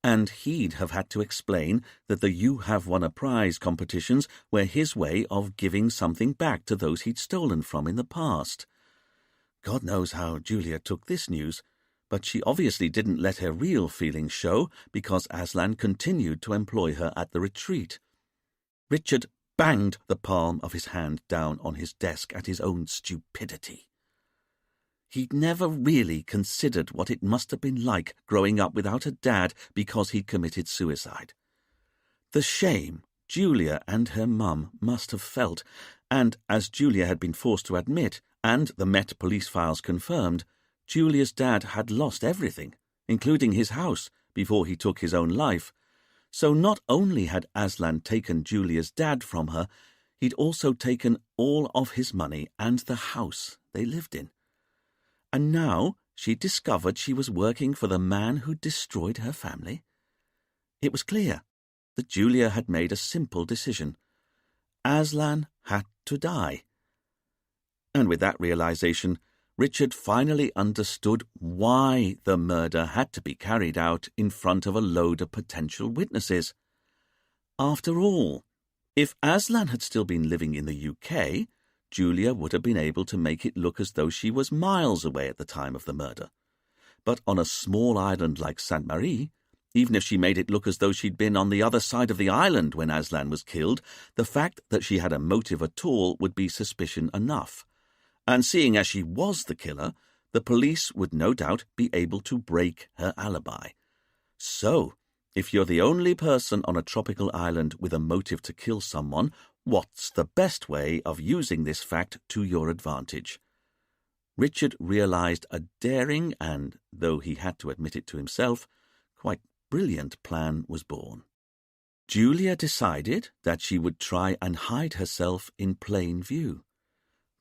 And he'd have had to explain that the You Have Won a Prize competitions were his way of giving something back to those he'd stolen from in the past. God knows how Julia took this news, but she obviously didn't let her real feelings show because Aslan continued to employ her at the retreat. Richard banged the palm of his hand down on his desk at his own stupidity. He'd never really considered what it must have been like growing up without a dad because he'd committed suicide. The shame Julia and her mum must have felt, and as Julia had been forced to admit, and the Met police files confirmed, Julia's dad had lost everything, including his house, before he took his own life. So not only had Aslan taken Julia's dad from her, he'd also taken all of his money and the house they lived in. And now she discovered she was working for the man who destroyed her family. It was clear that Julia had made a simple decision. Aslan had to die. And with that realization, Richard finally understood why the murder had to be carried out in front of a load of potential witnesses. After all, if Aslan had still been living in the UK, Julia would have been able to make it look as though she was miles away at the time of the murder. But on a small island like Sainte Marie, even if she made it look as though she'd been on the other side of the island when Aslan was killed, the fact that she had a motive at all would be suspicion enough. And seeing as she was the killer, the police would no doubt be able to break her alibi. So, if you're the only person on a tropical island with a motive to kill someone, what's the best way of using this fact to your advantage? Richard realized a daring and, though he had to admit it to himself, quite brilliant plan was born. Julia decided that she would try and hide herself in plain view.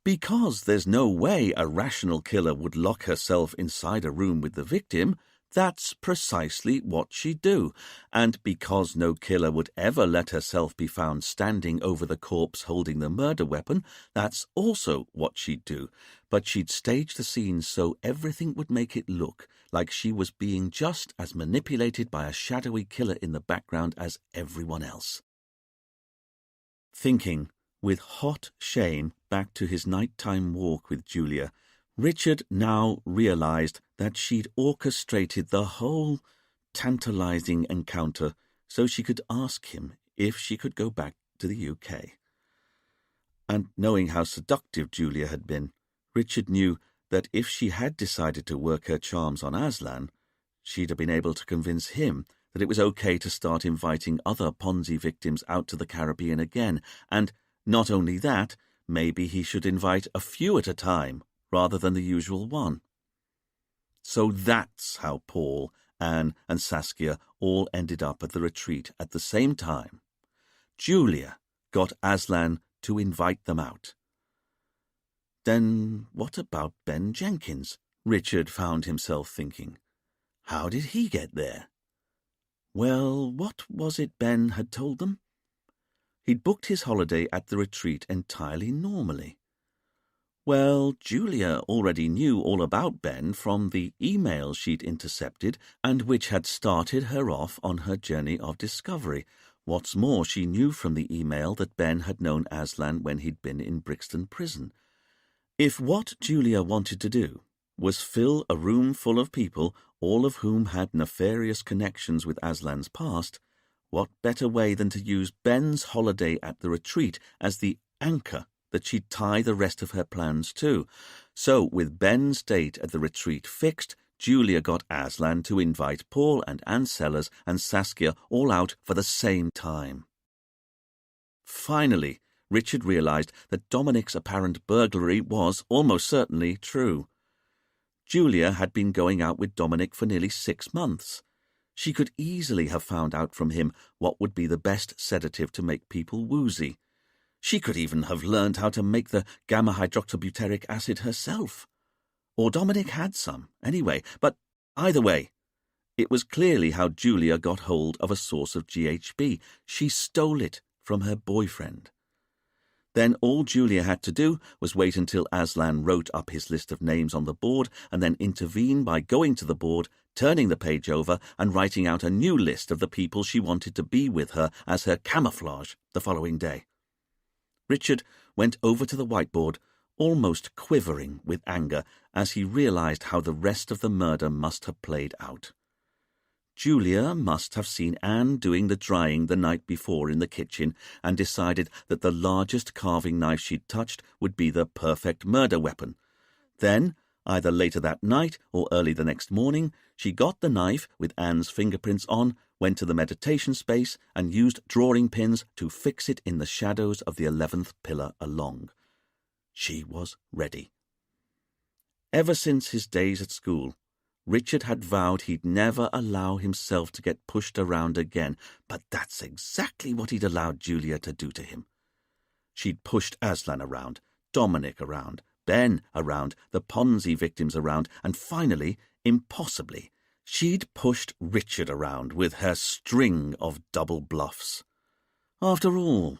Because there's no way a rational killer would lock herself inside a room with the victim, that's precisely what she'd do, and because no killer would ever let herself be found standing over the corpse holding the murder weapon, that's also what she'd do, but she'd stage the scene so everything would make it look like she was being just as manipulated by a shadowy killer in the background as everyone else. Thinking with hot shame back to his nighttime walk with Julia, Richard now realized that she'd orchestrated the whole tantalizing encounter so she could ask him if she could go back to the UK. And knowing how seductive Julia had been, Richard knew that if she had decided to work her charms on Aslan, she'd have been able to convince him that it was okay to start inviting other Ponzi victims out to the Caribbean again, and not only that, maybe he should invite a few at a time rather than the usual one. So that's how Paul, Anne, and Saskia all ended up at the retreat at the same time. Julia got Aslan to invite them out. Then what about Ben Jenkins? Richard found himself thinking. How did he get there? Well, what was it Ben had told them? He'd booked his holiday at the retreat entirely normally. Well, Julia already knew all about Ben from the email she'd intercepted and which had started her off on her journey of discovery. What's more, she knew from the email that Ben had known Aslan when he'd been in Brixton Prison. If what Julia wanted to do was fill a room full of people, all of whom had nefarious connections with Aslan's past, what better way than to use Ben's holiday at the retreat as the anchor that she'd tie the rest of her plans too. So, with Ben's date at the retreat fixed, Julia got Aslan to invite Paul and Anne Sellers and Saskia all out for the same time. Finally, Richard realized that Dominic's apparent burglary was almost certainly true. Julia had been going out with Dominic for nearly 6 months. She could easily have found out from him what would be the best sedative to make people woozy. She could even have learned how to make the gamma-hydroxybutyric acid herself. Or Dominic had some, anyway, but either way, it was clearly how Julia got hold of a source of GHB. She stole it from her boyfriend. Then all Julia had to do was wait until Aslan wrote up his list of names on the board and then intervene by going to the board, turning the page over and writing out a new list of the people she wanted to be with her as her camouflage the following day. Richard went over to the whiteboard, almost quivering with anger as he realized how the rest of the murder must have played out. Julia must have seen Anne doing the drying the night before in the kitchen and decided that the largest carving knife she'd touched would be the perfect murder weapon. Then, either later that night or early the next morning, she got the knife with Anne's fingerprints on, went to the meditation space and used drawing pins to fix it in the shadows of the 11th pillar along. She was ready. Ever since his days at school, Richard had vowed he'd never allow himself to get pushed around again, but that's exactly what he'd allowed Julia to do to him. She'd pushed Aslan around, Dominic around, Ben around, the Ponzi victims around, and finally, impossibly, she'd pushed Richard around with her string of double bluffs. After all,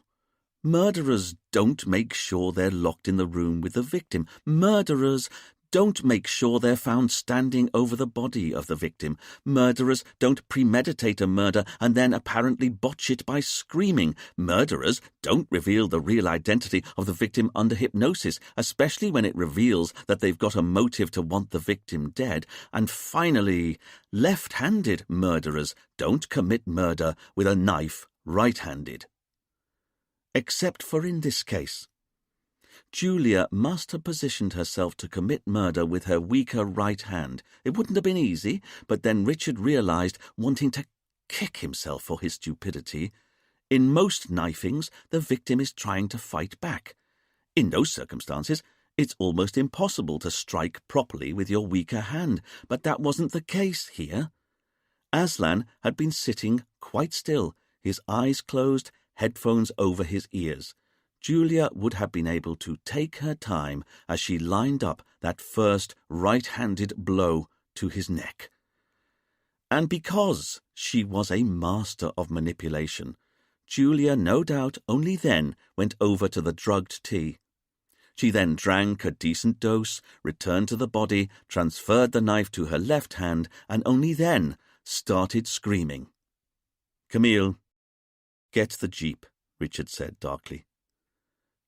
murderers don't make sure they're locked in the room with the victim. Murderers don't make sure they're found standing over the body of the victim. Murderers don't premeditate a murder and then apparently botch it by screaming. Murderers don't reveal the real identity of the victim under hypnosis, especially when it reveals that they've got a motive to want the victim dead. And finally, left-handed murderers don't commit murder with a knife right-handed. Except for in this case. Julia must have positioned herself to commit murder with her weaker right hand. It wouldn't have been easy, but then Richard realized, wanting to kick himself for his stupidity, in most knifings, the victim is trying to fight back. In those circumstances, it's almost impossible to strike properly with your weaker hand, but that wasn't the case here. Aslan had been sitting quite still, his eyes closed, headphones over his ears. Julia would have been able to take her time as she lined up that first right-handed blow to his neck. And because she was a master of manipulation, Julia no doubt only then went over to the drugged tea. She then drank a decent dose, returned to the body, transferred the knife to her left hand, and only then started screaming. "Camille, get the jeep," Richard said darkly.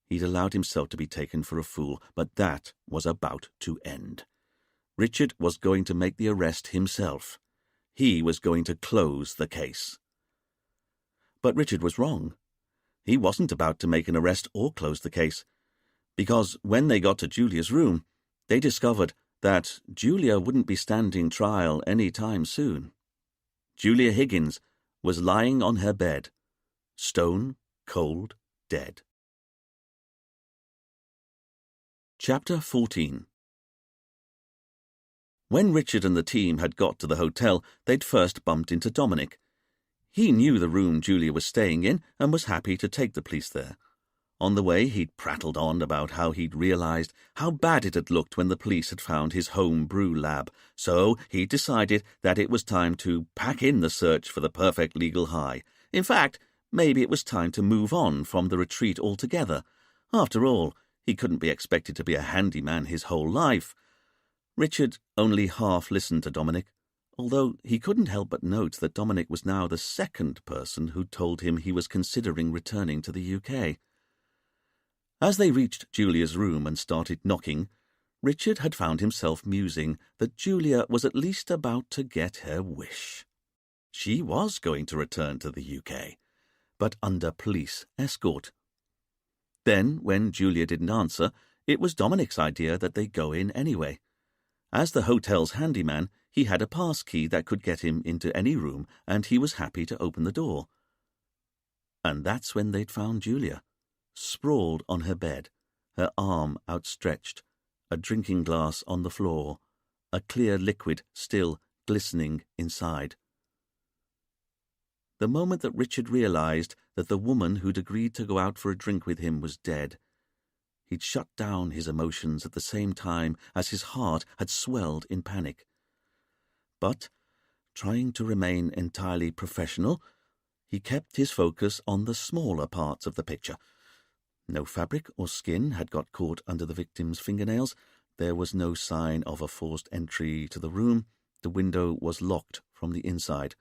He'd allowed himself to be taken for a fool, but that was about to end. Richard was going to make the arrest himself. He was going to close the case. But Richard was wrong. He wasn't about to make an arrest or close the case, because when they got to Julia's room, they discovered that Julia wouldn't be standing trial any time soon. Julia Higgins was lying on her bed, stone cold dead. Chapter 14. When Richard and the team had got to the hotel, they'd first bumped into Dominic. He knew the room Julia was staying in and was happy to take the police there. On the way, he'd prattled on about how he'd realized how bad it had looked when the police had found his home brew lab, so he'd decided that it was time to pack in the search for the perfect legal high. In fact, maybe it was time to move on from the retreat altogether. After all, he couldn't be expected to be a handyman his whole life. Richard only half listened to Dominic, although he couldn't help but note that Dominic was now the second person who told him he was considering returning to the UK. As they reached Julia's room and started knocking, Richard had found himself musing that Julia was at least about to get her wish. She was going to return to the UK, but under police escort. Then, when Julia didn't answer, it was Dominic's idea that they go in anyway. As the hotel's handyman, he had a pass key that could get him into any room, and he was happy to open the door. And that's when they'd found Julia, sprawled on her bed, her arm outstretched, a drinking glass on the floor, a clear liquid still glistening inside. The moment that Richard realized that the woman who'd agreed to go out for a drink with him was dead, he'd shut down his emotions at the same time as his heart had swelled in panic. But, trying to remain entirely professional, he kept his focus on the smaller parts of the picture. No fabric or skin had got caught under the victim's fingernails. There was no sign of a forced entry to the room. The window was locked from the inside.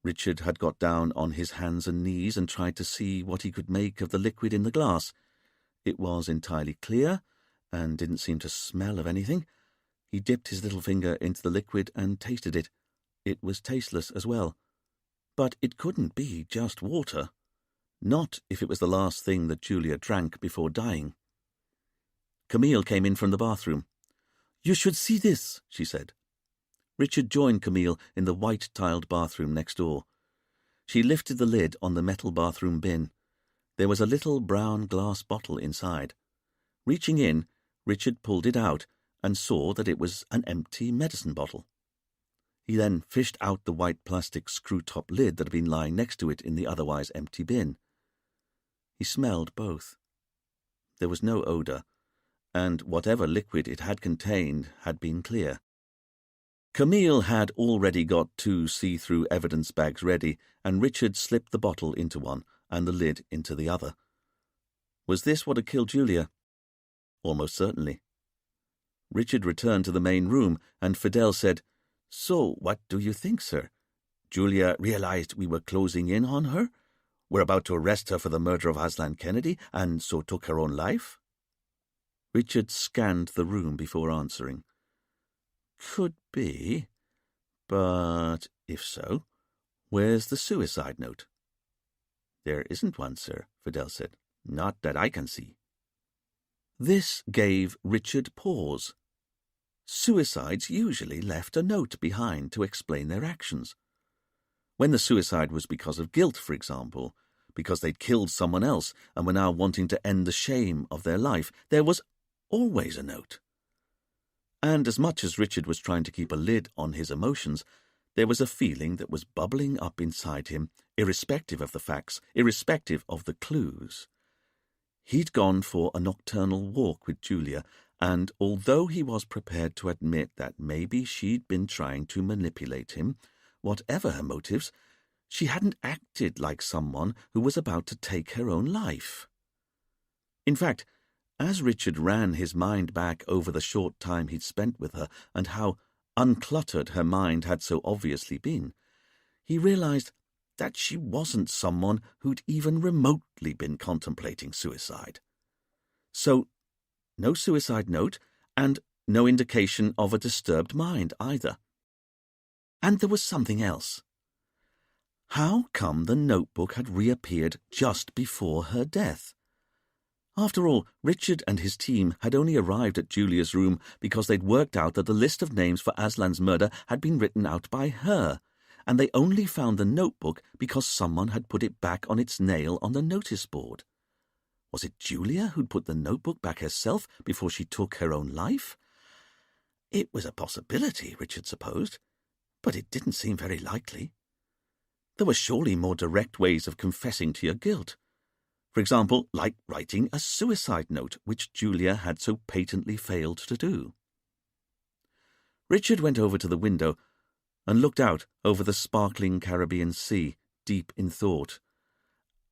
Richard had got down on his hands and knees and tried to see what he could make of the liquid in the glass. It was entirely clear and didn't seem to smell of anything. He dipped his little finger into the liquid and tasted it. It was tasteless as well. But it couldn't be just water. Not if it was the last thing that Julia drank before dying. Camille came in from the bathroom. "You should see this," she said. Richard joined Camille in the white-tiled bathroom next door. She lifted the lid on the metal bathroom bin. There was a little brown glass bottle inside. Reaching in, Richard pulled it out and saw that it was an empty medicine bottle. He then fished out the white plastic screw-top lid that had been lying next to it in the otherwise empty bin. He smelled both. There was no odour, and whatever liquid it had contained had been clear. Camille had already got 2 see-through evidence bags ready, and Richard slipped the bottle into one and the lid into the other. Was this what had killed Julia? Almost certainly. Richard returned to the main room, and Fidel said, "So, what do you think, sir? Julia realized we were closing in on her? We're about to arrest her for the murder of Aslan Kennedy, and so took her own life?" Richard scanned the room before answering. "Could be, but if so, where's the suicide note?" "There isn't one, sir," Fidel said. "Not that I can see." This gave Richard pause. Suicides usually left a note behind to explain their actions. When the suicide was because of guilt, for example, because they'd killed someone else and were now wanting to end the shame of their life, there was always a note. And as much as Richard was trying to keep a lid on his emotions, there was a feeling that was bubbling up inside him, irrespective of the facts, irrespective of the clues. He'd gone for a nocturnal walk with Julia, and although he was prepared to admit that maybe she'd been trying to manipulate him, whatever her motives, she hadn't acted like someone who was about to take her own life. In fact, as Richard ran his mind back over the short time he'd spent with her and how uncluttered her mind had so obviously been, he realized that she wasn't someone who'd even remotely been contemplating suicide. So, no suicide note, and no indication of a disturbed mind either. And there was something else. How come the notebook had reappeared just before her death? After all, Richard and his team had only arrived at Julia's room because they'd worked out that the list of names for Aslan's murder had been written out by her, and they only found the notebook because someone had put it back on its nail on the notice board. Was it Julia who'd put the notebook back herself before she took her own life? It was a possibility, Richard supposed, but it didn't seem very likely. There were surely more direct ways of confessing to your guilt. For example, like writing a suicide note, which Julia had so patently failed to do. Richard went over to the window and looked out over the sparkling Caribbean Sea, deep in thought.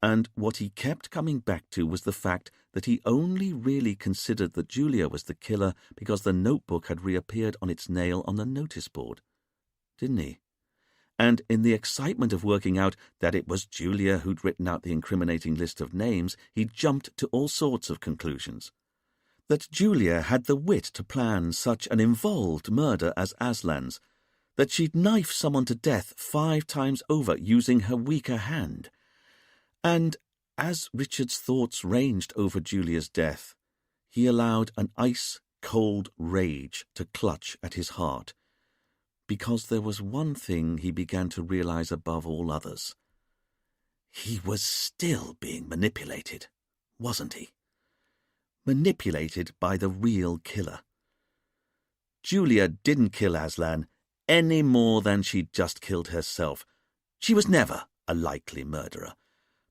And what he kept coming back to was the fact that he only really considered that Julia was the killer because the notebook had reappeared on its nail on the notice board. Didn't he? And in the excitement of working out that it was Julia who'd written out the incriminating list of names, he jumped to all sorts of conclusions. That Julia had the wit to plan such an involved murder as Aslan's, that she'd knife someone to death 5 times over using her weaker hand, and As Richard's thoughts ranged over Julia's death, he allowed an ice-cold rage to clutch at his heart, because there was one thing he began to realize above all others. He was still being manipulated, wasn't he? Manipulated by the real killer. Julia didn't kill Aslan any more than she'd just killed herself. She was never a likely murderer.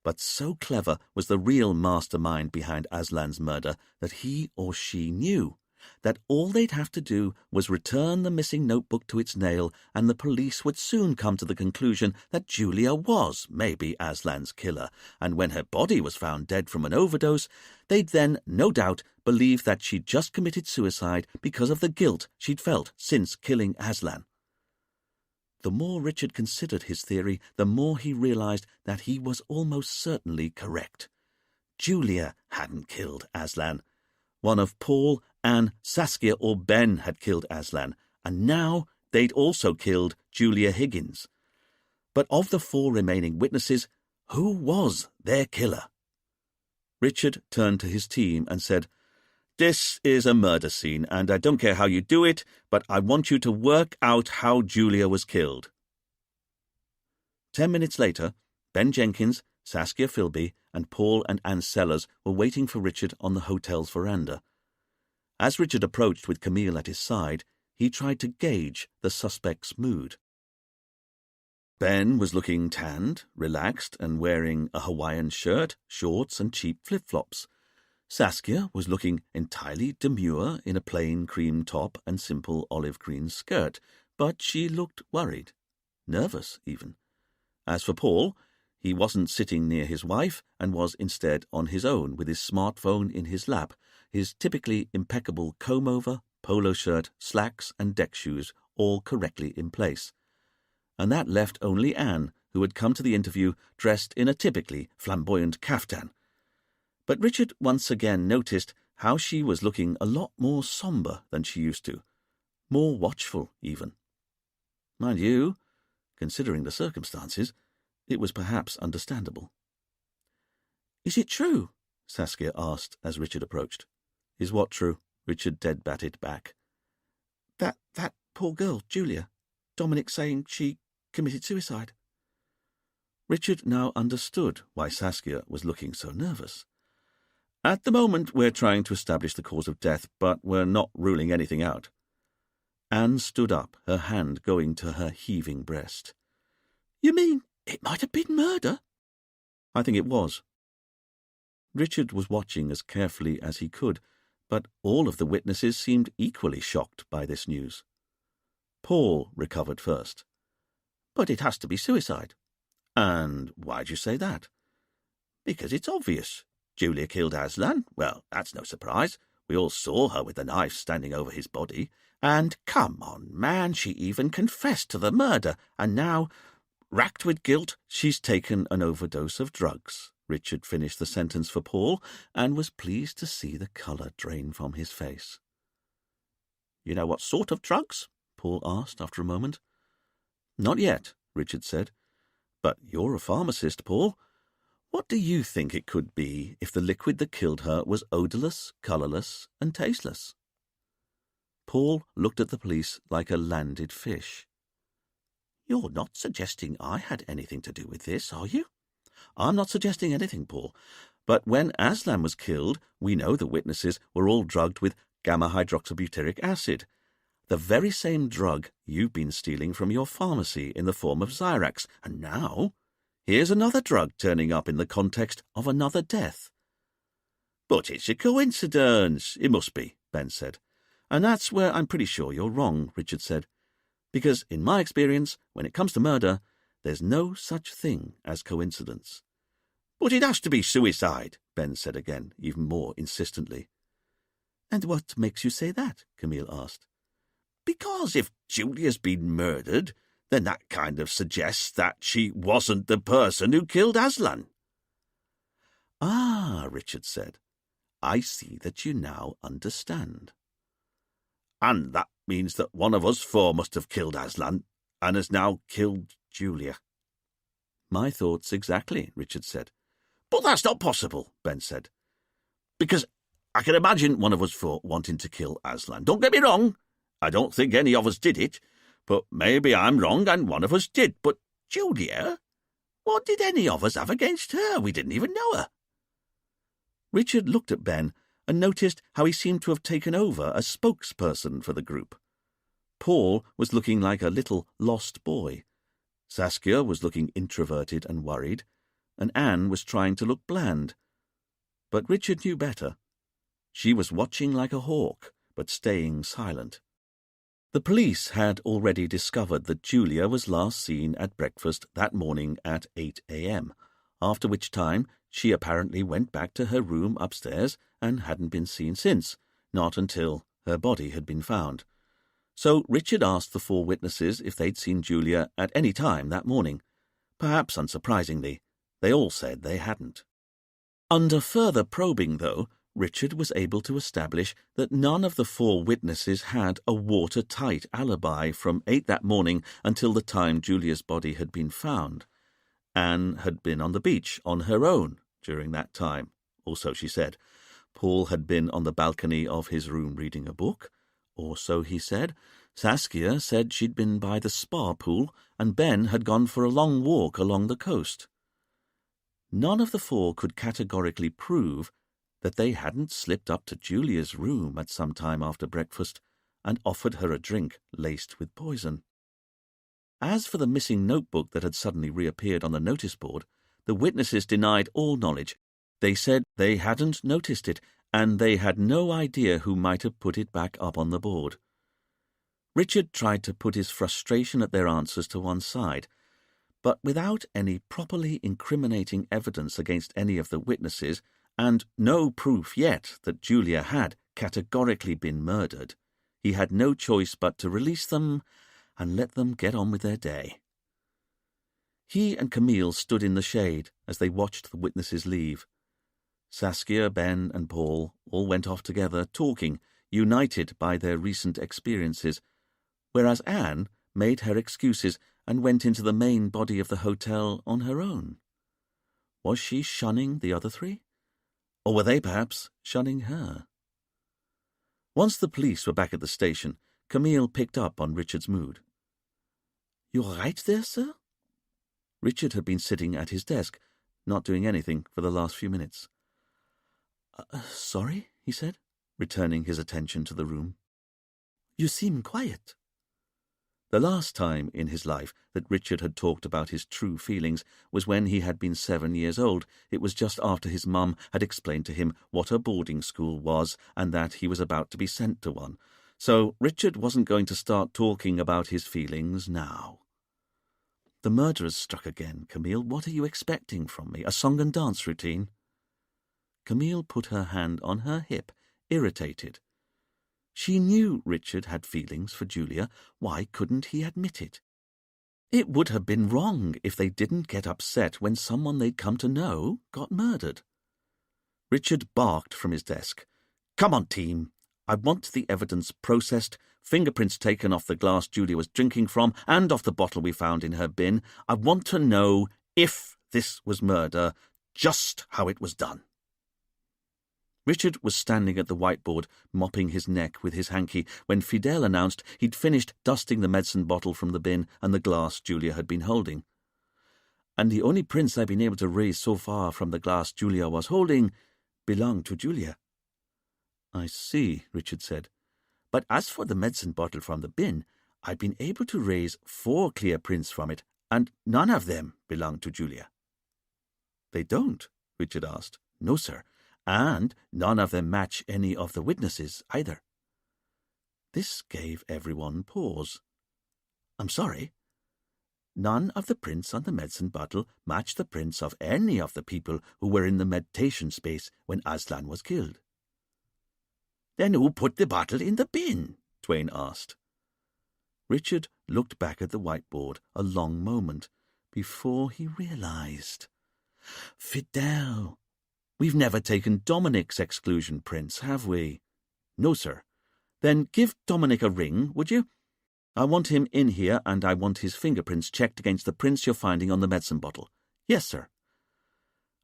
But so clever was the real mastermind behind Aslan's murder that he or she knew that all they'd have to do was return the missing notebook to its nail, and the police would soon come to the conclusion that Julia was maybe Aslan's killer, and when her body was found dead from an overdose, they'd then, no doubt, believe that she'd just committed suicide because of the guilt she'd felt since killing Aslan. The more Richard considered his theory, the more he realized that he was almost certainly correct. Julia hadn't killed Aslan. One of Paul, Anne, Saskia or Ben had killed Aslan, and now they'd also killed Julia Higgins. But of the 4 remaining witnesses, who was their killer? Richard turned to his team and said, "This is a murder scene, and I don't care how you do it, but I want you to work out how Julia was killed." 10 minutes later, Ben Jenkins, Saskia Philby, and Paul and Anne Sellers were waiting for Richard on the hotel's veranda. As Richard approached with Camille at his side, he tried to gauge the suspect's mood. Ben was looking tanned, relaxed, and wearing a Hawaiian shirt, shorts, and cheap flip-flops. Saskia was looking entirely demure in a plain cream top and simple olive green skirt, but she looked worried, nervous even. As for Paul, he wasn't sitting near his wife and was instead on his own with his smartphone in his lap, his typically impeccable comb-over, polo shirt, slacks, and deck shoes all correctly in place. And that left only Anne, who had come to the interview dressed in a typically flamboyant kaftan. But Richard once again noticed how she was looking a lot more sombre than she used to, more watchful even. Mind you, considering the circumstances, it was perhaps understandable. "Is it true?" Saskia asked as Richard approached. "Is what true?" Richard dead-batted back. That poor girl, Julia. Dominic saying she committed suicide." Richard now understood why Saskia was looking so nervous. "At the moment, we're trying to establish the cause of death, but we're not ruling anything out." Anne stood up, her hand going to her heaving breast. "You mean it might have been murder?" "I think it was." Richard was watching as carefully as he could, but all of the witnesses seemed equally shocked by this news. Paul recovered first. "But it has to be suicide." "And why'd you say that?" "Because it's obvious. Julia killed Aslan. Well, that's no surprise. We all saw her with the knife standing over his body. And come on, man, she even confessed to the murder, and now, racked with guilt, she's taken an overdose of drugs." Richard finished the sentence for Paul and was pleased to see the colour drain from his face. "You know what sort of drugs?" Paul asked after a moment. "Not yet," Richard said. "But you're a pharmacist, Paul. What do you think it could be if the liquid that killed her was odourless, colourless, and tasteless?" Paul looked at the police like a landed fish. "You're not suggesting I had anything to do with this, are you?" "I'm not suggesting anything, Paul. But when Aslan was killed, we know the witnesses were all drugged with gamma-hydroxybutyric acid, the very same drug you've been stealing from your pharmacy in the form of Xyrax, and now here's another drug turning up in the context of another death." "But it's a coincidence. It must be," Ben said. "And that's where I'm pretty sure you're wrong," Richard said. "Because in my experience, when it comes to murder, there's no such thing as coincidence." "But it has to be suicide," Ben said again, even more insistently. "And what makes you say that?" Camille asked. "Because if Julia's been murdered, then that kind of suggests that she wasn't the person who killed Aslan." "Ah," Richard said, "I see that you now understand." "And that means that one of us 4 must have killed Aslan, and has now killed Julia." "My thoughts exactly," Richard said. But that's not possible, Ben said. Because I can imagine one of us four wanting to kill Aslan. Don't get me wrong. I don't think any of us did it. But maybe I'm wrong and one of us did. But Julia? What did any of us have against her? We didn't even know her. Richard looked at Ben and noticed how he seemed to have taken over as spokesperson for the group. Paul was looking like a little lost boy. Saskia was looking introverted and worried, and Anne was trying to look bland. But Richard knew better. She was watching like a hawk, but staying silent. The police had already discovered that Julia was last seen at breakfast that morning at 8 a.m., after which time she apparently went back to her room upstairs and hadn't been seen since, not until her body had been found. So Richard asked the four witnesses if they'd seen Julia at any time that morning. Perhaps unsurprisingly, they all said they hadn't. Under further probing, though, Richard was able to establish that none of the four witnesses had a watertight alibi from 8 that morning until the time Julia's body had been found. Anne had been on the beach on her own during that time, or so she said. Paul had been on the balcony of his room reading a book, or so he said. Saskia said she'd been by the spa pool, and Ben had gone for a long walk along the coast. None of the four could categorically prove that they hadn't slipped up to Julia's room at some time after breakfast and offered her a drink laced with poison. As for the missing notebook that had suddenly reappeared on the notice board, the witnesses denied all knowledge. They said they hadn't noticed it, and they had no idea who might have put it back up on the board. Richard tried to put his frustration at their answers to one side, but without any properly incriminating evidence against any of the witnesses, and no proof yet that Julia had categorically been murdered, he had no choice but to release them and let them get on with their day. He and Camille stood in the shade as they watched the witnesses leave. Saskia, Ben, and Paul all went off together, talking, united by their recent experiences, whereas Anne made her excuses and went into the main body of the hotel on her own. Was she shunning the other three? Or were they perhaps shunning her? Once the police were back at the station, Camille picked up on Richard's mood. "You all right there, sir?" Richard had been sitting at his desk, not doing anything for the last few minutes. Sorry, he said, returning his attention to the room. "You seem quiet." The last time in his life that Richard had talked about his true feelings was when he had been 7 years old. It was just after his mum had explained to him what a boarding school was and that he was about to be sent to one. So Richard wasn't going to start talking about his feelings now. "The murderers struck again, Camille. What are you expecting from me? A song and dance routine?" Camille put her hand on her hip, irritated. She knew Richard had feelings for Julia. Why couldn't he admit it? It would have been wrong if they didn't get upset when someone they'd come to know got murdered. Richard barked from his desk. "Come on, team. I want the evidence processed, fingerprints taken off the glass Julia was drinking from and off the bottle we found in her bin. I want to know, if this was murder, just how it was done." Richard was standing at the whiteboard, mopping his neck with his hanky, when Fidel announced he'd finished dusting the medicine bottle from the bin and the glass Julia had been holding. "And the only prints I've been able to raise so far from the glass Julia was holding belonged to Julia." "I see," Richard said. "But as for the medicine bottle from the bin, I've been able to raise 4 clear prints from it, and none of them belong to Julia." "They don't?" Richard asked. "No, sir. And none of them match any of the witnesses either." This gave everyone pause. "I'm sorry?" "None of the prints on the medicine bottle match the prints of any of the people who were in the meditation space when Aslan was killed." "Then who put the bottle in the bin?" Twain asked. Richard looked back at the whiteboard a long moment before he realized. "Fidel! We've never taken Dominic's exclusion prints, have we?" "No, sir." "Then give Dominic a ring, would you? I want him in here, and I want his fingerprints checked against the prints you're finding on the medicine bottle." "Yes, sir."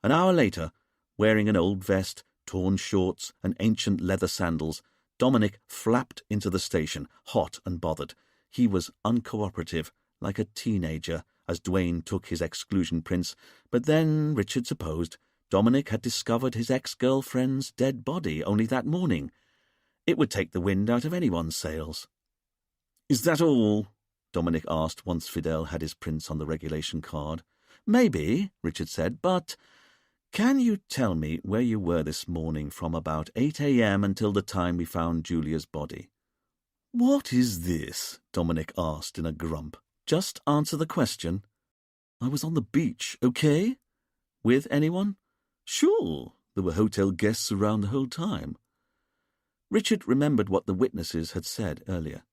An hour later, wearing an old vest, torn shorts, and ancient leather sandals, Dominic flapped into the station, hot and bothered. He was uncooperative, like a teenager, as Duane took his exclusion prints, but then, Richard supposed, Dominic had discovered his ex-girlfriend's dead body only that morning. It would take the wind out of anyone's sails. "Is that all?" Dominic asked once Fidel had his prints on the regulation card. "Maybe," Richard said, "but can you tell me where you were this morning from about 8 a.m. until the time we found Julia's body?" "What is this?" Dominic asked in a grump. "Just answer the question." "I was on the beach, okay?" "With anyone?" "Sure. There were hotel guests around the whole time." Richard remembered what the witnesses had said earlier.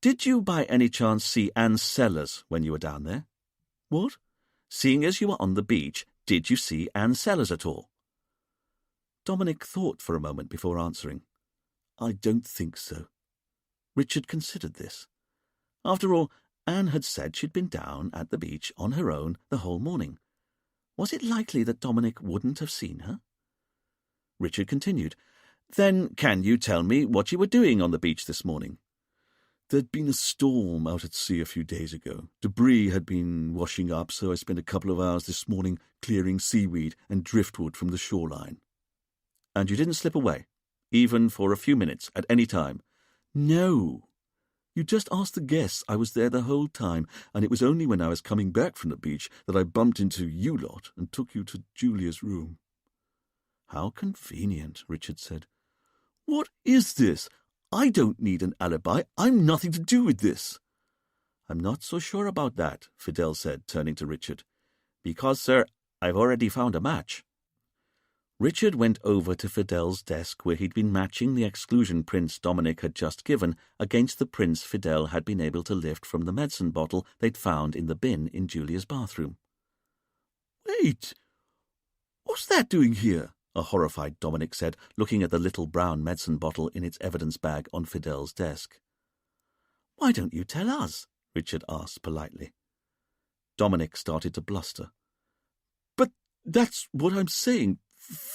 "Did you by any chance see Anne Sellers when you were down there?" "What?" "Seeing as you were on the beach, did you see Anne Sellers at all?" Dominic thought for a moment before answering. "I don't think so." Richard considered this. After all, Anne had said she'd been down at the beach on her own the whole morning. Was it likely that Dominic wouldn't have seen her? Richard continued, "Then can you tell me what you were doing on the beach this morning?" "There'd been a storm out at sea a few days ago. Debris had been washing up, so I spent a couple of hours this morning clearing seaweed and driftwood from the shoreline." "And you didn't slip away, even for a few minutes, at any time?" "No. You just asked the guests. I was there the whole time, and it was only when I was coming back from the beach that I bumped into you lot and took you to Julia's room." "How convenient," Richard said. "What is this? I don't need an alibi. I'm nothing to do with this." "I'm not so sure about that," Fidel said, turning to Richard. "Because, sir, I've already found a match." Richard went over to Fidel's desk where he'd been matching the exclusion prints Dominic had just given against the prints Fidel had been able to lift from the medicine bottle they'd found in the bin in Julia's bathroom. "Wait! What's that doing here?" a horrified Dominic said, looking at the little brown medicine bottle in its evidence bag on Fidel's desk. "Why don't you tell us?" Richard asked politely. Dominic started to bluster. "But that's what I'm saying.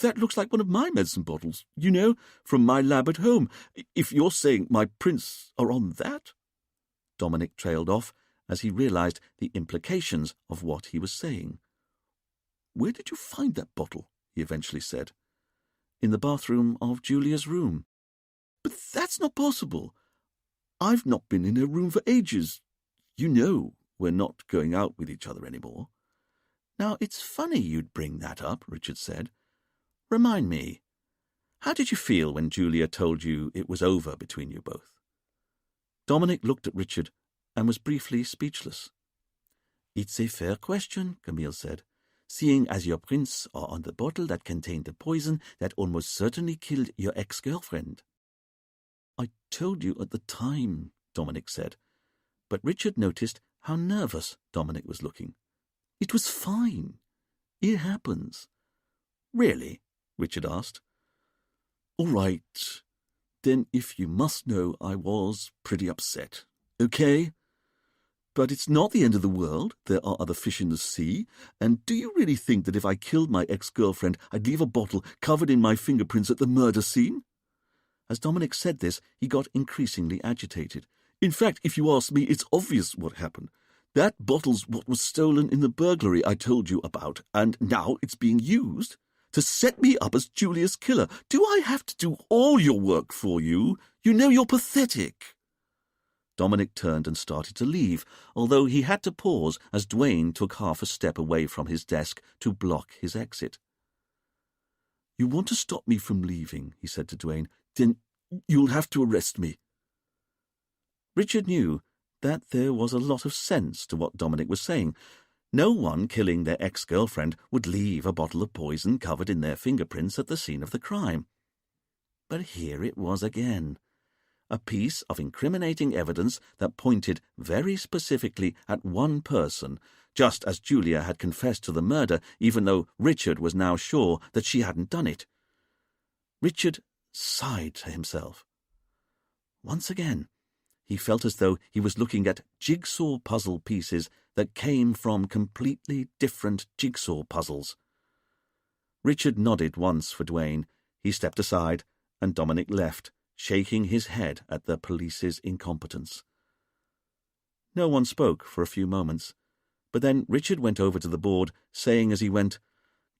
That looks like one of my medicine bottles, you know, from my lab at home. If you're saying my prints are on that—" Dominic trailed off as he realized the implications of what he was saying. "Where did you find that bottle?" he eventually said. "In the bathroom of Julia's room." "But that's not possible. I've not been in her room for ages. You know we're not going out with each other anymore." "Now, it's funny you'd bring that up," Richard said. "Remind me, how did you feel when Julia told you it was over between you both?" Dominic looked at Richard and was briefly speechless. "It's a fair question," Camille said, "seeing as your prints are on the bottle that contained the poison that almost certainly killed your ex-girlfriend." "I told you at the time," Dominic said, but Richard noticed how nervous Dominic was looking. "It was fine. It happens." "Really?" Richard asked. "All right. Then if you must know, I was pretty upset. Okay? But it's not the end of the world. There are other fish in the sea. And do you really think that if I killed my ex-girlfriend, I'd leave a bottle covered in my fingerprints at the murder scene?" As Dominic said this, he got increasingly agitated. "In fact, if you ask me, it's obvious what happened. That bottle's what was stolen in the burglary I told you about, and now it's being used to set me up as Julia's killer. Do I have to do all your work for you? You know you're pathetic." Dominic turned and started to leave, although he had to pause as Duane took half a step away from his desk to block his exit. "You want to stop me from leaving," he said to Duane. "Then you'll have to arrest me." Richard knew that there was a lot of sense to what Dominic was saying. No one killing their ex-girlfriend would leave a bottle of poison covered in their fingerprints at the scene of the crime. But here it was again. A piece of incriminating evidence that pointed very specifically at one person, just as Julia had confessed to the murder, even though Richard was now sure that she hadn't done it. Richard sighed to himself. Once again, he felt as though he was looking at jigsaw puzzle pieces that came from completely different jigsaw puzzles. Richard nodded once for Duane. He stepped aside, and Dominic left, shaking his head at the police's incompetence. No one spoke for a few moments, but then Richard went over to the board, saying as he went,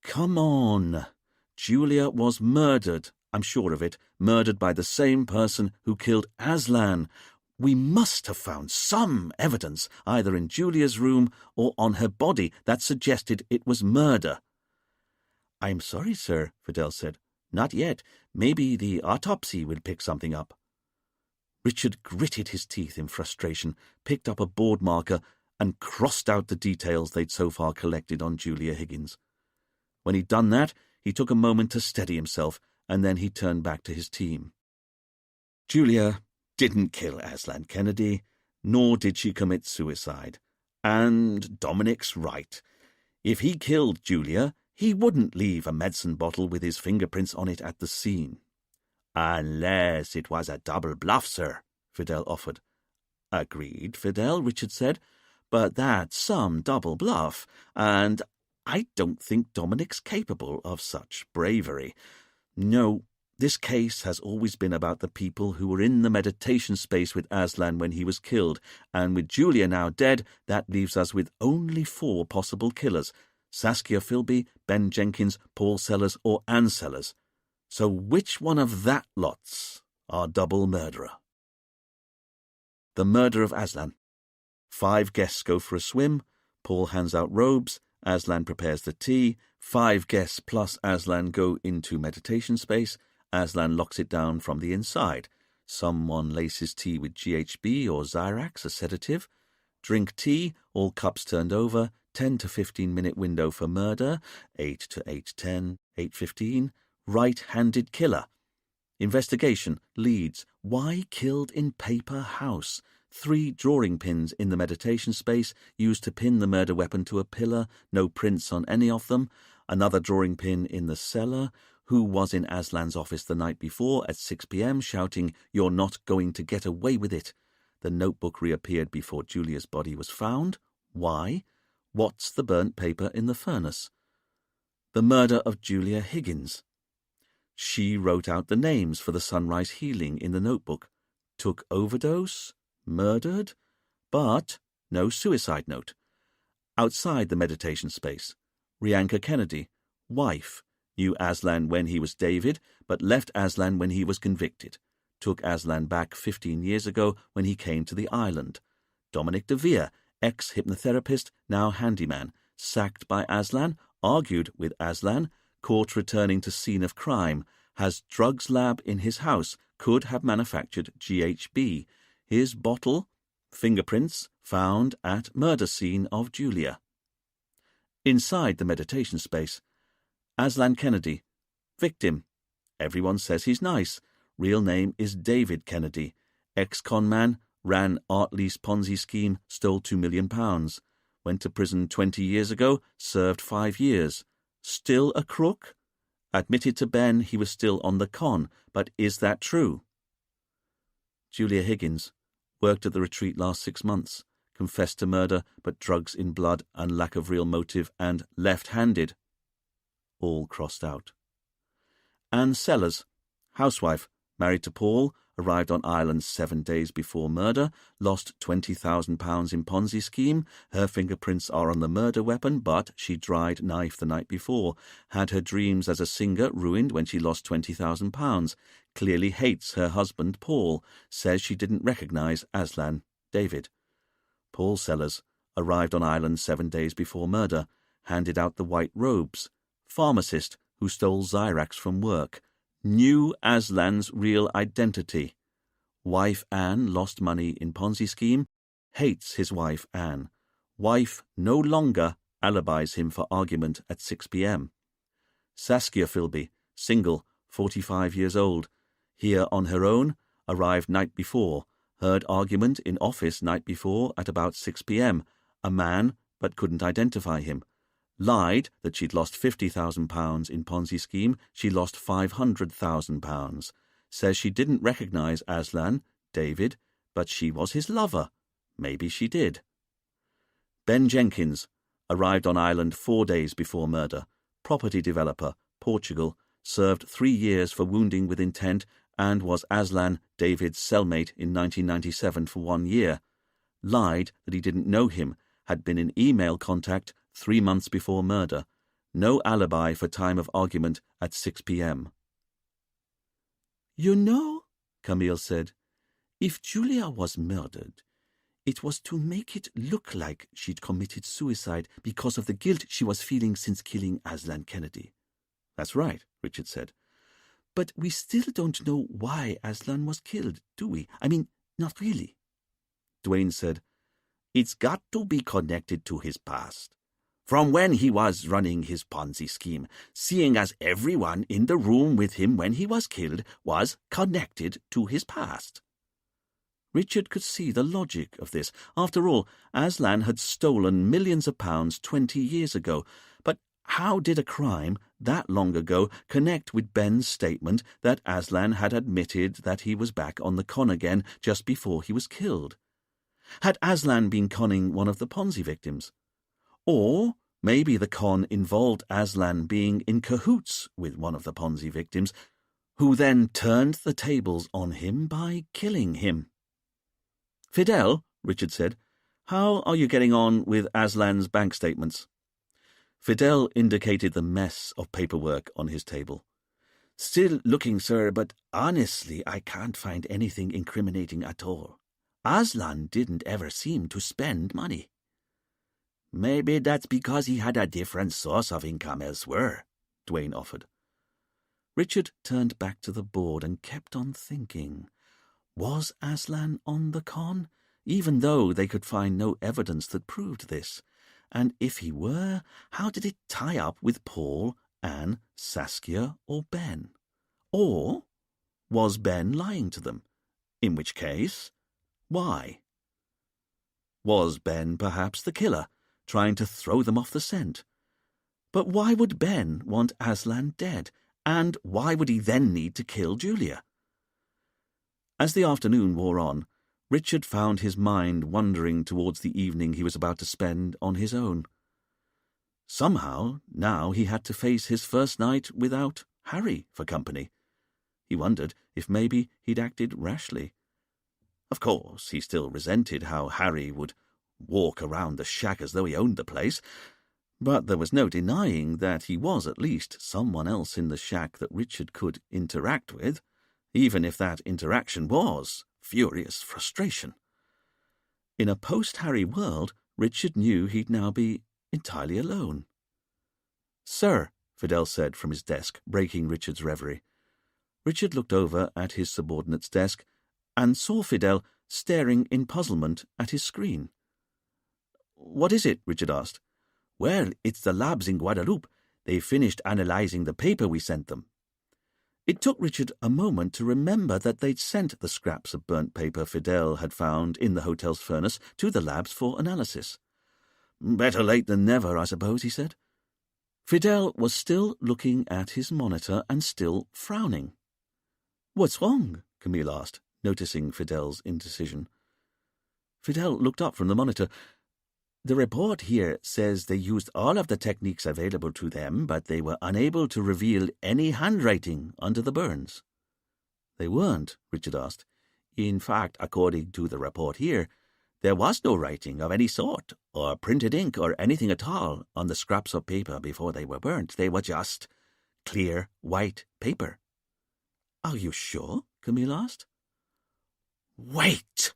"Come on. Julia was murdered, I'm sure of it, murdered by the same person who killed Aslan. We must have found some evidence, either in Julia's room or on her body, that suggested it was murder." "I'm sorry, sir," Fidel said. "Not yet. Maybe the autopsy will pick something up." Richard gritted his teeth in frustration, picked up a board marker, and crossed out the details they'd so far collected on Julia Higgins. When he'd done that, he took a moment to steady himself, and then he turned back to his team. Julia didn't kill Aslan Kennedy, nor did she commit suicide. And Dominic's right. If he killed Julia, he wouldn't leave a medicine bottle with his fingerprints on it at the scene. "Unless it was a double bluff, sir," Fidel offered. "Agreed, Fidel," Richard said. "But that's some double bluff, and I don't think Dominic's capable of such bravery. No, this case has always been about the people who were in the meditation space with Aslan when he was killed, and with Julia now dead, that leaves us with only 4 possible killers: Saskia Philby, Ben Jenkins, Paul Sellers, or Anne Sellers. So which one of that lot's our double murderer?" The murder of Aslan. 5 guests go for a swim. Paul hands out robes. Aslan prepares the tea. 5 guests plus Aslan go into meditation space. Aslan locks it down from the inside. Someone laces tea with GHB or Zyrax, a sedative. Drink tea, all cups turned over. 10 to 15-minute window for murder. 8 to 8:10, 8:15. Right-handed killer. Investigation. Leads. Why killed in paper house? 3 drawing pins in the meditation space used to pin the murder weapon to a pillar. No prints on any of them. Another drawing pin in the cellar. Who was in Aslan's office the night before at 6 p.m. shouting, "You're not going to get away with it." The notebook reappeared before Julia's body was found. Why? What's the burnt paper in the furnace? The murder of Julia Higgins. She wrote out the names for the sunrise healing in the notebook. Took overdose? Murdered? But no suicide note. Outside the meditation space. Rianka Kennedy, wife, knew Aslan when he was David, but left Aslan when he was convicted. Took Aslan back 15 years ago when he came to the island. Dominic De Vere, ex-hypnotherapist, now handyman, sacked by Aslan, argued with Aslan, caught returning to scene of crime, has drugs lab in his house, could have manufactured GHB. His bottle, fingerprints, found at murder scene of Julia. Inside the meditation space. Aslan Kennedy, victim. Everyone says he's nice. Real name is David Kennedy. Ex-con man, ran art lease Ponzi scheme, stole £2 million. Went to prison 20 years ago, served 5 years. Still a crook? Admitted to Ben he was still on the con, but is that true? Julia Higgins, worked at the retreat last 6 months, confessed to murder, but drugs in blood and lack of real motive, and left-handed. All crossed out. Anne Sellers, housewife, married to Paul, arrived on island 7 days before murder, lost £20,000 in Ponzi scheme. Her fingerprints are on the murder weapon, but she dried knife the night before. Had her dreams as a singer ruined when she lost £20,000. Clearly hates her husband, Paul. Says she didn't recognise Aslan, David. Paul Sellers, arrived on island 7 days before murder. Handed out the white robes. Pharmacist who stole Zyrax from work. Knew Aslan's real identity. Wife Anne lost money in Ponzi scheme. Hates his wife Anne. Wife no longer alibis him for argument at 6 p.m. Saskia Philby, single, 45 years old. Here on her own, arrived night before. Heard argument in office night before at about 6 p.m. A man, but couldn't identify him. Lied that she'd lost £50,000 in Ponzi scheme. She lost £500,000. Says she didn't recognise Aslan, David, but she was his lover. Maybe she did. Ben Jenkins, arrived on island 4 days before murder. Property developer, Portugal, served 3 years for wounding with intent, and was Aslan David's cellmate in 1997 for 1 year, lied that he didn't know him, had been in email contact 3 months before murder, no alibi for time of argument at 6 p.m. "You know," Camille said, "if Julia was murdered, it was to make it look like she'd committed suicide because of the guilt she was feeling since killing Aslan Kennedy." "That's right," Richard said. "But we still don't know why Aslan was killed, do we? I mean, not really." Duane said, "It's got to be connected to his past. From when he was running his Ponzi scheme, seeing as everyone in the room with him when he was killed was connected to his past." Richard could see the logic of this. After all, Aslan had stolen millions of pounds 20 years ago. But how did a crime that long ago connect with Ben's statement that Aslan had admitted that he was back on the con again just before he was killed? Had Aslan been conning one of the Ponzi victims? Or maybe the con involved Aslan being in cahoots with one of the Ponzi victims, who then turned the tables on him by killing him. "Fidel," Richard said, "how are you getting on with Aslan's bank statements?" Fidel indicated the mess of paperwork on his table. "Still looking, sir, but honestly I can't find anything incriminating at all. Aslan didn't ever seem to spend money." "Maybe that's because he had a different source of income elsewhere," Duane offered. Richard turned back to the board and kept on thinking. Was Aslan on the con, even though they could find no evidence that proved this? And if he were, how did it tie up with Paul, Anne, Saskia, or Ben? Or was Ben lying to them? In which case, why? Was Ben perhaps the killer, trying to throw them off the scent? But why would Ben want Aslan dead? And why would he then need to kill Julia? As the afternoon wore on, Richard found his mind wandering towards the evening he was about to spend on his own. Somehow, now he had to face his first night without Harry for company. He wondered if maybe he'd acted rashly. Of course, he still resented how Harry would walk around the shack as though he owned the place, but there was no denying that he was at least someone else in the shack that Richard could interact with, even if that interaction was furious frustration. In a post-Harry world, Richard knew he'd now be entirely alone. "Sir," Fidel said from his desk, breaking Richard's reverie. Richard looked over at his subordinate's desk and saw Fidel staring in puzzlement at his screen. "What is it?" Richard asked. "Well, it's the labs in Guadeloupe. They finished analyzing the paper we sent them." It took Richard a moment to remember that they'd sent the scraps of burnt paper Fidel had found in the hotel's furnace to the labs for analysis. "Better late than never, I suppose," he said. Fidel was still looking at his monitor and still frowning. "What's wrong?" Camille asked, noticing Fidel's indecision. Fidel looked up from the monitor. "The report here says they used all of the techniques available to them, but they were unable to reveal any handwriting under the burns." "They weren't?" Richard asked. "In fact, according to the report here, there was no writing of any sort, or printed ink, or anything at all on the scraps of paper before they were burnt. They were just clear white paper." "Are you sure?" Camille asked. "Wait!"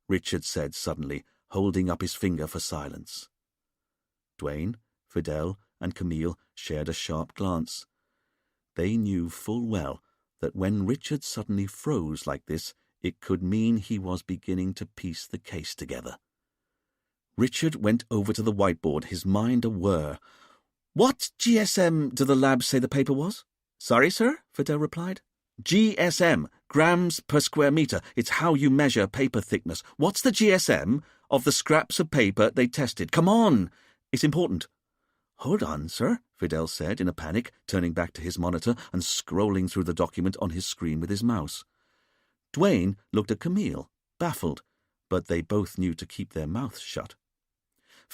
Richard said suddenly, holding up his finger for silence. Duane, Fidel, and Camille shared a sharp glance. They knew full well that when Richard suddenly froze like this, it could mean he was beginning to piece the case together. Richard went over to the whiteboard, his mind a whir. "What GSM do the labs say the paper was?" "Sorry, sir," Fidel replied. "GSM, grams per square meter. It's how you measure paper thickness. What's the GSM of the scraps of paper they tested? Come on! It's important." "Hold on, sir," Fidel said in a panic, turning back to his monitor and scrolling through the document on his screen with his mouse. Duane looked at Camille, baffled, but they both knew to keep their mouths shut.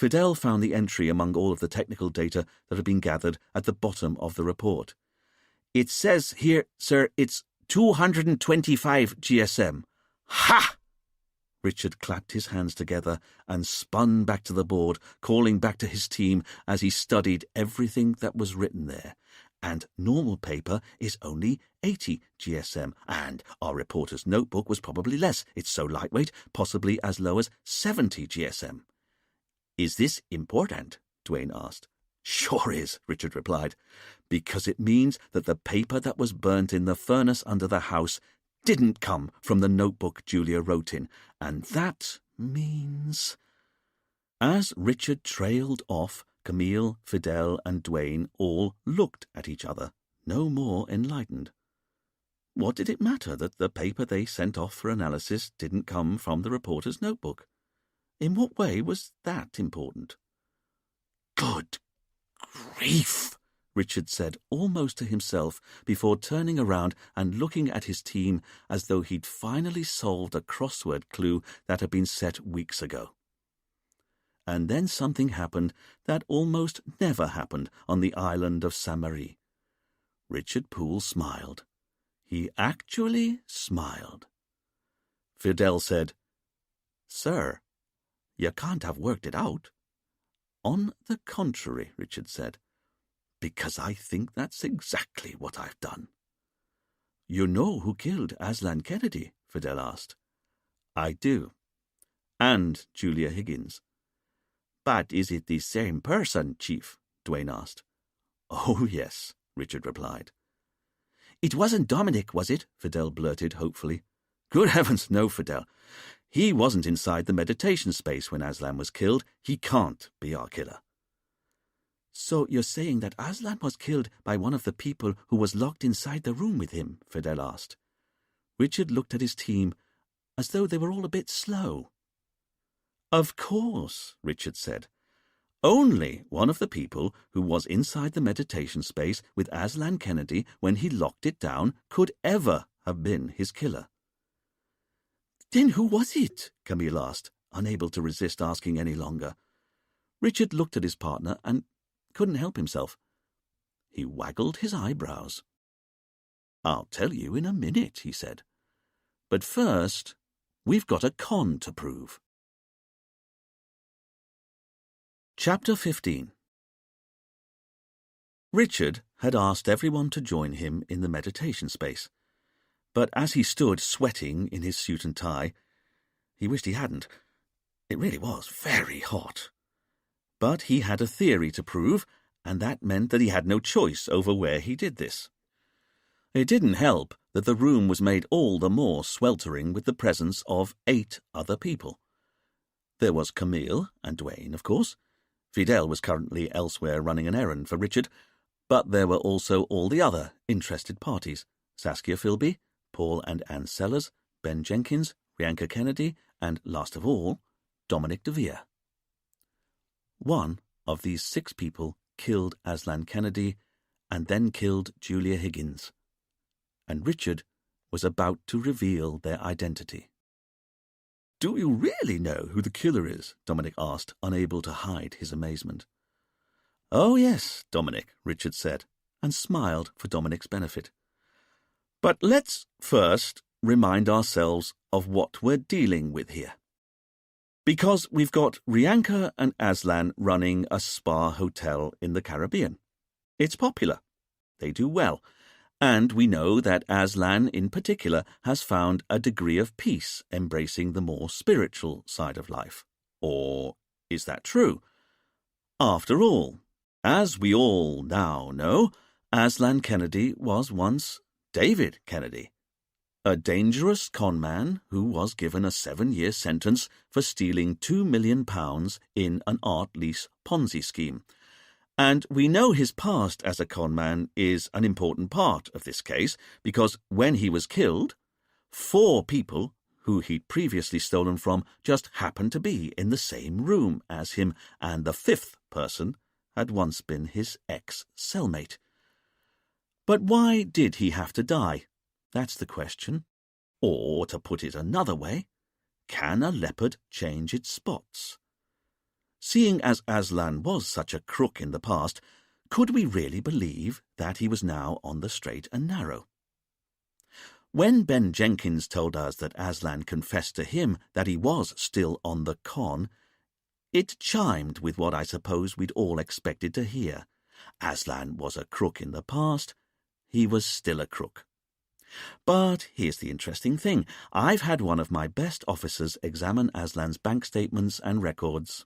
Fidel found the entry among all of the technical data that had been gathered at the bottom of the report. "It says here, sir, it's 225 GSM. Ha!" Richard clapped his hands together and spun back to the board, calling back to his team as he studied everything that was written there. "And normal paper is only 80 GSM, and our reporter's notebook was probably less. It's so lightweight, possibly as low as 70 GSM. "Is this important?" Dwayne asked. "Sure is," Richard replied, "because it means that the paper that was burnt in the furnace under the house didn't come from the notebook Julia wrote in, and that means—" As Richard trailed off, Camille, Fidel, and Dwayne all looked at each other, no more enlightened. What did it matter that the paper they sent off for analysis didn't come from the reporter's notebook? In what way was that important? "Good grief!" Richard said almost to himself before turning around and looking at his team as though he'd finally solved a crossword clue that had been set weeks ago. And then something happened that almost never happened on the island of Saint-Marie. Richard Poole smiled. He actually smiled. Fidel said, "Sir, you can't have worked it out." "On the contrary," Richard said, "because I think that's exactly what I've done." "You know who killed Aslan Kennedy?" Fidel asked. "I do. And Julia Higgins." "But is it the same person, Chief?" Dwayne asked. "Oh, yes," Richard replied. "It wasn't Dominic, was it?" Fidel blurted hopefully. "Good heavens, no, Fidel. He wasn't inside the meditation space when Aslan was killed. He can't be our killer." "So you're saying that Aslan was killed by one of the people who was locked inside the room with him?" Fidel asked. Richard looked at his team as though they were all a bit slow. "Of course," Richard said. "Only one of the people who was inside the meditation space with Aslan Kennedy when he locked it down could ever have been his killer." "Then who was it?" Camille asked, unable to resist asking any longer. Richard looked at his partner and couldn't help himself. He waggled his eyebrows. "I'll tell you in a minute," he said. "But first, we've got a con to prove." Chapter 15. Richard had asked everyone to join him in the meditation space, but as he stood sweating in his suit and tie, he wished he hadn't. It really was very hot. But he had a theory to prove, and that meant that he had no choice over where he did this. It didn't help that the room was made all the more sweltering with the presence of 8 other people. There was Camille and Dwayne, of course. Fidel was currently elsewhere running an errand for Richard, but there were also all the other interested parties: Saskia Philby, Paul and Ann Sellers, Ben Jenkins, Rianka Kennedy, and, last of all, Dominic DeVere. One of these 6 people killed Aslan Kennedy and then killed Julia Higgins, and Richard was about to reveal their identity. "Do you really know who the killer is?" Dominic asked, unable to hide his amazement. "Oh, yes, Dominic," Richard said, and smiled for Dominic's benefit. "But let's first remind ourselves of what we're dealing with here. Because we've got Rianka and Aslan running a spa hotel in the Caribbean. It's popular. They do well. And we know that Aslan in particular has found a degree of peace embracing the more spiritual side of life. Or is that true? After all, as we all now know, Aslan Kennedy was once David Kennedy, a dangerous conman who was given a 7-year sentence for stealing £2 million in an art lease Ponzi scheme. And we know his past as a conman is an important part of this case, because when he was killed, 4 people who he'd previously stolen from just happened to be in the same room as him, and the 5th person had once been his ex-cellmate. But why did he have to die? That's the question. Or, to put it another way, can a leopard change its spots? Seeing as Aslan was such a crook in the past, could we really believe that he was now on the straight and narrow? When Ben Jenkins told us that Aslan confessed to him that he was still on the con, it chimed with what I suppose we'd all expected to hear. Aslan was a crook in the past. He was still a crook. But here's the interesting thing. I've had one of my best officers examine Aslan's bank statements and records.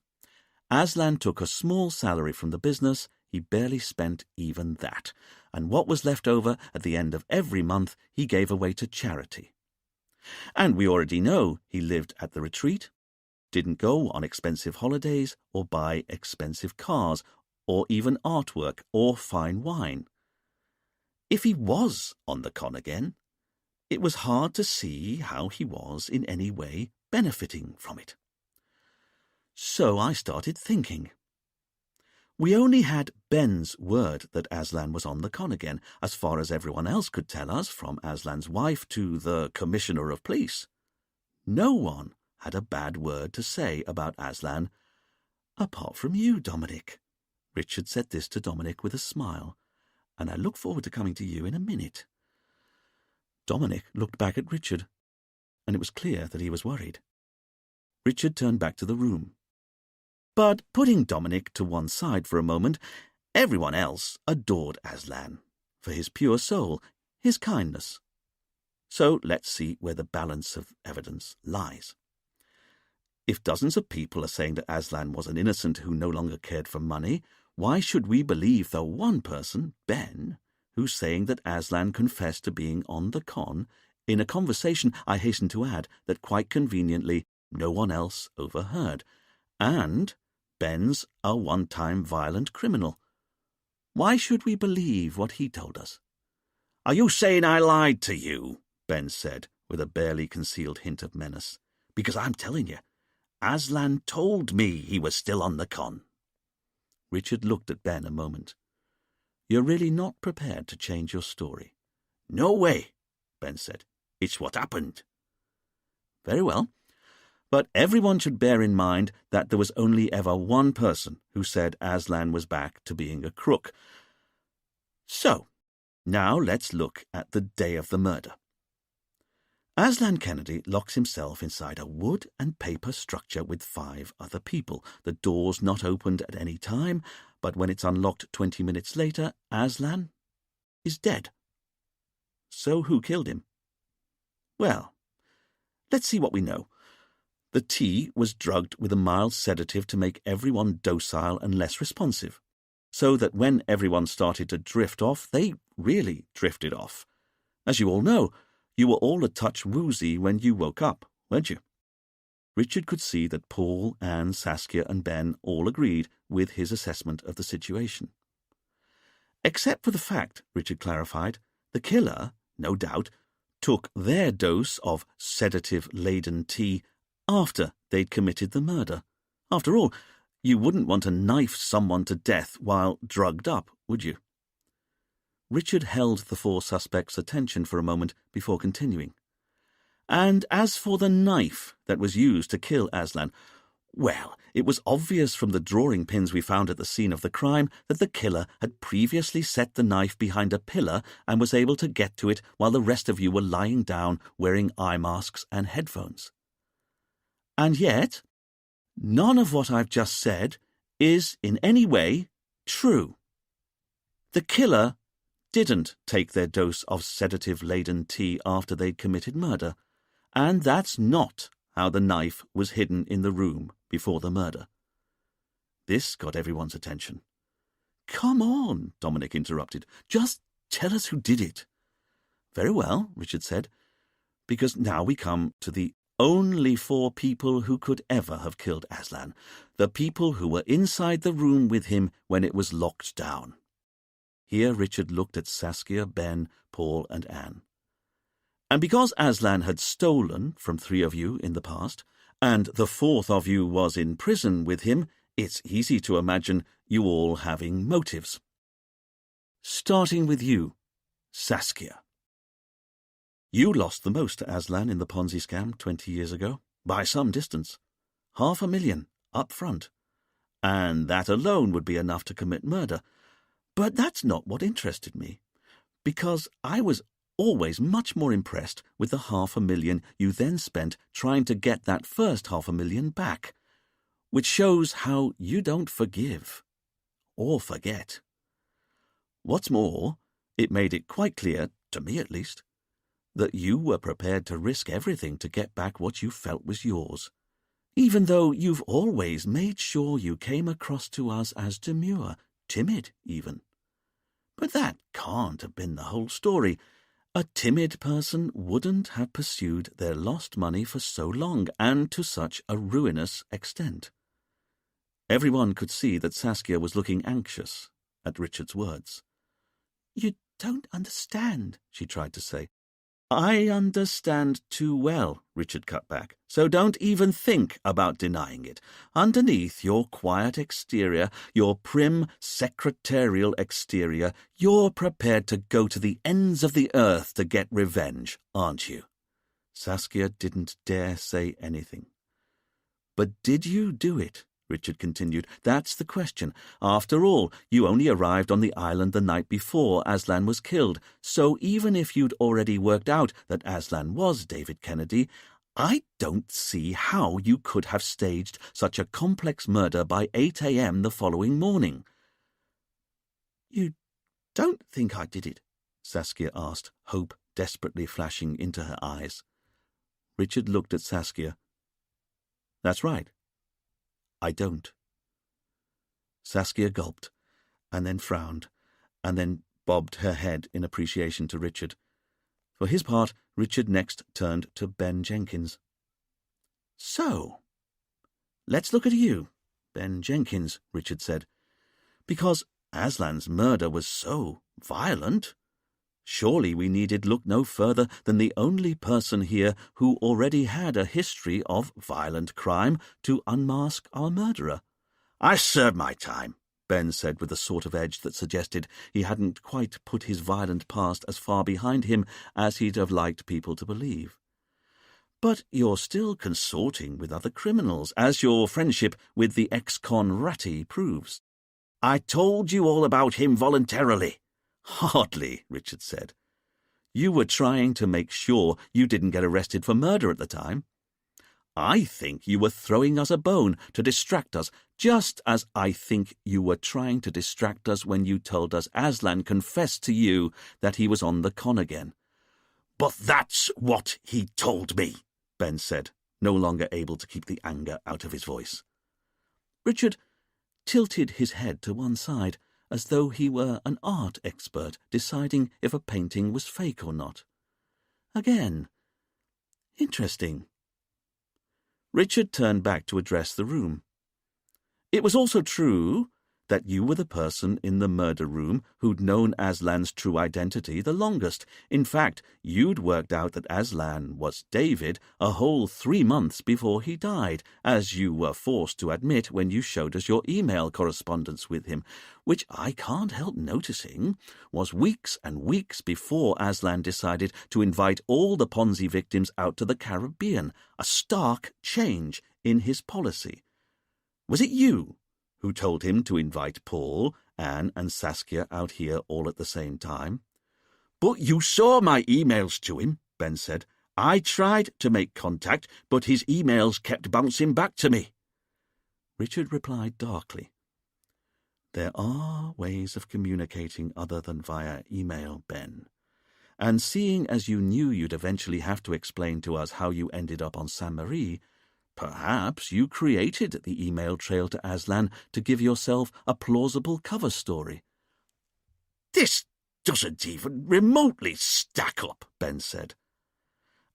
Aslan took a small salary from the business. He barely spent even that, and what was left over at the end of every month he gave away to charity. And we already know he lived at the retreat, didn't go on expensive holidays or buy expensive cars or even artwork or fine wine. If he was on the con again, it was hard to see how he was in any way benefiting from it. So I started thinking. We only had Ben's word that Aslan was on the con again, as far as everyone else could tell us, from Aslan's wife to the Commissioner of Police. No one had a bad word to say about Aslan, apart from you, Dominic. Richard said this to Dominic with a smile, and I look forward to coming to you in a minute. Dominic looked back at Richard, and it was clear that he was worried. Richard turned back to the room. But putting Dominic to one side for a moment, everyone else adored Aslan for his pure soul, his kindness. So let's see where the balance of evidence lies. If dozens of people are saying that Aslan was an innocent who no longer cared for money, why should we believe the one person, Ben, who's saying that Aslan confessed to being on the con in a conversation, I hasten to add, that quite conveniently no one else overheard, and Ben's a one-time violent criminal? Why should we believe what he told us? "Are you saying I lied to you?" Ben said, with a barely concealed hint of menace. "Because I'm telling you, Aslan told me he was still on the con." Richard looked at Ben a moment. "You're really not prepared to change your story?" "No way," Ben said. "It's what happened." "Very well. But everyone should bear in mind that there was only ever one person who said Aslan was back to being a crook. So, now let's look at the day of the murder. Aslan Kennedy locks himself inside a wood and paper structure with 5 other people. The door's not opened at any time, but when it's unlocked 20 minutes later, Aslan is dead. So who killed him? Well, let's see what we know. The tea was drugged with a mild sedative to make everyone docile and less responsive, so that when everyone started to drift off, they really drifted off. As you all know, you were all a touch woozy when you woke up, weren't you? Richard could see that Paul, Anne, Saskia and Ben all agreed with his assessment of the situation. Except for the fact, Richard clarified, the killer, no doubt, took their dose of sedative-laden tea after they'd committed the murder. After all, you wouldn't want to knife someone to death while drugged up, would you? Richard held the 4 suspects' attention for a moment before continuing. And as for the knife that was used to kill Aslan, well, it was obvious from the drawing pins we found at the scene of the crime that the killer had previously set the knife behind a pillar and was able to get to it while the rest of you were lying down wearing eye masks and headphones. And yet, none of what I've just said is in any way true. The killer didn't take their dose of sedative-laden tea after they'd committed murder, and that's not how the knife was hidden in the room before the murder. This got everyone's attention. "Come on," Dominic interrupted. "Just tell us who did it." "Very well," Richard said, "because now we come to the only 4 people who could ever have killed Aslan, the people who were inside the room with him when it was locked down." Here Richard looked at Saskia, Ben, Paul and Anne. "And because Aslan had stolen from 3 of you in the past, and the 4th of you was in prison with him, it's easy to imagine you all having motives. Starting with you, Saskia. You lost the most to Aslan in the Ponzi scam 20 years ago, by some distance. $500,000 up front. and that alone would be enough to commit murder. But that's not what interested me, because I was always much more impressed with the $500,000 you then spent trying to get that first $500,000 back, which shows how you don't forgive or forget. What's more, it made it quite clear, to me at least, that you were prepared to risk everything to get back what you felt was yours, even though you've always made sure you came across to us as demure, timid even. But that can't have been the whole story. A timid person wouldn't have pursued their lost money for so long and to such a ruinous extent. Everyone could see that Saskia was looking anxious at Richard's words. "You don't understand," she tried to say. "I understand too well," Richard cut back, "so don't even think about denying it. Underneath your quiet exterior, your prim secretarial exterior, you're prepared to go to the ends of the earth to get revenge, aren't you?" Saskia didn't dare say anything. "But did you do it?" Richard continued. "That's the question. After all, you only arrived on the island the night before Aslan was killed, so even if you'd already worked out that Aslan was David Kennedy, I don't see how you could have staged such a complex murder by 8 a.m. the following morning." "You don't think I did it?" Saskia asked, hope desperately flashing into her eyes. Richard looked at Saskia. "That's right. I don't." Saskia gulped, and then frowned, and then bobbed her head in appreciation to Richard. For his part, Richard next turned to Ben Jenkins. "So, let's look at you, Ben Jenkins," Richard said. "Because Aslan's murder was so violent, surely we needed look no further than the only person here who already had a history of violent crime to unmask our murderer." "I served my time," Ben said with a sort of edge that suggested he hadn't quite put his violent past as far behind him as he'd have liked people to believe. "But you're still consorting with other criminals, as your friendship with the ex-con Ratty proves." "I told you all about him voluntarily." "Hardly," Richard said. "You were trying to make sure you didn't get arrested for murder at the time. I think you were throwing us a bone to distract us, just as I think you were trying to distract us when you told us Aslan confessed to you that he was on the con again." "But that's what he told me," Ben said, no longer able to keep the anger out of his voice. Richard tilted his head to one side, as though he were an art expert deciding if a painting was fake or not. Again, interesting. Richard turned back to address the room. "It was also true that you were the person in the murder room who'd known Aslan's true identity the longest. In fact, you'd worked out that Aslan was David a whole 3 months before he died, as you were forced to admit when you showed us your email correspondence with him, which I can't help noticing was weeks and weeks before Aslan decided to invite all the Ponzi victims out to the Caribbean, a stark change in his policy. Was it you who told him to invite Paul, Anne, and Saskia out here all at the same time?" "But you saw my emails to him," Ben said. "I tried to make contact, but his emails kept bouncing back to me." Richard replied darkly, "There are ways of communicating other than via email, Ben. And seeing as you knew you'd eventually have to explain to us how you ended up on Sainte Marie, perhaps you created the email trail to Aslan to give yourself a plausible cover story." "This doesn't even remotely stack up," Ben said.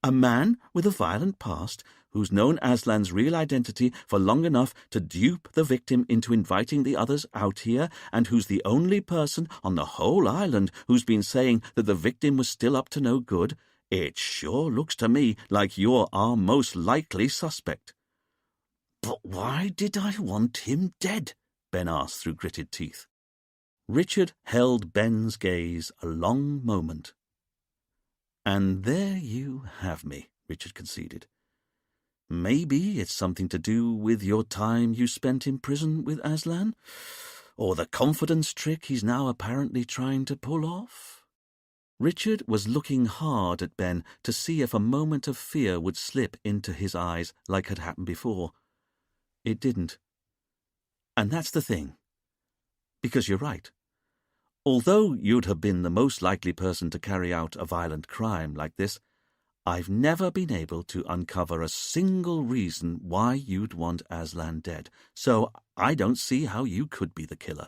"A man with a violent past who's known Aslan's real identity for long enough to dupe the victim into inviting the others out here, and who's the only person on the whole island who's been saying that the victim was still up to no good, it sure looks to me like you're our most likely suspect." "But why did I want him dead?" Ben asked through gritted teeth. Richard held Ben's gaze a long moment. "And there you have me," Richard conceded. Maybe it's something to do with your time you spent in prison with Aslan, or the confidence trick he's now apparently trying to pull off. Richard was looking hard at Ben to see if a moment of fear would slip into his eyes like had happened before. It didn't. And that's the thing. Because you're right. Although you'd have been the most likely person to carry out a violent crime like this, I've never been able to uncover a single reason why you'd want Aslan dead, so I don't see how you could be the killer.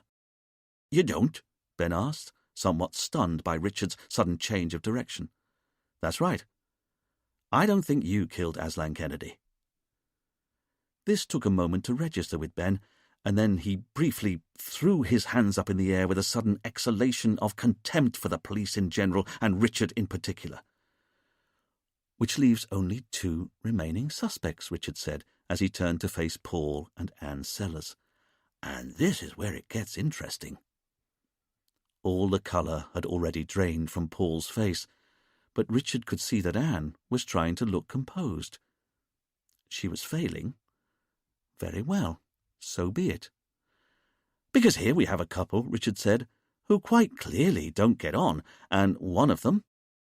You don't? Ben asked, somewhat stunned by Richard's sudden change of direction. That's right. I don't think you killed Aslan Kennedy. This took a moment to register with Ben, and then he briefly threw his hands up in the air with a sudden exhalation of contempt for the police in general and Richard in particular. Which leaves only 2 remaining suspects, Richard said, as he turned to face Paul and Anne Sellers. And this is where it gets interesting. All the colour had already drained from Paul's face, but Richard could see that Anne was trying to look composed. She was failing. Very well, so be it. Because here we have a couple, Richard said, who quite clearly don't get on, and one of them,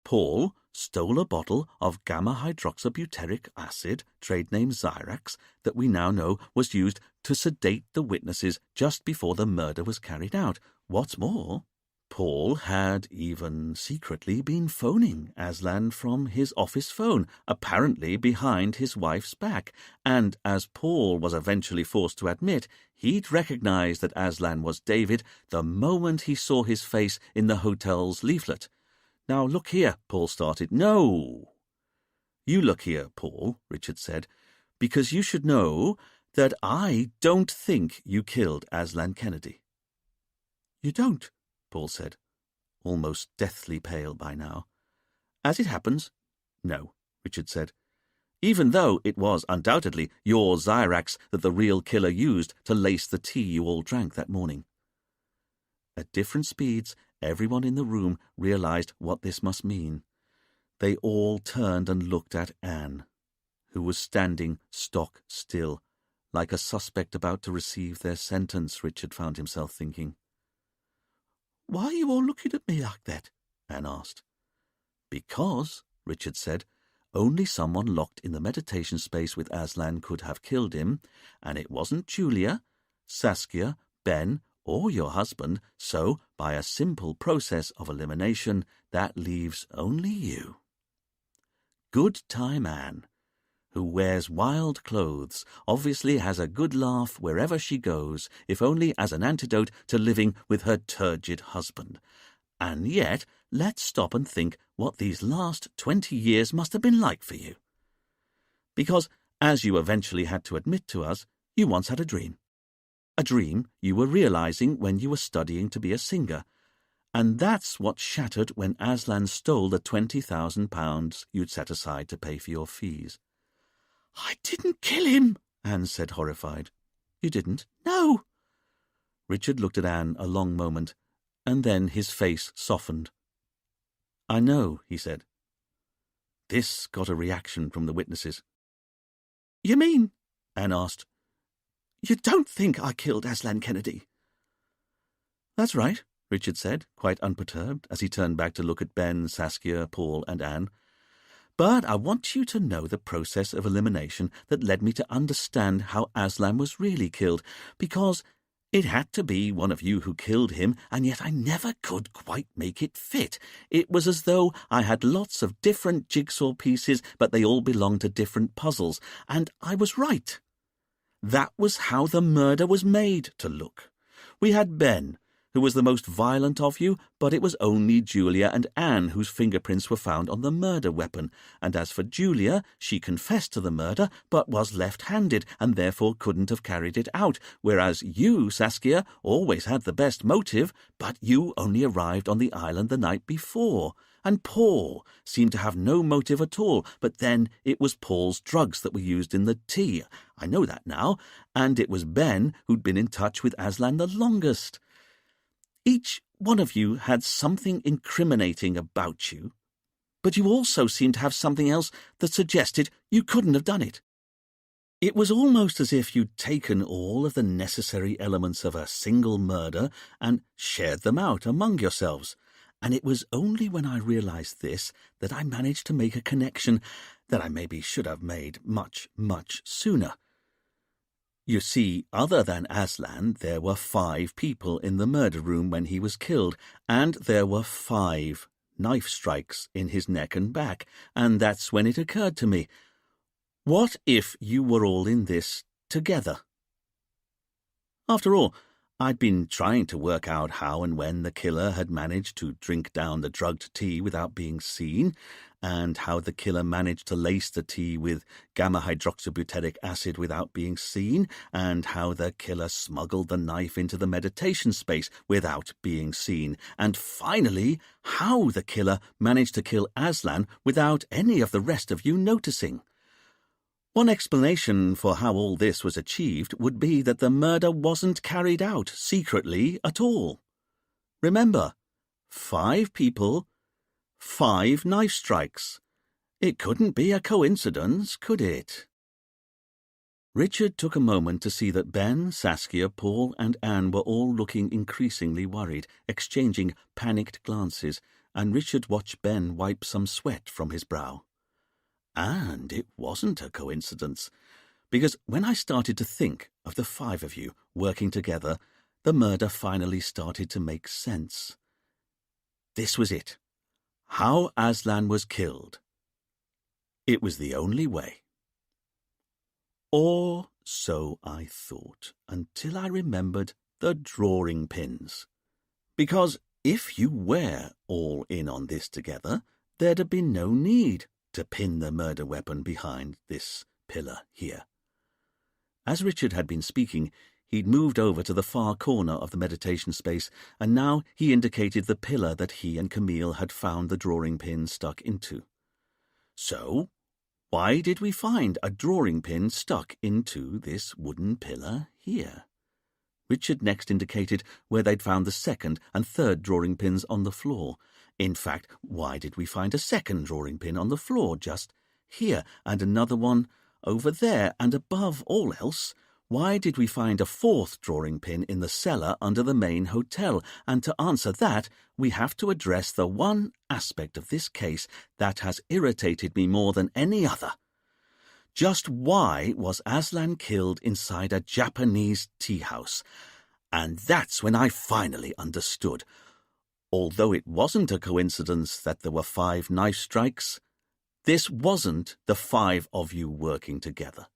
Paul, stole a bottle of gamma-hydroxybutyric acid, trade name Xyrax, that we now know was used to sedate the witnesses just before the murder was carried out. What's more, Paul had even secretly been phoning Aslan from his office phone, apparently behind his wife's back, and as Paul was eventually forced to admit, he'd recognized that Aslan was David the moment he saw his face in the hotel's leaflet. Now, look here, Paul started. No. You look here, Paul, Richard said, because you should know that I don't think you killed Aslan Kennedy. You don't, Paul said, almost deathly pale by now. As it happens, no, Richard said, even though it was undoubtedly your Xyrax that the real killer used to lace the tea you all drank that morning. At different speeds, everyone in the room realized what this must mean. They all turned and looked at Anne, who was standing stock still, like a suspect about to receive their sentence, Richard found himself thinking. Why are you all looking at me like that? Anne asked. Because, Richard said, only someone locked in the meditation space with Aslan could have killed him, and it wasn't Julia, Saskia, Ben, or your husband, so, by a simple process of elimination, that leaves only you. Good time Anne, who wears wild clothes, obviously has a good laugh wherever she goes, if only as an antidote to living with her turgid husband. And yet, let's stop and think what these last 20 years must have been like for you. Because, as you eventually had to admit to us, you once had a dream. A dream you were realizing when you were studying to be a singer, and that's what shattered when Aslan stole the £20,000 you'd set aside to pay for your fees. I didn't kill him, Anne said, horrified. You didn't? No. Richard looked at Anne a long moment, and then his face softened. I know, he said. This got a reaction from the witnesses. You mean, Anne asked, you don't think I killed Aslan Kennedy? That's right, Richard said, quite unperturbed, as he turned back to look at Ben, Saskia, Paul, and Anne. But I want you to know the process of elimination that led me to understand how Aslan was really killed, because it had to be one of you who killed him, and yet I never could quite make it fit. It was as though I had lots of different jigsaw pieces, but they all belonged to different puzzles, and I was right. That was how the murder was made to look. We had Ben, who was the most violent of you, but it was only Julia and Anne whose fingerprints were found on the murder weapon, and as for Julia, she confessed to the murder, but was left-handed, and therefore couldn't have carried it out, whereas you, Saskia, always had the best motive, but you only arrived on the island the night before. And Paul seemed to have no motive at all, but then it was Paul's drugs that were used in the tea. I know that now, and it was Ben who'd been in touch with Aslan the longest. Each one of you had something incriminating about you, but you also seemed to have something else that suggested you couldn't have done it. It was almost as if you'd taken all of the necessary elements of a single murder and shared them out among yourselves. And it was only when I realized this that I managed to make a connection that I maybe should have made much, much sooner. You see, other than Aslan, there were 5 people in the murder room when he was killed, and there were 5 knife strikes in his neck and back, and that's when it occurred to me, what if you were all in this together? After all, I'd been trying to work out how and when the killer had managed to drink down the drugged tea without being seen, and how the killer managed to lace the tea with gamma-hydroxybutyric acid without being seen, and how the killer smuggled the knife into the meditation space without being seen, and finally, how the killer managed to kill Aslan without any of the rest of you noticing. One explanation for how all this was achieved would be that the murder wasn't carried out secretly at all. Remember, 5 people, 5 knife strikes. It couldn't be a coincidence, could it? Richard took a moment to see that Ben, Saskia, Paul, and Anne were all looking increasingly worried, exchanging panicked glances, and Richard watched Ben wipe some sweat from his brow. And it wasn't a coincidence, because when I started to think of the 5 of you working together, the murder finally started to make sense. This was it. How Aslan was killed. It was the only way. Or so I thought, until I remembered the drawing pins. Because if you were all in on this together, there'd have been no need to pin the murder weapon behind this pillar here. As Richard had been speaking, he'd moved over to the far corner of the meditation space, and now he indicated the pillar that he and Camille had found the drawing pin stuck into. So, why did we find a drawing pin stuck into this wooden pillar here? Richard next indicated where they'd found the 2nd and 3rd drawing pins on the floor. In fact, why did we find a 2nd drawing pin on the floor just here, and another one over there, and above all else, why did we find a 4th drawing pin in the cellar under the main hotel? And to answer that, we have to address the one aspect of this case that has irritated me more than any other. Just why was Aslan killed inside a Japanese tea house? And that's when I finally understood. Although it wasn't a coincidence that there were 5 knife strikes, this wasn't the 5 of you working together.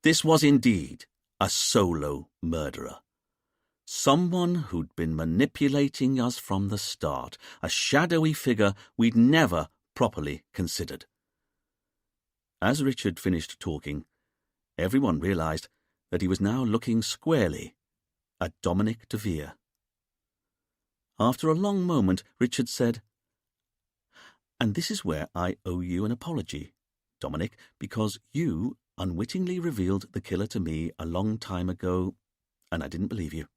This was indeed a solo murderer. Someone who'd been manipulating us from the start, a shadowy figure we'd never properly considered. As Richard finished talking, everyone realized that he was now looking squarely at Dominic de Vere. After a long moment, Richard said, "And this is where I owe you an apology, Dominic, because you unwittingly revealed the killer to me a long time ago, and I didn't believe you."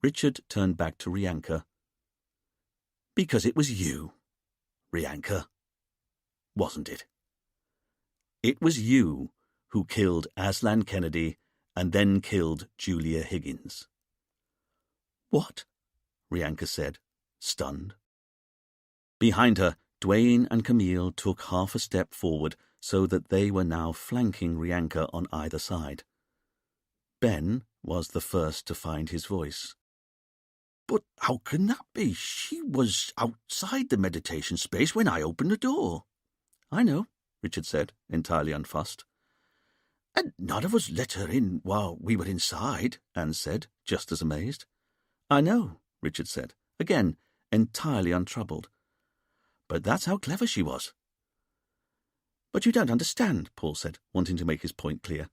Richard turned back to Rianka. "Because it was you, Rianka, wasn't it? It was you who killed Aslan Kennedy and then killed Julia Higgins." "What?" Rianka said, stunned. Behind her, Dwayne and Camille took half a step forward so that they were now flanking Rianka on either side. Ben was the first to find his voice. "But how can that be? She was outside the meditation space when I opened the door." "I know," Richard said, entirely unfussed. "And none of us let her in while we were inside," Anne said, just as amazed. "I know," Richard said, again, entirely untroubled. "But that's how clever she was." "But you don't understand," Paul said, wanting to make his point clear.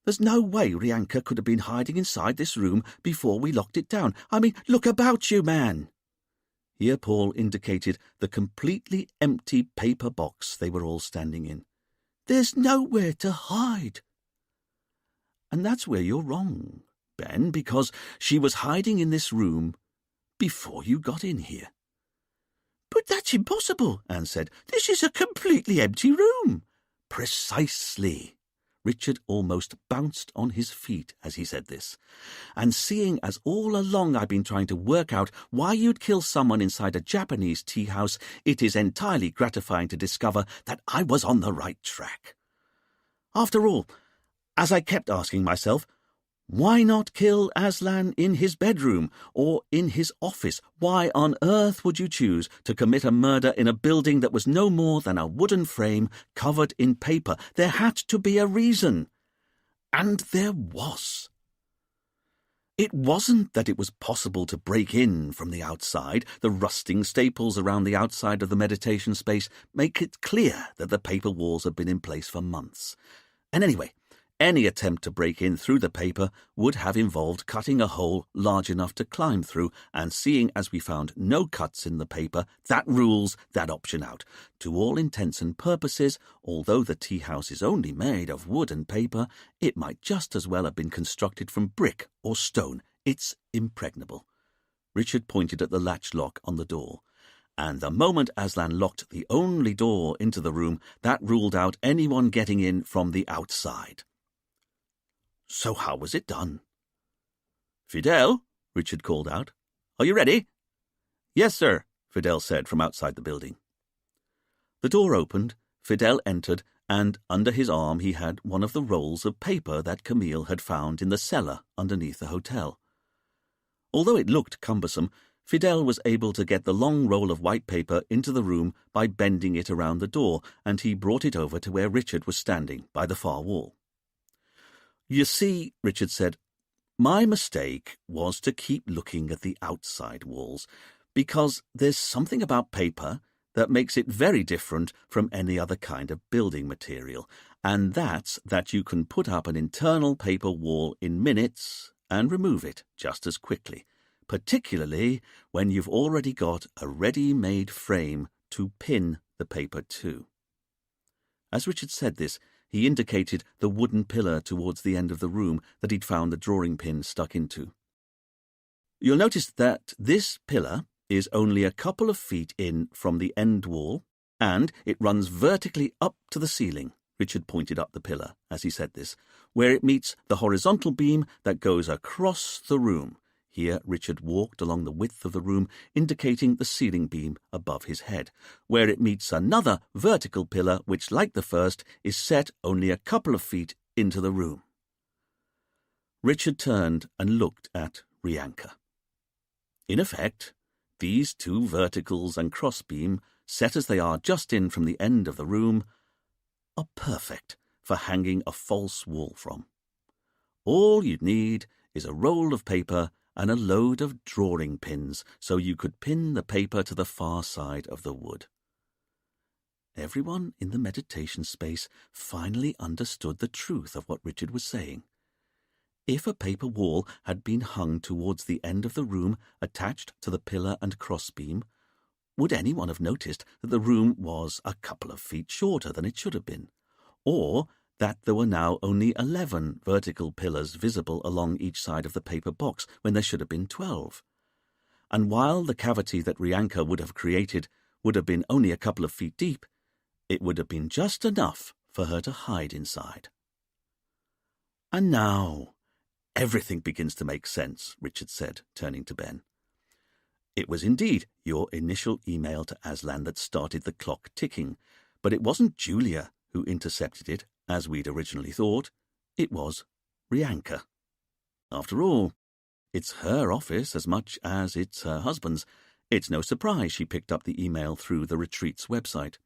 "There's no way Rianka could have been hiding inside this room before we locked it down. I mean, look about you, man." Here Paul indicated the completely empty paper box they were all standing in. "There's nowhere to hide." "And that's where you're wrong, Ben, because she was hiding in this room before you got in here." "But that's impossible," Anne said. "This is a completely empty room." "Precisely," Richard almost bounced on his feet as he said this. "And seeing as all along I've been trying to work out why you'd kill someone inside a Japanese tea house, it is entirely gratifying to discover that I was on the right track. After all, as I kept asking myself, why not kill Aslan in his bedroom or in his office? Why on earth would you choose to commit a murder in a building that was no more than a wooden frame covered in paper? There had to be a reason. And there was. It wasn't that it was possible to break in from the outside. The rusting staples around the outside of the meditation space make it clear that the paper walls had been in place for months. And anyway, any attempt to break in through the paper would have involved cutting a hole large enough to climb through, and seeing as we found no cuts in the paper, that rules that option out. To all intents and purposes, although the tea house is only made of wood and paper, it might just as well have been constructed from brick or stone. It's impregnable." Richard pointed at the latch lock on the door. And the moment Aslan locked the only door into the room, that ruled out anyone getting in from the outside. So how was it done? "Fidel," Richard called out. "Are you ready?" "Yes, sir," Fidel said from outside the building. The door opened, Fidel entered, and under his arm he had one of the rolls of paper that Camille had found in the cellar underneath the hotel. Although it looked cumbersome, Fidel was able to get the long roll of white paper into the room by bending it around the door, and he brought it over to where Richard was standing by the far wall. "You see," Richard said, "my mistake was to keep looking at the outside walls, because there's something about paper that makes it very different from any other kind of building material, and that's that you can put up an internal paper wall in minutes and remove it just as quickly, particularly when you've already got a ready-made frame to pin the paper to." As Richard said this, he indicated the wooden pillar towards the end of the room that he'd found the drawing pin stuck into. "You'll notice that this pillar is only a couple of feet in from the end wall, and it runs vertically up to the ceiling." Richard pointed up the pillar as he said this, "where it meets the horizontal beam that goes across the room." Here Richard walked along the width of the room, indicating the ceiling beam above his head, "where it meets another vertical pillar which, like the first, is set only a couple of feet into the room." Richard turned and looked at Rianka. In effect, these two verticals and crossbeam, set as they are just in from the end of the room, are perfect for hanging a false wall from. All you'd need is a roll of paper and a load of drawing pins, so you could pin the paper to the far side of the wood. Everyone in the meditation space finally understood the truth of what Richard was saying. If a paper wall had been hung towards the end of the room attached to the pillar and crossbeam, would anyone have noticed that the room was a couple of feet shorter than it should have been, or that there were now only 11 vertical pillars visible along each side of the paper box when there should have been 12? And while the cavity that Rianka would have created would have been only a couple of feet deep, it would have been just enough for her to hide inside. "And now everything begins to make sense," Richard said, turning to Ben. "It was indeed your initial email to Aslan that started the clock ticking, but it wasn't Julia who intercepted it, as we'd originally thought. It was Rianka. After all, it's her office as much as it's her husband's. It's no surprise she picked up the email through the retreat's website.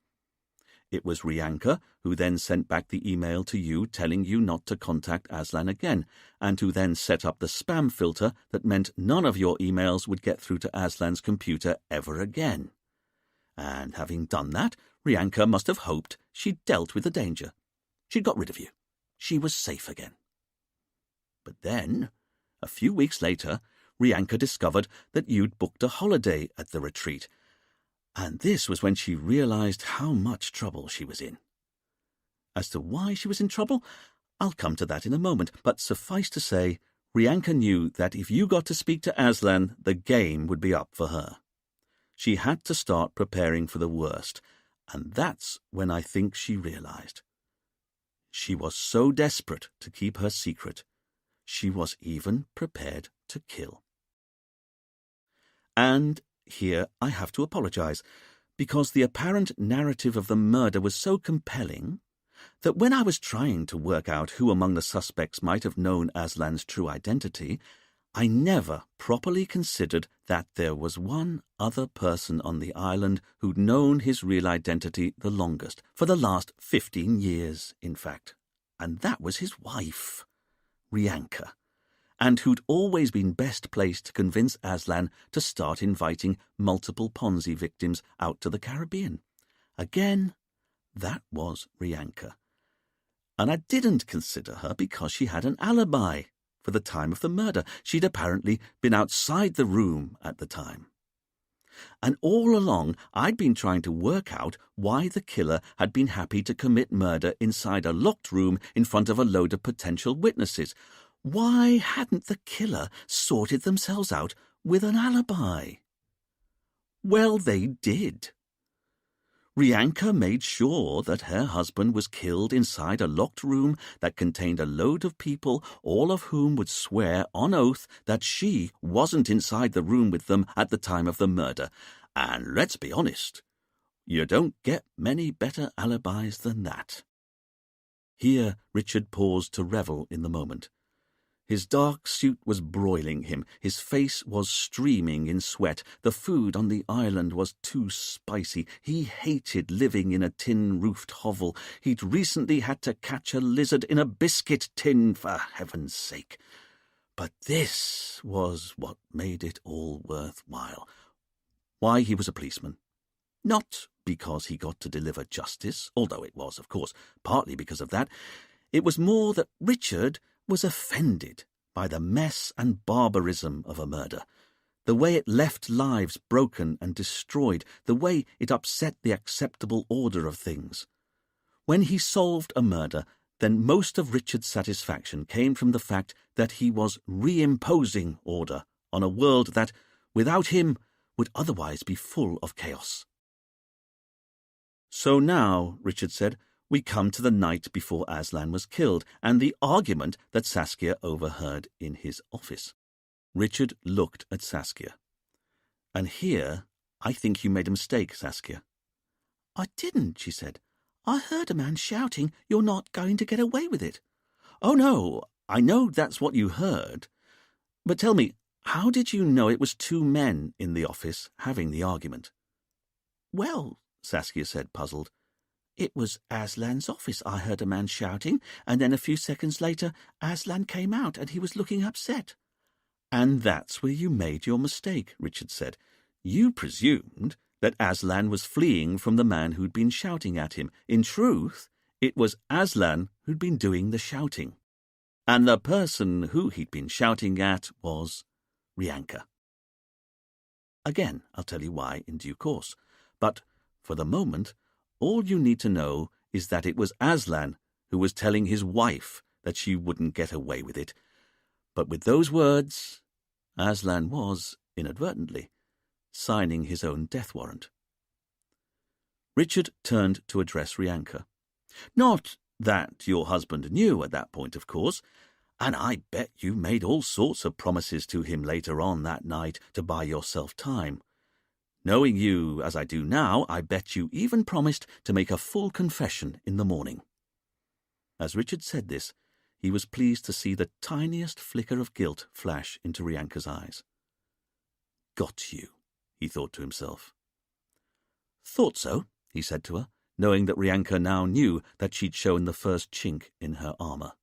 It was Rianka who then sent back the email to you telling you not to contact Aslan again, and who then set up the spam filter that meant none of your emails would get through to Aslan's computer ever again. And having done that, Rianka must have hoped she'd dealt with the danger. She'd got rid of you. She was safe again. But then, a few weeks later, Rianka discovered that you'd booked a holiday at the retreat, and this was when she realized how much trouble she was in. As to why she was in trouble, I'll come to that in a moment, but suffice to say, Rianka knew that if you got to speak to Aslan, the game would be up for her. She had to start preparing for the worst, and that's when I think she realized. She was so desperate to keep her secret, she was even prepared to kill. And here I have to apologize, because the apparent narrative of the murder was so compelling that when I was trying to work out who among the suspects might have known Aslan's true identity, I never properly considered that there was one other person on the island who'd known his real identity the longest, for the last 15 years, in fact. And that was his wife, Rianka, and who'd always been best placed to convince Aslan to start inviting multiple Ponzi victims out to the Caribbean. Again, that was Rianka. And I didn't consider her because she had an alibi. For the time of the murder, she'd apparently been outside the room at the time. And all along, I'd been trying to work out why the killer had been happy to commit murder inside a locked room in front of a load of potential witnesses. Why hadn't the killer sorted themselves out with an alibi? Well, they did. Rianka made sure that her husband was killed inside a locked room that contained a load of people, all of whom would swear on oath that she wasn't inside the room with them at the time of the murder. And let's be honest, you don't get many better alibis than that. Here Richard paused to revel in the moment. His dark suit was broiling him, his face was streaming in sweat, the food on the island was too spicy, he hated living in a tin-roofed hovel, he'd recently had to catch a lizard in a biscuit tin, for heaven's sake. But this was what made it all worthwhile. Why he was a policeman. Not because he got to deliver justice, although it was, of course, partly because of that. It was more that Richard was offended by the mess and barbarism of a murder, the way it left lives broken and destroyed, the way it upset the acceptable order of things. When he solved a murder, then most of Richard's satisfaction came from the fact that he was reimposing order on a world that, without him, would otherwise be full of chaos. So now, Richard said, we come to the night before Aslan was killed, and the argument that Saskia overheard in his office. Richard looked at Saskia. And here, I think you made a mistake, Saskia. I didn't, she said. I heard a man shouting, "You're not going to get away with it." Oh, no, I know that's what you heard. But tell me, how did you know it was two men in the office having the argument? Well, Saskia said, puzzled, it was Aslan's office. I heard a man shouting, and then a few seconds later Aslan came out and he was looking upset. And that's where you made your mistake, Richard said. You presumed that Aslan was fleeing from the man who'd been shouting at him. In truth, it was Aslan who'd been doing the shouting. And the person who he'd been shouting at was Rianka. Again, I'll tell you why in due course. But for the moment, all you need to know is that it was Aslan who was telling his wife that she wouldn't get away with it. But with those words, Aslan was, inadvertently, signing his own death warrant. Richard turned to address Rianka. Not that your husband knew at that point, of course, and I bet you made all sorts of promises to him later on that night to buy yourself time. Knowing you as I do now, I bet you even promised to make a full confession in the morning. As Richard said this, he was pleased to see the tiniest flicker of guilt flash into Rianka's eyes. Got you, he thought to himself. Thought so, he said to her, knowing that Rianka now knew that she'd shown the first chink in her armour.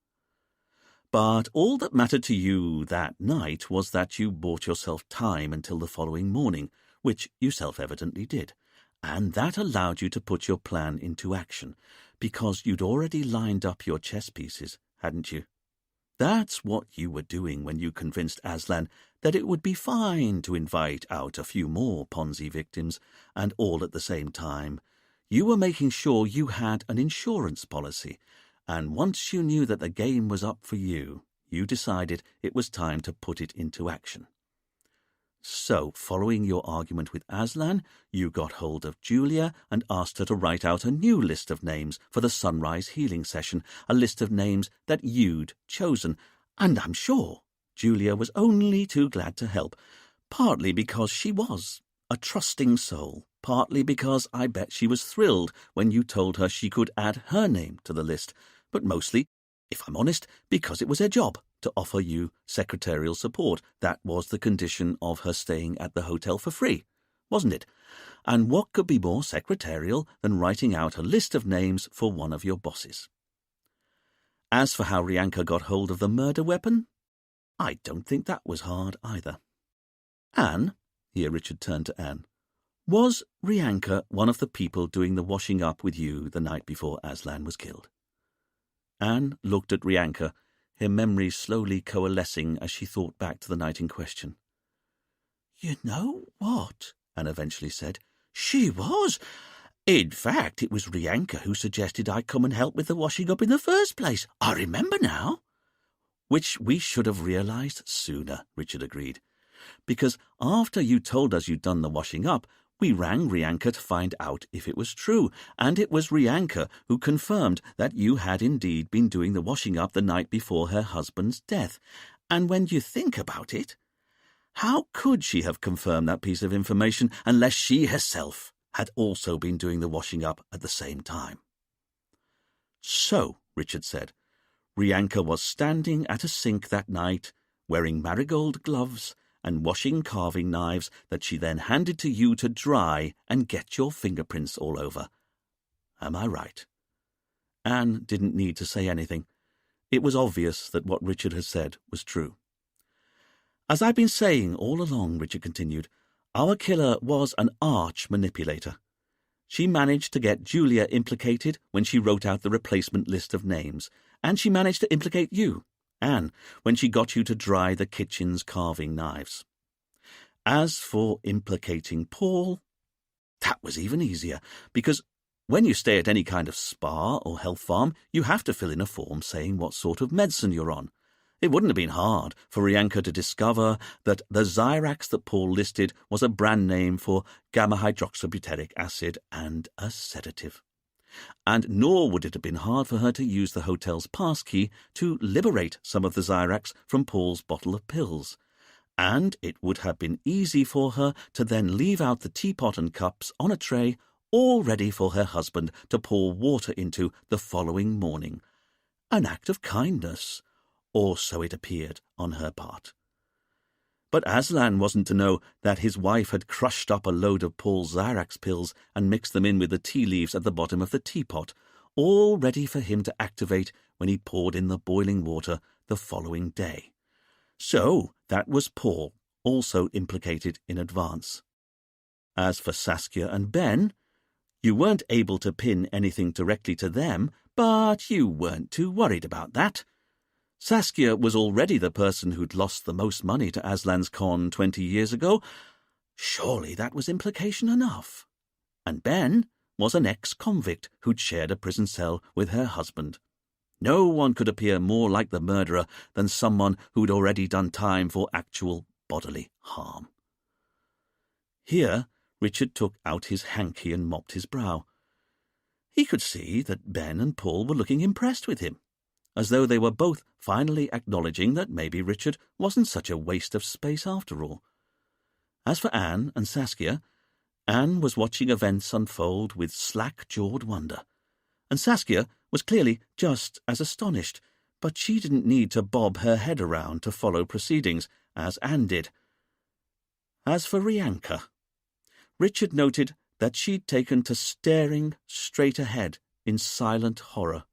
But all that mattered to you that night was that you bought yourself time until the following morning, which you self-evidently did, and that allowed you to put your plan into action, because you'd already lined up your chess pieces, hadn't you? That's what you were doing when you convinced Aslan that it would be fine to invite out a few more Ponzi victims, and all at the same time. You were making sure you had an insurance policy, and once you knew that the game was up for you, you decided it was time to put it into action. So, following your argument with Aslan, you got hold of Julia and asked her to write out a new list of names for the sunrise healing session, a list of names that you'd chosen. And I'm sure Julia was only too glad to help, partly because she was a trusting soul, partly because I bet she was thrilled when you told her she could add her name to the list, but mostly, if I'm honest, because it was her job to offer you secretarial support. That was the condition of her staying at the hotel for free, wasn't it? And what could be more secretarial than writing out a list of names for one of your bosses? As for how Rianka got hold of the murder weapon, I don't think that was hard either. Anne, here Richard turned to Anne, was Rianka one of the people doing the washing up with you the night before Aslan was killed? Anne looked at Rianka, her memories slowly coalescing as she thought back to the night in question. "You know what?" Anne eventually said. "She was. In fact, it was Rianka who suggested I come and help with the washing up in the first place. I remember now." "Which we should have realized sooner," Richard agreed. "Because after you told us you'd done the washing up, we rang Rianka to find out if it was true, and it was Rianka who confirmed that you had indeed been doing the washing up the night before her husband's death. And when you think about it, how could she have confirmed that piece of information unless she herself had also been doing the washing up at the same time?" "So," Richard said, "Rianka was standing at a sink that night, wearing marigold gloves and washing carving knives that she then handed to you to dry and get your fingerprints all over. Am I right?" Anne didn't need to say anything. It was obvious that what Richard had said was true. "As I've been saying all along," Richard continued, "our killer was an arch manipulator. She managed to get Julia implicated when she wrote out the replacement list of names, and she managed to implicate you, Anne, when she got you to dry the kitchen's carving knives. As for implicating Paul, that was even easier, because when you stay at any kind of spa or health farm, you have to fill in a form saying what sort of medicine you're on. It wouldn't have been hard for Rianka to discover that the Zyrax that Paul listed was a brand name for gamma-hydroxybutyric acid and a sedative. And nor would it have been hard for her to use the hotel's passkey to liberate some of the Zyrax from Paul's bottle of pills. And it would have been easy for her to then leave out the teapot and cups on a tray, all ready for her husband to pour water into the following morning. An act of kindness, or so it appeared on her part. But Aslan wasn't to know that his wife had crushed up a load of Paul's Zyrax pills and mixed them in with the tea leaves at the bottom of the teapot, all ready for him to activate when he poured in the boiling water the following day. So that was Paul, also implicated in advance. As for Saskia and Ben, you weren't able to pin anything directly to them, but you weren't too worried about that. Saskia was already the person who'd lost the most money to Aslan's con 20 years ago. Surely that was implication enough. And Ben was an ex-convict who'd shared a prison cell with her husband. No one could appear more like the murderer than someone who'd already done time for actual bodily harm. Here, Richard took out his hanky and mopped his brow. He could see that Ben and Paul were looking impressed with him, as though they were both finally acknowledging that maybe Richard wasn't such a waste of space after all. As for Anne and Saskia, Anne was watching events unfold with slack-jawed wonder, and Saskia was clearly just as astonished, but she didn't need to bob her head around to follow proceedings, as Anne did. As for Rianka, Richard noted that she'd taken to staring straight ahead in silent horror.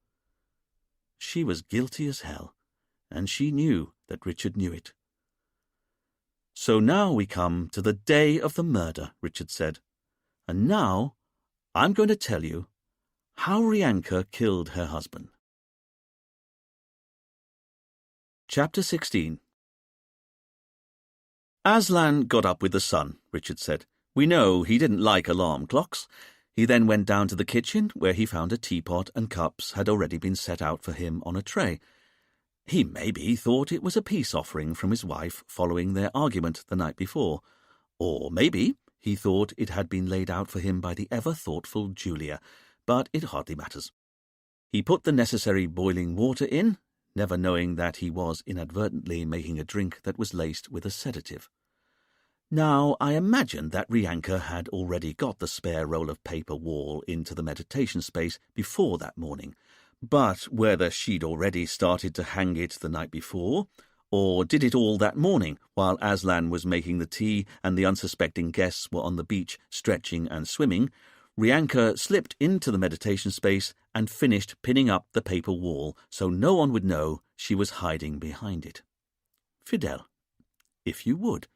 She was guilty as hell, and she knew that Richard knew it. "So now we come to the day of the murder," Richard said. "And now I'm going to tell you how Rianka killed her husband." Chapter 16. Aslan got up with the sun, Richard said. "We know he didn't like alarm clocks." He then went down to the kitchen, where he found a teapot and cups had already been set out for him on a tray. He maybe thought it was a peace offering from his wife following their argument the night before, Or maybe he thought it had been laid out for him by the ever-thoughtful Julia, but it hardly matters. He put the necessary boiling water in, never knowing that he was inadvertently making a drink that was laced with a sedative. Now, I imagine that Rianka had already got the spare roll of paper wall into the meditation space before that morning, but whether she'd already started to hang it the night before, or did it all that morning while Aslan was making the tea and the unsuspecting guests were on the beach stretching and swimming, Rianka slipped into the meditation space and finished pinning up the paper wall so no one would know she was hiding behind it. Fidel, if you would.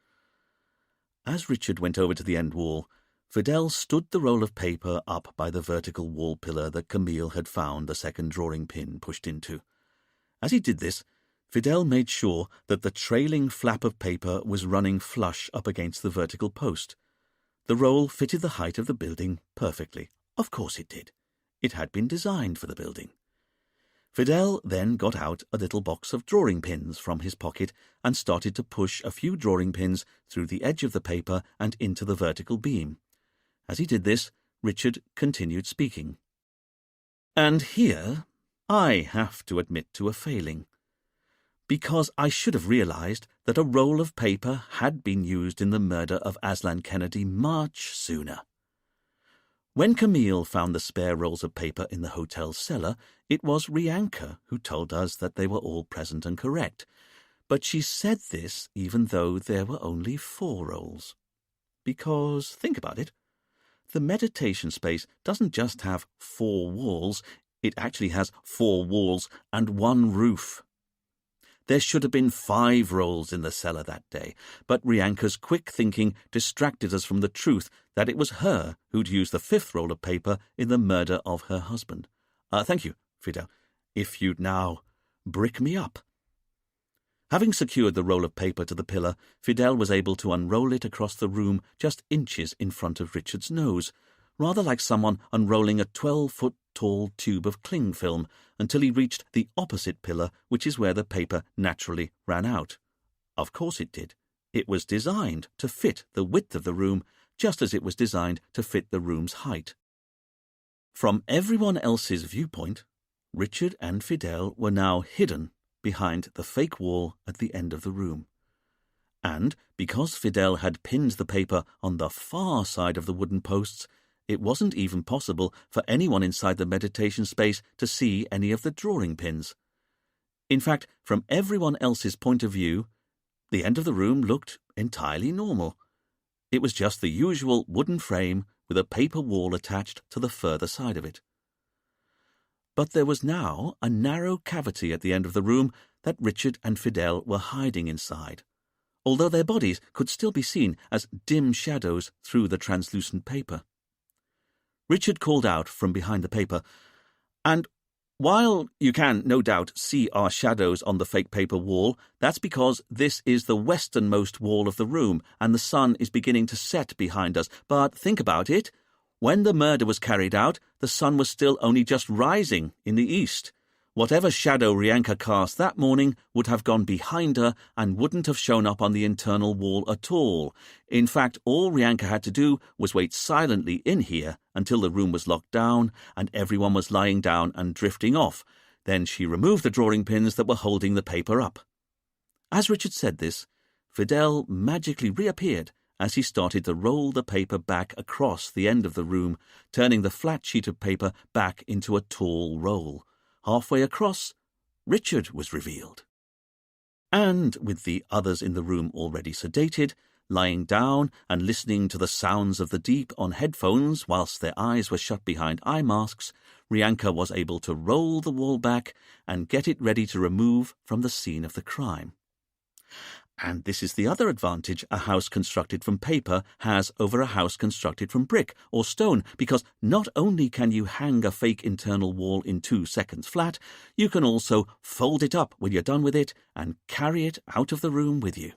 As Richard went over to the end wall, Fidel stood the roll of paper up by the vertical wall pillar that Camille had found the second drawing pin pushed into. As he did this, Fidel made sure that the trailing flap of paper was running flush up against the vertical post. The roll fitted the height of the building perfectly. Of course it did. It had been designed for the building. Fidel then got out a little box of drawing pins from his pocket and started to push a few drawing pins through the edge of the paper and into the vertical beam. As he did this, Richard continued speaking. And here I have to admit to a failing, because I should have realized that a roll of paper had been used in the murder of Aslan Kennedy much sooner. When Camille found the spare rolls of paper in the hotel cellar, it was Rianka who told us that they were all present and correct, but she said this even though there were only 4 rolls. Because, think about it, the meditation space doesn't just have 4 walls, it actually has 4 walls and 1 roof. There should have been 5 rolls in the cellar that day, but Rianka's quick thinking distracted us from the truth that it was her who'd used the 5th roll of paper in the murder of her husband. Thank you, Fidel. If you'd now brick me up. Having secured the roll of paper to the pillar, Fidel was able to unroll it across the room just inches in front of Richard's nose, rather like someone unrolling a 12-foot-tall tube of cling film until he reached the opposite pillar, which is where the paper naturally ran out. Of course it did. It was designed to fit the width of the room, just as it was designed to fit the room's height. From everyone else's viewpoint, Richard and Fidel were now hidden behind the fake wall at the end of the room. And because Fidel had pinned the paper on the far side of the wooden posts, it wasn't even possible for anyone inside the meditation space to see any of the drawing pins. In fact, from everyone else's point of view, the end of the room looked entirely normal. It was just the usual wooden frame with a paper wall attached to the further side of it. But there was now a narrow cavity at the end of the room that Richard and Fidel were hiding inside, although their bodies could still be seen as dim shadows through the translucent paper. Richard called out from behind the paper, "And while you can, no doubt, see our shadows on the fake paper wall, that's because this is the westernmost wall of the room, and the sun is beginning to set behind us. But think about it. When the murder was carried out, the sun was still only just rising in the east. Whatever shadow Rianka cast that morning would have gone behind her and wouldn't have shown up on the internal wall at all. In fact, all Rianka had to do was wait silently in here until the room was locked down and everyone was lying down and drifting off. Then she removed the drawing pins that were holding the paper up." As Richard said this, Fidel magically reappeared as he started to roll the paper back across the end of the room, turning the flat sheet of paper back into a tall roll. Halfway across, Richard was revealed. And with the others in the room already sedated, lying down and listening to the sounds of the deep on headphones whilst their eyes were shut behind eye masks, Rianka was able to roll the wall back and get it ready to remove from the scene of the crime. And this is the other advantage a house constructed from paper has over a house constructed from brick or stone, because not only can you hang a fake internal wall in 2 seconds flat, you can also fold it up when you're done with it and carry it out of the room with you.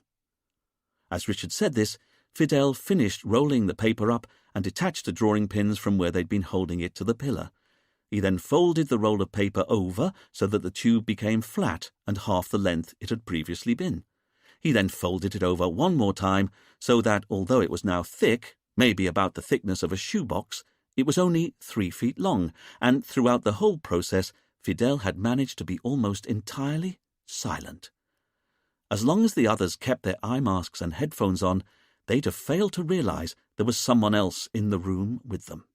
As Richard said this, Fidel finished rolling the paper up and detached the drawing pins from where they'd been holding it to the pillar. He then folded the roll of paper over so that the tube became flat and half the length it had previously been. He then folded it over one more time, so that although it was now thick, maybe about the thickness of a shoebox, it was only 3 feet long, and throughout the whole process, Fidel had managed to be almost entirely silent. As long as the others kept their eye masks and headphones on, they'd have failed to realize there was someone else in the room with them.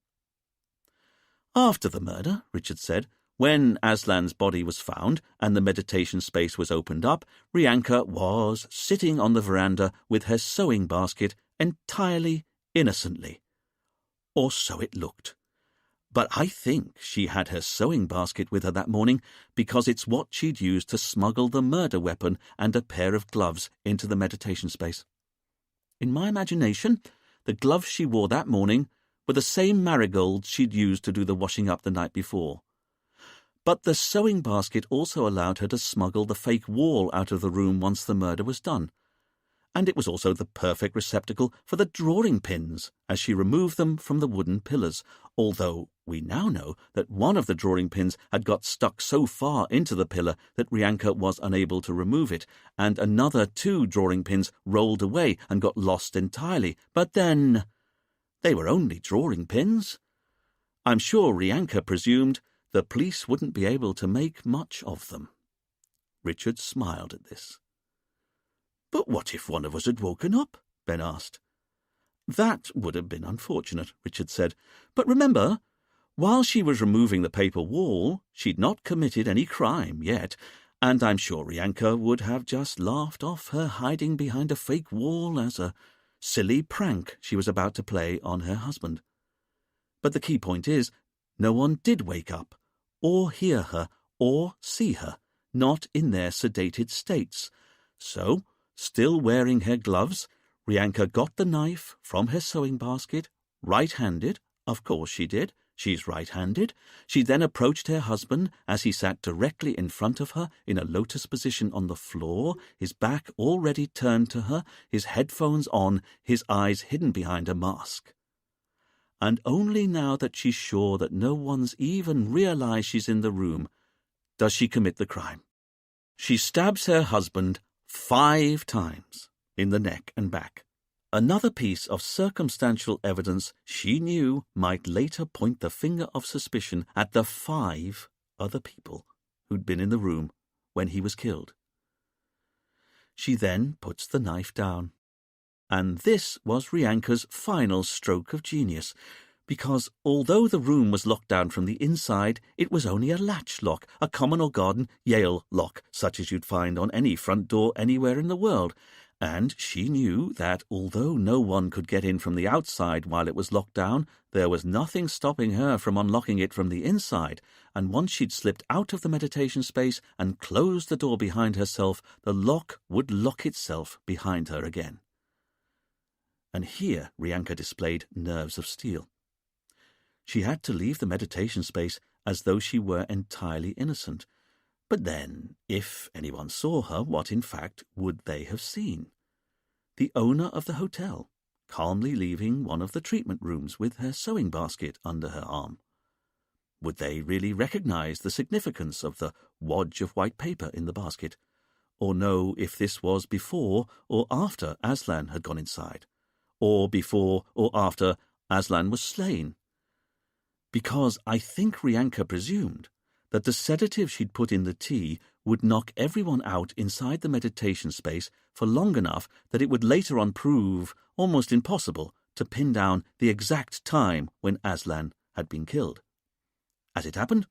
After the murder, Richard said, when Aslan's body was found and the meditation space was opened up, Rianka was sitting on the veranda with her sewing basket entirely innocently. Or so it looked. But I think she had her sewing basket with her that morning because it's what she'd used to smuggle the murder weapon and a pair of gloves into the meditation space. In my imagination, the gloves she wore that morning were the same marigolds she'd used to do the washing up the night before. But the sewing basket also allowed her to smuggle the fake wall out of the room once the murder was done. And it was also the perfect receptacle for the drawing pins as she removed them from the wooden pillars, although we now know that one of the drawing pins had got stuck so far into the pillar that Rianka was unable to remove it, and another 2 drawing pins rolled away and got lost entirely. But then, they were only drawing pins. I'm sure Rianka presumed the police wouldn't be able to make much of them. Richard smiled at this. "But what if one of us had woken up?" Ben asked. "That would have been unfortunate," Richard said. "But remember, while she was removing the paper wall, she'd not committed any crime yet, and I'm sure Rianka would have just laughed off her hiding behind a fake wall as a silly prank she was about to play on her husband. But the key point is, no one did wake up, or hear her, or see her, not in their sedated states. So, still wearing her gloves, Rianka got the knife from her sewing basket, right-handed, of course she did, she's right-handed. She then approached her husband as he sat directly in front of her in a lotus position on the floor, his back already turned to her, his headphones on, his eyes hidden behind a mask. And only now that she's sure that no one's even realized she's in the room does she commit the crime. She stabs her husband 5 times in the neck and back. Another piece of circumstantial evidence she knew might later point the finger of suspicion at the 5 other people who'd been in the room when he was killed. She then puts the knife down. And this was Rianka's final stroke of genius, because although the room was locked down from the inside, it was only a latch lock, a common or garden Yale lock, such as you'd find on any front door anywhere in the world. And she knew that although no one could get in from the outside while it was locked down, there was nothing stopping her from unlocking it from the inside, and once she'd slipped out of the meditation space and closed the door behind herself, the lock would lock itself behind her again. And here Rianka displayed nerves of steel. She had to leave the meditation space as though she were entirely innocent. But then, if anyone saw her, what in fact would they have seen? The owner of the hotel, calmly leaving one of the treatment rooms with her sewing basket under her arm. Would they really recognize the significance of the wodge of white paper in the basket, or know if this was before or after Aslan had gone inside? Or before or after Aslan was slain? Because I think Rianka presumed that the sedative she'd put in the tea would knock everyone out inside the meditation space for long enough that it would later on prove almost impossible to pin down the exact time when Aslan had been killed. As it happened,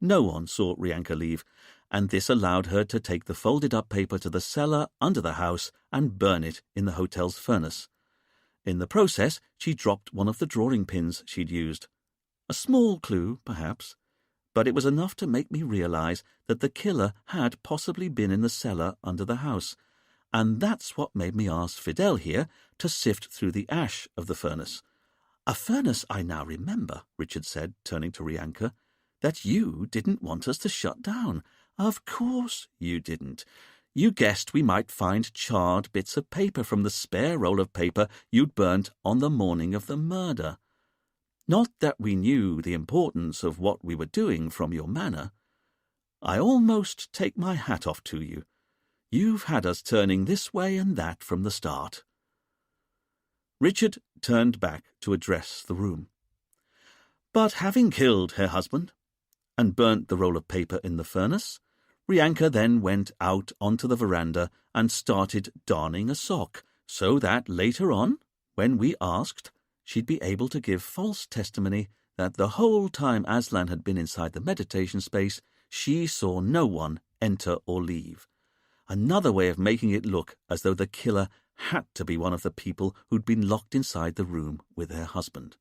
no one saw Rianka leave, and this allowed her to take the folded-up paper to the cellar under the house and burn it in the hotel's furnace. In the process, she dropped one of the drawing pins she'd used. A small clue, perhaps, but it was enough to make me realize that the killer had possibly been in the cellar under the house, and that's what made me ask Fidel here to sift through the ash of the furnace. A furnace I now remember, Richard said, turning to Rianka, that you didn't want us to shut down. Of course you didn't. You guessed we might find charred bits of paper from the spare roll of paper you'd burnt on the morning of the murder. Not that we knew the importance of what we were doing from your manner. I almost take my hat off to you. You've had us turning this way and that from the start." Richard turned back to address the room. But having killed her husband and burnt the roll of paper in the furnace, Rianka then went out onto the veranda and started darning a sock, so that later on, when we asked, she'd be able to give false testimony that the whole time Aslan had been inside the meditation space, she saw no one enter or leave. Another way of making it look as though the killer had to be one of the people who'd been locked inside the room with her husband.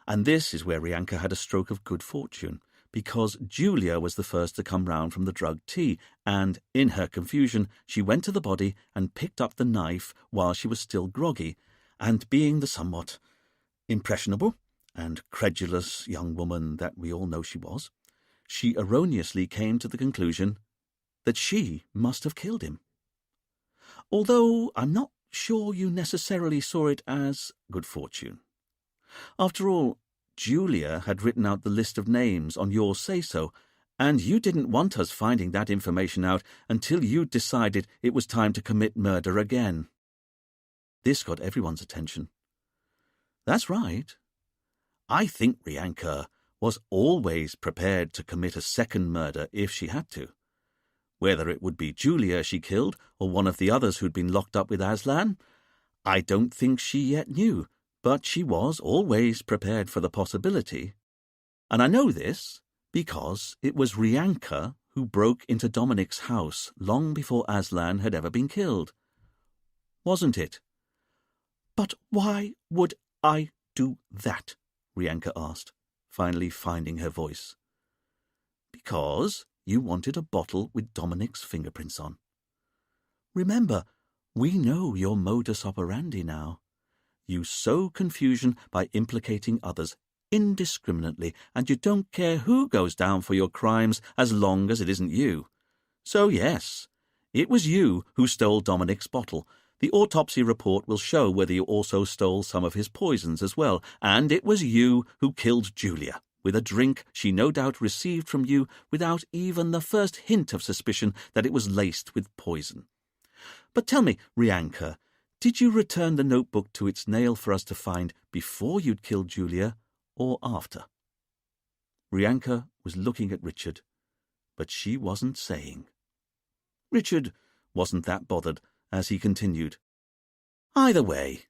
And this is where Rianka had a stroke of good fortune, because Julia was the first to come round from the drugged tea, and, in her confusion, she went to the body and picked up the knife while she was still groggy, and being the somewhat impressionable and credulous young woman that we all know she was, she erroneously came to the conclusion that she must have killed him. Although I'm not sure you necessarily saw it as good fortune. After all, Julia had written out the list of names on your say-so, and you didn't want us finding that information out until you decided it was time to commit murder again. This got everyone's attention. That's right. I think Rianka was always prepared to commit a second murder if she had to. Whether it would be Julia she killed or one of the others who'd been locked up with Aslan, I don't think she yet knew, but she was always prepared for the possibility. And I know this because it was Rianka who broke into Dominic's house long before Aslan had ever been killed. Wasn't it? But why would I do that? Rianka asked, finally finding her voice. Because you wanted a bottle with Dominic's fingerprints on. Remember, we know your modus operandi now. You sow confusion by implicating others indiscriminately, and you don't care who goes down for your crimes as long as it isn't you. So yes, it was you who stole Dominic's bottle. The autopsy report will show whether you also stole some of his poisons as well, and it was you who killed Julia with a drink she no doubt received from you without even the first hint of suspicion that it was laced with poison. But tell me, Rianka, did you return the notebook to its nail for us to find before you'd killed Julia, or after? Rianka was looking at Richard, but she wasn't saying. Richard wasn't that bothered as he continued. Either way,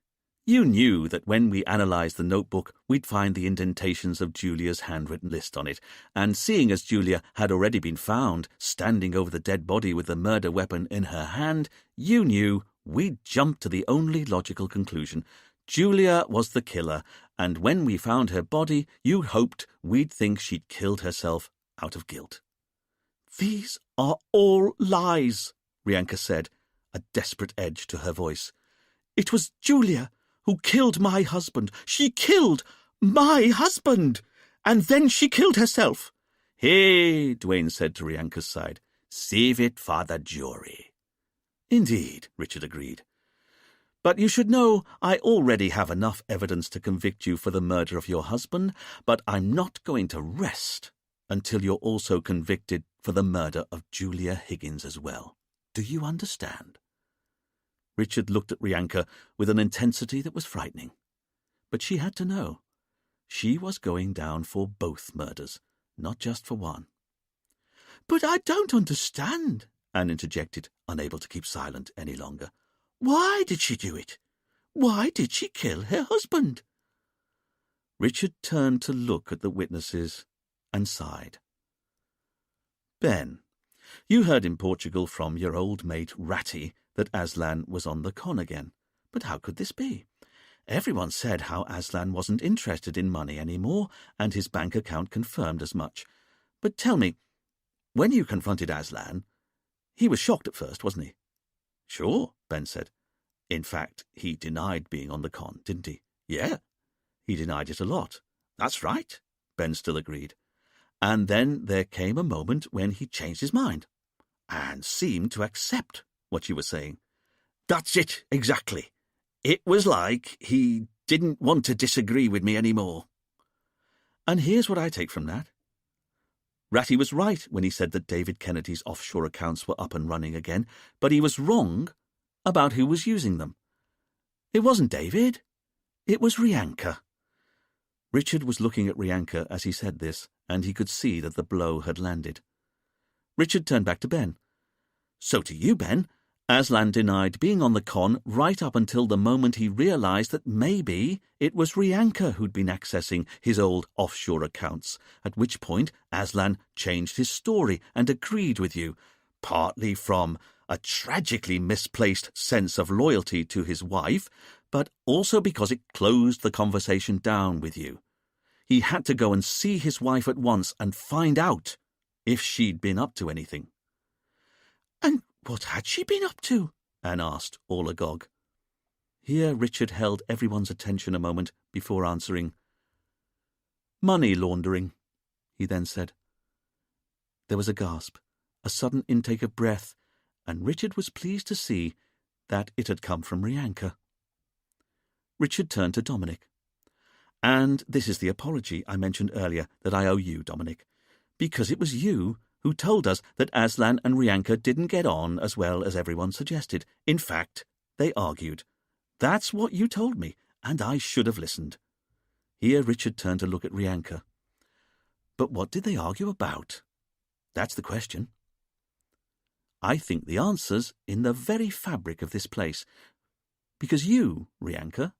you knew that when we analysed the notebook, we'd find the indentations of Julia's handwritten list on it, and seeing as Julia had already been found standing over the dead body with the murder weapon in her hand, you knew we'd jumped to the only logical conclusion. Julia was the killer, and when we found her body, you hoped we'd think she'd killed herself out of guilt. These are all lies, Rianka said, a desperate edge to her voice. It was Julia who killed my husband. She killed my husband, and then she killed herself. Hey, Dwayne said to Rianka's side, save it for the jury. Indeed, Richard agreed. But you should know I already have enough evidence to convict you for the murder of your husband, but I'm not going to rest until you're also convicted for the murder of Julia Higgins as well. Do you understand? Richard looked at Rianka with an intensity that was frightening. But she had to know. She was going down for both murders, not just for one. But I don't understand, Anne interjected, unable to keep silent any longer. Why did she do it? Why did she kill her husband? Richard turned to look at the witnesses and sighed. Ben, you heard in Portugal from your old mate Ratty that Aslan was on the con again. But how could this be? Everyone said how Aslan wasn't interested in money anymore, and his bank account confirmed as much. But tell me, when you confronted Aslan, he was shocked at first, wasn't he? Sure, Ben said. In fact, he denied being on the con, didn't he? Yeah, he denied it a lot. That's right, Ben still agreed. And then there came a moment when he changed his mind and seemed to accept what you were saying. That's it, exactly. It was like he didn't want to disagree with me anymore. And here's what I take from that. Ratty was right when he said that David Kennedy's offshore accounts were up and running again, but he was wrong about who was using them. It wasn't David. It was Rianka. Richard was looking at Rianka as he said this, and he could see that the blow had landed. Richard turned back to Ben. So to you, Ben, Aslan denied being on the con right up until the moment he realized that maybe it was Rianka who'd been accessing his old offshore accounts, at which point Aslan changed his story and agreed with you, partly from a tragically misplaced sense of loyalty to his wife, but also because it closed the conversation down with you. He had to go and see his wife at once and find out if she'd been up to anything. And what had she been up to? Anne asked, all agog. Here Richard held everyone's attention a moment before answering. Money laundering, he then said. There was a gasp, a sudden intake of breath, and Richard was pleased to see that it had come from Rianka. Richard turned to Dominic. And this is the apology I mentioned earlier that I owe you, Dominic, because it was you who told us that Aslan and Rianka didn't get on as well as everyone suggested. In fact, they argued. That's what you told me, and I should have listened. Here Richard turned to look at Rianka. But what did they argue about? That's the question. I think the answer's in the very fabric of this place. Because you, Rianka,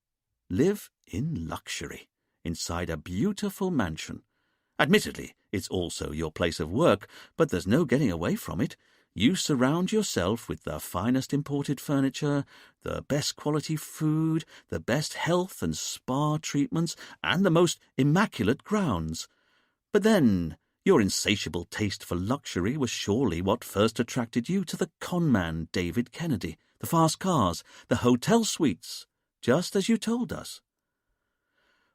live in luxury, inside a beautiful mansion. Admittedly, it's also your place of work, but there's no getting away from it. You surround yourself with the finest imported furniture, the best quality food, the best health and spa treatments, and the most immaculate grounds. But then, your insatiable taste for luxury was surely what first attracted you to the conman David Kennedy, the fast cars, the hotel suites, just as you told us.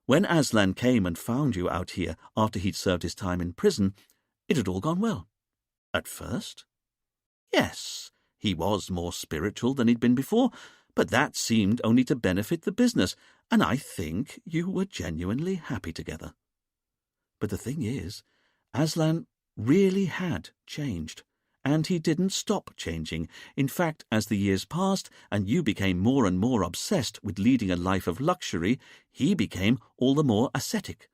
When Aslan came and found you out here after he'd served his time in prison, it had all gone well. At first? Yes, he was more spiritual than he'd been before, but that seemed only to benefit the business, and I think you were genuinely happy together. But the thing is, Aslan really had changed, and he didn't stop changing. In fact, as the years passed and you became more and more obsessed with leading a life of luxury, he became all the more ascetic.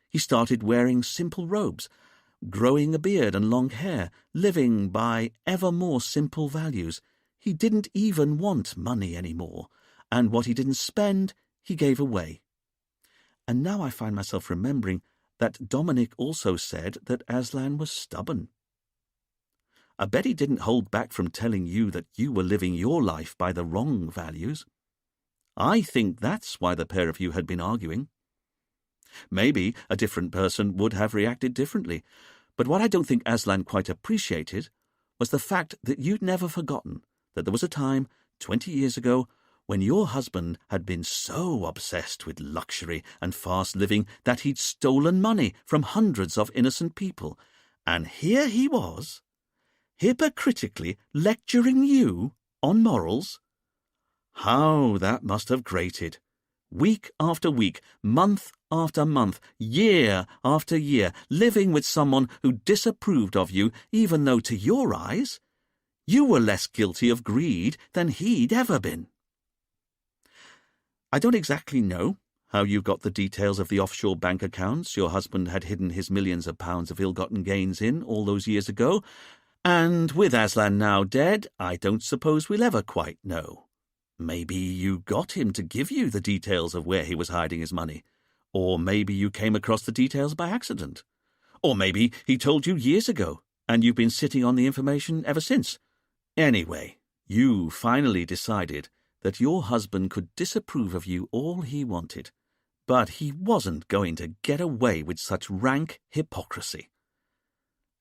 He started wearing simple robes, growing a beard and long hair, living by ever more simple values. He didn't even want money anymore, and what he didn't spend, he gave away. And now I find myself remembering that Dominic also said that Aslan was stubborn. I bet he didn't hold back from telling you that you were living your life by the wrong values. I think that's why the pair of you had been arguing. Maybe a different person would have reacted differently, but what I don't think Aslan quite appreciated was the fact that you'd never forgotten that there was a time, 20 years ago, when your husband had been so obsessed with luxury and fast living that he'd stolen money from hundreds of innocent people, and here he was, hypocritically lecturing you on morals? How that must have grated. Week after week, month after month, year after year, living with someone who disapproved of you, even though to your eyes, you were less guilty of greed than he'd ever been. I don't exactly know how you got the details of the offshore bank accounts your husband had hidden his millions of pounds of ill-gotten gains in all those years ago, and with Aslan now dead, I don't suppose we'll ever quite know. Maybe you got him to give you the details of where he was hiding his money, or maybe you came across the details by accident, or maybe he told you years ago, and you've been sitting on the information ever since. Anyway, you finally decided that your husband could disapprove of you all he wanted, but he wasn't going to get away with such rank hypocrisy.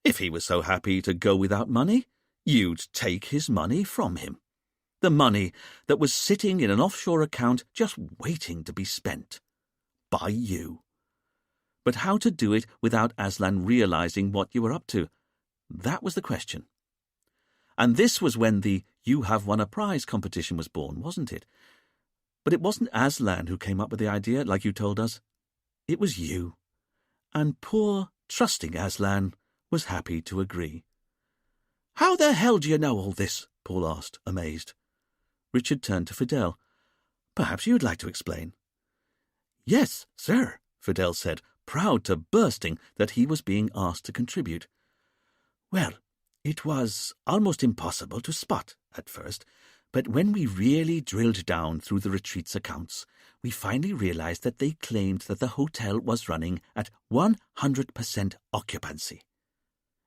If he was so happy to go without money, you'd take his money from him. The money that was sitting in an offshore account just waiting to be spent. By you. But how to do it without Aslan realizing what you were up to? That was the question. And this was when the You Have Won a Prize competition was born, wasn't it? But it wasn't Aslan who came up with the idea, like you told us. It was you. And poor, trusting Aslan was happy to agree. "How the hell do you know all this?" Paul asked, amazed. Richard turned to Fidel. "Perhaps you'd like to explain." "Yes, sir," Fidel said, proud to bursting that he was being asked to contribute. "Well, it was almost impossible to spot at first, but when we really drilled down through the retreat's accounts, we finally realized that they claimed that the hotel was running at 100% occupancy.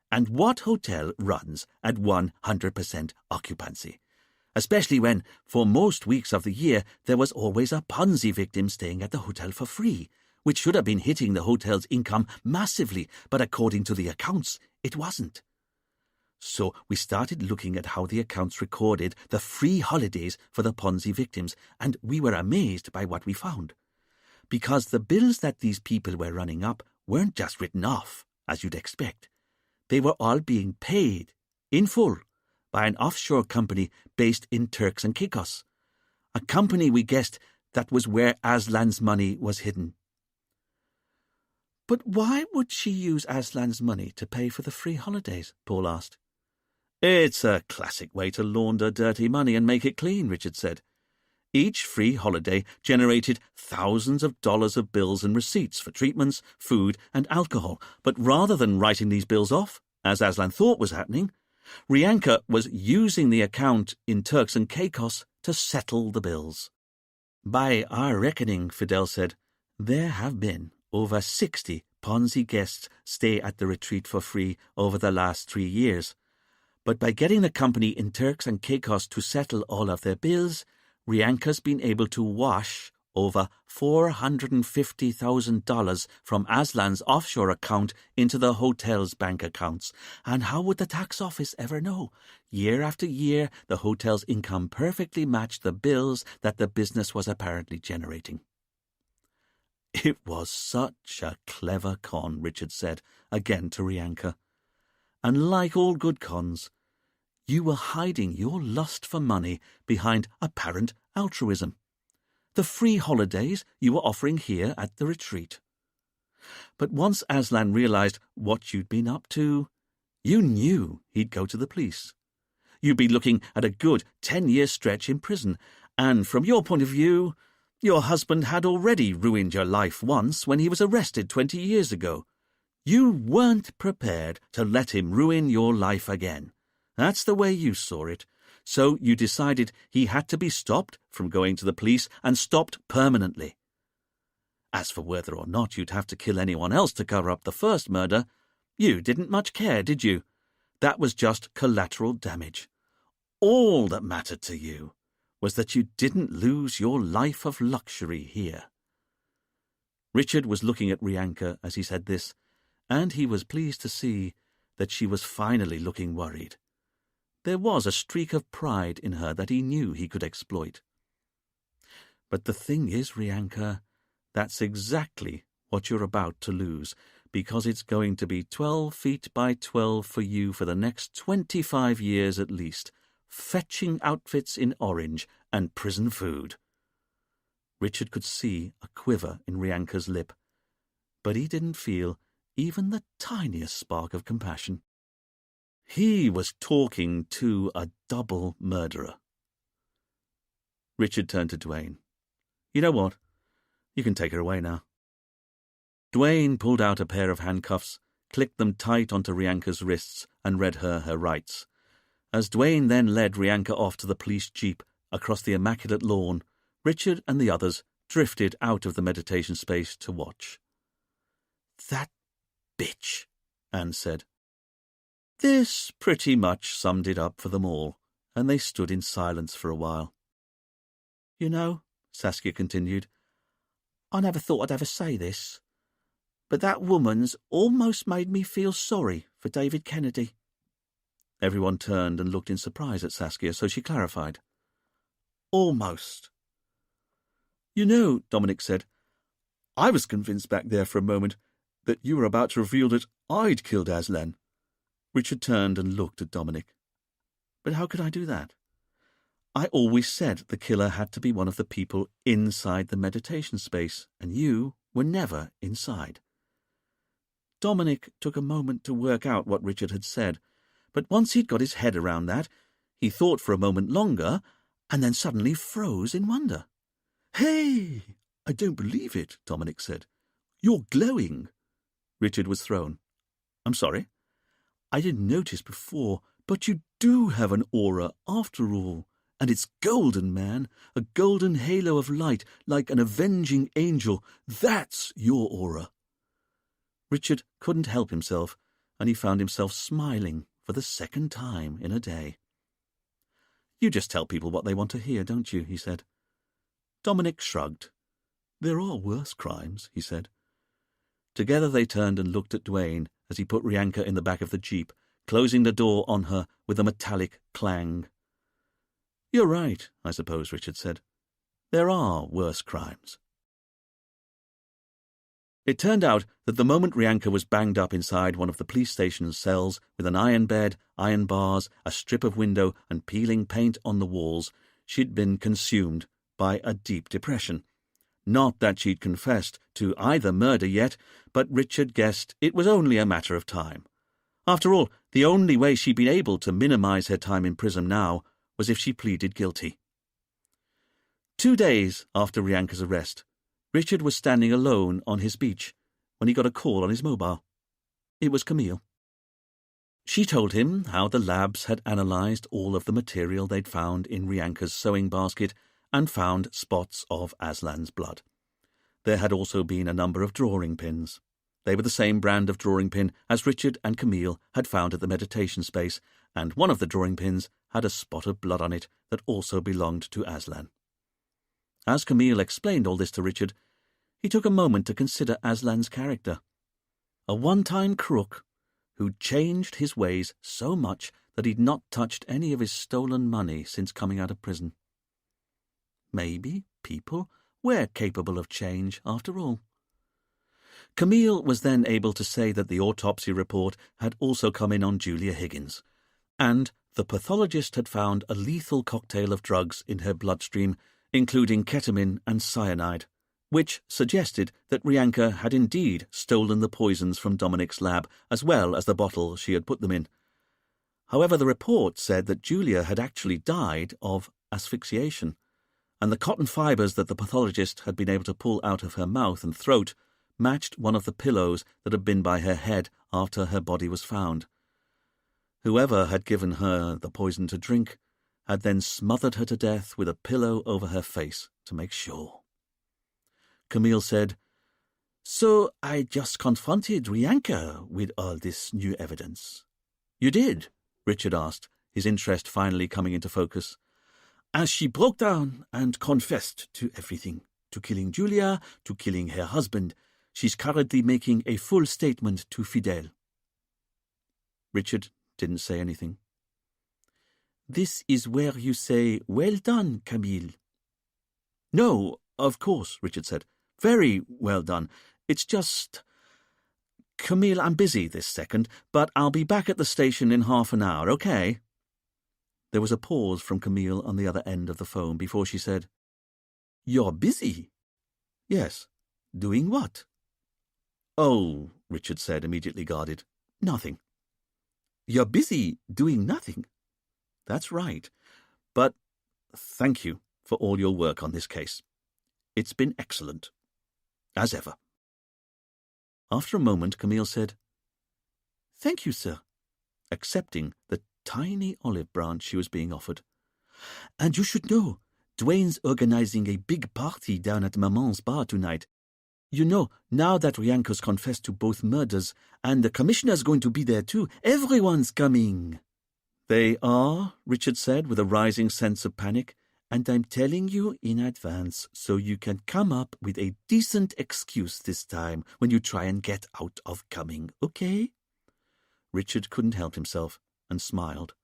And what hotel runs at 100% occupancy? Especially when, for most weeks of the year, there was always a Ponzi victim staying at the hotel for free, which should have been hitting the hotel's income massively, but according to the accounts, it wasn't. So we started looking at how the accounts recorded the free holidays for the Ponzi victims, and we were amazed by what we found. Because the bills that these people were running up weren't just written off, as you'd expect. They were all being paid, in full, by an offshore company based in Turks and Caicos, a company we guessed that was where Aslan's money was hidden. "But why would she use Aslan's money to pay for the free holidays?" Paul asked. "It's a classic way to launder dirty money and make it clean," Richard said. Each free holiday generated thousands of dollars of bills and receipts for treatments, food, and alcohol. But rather than writing these bills off, as Aslan thought was happening, Rianka was using the account in Turks and Caicos to settle the bills. "By our reckoning," Fidel said, "there have been over 60 Ponzi guests stay at the retreat for free over the last 3 years. But by getting the company in Turks and Caicos to settle all of their bills, Rianka's been able to wash over $450,000 from Aslan's offshore account into the hotel's bank accounts. And how would the tax office ever know? Year after year, the hotel's income perfectly matched the bills that the business was apparently generating." "It was such a clever con," Richard said, again to Rianka. "And like all good cons, you were hiding your lust for money behind apparent altruism. The free holidays you were offering here at the retreat. But once Aslan realized what you'd been up to, you knew he'd go to the police. You'd be looking at a good 10-year stretch in prison, and from your point of view, your husband had already ruined your life once when he was arrested 20 years ago. You weren't prepared to let him ruin your life again. That's the way you saw it. So you decided he had to be stopped from going to the police and stopped permanently. As for whether or not you'd have to kill anyone else to cover up the first murder, you didn't much care, did you? That was just collateral damage. All that mattered to you was that you didn't lose your life of luxury here." Richard was looking at Rianka as he said this, and he was pleased to see that she was finally looking worried. There was a streak of pride in her that he knew he could exploit. "But the thing is, Rianka, that's exactly what you're about to lose, because it's going to be 12 feet by 12 for you for the next 25 years at least, fetching outfits in orange and prison food." Richard could see a quiver in Rianka's lip, but he didn't feel even the tiniest spark of compassion. He was talking to a double murderer. Richard turned to Dwayne. "You know what? You can take her away now." Dwayne pulled out a pair of handcuffs, clicked them tight onto Rianka's wrists, and read her rights. As Dwayne then led Rianka off to the police jeep across the immaculate lawn, Richard and the others drifted out of the meditation space to watch. "That bitch," Anne said. This pretty much summed it up for them all, and they stood in silence for a while. "You know," Saskia continued, "I never thought I'd ever say this, but that woman's almost made me feel sorry for David Kennedy." Everyone turned and looked in surprise at Saskia, so she clarified. "Almost." "You know," Dominic said, "I was convinced back there for a moment that you were about to reveal that I'd killed Aslan." Richard turned and looked at Dominic. "But how could I do that? I always said the killer had to be one of the people inside the meditation space, and you were never inside." Dominic took a moment to work out what Richard had said, but once he'd got his head around that, he thought for a moment longer, and then suddenly froze in wonder. "Hey! I don't believe it," Dominic said. "You're glowing." Richard was thrown. "I'm sorry?" "I didn't notice before, but you do have an aura after all. And it's golden, man. A golden halo of light, like an avenging angel. That's your aura." Richard couldn't help himself, and he found himself smiling for the second time in a day. "You just tell people what they want to hear, don't you?" he said. Dominic shrugged. "There are worse crimes," he said. Together they turned and looked at Duane as he put Rianka in the back of the jeep, closing the door on her with a metallic clang. "You're right, I suppose," Richard said. "There are worse crimes." It turned out that the moment Rianka was banged up inside one of the police station's cells with an iron bed, iron bars, a strip of window, and peeling paint on the walls, she'd been consumed by a deep depression. Not that she'd confessed to either murder yet, but Richard guessed it was only a matter of time. After all, the only way she'd been able to minimize her time in prison now was if she pleaded guilty. 2 days after Rianka's arrest, Richard was standing alone on his beach when he got a call on his mobile. It was Camille. She told him how the labs had analysed all of the material they'd found in Rianka's sewing basket and found spots of Aslan's blood. There had also been a number of drawing pins. They were the same brand of drawing pin as Richard and Camille had found at the meditation space, and one of the drawing pins had a spot of blood on it that also belonged to Aslan. As Camille explained all this to Richard, he took a moment to consider Aslan's character. A one-time crook who'd changed his ways so much that he'd not touched any of his stolen money since coming out of prison. Maybe people were capable of change after all. Camille was then able to say that the autopsy report had also come in on Julia Higgins, and the pathologist had found a lethal cocktail of drugs in her bloodstream, including ketamine and cyanide, which suggested that Rianka had indeed stolen the poisons from Dominic's lab, as well as the bottle she had put them in. However, the report said that Julia had actually died of asphyxiation, and the cotton fibres that the pathologist had been able to pull out of her mouth and throat matched one of the pillows that had been by her head after her body was found. Whoever had given her the poison to drink had then smothered her to death with a pillow over her face to make sure. Camille said, "So I just confronted Rianka with all this new evidence." "You did?" Richard asked, his interest finally coming into focus. "As she broke down and confessed to everything, to killing Julia, to killing her husband. She's currently making a full statement to Fidel." Richard didn't say anything. "This is where you say, 'Well done, Camille.'" "No, of course," Richard said. "Very well done. It's just... Camille, I'm busy this second, but I'll be back at the station in half an hour, okay?" There was a pause from Camille on the other end of the phone before she said, "You're busy?" "Yes." "Doing what?" "Oh," Richard said, immediately guarded. "Nothing." "You're busy doing nothing?" "That's right. But thank you for all your work on this case. It's been excellent. As ever." After a moment, Camille said, "Thank you, sir," accepting the tiny olive branch she was being offered. "And you should know, Duane's organizing a big party down at Maman's bar tonight. You know, now that Rianka's confessed to both murders, and the commissioner's going to be there too, everyone's coming." "They are," Richard said, with a rising sense of panic. "And I'm telling you in advance so you can come up with a decent excuse this time when you try and get out of coming, okay?" Richard couldn't help himself and smiled.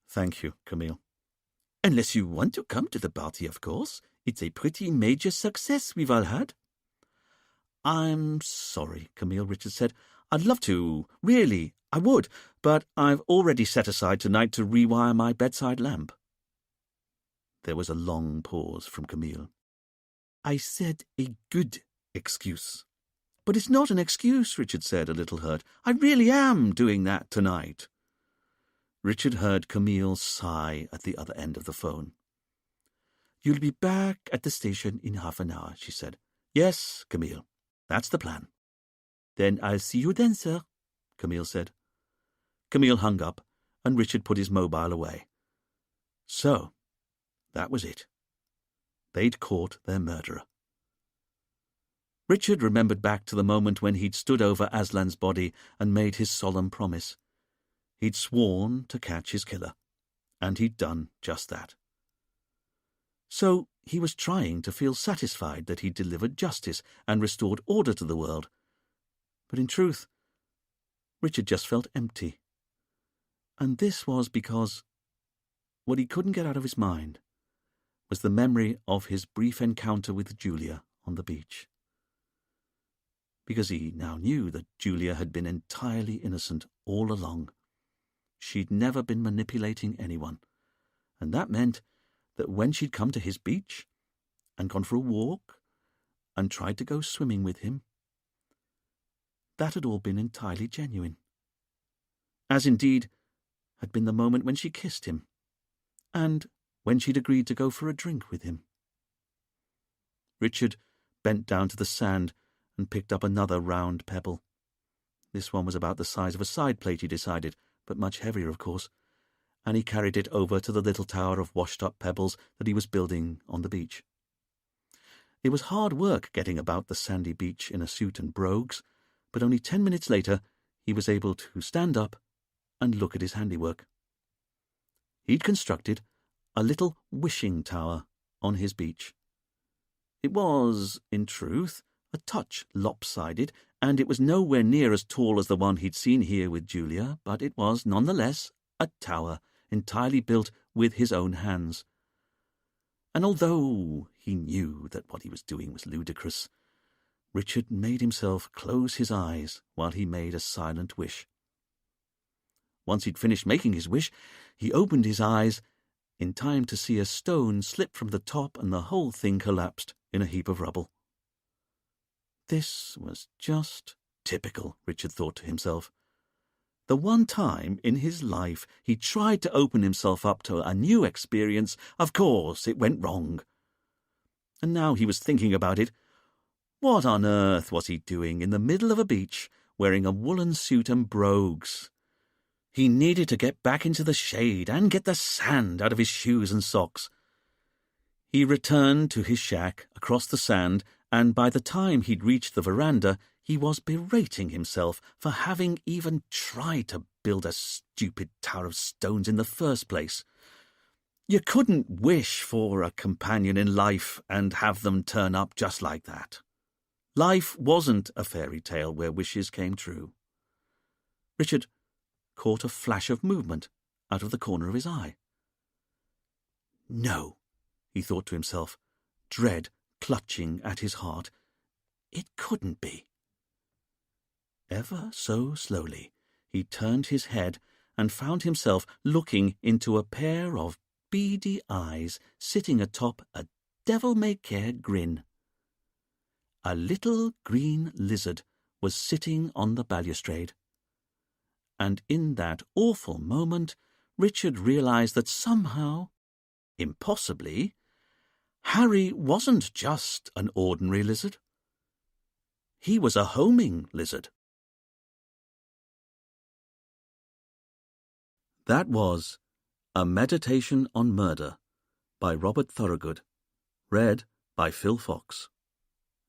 "Thank you, Camille." "Unless you want to come to the party, of course. It's a pretty major success we've all had." "I'm sorry, Camille," Richard said. "I'd love to, really, I would, but I've already set aside tonight to rewire my bedside lamp." There was a long pause from Camille. "I said a good excuse. "But it's not an excuse," Richard said, a little hurt. "I really am doing that tonight." Richard heard Camille sigh at the other end of the phone. "You'll be back at the station in half an hour," she said. "Yes, Camille, that's the plan." "Then I'll see you then, sir," Camille said. Camille hung up, and Richard put his mobile away. So, that was it. They'd caught their murderer. Richard remembered back to the moment when he'd stood over Aslan's body and made his solemn promise. He'd sworn to catch his killer, and he'd done just that. So he was trying to feel satisfied that he'd delivered justice and restored order to the world. But in truth, Richard just felt empty. And this was because what he couldn't get out of his mind was the memory of his brief encounter with Julia on the beach. Because he now knew that Julia had been entirely innocent all along. She'd never been manipulating anyone, and that meant that when she'd come to his beach and gone for a walk and tried to go swimming with him, that had all been entirely genuine. As indeed had been the moment when she kissed him, and when she'd agreed to go for a drink with him. Richard bent down to the sand and picked up another round pebble. This one was about the size of a side plate, he decided, but much heavier, of course, and he carried it over to the little tower of washed-up pebbles that he was building on the beach. It was hard work getting about the sandy beach in a suit and brogues, but only 10 minutes later he was able to stand up and look at his handiwork. He'd constructed a little wishing tower on his beach. It was, in truth, a touch lopsided, and it was nowhere near as tall as the one he'd seen here with Julia, but it was, nonetheless, a tower entirely built with his own hands. And although he knew that what he was doing was ludicrous, Richard made himself close his eyes while he made a silent wish. Once he'd finished making his wish, he opened his eyes in time to see a stone slip from the top and the whole thing collapsed in a heap of rubble. This was just typical, Richard thought to himself. The one time in his life he tried to open himself up to a new experience, of course it went wrong. And now he was thinking about it. What on earth was he doing in the middle of a beach, wearing a woolen suit and brogues? He needed to get back into the shade and get the sand out of his shoes and socks. He returned to his shack across the sand, and by the time he'd reached the veranda, he was berating himself for having even tried to build a stupid tower of stones in the first place. You couldn't wish for a companion in life and have them turn up just like that. Life wasn't a fairy tale where wishes came true. Richard caught a flash of movement out of the corner of his eye. No, he thought to himself, dread clutching at his heart. It couldn't be. Ever so slowly, he turned his head and found himself looking into a pair of beady eyes sitting atop a devil-may-care grin. A little green lizard was sitting on the balustrade. And in that awful moment, Richard realized that somehow, impossibly, Harry wasn't just an ordinary lizard. He was a homing lizard. That was A Meditation on Murder by Robert Thorogood, read by Phil Fox.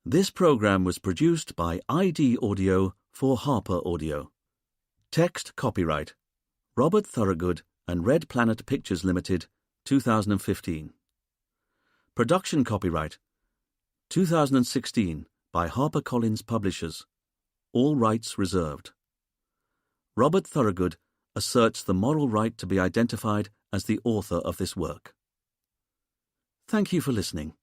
This program was produced by ID Audio for Harper Audio. Text copyright Robert Thorogood and Red Planet Pictures Limited, 2015. Production copyright 2016 by HarperCollins Publishers. All rights reserved. Robert Thorogood asserts the moral right to be identified as the author of this work. Thank you for listening.